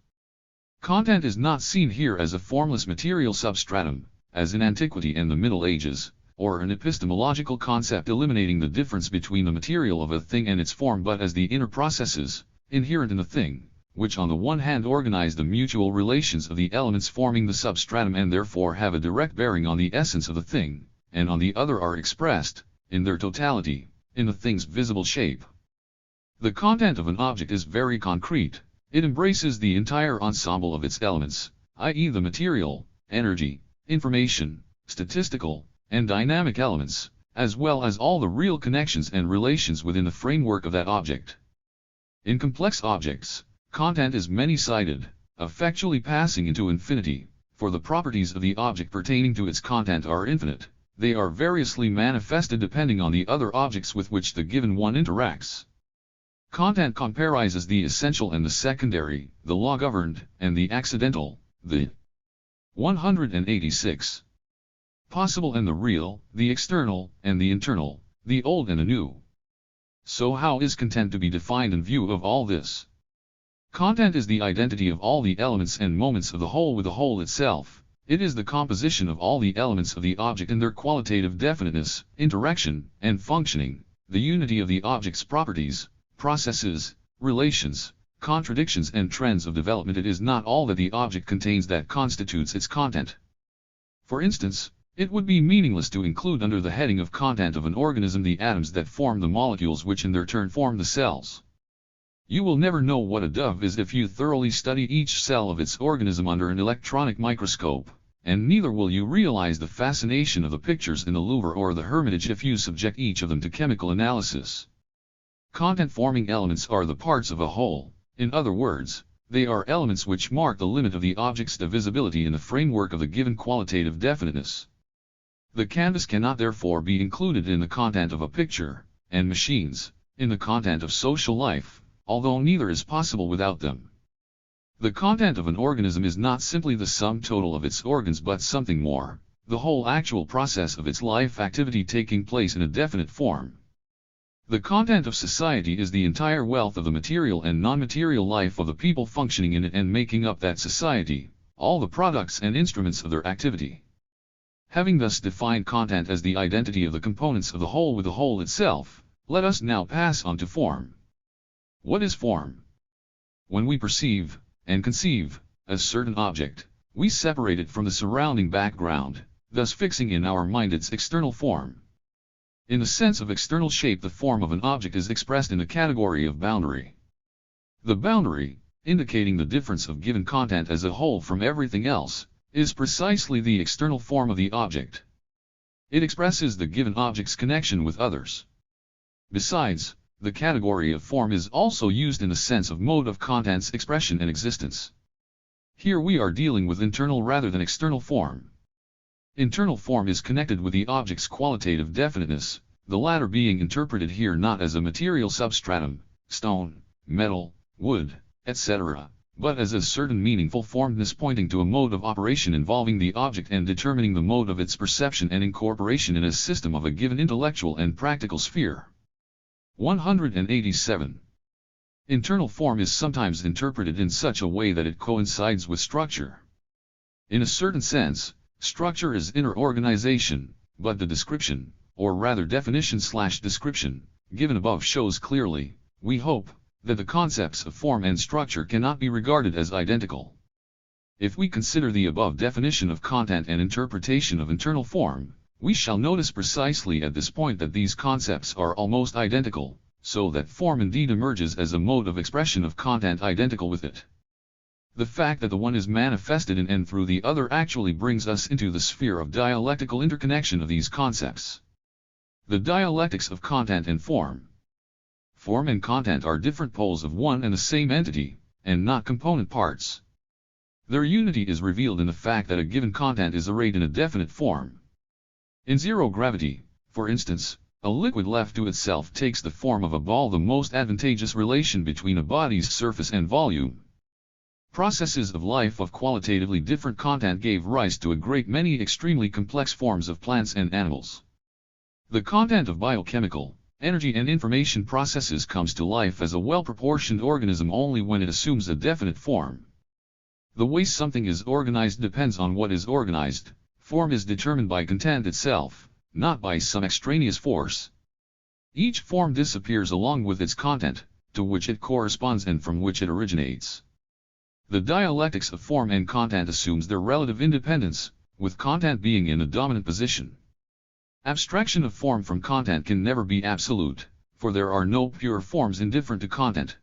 Speaker 1: Content is not seen here as a formless material substratum, as in antiquity and the Middle Ages, or an epistemological concept eliminating the difference between the material of a thing and its form, but as the inner processes, inherent in the thing, which on the one hand organize the mutual relations of the elements forming the substratum and therefore have a direct bearing on the essence of the thing, and on the other are expressed, in their totality, in the thing's visible shape. The content of an object is very concrete, it embraces the entire ensemble of its elements, i.e. the material, energy, information, statistical, and dynamic elements, as well as all the real connections and relations within the framework of that object. In complex objects, content is many-sided, effectually passing into infinity, for the properties of the object pertaining to its content are infinite. They are variously manifested depending on the other objects with which the given one interacts. Content comprises the essential and the secondary, the law-governed, and the accidental, the 186. Possible and the real, the external, and the internal, the old and the new. So how is content to be defined in view of all this? Content is the identity of all the elements and moments of the whole with the whole itself. It is the composition of all the elements of the object in their qualitative definiteness, interaction, and functioning, the unity of the object's properties, processes, relations, contradictions and trends of development. It is not all that the object contains that constitutes its content. For instance, it would be meaningless to include under the heading of content of an organism the atoms that form the molecules which in their turn form the cells. You will never know what a dove is if you thoroughly study each cell of its organism under an electronic microscope, and neither will you realize the fascination of the pictures in the Louvre or the Hermitage if you subject each of them to chemical analysis. Content-forming elements are the parts of a whole. In other words, they are elements which mark the limit of the object's divisibility in the framework of the given qualitative definiteness. The canvas cannot therefore be included in the content of a picture, and machines, in the content of social life, although neither is possible without them. The content of an organism is not simply the sum total of its organs but something more, the whole actual process of its life activity taking place in a definite form. The content of society is the entire wealth of the material and non-material life of the people functioning in it and making up that society, all the products and instruments of their activity. Having thus defined content as the identity of the components of the whole with the whole itself, let us now pass on to form. What is form? When we perceive and conceive a certain object, we separate it from the surrounding background, thus fixing in our mind its external form. In the sense of external shape, the form of an object is expressed in the category of boundary. The boundary, indicating the difference of given content as a whole from everything else, is precisely the external form of the object. It expresses the given object's connection with others. Besides, the category of form is also used in the sense of mode of content's expression and existence. Here we are dealing with internal rather than external form. Internal form is connected with the object's qualitative definiteness, the latter being interpreted here not as a material substratum, stone, metal, wood, etc., but as a certain meaningful formedness pointing to a mode of operation involving the object and determining the mode of its perception and incorporation in a system of a given intellectual and practical sphere. 187. Internal form is sometimes interpreted in such a way that it coincides with structure. In a certain sense, structure is inner organization, but the description, or rather definition/description, given above shows clearly, we hope, that the concepts of form and structure cannot be regarded as identical. If we consider the above definition of content and interpretation of internal form, we shall notice precisely at this point that these concepts are almost identical, so that form indeed emerges as a mode of expression of content identical with it. The fact that the one is manifested in and through the other actually brings us into the sphere of dialectical interconnection of these concepts. The dialectics of content and form. Form and content are different poles of one and the same entity, and not component parts. Their unity is revealed in the fact that a given content is arrayed in a definite form. In zero gravity, for instance, a liquid left to itself takes the form of a ball, the most advantageous relation between a body's surface and volume. Processes of life of qualitatively different content gave rise to a great many extremely complex forms of plants and animals. The content of biochemical, energy and information processes comes to life as a well-proportioned organism only when it assumes a definite form. The way something is organized depends on what is organized. Form is determined by content itself, not by some extraneous force. Each form disappears along with its content, to which it corresponds and from which it originates. The dialectics of form and content assumes their relative independence, with content being in a dominant position. Abstraction of form from content can never be absolute, for there are no pure forms indifferent to content.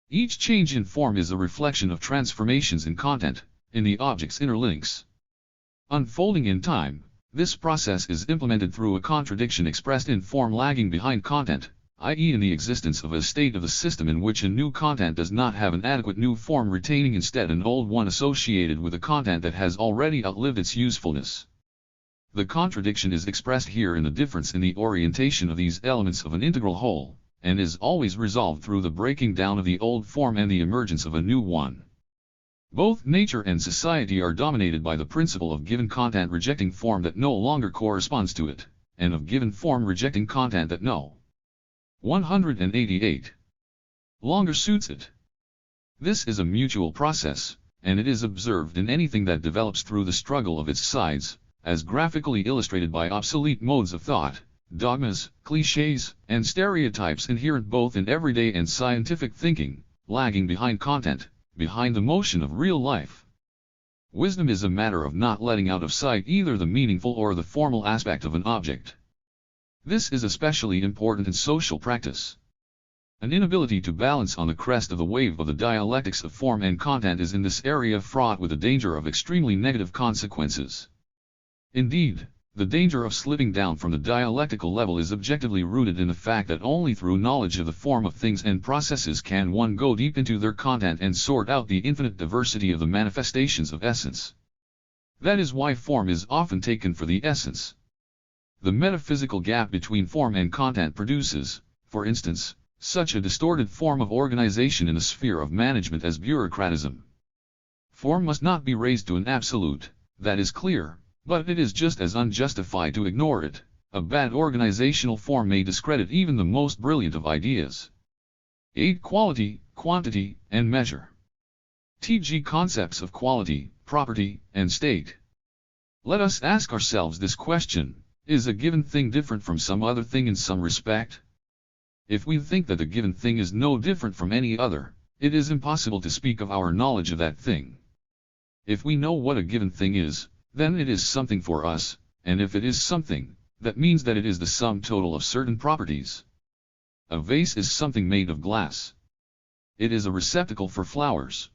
Speaker 1: Each change in form is a reflection of transformations in content, in the object's inner links. Unfolding in time, this process is implemented through a contradiction expressed in form lagging behind content, i.e. in the existence of a state of the system in which a new content does not have an adequate new form, retaining instead an old one associated with a content that has already outlived its usefulness. The contradiction is expressed here in the difference in the orientation of these elements of an integral whole, and is always resolved through the breaking down of the old form and the emergence of a new one. Both nature and society are dominated by the principle of given content rejecting form that no longer corresponds to it, and of given form rejecting content that no 188 longer suits it. This is a mutual process, and it is observed in anything that develops through the struggle of its sides, as graphically illustrated by obsolete modes of thought, dogmas, clichés, and stereotypes inherent both in everyday and scientific thinking, lagging behind content, behind the motion of real life. Wisdom is a matter of not letting out of sight either the meaningful or the formal aspect of an object. This is especially important in social practice. An inability to balance on the crest of the wave of the dialectics of form and content is in this area fraught with the danger of extremely negative consequences. Indeed, the danger of slipping down from the dialectical level is objectively rooted in the fact that only through knowledge of the form of things and processes can one go deep into their content and sort out the infinite diversity of the manifestations of essence. That is why form is often taken for the essence. The metaphysical gap between form and content produces, for instance, such a distorted form of organization in the sphere of management as bureaucratism. Form must not be raised to an absolute, that is clear, but it is just as unjustified to ignore it. A bad organizational form may discredit even the most brilliant of ideas. 8. Quality, quantity, and measure. T.g. concepts of quality, property, and state. Let us ask ourselves this question: is a given thing different from some other thing in some respect? If we think that a given thing is no different from any other, it is impossible to speak of our knowledge of that thing. If we know what a given thing is, then it is something for us, and if it is something, that means that it is the sum total of certain properties. A vase is something made of glass. It is a receptacle for flowers.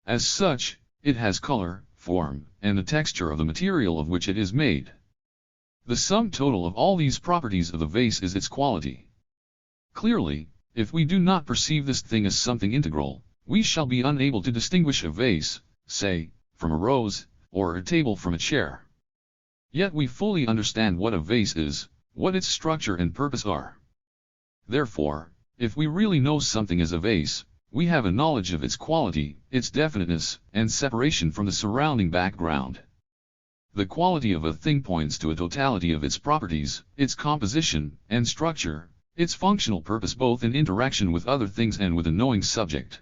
Speaker 1: As such, it has color, form, and the texture of the material of which it is made. The sum total of all these properties of the vase is its quality. Clearly, if we do not perceive this thing as something integral, we shall be unable to distinguish a vase, say, from a rose, or a table from a chair. Yet we fully understand what a vase is, what its structure and purpose are. Therefore, if we really know something as a vase, we have a knowledge of its quality, its definiteness, and separation from the surrounding background. The quality of a thing points to a totality of its properties, its composition and structure, its functional purpose both in interaction with other things and with a knowing subject.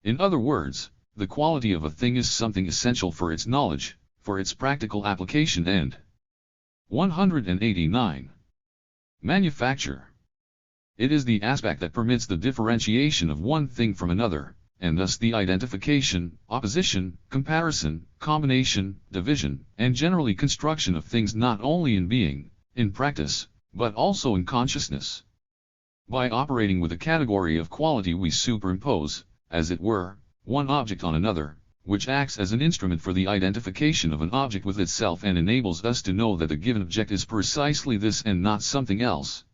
Speaker 1: In other words, the quality of a thing is something essential for its knowledge, for its practical application and 189. Manufacture. It is the aspect that permits the differentiation of one thing from another, and thus the identification, opposition, comparison, combination, division, and generally construction of things not only in being, in practice, but also in consciousness. By operating with a category of quality we superimpose, as it were, one object on another, which acts as an instrument for the identification of an object with itself and enables us to know that the given object is precisely this and not something else.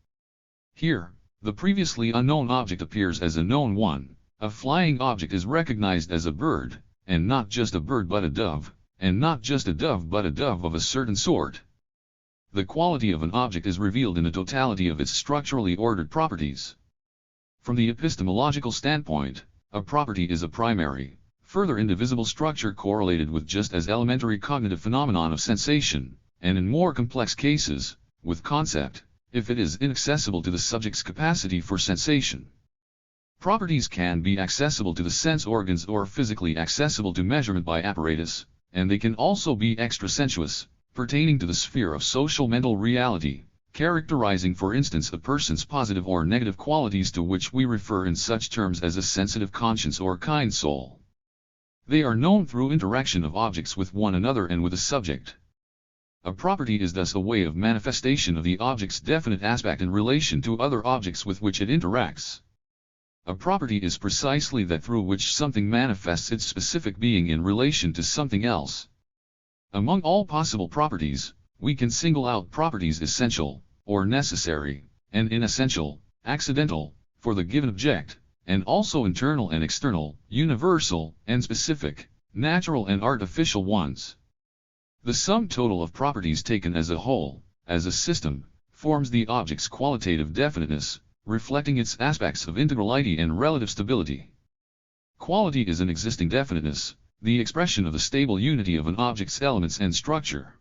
Speaker 1: Here, the previously unknown object appears as a known one. A flying object is recognized as a bird, and not just a bird but a dove, and not just a dove but a dove of a certain sort. The quality of an object is revealed in the totality of its structurally ordered properties. From the epistemological standpoint, a property is a primary, further indivisible structure correlated with just as elementary cognitive phenomenon of sensation, and in more complex cases, with concept, if it is inaccessible to the subject's capacity for sensation. Properties can be accessible to the sense organs or physically accessible to measurement by apparatus, and they can also be extrasensuous, pertaining to the sphere of social mental reality, characterizing for instance a person's positive or negative qualities to which we refer in such terms as a sensitive conscience or kind soul. They are known through interaction of objects with one another and with a subject. A property is thus a way of manifestation of the object's definite aspect in relation to other objects with which it interacts. A property is precisely that through which something manifests its specific being in relation to something else. Among all possible properties, we can single out properties essential, or necessary, and inessential, accidental, for the given object, and also internal and external, universal and specific, natural and artificial ones. The sum total of properties taken as a whole, as a system, forms the object's qualitative definiteness, reflecting its aspects of integrality and relative stability. Quality is an existing definiteness, the expression of the stable unity of an object's elements and structure.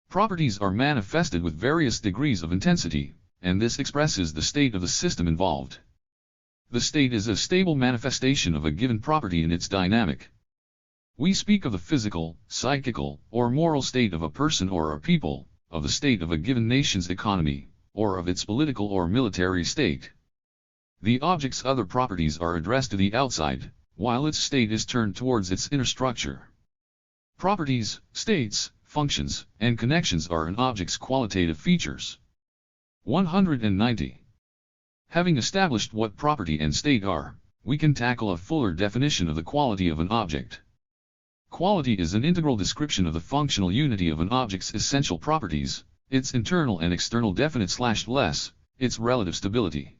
Speaker 1: Properties are manifested with various degrees of intensity, and this expresses the state of the system involved. The state is a stable manifestation of a given property in its dynamic. We speak of the physical, psychical, or moral state of a person or a people, of the state of a given nation's economy, or of its political or military state. The object's other properties are addressed to the outside, while its state is turned towards its inner structure. Properties, states, functions, and connections are an object's qualitative features. 190. Having established what property and state are, we can tackle a fuller definition of the quality of an object. Quality is an integral description of the functional unity of an object's essential properties, its internal and external definite/less, its relative stability.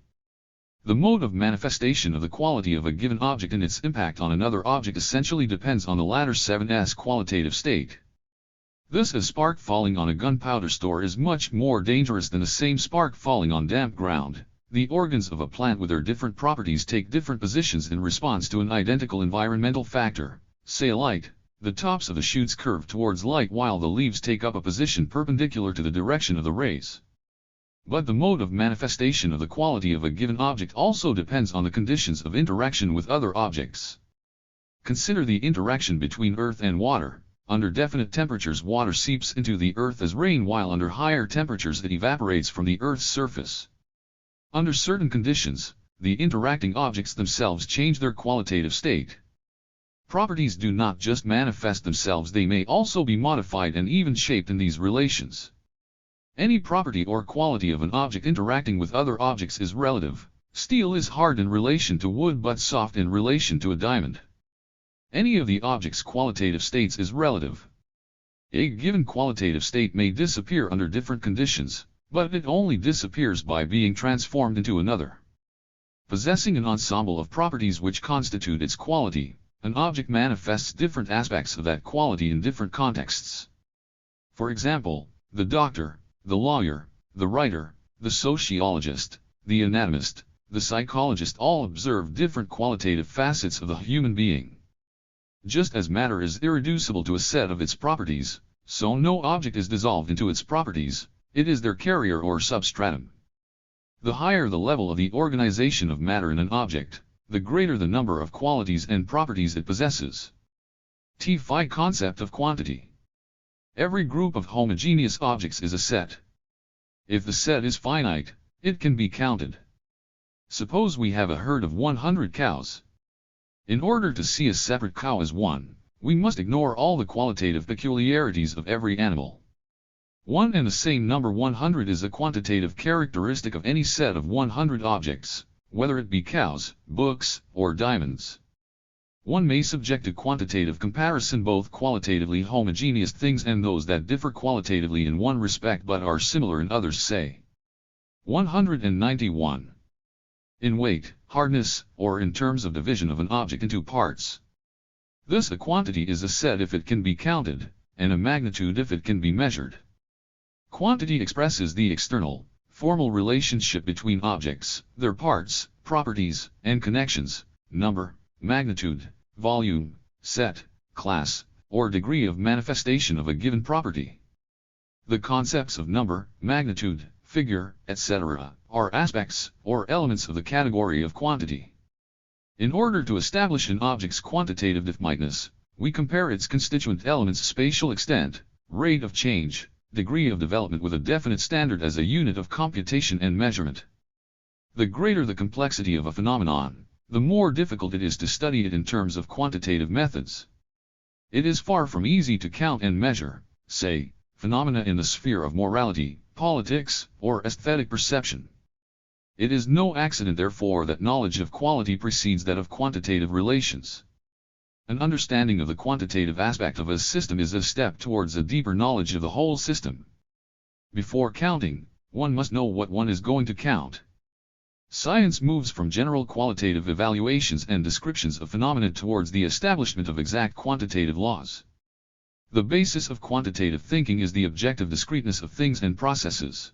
Speaker 1: The mode of manifestation of the quality of a given object and its impact on another object essentially depends on the latter's 7s qualitative state. Thus, a spark falling on a gunpowder store is much more dangerous than the same spark falling on damp ground. The organs of a plant with their different properties take different positions in response to an identical environmental factor, say light. The tops of the shoots curve towards light while the leaves take up a position perpendicular to the direction of the rays. But the mode of manifestation of the quality of a given object also depends on the conditions of interaction with other objects. Consider the interaction between earth and water. Under definite temperatures, water seeps into the earth as rain, while under higher temperatures it evaporates from the earth's surface. Under certain conditions, the interacting objects themselves change their qualitative state. Properties do not just manifest themselves, they may also be modified and even shaped in these relations. Any property or quality of an object interacting with other objects is relative. Steel is hard in relation to wood but soft in relation to a diamond. Any of the object's qualitative states is relative. A given qualitative state may disappear under different conditions, but it only disappears by being transformed into another. Possessing an ensemble of properties which constitute its quality, an object manifests different aspects of that quality in different contexts. For example, the doctor, the lawyer, the writer, the sociologist, the anatomist, the psychologist all observe different qualitative facets of the human being. Just as matter is irreducible to a set of its properties, so no object is dissolved into its properties, it is their carrier or substratum. The higher the level of the organization of matter in an object, the greater the number of qualities and properties it possesses. THI concept of quantity. Every group of homogeneous objects is a set. If the set is finite, it can be counted. Suppose we have a herd of 100 cows. In order to see a separate cow as one, we must ignore all the qualitative peculiarities of every animal. One and the same number 100 is a quantitative characteristic of any set of 100 objects, whether it be cows, books, or diamonds. One may subject to quantitative comparison both qualitatively homogeneous things and those that differ qualitatively in one respect but are similar in others, say 191. In weight, hardness, or in terms of division of an object into parts. Thus a quantity is a set if it can be counted, and a magnitude if it can be measured. Quantity expresses the external, formal relationship between objects, their parts, properties, and connections, number, magnitude, volume, set, class, or degree of manifestation of a given property. The concepts of number, magnitude, figure, etc., are aspects or elements of the category of quantity. In order to establish an object's quantitative definiteness, we compare its constituent elements' spatial extent, rate of change, degree of development with a definite standard as a unit of computation and measurement. The greater the complexity of a phenomenon, the more difficult it is to study it in terms of quantitative methods. It is far from easy to count and measure, say, phenomena in the sphere of morality, politics, or aesthetic perception. It is no accident therefore that knowledge of quality precedes that of quantitative relations. An understanding of the quantitative aspect of a system is a step towards a deeper knowledge of the whole system. Before counting, one must know what one is going to count. Science moves from general qualitative evaluations and descriptions of phenomena towards the establishment of exact quantitative laws. The basis of quantitative thinking is the objective discreteness of things and processes.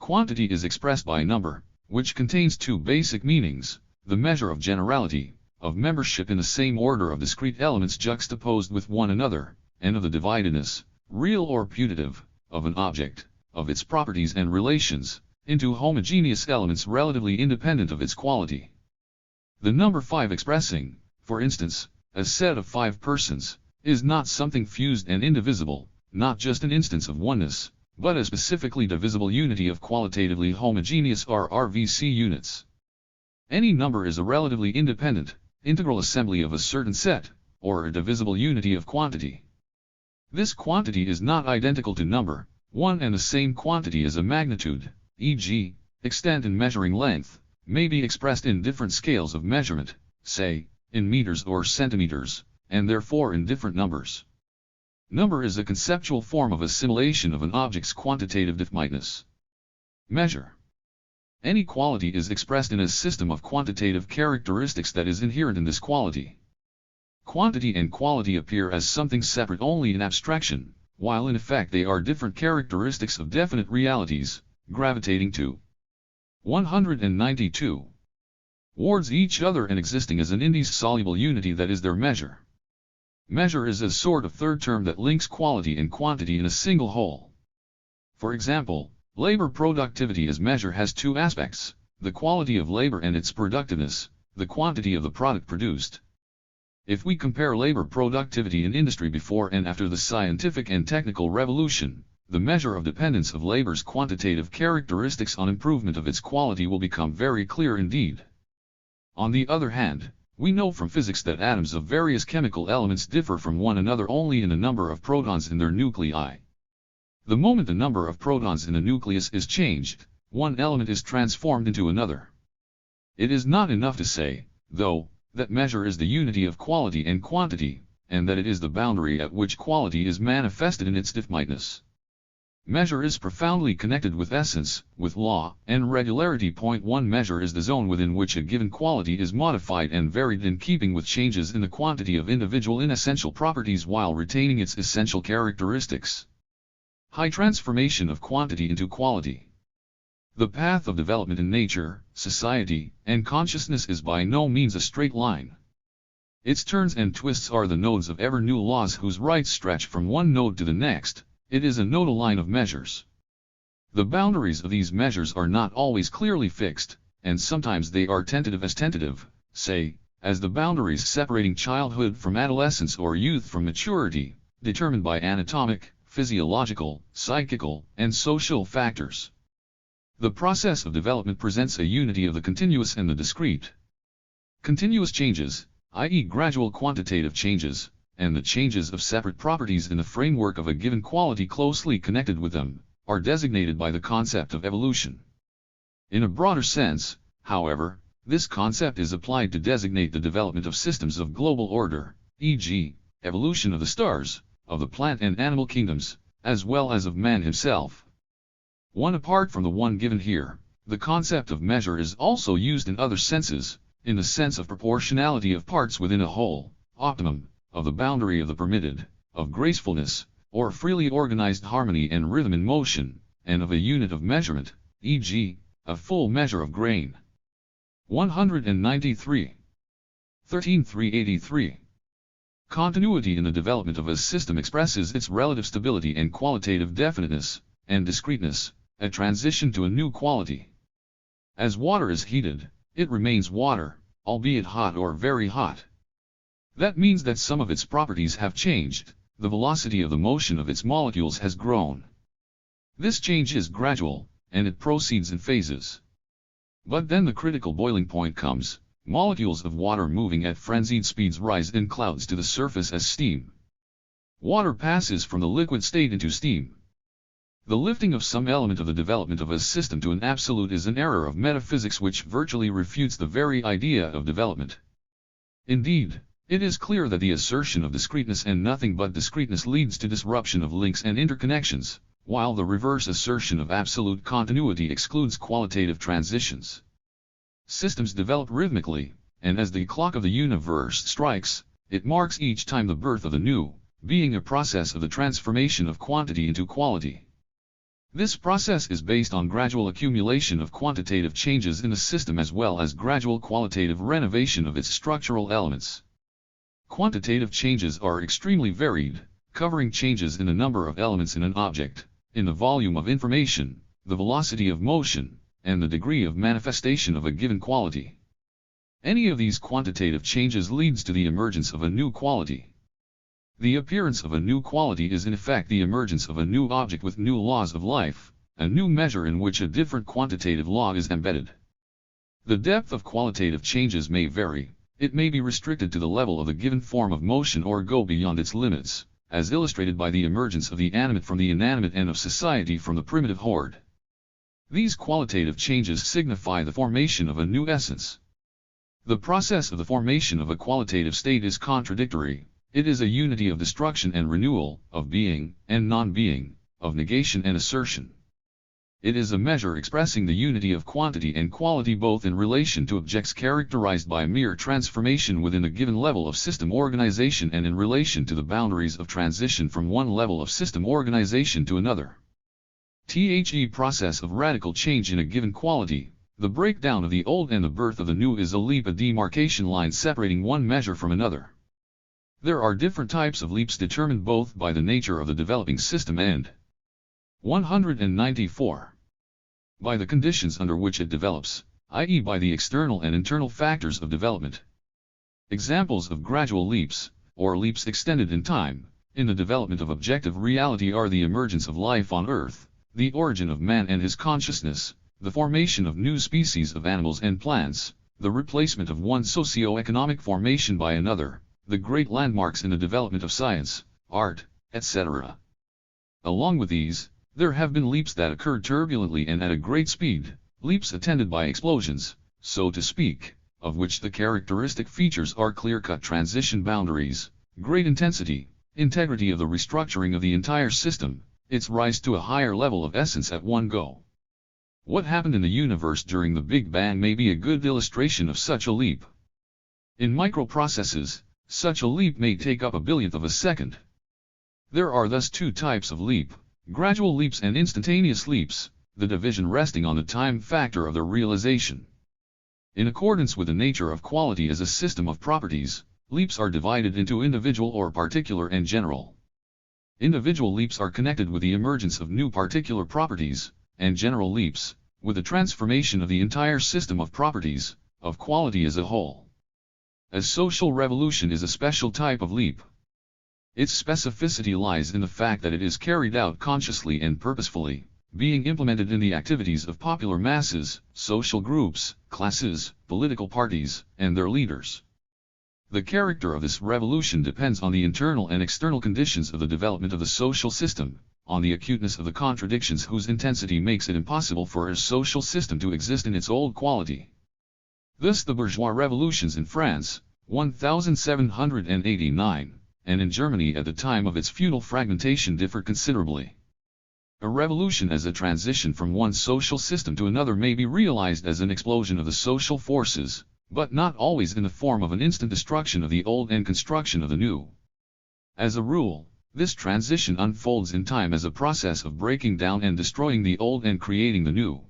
Speaker 1: Quantity is expressed by number, which contains two basic meanings: the measure of generality, of membership in the same order of discrete elements juxtaposed with one another, and of the dividedness, real or putative, of an object, of its properties and relations, into homogeneous elements relatively independent of its quality. The number 5 expressing, for instance, a set of 5 persons, is not something fused and indivisible, not just an instance of oneness, but a specifically divisible unity of qualitatively homogeneous RVC units. Any number is a relatively independent, integral assembly of a certain set, or a divisible unity of quantity. This quantity is not identical to number. One and the same quantity is a magnitude, e.g., extent in measuring length, may be expressed in different scales of measurement, say, in meters or centimeters, and therefore in different numbers. Number is a conceptual form of assimilation of an object's quantitative definiteness. Measure. Any quality is expressed in a system of quantitative characteristics that is inherent in this quality. Quantity and quality appear as something separate only in abstraction, while in effect they are different characteristics of definite realities, gravitating to 192 towards each other and existing as an indissoluble unity that is their measure. Measure is a sort of third term that links quality and quantity in a single whole. For example, labor productivity as measure has two aspects: the quality of labor and its productiveness, the quantity of the product produced. If we compare labor productivity in industry before and after the scientific and technical revolution, the measure of dependence of labor's quantitative characteristics on improvement of its quality will become very clear indeed. On the other hand, we know from physics that atoms of various chemical elements differ from one another only in the number of protons in their nuclei. The moment the number of protons in a nucleus is changed, one element is transformed into another. It is not enough to say, though, that measure is the unity of quality and quantity, and that it is the boundary at which quality is manifested in its definiteness. Measure is profoundly connected with essence, with law, and regularity. Point 1. Measure is the zone within which a given quality is modified and varied in keeping with changes in the quantity of individual inessential properties while retaining its essential characteristics. High transformation of quantity into quality. The path of development in nature, society, and consciousness is by no means a straight line. Its turns and twists are the nodes of ever new laws whose rights stretch from one node to the next. It is a nodal line of measures. The boundaries of these measures are not always clearly fixed, and sometimes they are tentative, say, as the boundaries separating childhood from adolescence or youth from maturity, determined by anatomic, physiological, psychical, and social factors. The process of development presents a unity of the continuous and the discrete. Continuous changes, i.e. gradual quantitative changes, and the changes of separate properties in the framework of a given quality closely connected with them, are designated by the concept of evolution. In a broader sense, however, this concept is applied to designate the development of systems of global order, e.g., evolution of the stars, of the plant and animal kingdoms, as well as of man himself. One apart from the one given here, the concept of measure is also used in other senses, in the sense of proportionality of parts within a whole, optimum, of the boundary of the permitted, of gracefulness, or freely organized harmony and rhythm in motion, and of a unit of measurement, e.g., a full measure of grain. 193. 13.383. Continuity in the development of a system expresses its relative stability and qualitative definiteness, and discreteness, a transition to a new quality. As water is heated, it remains water, albeit hot or very hot. That means that some of its properties have changed, the velocity of the motion of its molecules has grown. This change is gradual, and it proceeds in phases. But then the critical boiling point comes. Molecules of water moving at frenzied speeds rise in clouds to the surface as steam. Water passes from the liquid state into steam. The lifting of some element of the development of a system to an absolute is an error of metaphysics which virtually refutes the very idea of development. Indeed, it is clear that the assertion of discreteness and nothing but discreteness leads to disruption of links and interconnections, while the reverse assertion of absolute continuity excludes qualitative transitions. Systems develop rhythmically, and as the clock of the universe strikes, it marks each time the birth of the new, being a process of the transformation of quantity into quality. This process is based on gradual accumulation of quantitative changes in the system as well as gradual qualitative renovation of its structural elements. Quantitative changes are extremely varied, covering changes in the number of elements in an object, in the volume of information, the velocity of motion, and the degree of manifestation of a given quality. Any of these quantitative changes leads to the emergence of a new quality. The appearance of a new quality is in effect the emergence of a new object with new laws of life, a new measure in which a different quantitative law is embedded. The depth of qualitative changes may vary. It may be restricted to the level of a given form of motion or go beyond its limits, as illustrated by the emergence of the animate from the inanimate and of society from the primitive horde. These qualitative changes signify the formation of a new essence. The process of the formation of a qualitative state is contradictory. It is a unity of destruction and renewal, of being and non-being, of negation and assertion. It is a measure expressing the unity of quantity and quality both in relation to objects characterized by mere transformation within a given level of system organization and in relation to the boundaries of transition from one level of system organization to another. The process of radical change in a given quality, the breakdown of the old and the birth of the new, is a leap, a demarcation line separating one measure from another. There are different types of leaps determined both by the nature of the developing system and 194. By the conditions under which it develops, i.e. by the external and internal factors of development. Examples of gradual leaps, or leaps extended in time, in the development of objective reality are the emergence of life on Earth, the origin of man and his consciousness, the formation of new species of animals and plants, the replacement of one socio-economic formation by another, the great landmarks in the development of science, art, etc. Along with these, there have been leaps that occurred turbulently and at a great speed, leaps attended by explosions, so to speak, of which the characteristic features are clear-cut transition boundaries, great intensity, integrity of the restructuring of the entire system, its rise to a higher level of essence at one go. What happened in the universe during the Big Bang may be a good illustration of such a leap. In microprocesses, such a leap may take up a billionth of a second. There are thus two types of leap, gradual leaps and instantaneous leaps, the division resting on the time factor of their realization. In accordance with the nature of quality as a system of properties, leaps are divided into individual or particular and general. Individual leaps are connected with the emergence of new particular properties, and general leaps, with the transformation of the entire system of properties, of quality as a whole. A social revolution is a special type of leap. Its specificity lies in the fact that it is carried out consciously and purposefully, being implemented in the activities of popular masses, social groups, classes, political parties, and their leaders. The character of this revolution depends on the internal and external conditions of the development of the social system, on the acuteness of the contradictions whose intensity makes it impossible for a social system to exist in its old quality. Thus the bourgeois revolutions in France, 1789, and in Germany at the time of its feudal fragmentation differ considerably. A revolution as a transition from one social system to another may be realized as an explosion of the social forces, but not always in the form of an instant destruction of the old and construction of the new. As a rule, this transition unfolds in time as a process of breaking down and destroying the old and creating the new.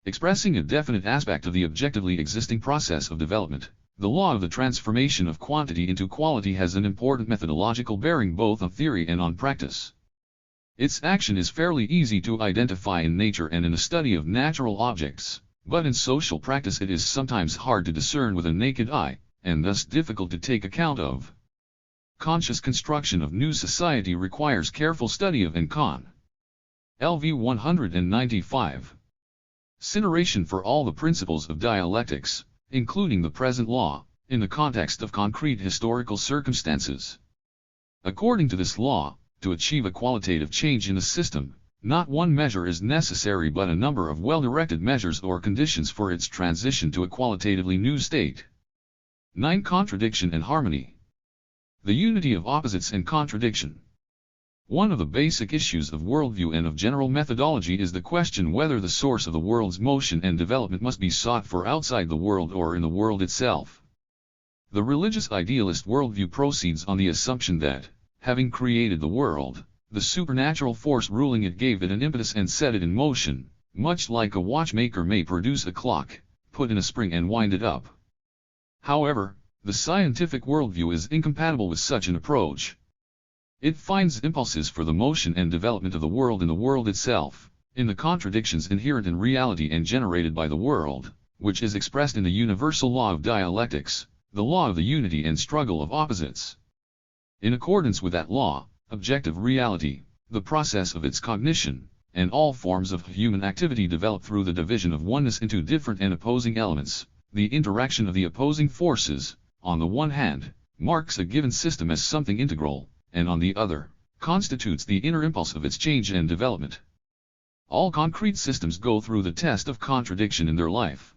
Speaker 1: Expressing a definite aspect of the objectively existing process of development, the law of the transformation of quantity into quality has an important methodological bearing both on theory and on practice. Its action is fairly easy to identify in nature and in the study of natural objects, but in social practice it is sometimes hard to discern with a naked eye, and thus difficult to take account of. Conscious construction of new society requires careful study of and con. LV 195. Consideration for all the principles of dialectics, including the present law, in the context of concrete historical circumstances. According to this law, to achieve a qualitative change in a system, not one measure is necessary but a number of well-directed measures or conditions for its transition to a qualitatively new state. 9. Contradiction and harmony. The unity of opposites and contradiction. One of the basic issues of worldview and of general methodology is the question whether the source of the world's motion and development must be sought for outside the world or in the world itself. The religious idealist worldview proceeds on the assumption that, having created the world, the supernatural force ruling it gave it an impetus and set it in motion, much like a watchmaker may produce a clock, put in a spring and wind it up. However, the scientific worldview is incompatible with such an approach. It finds impulses for the motion and development of the world in the world itself, in the contradictions inherent in reality and generated by the world, which is expressed in the universal law of dialectics, the law of the unity and struggle of opposites. In accordance with that law, objective reality, the process of its cognition, and all forms of human activity develop through the division of oneness into different and opposing elements. The interaction of the opposing forces, on the one hand, marks a given system as something integral, and on the other, constitutes the inner impulse of its change and development. All concrete systems go through the test of contradiction in their life.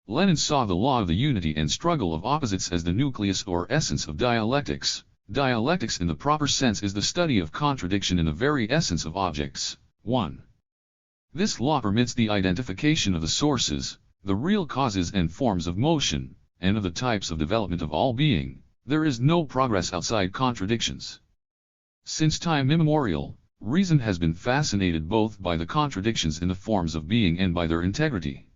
Speaker 1: Lenin saw the law of the unity and struggle of opposites as the nucleus or essence of dialectics. Dialectics in the proper sense is the study of contradiction in the very essence of objects. 1. This law permits the identification of the sources, the real causes and forms of motion, and of the types of development of all being. There is no progress outside contradictions. Since time immemorial, reason has been fascinated both by the contradictions in the forms of being and by their integrity.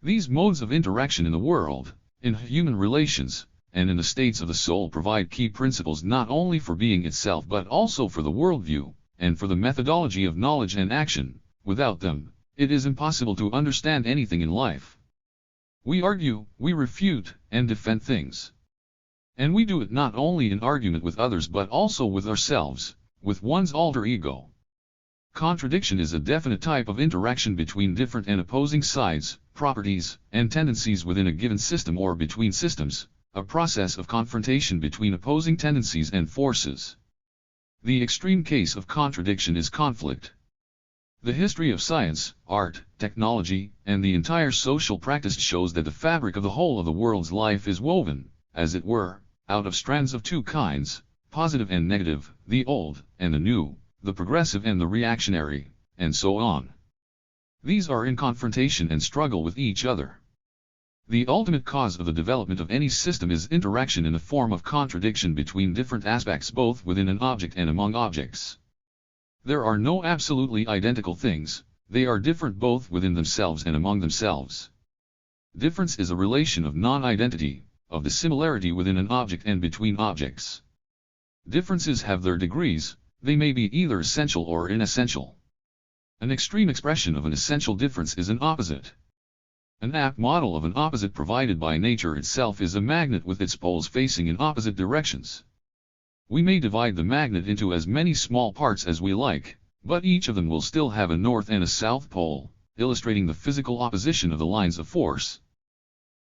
Speaker 1: These modes of interaction in the world, in human relations, and in the states of the soul provide key principles not only for being itself but also for the worldview, and for the methodology of knowledge and action. Without them, it is impossible to understand anything in life. We argue, we refute, and defend things. And we do it not only in argument with others but also with ourselves, with one's alter ego. Contradiction is a definite type of interaction between different and opposing sides, properties, and tendencies within a given system or between systems, a process of confrontation between opposing tendencies and forces. The extreme case of contradiction is conflict. The history of science, art, technology, and the entire social practice shows that the fabric of the whole of the world's life is woven, as it were, out of strands of two kinds, positive and negative, the old and the new, the progressive and the reactionary, and so on. These are in confrontation and struggle with each other. The ultimate cause of the development of any system is interaction in the form of contradiction between different aspects both within an object and among objects. There are no absolutely identical things, they are different both within themselves and among themselves. Difference is a relation of non-identity, of the similarity within an object and between objects. Differences have their degrees, they may be either essential or inessential. An extreme expression of an essential difference is an opposite. An apt model of an opposite provided by nature itself is a magnet with its poles facing in opposite directions. We may divide the magnet into as many small parts as we like, but each of them will still have a north and a south pole, illustrating the physical opposition of the lines of force.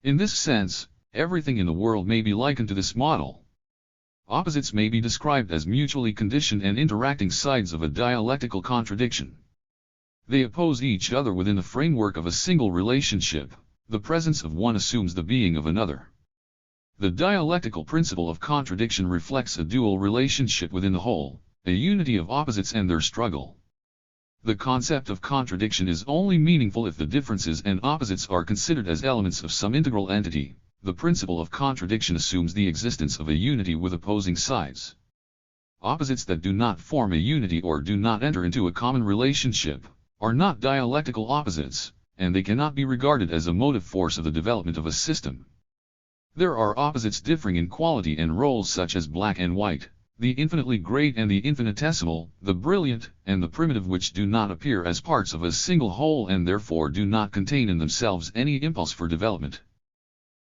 Speaker 1: In this sense, everything in the world may be likened to this model. Opposites may be described as mutually conditioned and interacting sides of a dialectical contradiction. They oppose each other within the framework of a single relationship. The presence of one assumes the being of another. The dialectical principle of contradiction reflects a dual relationship within the whole, a unity of opposites and their struggle. The concept of contradiction is only meaningful if the differences and opposites are considered as elements of some integral entity. The principle of contradiction assumes the existence of a unity with opposing sides. Opposites that do not form a unity or do not enter into a common relationship are not dialectical opposites, and they cannot be regarded as a motive force of the development of a system. There are opposites differing in quality and roles such as black and white, the infinitely great and the infinitesimal, the brilliant and the primitive, which do not appear as parts of a single whole and therefore do not contain in themselves any impulse for development.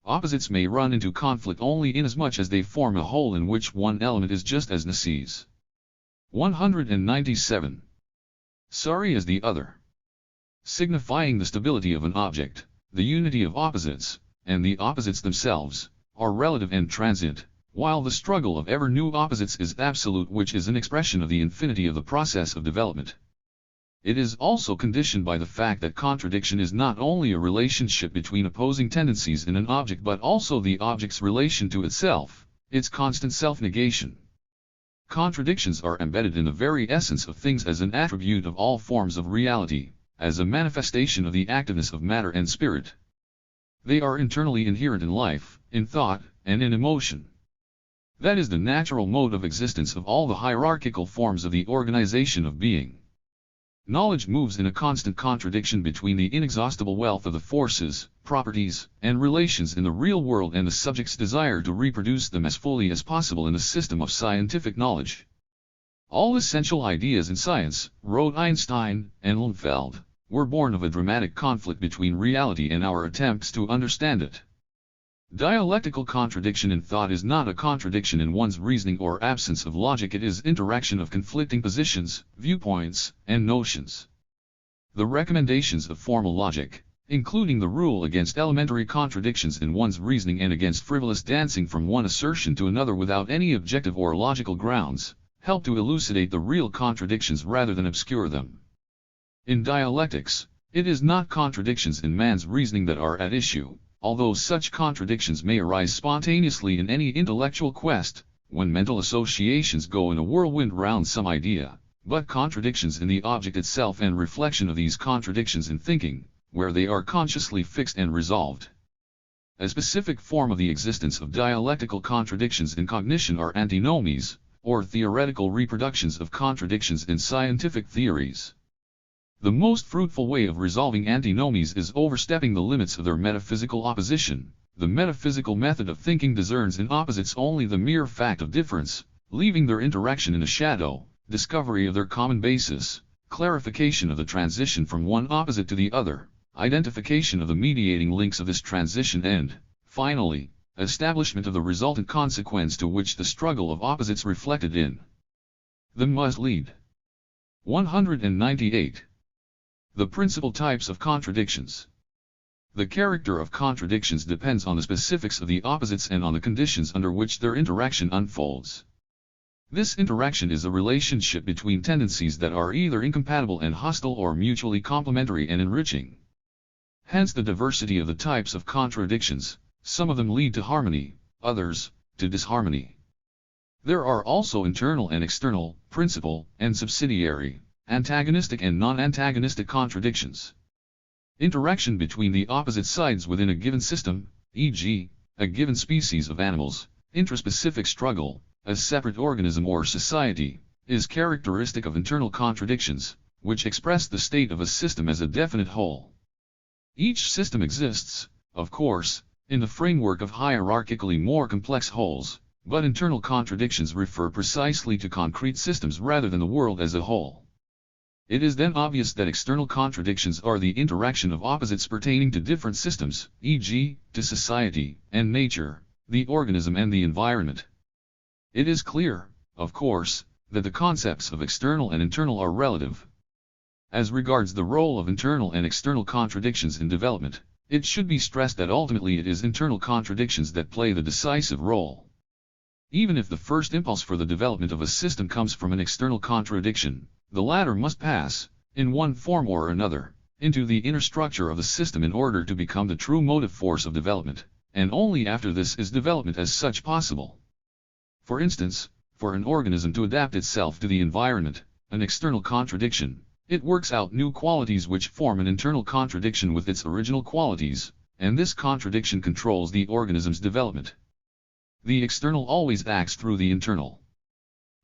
Speaker 1: Opposites may run into conflict only inasmuch as they form a whole in which one element is just as necessary. 197. Sorry as the other. Signifying the stability of an object, the unity of opposites, and the opposites themselves, are relative and transient, while the struggle of ever new opposites is absolute, which is an expression of the infinity of the process of development. It is also conditioned by the fact that contradiction is not only a relationship between opposing tendencies in an object but also the object's relation to itself, its constant self-negation. Contradictions are embedded in the very essence of things as an attribute of all forms of reality, as a manifestation of the activeness of matter and spirit. They are internally inherent in life, in thought, and in emotion. That is the natural mode of existence of all the hierarchical forms of the organization of being. Knowledge moves in a constant contradiction between the inexhaustible wealth of the forces, properties, and relations in the real world and the subject's desire to reproduce them as fully as possible in the system of scientific knowledge. All essential ideas in science, wrote Einstein and Lundfeld, were born of a dramatic conflict between reality and our attempts to understand it. Dialectical contradiction in thought is not a contradiction in one's reasoning or absence of logic, it is interaction of conflicting positions, viewpoints, and notions. The recommendations of formal logic, including the rule against elementary contradictions in one's reasoning and against frivolous dancing from one assertion to another without any objective or logical grounds, help to elucidate the real contradictions rather than obscure them. In dialectics, it is not contradictions in man's reasoning that are at issue, although such contradictions may arise spontaneously in any intellectual quest, when mental associations go in a whirlwind round some idea, but contradictions in the object itself and reflection of these contradictions in thinking, where they are consciously fixed and resolved. A specific form of the existence of dialectical contradictions in cognition are antinomies, or theoretical reproductions of contradictions in scientific theories. The most fruitful way of resolving antinomies is overstepping the limits of their metaphysical opposition. The metaphysical method of thinking discerns in opposites only the mere fact of difference, leaving their interaction in a shadow, discovery of their common basis, clarification of the transition from one opposite to the other, identification of the mediating links of this transition and, finally, establishment of the resultant consequence to which the struggle of opposites reflected in them must lead. 198. The principal types of contradictions. The character of contradictions depends on the specifics of the opposites and on the conditions under which their interaction unfolds. This interaction is a relationship between tendencies that are either incompatible and hostile or mutually complementary and enriching. Hence the diversity of the types of contradictions. Some of them lead to harmony, others, to disharmony. There are also internal and external, principal and subsidiary, antagonistic and non-antagonistic contradictions. Interaction between the opposite sides within a given system, e.g., a given species of animals, intraspecific struggle, a separate organism or society, is characteristic of internal contradictions, which express the state of a system as a definite whole. Each system exists, of course, in the framework of hierarchically more complex wholes, but internal contradictions refer precisely to concrete systems rather than the world as a whole. It is then obvious that external contradictions are the interaction of opposites pertaining to different systems, e.g., to society and nature, the organism and the environment. It is clear, of course, that the concepts of external and internal are relative. As regards the role of internal and external contradictions in development, it should be stressed that ultimately it is internal contradictions that play the decisive role. Even if the first impulse for the development of a system comes from an external contradiction, the latter must pass, in one form or another, into the inner structure of the system in order to become the true motive force of development, and only after this is development as such possible. For instance, for an organism to adapt itself to the environment, an external contradiction, it works out new qualities which form an internal contradiction with its original qualities, and this contradiction controls the organism's development. The external always acts through the internal.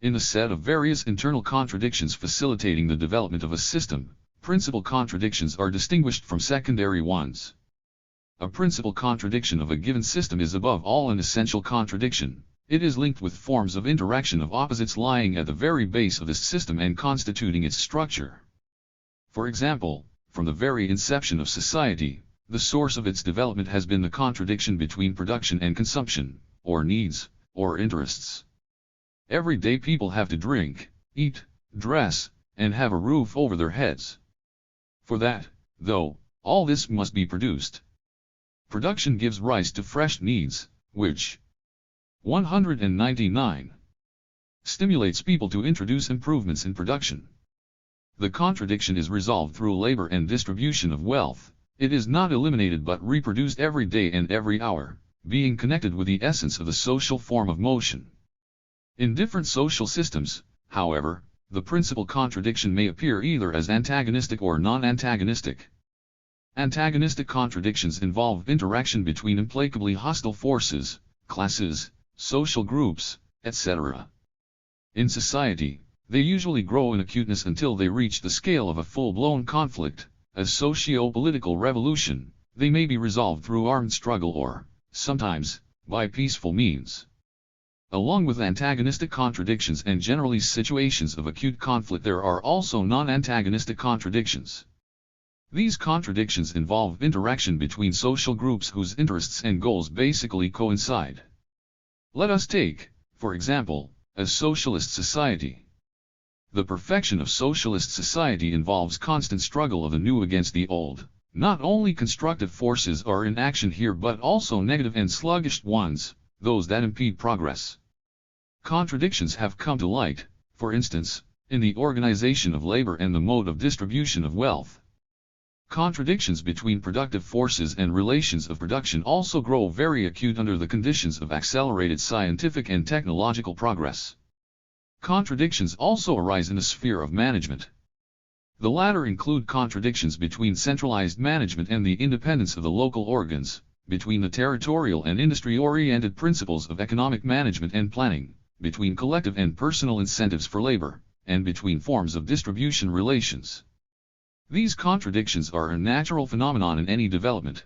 Speaker 1: In the set of various internal contradictions facilitating the development of a system, principal contradictions are distinguished from secondary ones. A principal contradiction of a given system is above all an essential contradiction. It is linked with forms of interaction of opposites lying at the very base of this system and constituting its structure. For example, from the very inception of society, the source of its development has been the contradiction between production and consumption, or needs, or interests. Every day people have to drink, eat, dress, and have a roof over their heads. For that, though, all this must be produced. Production gives rise to fresh needs, which 199 stimulates people to introduce improvements in production. The contradiction is resolved through labor and distribution of wealth. It is not eliminated but reproduced every day and every hour, being connected with the essence of the social form of motion. In different social systems, however, the principal contradiction may appear either as antagonistic or non-antagonistic. Antagonistic contradictions involve interaction between implacably hostile forces, classes, social groups, etc. In society, they usually grow in acuteness until they reach the scale of a full-blown conflict. As socio-political revolution, they may be resolved through armed struggle or, sometimes, by peaceful means. Along with antagonistic contradictions and generally situations of acute conflict, there are also non-antagonistic contradictions. These contradictions involve interaction between social groups whose interests and goals basically coincide. Let us take, for example, a socialist society. The perfection of socialist society involves constant struggle of the new against the old. Not only constructive forces are in action here but also negative and sluggish ones, those that impede progress. Contradictions have come to light, for instance, in the organization of labor and the mode of distribution of wealth. Contradictions between productive forces and relations of production also grow very acute under the conditions of accelerated scientific and technological progress. Contradictions also arise in the sphere of management. The latter include contradictions between centralized management and the independence of the local organs, between the territorial and industry-oriented principles of economic management and planning, between collective and personal incentives for labor, and between forms of distribution relations. These contradictions are a natural phenomenon in any development.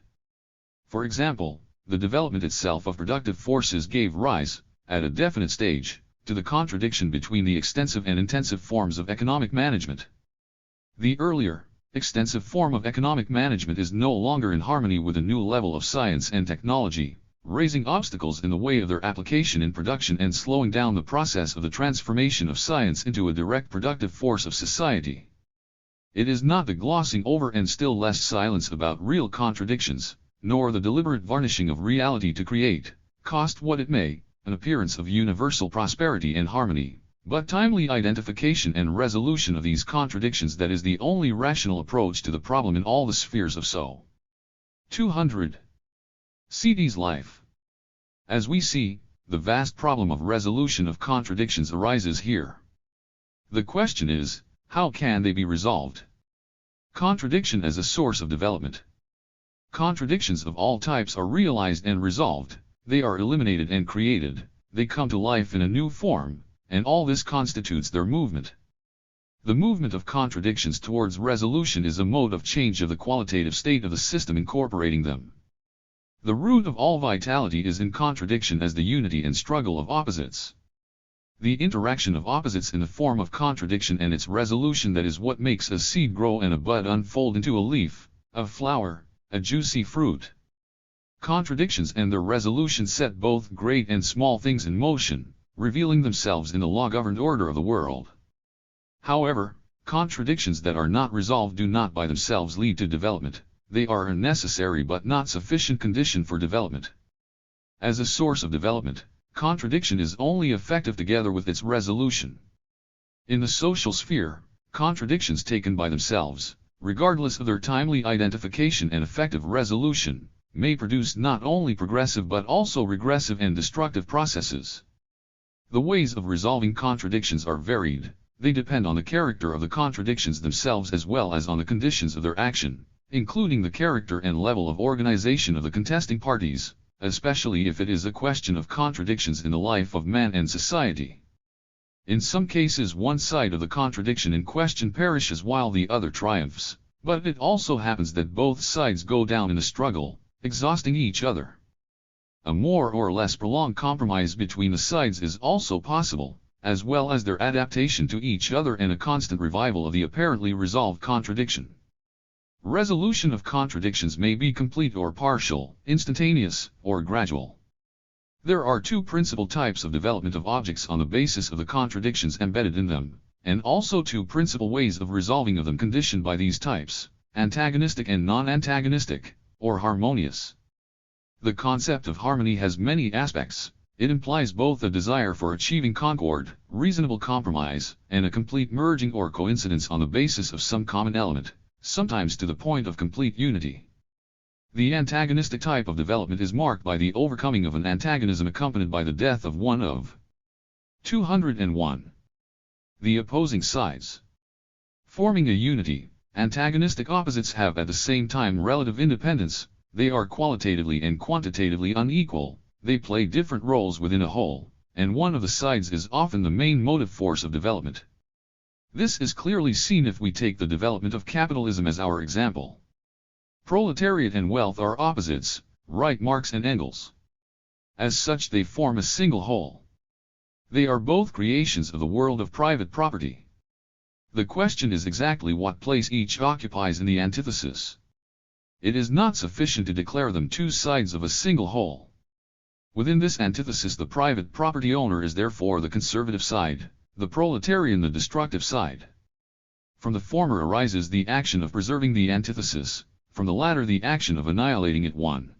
Speaker 1: For example, the development itself of productive forces gave rise, at a definite stage, to the contradiction between the extensive and intensive forms of economic management. The earlier, extensive form of economic management is no longer in harmony with a new level of science and technology, raising obstacles in the way of their application in production and slowing down the process of the transformation of science into a direct productive force of society. It is not the glossing over and still less silence about real contradictions, nor the deliberate varnishing of reality to create, cost what it may, an appearance of universal prosperity and harmony, but timely identification and resolution of these contradictions that is the only rational approach to the problem in all the spheres of so. 200. CD's life. As we see, the vast problem of resolution of contradictions arises here. The question is, how can they be resolved? Contradiction as a source of development. Contradictions of all types are realized and resolved, they are eliminated and created, they come to life in a new form, and all this constitutes their movement. The movement of contradictions towards resolution is a mode of change of the qualitative state of the system incorporating them. The root of all vitality is in contradiction as the unity and struggle of opposites. The interaction of opposites in the form of contradiction and its resolution that is what makes a seed grow and a bud unfold into a leaf, a flower, a juicy fruit. Contradictions and their resolution set both great and small things in motion, revealing themselves in the law-governed order of the world. However, contradictions that are not resolved do not by themselves lead to development, they are a necessary but not sufficient condition for development. As a source of development, contradiction is only effective together with its resolution. In the social sphere, contradictions taken by themselves, regardless of their timely identification and effective resolution, may produce not only progressive but also regressive and destructive processes. The ways of resolving contradictions are varied, they depend on the character of the contradictions themselves as well as on the conditions of their action, including the character and level of organization of the contesting parties, especially if it is a question of contradictions in the life of man and society. In some cases one side of the contradiction in question perishes while the other triumphs, but it also happens that both sides go down in a struggle, exhausting each other. A more or less prolonged compromise between the sides is also possible, as well as their adaptation to each other and a constant revival of the apparently resolved contradiction. Resolution of contradictions may be complete or partial, instantaneous, or gradual. There are two principal types of development of objects on the basis of the contradictions embedded in them, and also two principal ways of resolving of them conditioned by these types, antagonistic and non-antagonistic, or harmonious. The concept of harmony has many aspects. It implies both a desire for achieving concord, reasonable compromise, and a complete merging or coincidence on the basis of some common element, sometimes to the point of complete unity. The antagonistic type of development is marked by the overcoming of an antagonism accompanied by the death of one of 201. The opposing sides. Forming a unity, antagonistic opposites have at the same time relative independence, they are qualitatively and quantitatively unequal, they play different roles within a whole, and one of the sides is often the main motive force of development. This is clearly seen if we take the development of capitalism as our example. Proletariat and wealth are opposites, right Marx and Engels. As such they form a single whole. They are both creations of the world of private property. The question is exactly what place each occupies in the antithesis. It is not sufficient to declare them two sides of a single whole. Within this antithesis the private property owner is therefore the conservative side, the proletarian the destructive side. From the former arises the action of preserving the antithesis, from the latter the action of annihilating it one.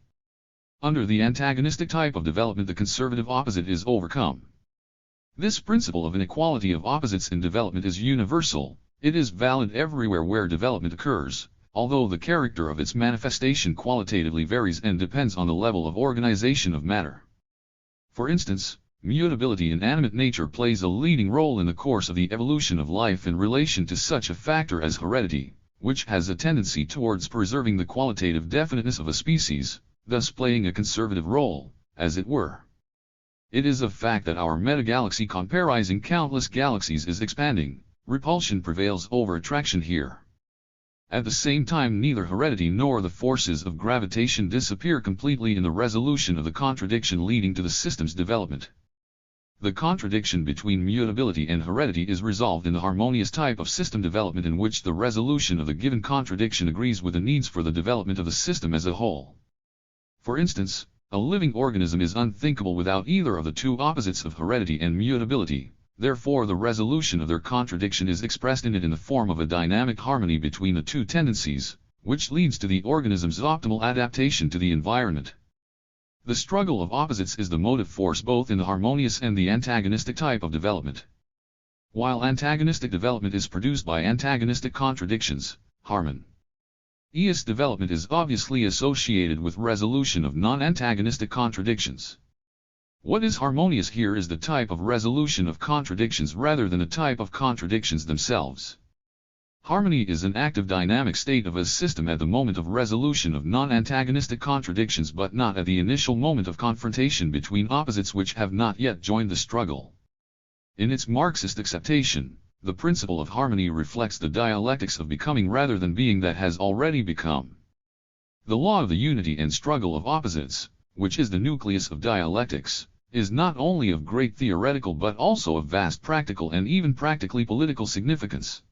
Speaker 1: Under the antagonistic type of development the conservative opposite is overcome. This principle of inequality of opposites in development is universal. It is valid everywhere where development occurs, although the character of its manifestation qualitatively varies and depends on the level of organization of matter. For instance, mutability in animate nature plays a leading role in the course of the evolution of life in relation to such a factor as heredity, which has a tendency towards preserving the qualitative definiteness of a species, thus playing a conservative role, as it were. It is a fact that our metagalaxy comprising countless galaxies is expanding. Repulsion prevails over attraction here. At the same time, neither heredity nor the forces of gravitation disappear completely in the resolution of the contradiction leading to the system's development. The contradiction between mutability and heredity is resolved in the harmonious type of system development in which the resolution of the given contradiction agrees with the needs for the development of the system as a whole. For instance, a living organism is unthinkable without either of the two opposites of heredity and mutability. Therefore the resolution of their contradiction is expressed in it in the form of a dynamic harmony between the two tendencies, which leads to the organism's optimal adaptation to the environment. The struggle of opposites is the motive force both in the harmonious and the antagonistic type of development. While antagonistic development is produced by antagonistic contradictions, harmonious development is obviously associated with resolution of non-antagonistic contradictions. What is harmonious here is the type of resolution of contradictions rather than the type of contradictions themselves. Harmony is an active dynamic state of a system at the moment of resolution of non-antagonistic contradictions but not at the initial moment of confrontation between opposites which have not yet joined the struggle. In its Marxist acceptation, the principle of harmony reflects the dialectics of becoming rather than being that has already become. The law of the unity and struggle of opposites, which is the nucleus of dialectics, is not only of great theoretical but also of vast practical and even practically political significance.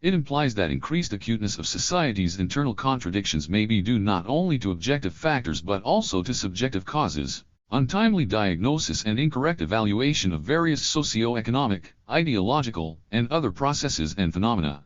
Speaker 1: It implies that increased acuteness of society's internal contradictions may be due not only to objective factors but also to subjective causes, untimely diagnosis and incorrect evaluation of various socio-economic, ideological, and other processes and phenomena.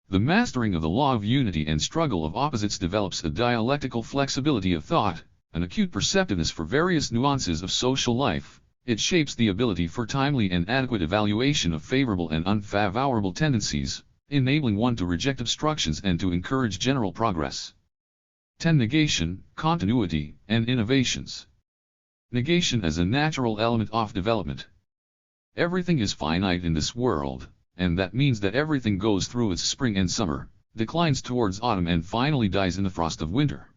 Speaker 1: The mastering of the law of unity and struggle of opposites develops a dialectical flexibility of thought, an acute perceptiveness for various nuances of social life. It shapes the ability for timely and adequate evaluation of favorable and unfavorable tendencies, enabling one to reject obstructions and to encourage general progress. 10. Negation, continuity, and innovations. Negation as a natural element of development. Everything is finite in this world, and that means that everything goes through its spring and summer, declines towards autumn and finally dies in the frost of winter.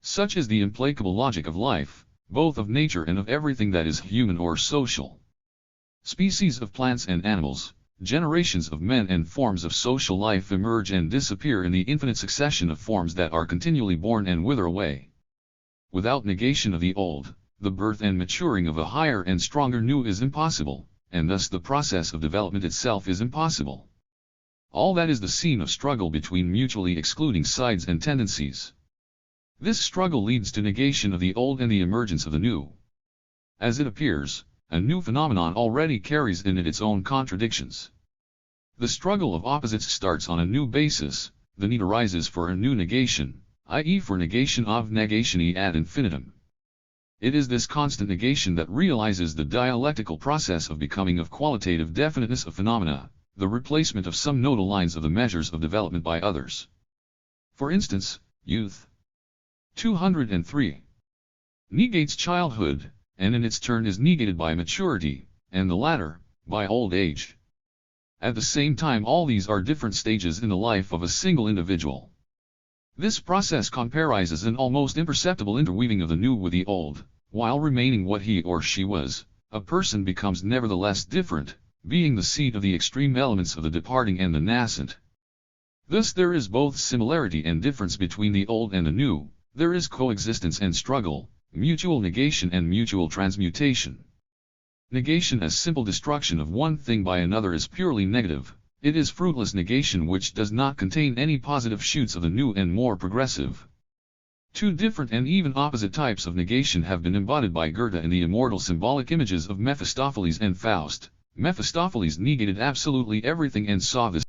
Speaker 1: Such is the implacable logic of life, both of nature and of everything that is human or social. Species of plants and animals, generations of men and forms of social life emerge and disappear in the infinite succession of forms that are continually born and wither away. Without negation of the old, the birth and maturing of a higher and stronger new is impossible, and thus the process of development itself is impossible. All that is the scene of struggle between mutually excluding sides and tendencies. This struggle leads to negation of the old and the emergence of the new. As it appears, a new phenomenon already carries in it its own contradictions. The struggle of opposites starts on a new basis, the need arises for a new negation, i.e. for negation of negatione ad infinitum. It is this constant negation that realizes the dialectical process of becoming of qualitative definiteness of phenomena, the replacement of some nodal lines of the measures of development by others. For instance, youth 203 negates childhood, and in its turn is negated by maturity, and the latter, by old age. At the same time all these are different stages in the life of a single individual. This process comprises an almost imperceptible interweaving of the new with the old, while remaining what he or she was. A person becomes nevertheless different, being the seat of the extreme elements of the departing and the nascent. Thus there is both similarity and difference between the old and the new. There is coexistence and struggle, mutual negation and mutual transmutation. Negation as simple destruction of one thing by another is purely negative. It is fruitless negation which does not contain any positive shoots of the new and more progressive. Two different and even opposite types of negation have been embodied by Goethe in the immortal symbolic images of Mephistopheles and Faust. Mephistopheles negated absolutely everything and saw this